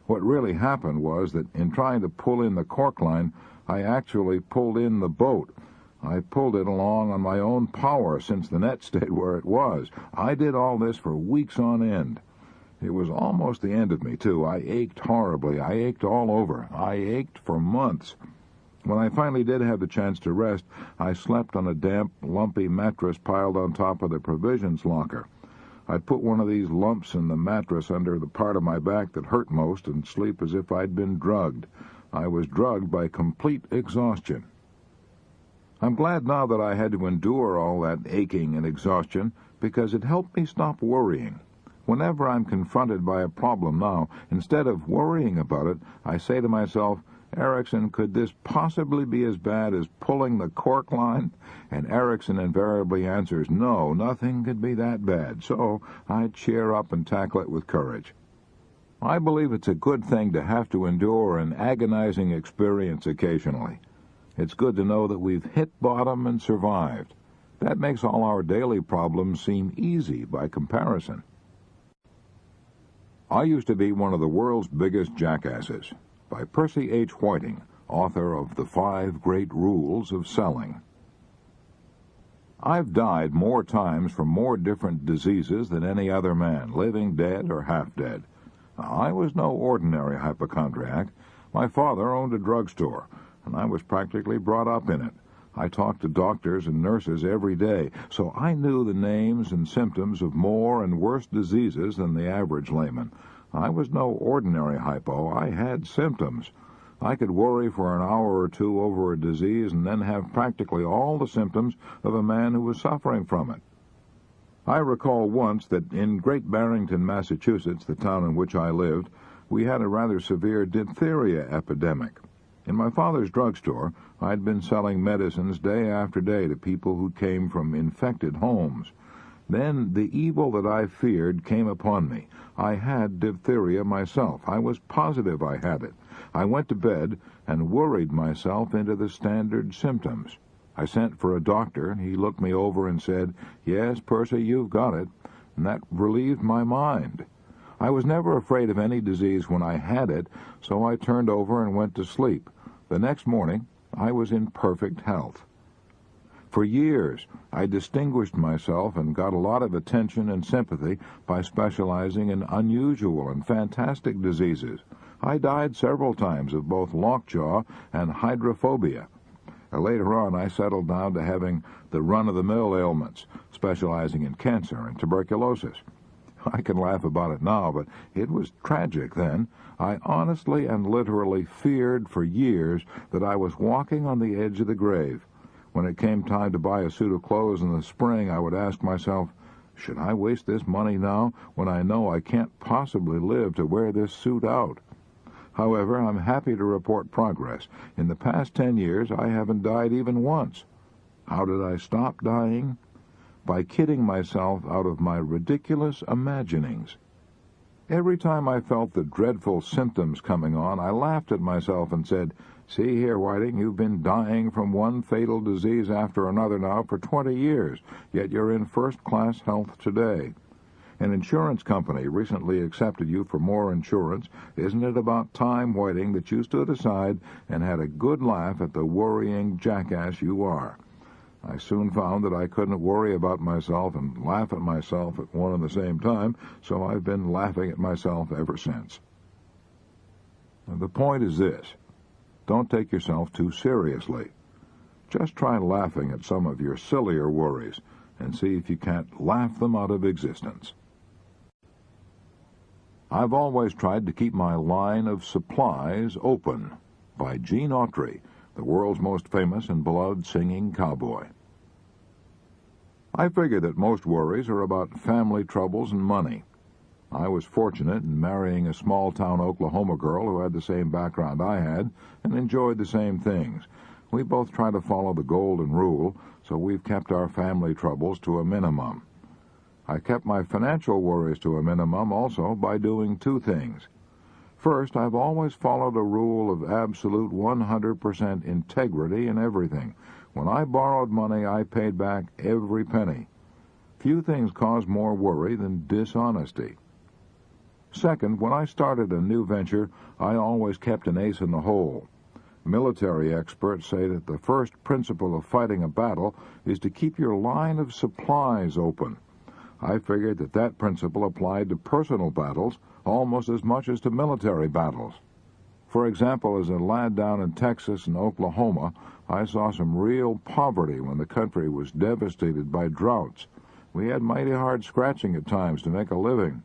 What really happened was that in trying to pull in the cork line, I actually pulled in the boat. I pulled it along on my own power since the net stayed where it was. I did all this for weeks on end. It was almost the end of me, too. I ached horribly. I ached all over. I ached for months. When I finally did have the chance to rest, I slept on a damp, lumpy mattress piled on top of the provisions locker. I'd put one of these lumps in the mattress under the part of my back that hurt most and sleep as if I'd been drugged. I was drugged by complete exhaustion. I'm glad now that I had to endure all that aching and exhaustion because it helped me stop worrying. Whenever I'm confronted by a problem now, instead of worrying about it, I say to myself, Erickson, could this possibly be as bad as pulling the cork line? And Erickson invariably answers, no, nothing could be that bad. So I cheer up and tackle it with courage. I believe it's a good thing to have to endure an agonizing experience occasionally. It's good to know that we've hit bottom and survived. That makes all our daily problems seem easy by comparison. I Used to Be One of the World's Biggest Jackasses, by Percy H. Whiting, author of The 5 Great Rules of Selling. I've died more times from more different diseases than any other man, living, dead, or half dead. I was no ordinary hypochondriac. My father owned a drugstore, and I was practically brought up in it. I talked to doctors and nurses every day, so I knew the names and symptoms of more and worse diseases than the average layman. I was no ordinary hypo. I had symptoms. I could worry for an hour or two over a disease and then have practically all the symptoms of a man who was suffering from it. I recall once that in Great Barrington, Massachusetts, the town in which I lived, we had a rather severe diphtheria epidemic. In my father's drugstore, I'd been selling medicines day after day to people who came from infected homes. Then the evil that I feared came upon me. I had diphtheria myself. I was positive I had it. I went to bed and worried myself into the standard symptoms. I sent for a doctor. He looked me over and said, "Yes, Percy, you've got it," and that relieved my mind. I was never afraid of any disease when I had it, so I turned over and went to sleep. The next morning, I was in perfect health. For years, I distinguished myself and got a lot of attention and sympathy by specializing in unusual and fantastic diseases. I died several times of both lockjaw and hydrophobia. Later on, I settled down to having the run-of-the-mill ailments, specializing in cancer and tuberculosis. I can laugh about it now, but it was tragic then. I honestly and literally feared for years that I was walking on the edge of the grave. When it came time to buy a suit of clothes in the spring, I would ask myself, should I waste this money now when I know I can't possibly live to wear this suit out? However, I'm happy to report progress. In the past 10 years, I haven't died even once. How did I stop dying? By kidding myself out of my ridiculous imaginings. Every time I felt the dreadful symptoms coming on, I laughed at myself and said, "See here, Whiting, you've been dying from one fatal disease after another now for 20 years, yet you're in first-class health today. An insurance company recently accepted you for more insurance. Isn't it about time, Whiting, that you stood aside and had a good laugh at the worrying jackass you are?" I soon found that I couldn't worry about myself and laugh at myself at one and the same time, so I've been laughing at myself ever since. The point is this: don't take yourself too seriously. Just try laughing at some of your sillier worries and see if you can't laugh them out of existence. I've always tried to keep my line of supplies open, by Gene Autry, the world's most famous and beloved singing cowboy. I figure that most worries are about family troubles and money. I was fortunate in marrying a small-town Oklahoma girl who had the same background I had and enjoyed the same things. We both try to follow the golden rule, so we've kept our family troubles to a minimum. I kept my financial worries to a minimum also by doing two things. First, I've always followed a rule of absolute 100% integrity in everything. When I borrowed money, I paid back every penny. Few things cause more worry than dishonesty. Second, when I started a new venture, I always kept an ace in the hole. Military experts say that the first principle of fighting a battle is to keep your line of supplies open. I figured that that principle applied to personal battles almost as much as to military battles. For example, as a lad down in Texas and Oklahoma, I saw some real poverty when the country was devastated by droughts. We had mighty hard scratching at times to make a living.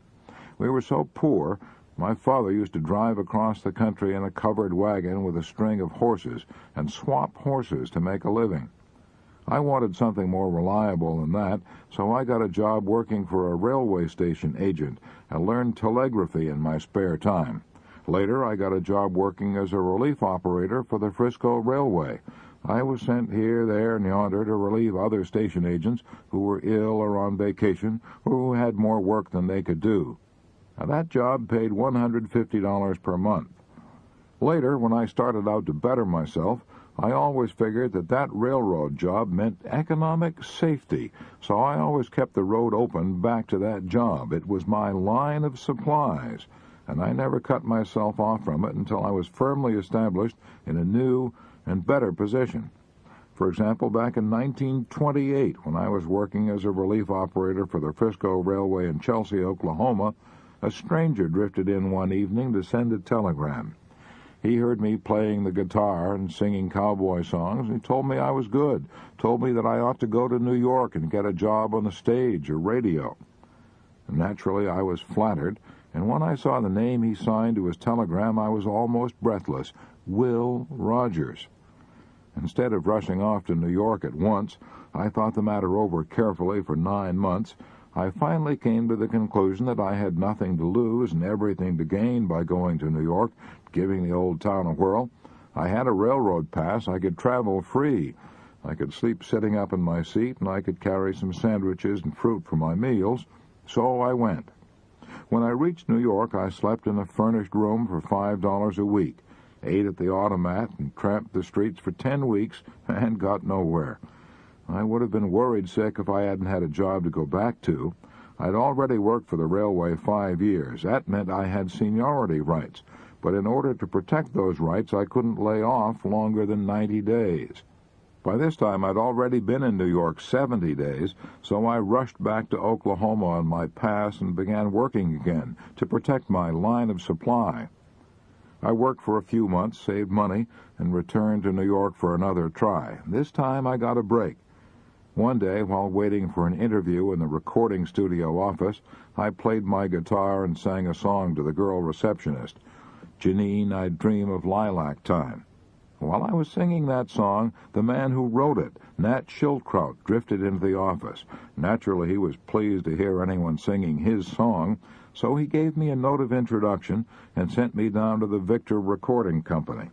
We were so poor, my father used to drive across the country in a covered wagon with a string of horses and swap horses to make a living. I wanted something more reliable than that, so I got a job working for a railway station agent and learned telegraphy in my spare time. Later, I got a job working as a relief operator for the Frisco Railway. I was sent here, there, and yonder to relieve other station agents who were ill or on vacation or who had more work than they could do. Now, that job paid $150 per month. Later, when I started out to better myself, I always figured that that railroad job meant economic safety, so I always kept the road open back to that job. It was my line of supplies, and I never cut myself off from it until I was firmly established in a new and better position. For example, back in 1928, when I was working as a relief operator for the Frisco Railway in Chelsea, Oklahoma, a stranger drifted in one evening to send a telegram. He heard me playing the guitar and singing cowboy songs, and he told me I was good, told me that I ought to go to New York and get a job on the stage or radio. And naturally, I was flattered, and when I saw the name he signed to his telegram, I was almost breathless. Will Rogers. Instead of rushing off to New York at once, I thought the matter over carefully for 9 months. I finally came to the conclusion that I had nothing to lose and everything to gain by going to New York, giving the old town a whirl. I had a railroad pass. I could travel free. I could sleep sitting up in my seat, and I could carry some sandwiches and fruit for my meals. So I went. When I reached New York, I slept in a furnished room for $5 a week, ate at the automat, and tramped the streets for 10 weeks and got nowhere. I would have been worried sick if I hadn't had a job to go back to. I'd already worked for the railway 5 years. That meant I had seniority rights, but in order to protect those rights, I couldn't lay off longer than 90 days. By this time, I'd already been in New York 70 days, so I rushed back to Oklahoma on my pass and began working again to protect my line of supply. I worked for a few months, saved money, and returned to New York for another try. This time I got a break. One day, while waiting for an interview in the recording studio office, I played my guitar and sang a song to the girl receptionist, "Janine, I Dream of Lilac Time." While I was singing that song, the man who wrote it, Nat Schildkraut, drifted into the office. Naturally, he was pleased to hear anyone singing his song, so he gave me a note of introduction and sent me down to the Victor Recording Company.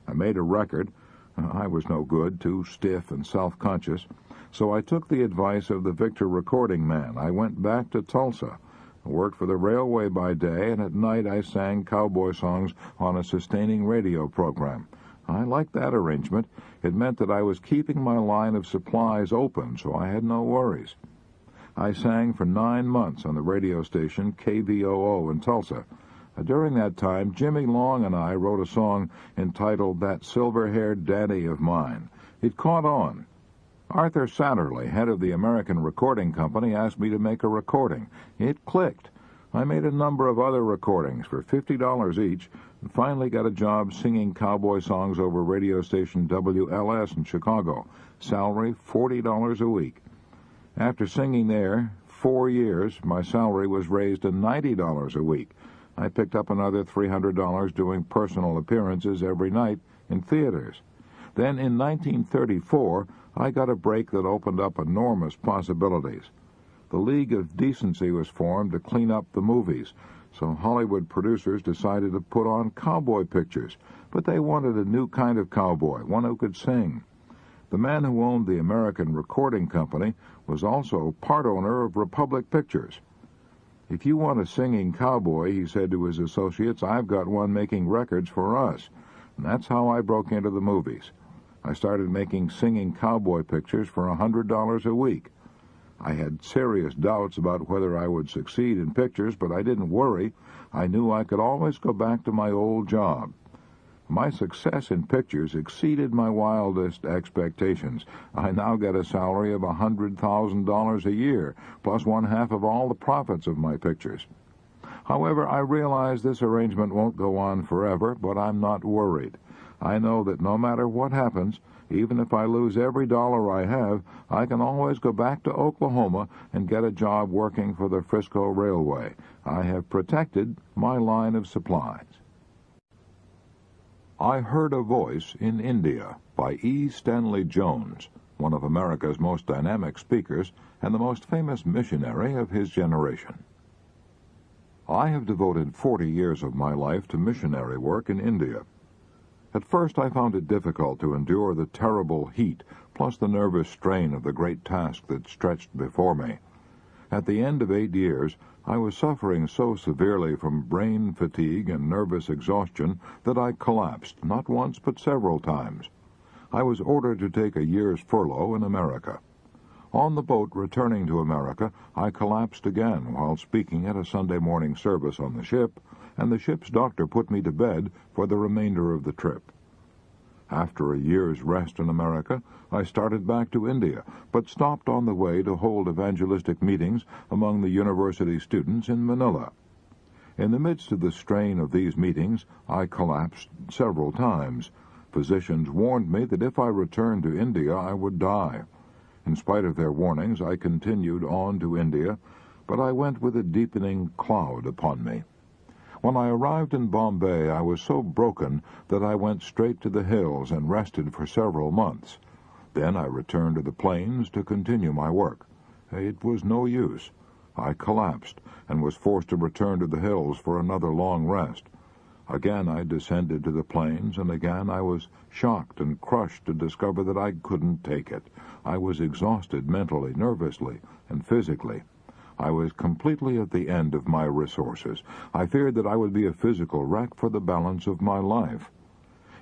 I made a record. I was no good, too stiff and self-conscious, so I took the advice of the Victor recording man. I went back to Tulsa. I worked for the railway by day, and at night I sang cowboy songs on a sustaining radio program. I liked that arrangement. It meant that I was keeping my line of supplies open, so I had no worries. I sang for 9 months on the radio station KVOO in Tulsa. During that time, Jimmy Long and I wrote a song entitled "That Silver-Haired Daddy of Mine." It caught on. Arthur Satterley, head of the American Recording Company, asked me to make a recording. It clicked. I made a number of other recordings for $50 each and finally got a job singing cowboy songs over radio station WLS in Chicago. Salary $40 a week. After singing there 4 years, my salary was raised to $90 a week. I picked up another $300 doing personal appearances every night in theaters. Then in 1934, I got a break that opened up enormous possibilities. The League of Decency was formed to clean up the movies, so Hollywood producers decided to put on cowboy pictures, but they wanted a new kind of cowboy, one who could sing. The man who owned the American Recording Company was also part owner of Republic Pictures. "If you want a singing cowboy," he said to his associates, "I've got one making records for us." And that's how I broke into the movies. I started making singing cowboy pictures for $100 a week. I had serious doubts about whether I would succeed in pictures, but I didn't worry. I knew I could always go back to my old job. My success in pictures exceeded my wildest expectations. I now get a salary of $100,000 a year, plus one-half of all the profits of my pictures. However, I realize this arrangement won't go on forever, but I'm not worried. I know that no matter what happens, even if I lose every dollar I have, I can always go back to Oklahoma and get a job working for the Frisco Railway. I have protected my line of supplies. I Heard a Voice in India by E. Stanley Jones, one of America's most dynamic speakers and the most famous missionary of his generation. I have devoted 40 years of my life to missionary work in India. At first I found it difficult to endure the terrible heat, plus the nervous strain of the great task that stretched before me. At the end of 8 years, I was suffering so severely from brain fatigue and nervous exhaustion that I collapsed, not once but several times. I was ordered to take a year's furlough in America. On the boat returning to America, I collapsed again while speaking at a Sunday morning service on the ship, and the ship's doctor put me to bed for the remainder of the trip. After a year's rest in America, I started back to India, but stopped on the way to hold evangelistic meetings among the university students in Manila. In the midst of the strain of these meetings, I collapsed several times. Physicians warned me that if I returned to India, I would die. In spite of their warnings, I continued on to India, but I went with a deepening cloud upon me. When I arrived in Bombay, I was so broken that I went straight to the hills and rested for several months. Then I returned to the plains to continue my work. It was no use. I collapsed and was forced to return to the hills for another long rest. Again I descended to the plains, and again I was shocked and crushed to discover that I couldn't take it. I was exhausted mentally, nervously, and physically. I was completely at the end of my resources. I feared that I would be a physical wreck for the balance of my life.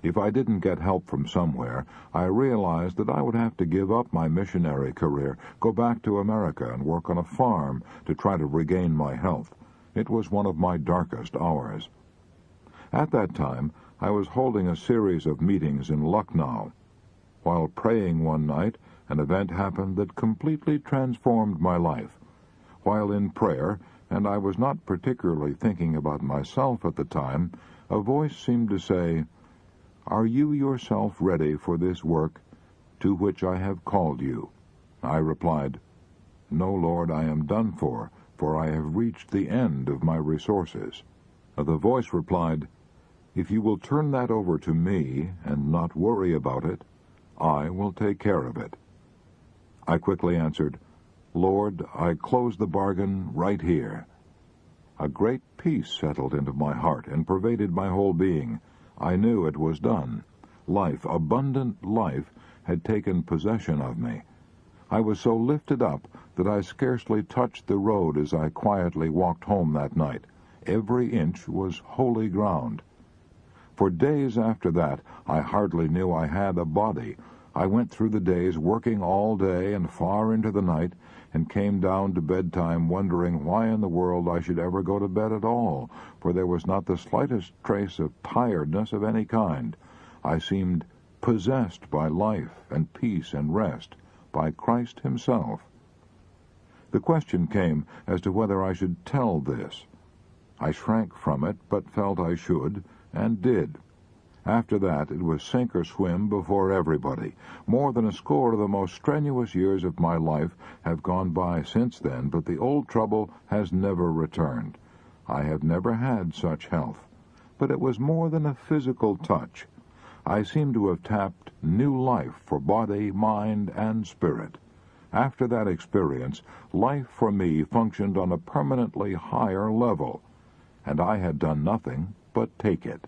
If I didn't get help from somewhere, I realized that I would have to give up my missionary career, go back to America and work on a farm to try to regain my health. It was one of my darkest hours. At that time, I was holding a series of meetings in Lucknow. While praying one night, an event happened that completely transformed my life. While in prayer, and I was not particularly thinking about myself at the time, a voice seemed to say, "Are you yourself ready for this work to which I have called you?" I replied, "No, Lord, I am done for I have reached the end of my resources." The voice replied, "If you will turn that over to me and not worry about it, I will take care of it." I quickly answered, "Lord, I close the bargain right here." A great peace settled into my heart and pervaded my whole being. I knew it was done. Life, abundant life, had taken possession of me. I was so lifted up that I scarcely touched the road as I quietly walked home that night. Every inch was holy ground. For days after that, I hardly knew I had a body. I went through the days working all day and far into the night, and came down to bedtime wondering why in the world I should ever go to bed at all, for there was not the slightest trace of tiredness of any kind. I seemed possessed by life and peace and rest, by Christ himself. The question came as to whether I should tell this. I shrank from it, but felt I should, and did. After that, it was sink or swim before everybody. More than a score of the most strenuous years of my life have gone by since then, but the old trouble has never returned. I have never had such health. But it was more than a physical touch. I seem to have tapped new life for body, mind, and spirit. After that experience, life for me functioned on a permanently higher level, and I had done nothing but take it.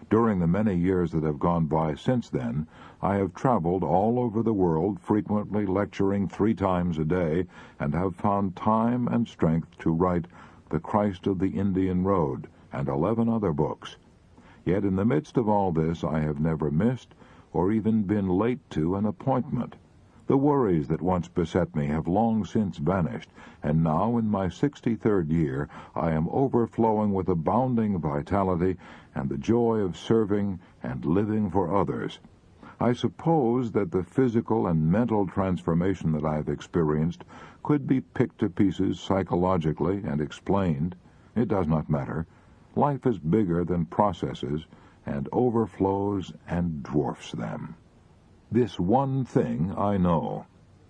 During the many years that have gone by since then, I have traveled all over the world, frequently lecturing 3 times a day, and have found time and strength to write The Christ of the Indian Road and 11 other books. Yet in the midst of all this, I have never missed or even been late to an appointment. The worries that once beset me have long since vanished, and now, in my 63rd year, I am overflowing with abounding vitality and the joy of serving and living for others. I suppose that the physical and mental transformation that I have experienced could be picked to pieces psychologically and explained. It does not matter. Life is bigger than processes and overflows and dwarfs them. This one thing I know.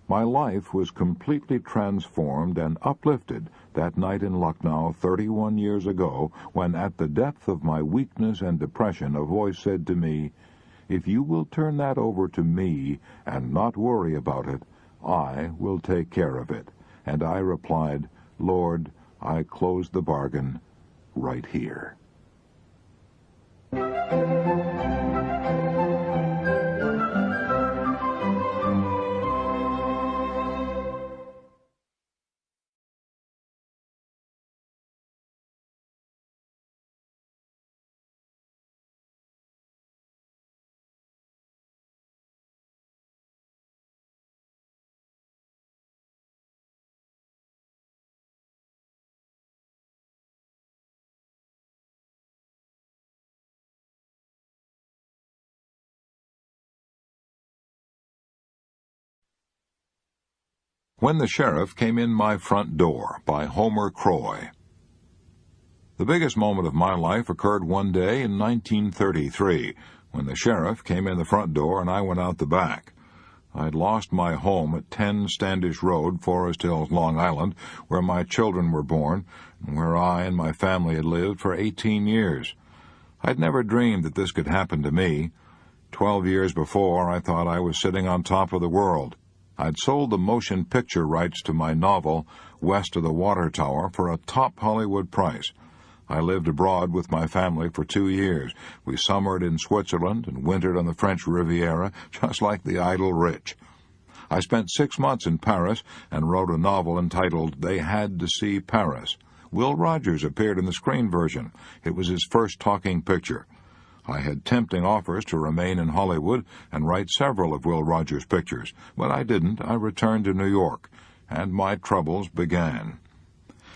My life was completely transformed and uplifted that night in Lucknow 31 years ago when, at the depth of my weakness and depression, a voice said to me, "If you will turn that over to me and not worry about it, I will take care of it." And I replied, "Lord, I close the bargain right here." When the Sheriff Came in My Front Door by Homer Croy. The biggest moment of my life occurred one day in 1933, when the sheriff came in the front door and I went out the back. I'd lost my home at 10 Standish Road, Forest Hills, Long Island, where my children were born, and where I and my family had lived for 18 years. I'd never dreamed that this could happen to me. 12 years before, I thought I was sitting on top of the world. I'd sold the motion picture rights to my novel, West of the Water Tower, for a top Hollywood price. I lived abroad with my family for 2 years. We summered in Switzerland and wintered on the French Riviera, just like the idle rich. I spent 6 months in Paris and wrote a novel entitled They Had to See Paris. Will Rogers appeared in the screen version. It was his first talking picture. I had tempting offers to remain in Hollywood and write several of Will Rogers' pictures. When I didn't, I returned to New York, and my troubles began.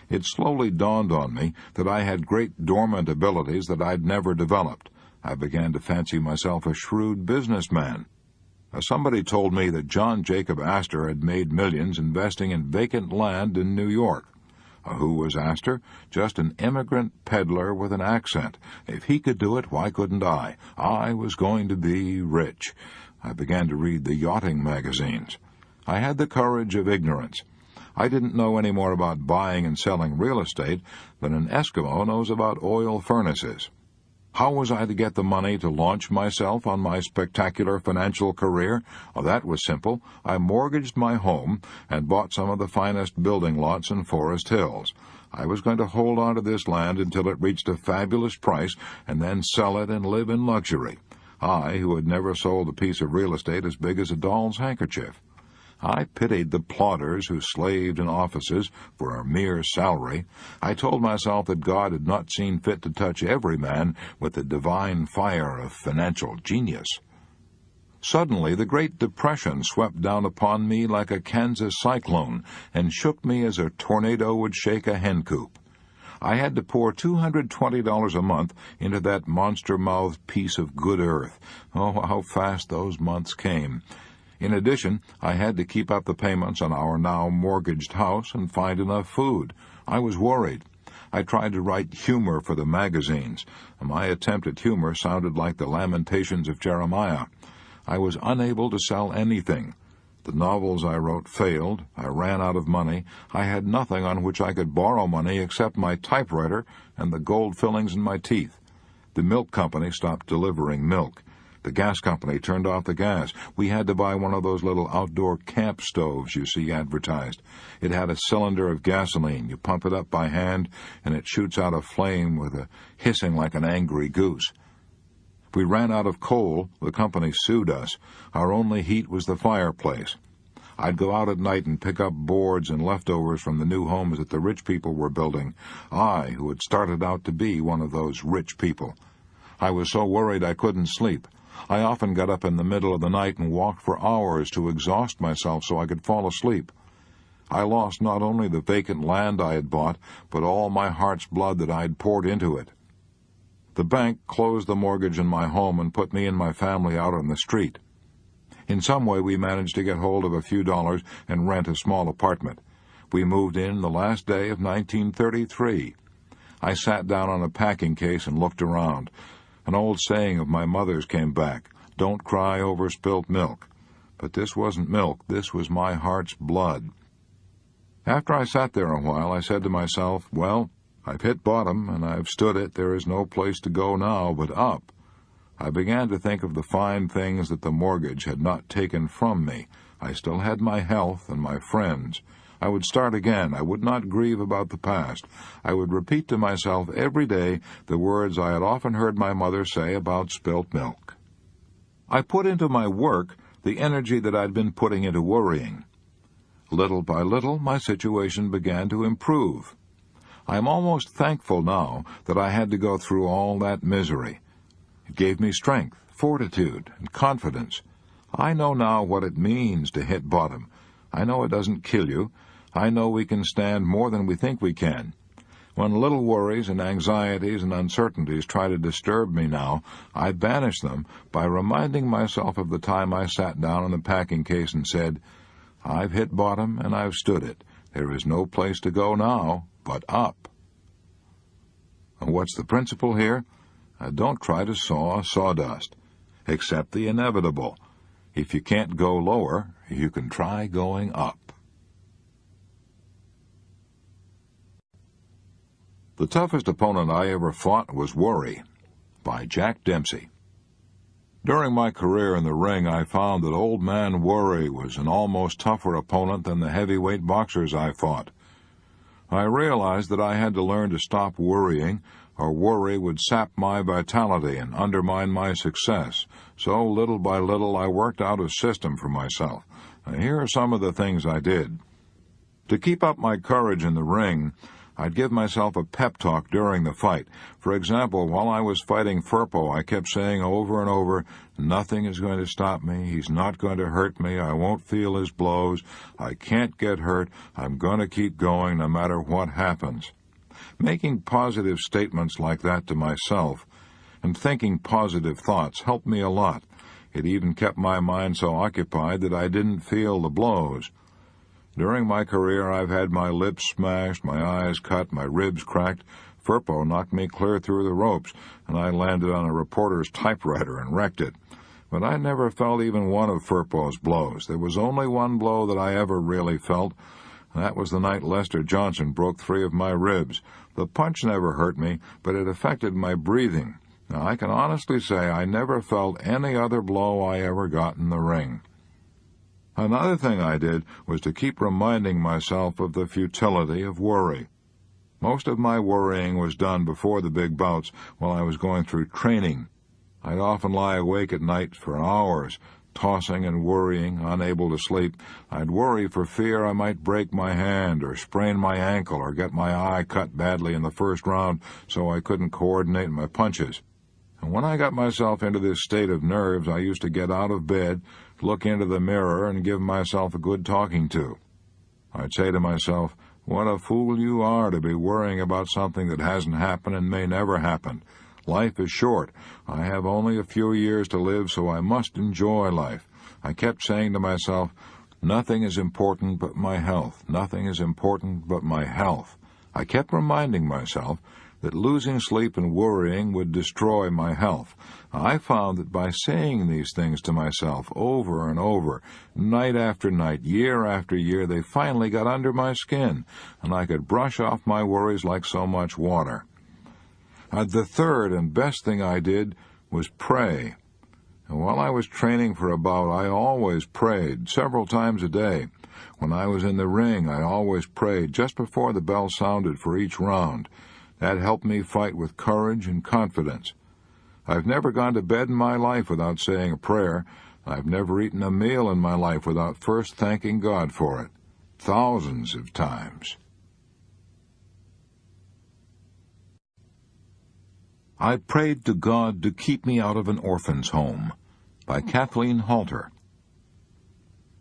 It slowly dawned on me that I had great dormant abilities that I'd never developed. I began to fancy myself a shrewd businessman. Somebody told me that John Jacob Astor had made millions investing in vacant land in New York. Who was Astor? Just an immigrant peddler with an accent. If he could do it, why couldn't I? I was going to be rich. I began to read the yachting magazines. I had the courage of ignorance. I didn't know any more about buying and selling real estate than an Eskimo knows about oil furnaces. How was I to get the money to launch myself on my spectacular financial career? That was simple. I mortgaged my home and bought some of the finest building lots in Forest Hills. I was going to hold on to this land until it reached a fabulous price and then sell it and live in luxury. I, who had never sold a piece of real estate as big as a doll's handkerchief. I pitied the plodders who slaved in offices for a mere salary. I told myself that God had not seen fit to touch every man with the divine fire of financial genius. Suddenly, the Great Depression swept down upon me like a Kansas cyclone and shook me as a tornado would shake a hen coop. I had to pour $220 a month into that monster-mouthed piece of good earth. Oh, how fast those months came. In addition, I had to keep up the payments on our now mortgaged house and find enough food. I was worried. I tried to write humor for the magazines. My attempt at humor sounded like the Lamentations of Jeremiah. I was unable to sell anything. The novels I wrote failed. I ran out of money. I had nothing on which I could borrow money except my typewriter and the gold fillings in my teeth. The milk company stopped delivering milk. The gas company turned off the gas. We had to buy one of those little outdoor camp stoves you see advertised. It had a cylinder of gasoline. You pump it up by hand, and it shoots out a flame with a hissing like an angry goose. We ran out of coal. The company sued us. Our only heat was the fireplace. I'd go out at night and pick up boards and leftovers from the new homes that the rich people were building. I, who had started out to be one of those rich people. I was so worried I couldn't sleep. I often got up in the middle of the night and walked for hours to exhaust myself so I could fall asleep. I lost not only the vacant land I had bought, but all my heart's blood that I had poured into it. The bank closed the mortgage on my home and put me and my family out on the street. In some way we managed to get hold of a few dollars and rent a small apartment. We moved in the last day of 1933. I sat down on a packing case and looked around. An old saying of my mother's came back, "Don't cry over spilt milk." But this wasn't milk, this was my heart's blood. After I sat there a while, I said to myself, well, I've hit bottom and I've stood it. There is no place to go now but up. I began to think of the fine things that the mortgage had not taken from me. I still had my health and my friends. I would start again. I would not grieve about the past. I would repeat to myself every day the words I had often heard my mother say about spilt milk. I put into my work the energy that I'd been putting into worrying. Little by little, my situation began to improve. I am almost thankful now that I had to go through all that misery. It gave me strength, fortitude, and confidence. I know now what it means to hit bottom. I know it doesn't kill you. I know we can stand more than we think we can. When little worries and anxieties and uncertainties try to disturb me now, I banish them by reminding myself of the time I sat down in the packing case and said, I've hit bottom and I've stood it. There is no place to go now but up. And what's the principle here? Don't try to saw sawdust. Accept the inevitable. If you can't go lower, you can try going up. The toughest opponent I ever fought was worry, by Jack Dempsey. During my career in the ring, I found that old man worry was an almost tougher opponent than the heavyweight boxers I fought. I realized that I had to learn to stop worrying, or worry would sap my vitality and undermine my success. So, little by little, I worked out a system for myself. Now, here are some of the things I did. To keep up my courage in the ring, I'd give myself a pep talk during the fight. For example, while I was fighting Firpo, I kept saying over and over, nothing is going to stop me, he's not going to hurt me, I won't feel his blows, I can't get hurt, I'm going to keep going no matter what happens. Making positive statements like that to myself and thinking positive thoughts helped me a lot. It even kept my mind so occupied that I didn't feel the blows. During my career, I've had my lips smashed, my eyes cut, my ribs cracked. Firpo knocked me clear through the ropes, and I landed on a reporter's typewriter and wrecked it. But I never felt even one of Firpo's blows. There was only one blow that I ever really felt, and that was the night Lester Johnson broke 3 of my ribs. The punch never hurt me, but it affected my breathing. Now, I can honestly say I never felt any other blow I ever got in the ring. Another thing I did was to keep reminding myself of the futility of worry. Most of my worrying was done before the big bouts while I was going through training. I'd often lie awake at night for hours, tossing and worrying, unable to sleep. I'd worry for fear I might break my hand or sprain my ankle or get my eye cut badly in the first round so I couldn't coordinate my punches. And when I got myself into this state of nerves, I used to get out of bed, look into the mirror, and give myself a good talking to. I'd say to myself, what a fool you are to be worrying about something that hasn't happened and may never happen. Life is short. I have only a few years to live, so I must enjoy life. I kept saying to myself, nothing is important but my health. Nothing is important but my health. I kept reminding myself that losing sleep and worrying would destroy my health. I found that by saying these things to myself over and over, night after night, year after year, they finally got under my skin, and I could brush off my worries like so much water. The third and best thing I did was pray. And while I was training for a bout, I always prayed, several times a day. When I was in the ring, I always prayed just before the bell sounded for each round. That helped me fight with courage and confidence. I've never gone to bed in my life without saying a prayer. I've never eaten a meal in my life without first thanking God for it. Thousands of times. I prayed to God to keep me out of an orphan's home. by Kathleen Halter.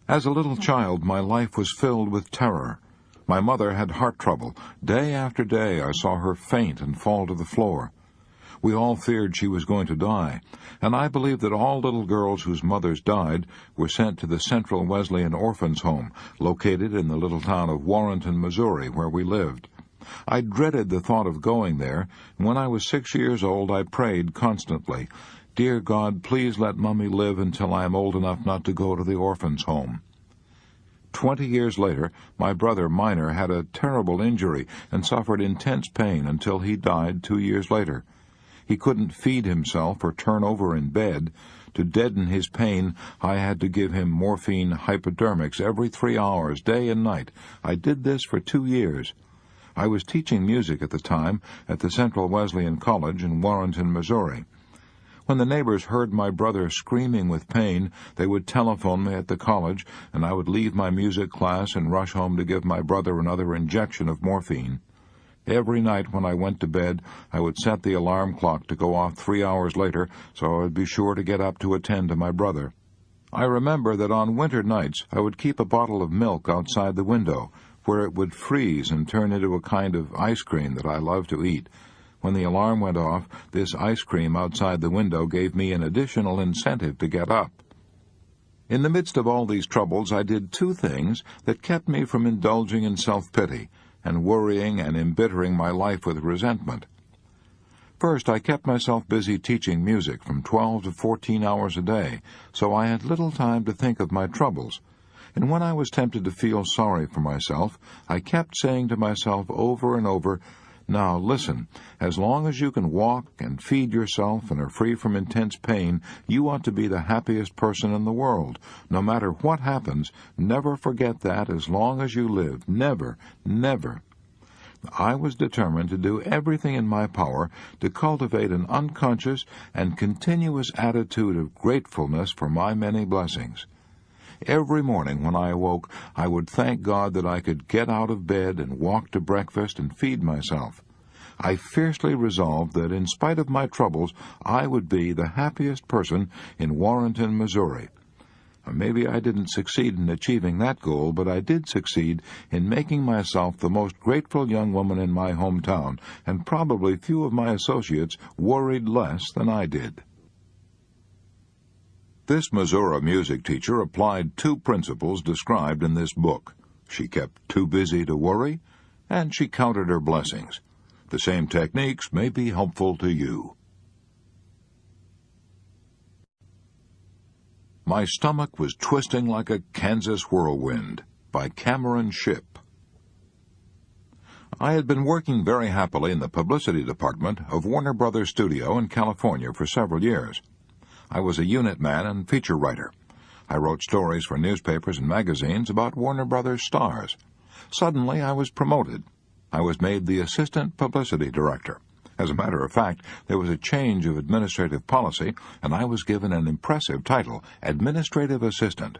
As a little child, my life was filled with terror. My mother had heart trouble. Day after day I saw her faint and fall to the floor. We all feared she was going to die, and I believe that all little girls whose mothers died were sent to the Central Wesleyan Orphans' Home, located in the little town of Warrenton, Missouri, where we lived. I dreaded the thought of going there, and when I was 6 years old I prayed constantly, "Dear God, please let Mummy live until I am old enough not to go to the orphans' home." 20 years later, my brother Minor had a terrible injury and suffered intense pain until he died 2 years later. He couldn't feed himself or turn over in bed. To deaden his pain, I had to give him morphine hypodermics every 3 hours, day and night. I did this for 2 years. I was teaching music at the time at the Central Wesleyan College in Warrenton, Missouri. When the neighbors heard my brother screaming with pain, they would telephone me at the college, and I would leave my music class and rush home to give my brother another injection of morphine. Every night when I went to bed, I would set the alarm clock to go off 3 hours later, so I would be sure to get up to attend to my brother. I remember that on winter nights I would keep a bottle of milk outside the window, where it would freeze and turn into a kind of ice cream that I loved to eat. When the alarm went off, this ice cream outside the window gave me an additional incentive to get up. In the midst of all these troubles, I did 2 things that kept me from indulging in self-pity and worrying and embittering my life with resentment. First, I kept myself busy teaching music from 12 to 14 hours a day, so I had little time to think of my troubles. And when I was tempted to feel sorry for myself, I kept saying to myself over and over, "Now listen, as long as you can walk and feed yourself and are free from intense pain, you ought to be the happiest person in the world. No matter what happens, never forget that as long as you live. Never, never." I was determined to do everything in my power to cultivate an unconscious and continuous attitude of gratefulness for my many blessings. Every morning when I awoke, I would thank God that I could get out of bed and walk to breakfast and feed myself. I fiercely resolved that in spite of my troubles, I would be the happiest person in Warrenton, Missouri. Maybe I didn't succeed in achieving that goal, but I did succeed in making myself the most grateful young woman in my hometown, and probably few of my associates worried less than I did. This Missouri music teacher applied 2 principles described in this book. She kept too busy to worry, and she counted her blessings. The same techniques may be helpful to you. My Stomach Was Twisting Like a Kansas Whirlwind by Cameron Shipp. I had been working very happily in the publicity department of Warner Brothers Studio in California for several years. I was a unit man and feature writer. I wrote stories for newspapers and magazines about Warner Brothers stars. Suddenly, I was promoted. I was made the assistant publicity director. As a matter of fact, there was a change of administrative policy, and I was given an impressive title, administrative assistant.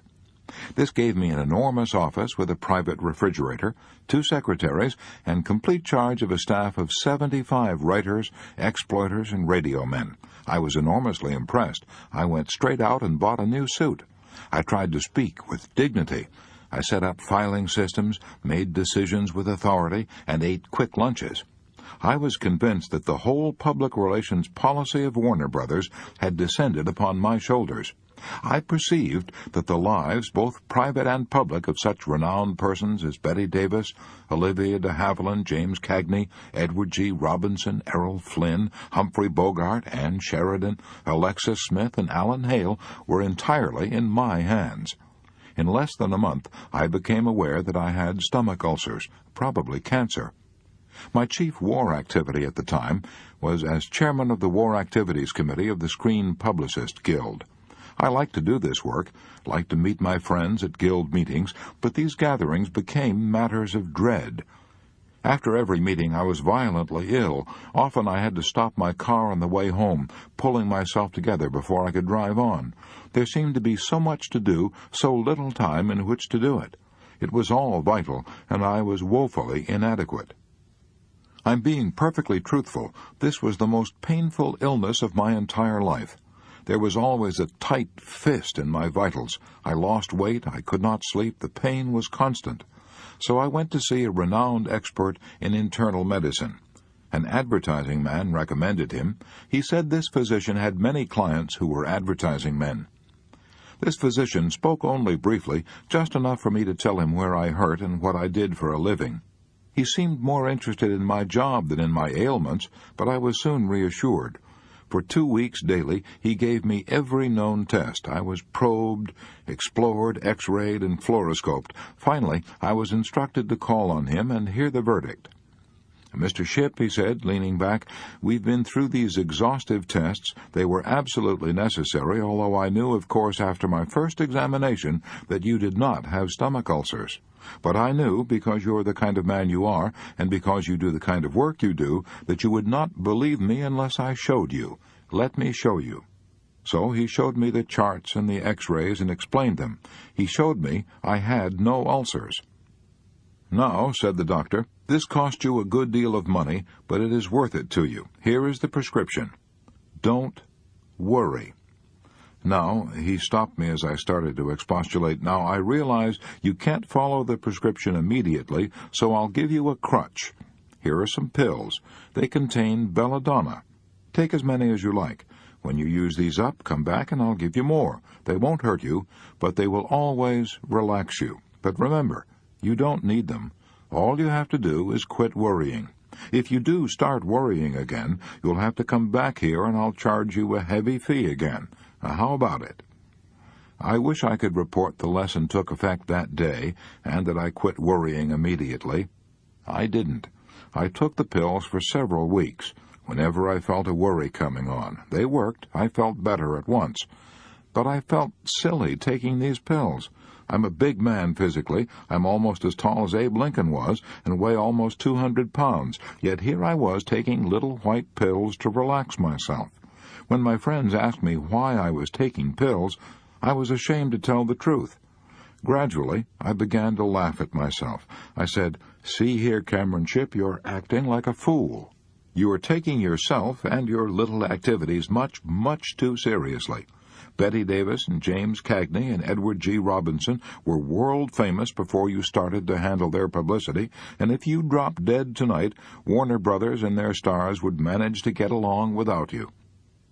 This gave me an enormous office with a private refrigerator, 2 secretaries, and complete charge of a staff of 75 writers, exploiters, and radio men. I was enormously impressed. I went straight out and bought a new suit. I tried to speak with dignity. I set up filing systems, made decisions with authority, and ate quick lunches. I was convinced that the whole public relations policy of Warner Brothers had descended upon my shoulders. I perceived that the lives, both private and public, of such renowned persons as Betty Davis, Olivia de Havilland, James Cagney, Edward G. Robinson, Errol Flynn, Humphrey Bogart, Ann Sheridan, Alexis Smith, and Alan Hale were entirely in my hands. In less than a month, I became aware that I had stomach ulcers, probably cancer. My chief war activity at the time was as chairman of the War Activities Committee of the Screen Publicist Guild. I liked to do this work, liked to meet my friends at guild meetings, but these gatherings became matters of dread. After every meeting I was violently ill. Often I had to stop my car on the way home, pulling myself together before I could drive on. There seemed to be so much to do, so little time in which to do it. It was all vital, and I was woefully inadequate. I'm being perfectly truthful. This was the most painful illness of my entire life. There was always a tight fist in my vitals. I lost weight, I could not sleep, the pain was constant. So I went to see a renowned expert in internal medicine. An advertising man recommended him. He said this physician had many clients who were advertising men. This physician spoke only briefly, just enough for me to tell him where I hurt and what I did for a living. He seemed more interested in my job than in my ailments, but I was soon reassured. For 2 weeks daily, he gave me every known test. I was probed, explored, x-rayed, and fluoroscoped. Finally, I was instructed to call on him and hear the verdict. "Mr. Shipp," he said, leaning back, "we've been through these exhaustive tests. They were absolutely necessary, although I knew, of course, after my first examination that you did not have stomach ulcers. But I knew, because you're the kind of man you are, and because you do the kind of work you do, that you would not believe me unless I showed you. Let me show you." So he showed me the charts and the x-rays and explained them. He showed me I had no ulcers. "Now," said the doctor, "this cost you a good deal of money, but it is worth it to you. Here is the prescription. Don't worry." Now, he stopped me as I started to expostulate. "Now, I realize you can't follow the prescription immediately, so I'll give you a crutch. Here are some pills. They contain belladonna. Take as many as you like. When you use these up, come back and I'll give you more. They won't hurt you, but they will always relax you. But remember, you don't need them. All you have to do is quit worrying. If you do start worrying again, you'll have to come back here and I'll charge you a heavy fee again. Now, how about it?" I wish I could report the lesson took effect that day and that I quit worrying immediately. I didn't. I took the pills for several weeks. Whenever I felt a worry coming on, they worked. I felt better at once. But I felt silly taking these pills. I'm a big man physically. I'm almost as tall as Abe Lincoln was and weigh almost 200 pounds. Yet here I was taking little white pills to relax myself. When my friends asked me why I was taking pills, I was ashamed to tell the truth. Gradually, I began to laugh at myself. I said, "See here, Cameron Shipp, you're acting like a fool. You are taking yourself and your little activities much, much too seriously. Betty Davis and James Cagney and Edward G. Robinson were world-famous before you started to handle their publicity, and if you dropped dead tonight, Warner Brothers and their stars would manage to get along without you.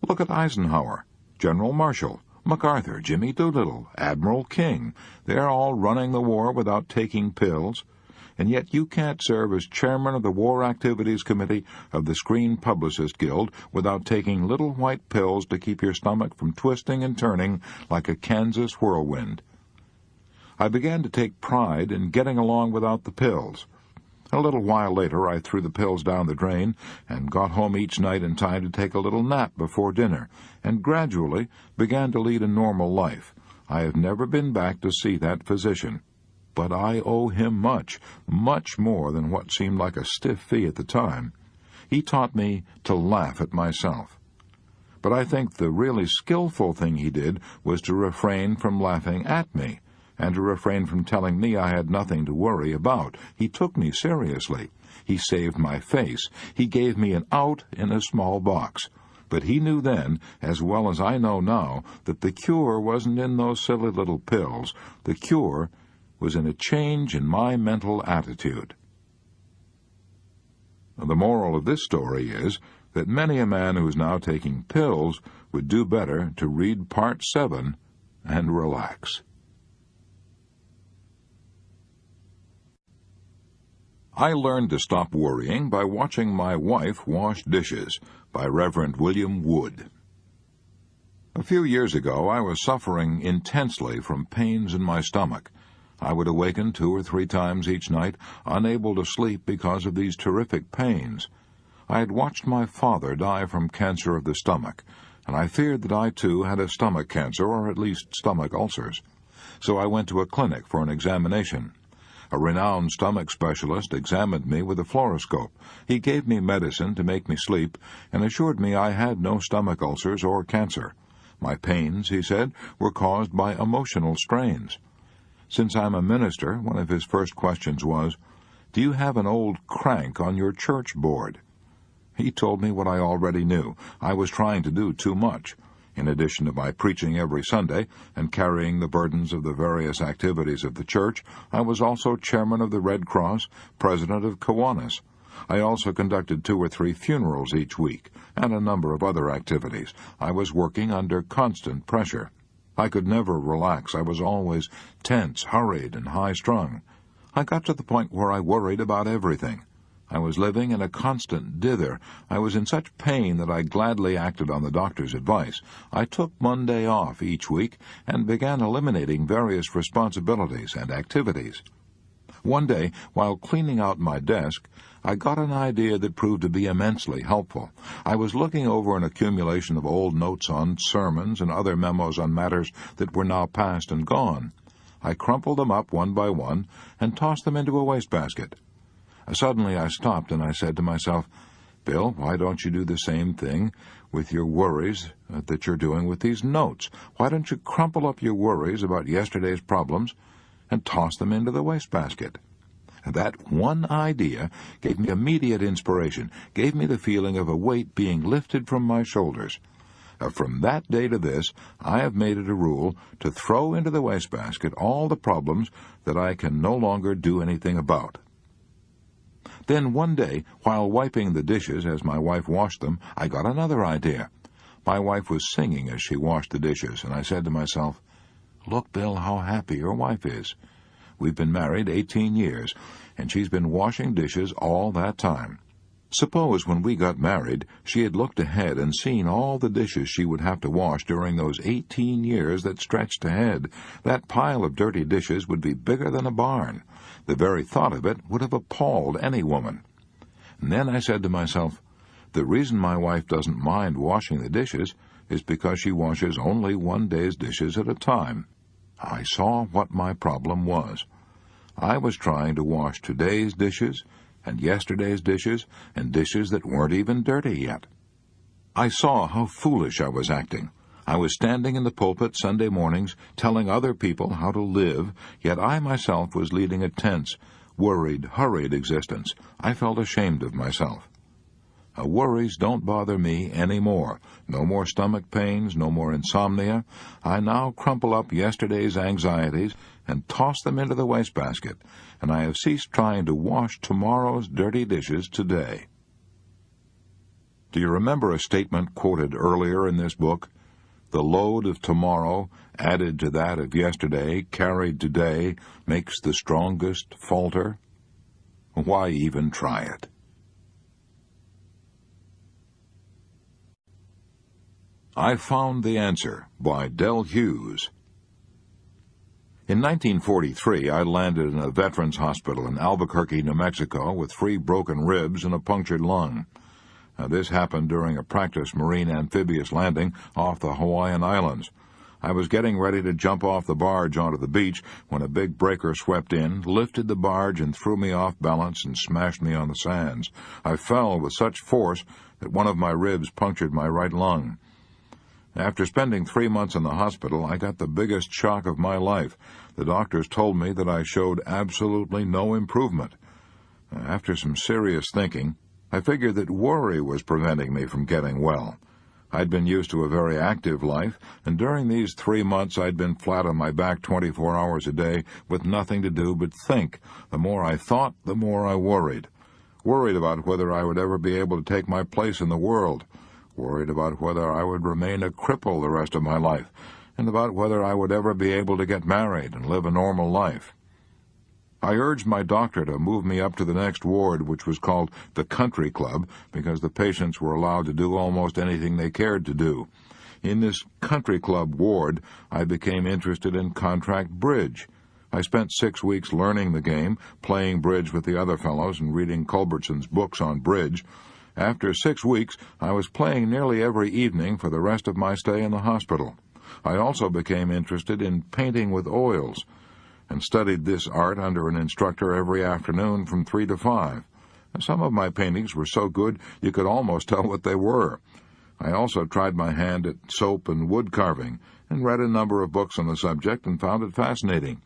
Look at Eisenhower, General Marshall, MacArthur, Jimmy Doolittle, Admiral King. They're all running the war without taking pills. And yet you can't serve as chairman of the War Activities Committee of the Screen Publicist Guild without taking little white pills to keep your stomach from twisting and turning like a Kansas whirlwind." I began to take pride in getting along without the pills. A little while later I threw the pills down the drain and got home each night in time to take a little nap before dinner, and gradually began to lead a normal life. I have never been back to see that physician. But I owe him much, much more than what seemed like a stiff fee at the time. He taught me to laugh at myself. But I think the really skillful thing he did was to refrain from laughing at me, and to refrain from telling me I had nothing to worry about. He took me seriously. He saved my face. He gave me an out in a small box. But he knew then, as well as I know now, that the cure wasn't in those silly little pills. The cure was in a change in my mental attitude. The moral of this story is that many a man who is now taking pills would do better to read Part 7 and relax. I Learned to Stop Worrying by Watching My Wife Wash Dishes by Reverend William Wood. A few years ago, I was suffering intensely from pains in my stomach. I would awaken 2 or 3 times each night, unable to sleep because of these terrific pains. I had watched my father die from cancer of the stomach, and I feared that I too had a stomach cancer, or at least stomach ulcers. So I went to a clinic for an examination. A renowned stomach specialist examined me with a fluoroscope. He gave me medicine to make me sleep, and assured me I had no stomach ulcers or cancer. My pains, he said, were caused by emotional strains. Since I'm a minister, one of his first questions was, "Do you have an old crank on your church board?" He told me what I already knew. I was trying to do too much. In addition to my preaching every Sunday and carrying the burdens of the various activities of the church, I was also chairman of the Red Cross, president of Kiwanis. I also conducted 2 or 3 funerals each week, and a number of other activities. I was working under constant pressure. I could never relax. I was always tense, hurried, and high-strung. I got to the point where I worried about everything. I was living in a constant dither. I was in such pain that I gladly acted on the doctor's advice. I took Monday off each week and began eliminating various responsibilities and activities. One day, while cleaning out my desk, I got an idea that proved to be immensely helpful. I was looking over an accumulation of old notes on sermons and other memos on matters that were now past and gone. I crumpled them up one by one and tossed them into a wastebasket. Suddenly I stopped and I said to myself, "Bill, why don't you do the same thing with your worries that you're doing with these notes? Why don't you crumple up your worries about yesterday's problems and toss them into the wastebasket?" And that one idea gave me immediate inspiration, gave me the feeling of a weight being lifted from my shoulders. From that day to this, I have made it a rule to throw into the wastebasket all the problems that I can no longer do anything about. Then one day, while wiping the dishes as my wife washed them, I got another idea. My wife was singing as she washed the dishes, and I said to myself, "Look, Bill, how happy your wife is. We've been married 18 years, and she's been washing dishes all that time. Suppose when we got married, she had looked ahead and seen all the dishes she would have to wash during those 18 years that stretched ahead. That pile of dirty dishes would be bigger than a barn. The very thought of it would have appalled any woman." And then I said to myself, the reason my wife doesn't mind washing the dishes is because she washes only one day's dishes at a time. I saw what my problem was. I was trying to wash today's dishes and yesterday's dishes and dishes that weren't even dirty yet. I saw how foolish I was acting. I was standing in the pulpit Sunday mornings telling other people how to live, yet I myself was leading a tense, worried, hurried existence. I felt ashamed of myself. Worries don't bother me any more. No more stomach pains, no more insomnia. I now crumple up yesterday's anxieties and toss them into the wastebasket, and I have ceased trying to wash tomorrow's dirty dishes today. Do you remember a statement quoted earlier in this book? The load of tomorrow, added to that of yesterday, carried today, makes the strongest falter. Why even try it? I Found the Answer by Del Hughes. In 1943, I landed in a veterans hospital in Albuquerque, New Mexico, with 3 broken ribs and a punctured lung. This happened during a practice marine amphibious landing off the Hawaiian Islands. I was getting ready to jump off the barge onto the beach when a big breaker swept in, lifted the barge, and threw me off balance and smashed me on the sands. I fell with such force that one of my ribs punctured my right lung. After spending 3 months in the hospital, I got the biggest shock of my life. The doctors told me that I showed absolutely no improvement. After some serious thinking, I figured that worry was preventing me from getting well. I'd been used to a very active life, and during these 3 months I'd been flat on my back 24 hours a day with nothing to do but think. The more I thought, the more I worried. Worried about whether I would ever be able to take my place in the world. Worried about whether I would remain a cripple the rest of my life, and about whether I would ever be able to get married and live a normal life. I urged my doctor to move me up to the next ward, which was called the Country Club, because the patients were allowed to do almost anything they cared to do. In this Country Club ward, I became interested in contract bridge. I spent 6 weeks learning the game, playing bridge with the other fellows, and reading Culbertson's books on bridge. After 6 weeks, I was playing nearly every evening for the rest of my stay in the hospital. I also became interested in painting with oils, and studied this art under an instructor every afternoon from 3 to 5. Some of my paintings were so good you could almost tell what they were. I also tried my hand at soap and wood carving, and read a number of books on the subject and found it fascinating.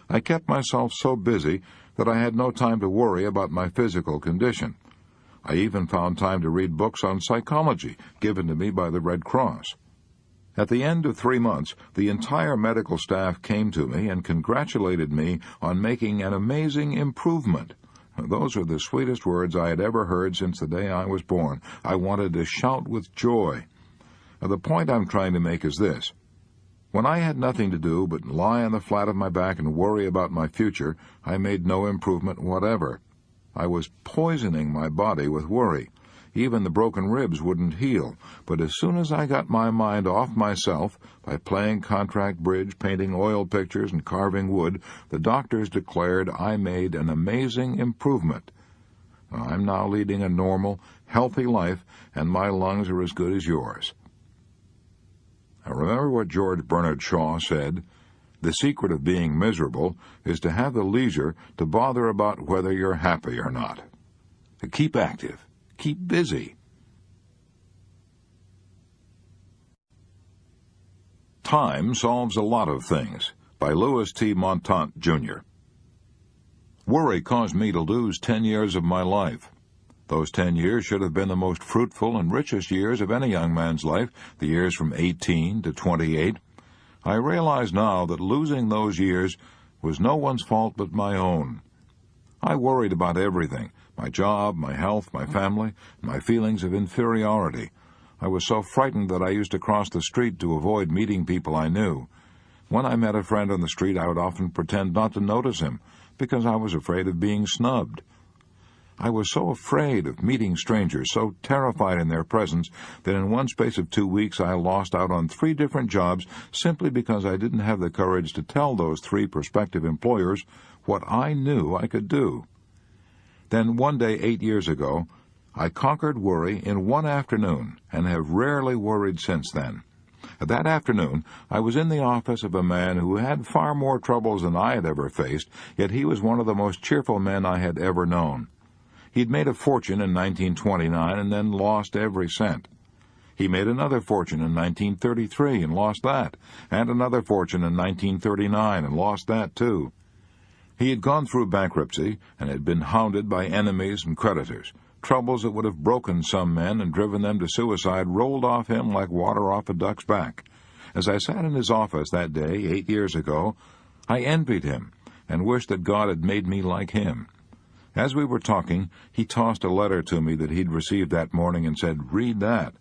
I kept myself so busy that I had no time to worry about my physical condition. I even found time to read books on psychology given to me by the Red Cross. At the end of 3 months, the entire medical staff came to me and congratulated me on making an amazing improvement. Those are the sweetest words I had ever heard since the day I was born. I wanted to shout with joy. The point I'm trying to make is this. When I had nothing to do but lie on the flat of my back and worry about my future, I made no improvement whatever. I was poisoning my body with worry. Even the broken ribs wouldn't heal, but as soon as I got my mind off myself, by playing contract bridge, painting oil pictures, and carving wood, the doctors declared I made an amazing improvement. I'm now leading a normal, healthy life, and my lungs are as good as yours. Now remember what George Bernard Shaw said, "The secret of being miserable is to have the leisure to bother about whether you're happy or not." Keep active. Keep busy. Time Solves a Lot of Things, by Louis T. Montant, Jr. Worry caused me to lose 10 years of my life. Those 10 years should have been the most fruitful and richest years of any young man's life, the years from 18 to 28. I realize now that losing those years was no one's fault but my own. I worried about everything, my job, my health, my family, and my feelings of inferiority. I was so frightened that I used to cross the street to avoid meeting people I knew. When I met a friend on the street, I would often pretend not to notice him, because I was afraid of being snubbed. I was so afraid of meeting strangers, so terrified in their presence, that in one space of 2 weeks I lost out on 3 different jobs simply because I didn't have the courage to tell those 3 prospective employers what I knew I could do. Then one day 8 years ago, I conquered worry in one afternoon and have rarely worried since then. That afternoon, I was in the office of a man who had far more troubles than I had ever faced, yet he was one of the most cheerful men I had ever known. He'd made a fortune in 1929 and then lost every cent. He made another fortune in 1933 and lost that, and another fortune in 1939 and lost that too. He had gone through bankruptcy and had been hounded by enemies and creditors. Troubles that would have broken some men and driven them to suicide rolled off him like water off a duck's back. As I sat in his office that day 8 years ago, I envied him and wished that God had made me like him. As we were talking, he tossed a letter to me that he'd received that morning and said, "Read that."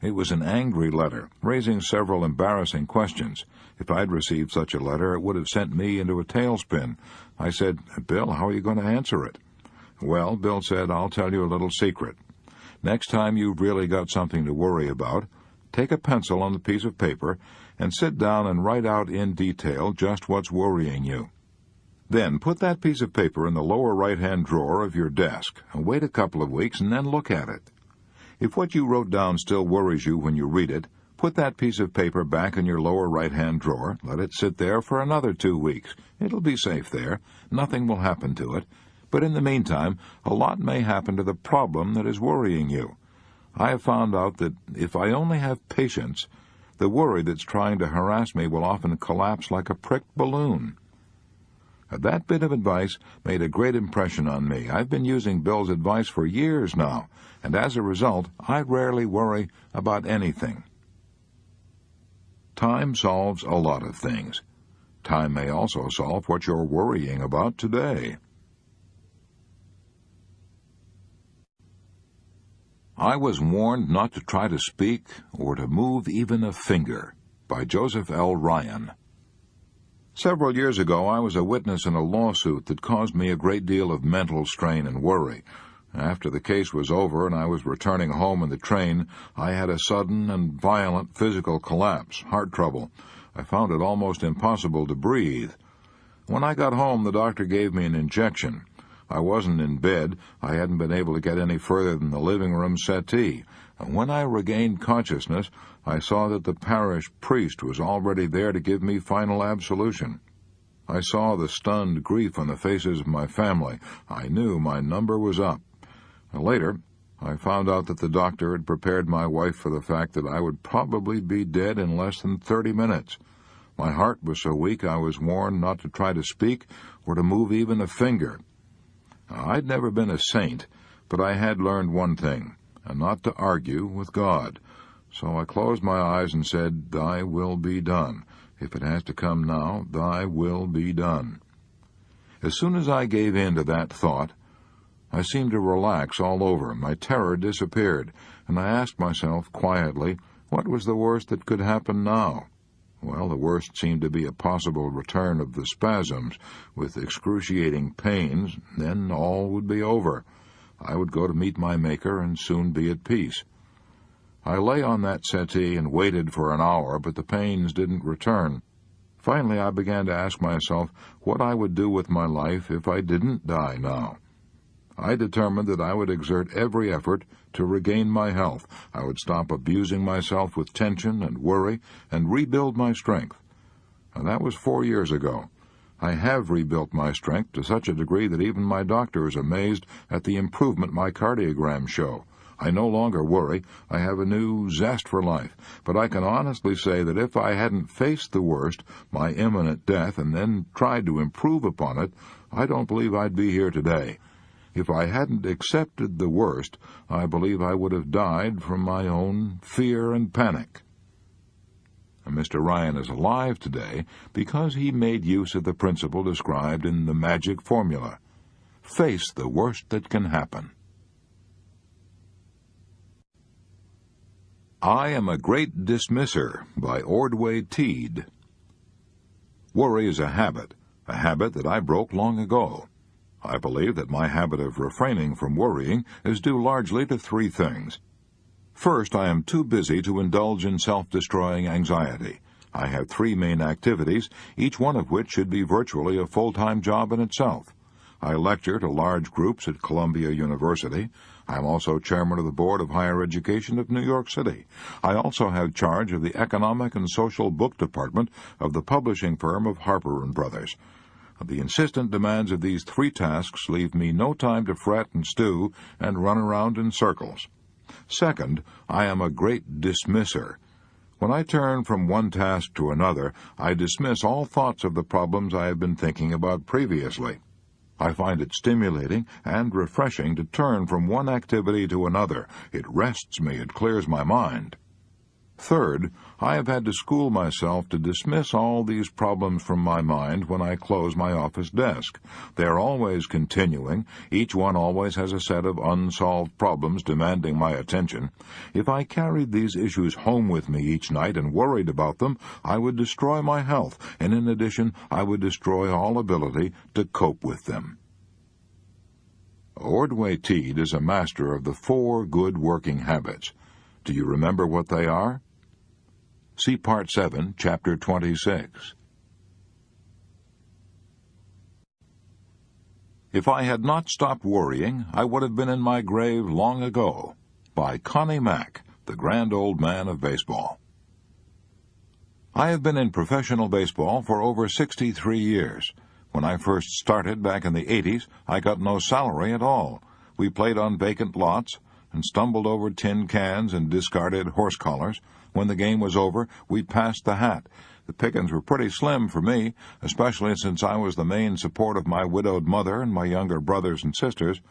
It was an angry letter, raising several embarrassing questions. If I'd received such a letter, it would have sent me into a tailspin. I said, "Bill, how are you going to answer it?" "Well," Bill said, "I'll tell you a little secret. Next time you've really got something to worry about, take a pencil on a piece of paper and sit down and write out in detail just what's worrying you. Then put that piece of paper in the lower right-hand drawer of your desk and wait a couple of weeks and then look at it. If what you wrote down still worries you when you read it, put that piece of paper back in your lower right-hand drawer. Let it sit there for another 2 weeks. It'll be safe there. Nothing will happen to it. But in the meantime, a lot may happen to the problem that is worrying you. I have found out that if I only have patience, the worry that's trying to harass me will often collapse like a pricked balloon." That bit of advice made a great impression on me. I've been using Bill's advice for years now, and as a result, I rarely worry about anything. Time solves a lot of things. Time may also solve what you're worrying about today. I was warned not to try to speak or to move even a finger, by Joseph L. Ryan. Several years ago, I was a witness in a lawsuit that caused me a great deal of mental strain and worry. After the case was over and I was returning home in the train, I had a sudden and violent physical collapse, heart trouble. I found it almost impossible to breathe. When I got home, the doctor gave me an injection. I wasn't in bed. I hadn't been able to get any further than the living room settee. And when I regained consciousness, I saw that the parish priest was already there to give me final absolution. I saw the stunned grief on the faces of my family. I knew my number was up. Later, I found out that the doctor had prepared my wife for the fact that I would probably be dead in less than 30 minutes. My heart was so weak I was warned not to try to speak or to move even a finger. I'd never been a saint, but I had learned one thing, and not to argue with God. So I closed my eyes and said, "Thy will be done. If it has to come now, thy will be done." As soon as I gave in to that thought, I seemed to relax all over. My terror disappeared, and I asked myself quietly, what was the worst that could happen now? Well, the worst seemed to be a possible return of the spasms, with excruciating pains. Then all would be over. I would go to meet my Maker and soon be at peace. I lay on that settee and waited for an hour, but the pains didn't return. Finally, I began to ask myself what I would do with my life if I didn't die now. I determined that I would exert every effort to regain my health. I would stop abusing myself with tension and worry and rebuild my strength. And that was 4 years ago. I have rebuilt my strength to such a degree that even my doctor is amazed at the improvement my cardiograms show. I no longer worry. I have a new zest for life. But I can honestly say that if I hadn't faced the worst, my imminent death, and then tried to improve upon it, I don't believe I'd be here today. If I hadn't accepted the worst, I believe I would have died from my own fear and panic. Mr. Ryan is alive today because he made use of the principle described in the magic formula. Face the worst that can happen. I Am a Great Dismisser by Ordway Teed. Worry is a habit that I broke long ago. I believe that my habit of refraining from worrying is due largely to 3 things. First, I am too busy to indulge in self-destroying anxiety. I have 3 main activities, each one of which should be virtually a full-time job in itself. I lecture to large groups at Columbia University. I am also chairman of the Board of Higher Education of New York City. I also have charge of the Economic and Social Book Department of the publishing firm of Harper & Brothers. The insistent demands of these 3 tasks leave me no time to fret and stew and run around in circles. Second, I am a great dismisser. When I turn from one task to another, I dismiss all thoughts of the problems I have been thinking about previously. I find it stimulating and refreshing to turn from one activity to another. It rests me, it clears my mind. Third, I have had to school myself to dismiss all these problems from my mind when I close my office desk. They are always continuing. Each one always has a set of unsolved problems demanding my attention. If I carried these issues home with me each night and worried about them, I would destroy my health, and in addition, I would destroy all ability to cope with them. Ordway Teed is a master of the 4 good working habits. Do you remember what they are? See Part 7, Chapter 26. If I had not stopped worrying, I would have been in my grave long ago. By Connie Mack, the grand old man of baseball. I have been in professional baseball for over 63 years. When I first started back in the 80s, I got no salary at all. We played on vacant lots and stumbled over tin cans and discarded horse collars. When the game was over, we passed the hat. The pickings were pretty slim for me, especially since I was the main support of my widowed mother and my younger brothers and sisters.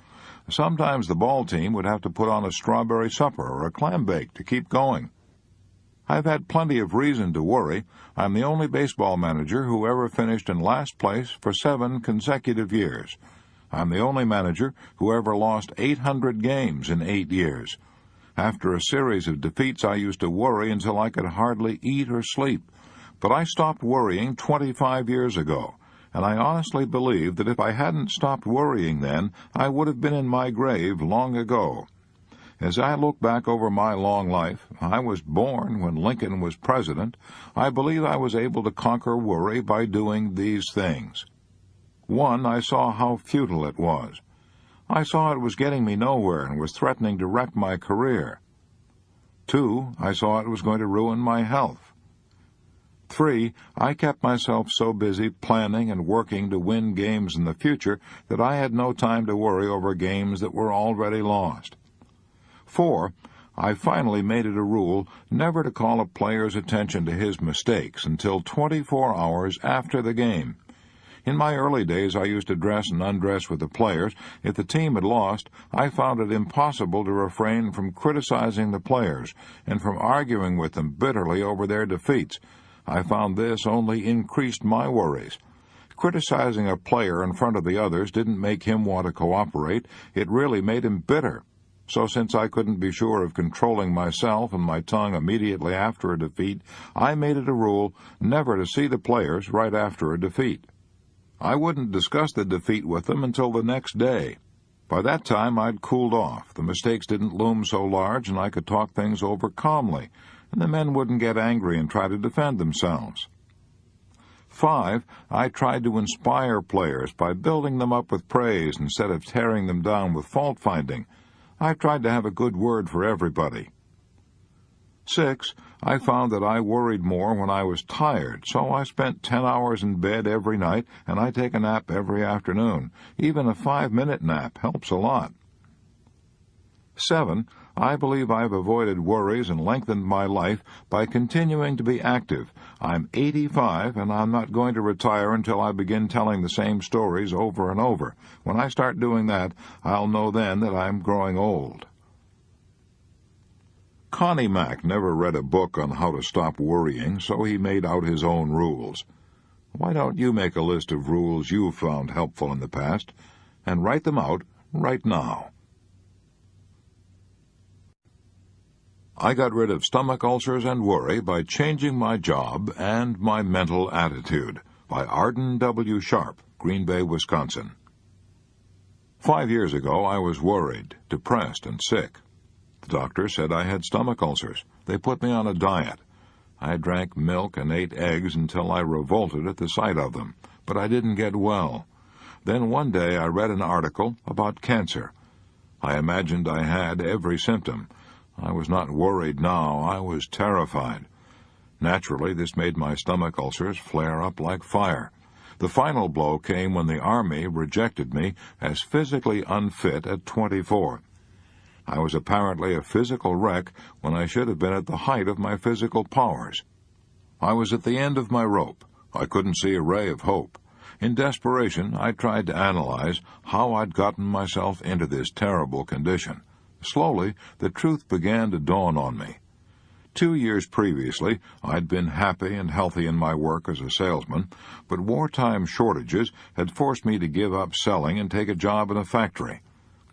Sometimes the ball team would have to put on a strawberry supper or a clam bake to keep going. I've had plenty of reason to worry. I'm the only baseball manager who ever finished in last place for 7 consecutive years. I'm the only manager who ever lost 800 games in 8 years. After a series of defeats, I used to worry until I could hardly eat or sleep. But I stopped worrying 25 years ago, and I honestly believe that if I hadn't stopped worrying then, I would have been in my grave long ago. As I look back over my long life, I was born when Lincoln was president. I believe I was able to conquer worry by doing these things. 1, I saw how futile it was. I saw it was getting me nowhere and was threatening to wreck my career. 2, I saw it was going to ruin my health. 3, I kept myself so busy planning and working to win games in the future that I had no time to worry over games that were already lost. 4, I finally made it a rule never to call a player's attention to his mistakes until 24 hours after the game. In my early days, I used to dress and undress with the players. If the team had lost, I found it impossible to refrain from criticizing the players and from arguing with them bitterly over their defeats. I found this only increased my worries. Criticizing a player in front of the others didn't make him want to cooperate. It really made him bitter. So since I couldn't be sure of controlling myself and my tongue immediately after a defeat, I made it a rule never to see the players right after a defeat. I wouldn't discuss the defeat with them until the next day. By that time, I'd cooled off. The mistakes didn't loom so large, and I could talk things over calmly, and the men wouldn't get angry and try to defend themselves. 5. I tried to inspire players by building them up with praise instead of tearing them down with fault-finding. I tried to have a good word for everybody. 6. I found that I worried more when I was tired, so I spent 10 hours in bed every night, and I take a nap every afternoon. Even a 5-minute nap helps a lot. 7. I believe I've avoided worries and lengthened my life by continuing to be active. I'm 85, and I'm not going to retire until I begin telling the same stories over and over. When I start doing that, I'll know then that I'm growing old. Connie Mack never read a book on how to stop worrying, so he made out his own rules. Why don't you make a list of rules you've found helpful in the past, and write them out right now? I got rid of stomach ulcers and worry by changing my job and my mental attitude. By Arden W. Sharp, Green Bay, Wisconsin. 5 years ago, I was worried, depressed, and sick. The doctor said I had stomach ulcers. They put me on a diet. I drank milk and ate eggs until I revolted at the sight of them, but I didn't get well. Then one day I read an article about cancer. I imagined I had every symptom. I was not worried now. I was terrified. Naturally, this made my stomach ulcers flare up like fire. The final blow came when the Army rejected me as physically unfit at 24. I was apparently a physical wreck when I should have been at the height of my physical powers. I was at the end of my rope. I couldn't see a ray of hope. In desperation, I tried to analyze how I'd gotten myself into this terrible condition. Slowly, the truth began to dawn on me. 2 years previously, I'd been happy and healthy in my work as a salesman, but wartime shortages had forced me to give up selling and take a job in a factory.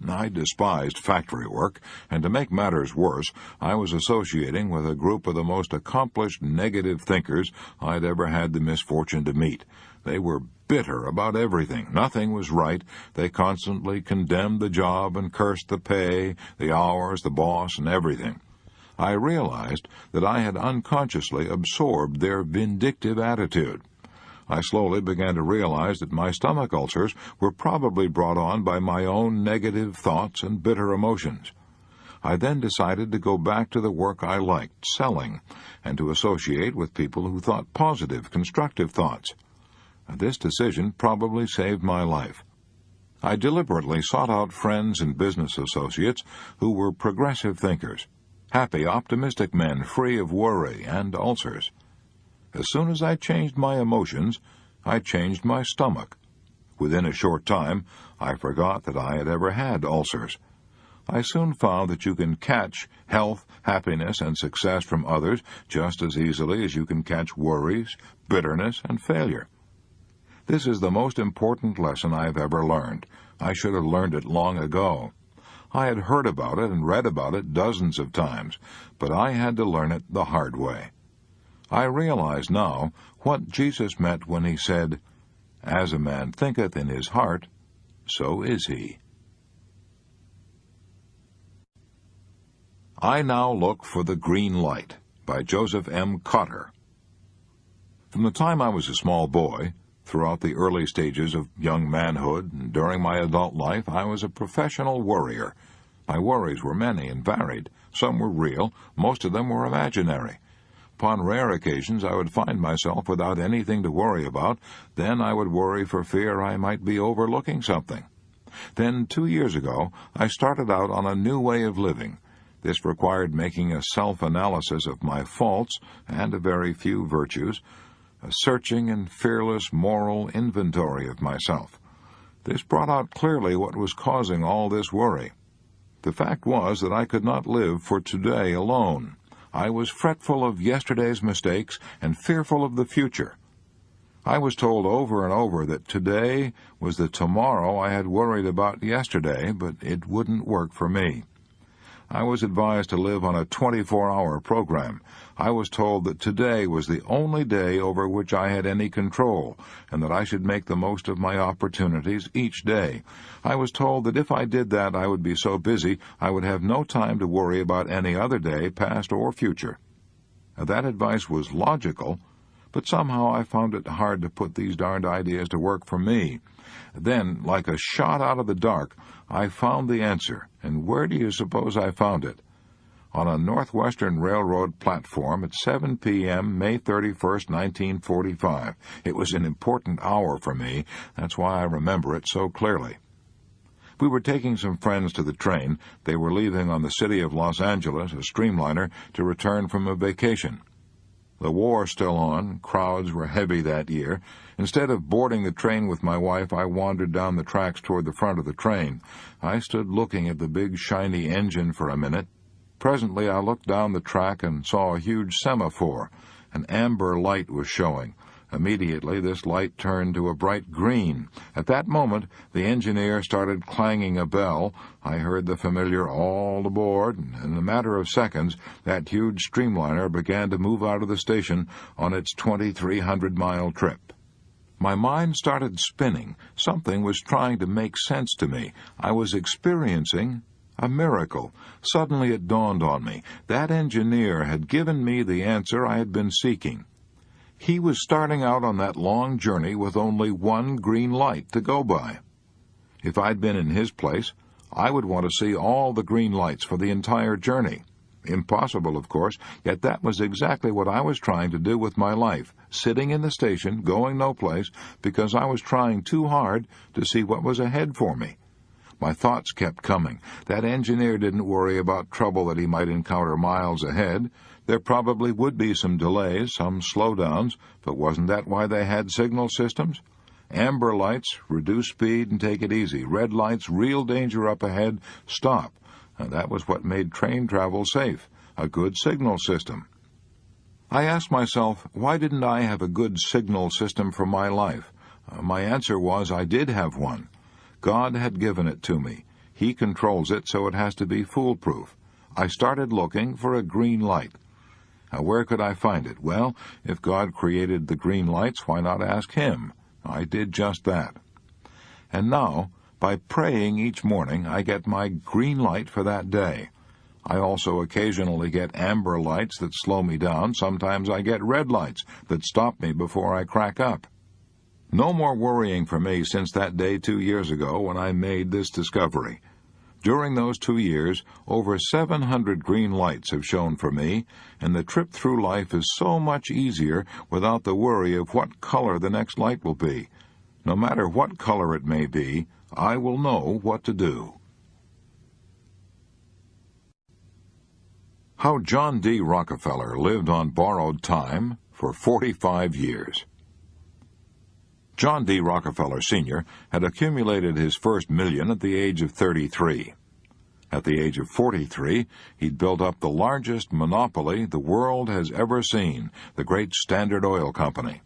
I despised factory work, and to make matters worse, I was associating with a group of the most accomplished negative thinkers I'd ever had the misfortune to meet. They were bitter about everything. Nothing was right. They constantly condemned the job and cursed the pay, the hours, the boss, and everything. I realized that I had unconsciously absorbed their vindictive attitude. I slowly began to realize that my stomach ulcers were probably brought on by my own negative thoughts and bitter emotions. I then decided to go back to the work I liked, selling, and to associate with people who thought positive, constructive thoughts. This decision probably saved my life. I deliberately sought out friends and business associates who were progressive thinkers, happy, optimistic men free of worry and ulcers. As soon as I changed my emotions, I changed my stomach. Within a short time, I forgot that I had ever had ulcers. I soon found that you can catch health, happiness, and success from others just as easily as you can catch worries, bitterness, and failure. This is the most important lesson I have ever learned. I should have learned it long ago. I had heard about it and read about it dozens of times, but I had to learn it the hard way. I realize now what Jesus meant when he said, "As a man thinketh in his heart, so is he." I Now Look for the Green Light by Joseph M. Cotter. From the time I was a small boy, throughout the early stages of young manhood, and during my adult life, I was a professional worrier. My worries were many and varied. Some were real, most of them were imaginary. Upon rare occasions, I would find myself without anything to worry about. Then I would worry for fear I might be overlooking something. Then, 2 years ago, I started out on a new way of living. This required making a self-analysis of my faults and a very few virtues. a searching and fearless moral inventory of myself. This brought out clearly what was causing all this worry. The fact was that I could not live for today alone. I was fretful of yesterday's mistakes and fearful of the future. I was told over and over that today was the tomorrow I had worried about yesterday, but it wouldn't work for me. I was advised to live on a 24-hour program. I was told that today was the only day over which I had any control, and that I should make the most of my opportunities each day. I was told that if I did that, I would be so busy I would have no time to worry about any other day, past or future. Now, that advice was logical, but somehow I found it hard to put these darned ideas to work for me. Then, like a shot out of the dark, I found the answer. And where do you suppose I found it? On a Northwestern Railroad platform at 7 p.m., May 31st, 1945. It was an important hour for me. That's why I remember it so clearly. We were taking some friends to the train. They were leaving on the City of Los Angeles, a streamliner, to return from a vacation. The war still on, crowds were heavy that year. Instead of boarding the train with my wife, I wandered down the tracks toward the front of the train. I stood looking at the big shiny engine for a minute. Presently I looked down the track and saw a huge semaphore. An amber light was showing. Immediately this light turned to a bright green. At that moment the engineer started clanging a bell. I heard the familiar "all aboard," and in a matter of seconds that huge streamliner began to move out of the station on its 2,300-mile trip. My mind started spinning. Something was trying to make sense to me. I was experiencing a miracle. Suddenly it dawned on me. That engineer had given me the answer I had been seeking. He was starting out on that long journey with only one green light to go by. If I'd been in his place, I would want to see all the green lights for the entire journey. Impossible, of course, yet that was exactly what I was trying to do with my life, sitting in the station, going no place, because I was trying too hard to see what was ahead for me. My thoughts kept coming. That engineer didn't worry about trouble that he might encounter miles ahead. There probably would be some delays, some slowdowns, but wasn't that why they had signal systems? Amber lights, reduce speed and take it easy. Red lights, real danger up ahead, stop. And that was what made train travel safe, a good signal system. I asked myself, why didn't I have a good signal system for my life? My answer was I did have one. God had given it to me. He controls it, so it has to be foolproof. I started looking for a green light. Now, where could I find it? Well, if God created the green lights, why not ask Him? I did just that. And now, by praying each morning, I get my green light for that day. I also occasionally get amber lights that slow me down. Sometimes I get red lights that stop me before I crack up. No more worrying for me since that day 2 years ago when I made this discovery. During those 2 years, over 700 green lights have shone for me, and the trip through life is so much easier without the worry of what color the next light will be. No matter what color it may be, I will know what to do. How John D. Rockefeller lived on borrowed time for 45 years. John D. Rockefeller Sr. had accumulated his first million at the age of 33. At the age of 43, he'd built up the largest monopoly the world has ever seen, the great Standard Oil Company.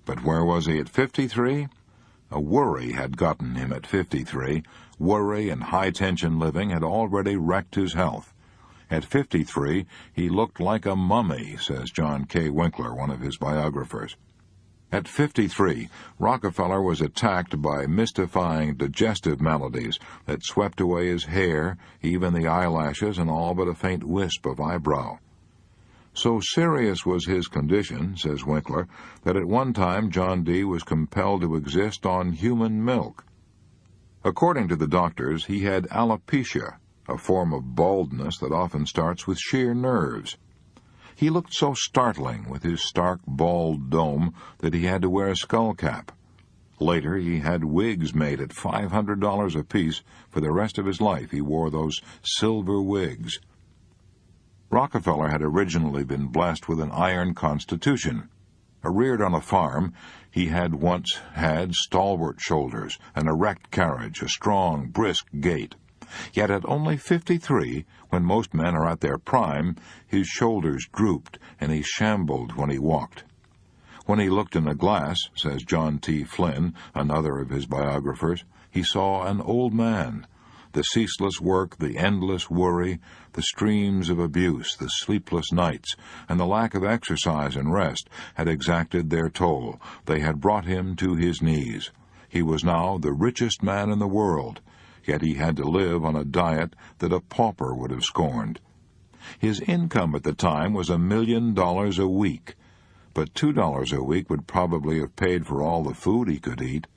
But where was he at 53? A worry had gotten him at 53. Worry and high-tension living had already wrecked his health. At 53, he looked like a mummy, says John K. Winkler, one of his biographers. At 53, Rockefeller was attacked by mystifying digestive maladies that swept away his hair, even the eyelashes, and all but a faint wisp of eyebrow. So serious was his condition, says Winkler, that at one time John D. was compelled to exist on human milk. According to the doctors, he had alopecia, a form of baldness that often starts with sheer nerves. He looked so startling with his stark, bald dome that he had to wear a skull cap. Later, he had wigs made at $500 apiece. For the rest of his life, he wore those silver wigs. Rockefeller had originally been blessed with an iron constitution. Reared on a farm, he had once had stalwart shoulders, an erect carriage, a strong, brisk gait. Yet at only 53, when most men are at their prime, his shoulders drooped and he shambled when he walked. When he looked in the glass, says John T. Flynn, another of his biographers, he saw an old man. The ceaseless work, the endless worry, the streams of abuse, the sleepless nights, and the lack of exercise and rest had exacted their toll. They had brought him to his knees. He was now the richest man in the world, yet he had to live on a diet that a pauper would have scorned. His income at the time was $1 million a week, but $2 a week would probably have paid for all the food he could eat.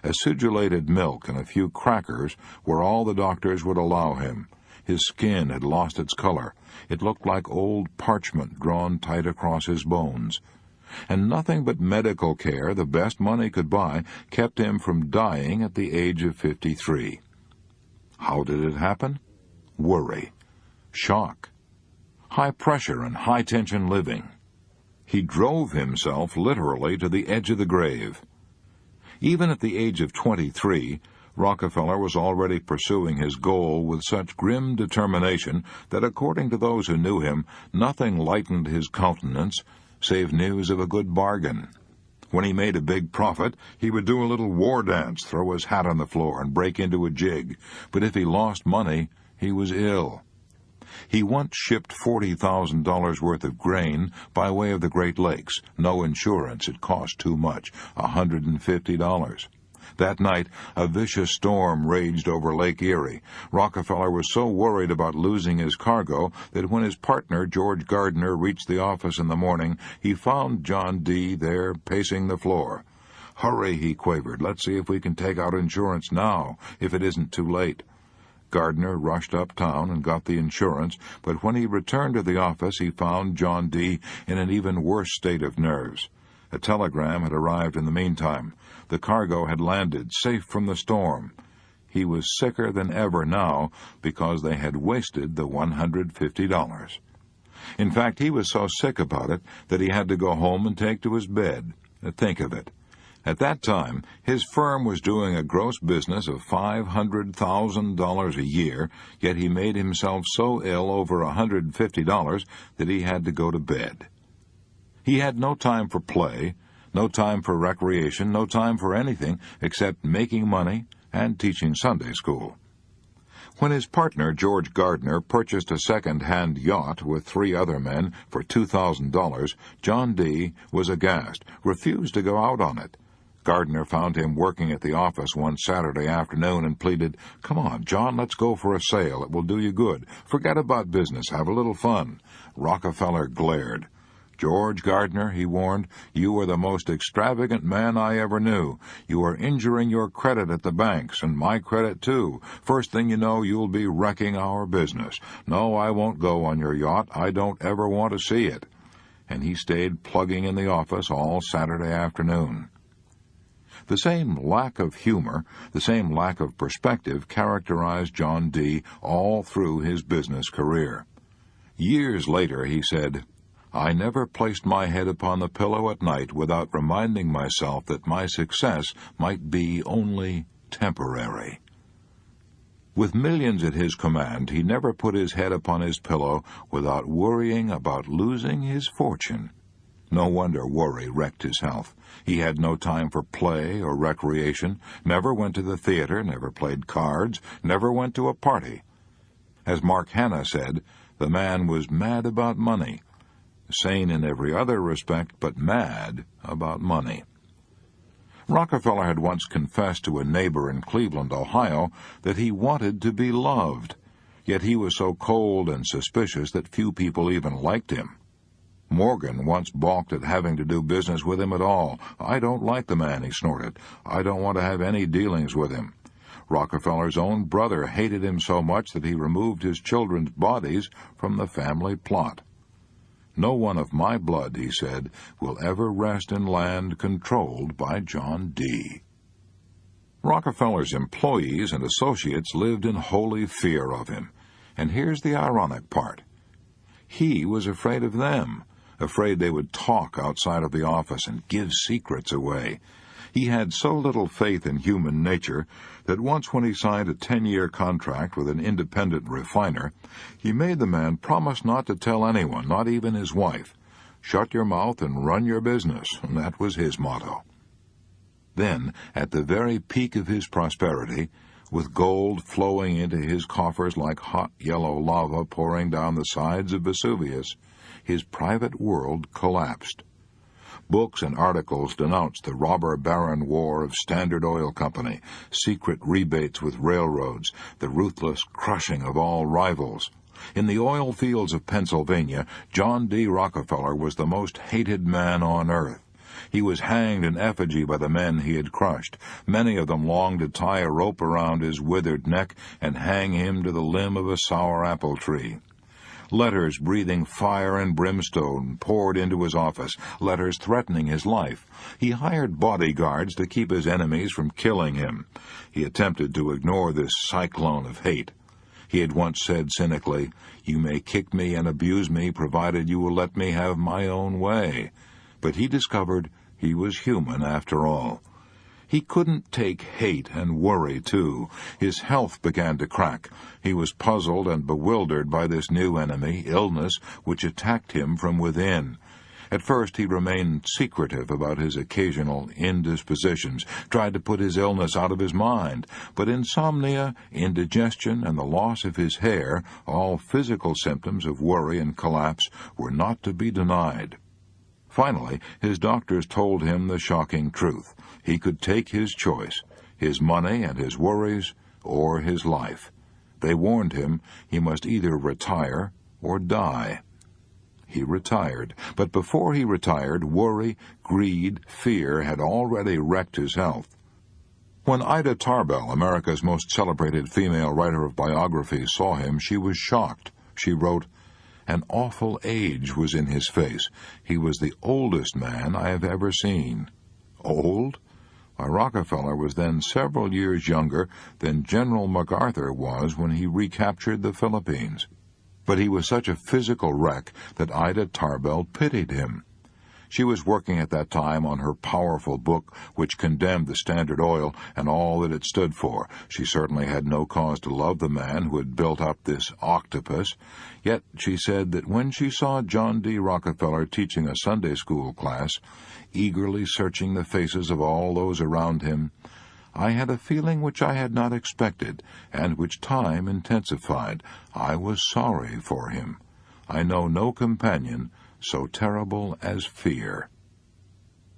Acidulated milk and a few crackers were all the doctors would allow him. His skin had lost its color. It looked like old parchment drawn tight across his bones. And nothing but medical care, the best money could buy, kept him from dying at the age of 53. How did it happen? Worry. Shock. High pressure and high-tension living. He drove himself literally to the edge of the grave. Even at the age of 23, Rockefeller was already pursuing his goal with such grim determination that, according to those who knew him, nothing lightened his countenance save news of a good bargain. When he made a big profit, he would do a little war dance, throw his hat on the floor, and break into a jig. But if he lost money, he was ill. He once shipped $40,000 worth of grain by way of the Great Lakes. No insurance, it cost too much, $150. That night, a vicious storm raged over Lake Erie. Rockefeller was so worried about losing his cargo that when his partner, George Gardner, reached the office in the morning, he found John D. there pacing the floor. "Hurry," he quavered. "Let's see if we can take out insurance now, if it isn't too late." Gardner rushed uptown and got the insurance, but when he returned to the office, he found John D. in an even worse state of nerves. A telegram had arrived in the meantime. The cargo had landed, safe from the storm. He was sicker than ever now because they had wasted the $150. In fact, he was so sick about it that he had to go home and take to his bed. Think of it. At that time, his firm was doing a gross business of $500,000 a year, yet he made himself so ill over $150 that he had to go to bed. He had no time for play, no time for recreation, no time for anything except making money and teaching Sunday school. When his partner, George Gardner, purchased a second-hand yacht with 3 other men for $2,000, John D. was aghast, refused to go out on it. Gardner found him working at the office one Saturday afternoon and pleaded, "Come on, John, let's go for a sail. It will do you good. Forget about business. Have a little fun." Rockefeller glared. "George Gardner," he warned, "you are the most extravagant man I ever knew. You are injuring your credit at the banks, and my credit too. First thing you know, you'll be wrecking our business. No, I won't go on your yacht. I don't ever want to see it." And he stayed plugging in the office all Saturday afternoon. The same lack of humor, the same lack of perspective characterized John D. all through his business career. Years later he said, "I never placed my head upon the pillow at night without reminding myself that my success might be only temporary." With millions at his command, he never put his head upon his pillow without worrying about losing his fortune. No wonder worry wrecked his health. He had no time for play or recreation, never went to the theater, never played cards, never went to a party. As Mark Hanna said, the man was mad about money, sane in every other respect, but mad about money. Rockefeller had once confessed to a neighbor in Cleveland, Ohio, that he wanted to be loved, yet he was so cold and suspicious that few people even liked him. Morgan once balked at having to do business with him at all. "I don't like the man," he snorted. "I don't want to have any dealings with him." Rockefeller's own brother hated him so much that he removed his children's bodies from the family plot. "No one of my blood," he said, "will ever rest in land controlled by John D." Rockefeller's employees and associates lived in holy fear of him. And here's the ironic part. He was afraid of them, afraid they would talk outside of the office and give secrets away. He had so little faith in human nature that once when he signed a 10-year contract with an independent refiner, he made the man promise not to tell anyone, not even his wife. Shut your mouth and run your business, and that was his motto. Then, at the very peak of his prosperity, with gold flowing into his coffers like hot yellow lava pouring down the sides of Vesuvius, his private world collapsed. Books and articles denounced the robber baron war of Standard Oil Company, secret rebates with railroads, the ruthless crushing of all rivals. In the oil fields of Pennsylvania, John D. Rockefeller was the most hated man on earth. He was hanged in effigy by the men he had crushed. Many of them longed to tie a rope around his withered neck and hang him to the limb of a sour apple tree. Letters breathing fire and brimstone poured into his office, letters threatening his life. He hired bodyguards to keep his enemies from killing him. He attempted to ignore this cyclone of hate. He had once said cynically, "You may kick me and abuse me, provided you will let me have my own way." But he discovered he was human after all. He couldn't take hate and worry, too. His health began to crack. He was puzzled and bewildered by this new enemy, illness, which attacked him from within. At first he remained secretive about his occasional indispositions, tried to put his illness out of his mind. But insomnia, indigestion, and the loss of his hair, all physical symptoms of worry and collapse, were not to be denied. Finally, his doctors told him the shocking truth. He could take his choice, his money and his worries, or his life. They warned him he must either retire or die. He retired, but before he retired, worry, greed, fear had already wrecked his health. When Ida Tarbell, America's most celebrated female writer of biographies, saw him, she was shocked. She wrote, "An awful age was in his face. He was the oldest man I have ever seen." Old? Why, Rockefeller was then several years younger than General MacArthur was when he recaptured the Philippines. But he was such a physical wreck that Ida Tarbell pitied him. She was working at that time on her powerful book, which condemned the Standard Oil and all that it stood for. She certainly had no cause to love the man who had built up this octopus. Yet she said that when she saw John D. Rockefeller teaching a Sunday school class, eagerly searching the faces of all those around him, "I had a feeling which I had not expected, and which time intensified. I was sorry for him. I know no companion so terrible as fear."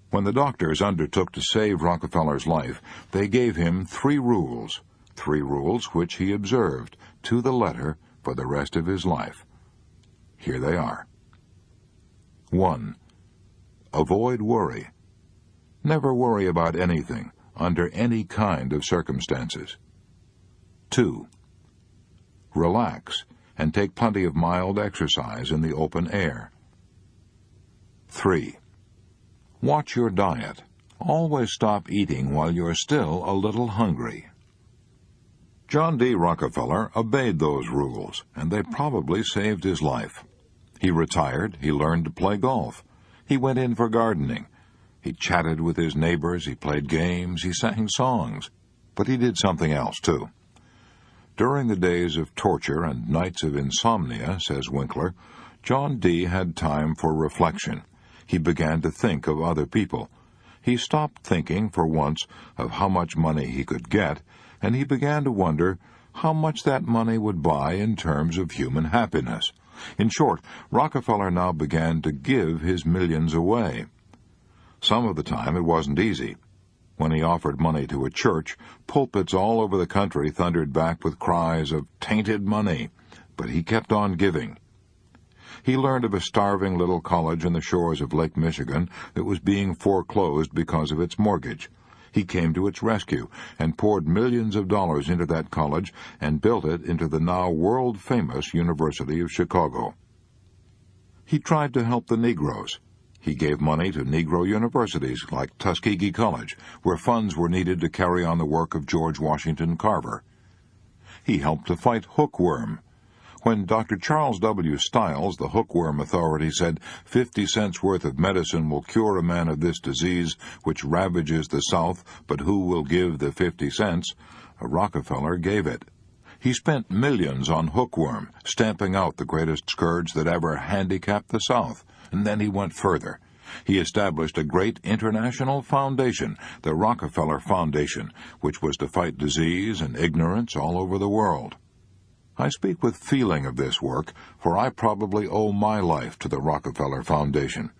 When the doctors undertook to save Rockefeller's life, they gave him 3 rules which he observed to the letter for the rest of his life. Here they are. 1. Avoid worry. Never worry about anything, under any kind of circumstances. 2. Relax and take plenty of mild exercise in the open air. 3. Watch your diet. Always stop eating while you're still a little hungry. John D. Rockefeller obeyed those rules, and they probably saved his life. He retired, he learned to play golf. He went in for gardening. He chatted with his neighbors, he played games, he sang songs. But he did something else, too. During the days of torture and nights of insomnia, says Winkler, John D. had time for reflection. He began to think of other people. He stopped thinking, for once, of how much money he could get, and he began to wonder how much that money would buy in terms of human happiness. In short, Rockefeller now began to give his millions away. Some of the time it wasn't easy. When he offered money to a church, pulpits all over the country thundered back with cries of "tainted money," but he kept on giving. He learned of a starving little college on the shores of Lake Michigan that was being foreclosed because of its mortgage. He came to its rescue and poured millions of dollars into that college and built it into the now world-famous University of Chicago. He tried to help the Negroes. He gave money to Negro universities like Tuskegee College, where funds were needed to carry on the work of George Washington Carver. He helped to fight hookworm. When Dr. Charles W. Stiles, the hookworm authority, said 50 cents worth of medicine will cure a man of this disease which ravages the South, but who will give the 50 cents? Rockefeller gave it. He spent millions on hookworm, stamping out the greatest scourge that ever handicapped the South, and then he went further. He established a great international foundation, the Rockefeller Foundation, which was to fight disease and ignorance all over the world. I speak with feeling of this work, for I probably owe my life to the Rockefeller Foundation.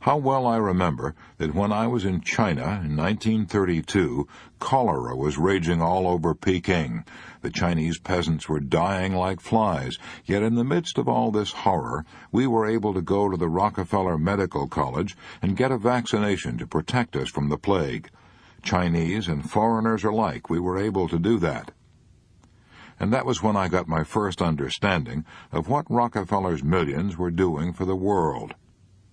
How well I remember that when I was in China in 1932, cholera was raging all over Peking. The Chinese peasants were dying like flies, yet in the midst of all this horror, we were able to go to the Rockefeller Medical College and get a vaccination to protect us from the plague. Chinese and foreigners alike, we were able to do that. And that was when I got my first understanding of what Rockefeller's millions were doing for the world.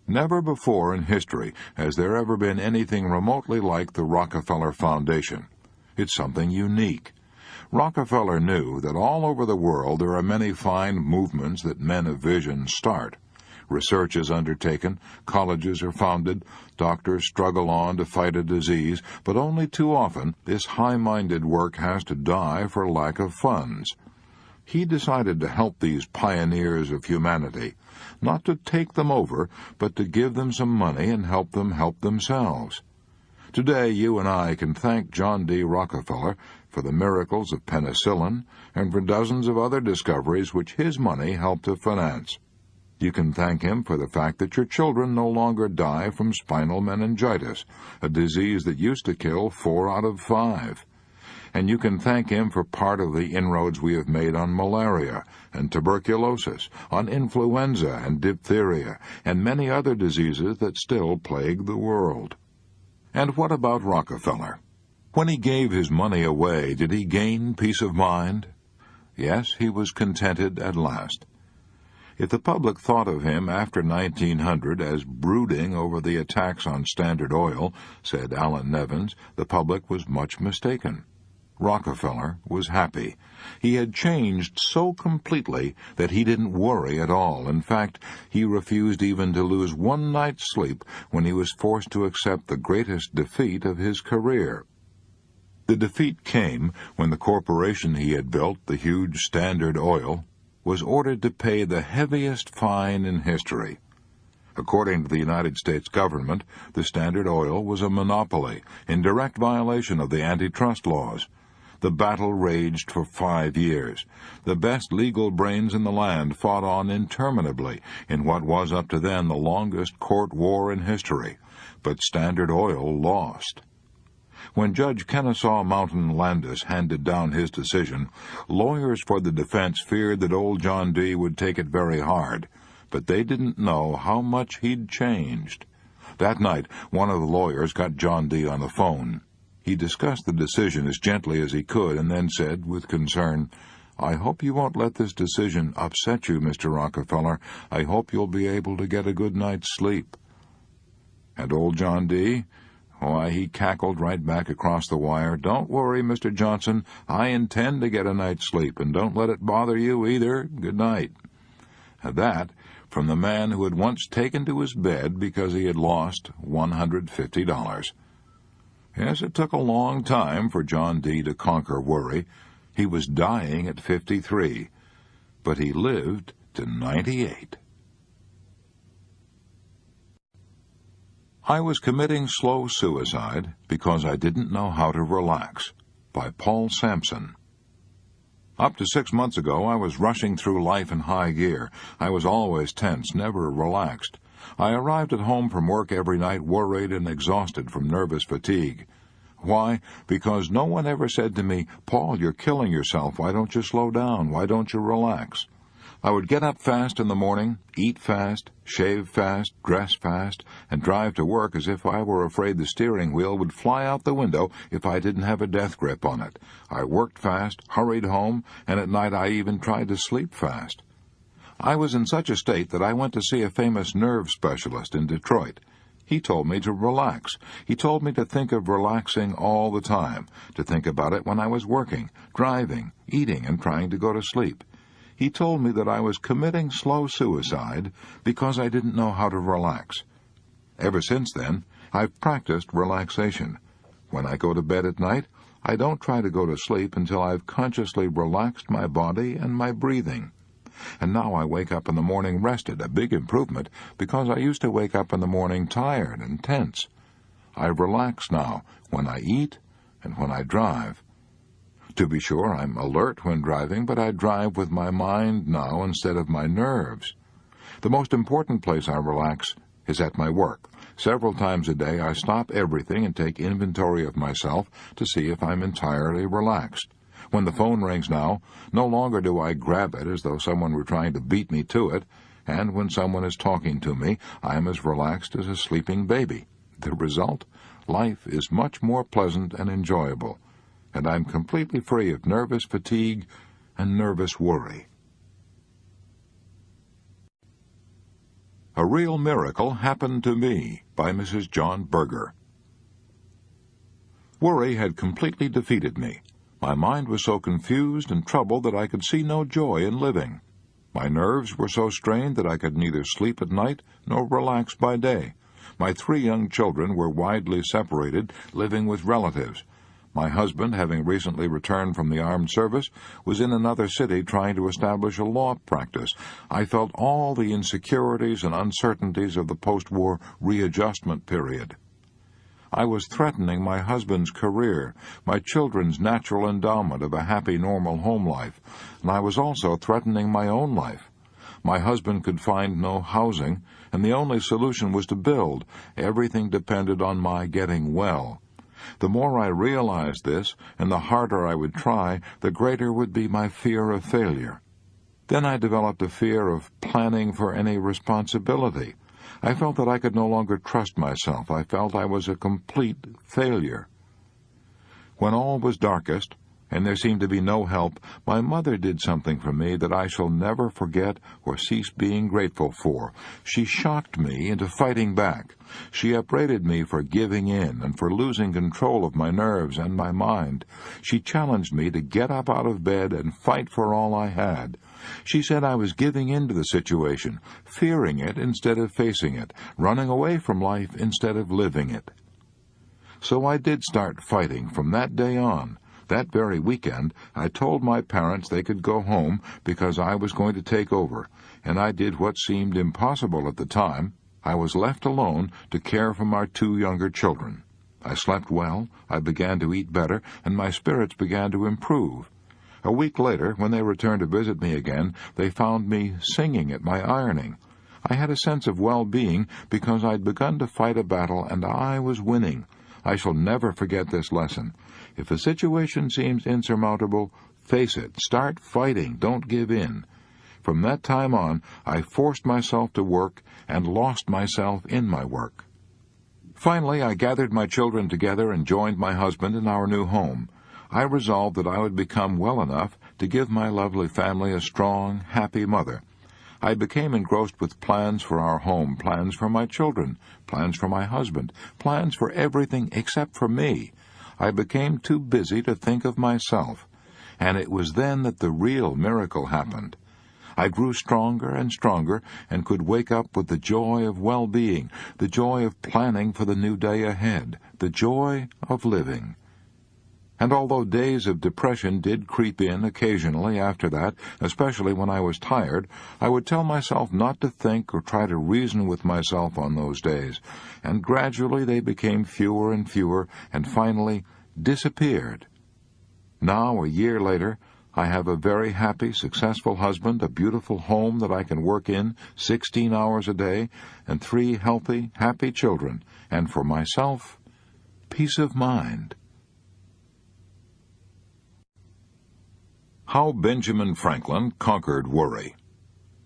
Never before in history has there ever been anything remotely like the Rockefeller Foundation. It's something unique. Rockefeller knew that all over the world there are many fine movements that men of vision start. Research is undertaken, colleges are founded, doctors struggle on to fight a disease, but only too often this high-minded work has to die for lack of funds. He decided to help these pioneers of humanity, not to take them over, but to give them some money and help them help themselves. Today you and I can thank John D. Rockefeller for the miracles of penicillin and for dozens of other discoveries which his money helped to finance. You can thank him for the fact that your children no longer die from spinal meningitis, a disease that used to kill 4 out of 5. And you can thank him for part of the inroads we have made on malaria and tuberculosis, on influenza and diphtheria, and many other diseases that still plague the world. And what about Rockefeller? When he gave his money away, did he gain peace of mind? Yes, he was contented at last. If the public thought of him after 1900 as brooding over the attacks on Standard Oil, said Alan Nevins, the public was much mistaken. Rockefeller was happy. He had changed so completely that he didn't worry at all. In fact, he refused even to lose one night's sleep when he was forced to accept the greatest defeat of his career. The defeat came when the corporation he had built, the huge Standard Oil, was ordered to pay the heaviest fine in history. According to the United States government, the Standard Oil was a monopoly, in direct violation of the antitrust laws. The battle raged for 5 years. The best legal brains in the land fought on interminably in what was up to then the longest court war in history. But Standard Oil lost. When Judge Kennesaw Mountain Landis handed down his decision, lawyers for the defense feared that old John D. would take it very hard, but they didn't know how much he'd changed. That night, one of the lawyers got John D. on the phone. He discussed the decision as gently as he could and then said, with concern, "I hope you won't let this decision upset you, Mr. Rockefeller. I hope you'll be able to get a good night's sleep." And old John D.? Why, he cackled right back across the wire, "Don't worry, Mr. Johnson. I intend to get a night's sleep, and don't let it bother you either. Good night." And that from the man who had once taken to his bed because he had lost $150. Yes, it took a long time for John D. to conquer worry. He was dying at 53, but he lived to 98. I Was Committing Slow Suicide Because I Didn't Know How to Relax, by Paul Sampson. Up to 6 months ago, I was rushing through life in high gear. I was always tense, never relaxed. I arrived at home from work every night worried and exhausted from nervous fatigue. Why? Because no one ever said to me, "Paul, you're killing yourself. Why don't you slow down? Why don't you relax?" I would get up fast in the morning, eat fast, shave fast, dress fast, and drive to work as if I were afraid the steering wheel would fly out the window if I didn't have a death grip on it. I worked fast, hurried home, and at night I even tried to sleep fast. I was in such a state that I went to see a famous nerve specialist in Detroit. He told me to relax. He told me to think of relaxing all the time, to think about it when I was working, driving, eating, and trying to go to sleep. He told me that I was committing slow suicide because I didn't know how to relax. Ever since then, I've practiced relaxation. When I go to bed at night, I don't try to go to sleep until I've consciously relaxed my body and my breathing. And now I wake up in the morning rested, a big improvement, because I used to wake up in the morning tired and tense. I relax now when I eat and when I drive. To be sure, I'm alert when driving, but I drive with my mind now instead of my nerves. The most important place I relax is at my work. Several times a day I stop everything and take inventory of myself to see if I'm entirely relaxed. When the phone rings now, no longer do I grab it as though someone were trying to beat me to it, and when someone is talking to me, I am as relaxed as a sleeping baby. The result? Life is much more pleasant and enjoyable, and I'm completely free of nervous fatigue and nervous worry. A Real Miracle Happened to Me by Mrs. John Berger. Worry had completely defeated me. My mind was so confused and troubled that I could see no joy in living. My nerves were so strained that I could neither sleep at night nor relax by day. My 3 young children were widely separated, living with relatives. My husband, having recently returned from the armed service, was in another city trying to establish a law practice. I felt all the insecurities and uncertainties of the post-war readjustment period. I was threatening my husband's career, my children's natural endowment of a happy, normal home life, and I was also threatening my own life. My husband could find no housing, and the only solution was to build. Everything depended on my getting well. The more I realized this, and the harder I would try, the greater would be my fear of failure. Then I developed a fear of planning for any responsibility. I felt that I could no longer trust myself. I felt I was a complete failure. When all was darkest, and there seemed to be no help, my mother did something for me that I shall never forget or cease being grateful for. She shocked me into fighting back. She upbraided me for giving in and for losing control of my nerves and my mind. She challenged me to get up out of bed and fight for all I had. She said I was giving in to the situation, fearing it instead of facing it, running away from life instead of living it. So I did start fighting from that day on. That very weekend, I told my parents they could go home because I was going to take over, and I did what seemed impossible at the time. I was left alone to care for my 2 younger children. I slept well, I began to eat better, and my spirits began to improve. A week later, when they returned to visit me again, they found me singing at my ironing. I had a sense of well-being because I'd begun to fight a battle, and I was winning. I shall never forget this lesson. If a situation seems insurmountable, face it. Start fighting. Don't give in. From that time on, I forced myself to work and lost myself in my work. Finally, I gathered my children together and joined my husband in our new home. I resolved that I would become well enough to give my lovely family a strong, happy mother. I became engrossed with plans for our home, plans for my children, plans for my husband, plans for everything except for me. I became too busy to think of myself, and it was then that the real miracle happened. I grew stronger and stronger and could wake up with the joy of well-being, the joy of planning for the new day ahead, the joy of living. And although days of depression did creep in occasionally after that, especially when I was tired, I would tell myself not to think or try to reason with myself on those days, and gradually they became fewer and fewer and finally disappeared. Now, a year later, I have a very happy, successful husband, a beautiful home that I can work in 16 hours a day, and 3 healthy, happy children, and for myself, peace of mind. How Benjamin Franklin Conquered Worry.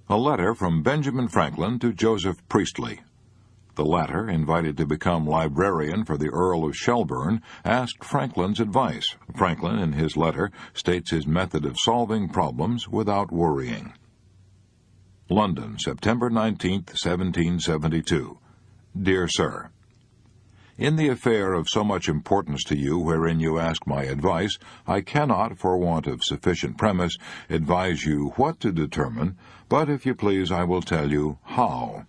A letter from Benjamin Franklin to Joseph Priestley. The latter, invited to become librarian for the Earl of Shelburne, asked Franklin's advice. Franklin, in his letter, states his method of solving problems without worrying. London, September 19, 1772. Dear Sir, In the affair of so much importance to you wherein you ask my advice, I cannot, for want of sufficient premise, advise you what to determine, but if you please I will tell you how.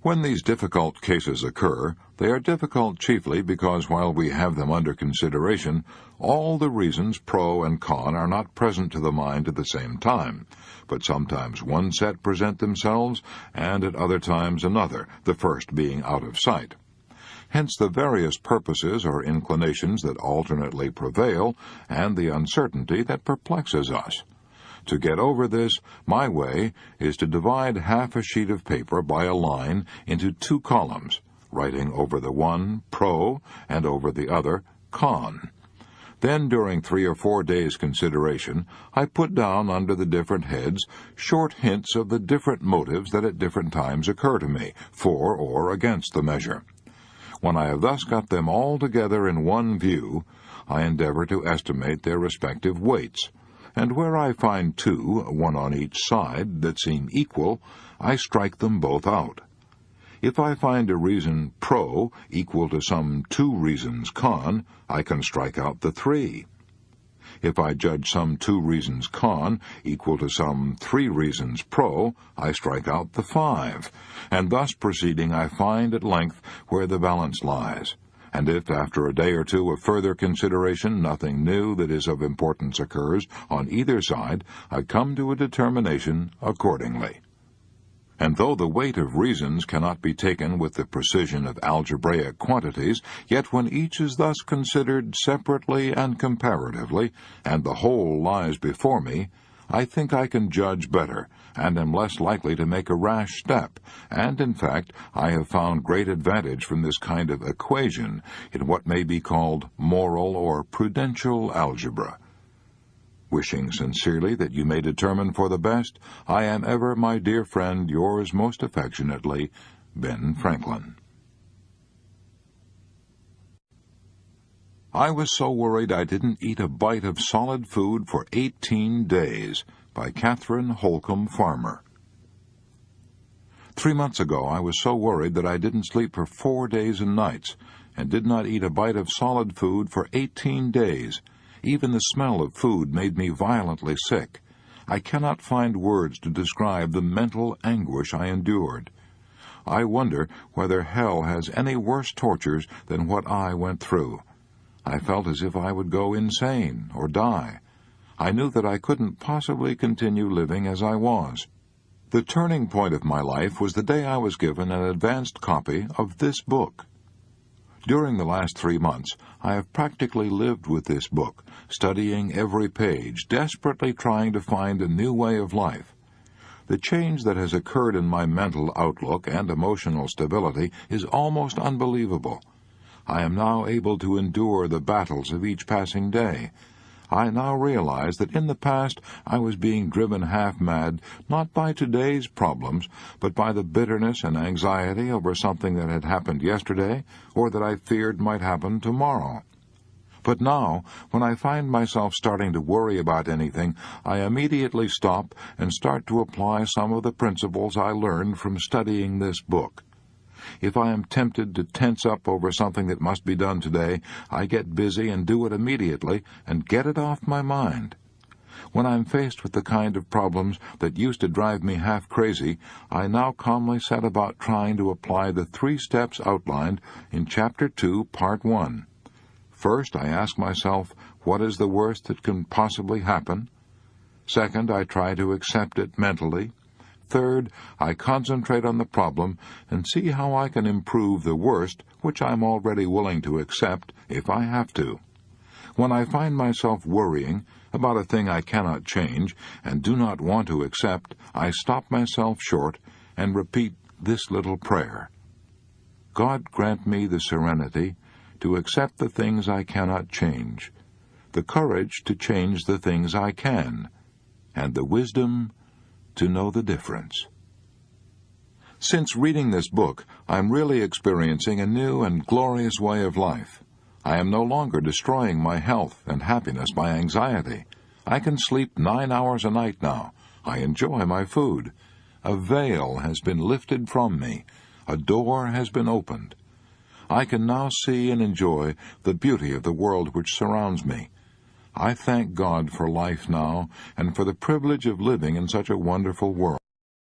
When these difficult cases occur, they are difficult chiefly because while we have them under consideration, all the reasons pro and con are not present to the mind at the same time, but sometimes one set present themselves, and at other times another, the first being out of sight. Hence the various purposes or inclinations that alternately prevail, and the uncertainty that perplexes us. To get over this, my way is to divide half a sheet of paper by a line into 2 columns, writing over the one pro and over the other con. Then, during 3 or 4 days' consideration, I put down under the different heads short hints of the different motives that at different times occur to me, for or against the measure. When I have thus got them all together in one view, I endeavor to estimate their respective weights, and where I find 2, one on each side, that seem equal, I strike them both out. If I find a reason pro equal to some 2 reasons con, I can strike out the 3. If I judge some 2 reasons con equal to some 3 reasons pro, I strike out the 5, and thus proceeding I find at length where the balance lies. And if, after a day or 2 of further consideration, nothing new that is of importance occurs on either side, I come to a determination accordingly. And though the weight of reasons cannot be taken with the precision of algebraic quantities, yet when each is thus considered separately and comparatively, and the whole lies before me, I think I can judge better, and am less likely to make a rash step, and, in fact, I have found great advantage from this kind of equation in what may be called moral or prudential algebra. Wishing sincerely that you may determine for the best, I am ever, my dear friend, yours most affectionately, Ben Franklin. I was so worried I didn't eat a bite of solid food for 18 days, by Catherine Holcomb Farmer. 3 months ago I was so worried that I didn't sleep for 4 days and nights, and did not eat a bite of solid food for 18 days. Even the smell of food made me violently sick. I cannot find words to describe the mental anguish I endured. I wonder whether hell has any worse tortures than what I went through. I felt as if I would go insane or die. I knew that I couldn't possibly continue living as I was. The turning point of my life was the day I was given an advanced copy of this book. During the last 3 months, I have practically lived with this book, studying every page, desperately trying to find a new way of life. The change that has occurred in my mental outlook and emotional stability is almost unbelievable. I am now able to endure the battles of each passing day. I now realize that in the past I was being driven half-mad, not by today's problems, but by the bitterness and anxiety over something that had happened yesterday, or that I feared might happen tomorrow. But now, when I find myself starting to worry about anything, I immediately stop and start to apply some of the principles I learned from studying this book. If I am tempted to tense up over something that must be done today, I get busy and do it immediately and get it off my mind. When I'm faced with the kind of problems that used to drive me half crazy, I now calmly set about trying to apply the 3 steps outlined in Chapter 2, Part 1. First, I ask myself, what is the worst that can possibly happen? Second, I try to accept it mentally. Third, I concentrate on the problem and see how I can improve the worst, which I'm already willing to accept if I have to. When I find myself worrying about a thing I cannot change and do not want to accept, I stop myself short and repeat this little prayer. God grant me the serenity to accept the things I cannot change, the courage to change the things I can, and the wisdom to know the difference. Since reading this book, I'm really experiencing a new and glorious way of life. I am no longer destroying my health and happiness by anxiety. I can sleep 9 hours a night now. I enjoy my food. A veil has been lifted from me. A door has been opened. I can now see and enjoy the beauty of the world which surrounds me. I thank God for life now and for the privilege of living in such a wonderful world.